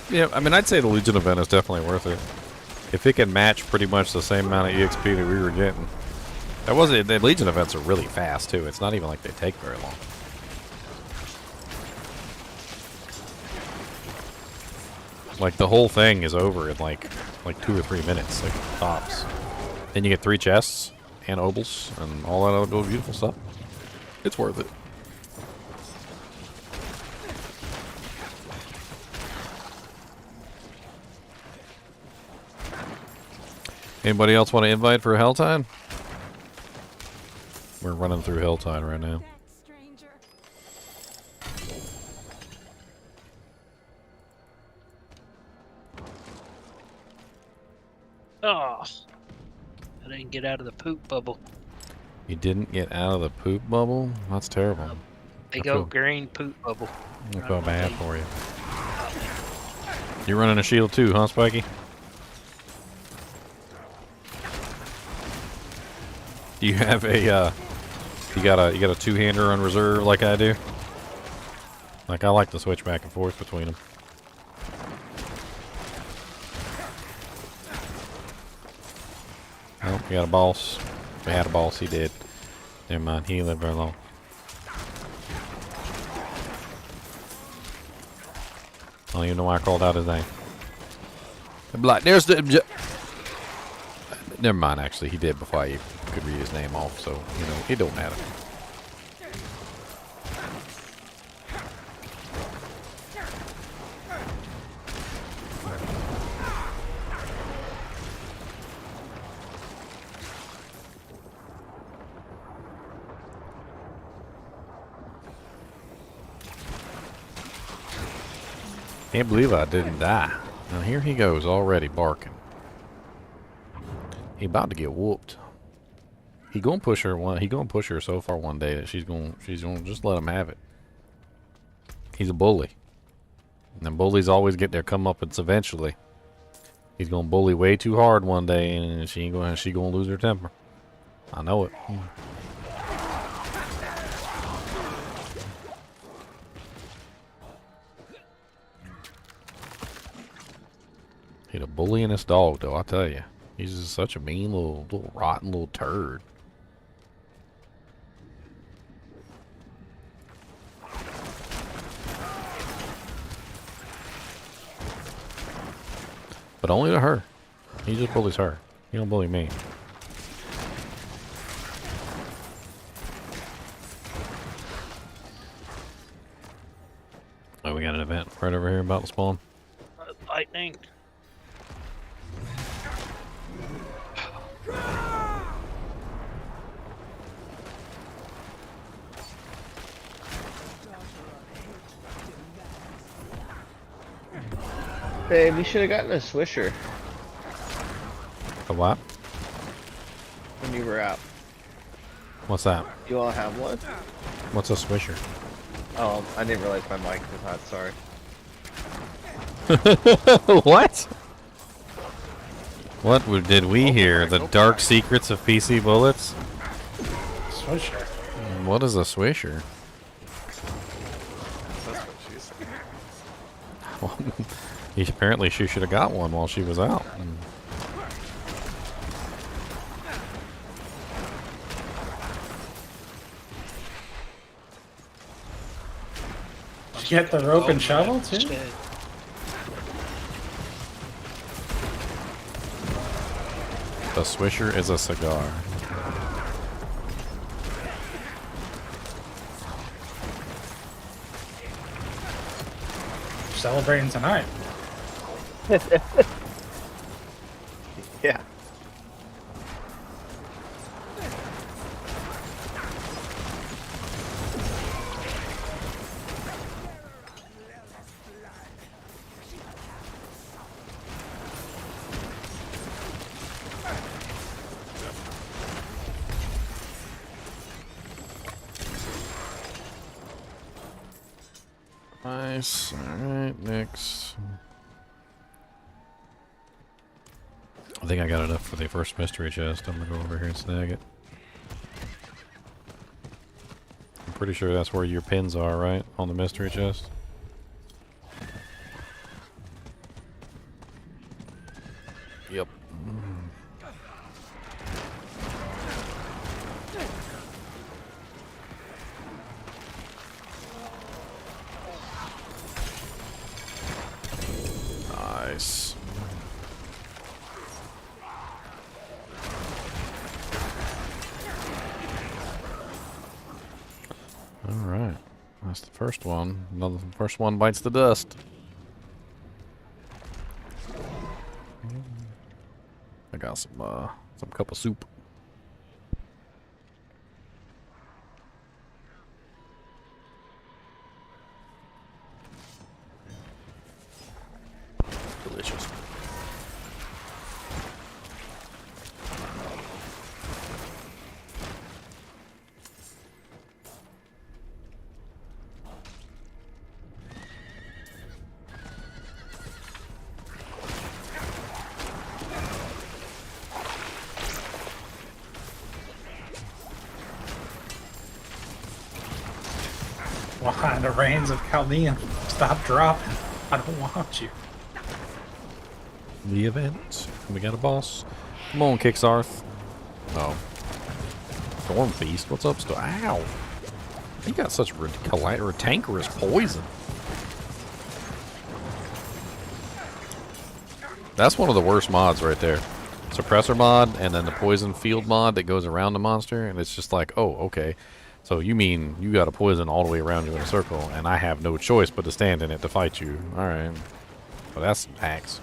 Yeah, I mean, I'd say the Legion event is definitely worth it. If it can match pretty much the same amount of EXP that we were getting. The Legion events are really fast, too. It's not even like they take very long. Like, the whole thing is over in, like 2 or 3 minutes, like, tops. Then you get 3 chests, and obols, and all that other beautiful stuff. It's worth it. Anybody else want to invite for HellTide? We're running through HellTide right now. Oh, I didn't get out of the poop bubble. You didn't get out of the poop bubble? That's terrible. Big old green poop bubble. I feel bad for you. You're running a shield too, huh, Spiky? Do you have a you got a two-hander on reserve like I do? Like I like to switch back and forth between them. Oh, we got a boss. We had a boss, he did. Never mind, he didn't live very long. I don't even know why I called out his name. I'm like, there's the... Never mind, actually, he did before I could read his name off, so, you know, it don't matter. Can't believe I didn't die. Now here he goes already barking. He about to get whooped. He gonna push her so far one day that she's gonna just let him have it. He's a bully. And then bullies always get their comeuppance eventually. He's gonna bully way too hard one day and she gonna lose her temper. I know it. He's a bullying dog, though, I tell you. He's just such a mean little rotten little turd. But only to her. He just bullies her. He don't bully me. Oh, we got an event right over here about to spawn. Lightning. Babe, you should have gotten a swisher A what? when you were out. What's that? You all have one? What's a swisher? Oh, I didn't realize my mic was hot. Sorry. What? What did we hear? The dark secrets of PC bullets? Swisher. What is a swisher? That's what she said. Well, apparently she should have got one while she was out. Did you get the rope and shovel too? A swisher is a cigar. Celebrating tonight. Yeah. Nice. Alright, next. I think I got enough for the first mystery chest. I'm gonna go over here and snag it. I'm pretty sure that's where your pins are, right? On the mystery chest? Yep. Nice. Alright. That's the first one. Another first one bites the dust. I got some cup of soup. Delicious. Why the rains of Chaldean? Stop dropping. I don't want you. The event. We got a boss. Come on, Kicksarth. Oh. Storm Feast. What's up, Ow! You got such cankerous poison. That's one of the worst mods right there. Suppressor mod, and then the poison field mod that goes around the monster, and it's just like, oh, okay. So you mean you got a poison all the way around you in a circle, and I have no choice but to stand in it to fight you. Alright. Well, that's hacks.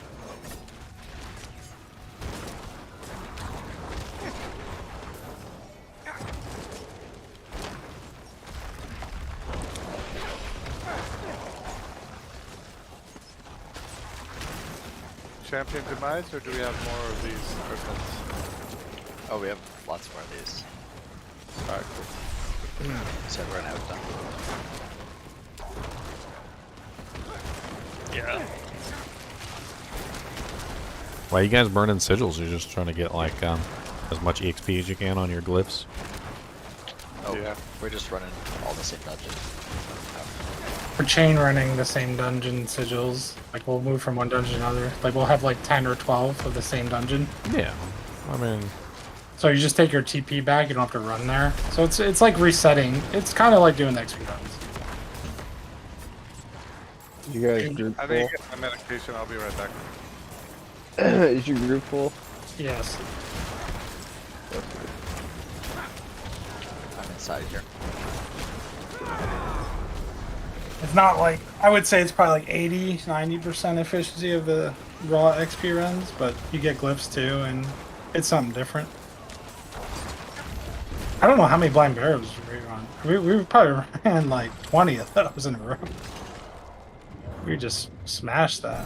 Champion demise, or do we have more of these crystals? Oh, we have lots more of these. Alright, cool. So we're gonna have done. Yeah. Why are you guys burning sigils? You're just trying to get like as much EXP as you can on your glyphs. Oh, Yeah. we're just running all the same dungeons. We're chain running the same dungeon sigils. Like we'll move from one dungeon to another. Like we'll have like 10 or 12 of the same dungeon. Yeah, I mean, So you just take your TP back. You don't have to run there. So it's like resetting. It's kind of like doing the XP runs. You guys group I full? need to get my medication. I'll be right back. Is your group full? Yes. I'm inside here. It's not like, I would say it's probably like 80, 90% efficiency of the raw XP runs, but you get glyphs too, and it's something different. I don't know how many blind barrels we run. We probably ran like 20 of those in a row. We just smashed that.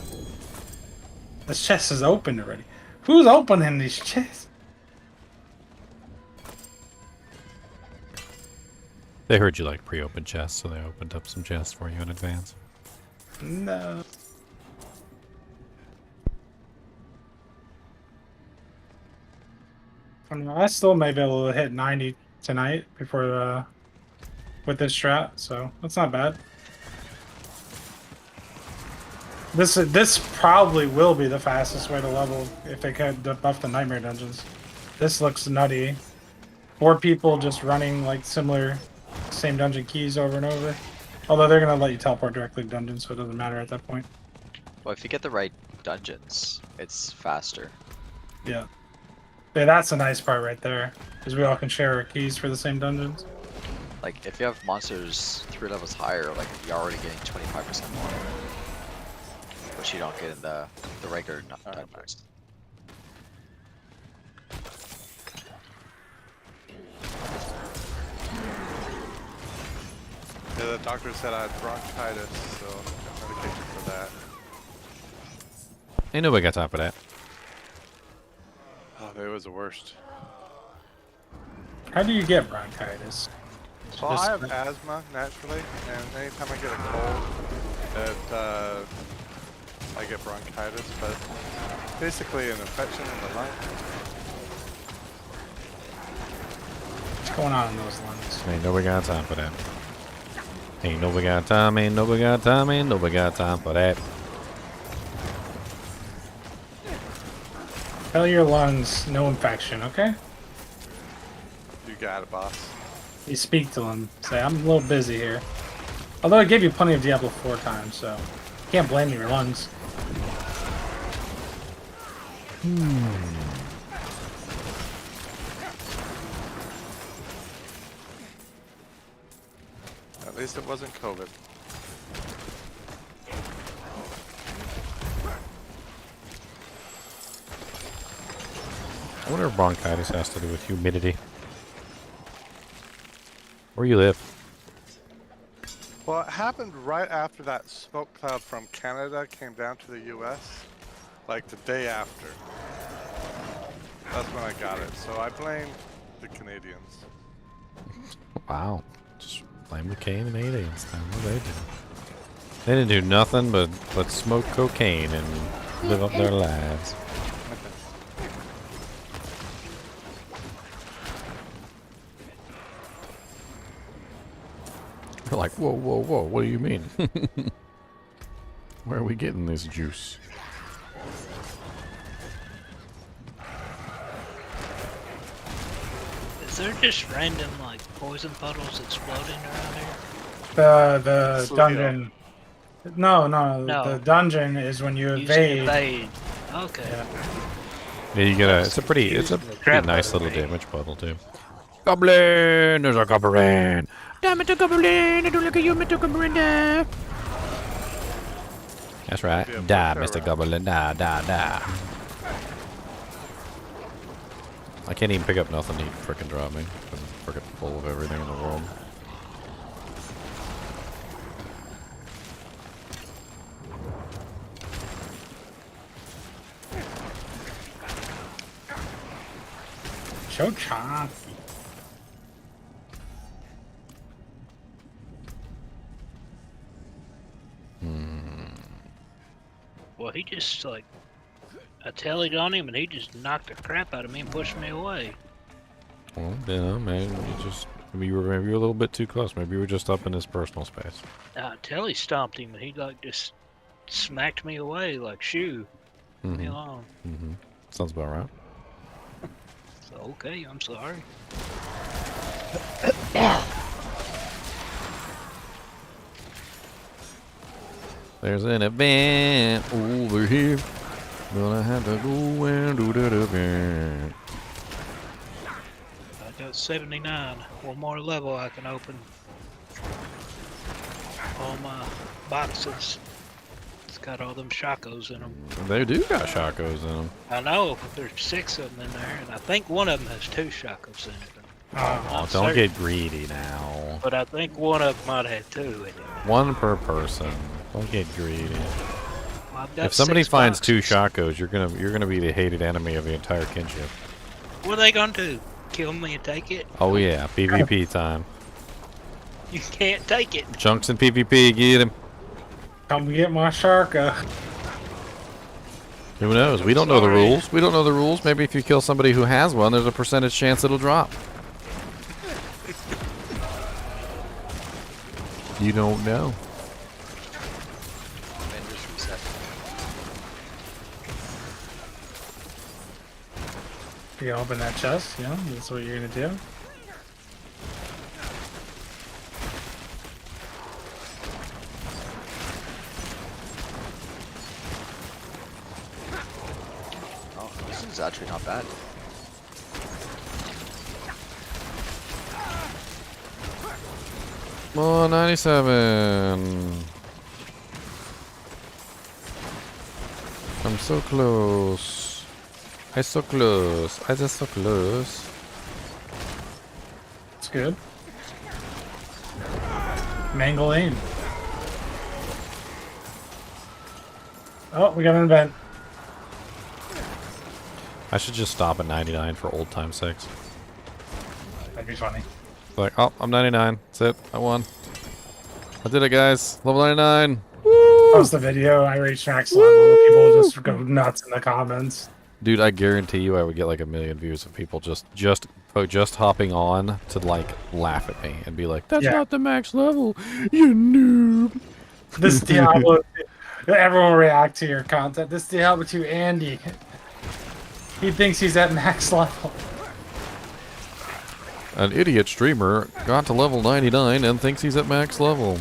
This chest is open already. Who's opening these chests? they heard you like pre-open chests, so they opened up some chests for you in advance. No. I don't know, I still may be able to hit 90 tonight before with this strat, so that's not bad. This probably will be the fastest way to level if they could buff the nightmare dungeons. This looks nutty. 4 people just running like similar, same dungeon keys over and over. Although they're gonna let you teleport directly to dungeons, so it doesn't matter at that point. Well, if you get the right dungeons, it's faster. Yeah. Yeah, that's a nice part right there, because we all can share our keys for the same dungeons. Like, if you have monsters 3 levels higher, like, you're already getting 25% more. Which you don't get in the regular dungeons. Yeah, the doctor said I had bronchitis, so got medication for that. Ain't nobody got time for that. Oh, it was the worst. How do you get bronchitis? Well, I have asthma naturally, and anytime I get a cold, I get bronchitis, but basically an infection in the lung. What's going on in those lungs? Ain't nobody got time for that. Ain't nobody got time, ain't nobody got time, ain't nobody got time for that. Tell your lungs, no infection, okay? You got it, boss. You speak to them. Say, I'm a little busy here. Although I gave you plenty of Diablo 4 times, so can't blame your lungs. At least it wasn't COVID. I wonder if bronchitis has to do with humidity. Where you live? Well, it happened right after that smoke cloud from Canada came down to the US. Like the day after. That's when I got it. So I blame the Canadians. Wow. Just blame the Canadians. What they do? They didn't do nothing but smoke cocaine and live up their lives. They're like, whoa, whoa, whoa, what do you mean? Where are we getting this juice? Is there just random like poison puddles exploding around here? The dungeon. No, the dungeon is when you evade. Okay. Yeah, you get it's a pretty nice little damage puddle too. Goblin! There's a goblin! Damn it, a goblin! I don't look at you, Mr. Goblin. That's right. Die, Mr. Goblin. Die, die, die. I can't even pick up nothing he'd frickin' drop me. I'm frickin' full of everything in the world. So choppy. Well, he just like I tellied on him, and he just knocked the crap out of me and pushed me away. Well, yeah, man, maybe you were a little bit too close. Maybe you were just up in his personal space. I telly stomped him, and he like just smacked me away like shoo. Leave me alone. Sounds about right. So okay, I'm sorry. There's an event over here. Gonna have to go and do that event. I got 79. One more level I can open. All my boxes. It's got all them shakos in them. They do got shakos in them. I know, but there's 6 of them in there, and I think one of them has 2 shakos in it. Oh, don't get greedy now. But I think one of them might have 2 in it. One per person. Don't get greedy. Well, I've got If somebody 6 finds boxes. 2 shakos, you're gonna be the hated enemy of the entire kinship. What are they gonna do? Kill me and take it? Oh yeah, PvP time. You can't take it. Chunks in PvP, get him. Come get my Sharka. Who knows? We don't know the rules. We don't know the rules. Maybe if you kill somebody who has one, there's a percentage chance it'll drop. You don't know. Avengers reset. You open that chest, yeah? That's what you're gonna do? Oh, this is actually not bad. Oh, 97. I'm so close. I'm so close. I just so close. It's good. Mangle aim. Oh, we got an event. I should just stop at 99 for old time's sakes. That'd be funny. Like, oh, I'm 99. That's it. I won. I did it, guys. Level 99. Post the video. I reached max level. People just go nuts in the comments. Dude, I guarantee you I would get like 1 million views of people just hopping on to like laugh at me and be like, that's not the max level, you noob. This Diablo, everyone react to your content. This Diablo 2 Andy, he thinks he's at max level. An idiot streamer got to level 99 and thinks he's at max level.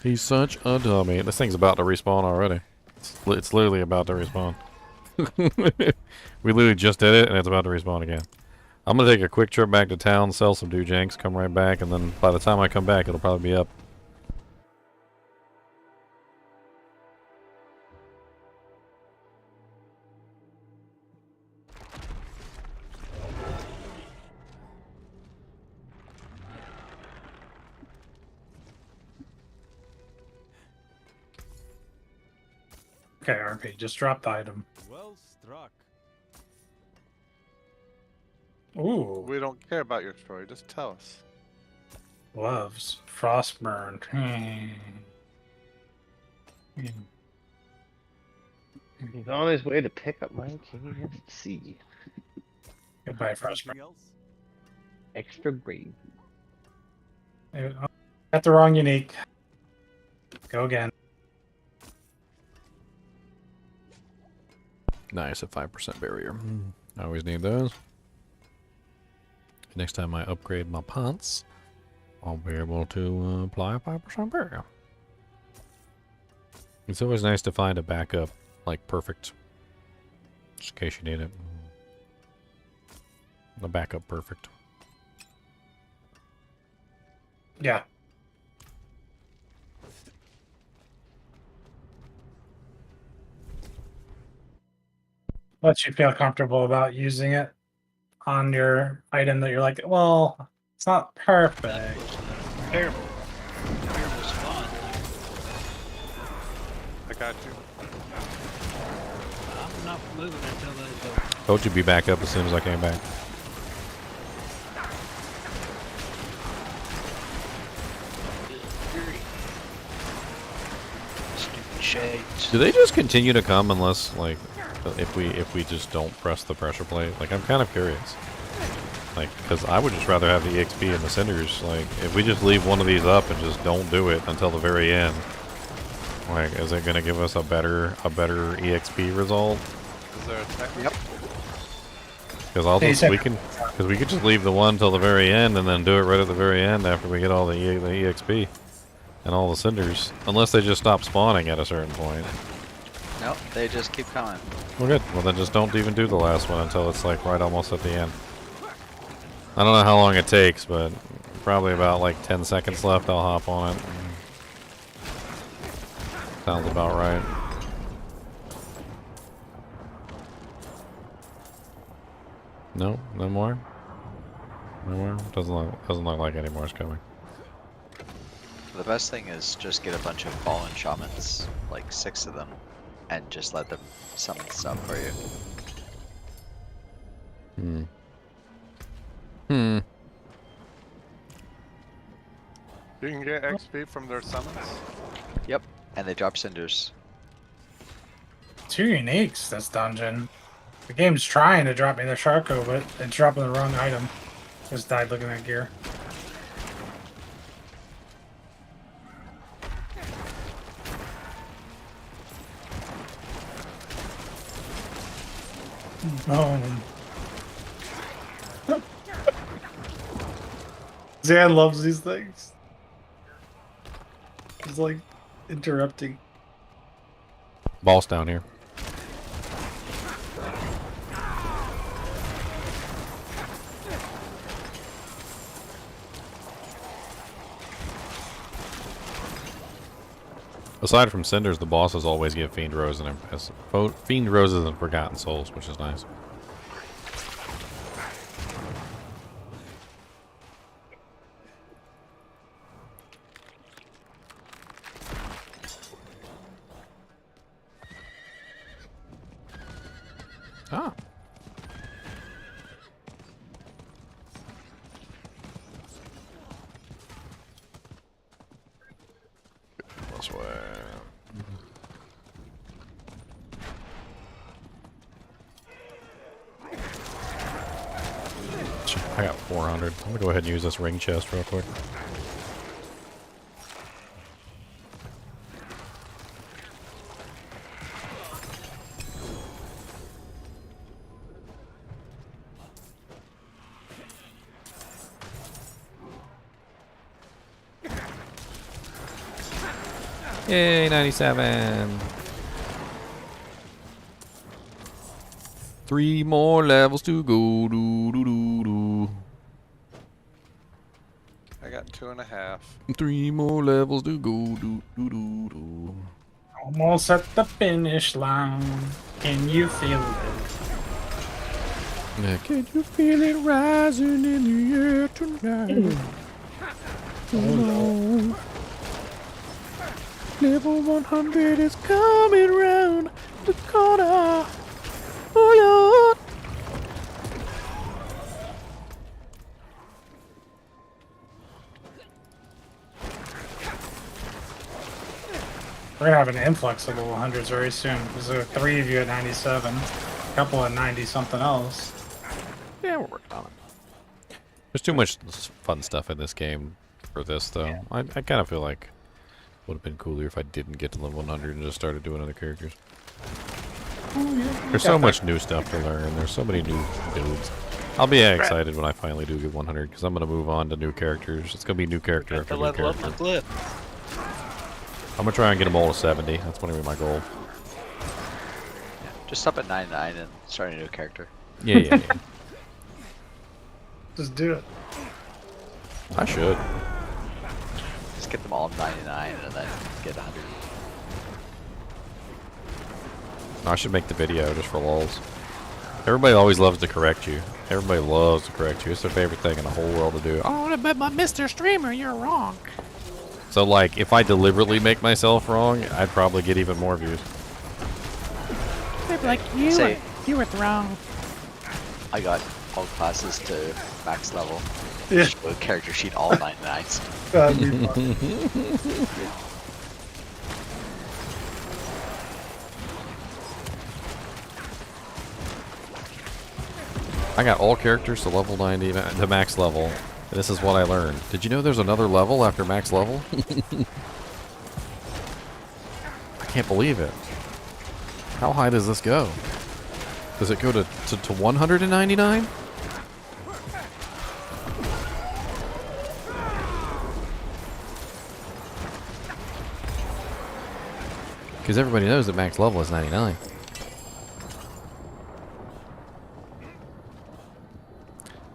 He's such a dummy. This thing's about to respawn already. It's literally about to respawn. We literally just did it, and it's about to respawn again. I'm going to take a quick trip back to town, sell some doojanks, come right back, and then by the time I come back, it'll probably be up. Okay, RP, just drop the item. Well struck. Ooh. We don't care about your story. Just tell us. Gloves. Frostburn. He's on his way to pick up my KFC. Goodbye, Frostburn. Extra gravy. Got the wrong unique. Go again. Nice, a 5% barrier. I always need those. Next time I upgrade my pants, I'll be able to apply a 5% barrier. It's always nice to find a backup, like perfect, just in case you need it. The backup perfect. Yeah. Lets you feel comfortable about using it on your item that you're like, well, it's not perfect. Terrible. Terrible spot. I got you. I'm not moving until they go. Told you'd be back up as soon as I came back. shades. Do they just continue to come unless, like, if we just don't press the pressure plate? Like, I'm kind of curious. Like, because I would just rather have the EXP and the cinders. Like, if we just leave one of these up and just don't do it until the very end, like, is it gonna give us a better EXP result? Is there a tech? Yep. Because we could just leave the one till the very end and then do it right at the very end after we get all the EXP and all the cinders, unless they just stop spawning at a certain point. Nope, they just keep coming. Well, good. Well, then just don't even do the last one until it's like right almost at the end. I don't know how long it takes, but probably about like 10 seconds left. I'll hop on it. Sounds about right. No, no more. No more. Doesn't look like any more is coming. The best thing is just get a bunch of fallen shamans, like 6 of them, and just let them summon stuff for you. You can get XP from their summons? Yep, and they drop cinders. 2 uniques, this dungeon. The game's trying to drop me the Sharko, but it's dropping the wrong item. Just died looking at gear. Zan loves these things. He's like interrupting. Boss down here. Aside from cinders, the bosses always give Fiend Roses and Forgotten Souls, which is nice. Ah. This way. I got 400. I'm gonna go ahead and use this ring chest real quick. Yay, 97. 3 more levels to go. I got 2.5. 3 more levels to go. Almost at the finish line. Can you feel it? Yeah, can you feel it rising in the air tonight? Oh no. Level 100 is coming round the corner. Oh Lord. We're gonna have an influx of level 100s very soon. There's 3 of you at 97, a couple at 90 something else. Yeah, we're working on it. There's too much fun stuff in this game for this, though. I kind of feel like it would have been cooler if I didn't get to level 100 and just started doing other characters. Oh, yeah. There's so much new stuff to learn. There's so many new builds. I'll be excited when I finally do get 100 because I'm going to move on to new characters. It's going to be new character after new character. I'm going to try and get them all to 70. That's going to be my goal. Just stop at 99 and start a new character. Yeah. Just do it. I should. Just get them all 99 and then get 100. I should make the video just for lulz. Everybody always loves to correct you. Everybody loves to correct you. It's their favorite thing in the whole world to do. Oh, but Mr. Streamer, you're wrong. So, like, if I deliberately make myself wrong, I'd probably get even more views. They'd be like, you were wrong. I got all classes to max level. Yeah. Show character sheet all 99s. That'd be fun. I got all characters to level 90, to max level, and this is what I learned. Did you know there's another level after max level? I can't believe it. How high does this go? Does it go to 199? Because everybody knows that max level is 99.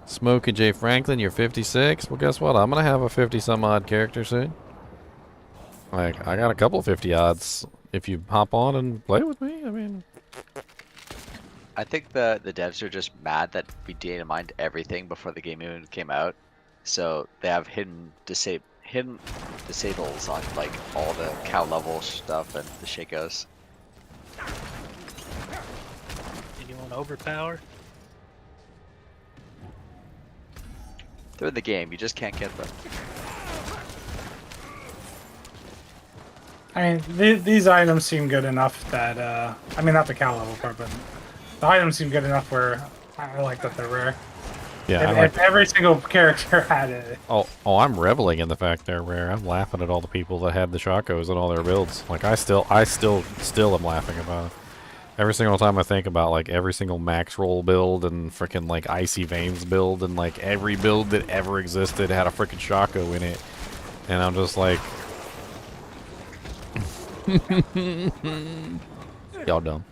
Smoke and Jay Franklin, you're 56. Well, guess what? I'm gonna have a 50-some-odd character soon. Like, I got a couple 50 odds if you hop on and play with me. I mean, I think the devs are just mad that we data mined everything before the game even came out, so they have hidden disables on like all the cow level stuff and the shakos. Anyone overpower? They're in the game. You just can't get them. I mean, these items seem good enough that, I mean, not the cow level part, but the items seem good enough where I like that they're rare. yeah. If every single character had it. Oh, I'm reveling in the fact they're rare. I'm laughing at all the people that had the Shakos and all their builds. Like, I still am laughing about it. Every single time I think about, like, every single max roll build and freaking, like, Icy Veins build and, like, every build that ever existed had a freaking Shako in it. And I'm just like... Y'all dumb.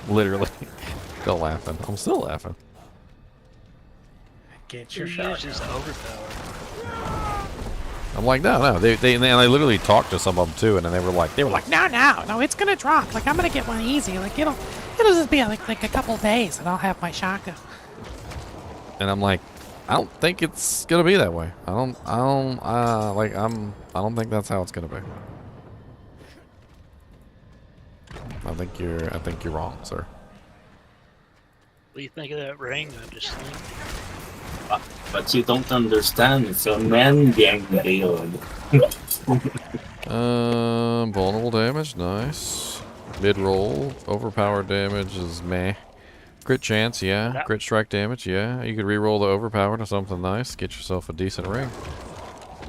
literally. Still laughing. I'm still laughing. Get your Who shot. uses overpower? I'm like, no. And I literally talked to some of them too, and then they were like, No, it's gonna drop. Like, I'm gonna get one easy. Like, it'll just be like a couple days, and I'll have my shotgun. and I'm like, I don't think it's gonna be that way. I don't think that's how it's gonna be. I think you're wrong, sir. What do you think of that ring? I just think. But you don't understand, it's a man gang build. Vulnerable damage, nice. Mid-roll, overpowered damage is meh. Crit chance, yeah. Crit strike damage, yeah. You could re-roll the overpower to something nice. Get yourself a decent ring.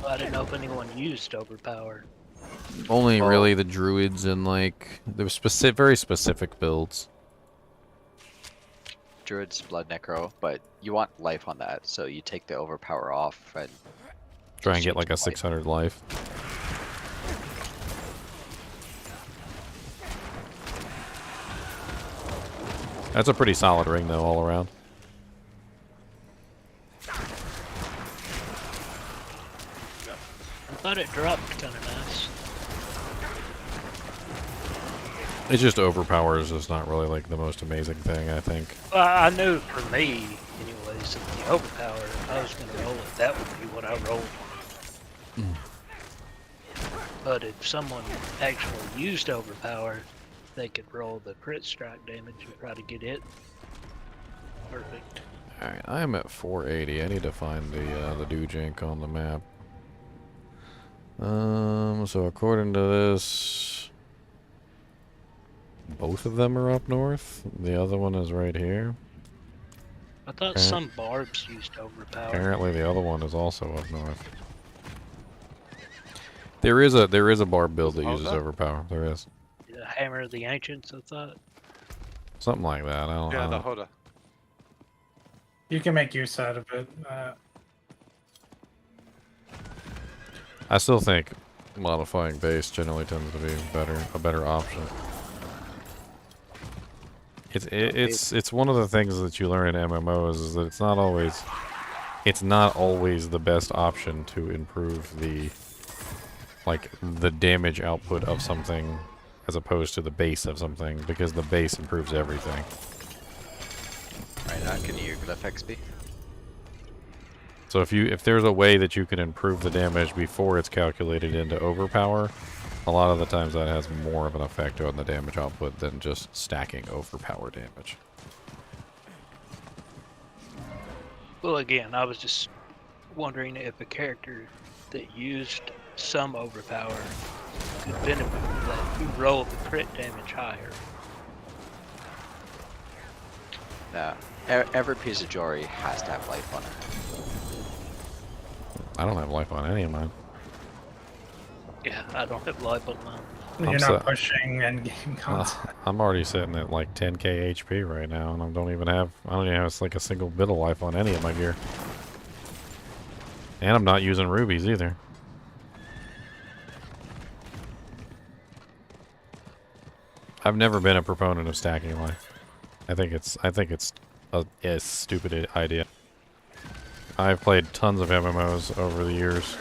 Well, I didn't know if anyone used overpower. Only really the druids and like there was very specific builds. Druid's blood necro, but you want life on that, so you take the overpower off and try and get like a 600 life. That's a pretty solid ring though, all around. I thought it dropped kind of nice. It's just overpowers is not really like the most amazing thing, I think. Well, I knew for me, anyways, that the overpower, if I was going to roll it, that would be what I rolled. But if someone actually used overpower, they could roll the crit strike damage and try to get it. Perfect. Alright, I am at 480. I need to find the Dujink on the map. So according to this, both of them are up north. The other one is right here. I thought some barbs used overpower. Apparently the other one is also up north. There is a barb build that uses overpower. There is. The Hammer of the Ancients, I thought. Something like that. I don't know. the Hoda. You can make use out of it. I still think modifying base generally tends to be a better option. It's one of the things that you learn in MMOs is that it's not always the best option to improve the damage output of something as opposed to the base of something, because the base improves everything. Right now, can you glyph XP? So if there's a way that you can improve the damage before it's calculated into overpower, a lot of the times that has more of an effect on the damage output than just stacking overpower damage. Well, again, I was just wondering if a character that used some overpower could benefit from that, who rolled the crit damage higher. Yeah. Every piece of jewelry has to have life on it. I don't have life on any of mine. Yeah, I don't have life on mine. You're not pushing endgame content. I'm already sitting at like 10k HP right now, and I don't even have like a single bit of life on any of my gear. And I'm not using rubies either. I've never been a proponent of stacking life. I think it's a stupid idea. I've played tons of MMOs over the years,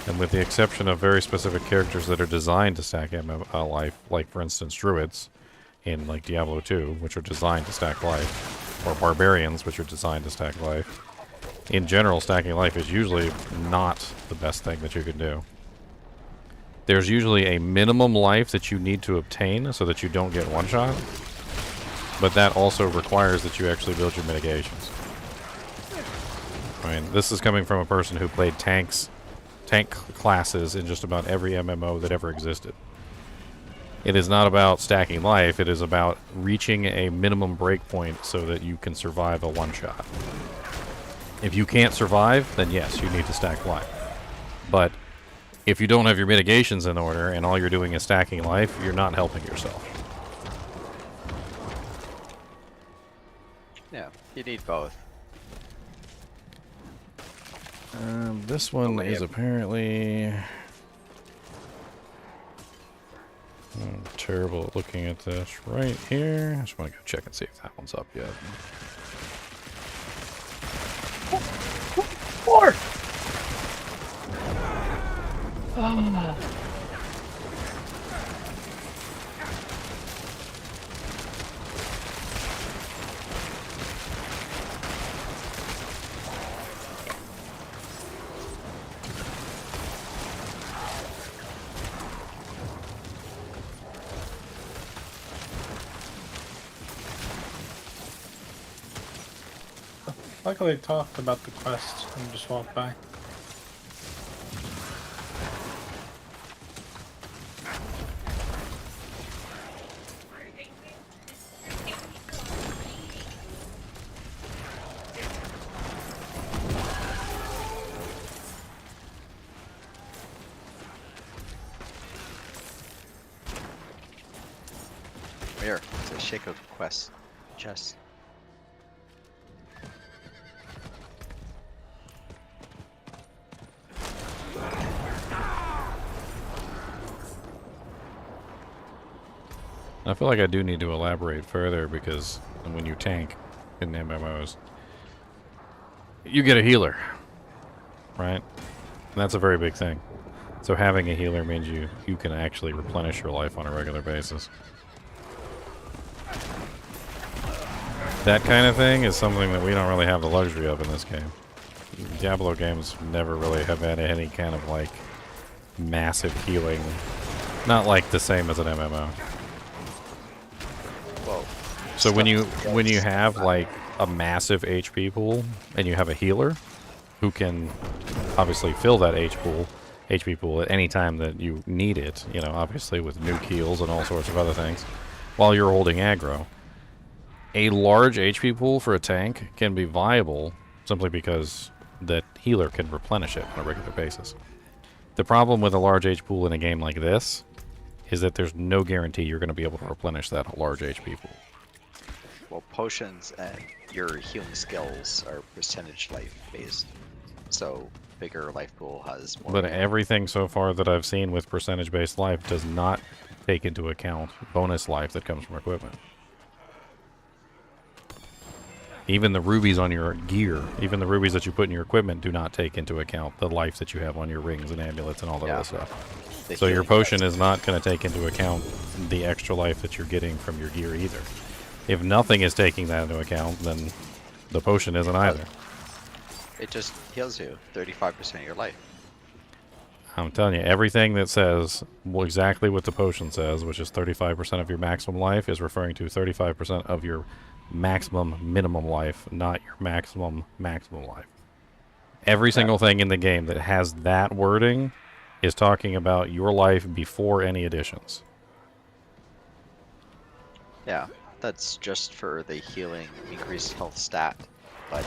and with the exception of very specific characters that are designed to stack life, like for instance druids in like Diablo 2, which are designed to stack life, or barbarians, which are designed to stack life. In general, stacking life is usually not the best thing that you can do. There's usually a minimum life that you need to obtain so that you don't get one-shot, but that also requires that you actually build your mitigations. I mean, this is coming from a person who played tank classes in just about every MMO that ever existed. It is not about stacking life, it is about reaching a minimum breakpoint so that you can survive a one-shot. If you can't survive, then yes, you need to stack life. But if you don't have your mitigations in order and all you're doing is stacking life, you're not helping yourself. Yeah, you need both. This one is apparently... I'm terrible at looking at this right here. I just want to go check and see if that one's up yet. Four! Oh. Luckily, they talked about the quest and just walked by. Here, it's a Shaco quest. Chest. I feel like I do need to elaborate further because when you tank in MMOs, you get a healer, right? And that's a very big thing. So having a healer means you can actually replenish your life on a regular basis. That kind of thing is something that we don't really have the luxury of in this game. Diablo games never really have had any kind of like massive healing, not like the same as an MMO. So when you have like a massive HP pool and you have a healer who can obviously fill that HP pool at any time that you need it, you know, obviously with nuke heals and all sorts of other things, while you're holding aggro, a large HP pool for a tank can be viable simply because that healer can replenish it on a regular basis. The problem with a large HP pool in a game like this is that there's no guarantee you're going to be able to replenish that large HP pool. Well, potions and your healing skills are percentage life based, so bigger life pool has more. But everything so far that I've seen with percentage based life does not take into account bonus life that comes from equipment. Even the rubies on your gear, even the rubies that you put in your equipment do not take into account the life that you have on your rings and amulets and all that other stuff. So your potion is not going to take into account the extra life that you're getting from your gear either. If nothing is taking that into account, then the potion isn't either. It just heals you 35% of your life. I'm telling you, everything that says exactly what the potion says, which is 35% of your maximum life, is referring to 35% of your maximum minimum life, not your maximum life. Every single thing in the game that has that wording is talking about your life before any additions. Yeah, that's just for the healing increased health stat, but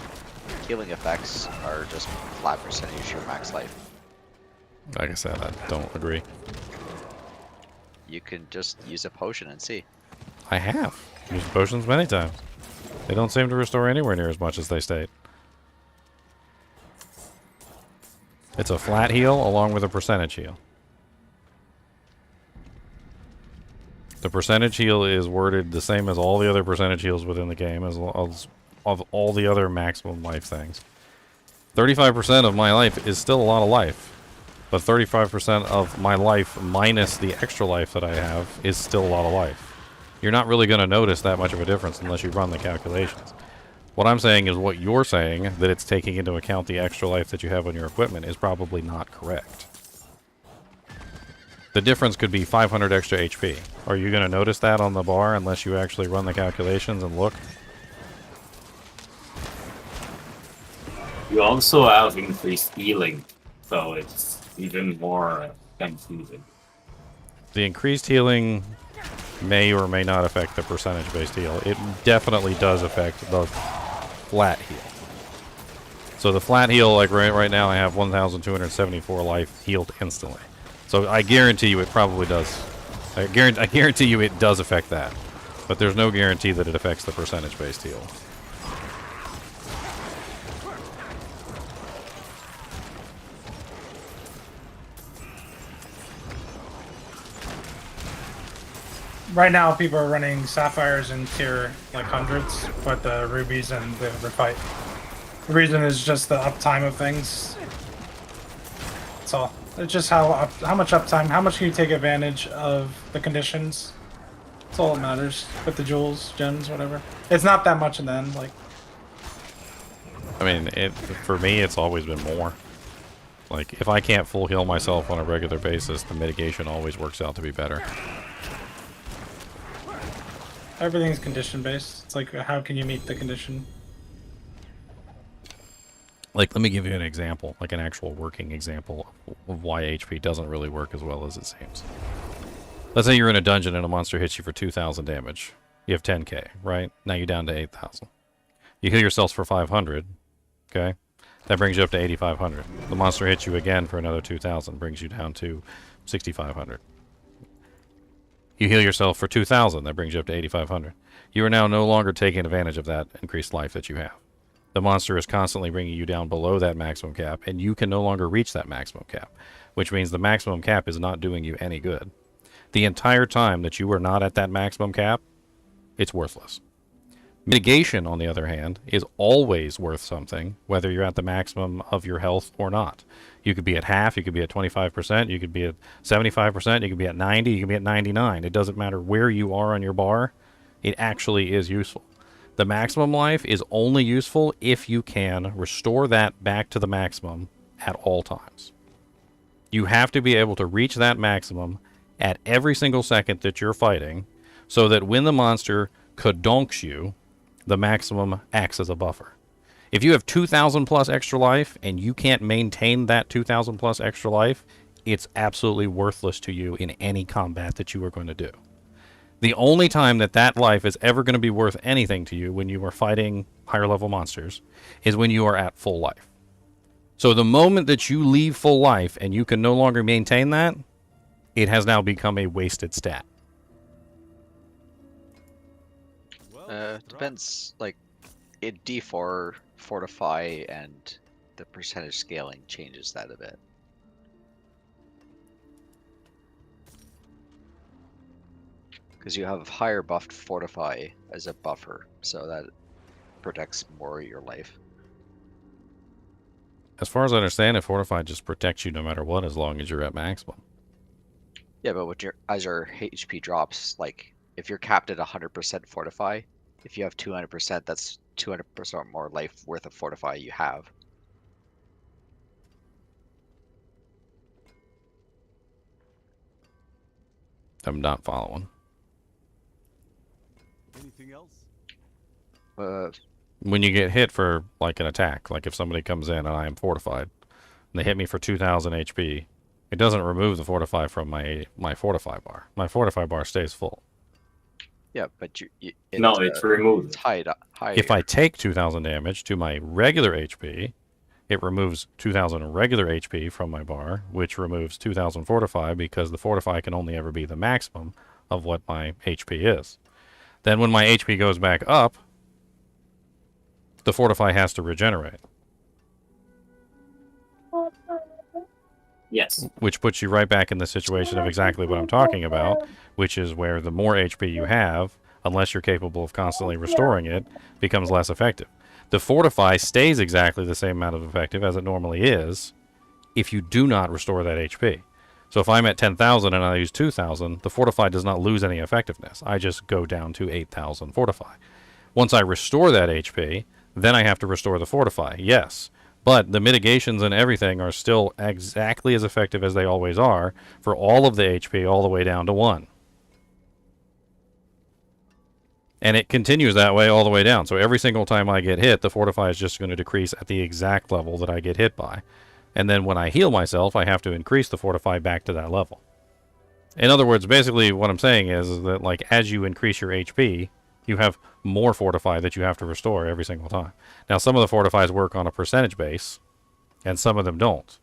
healing effects are just flat percentage of your max life. Like I said, I don't agree. You can just use a potion and see. I have used potions many times. They don't seem to restore anywhere near as much as they state. It's a flat heal along with a percentage heal. The percentage heal is worded the same as all the other percentage heals within the game, as of all the other maximum life things. 35% of my life is still a lot of life, but 35% of my life minus the extra life that I have is still a lot of life. You're not really going to notice that much of a difference unless you run the calculations. What I'm saying is what you're saying, that it's taking into account the extra life that you have on your equipment, is probably not correct. The difference could be 500 extra HP. Are you going to notice that on the bar unless you actually run the calculations and look? You also have increased healing, so it's even more confusing. The increased healing may or may not affect the percentage-based heal. It definitely does affect the flat heal. So the flat heal, like right now, I have 1,274 life healed instantly. So I guarantee you it probably does. I guarantee you it does affect that. But there's no guarantee that it affects the percentage-based heal. Right now, people are running sapphires in tier like hundreds, but the rubies and the fight. The reason is just the uptime of things. That's all. It's just how much uptime, how much can you take advantage of the conditions. That's all that matters. With the jewels, gems, whatever. It's not that much in the end. Like, I mean, for me, it's always been more. Like, if I can't full heal myself on a regular basis, the mitigation always works out to be better. everything's condition based. It's like, how can you meet the condition? Like, let me give you an example, like an actual working example of why HP doesn't really work as well as it seems. Let's say you're in a dungeon and a monster hits you for 2,000 damage. You have 10k, right? Now you're down to 8,000. You heal yourself for 500, okay? That brings you up to 8,500. The monster hits you again for another 2,000, brings you down to 6,500. You heal yourself for 2,000, that brings you up to 8,500. You are now no longer taking advantage of that increased life that you have. The monster is constantly bringing you down below that maximum cap, and you can no longer reach that maximum cap, which means the maximum cap is not doing you any good. The entire time that you are not at that maximum cap, it's worthless. Mitigation, on the other hand, is always worth something, whether you're at the maximum of your health or not. You could be at half, you could be at 25%, you could be at 75%, you could be at 90, you could be at 99. It doesn't matter where you are on your bar, it actually is useful. The maximum life is only useful if you can restore that back to the maximum at all times. You have to be able to reach that maximum at every single second that you're fighting, so that when the monster kadonks you, the maximum acts as a buffer. If you have 2,000 plus extra life and you can't maintain that 2,000 plus extra life, it's absolutely worthless to you in any combat that you are going to do. The only time that that life is ever going to be worth anything to you when you are fighting higher level monsters is when you are at full life. So the moment that you leave full life and you can no longer maintain that, it has now become a wasted stat. Depends, like, in D4, Fortify and the percentage scaling changes that a bit. Because you have higher buffed Fortify as a buffer, so that protects more of your life. As far as I understand it, Fortify just protects you no matter what as long as you're at maximum. Yeah, but with as your HP drops, like, if you're capped at 100% Fortify, if you have 200%, that's 200% more life worth of Fortify you have. I'm not following. Anything else? When you get hit for, like, an attack, like if somebody comes in and I am fortified, and they hit me for 2,000 HP, it doesn't remove the Fortify from my Fortify bar. My Fortify bar stays full. Yeah, but No, it's removed. It's higher. If I take 2,000 damage to my regular HP, it removes 2,000 regular HP from my bar, which removes 2,000 Fortify because the Fortify can only ever be the maximum of what my HP is. Then when my HP goes back up, the Fortify has to regenerate. Yes. Which puts you right back in the situation of exactly what I'm talking about, which is where the more HP you have, unless you're capable of constantly restoring it, becomes less effective. The Fortify stays exactly the same amount of effective as it normally is if you do not restore that HP. So if I'm at 10,000 and I use 2,000, the Fortify does not lose any effectiveness. I just go down to 8,000 Fortify. Once I restore that HP, then I have to restore the Fortify, yes. But the mitigations and everything are still exactly as effective as they always are for all of the HP all the way down to 1. And it continues that way all the way down. So every single time I get hit, the Fortify is just going to decrease at the exact level that I get hit by. And then when I heal myself, I have to increase the Fortify back to that level. In other words, basically what I'm saying is that like as you increase your HP, you have more Fortify that you have to restore every single time. Now, some of the Fortifies work on a percentage base, and some of them don't.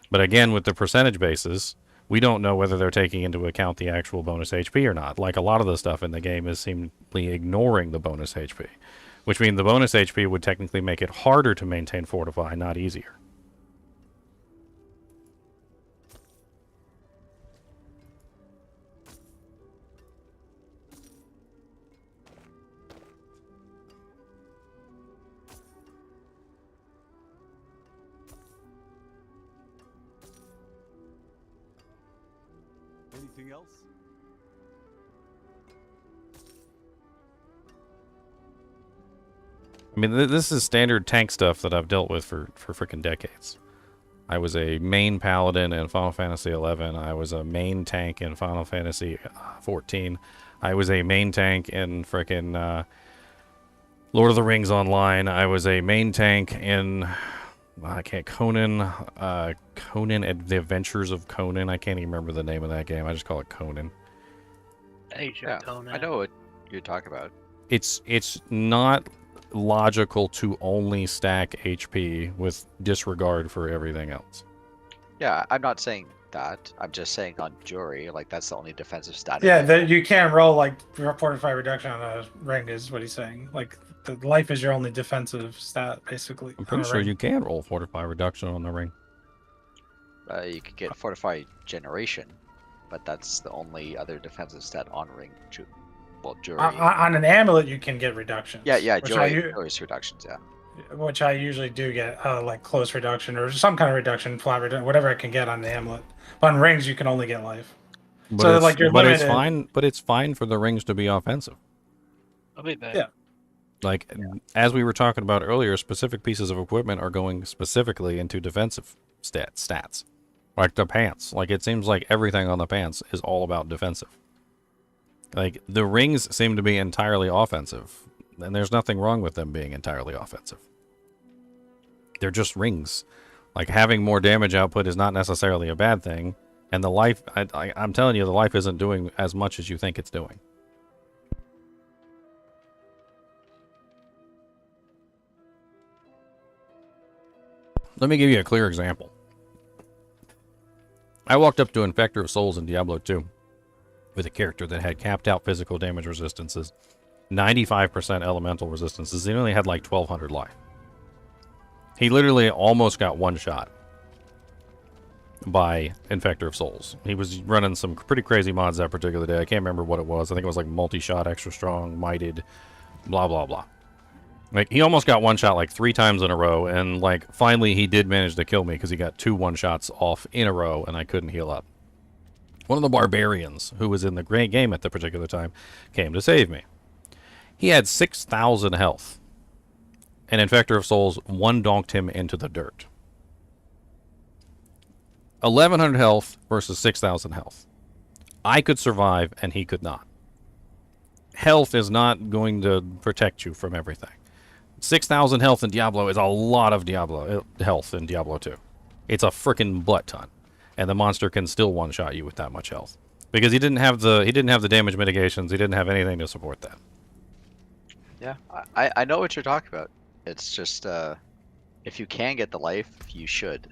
But again, with the percentage bases, we don't know whether they're taking into account the actual bonus HP or not. Like a lot of the stuff in the game is seemingly ignoring the bonus HP, which means the bonus HP would technically make it harder to maintain Fortify, not easier. Anything else? I mean, this is standard tank stuff that I've dealt with for freaking decades. I was a main paladin in Final Fantasy XI. I was a main tank in Final Fantasy XIV. I was a main tank in frickin' Lord of the Rings Online. I was a main tank in Conan, The Adventures of Conan. I can't even remember the name of that game. I just call it Conan. I know what you're talking about. It's not logical to only stack HP with disregard for everything else. Yeah, I'm not saying that. I'm just saying on Jury, like that's the only defensive stat. Yeah, you can't roll like Fortify reduction on a ring is what he's saying. Like the life is your only defensive stat, basically. I'm pretty sure you can roll Fortify reduction on the ring. You could get Fortify generation, but that's the only other defensive stat on ring. Well, Jury. On an amulet, you can get reductions. Yeah, Jury's reductions, yeah. Which I usually do get, like close reduction or some kind of reduction, flat reduction, whatever I can get on the amulet. But on rings, you can only get life. But So it's, like you're but limited. it's fine. But it's fine for the rings to be offensive. I'll be back. Yeah. Like as we were talking about earlier, specific pieces of equipment are going specifically into defensive stats. Like the pants. Like it seems like everything on the pants is all about defensive. Like the rings seem to be entirely offensive, and there's nothing wrong with them being entirely offensive. They're just rings. Like having more damage output is not necessarily a bad thing, and the life, I'm telling you, the life isn't doing as much as you think it's doing. Let me give you a clear example. I walked up to Infector of Souls in Diablo 2 with a character that had capped out physical damage resistances, 95% elemental resistances. He only had like 1,200 life. He literally almost got one shot by Infector of Souls. He was running some pretty crazy mods that particular day. I can't remember what it was. I think it was like multi-shot, extra strong, mighted, blah, blah, blah. Like, he almost got one shot like 3 times in a row, and like finally he did manage to kill me because he got 2 one-shots off in a row and I couldn't heal up. One of the barbarians who was in the great game at the particular time came to save me. He had 6,000 health. And Infector of Souls one-donked him into the dirt. 1,100 health versus 6,000 health. I could survive and he could not. Health is not going to protect you from everything. 6,000 health in Diablo is a lot of Diablo health in Diablo 2. It's a frickin' butt ton. And the monster can still one-shot you with that much health. Because he didn't have the damage mitigations. He didn't have anything to support that. Yeah, I know what you're talking about. It's just if you can get the life, you should.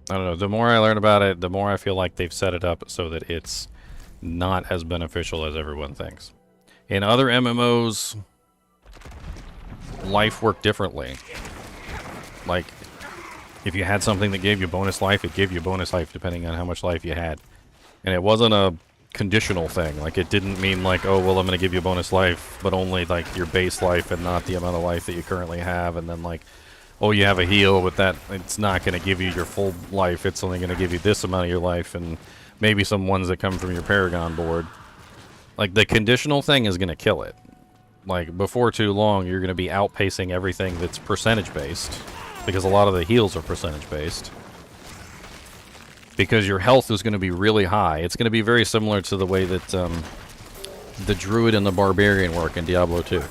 I don't know. The more I learn about it, the more I feel like they've set it up so that it's not as beneficial as everyone thinks. In other MMOs, life worked differently. Like, if you had something that gave you bonus life, it gave you bonus life depending on how much life you had. And it wasn't a conditional thing. Like, it didn't mean like, oh, well, I'm going to give you bonus life, but only like your base life and not the amount of life that you currently have. And then like, oh, you have a heal, but that it's not going to give you your full life. It's only going to give you this amount of your life and maybe some ones that come from your Paragon board. Like, the conditional thing is going to kill it. Like, before too long, you're going to be outpacing everything that's percentage-based, because a lot of the heals are percentage-based. Because your health is going to be really high. It's going to be very similar to the way that the Druid and the Barbarian work in Diablo 2.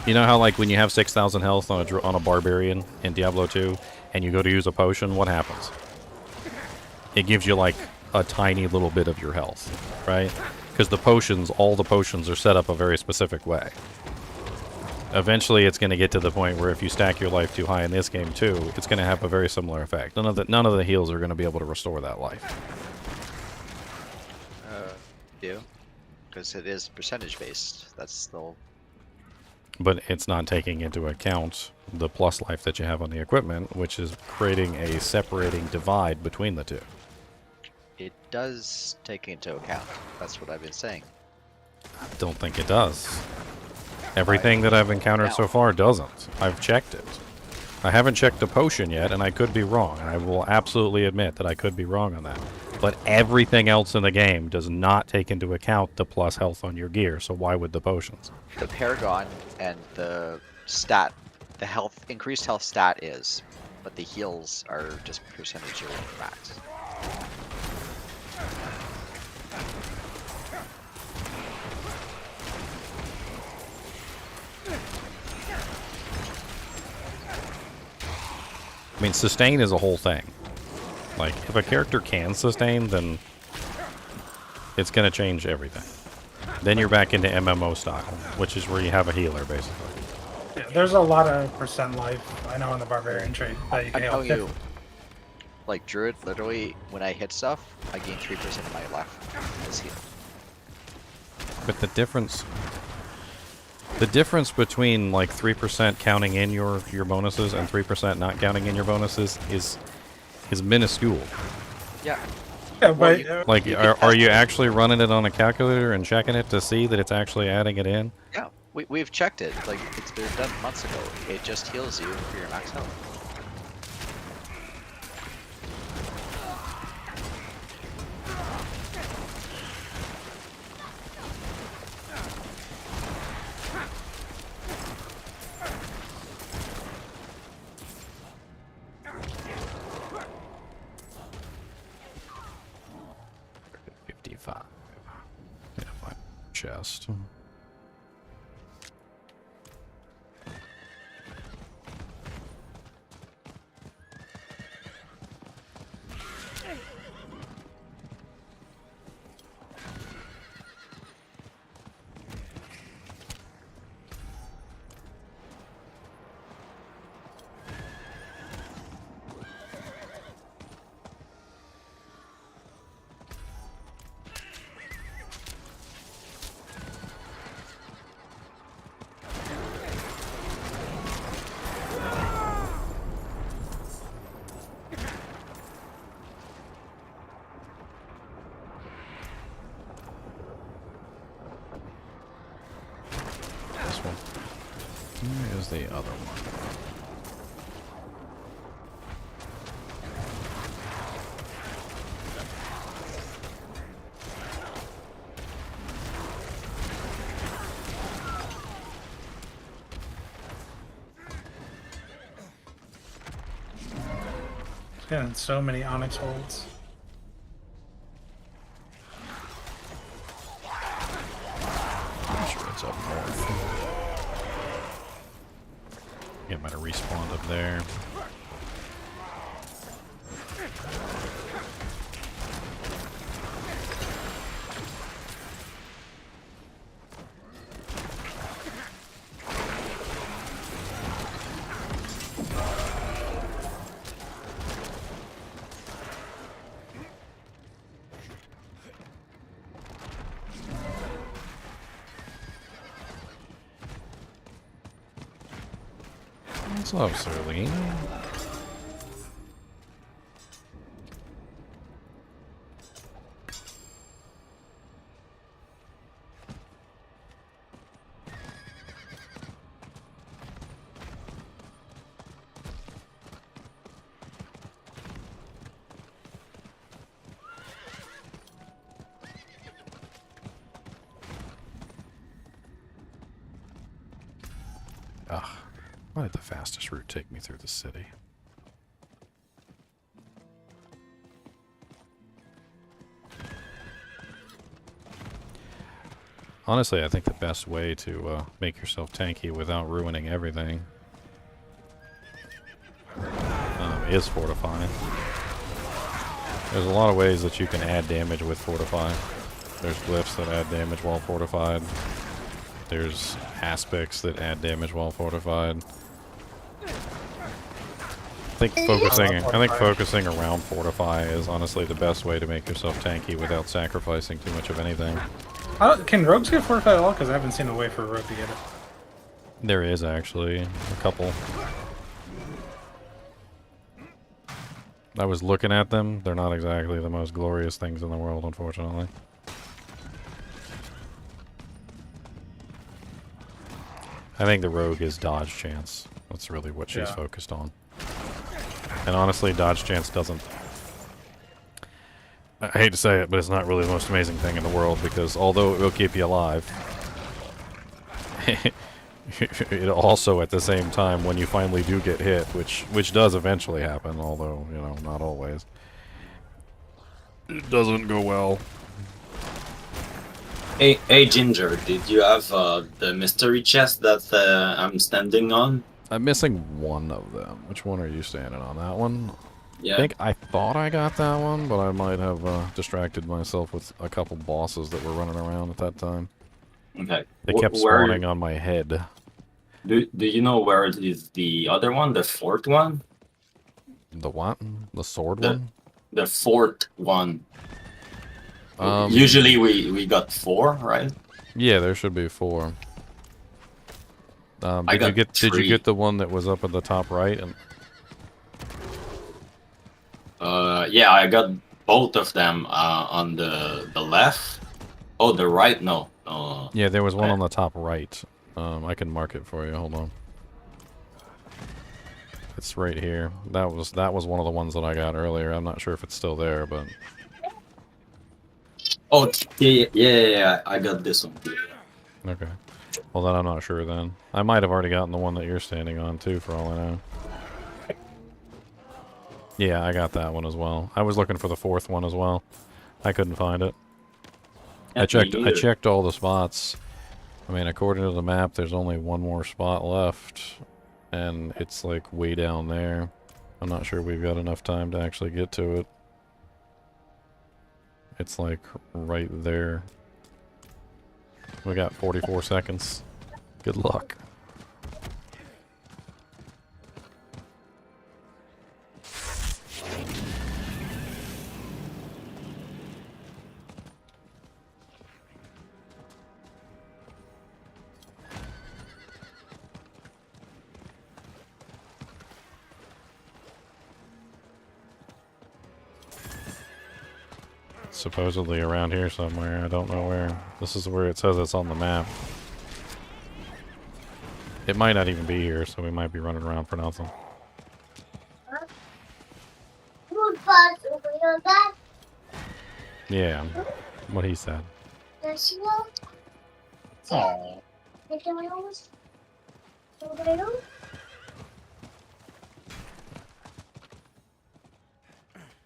You know how, like, when you have 6,000 health on a Barbarian in Diablo 2, and you go to use a potion, what happens? It gives you, like, a tiny little bit of your health, right? Because the potions, all the potions are set up a very specific way. Eventually, it's going to get to the point where if you stack your life too high in this game too, it's going to have a very similar effect. None of the heals are going to be able to restore that life. Do because it is percentage based. That's still. But it's not taking into account the plus life that you have on the equipment, which is creating a separating divide between the two. It does take into account. That's what I've been saying. I don't think it does. Everything that I've encountered so far doesn't. I've checked it. I haven't checked the potion yet, and I could be wrong. I will absolutely admit that I could be wrong on that. But everything else in the game does not take into account the plus health on your gear, so why would the potions? The Paragon and the stat, the health, increased health stat is, but the heals are just percentage of max. I mean, sustain is a whole thing. Like, if a character can sustain, then it's going to change everything. Then you're back into MMO style, which is where you have a healer, basically. Yeah, there's a lot of percent life, I know, in the Barbarian trait that you can I'm telling heal. you, like Druid, literally, when I hit stuff, I gain 3% of my life as heal. But the difference between like 3% counting in your bonuses and 3% not counting in your bonuses is minuscule. Yeah. Yeah, but Like, are you actually running it on a calculator and checking it to see that it's actually adding it in? Yeah, we've checked it. Like, it's been done months ago. It just heals you for your max health. Chest. Where is the other one? Yeah, so many Onyx holds. I'm sure it's up north. Yeah, might have respawned up there. What's up, Serlene? Ugh, why did the fastest route take me through the city? Honestly, I think the best way to make yourself tanky without ruining everything is fortifying. There's a lot of ways that you can add damage with fortify. There's glyphs that add damage while fortified. There's aspects that add damage while fortified. I think focusing around fortify is honestly the best way to make yourself tanky without sacrificing too much of anything. Can rogues get fortified at all? Because I haven't seen a way for a rogue to get it. There is actually a couple. I was looking at them. They're not exactly the most glorious things in the world, unfortunately. I think the rogue is dodge chance. That's really what she's focused on. And honestly, dodge chance doesn't... I hate to say it, but it's not really the most amazing thing in the world, because although it will keep you alive, it also, at the same time, when you finally do get hit, which does eventually happen, although, you know, not always, it doesn't go well. Hey Ginger, did you have the mystery chest that I'm standing on? I'm missing one of them. Which one are you standing on? That one? Yeah. I thought I got that one, but I might have distracted myself with a couple bosses that were running around at that time. Okay. They kept spawning on my head. Do you know where is the other one, the fourth one? The what? The sword one? The fourth one. Usually we got 4, right? Yeah, there should be 4. Did you get the one that was up at the top right? And yeah, I got both of them on the left. Oh, the right? No. Yeah, there was one on the top right. I can mark it for you. Hold on. It's right here. That was one of the ones that I got earlier. I'm not sure if it's still there, but. Oh, yeah, I got this one. Okay. Well, then I'm not sure then. I might have already gotten the one that you're standing on, too, for all I know. Yeah, I got that one as well. I was looking for the 4th one as well. I couldn't find it. I checked all the spots. I mean, according to the map, there's only one more spot left. And it's, like, way down there. I'm not sure we've got enough time to actually get to it. It's like right there. We got 44 seconds. Good luck. Supposedly around here somewhere. I don't know where. This is where it says it's on the map. It might not even be here, so we might be running around for nothing. Yeah, what he said. Oh.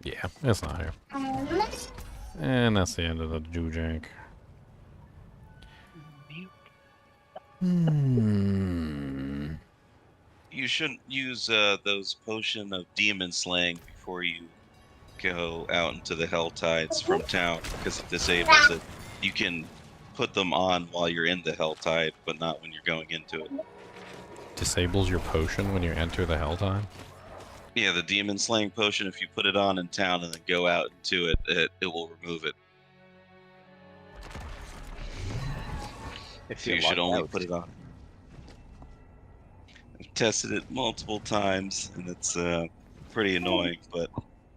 Yeah, it's not here. And that's the end of the Jujank. You shouldn't use those potion of demon slaying before you go out into the HellTides from town, because it disables it. You can put them on while you're in the HellTide, but not when you're going into it. Disables your potion when you enter the HellTide? Yeah, the demon slaying potion, if you put it on in town and then go out into it, it will remove it. If So you should only put it on. I've tested it multiple times, and it's pretty annoying. But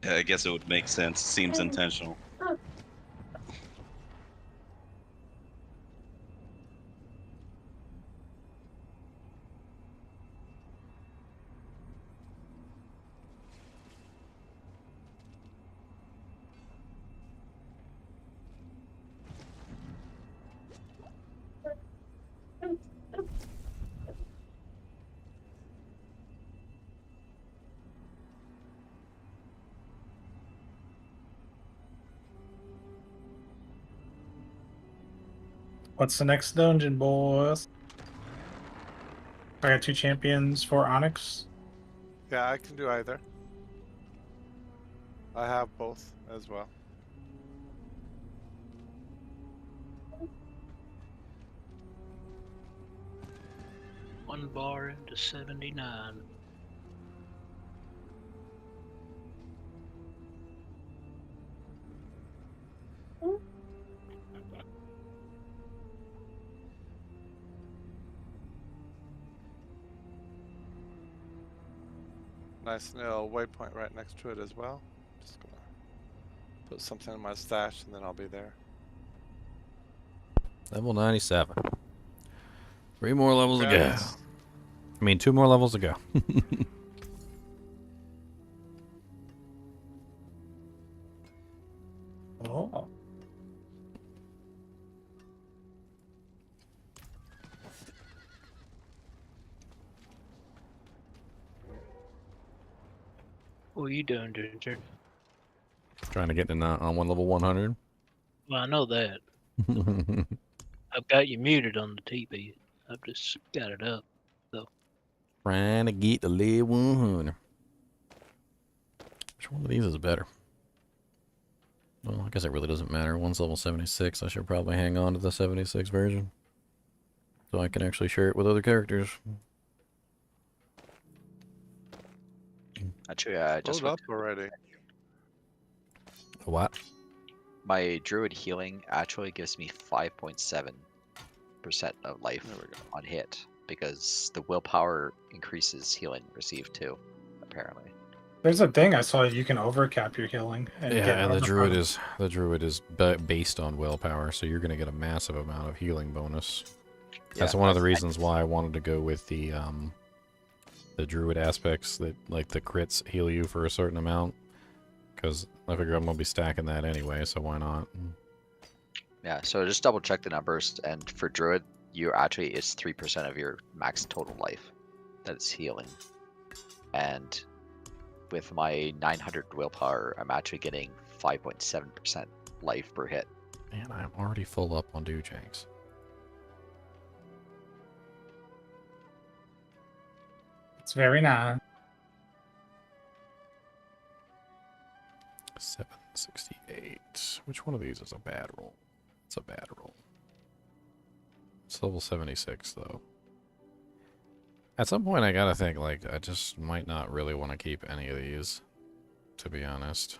I guess it would make sense. It seems intentional. What's the next dungeon, boys? I got 2 champions for Onyx. Yeah, I can do either. I have both as well. One bar into 79. Nice little waypoint right next to it as well. Just gonna put something in my stash and then I'll be there. Level 97. 3 more levels to go. Congrats. I mean, 2 more levels to go. Oh. What are you doing, Ginger? Trying to get in on one level 100. Well, I know that. I've got you muted on the TV. I've just got it up, though. Trying to get the level 100. Which one of these is better? Well, I guess it really doesn't matter. One's level 76. I should probably hang on to the 76 version, so I can actually share it with other characters. Actually, I just Load up already. What? My druid healing actually gives me 5.7% of life on hit because the willpower increases healing received too, apparently. There's a thing I saw you can overcap your healing. And get Yeah, and the druid overpowered. is based on willpower, so you're going to get a massive amount of healing bonus. That's Yeah, one of the reasons why I wanted to go with the druid aspects that like the crits heal you for a certain amount, because I figure I'm going to be stacking that anyway, so why not? Yeah, so just double check the numbers, and for druid, you actually it's 3% of your max total life that's healing, and with my 900 willpower, I'm actually getting 5.7% life per hit. Man, I'm already full up on Doojanks. It's very nice. 768. Which one of these is a bad roll? It's a bad roll. It's level 76, though. At some point, I gotta think, like, I just might not really want to keep any of these, to be honest.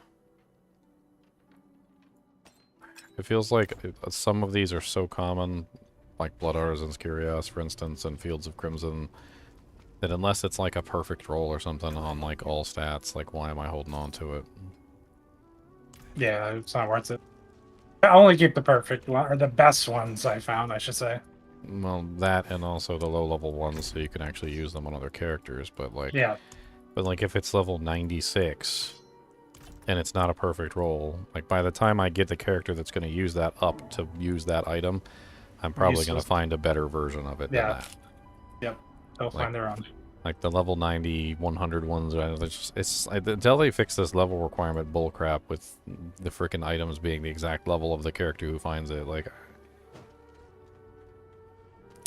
It feels like some of these are so common, like Blood Artisan's Curios, for instance, and Fields of Crimson, that unless it's like a perfect roll or something on like all stats, like why am I holding on to it? Yeah, it's not worth it. I only keep the perfect one, or the best ones I found, I should say. Well, that and also the low-level ones, so you can actually use them on other characters, but like... Yeah. But like, if it's level 96, and it's not a perfect roll, like, by the time I get the character that's going to use that up to use that item, I'm probably going to find a better version of it than that. Yep. They'll find their own. Like, the level 90, 100 ones, it's until they fix this level requirement bullcrap with the frickin' items being the exact level of the character who finds it, like...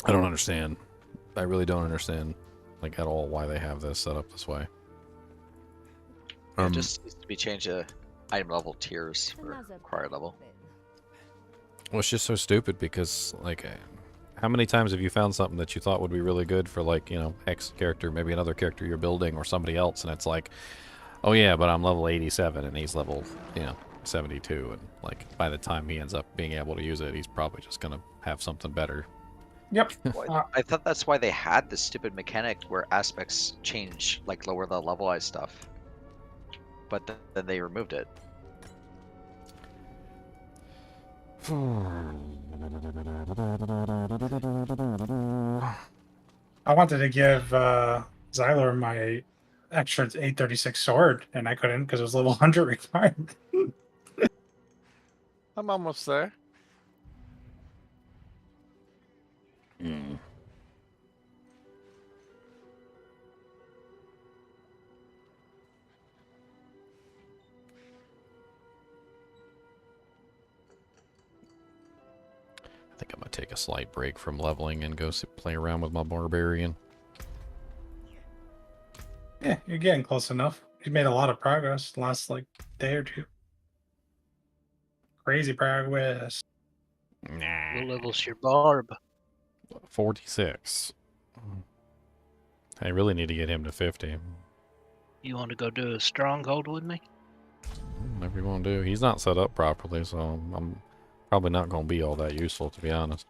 I don't understand. I really don't understand, like, at all why they have this set up this way. It just needs to be changed to item level tiers for required level. Well, it's just so stupid because, like, how many times have you found something that you thought would be really good for, like, you know, X character, maybe another character you're building or somebody else, and it's like, oh yeah, but I'm level 87 and he's level, you know, 72, and, like, by the time he ends up being able to use it, he's probably just gonna have something better. Yep. I thought that's why they had this stupid mechanic where aspects change, like lower the levelized stuff. But then they removed it. I wanted to give Xylor my extra 836 sword, and I couldn't because it was level 100 requirement. I'm almost there. I think I'm gonna take a slight break from leveling and go play around with my barbarian. Yeah, you're getting close enough. You made a lot of progress the last like day or two. Crazy progress. Nah. What level's your barb? 46. I really need to get him to 50. You want to go do a stronghold with me? Whatever you want to do. He's not set up properly, so I'm probably not going to be all that useful, to be honest.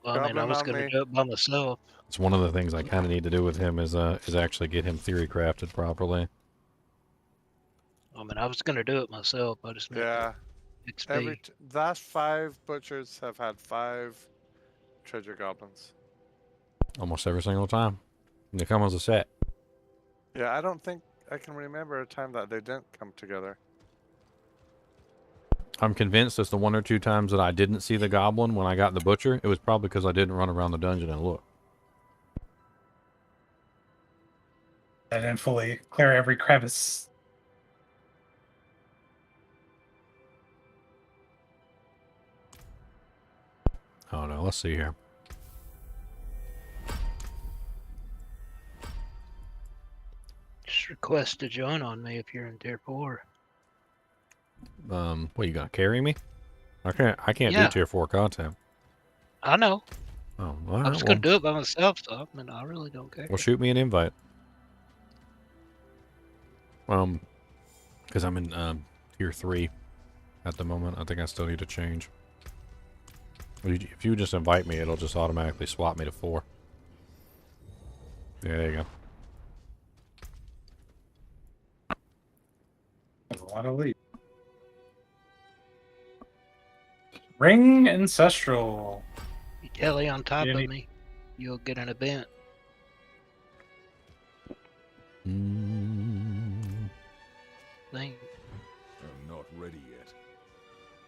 Well, I mean, I was going to do it by myself. It's one of the things I kind of need to do with him is actually get him theory crafted properly. I mean, I was going to do it myself. I just Yeah. XP. Last 5 butchers have had 5 treasure goblins. Almost every single time. They come as a set. Yeah, I don't think I can remember a time that they didn't come together. I'm convinced it's the 1 or 2 times that I didn't see the goblin when I got the butcher. It was probably because I didn't run around the dungeon and look. I didn't fully clear every crevice. Oh no, let's see here. Just request to join on me if you're in tier 4. What, you gonna carry me? I can't Yeah. do tier 4 content. I know. Oh, all I'm right, just going to well, do it by myself, so I mean, I really don't care. well, shoot me an invite. Because I'm in tier 3 at the moment. I think I still need to change. If you just invite me, it'll just automatically swap me to 4. Yeah, there you go. A lot of leap. Ring Ancestral. You tally on top Yeah, of me, you'll get an event. Thing. I'm not ready yet.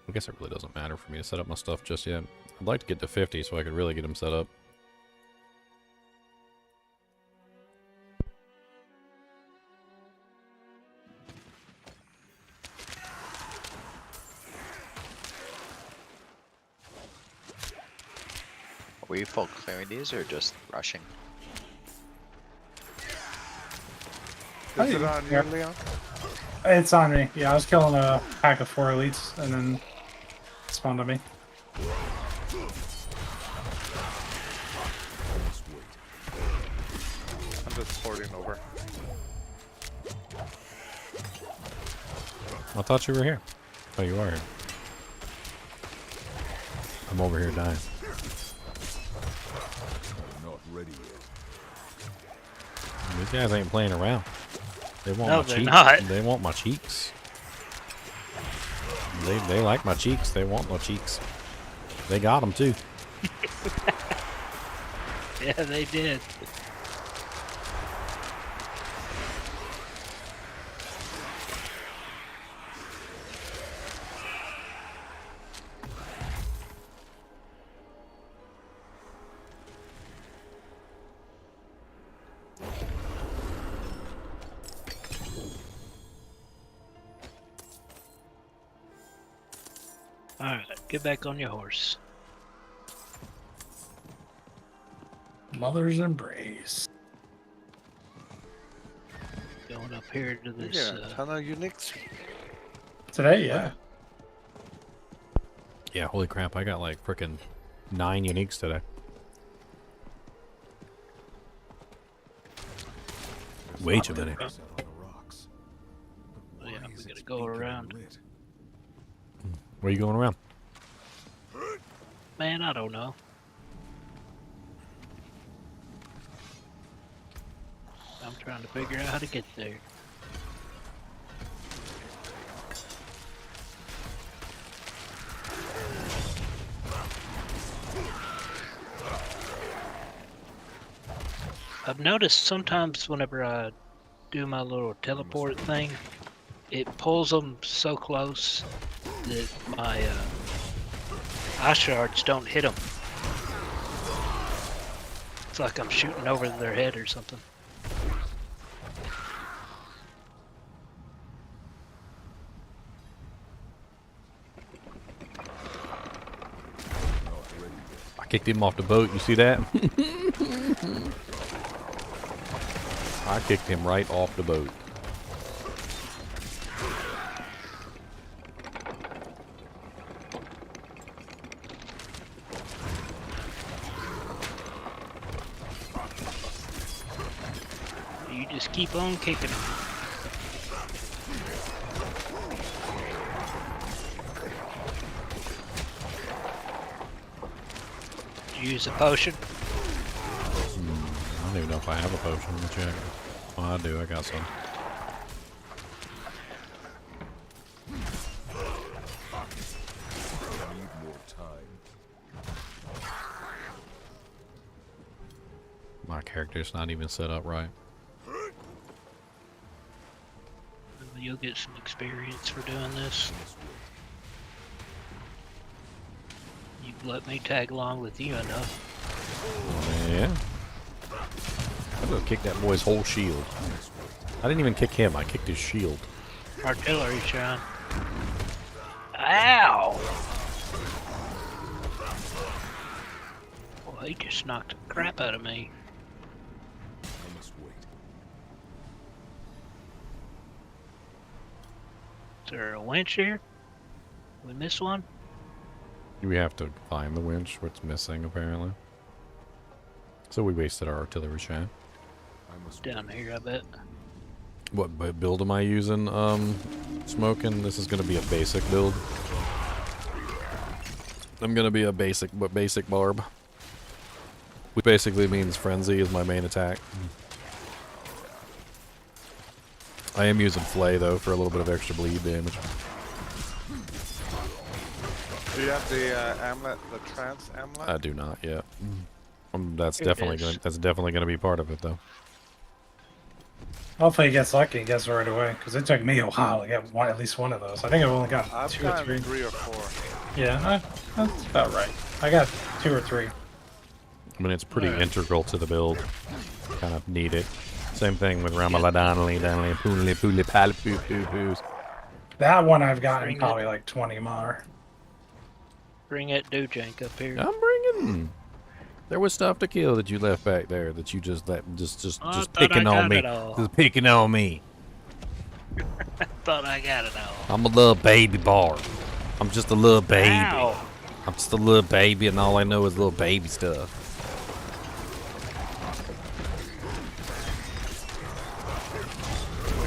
I guess it really doesn't matter for me to set up my stuff just yet. I'd like to get to 50 so I could really get them set up. Were you full clearing these or just rushing? Is it on you, Leon? It's on me. Yeah, I was killing a pack of 4 elites and then it spawned on me. I'm just porting over. I thought you were here. Oh, you are here. I'm over here dying. I'm not ready yet. These guys ain't playing around. They want No, my they're cheeks. not. They want my cheeks. They like my cheeks. They want my cheeks. They got them too. Yeah, they did. Alright, get back on your horse. Mother's Embrace. Going up here to You this. get a ton of uniques. Today, yeah. Yeah, holy crap. I got like frickin' 9 uniques today. Way too many. Oh, yeah, we gotta go around. Where are you going around? Man, I don't know. I'm trying to figure out how to get there. I've noticed sometimes whenever I do my little teleport thing, it pulls them so close that my eye shards don't hit them. It's like I'm shooting over their head or something. I kicked him off the boat. You see that? I kicked him right off the boat. You just keep on kicking them. Did you use a potion? I don't even know if I have a potion. Let me check. Oh, I do. I got some. My character's not even set up right. You'll get some experience for doing this. You've let me tag along with you enough. Yeah. I'm gonna kick that boy's whole shield. I didn't even kick him. I kicked his shield. Artillery shot. Ow! Well, he just knocked the crap out of me. Is there a winch here? We missed one? We have to find the winch, what's missing apparently. So we wasted our artillery shot. Down here, I bet. What build am I using? Smoking. This is gonna be a basic build. I'm gonna be a basic barb. Which basically means frenzy is my main attack. I am using flay though for a little bit of extra bleed damage. Do you have the amulet, the trance amulet? I do not yet. That's definitely gonna be part of it though. Hopefully he gets lucky and gets it right away, because it took me a while to get at least one of those. I think I've only got I've two or gotten three. 3 or 4. Yeah, that's about right. I got 2 or 3. I mean, it's pretty integral to the build. Kind of need it. Same thing with Ramaladonly, Donly, Poonly, Pooley, Pal, Poo, Poo, Poos. That one I've gotten probably like 20 more. Bring that Dojank up here. I'm bringing. There was stuff to kill that you left back there that you just thought picking I on got me. it all. Just picking on me. I thought I got it all. I'm a little baby barb. I'm just a little baby. Ow. I'm just a little baby, and all I know is little baby stuff.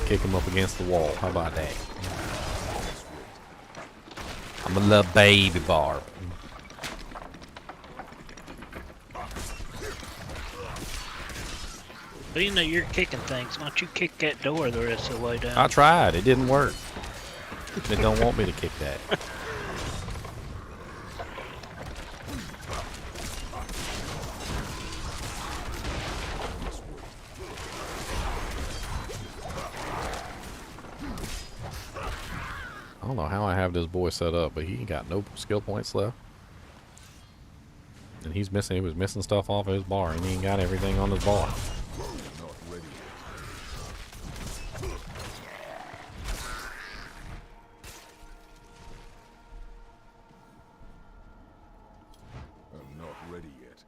Kick him up against the wall. How about that? I'm a little baby barb. Being that you're kicking things, why don't you kick that door the rest of the way down? I tried. It didn't work. They don't want me to kick that. I don't know how I have this boy set up, but he ain't got no skill points left. And he was missing stuff off of his bar, and he ain't got everything on his bar. I'm not ready yet.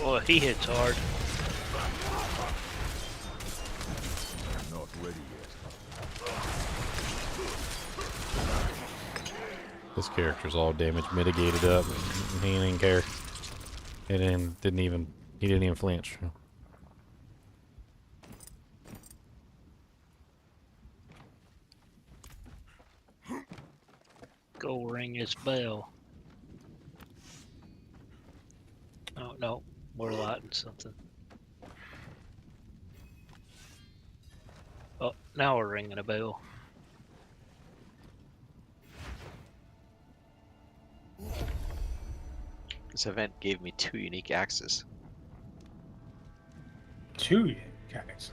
Boy, he hits hard. I'm not ready yet. This character's all damage mitigated up. And he didn't care. He didn't even flinch. Go ring his bell. Oh no, we're lighting something. Oh, now we're ringing a bell. This event gave me 2 unique axes. 2 guys.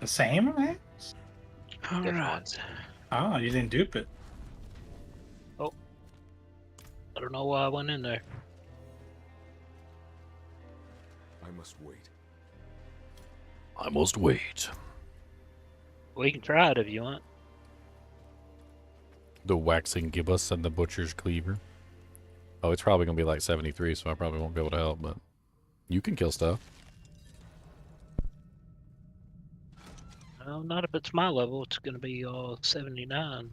The same axe? Different ones. Oh, you didn't dupe it. Oh. I don't know why I went in there. I must wait. I must wait. We can try it if you want. The waxing gibbous and the butcher's cleaver. Oh, it's probably gonna be like 73, so I probably won't be able to help, but you can kill stuff. No, not if it's my level. It's gonna be 79. No,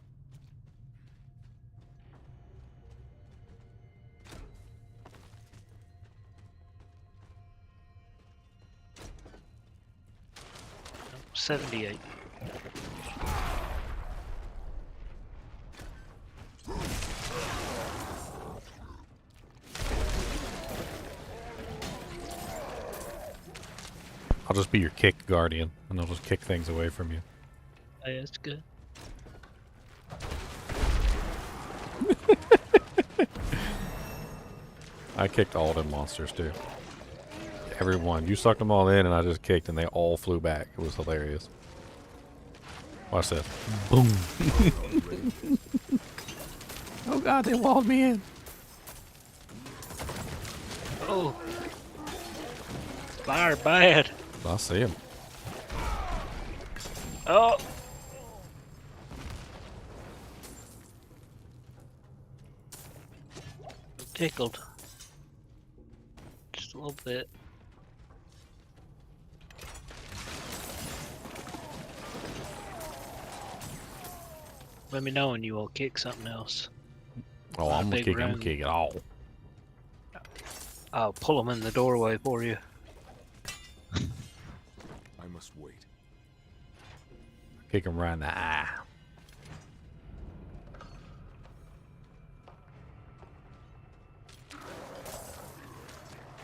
78. I'll just be your kick guardian, and I'll just kick things away from you. Hey, that's good. I kicked all them monsters too. Everyone. You sucked them all in, and I just kicked, and they all flew back. It was hilarious. Watch this. Boom. Oh god, they walled me in. Oh. Fire bad. I see him. Oh. Tickled. Just a little bit. Let me know when you will kick something else. Oh, I'm gonna kick it all. I'll pull them in the doorway for you. I must wait. Kick him right in the eye.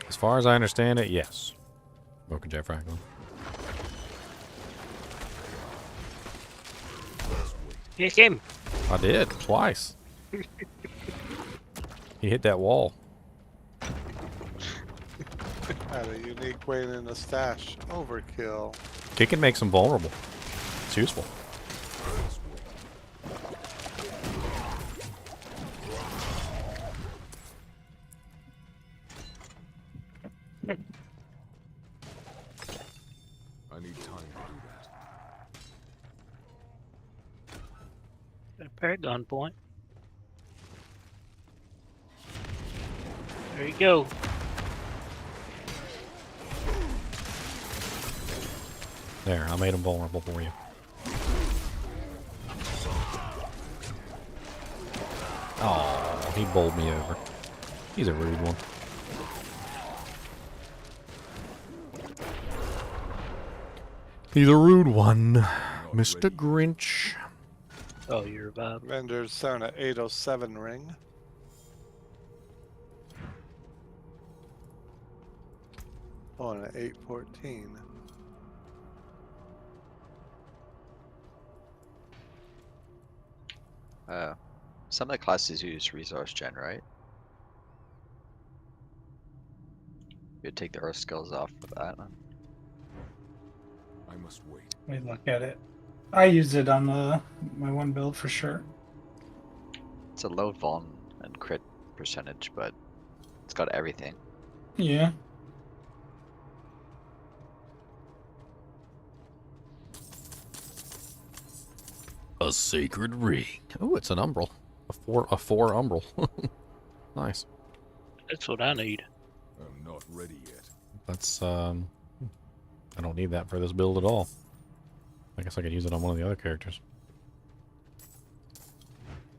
As far as I understand it, yes. Broken Jet Franklin. Kick him. I did, twice. He hit that wall. Had a unique way in the stash. Overkill. Kicking makes him vulnerable. It's useful. I need time to do that. A Paragon point. There you go. There, I made him vulnerable for you. Oh, he bowled me over. He's a rude one. He's a rude one, Mr. Grinch. Oh, you revived. Vendors down at 807 ring. On at 814. Some of the classes use resource gen, right? You'd take the earth skills off for that one. I must wait. Let me look at it. I used it on my one build for sure. It's a low vuln and crit percentage, but it's got everything. Yeah. A sacred ring. Oh, it's an umbral. A four umbral. Nice. That's what I need. I'm not ready yet. That's I don't need that for this build at all. I guess I could use it on one of the other characters.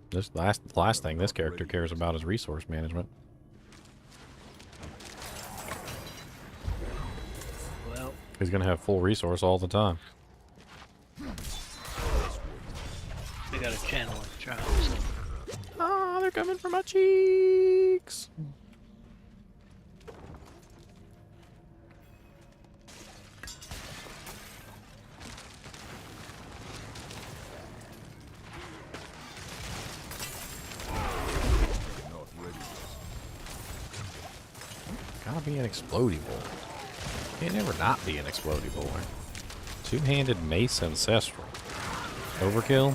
This last thing this character cares about is resource management. Well, he's gonna have full resource all the time. I got a channel in the trial. So. Oh, they're coming for my cheeks. Gotta be an explodey boy. Can't ever not be an explodey boy. Two-handed mace ancestral. Overkill?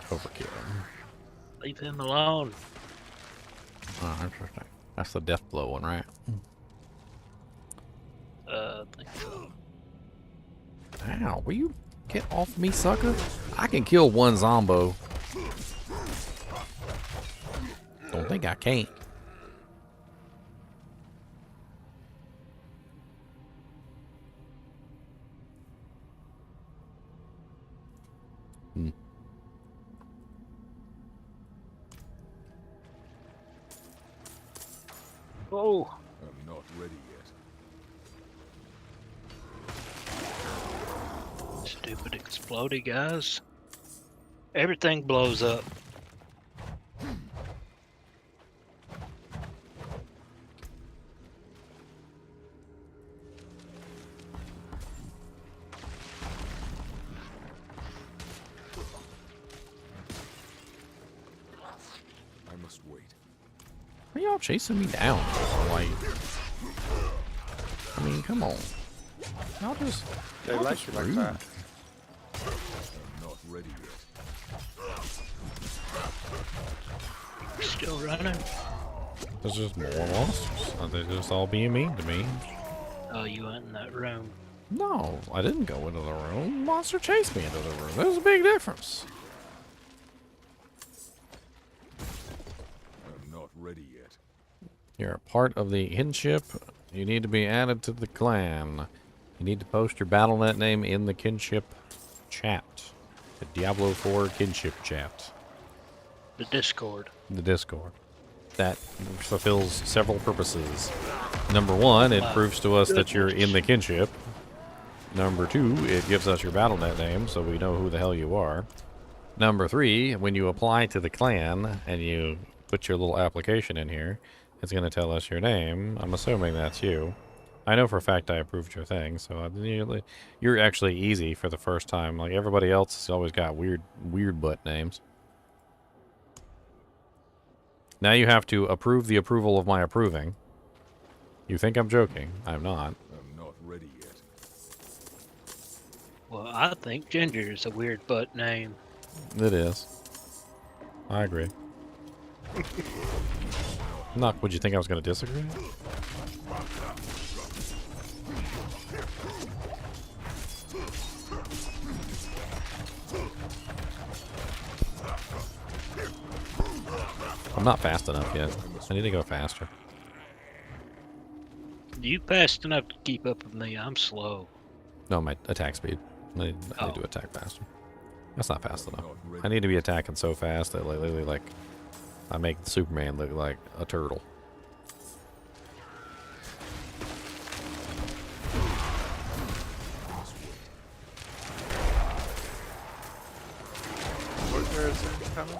Overkill. Leave him alone. Oh, interesting. That's the death blow one, right? I think so. Ow, will you get off me, sucker? I can kill one zombo. Don't think I can't. Oh. I'm not ready yet. Stupid explodey guys. Everything blows up. I must wait. Why y'all chasing me down? Like, I mean, come on. Y'all just, They y'all like just you like rude. that. I'm not ready yet. Still running. There's just more monsters. They're just all being mean to me. Oh, you went in that room. No, I didn't go into the room. Monster chased me into the room. There's a big difference. I'm not ready yet. You're a part of the kinship. You need to be added to the clan. You need to post your Battle.net name in the kinship chat. The Diablo 4 kinship chat. The Discord. The Discord. That fulfills several purposes. Number one, it proves to us that you're in the kinship. Number two, it gives us your Battle.net name so we know who the hell you are. Number three, when you apply to the clan and you put your little application in here, it's going to tell us your name. I'm assuming that's you. I know for a fact I approved your thing, so you're actually easy for the first time. Like everybody else has always got weird butt names. Now you have to approve the approval of my approving. You think I'm joking? I'm not. I'm not ready yet. Well, I think Ginger is a weird butt name. It is. I agree. Knock, would you think I was going to disagree? I'm not fast enough yet. I need to go faster. You fast enough to keep up with me. I'm slow. No, my attack speed. I need to attack faster. That's not fast enough. I need to be attacking so fast that literally, like, I make Superman look like a turtle. Where is it coming?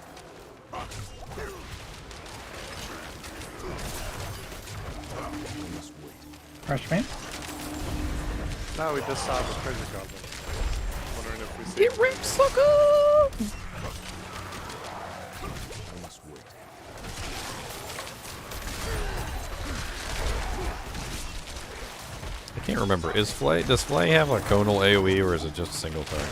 Fresh meat? No, we just saw the treasure goblin. Wondering if we see. Get ripped, sucker! I must wait. I can't remember. Does Flay have a conal AoE or is it just a single target?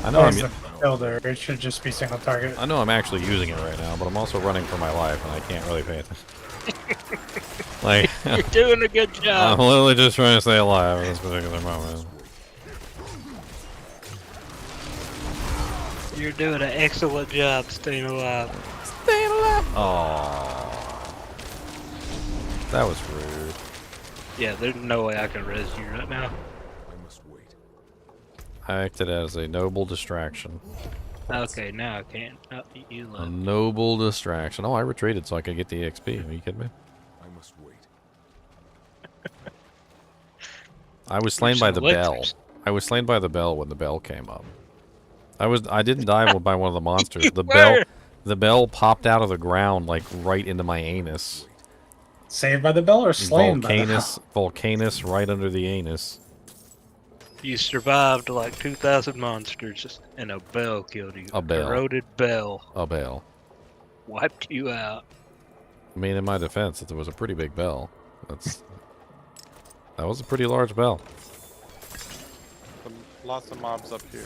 I know As the builder, it should just be single target. I know I'm actually using it right now, but I'm also running for my life and I can't really pay attention. Like, you're doing a good job. I'm literally just trying to stay alive at this particular moment. You're doing an excellent job staying alive. Staying alive. Oh, that was rude. Yeah, there's no way I can res you right now. I must wait. I acted as a noble distraction. Okay, now I can't. Oh, you A left. noble distraction. Oh, I retreated so I could get the XP. Are you kidding me? I must wait. I was slain by the bell. I was slain by the bell when the bell came up. I didn't die by one of the monsters. The bell popped out of the ground like right into my anus. Saved by the bell or slain by the bell? Volcanus right under the anus. You survived like 2,000 monsters and a bell killed you. A bell. Corroded bell. A bell. wiped you out. I mean, in my defense, it was a pretty big bell. That was a pretty large bell. Lots of mobs up here.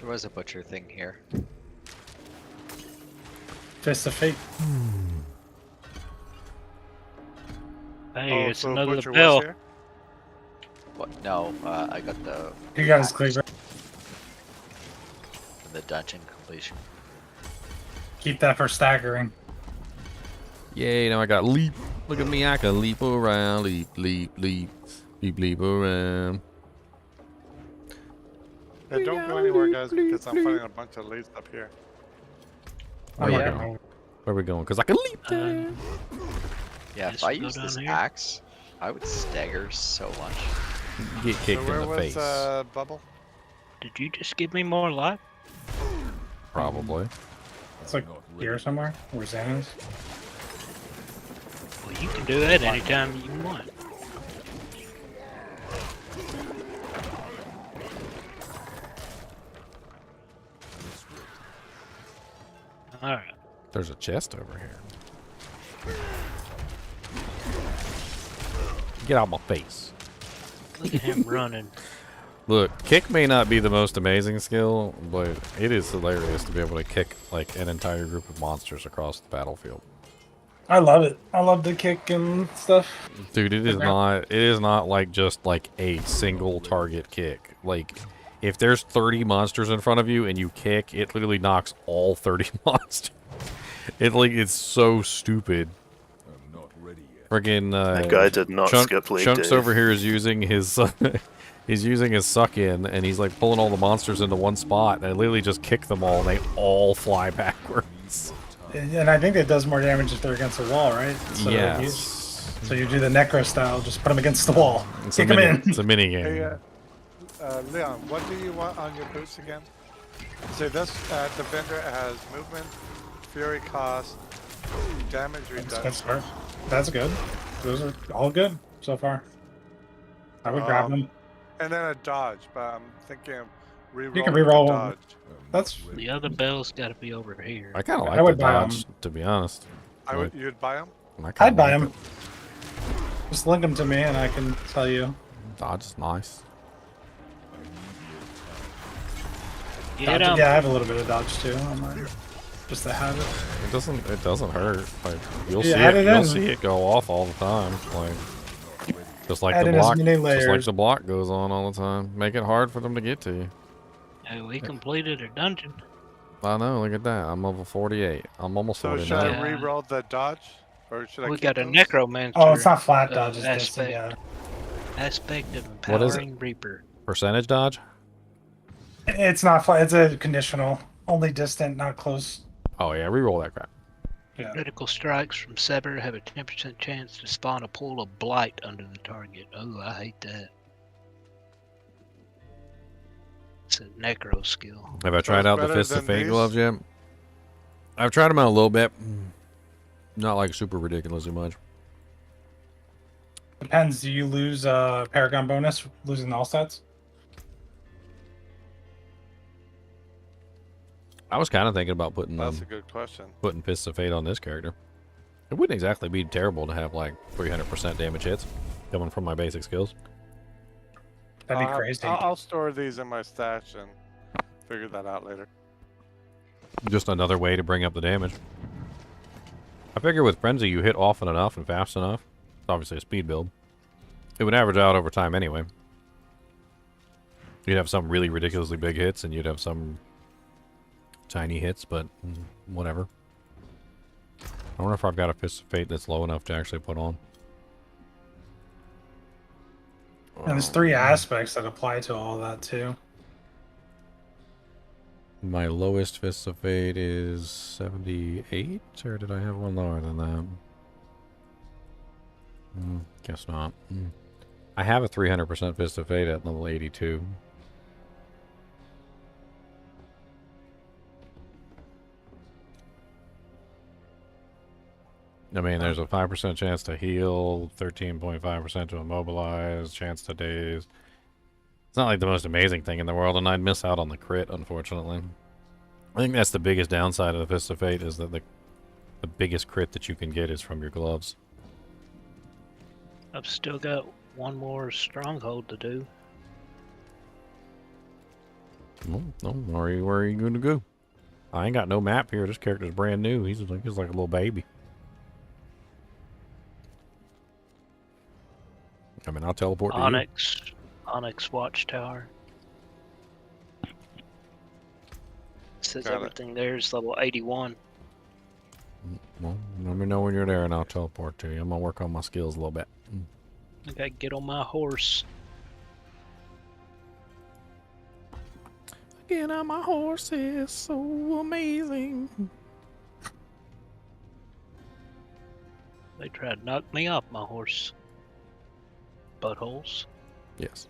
There was a butcher thing here. Fist of Fate. Hey, it's so another Butcher bell. was here? What? No, I got the. You got his cleaver. The dungeon completion. Keep that for staggering. Yay, now I got leap. Look at me, I can leap around. Leap, leap, leap. Leap, leap around. Yeah, don't go anywhere, guys, because I'm finding a bunch of leads up here. Oh, yeah. Where are we going? Because I can leap there. Yeah, if I use this axe, I would stagger so much. Get kicked so where in the was, face. Bubble? Did you just give me more life? Probably. It's like here somewhere where Zan is. Well, you can do that anytime you want. Alright. There's a chest over here. Get out of my face. Look at him running. Look, kick may not be the most amazing skill, but it is hilarious to be able to kick like an entire group of monsters across the battlefield. I love it. I love the kick and stuff. Dude, it is not like just like a single target kick. Like if there's 30 monsters in front of you and you kick, it literally knocks all 30 monsters. It's so stupid. Friggin' That guy did not skip leg Chunks day. over here is using his he's using his suck in, and he's like pulling all the monsters into one spot, and I literally just kick them all, and they all fly backwards. And I think it does more damage if they're against a wall, right? So Yes. So you do the necro style, just put them against the wall. Kick them in. It's a mini game. Hey, Leon, what do you want on your boots again? So this defender has movement, fury cost, damage reduction. That's good. Those are all good so far. I would grab them. And then a dodge, but I'm thinking of reroll. You can reroll the one. dodge. That's The other bell's got to be over here. I kind of I like would the buy dodge, 'em. to be honest. You'd buy them? I'd buy them. Just link them to me, and I can tell you. Dodge is nice. Get Dodge, 'em. yeah, I have a little bit of dodge too on mine. Just to have it. It doesn't hurt. Like you'll Yeah, see add it. it You'll in. see it go off all the time. Like just like Add the in as block. many Just like layers. the block goes on all the time. Make it hard for them to get to you. Hey, we completed a dungeon. I know. Look at that. I'm level 48. I'm almost So 49. should I reroll the dodge? Or should I We keep got a those? necromancer. Oh, it's not flat dodge. It's distant, aspect. yeah. Aspect of What is it? empowering Reaper. Percentage dodge? It's not flat. It's a conditional. Only distant, not close. Oh yeah, reroll that crap. Yeah. Critical strikes from Sever have a 10% chance to spawn a pool of blight under the target. Oh, I hate that. It's a necro skill. Have I tried out the better Fist of than Fate these? gloves yet? I've tried them out a little bit. Not like super ridiculously much. Depends. Do you lose Paragon bonus losing all stats? I was kind of thinking about putting That's a good question. putting Fists of Fate on this character. It wouldn't exactly be terrible to have like 300% damage hits coming from my basic skills. That'd be crazy. I'll store these in my stash and figure that out later. Just another way to bring up the damage. I figure with Frenzy you hit often enough and fast enough. It's obviously a speed build. It would average out over time anyway. You'd have some really ridiculously big hits and you'd have some tiny hits, but whatever. I wonder if I've got a Fist of Fate that's low enough to actually put on. And there's 3 aspects that apply to all that too. My lowest Fist of Fate is 78, or did I have one lower than that? Guess not. I have a 300% Fist of Fate at level 82. I mean, there's a 5% chance to heal, 13.5% to immobilize, chance to daze. It's not like the most amazing thing in the world, and I'd miss out on the crit, unfortunately. I think that's the biggest downside of the Fist of Fate, is that the the biggest crit that you can get is from your gloves. I've still got one more stronghold to do. No, where are you going to go? I ain't got no map here. This character's brand new. He's like a little baby. I mean, I'll teleport to you. Onyx Watchtower. Says everything there is level 81. Well, let me know when you're there and I'll teleport to you. I'm gonna work on my skills a little bit. I gotta get on my horse. Get on my horse is so amazing. They tried to knock me off my horse. Buttholes. Yes.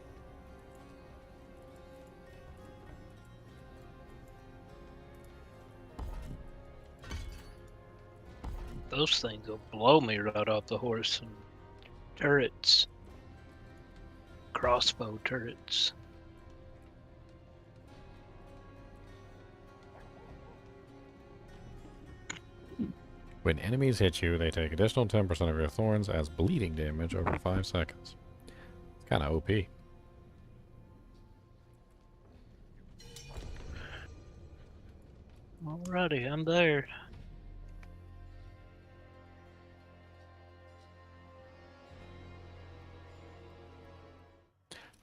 Those things will blow me right off the horse. And turrets. Crossbow turrets. When enemies hit you, they take additional 10% of your thorns as bleeding damage over 5 seconds. It's kind of OP. Alrighty, I'm there.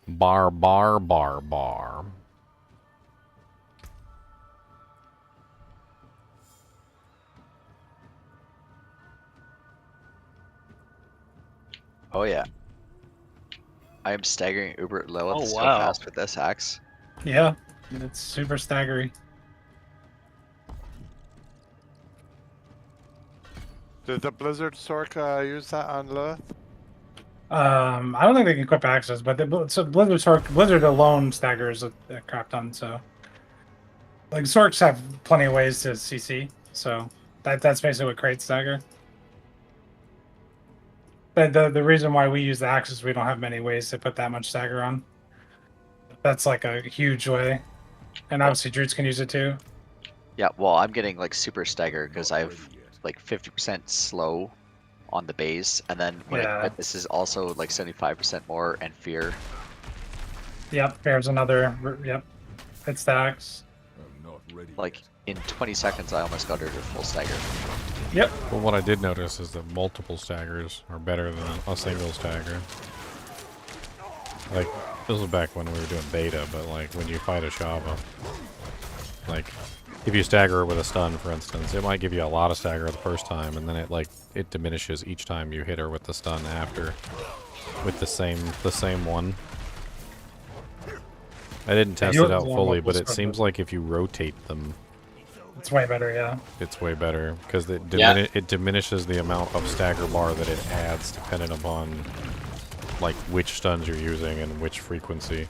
Bar. Oh yeah. I am staggering Uber Lilith Oh, so wow. fast with this axe. Yeah, it's super staggery. Did the Blizzard Sork use that on Lilith? I don't think they can equip axes, but so Blizzard alone staggers a crap ton. So, like Sorks have plenty of ways to CC. So that's basically what creates stagger. The reason why we use the axe is we don't have many ways to put that much stagger on. That's like a huge way, and obviously Druids can use it too. Yeah, well, I'm getting like super stagger because I have like 50% slow on the base, and then when I quit, this is also like 75% more, and fear. Yep, there's another. Yep, it stacks. Like in 20 seconds, I almost got her to full stagger. Yep. Well, what I did notice is that multiple staggers are better than a single stagger. Like, this was back when we were doing beta, but like when you fight a Shava, like if you stagger her with a stun, for instance, it might give you a lot of stagger the first time, and then it diminishes each time you hit her with the stun after, with the same one. I didn't test it out fully, but it seems like if you rotate them, it's way better. Yeah. It's way better because it diminishes the amount of stagger bar that it adds depending upon like which stuns you're using and which frequency.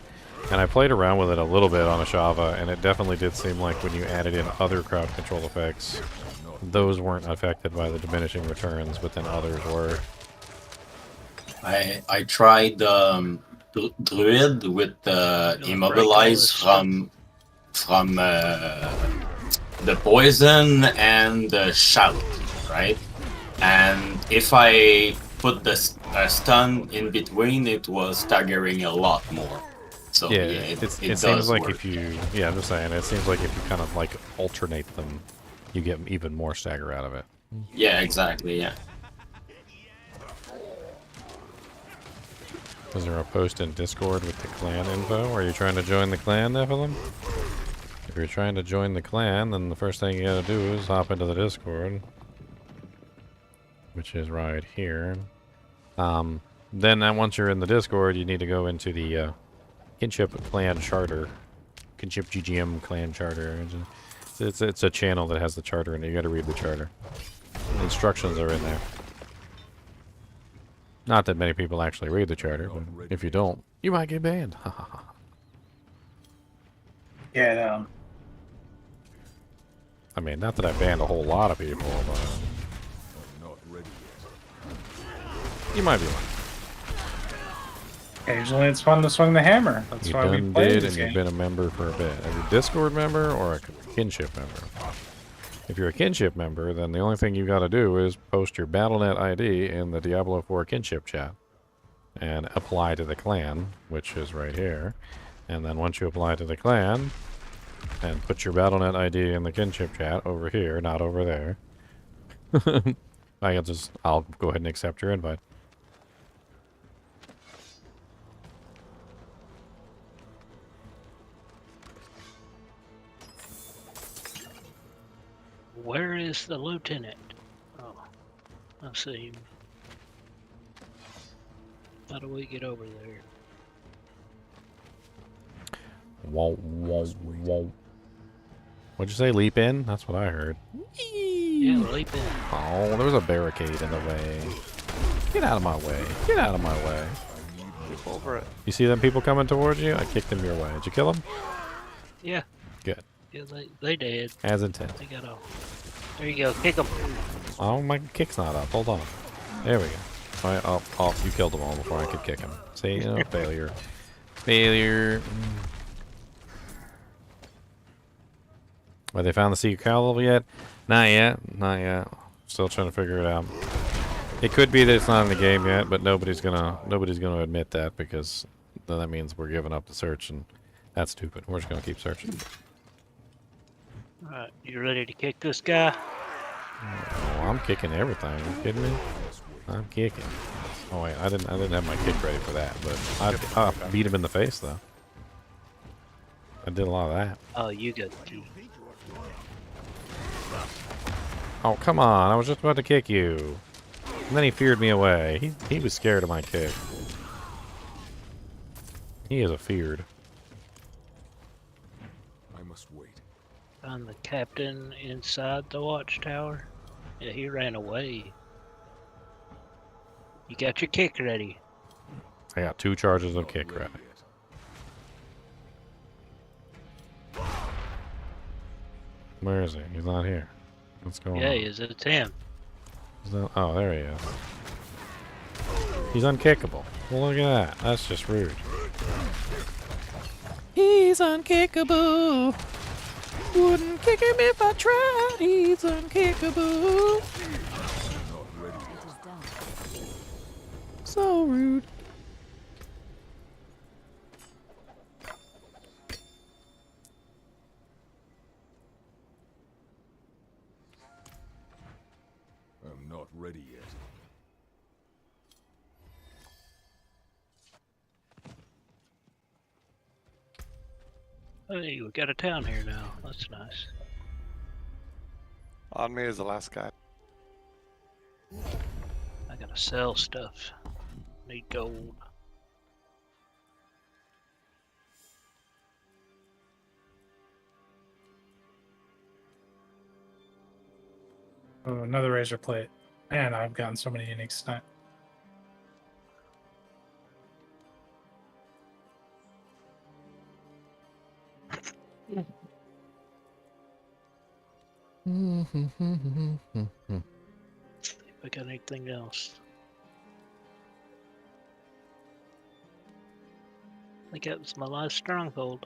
And I played around with it a little bit on a Shava, and it definitely did seem like when you added in other crowd control effects, those weren't affected by the diminishing returns, but then others were. I tried Druid with Immobilize from the poison and the shout, right? And if I put the stun in between, it was staggering a lot more. So yeah, it seems does like work. if you, I'm just saying, it seems like if you kind of like alternate them, you get even more stagger out of it. Yeah, exactly, yeah. Is there a post in Discord with the clan info? Are you trying to join the clan, Nephilim? If you're trying to join the clan, then the first thing you gotta do is hop into the Discord, which is right here. Then once you're in the Discord, you need to go into the Kinship Clan Charter, Kinship GGM Clan Charter. It's a channel that has the charter, and you got to read the charter. The instructions are in there. Not that many people actually read the charter, but if you don't, you might get banned. Yeah. I mean, not that I banned a whole lot of people, but you might be one. Occasionally, it's fun to swing the hammer. That's You why we done play did, this and game. you've been a member for a bit. Are you a Discord member or a Kinship member? If you're a kinship member, then the only thing you got to do is post your BattleNet ID in the Diablo 4 kinship chat and apply to the clan, which is right here. And then once you apply to the clan and put your BattleNet ID in the kinship chat over here, not over there, I'll go ahead and accept your invite. Where is the lieutenant? Oh, I see him. How do we get over there? Whoa, whoa, whoa. What'd you say, leap in? That's what I heard. Yeah, leap in. Oh, there's a barricade in the way. Get out of my way. Get out of my way. Leap over it. You see them people coming towards you? I kicked them your way. Did you kill them? Yeah. Good. Yeah, they did. As intended. They got off. There you go. Kick them. Oh, my kick's not up. Hold on. There we go. All right, oh, you killed them all before I could kick them. See, failure. Failure. Have they found the secret castle yet? Not yet. Not yet. Still trying to figure it out. It could be that it's not in the game yet, but nobody's gonna admit that, because then that means we're giving up the search, and that's stupid. We're just gonna keep searching. Alright, you ready to kick this guy? Oh, I'm kicking everything. Are you kidding me? I'm kicking. Oh wait, I didn't have my kick ready for that, but I beat him in the face though. I did a lot of that. Oh, you good. Oh, come on. I was just about to kick you. And then he feared me away. He was scared of my kick. He is afeared. I must wait. Found the captain inside the watchtower. Yeah, he ran away. You got your kick ready. I got 2 charges of kick ready. Where is he? He's not here. What's going on? Yeah, he is. It's him. Oh, there he is. He's unkickable. Well, look at that. That's just rude. He's unkickable. Wouldn't kick him if I tried. He's unkickable. So rude. I'm not ready yet. Hey, we got a town here now. That's nice. On me is the last guy. I gotta sell stuff. Need gold. Oh, another razor plate. Man, I've gotten so many uniques tonight. See if I got anything else. I think that was my last stronghold.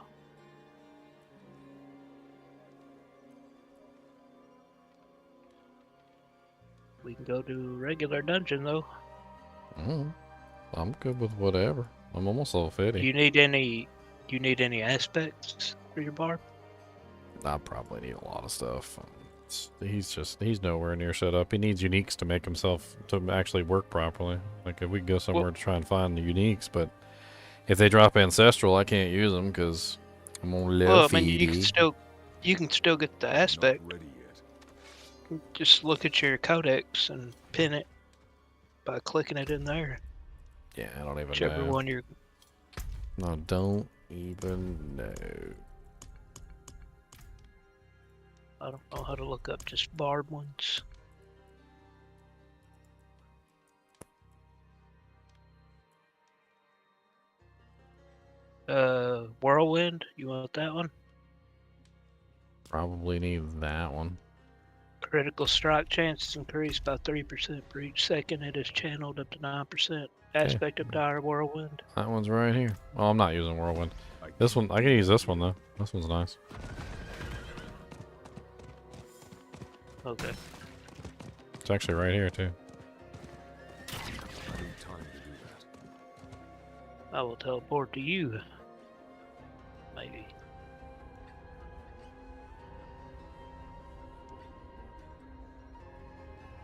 We can go to regular dungeon though. I'm good with whatever. I'm almost level 50. You need any aspects for your barb? I probably need a lot of stuff. He's nowhere near set up. He needs uniques to make himself to actually work properly. Like if we go somewhere to try and find the uniques, but if they drop ancestral, I can't use them because I'm on level Well, I mean, you can still get the aspect. Just look at your codex and pin it by clicking it in there. Yeah, I don't even Whichever know. one you're. No, don't even know. I don't know how to look up just barb ones. Whirlwind. You want that one? Probably need that one. Critical strike chance is increased by 3% for each second it is channeled up to 9%. Aspect of dire whirlwind. That one's right here. Oh, I'm not using whirlwind. This one, I can use this one though. This one's nice. Okay. It's actually right here too. I will teleport to you. Maybe.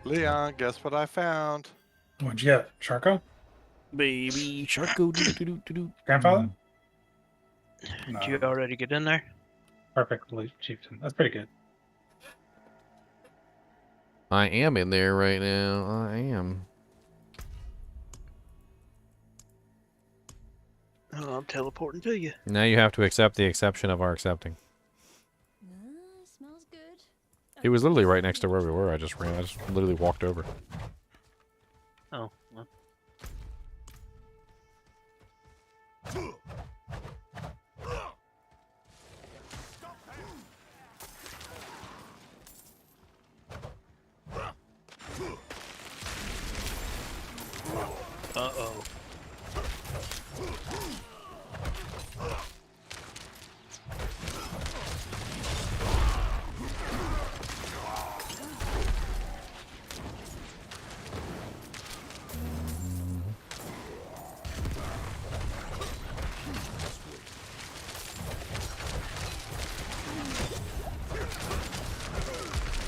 Leon, guess what I found? What'd you get? Sharko? Baby Sharko. Grandfather? Did you already get in there? Perfect chieftain. That's pretty good. I am in there right now. I am. Oh, I'm teleporting to you. Now you have to accept the exception of our accepting. Smells good. He was literally right next to where we were. I just literally walked over. Oh, well. Uh-oh.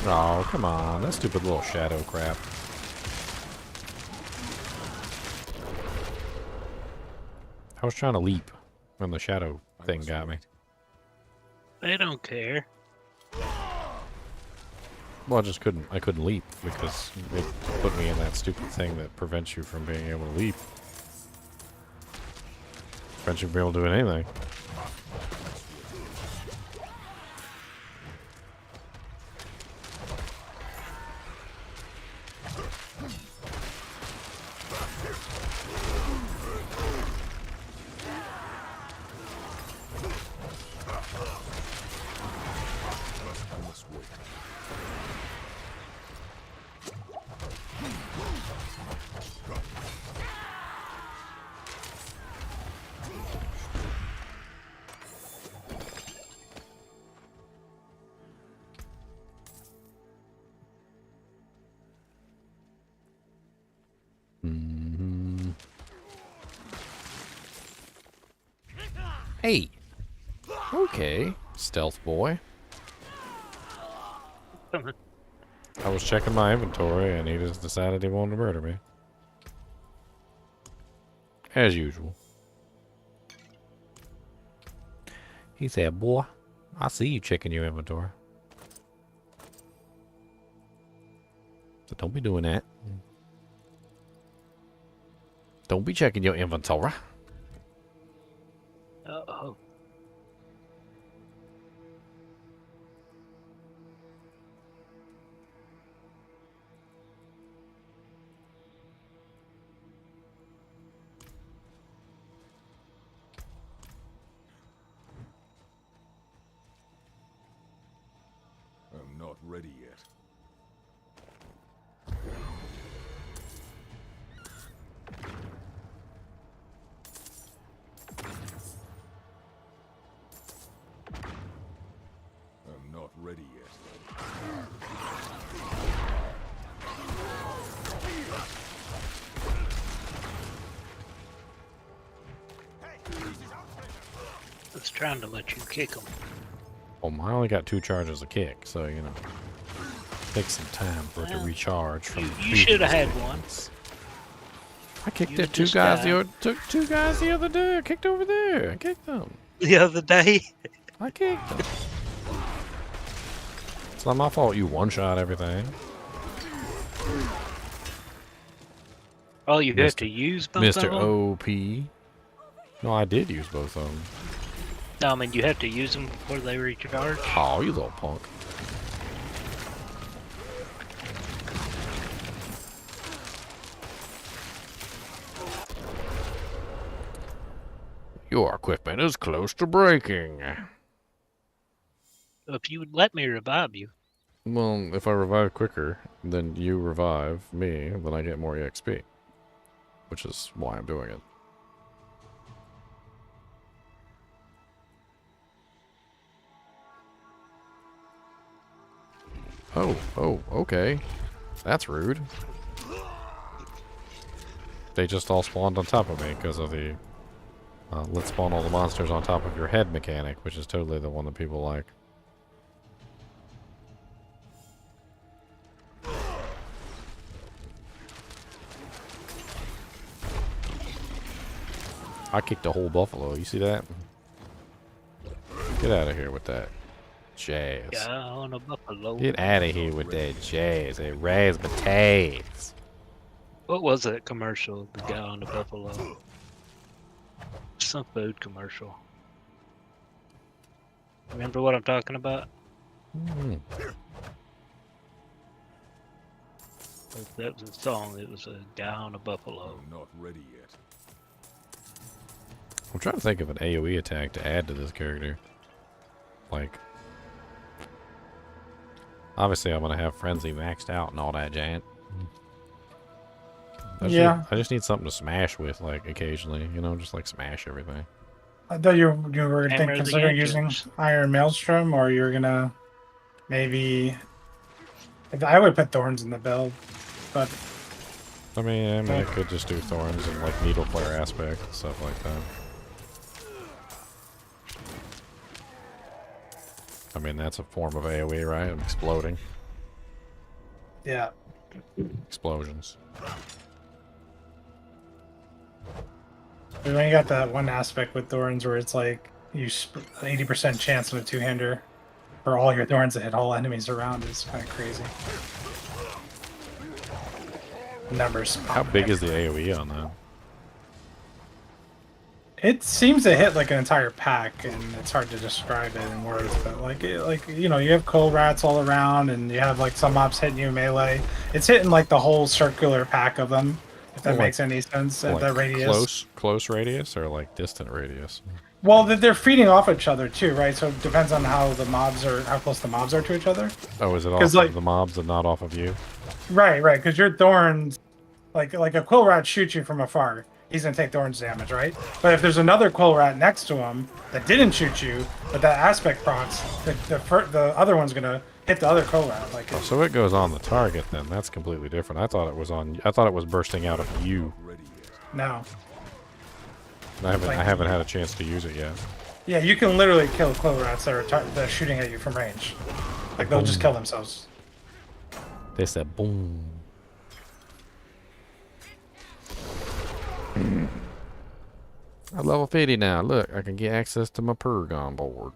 Oh, come on. That stupid little shadow crap. I was trying to leap when the shadow thing got me. They don't care. Well, I couldn't leap because it put me in that stupid thing that prevents you from being able to leap. Prevents you from being able to do anything. Hey! Okay, stealth boy. I was checking my inventory and he just decided he wanted to murder me. As usual. He said, boy, I see you checking your inventory. So don't be doing that. Don't be checking your inventory. Uh-oh. I'm not ready yet. I'm not ready yet. I was trying to let you kick him. Oh, I only got 2 charges of kick, so, you know. Takes some time for it to recharge from You should have had one. I kicked You that two just guys died. took 2 guys the other day. I kicked over there. I kicked them. The other day? I kicked them. It's not my fault you one-shot everything. Oh, you have to use both Mr. of them? OP. No, I did use both of them. No, I mean, you have to use them before they recharge? Oh, you little punk. Your equipment is close to breaking. If you would let me revive you. Well, if I revive quicker, then you revive me, then I get more EXP. Which is why I'm doing it. Oh, okay. That's rude. They just all spawned on top of me because of the let's spawn all the monsters on top of your head mechanic, which is totally the one that people like. I kicked a whole buffalo. You see that? Get out of here with that jazz. Down a buffalo. Get out of here with that jazz. That razzmatazz. What was that commercial? The guy on the buffalo. Some food commercial. Remember what I'm talking about? That was a song. It was a guy on a buffalo. I'm not ready yet. I'm trying to think of an AoE attack to add to this character. Like, obviously I'm gonna have Frenzy maxed out and all that giant. I just need something to smash with, like, occasionally, you know, just like smash everything. I thought you were considering using Iron Maelstrom, or you're gonna maybe. I would put Thorns in the build, but. I mean, I could just do Thorns and like Needle Flare aspect and stuff like that. I mean, that's a form of AoE, right? I'm exploding. Yeah. Explosions. When you got that one aspect with Thorns where it's like you 80% chance of a two-hander for all your Thorns to hit all enemies around is kind of crazy. Numbers. How big is the AoE on that? It seems to hit like an entire pack, and it's hard to describe it in words. But like you know, you have coal rats all around, and you have like some mobs hitting you melee. It's hitting like the whole circular pack of them. If that makes any sense. Like that radius. Close radius or like distant radius? Well, they're feeding off each other too, right? So it depends on how close the mobs are to each other. Oh, is it off of the mobs and not off of you? Right. Because your Thorns, like a quill rat shoots you from afar, he's gonna take Thorns damage, right? But if there's another quill rat next to him that didn't shoot you, but that aspect procs, the other one's gonna hit the other quill rat. Like. Oh, so it goes on the target then. That's completely different. I thought it was bursting out of you. No. I haven't had a chance to use it yet. Yeah, you can literally kill quill rats that are shooting at you from range. Like they'll just kill themselves. They said boom. I'm level 50 now. Look, I can get access to my Purg on board.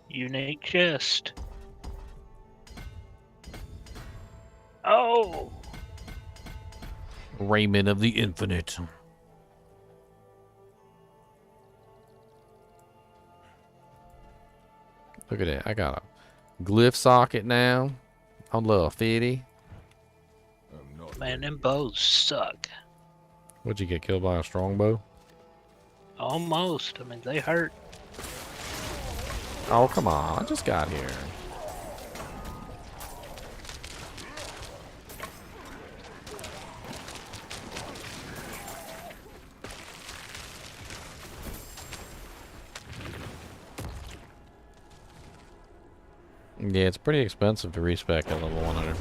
Unique chest. Oh! Raiment of the Infinite. Look at that. I got a glyph socket now. On level 50. Man, them bows suck. What'd you get killed by a strongbow? Almost. I mean, they hurt. Oh, come on. I just got here. Yeah, it's pretty expensive to respec at level 100.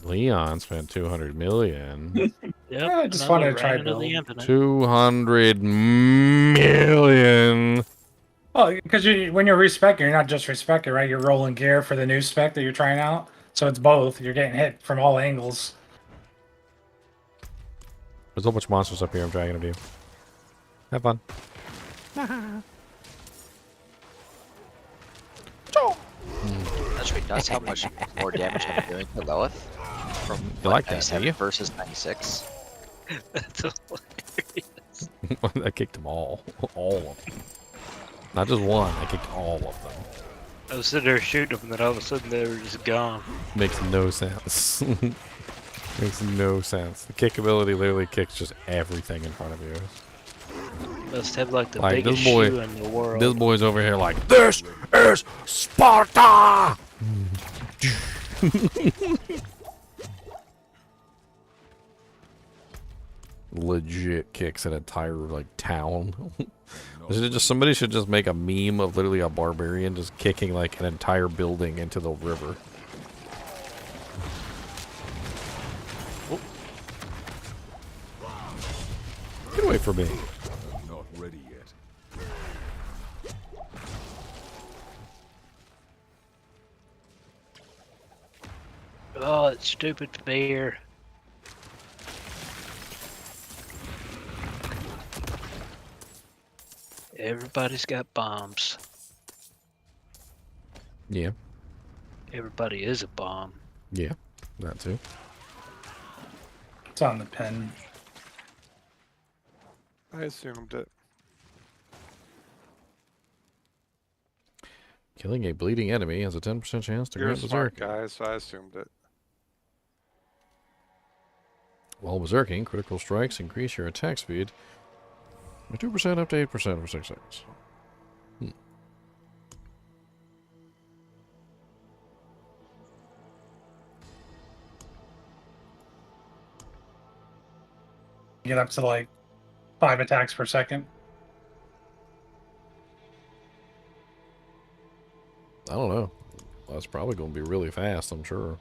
Leon spent 200 million. Yep, I just wanted to try build. 200 million. Well, because when you're respecing, you're not just respecing, right? You're rolling gear for the new spec that you're trying out. So it's both. You're getting hit from all angles. There's a whole bunch of monsters up here I'm trying to do. Have fun. That's right. That's how much more damage I'm doing to Lilith. From You like that, do you? versus 96. That's hilarious. I kicked them all. All of them. Not just one, I kicked all of them. I was sitting there shooting them, and then all of a sudden they were just gone. Makes no sense. Makes no sense. The kick ability literally kicks just everything in front of you. Must have like the Like biggest this boy, shoe in the world. this boy's over here like, this is Sparta! legit kicks an entire like town. Somebody should just make a meme of literally a barbarian just kicking like an entire building into the river. Oh. Get away from me. Not ready yet. Oh, that stupid bear. Everybody's got bombs. Yeah. Everybody is a bomb. Yeah, that too. It's on the pen. I assumed it. Killing a bleeding enemy has a 10% chance to You're a grant smart berserk. guy, so I assumed it. While berserking, critical strikes increase your attack speed by 2% up to 8% for 6 seconds. Get up to like 5 attacks per second. I don't know. That's probably going to be really fast, I'm sure.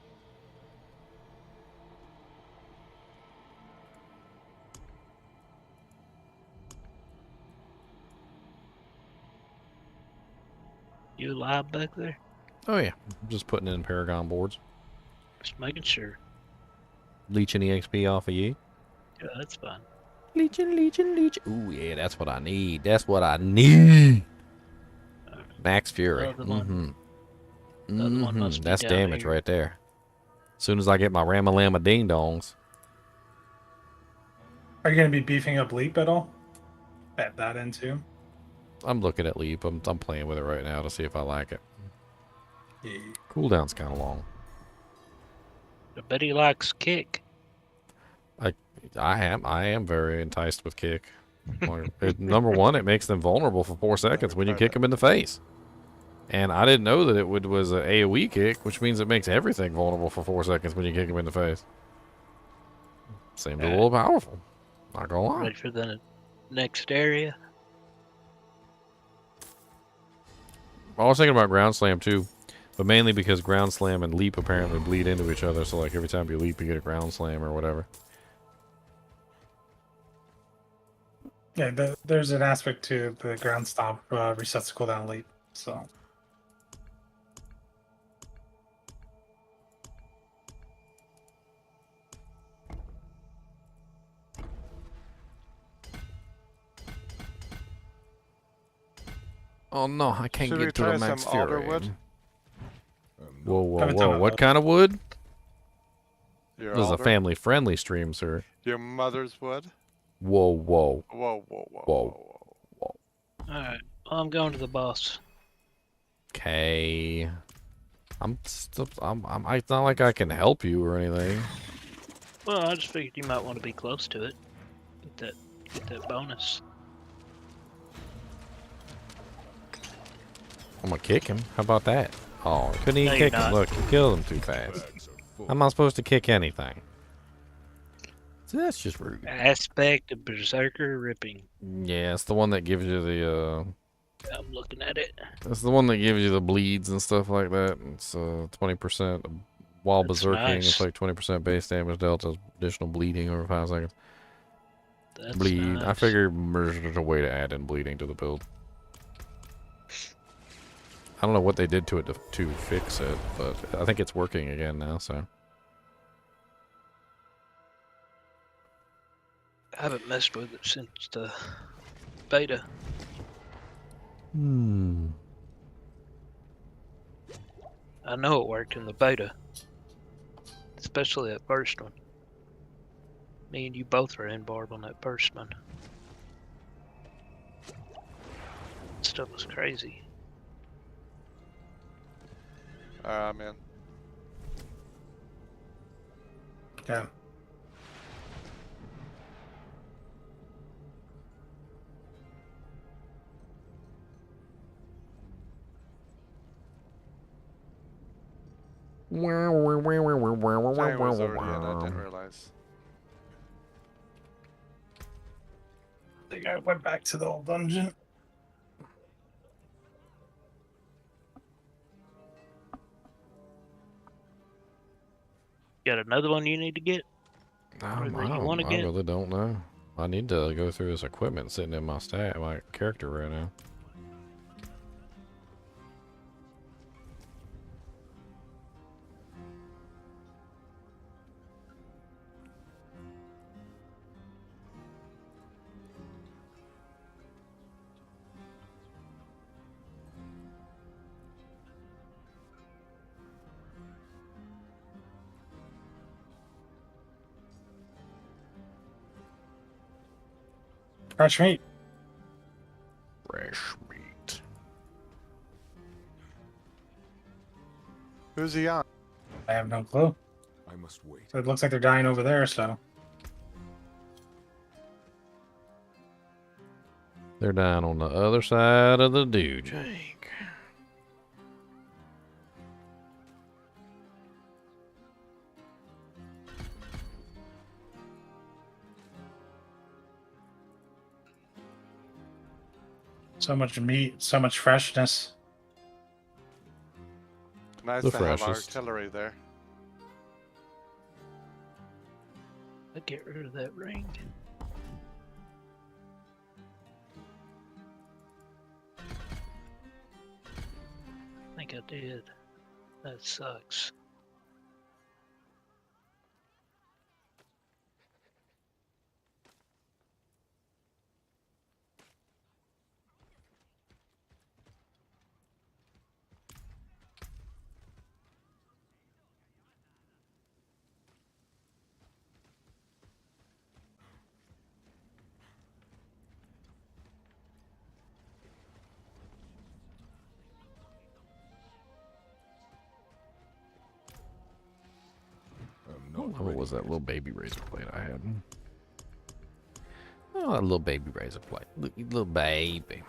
You alive back there? Oh yeah, I'm just putting in Paragon boards. Just making sure. Leeching EXP off of you. Yeah, that's fine. Leeching. Ooh yeah, that's what I need. That's what I need. Max Fury. That's down damage here. right there. As soon as I get my Ramalama Ding Dongs. Are you going to be beefing up Leap at all? Add that in too. I'm looking at Leap. I'm playing with it right now to see if I like it. Yeah. Cooldown's kind of long. I bet he likes kick. I am very enticed with kick. Number one, it makes them vulnerable for 4 seconds when you kick them in the face. And I didn't know that it was an AoE kick, which means it makes everything vulnerable for 4 seconds when you kick them in the face. Seems a little powerful. Not gonna lie. Ready for the next area? I was thinking about Ground Slam too, but mainly because Ground Slam and Leap apparently bleed into each other. So like every time you leap, you get a Ground Slam or whatever. Yeah, there's an aspect to the ground stomp resets the cooldown Leap. So. Oh no, I can't Should we get to try the Max some Fury. alderwood? Whoa. What kind of wood? Your This is a alder? family-friendly stream, sir. Your mother's wood? Whoa. Alright, well, I'm going to the boss. Okay. It's not like I can help you or anything. Well, I just figured you might want to be close to it. Get that bonus. I'm gonna kick him. How about that? Oh, I couldn't even No, you're kick him. not. Look, you killed him too fast. How am I supposed to kick anything? So that's just rude. Aspect of Berserker Ripping. Yeah, it's the one that gives you the I'm looking at it. it's the one that gives you the bleeds and stuff like that. It's 20% while That's berserking. nice. It's like 20% base damage dealt as additional bleeding over 5 seconds. That's Bleed. I nice. figure there's a way to add in bleeding to the build. I don't know what they did to it to fix it, but I think it's working again now. So I haven't messed with it since the beta. I know it worked in the beta. Especially that first one. Me and you both were in, Barb, on that first one. Stuff was crazy. I'm in. Yeah. Giant was already in, I didn't realize. think I went back to the old dungeon. Got another one you need to get? Or that you want to I get? really don't know. I need to go through this equipment sitting in my my character right now. Fresh meat. Fresh meat. Who's he on? I have no clue. I must wait. So it looks like they're dying over there, so. They're down on the other side of the Dujang. So much meat, so much freshness. Nice The to have freshest. artillery there. I'll get rid of that ring. I think I did. That sucks. What was that little baby razor blade I had? Oh, that little baby razor blade. Little baby.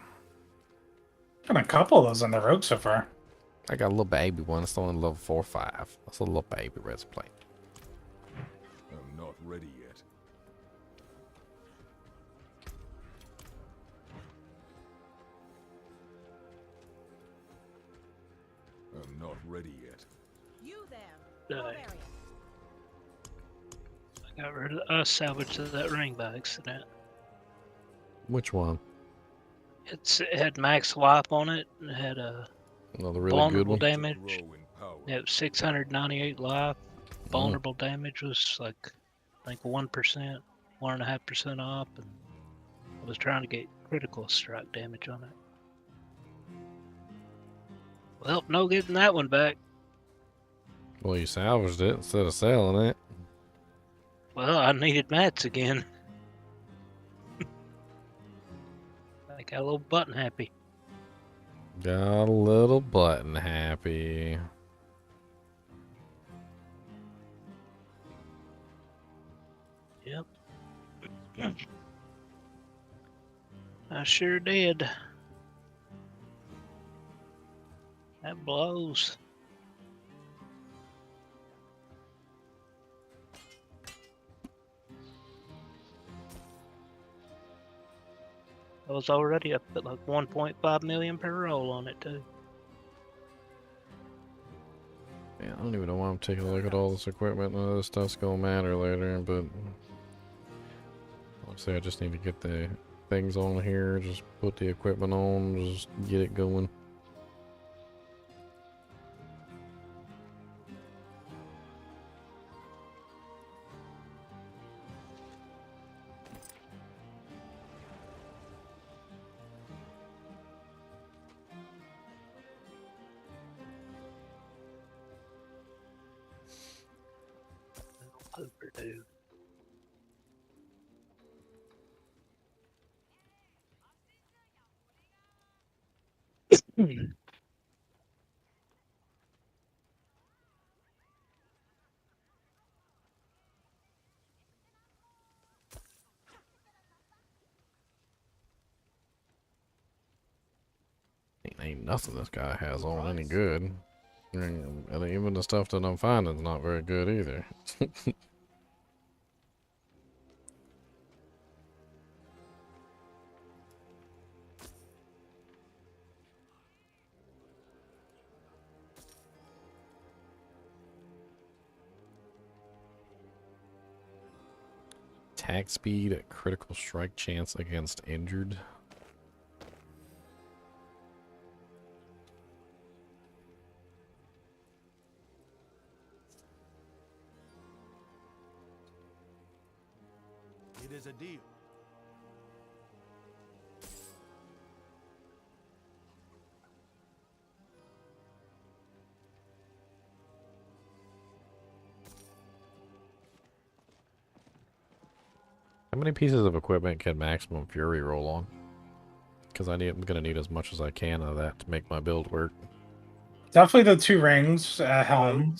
Got a couple of those on the road so far. I got a little baby one. It's only level 4 or 5. That's a little baby razor blade. I'm not ready yet. I'm not ready yet. You there. Die. I got rid of. I salvaged that ring by accident. Which one? It had max life on it. And it had a Another really good vulnerable one? damage. It was 698 life. Vulnerable damage was like, I think 1%, 1.5% off, and I was trying to get critical strike damage on it. Well, no getting that one back. Well, you salvaged it instead of selling it. Well, I needed mats again. I got a little button happy. Got a little button happy. Yep. I sure did. That blows. I was already up at like 1.5 million per roll on it too. Yeah, I don't even know why I'm taking a look at all this equipment. None of this stuff's gonna matter later, but honestly, I just need to get the things on here, just put the equipment on, just get it going. Overdue. Ain't nothing this guy has on any good. And even the stuff that I'm finding is not very good either. attack speed, critical strike chance against injured. It is a deal. How many pieces of equipment can Maximum Fury roll on? Because I'm gonna need as much as I can of that to make my build work. Definitely the 2 rings, helm.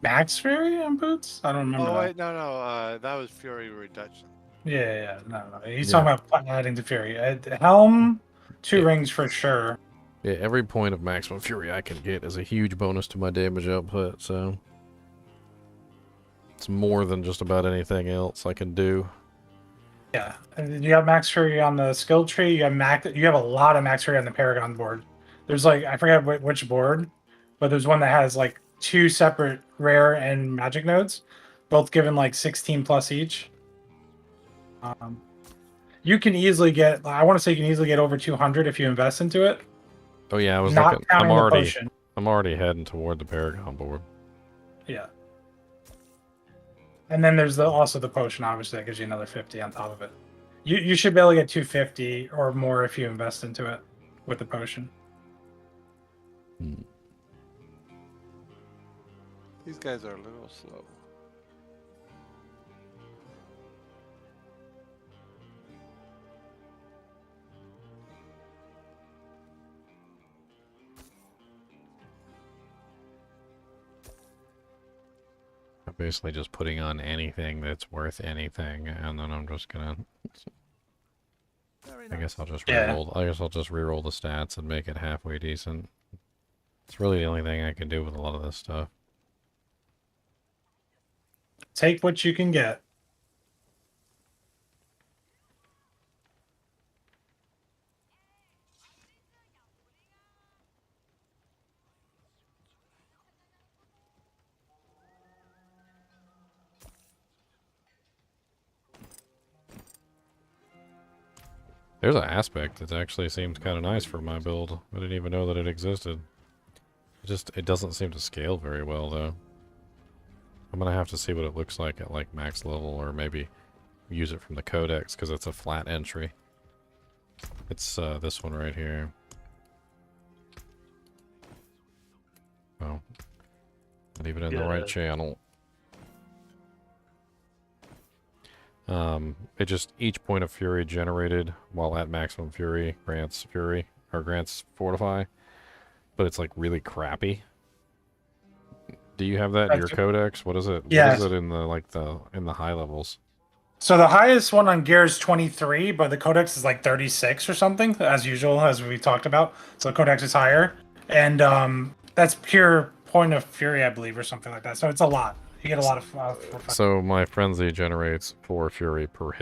Max Fury on boots? I don't remember. Oh that. wait, no, that was Fury Reduction. Yeah, no. He's talking about adding to Fury. Helm, 2 rings for sure. Yeah, every point of Maximum Fury I can get is a huge bonus to my damage output, so it's more than just about anything else I can do. Yeah, and you have Max Fury on the skill tree. You have a lot of Max Fury on the Paragon board. There's like, I forget which board, but there's one that has like 2 separate rare and magic nodes, both given like 16 plus each. You can easily get, I want to say you can easily get over 200 if you invest into it. Oh yeah, I was Not looking. counting the potion. I'm already heading toward the Paragon board. Yeah. And then there's also the potion, obviously, that gives you another 50 on top of it. You should be able to get 250 or more if you invest into it with the potion. These guys are a little slow. I'm basically just putting on anything that's worth anything, and then I'm just gonna. I guess I'll just reroll. I guess I'll just reroll the stats and make it halfway decent. It's really the only thing I can do with a lot of this stuff. Take what you can get. There's an aspect that actually seems kind of nice for my build. I didn't even know that it existed. It doesn't seem to scale very well, though. I'm gonna have to see what it looks like at like max level, or maybe use it from the codex because it's a flat entry. It's this one right here. Oh, not even in the right channel. It just, each point of fury generated while at maximum fury grants fortify, but it's like really crappy. Do you have that in your codex? What is it? Yeah. What is it in the high levels? So the highest one on gear is 23, but the codex is like 36 or something, as usual, as we talked about. So the codex is higher, and that's pure point of fury, I believe, or something like that. So it's a lot. You get a lot of. So my frenzy generates 4 fury per hit.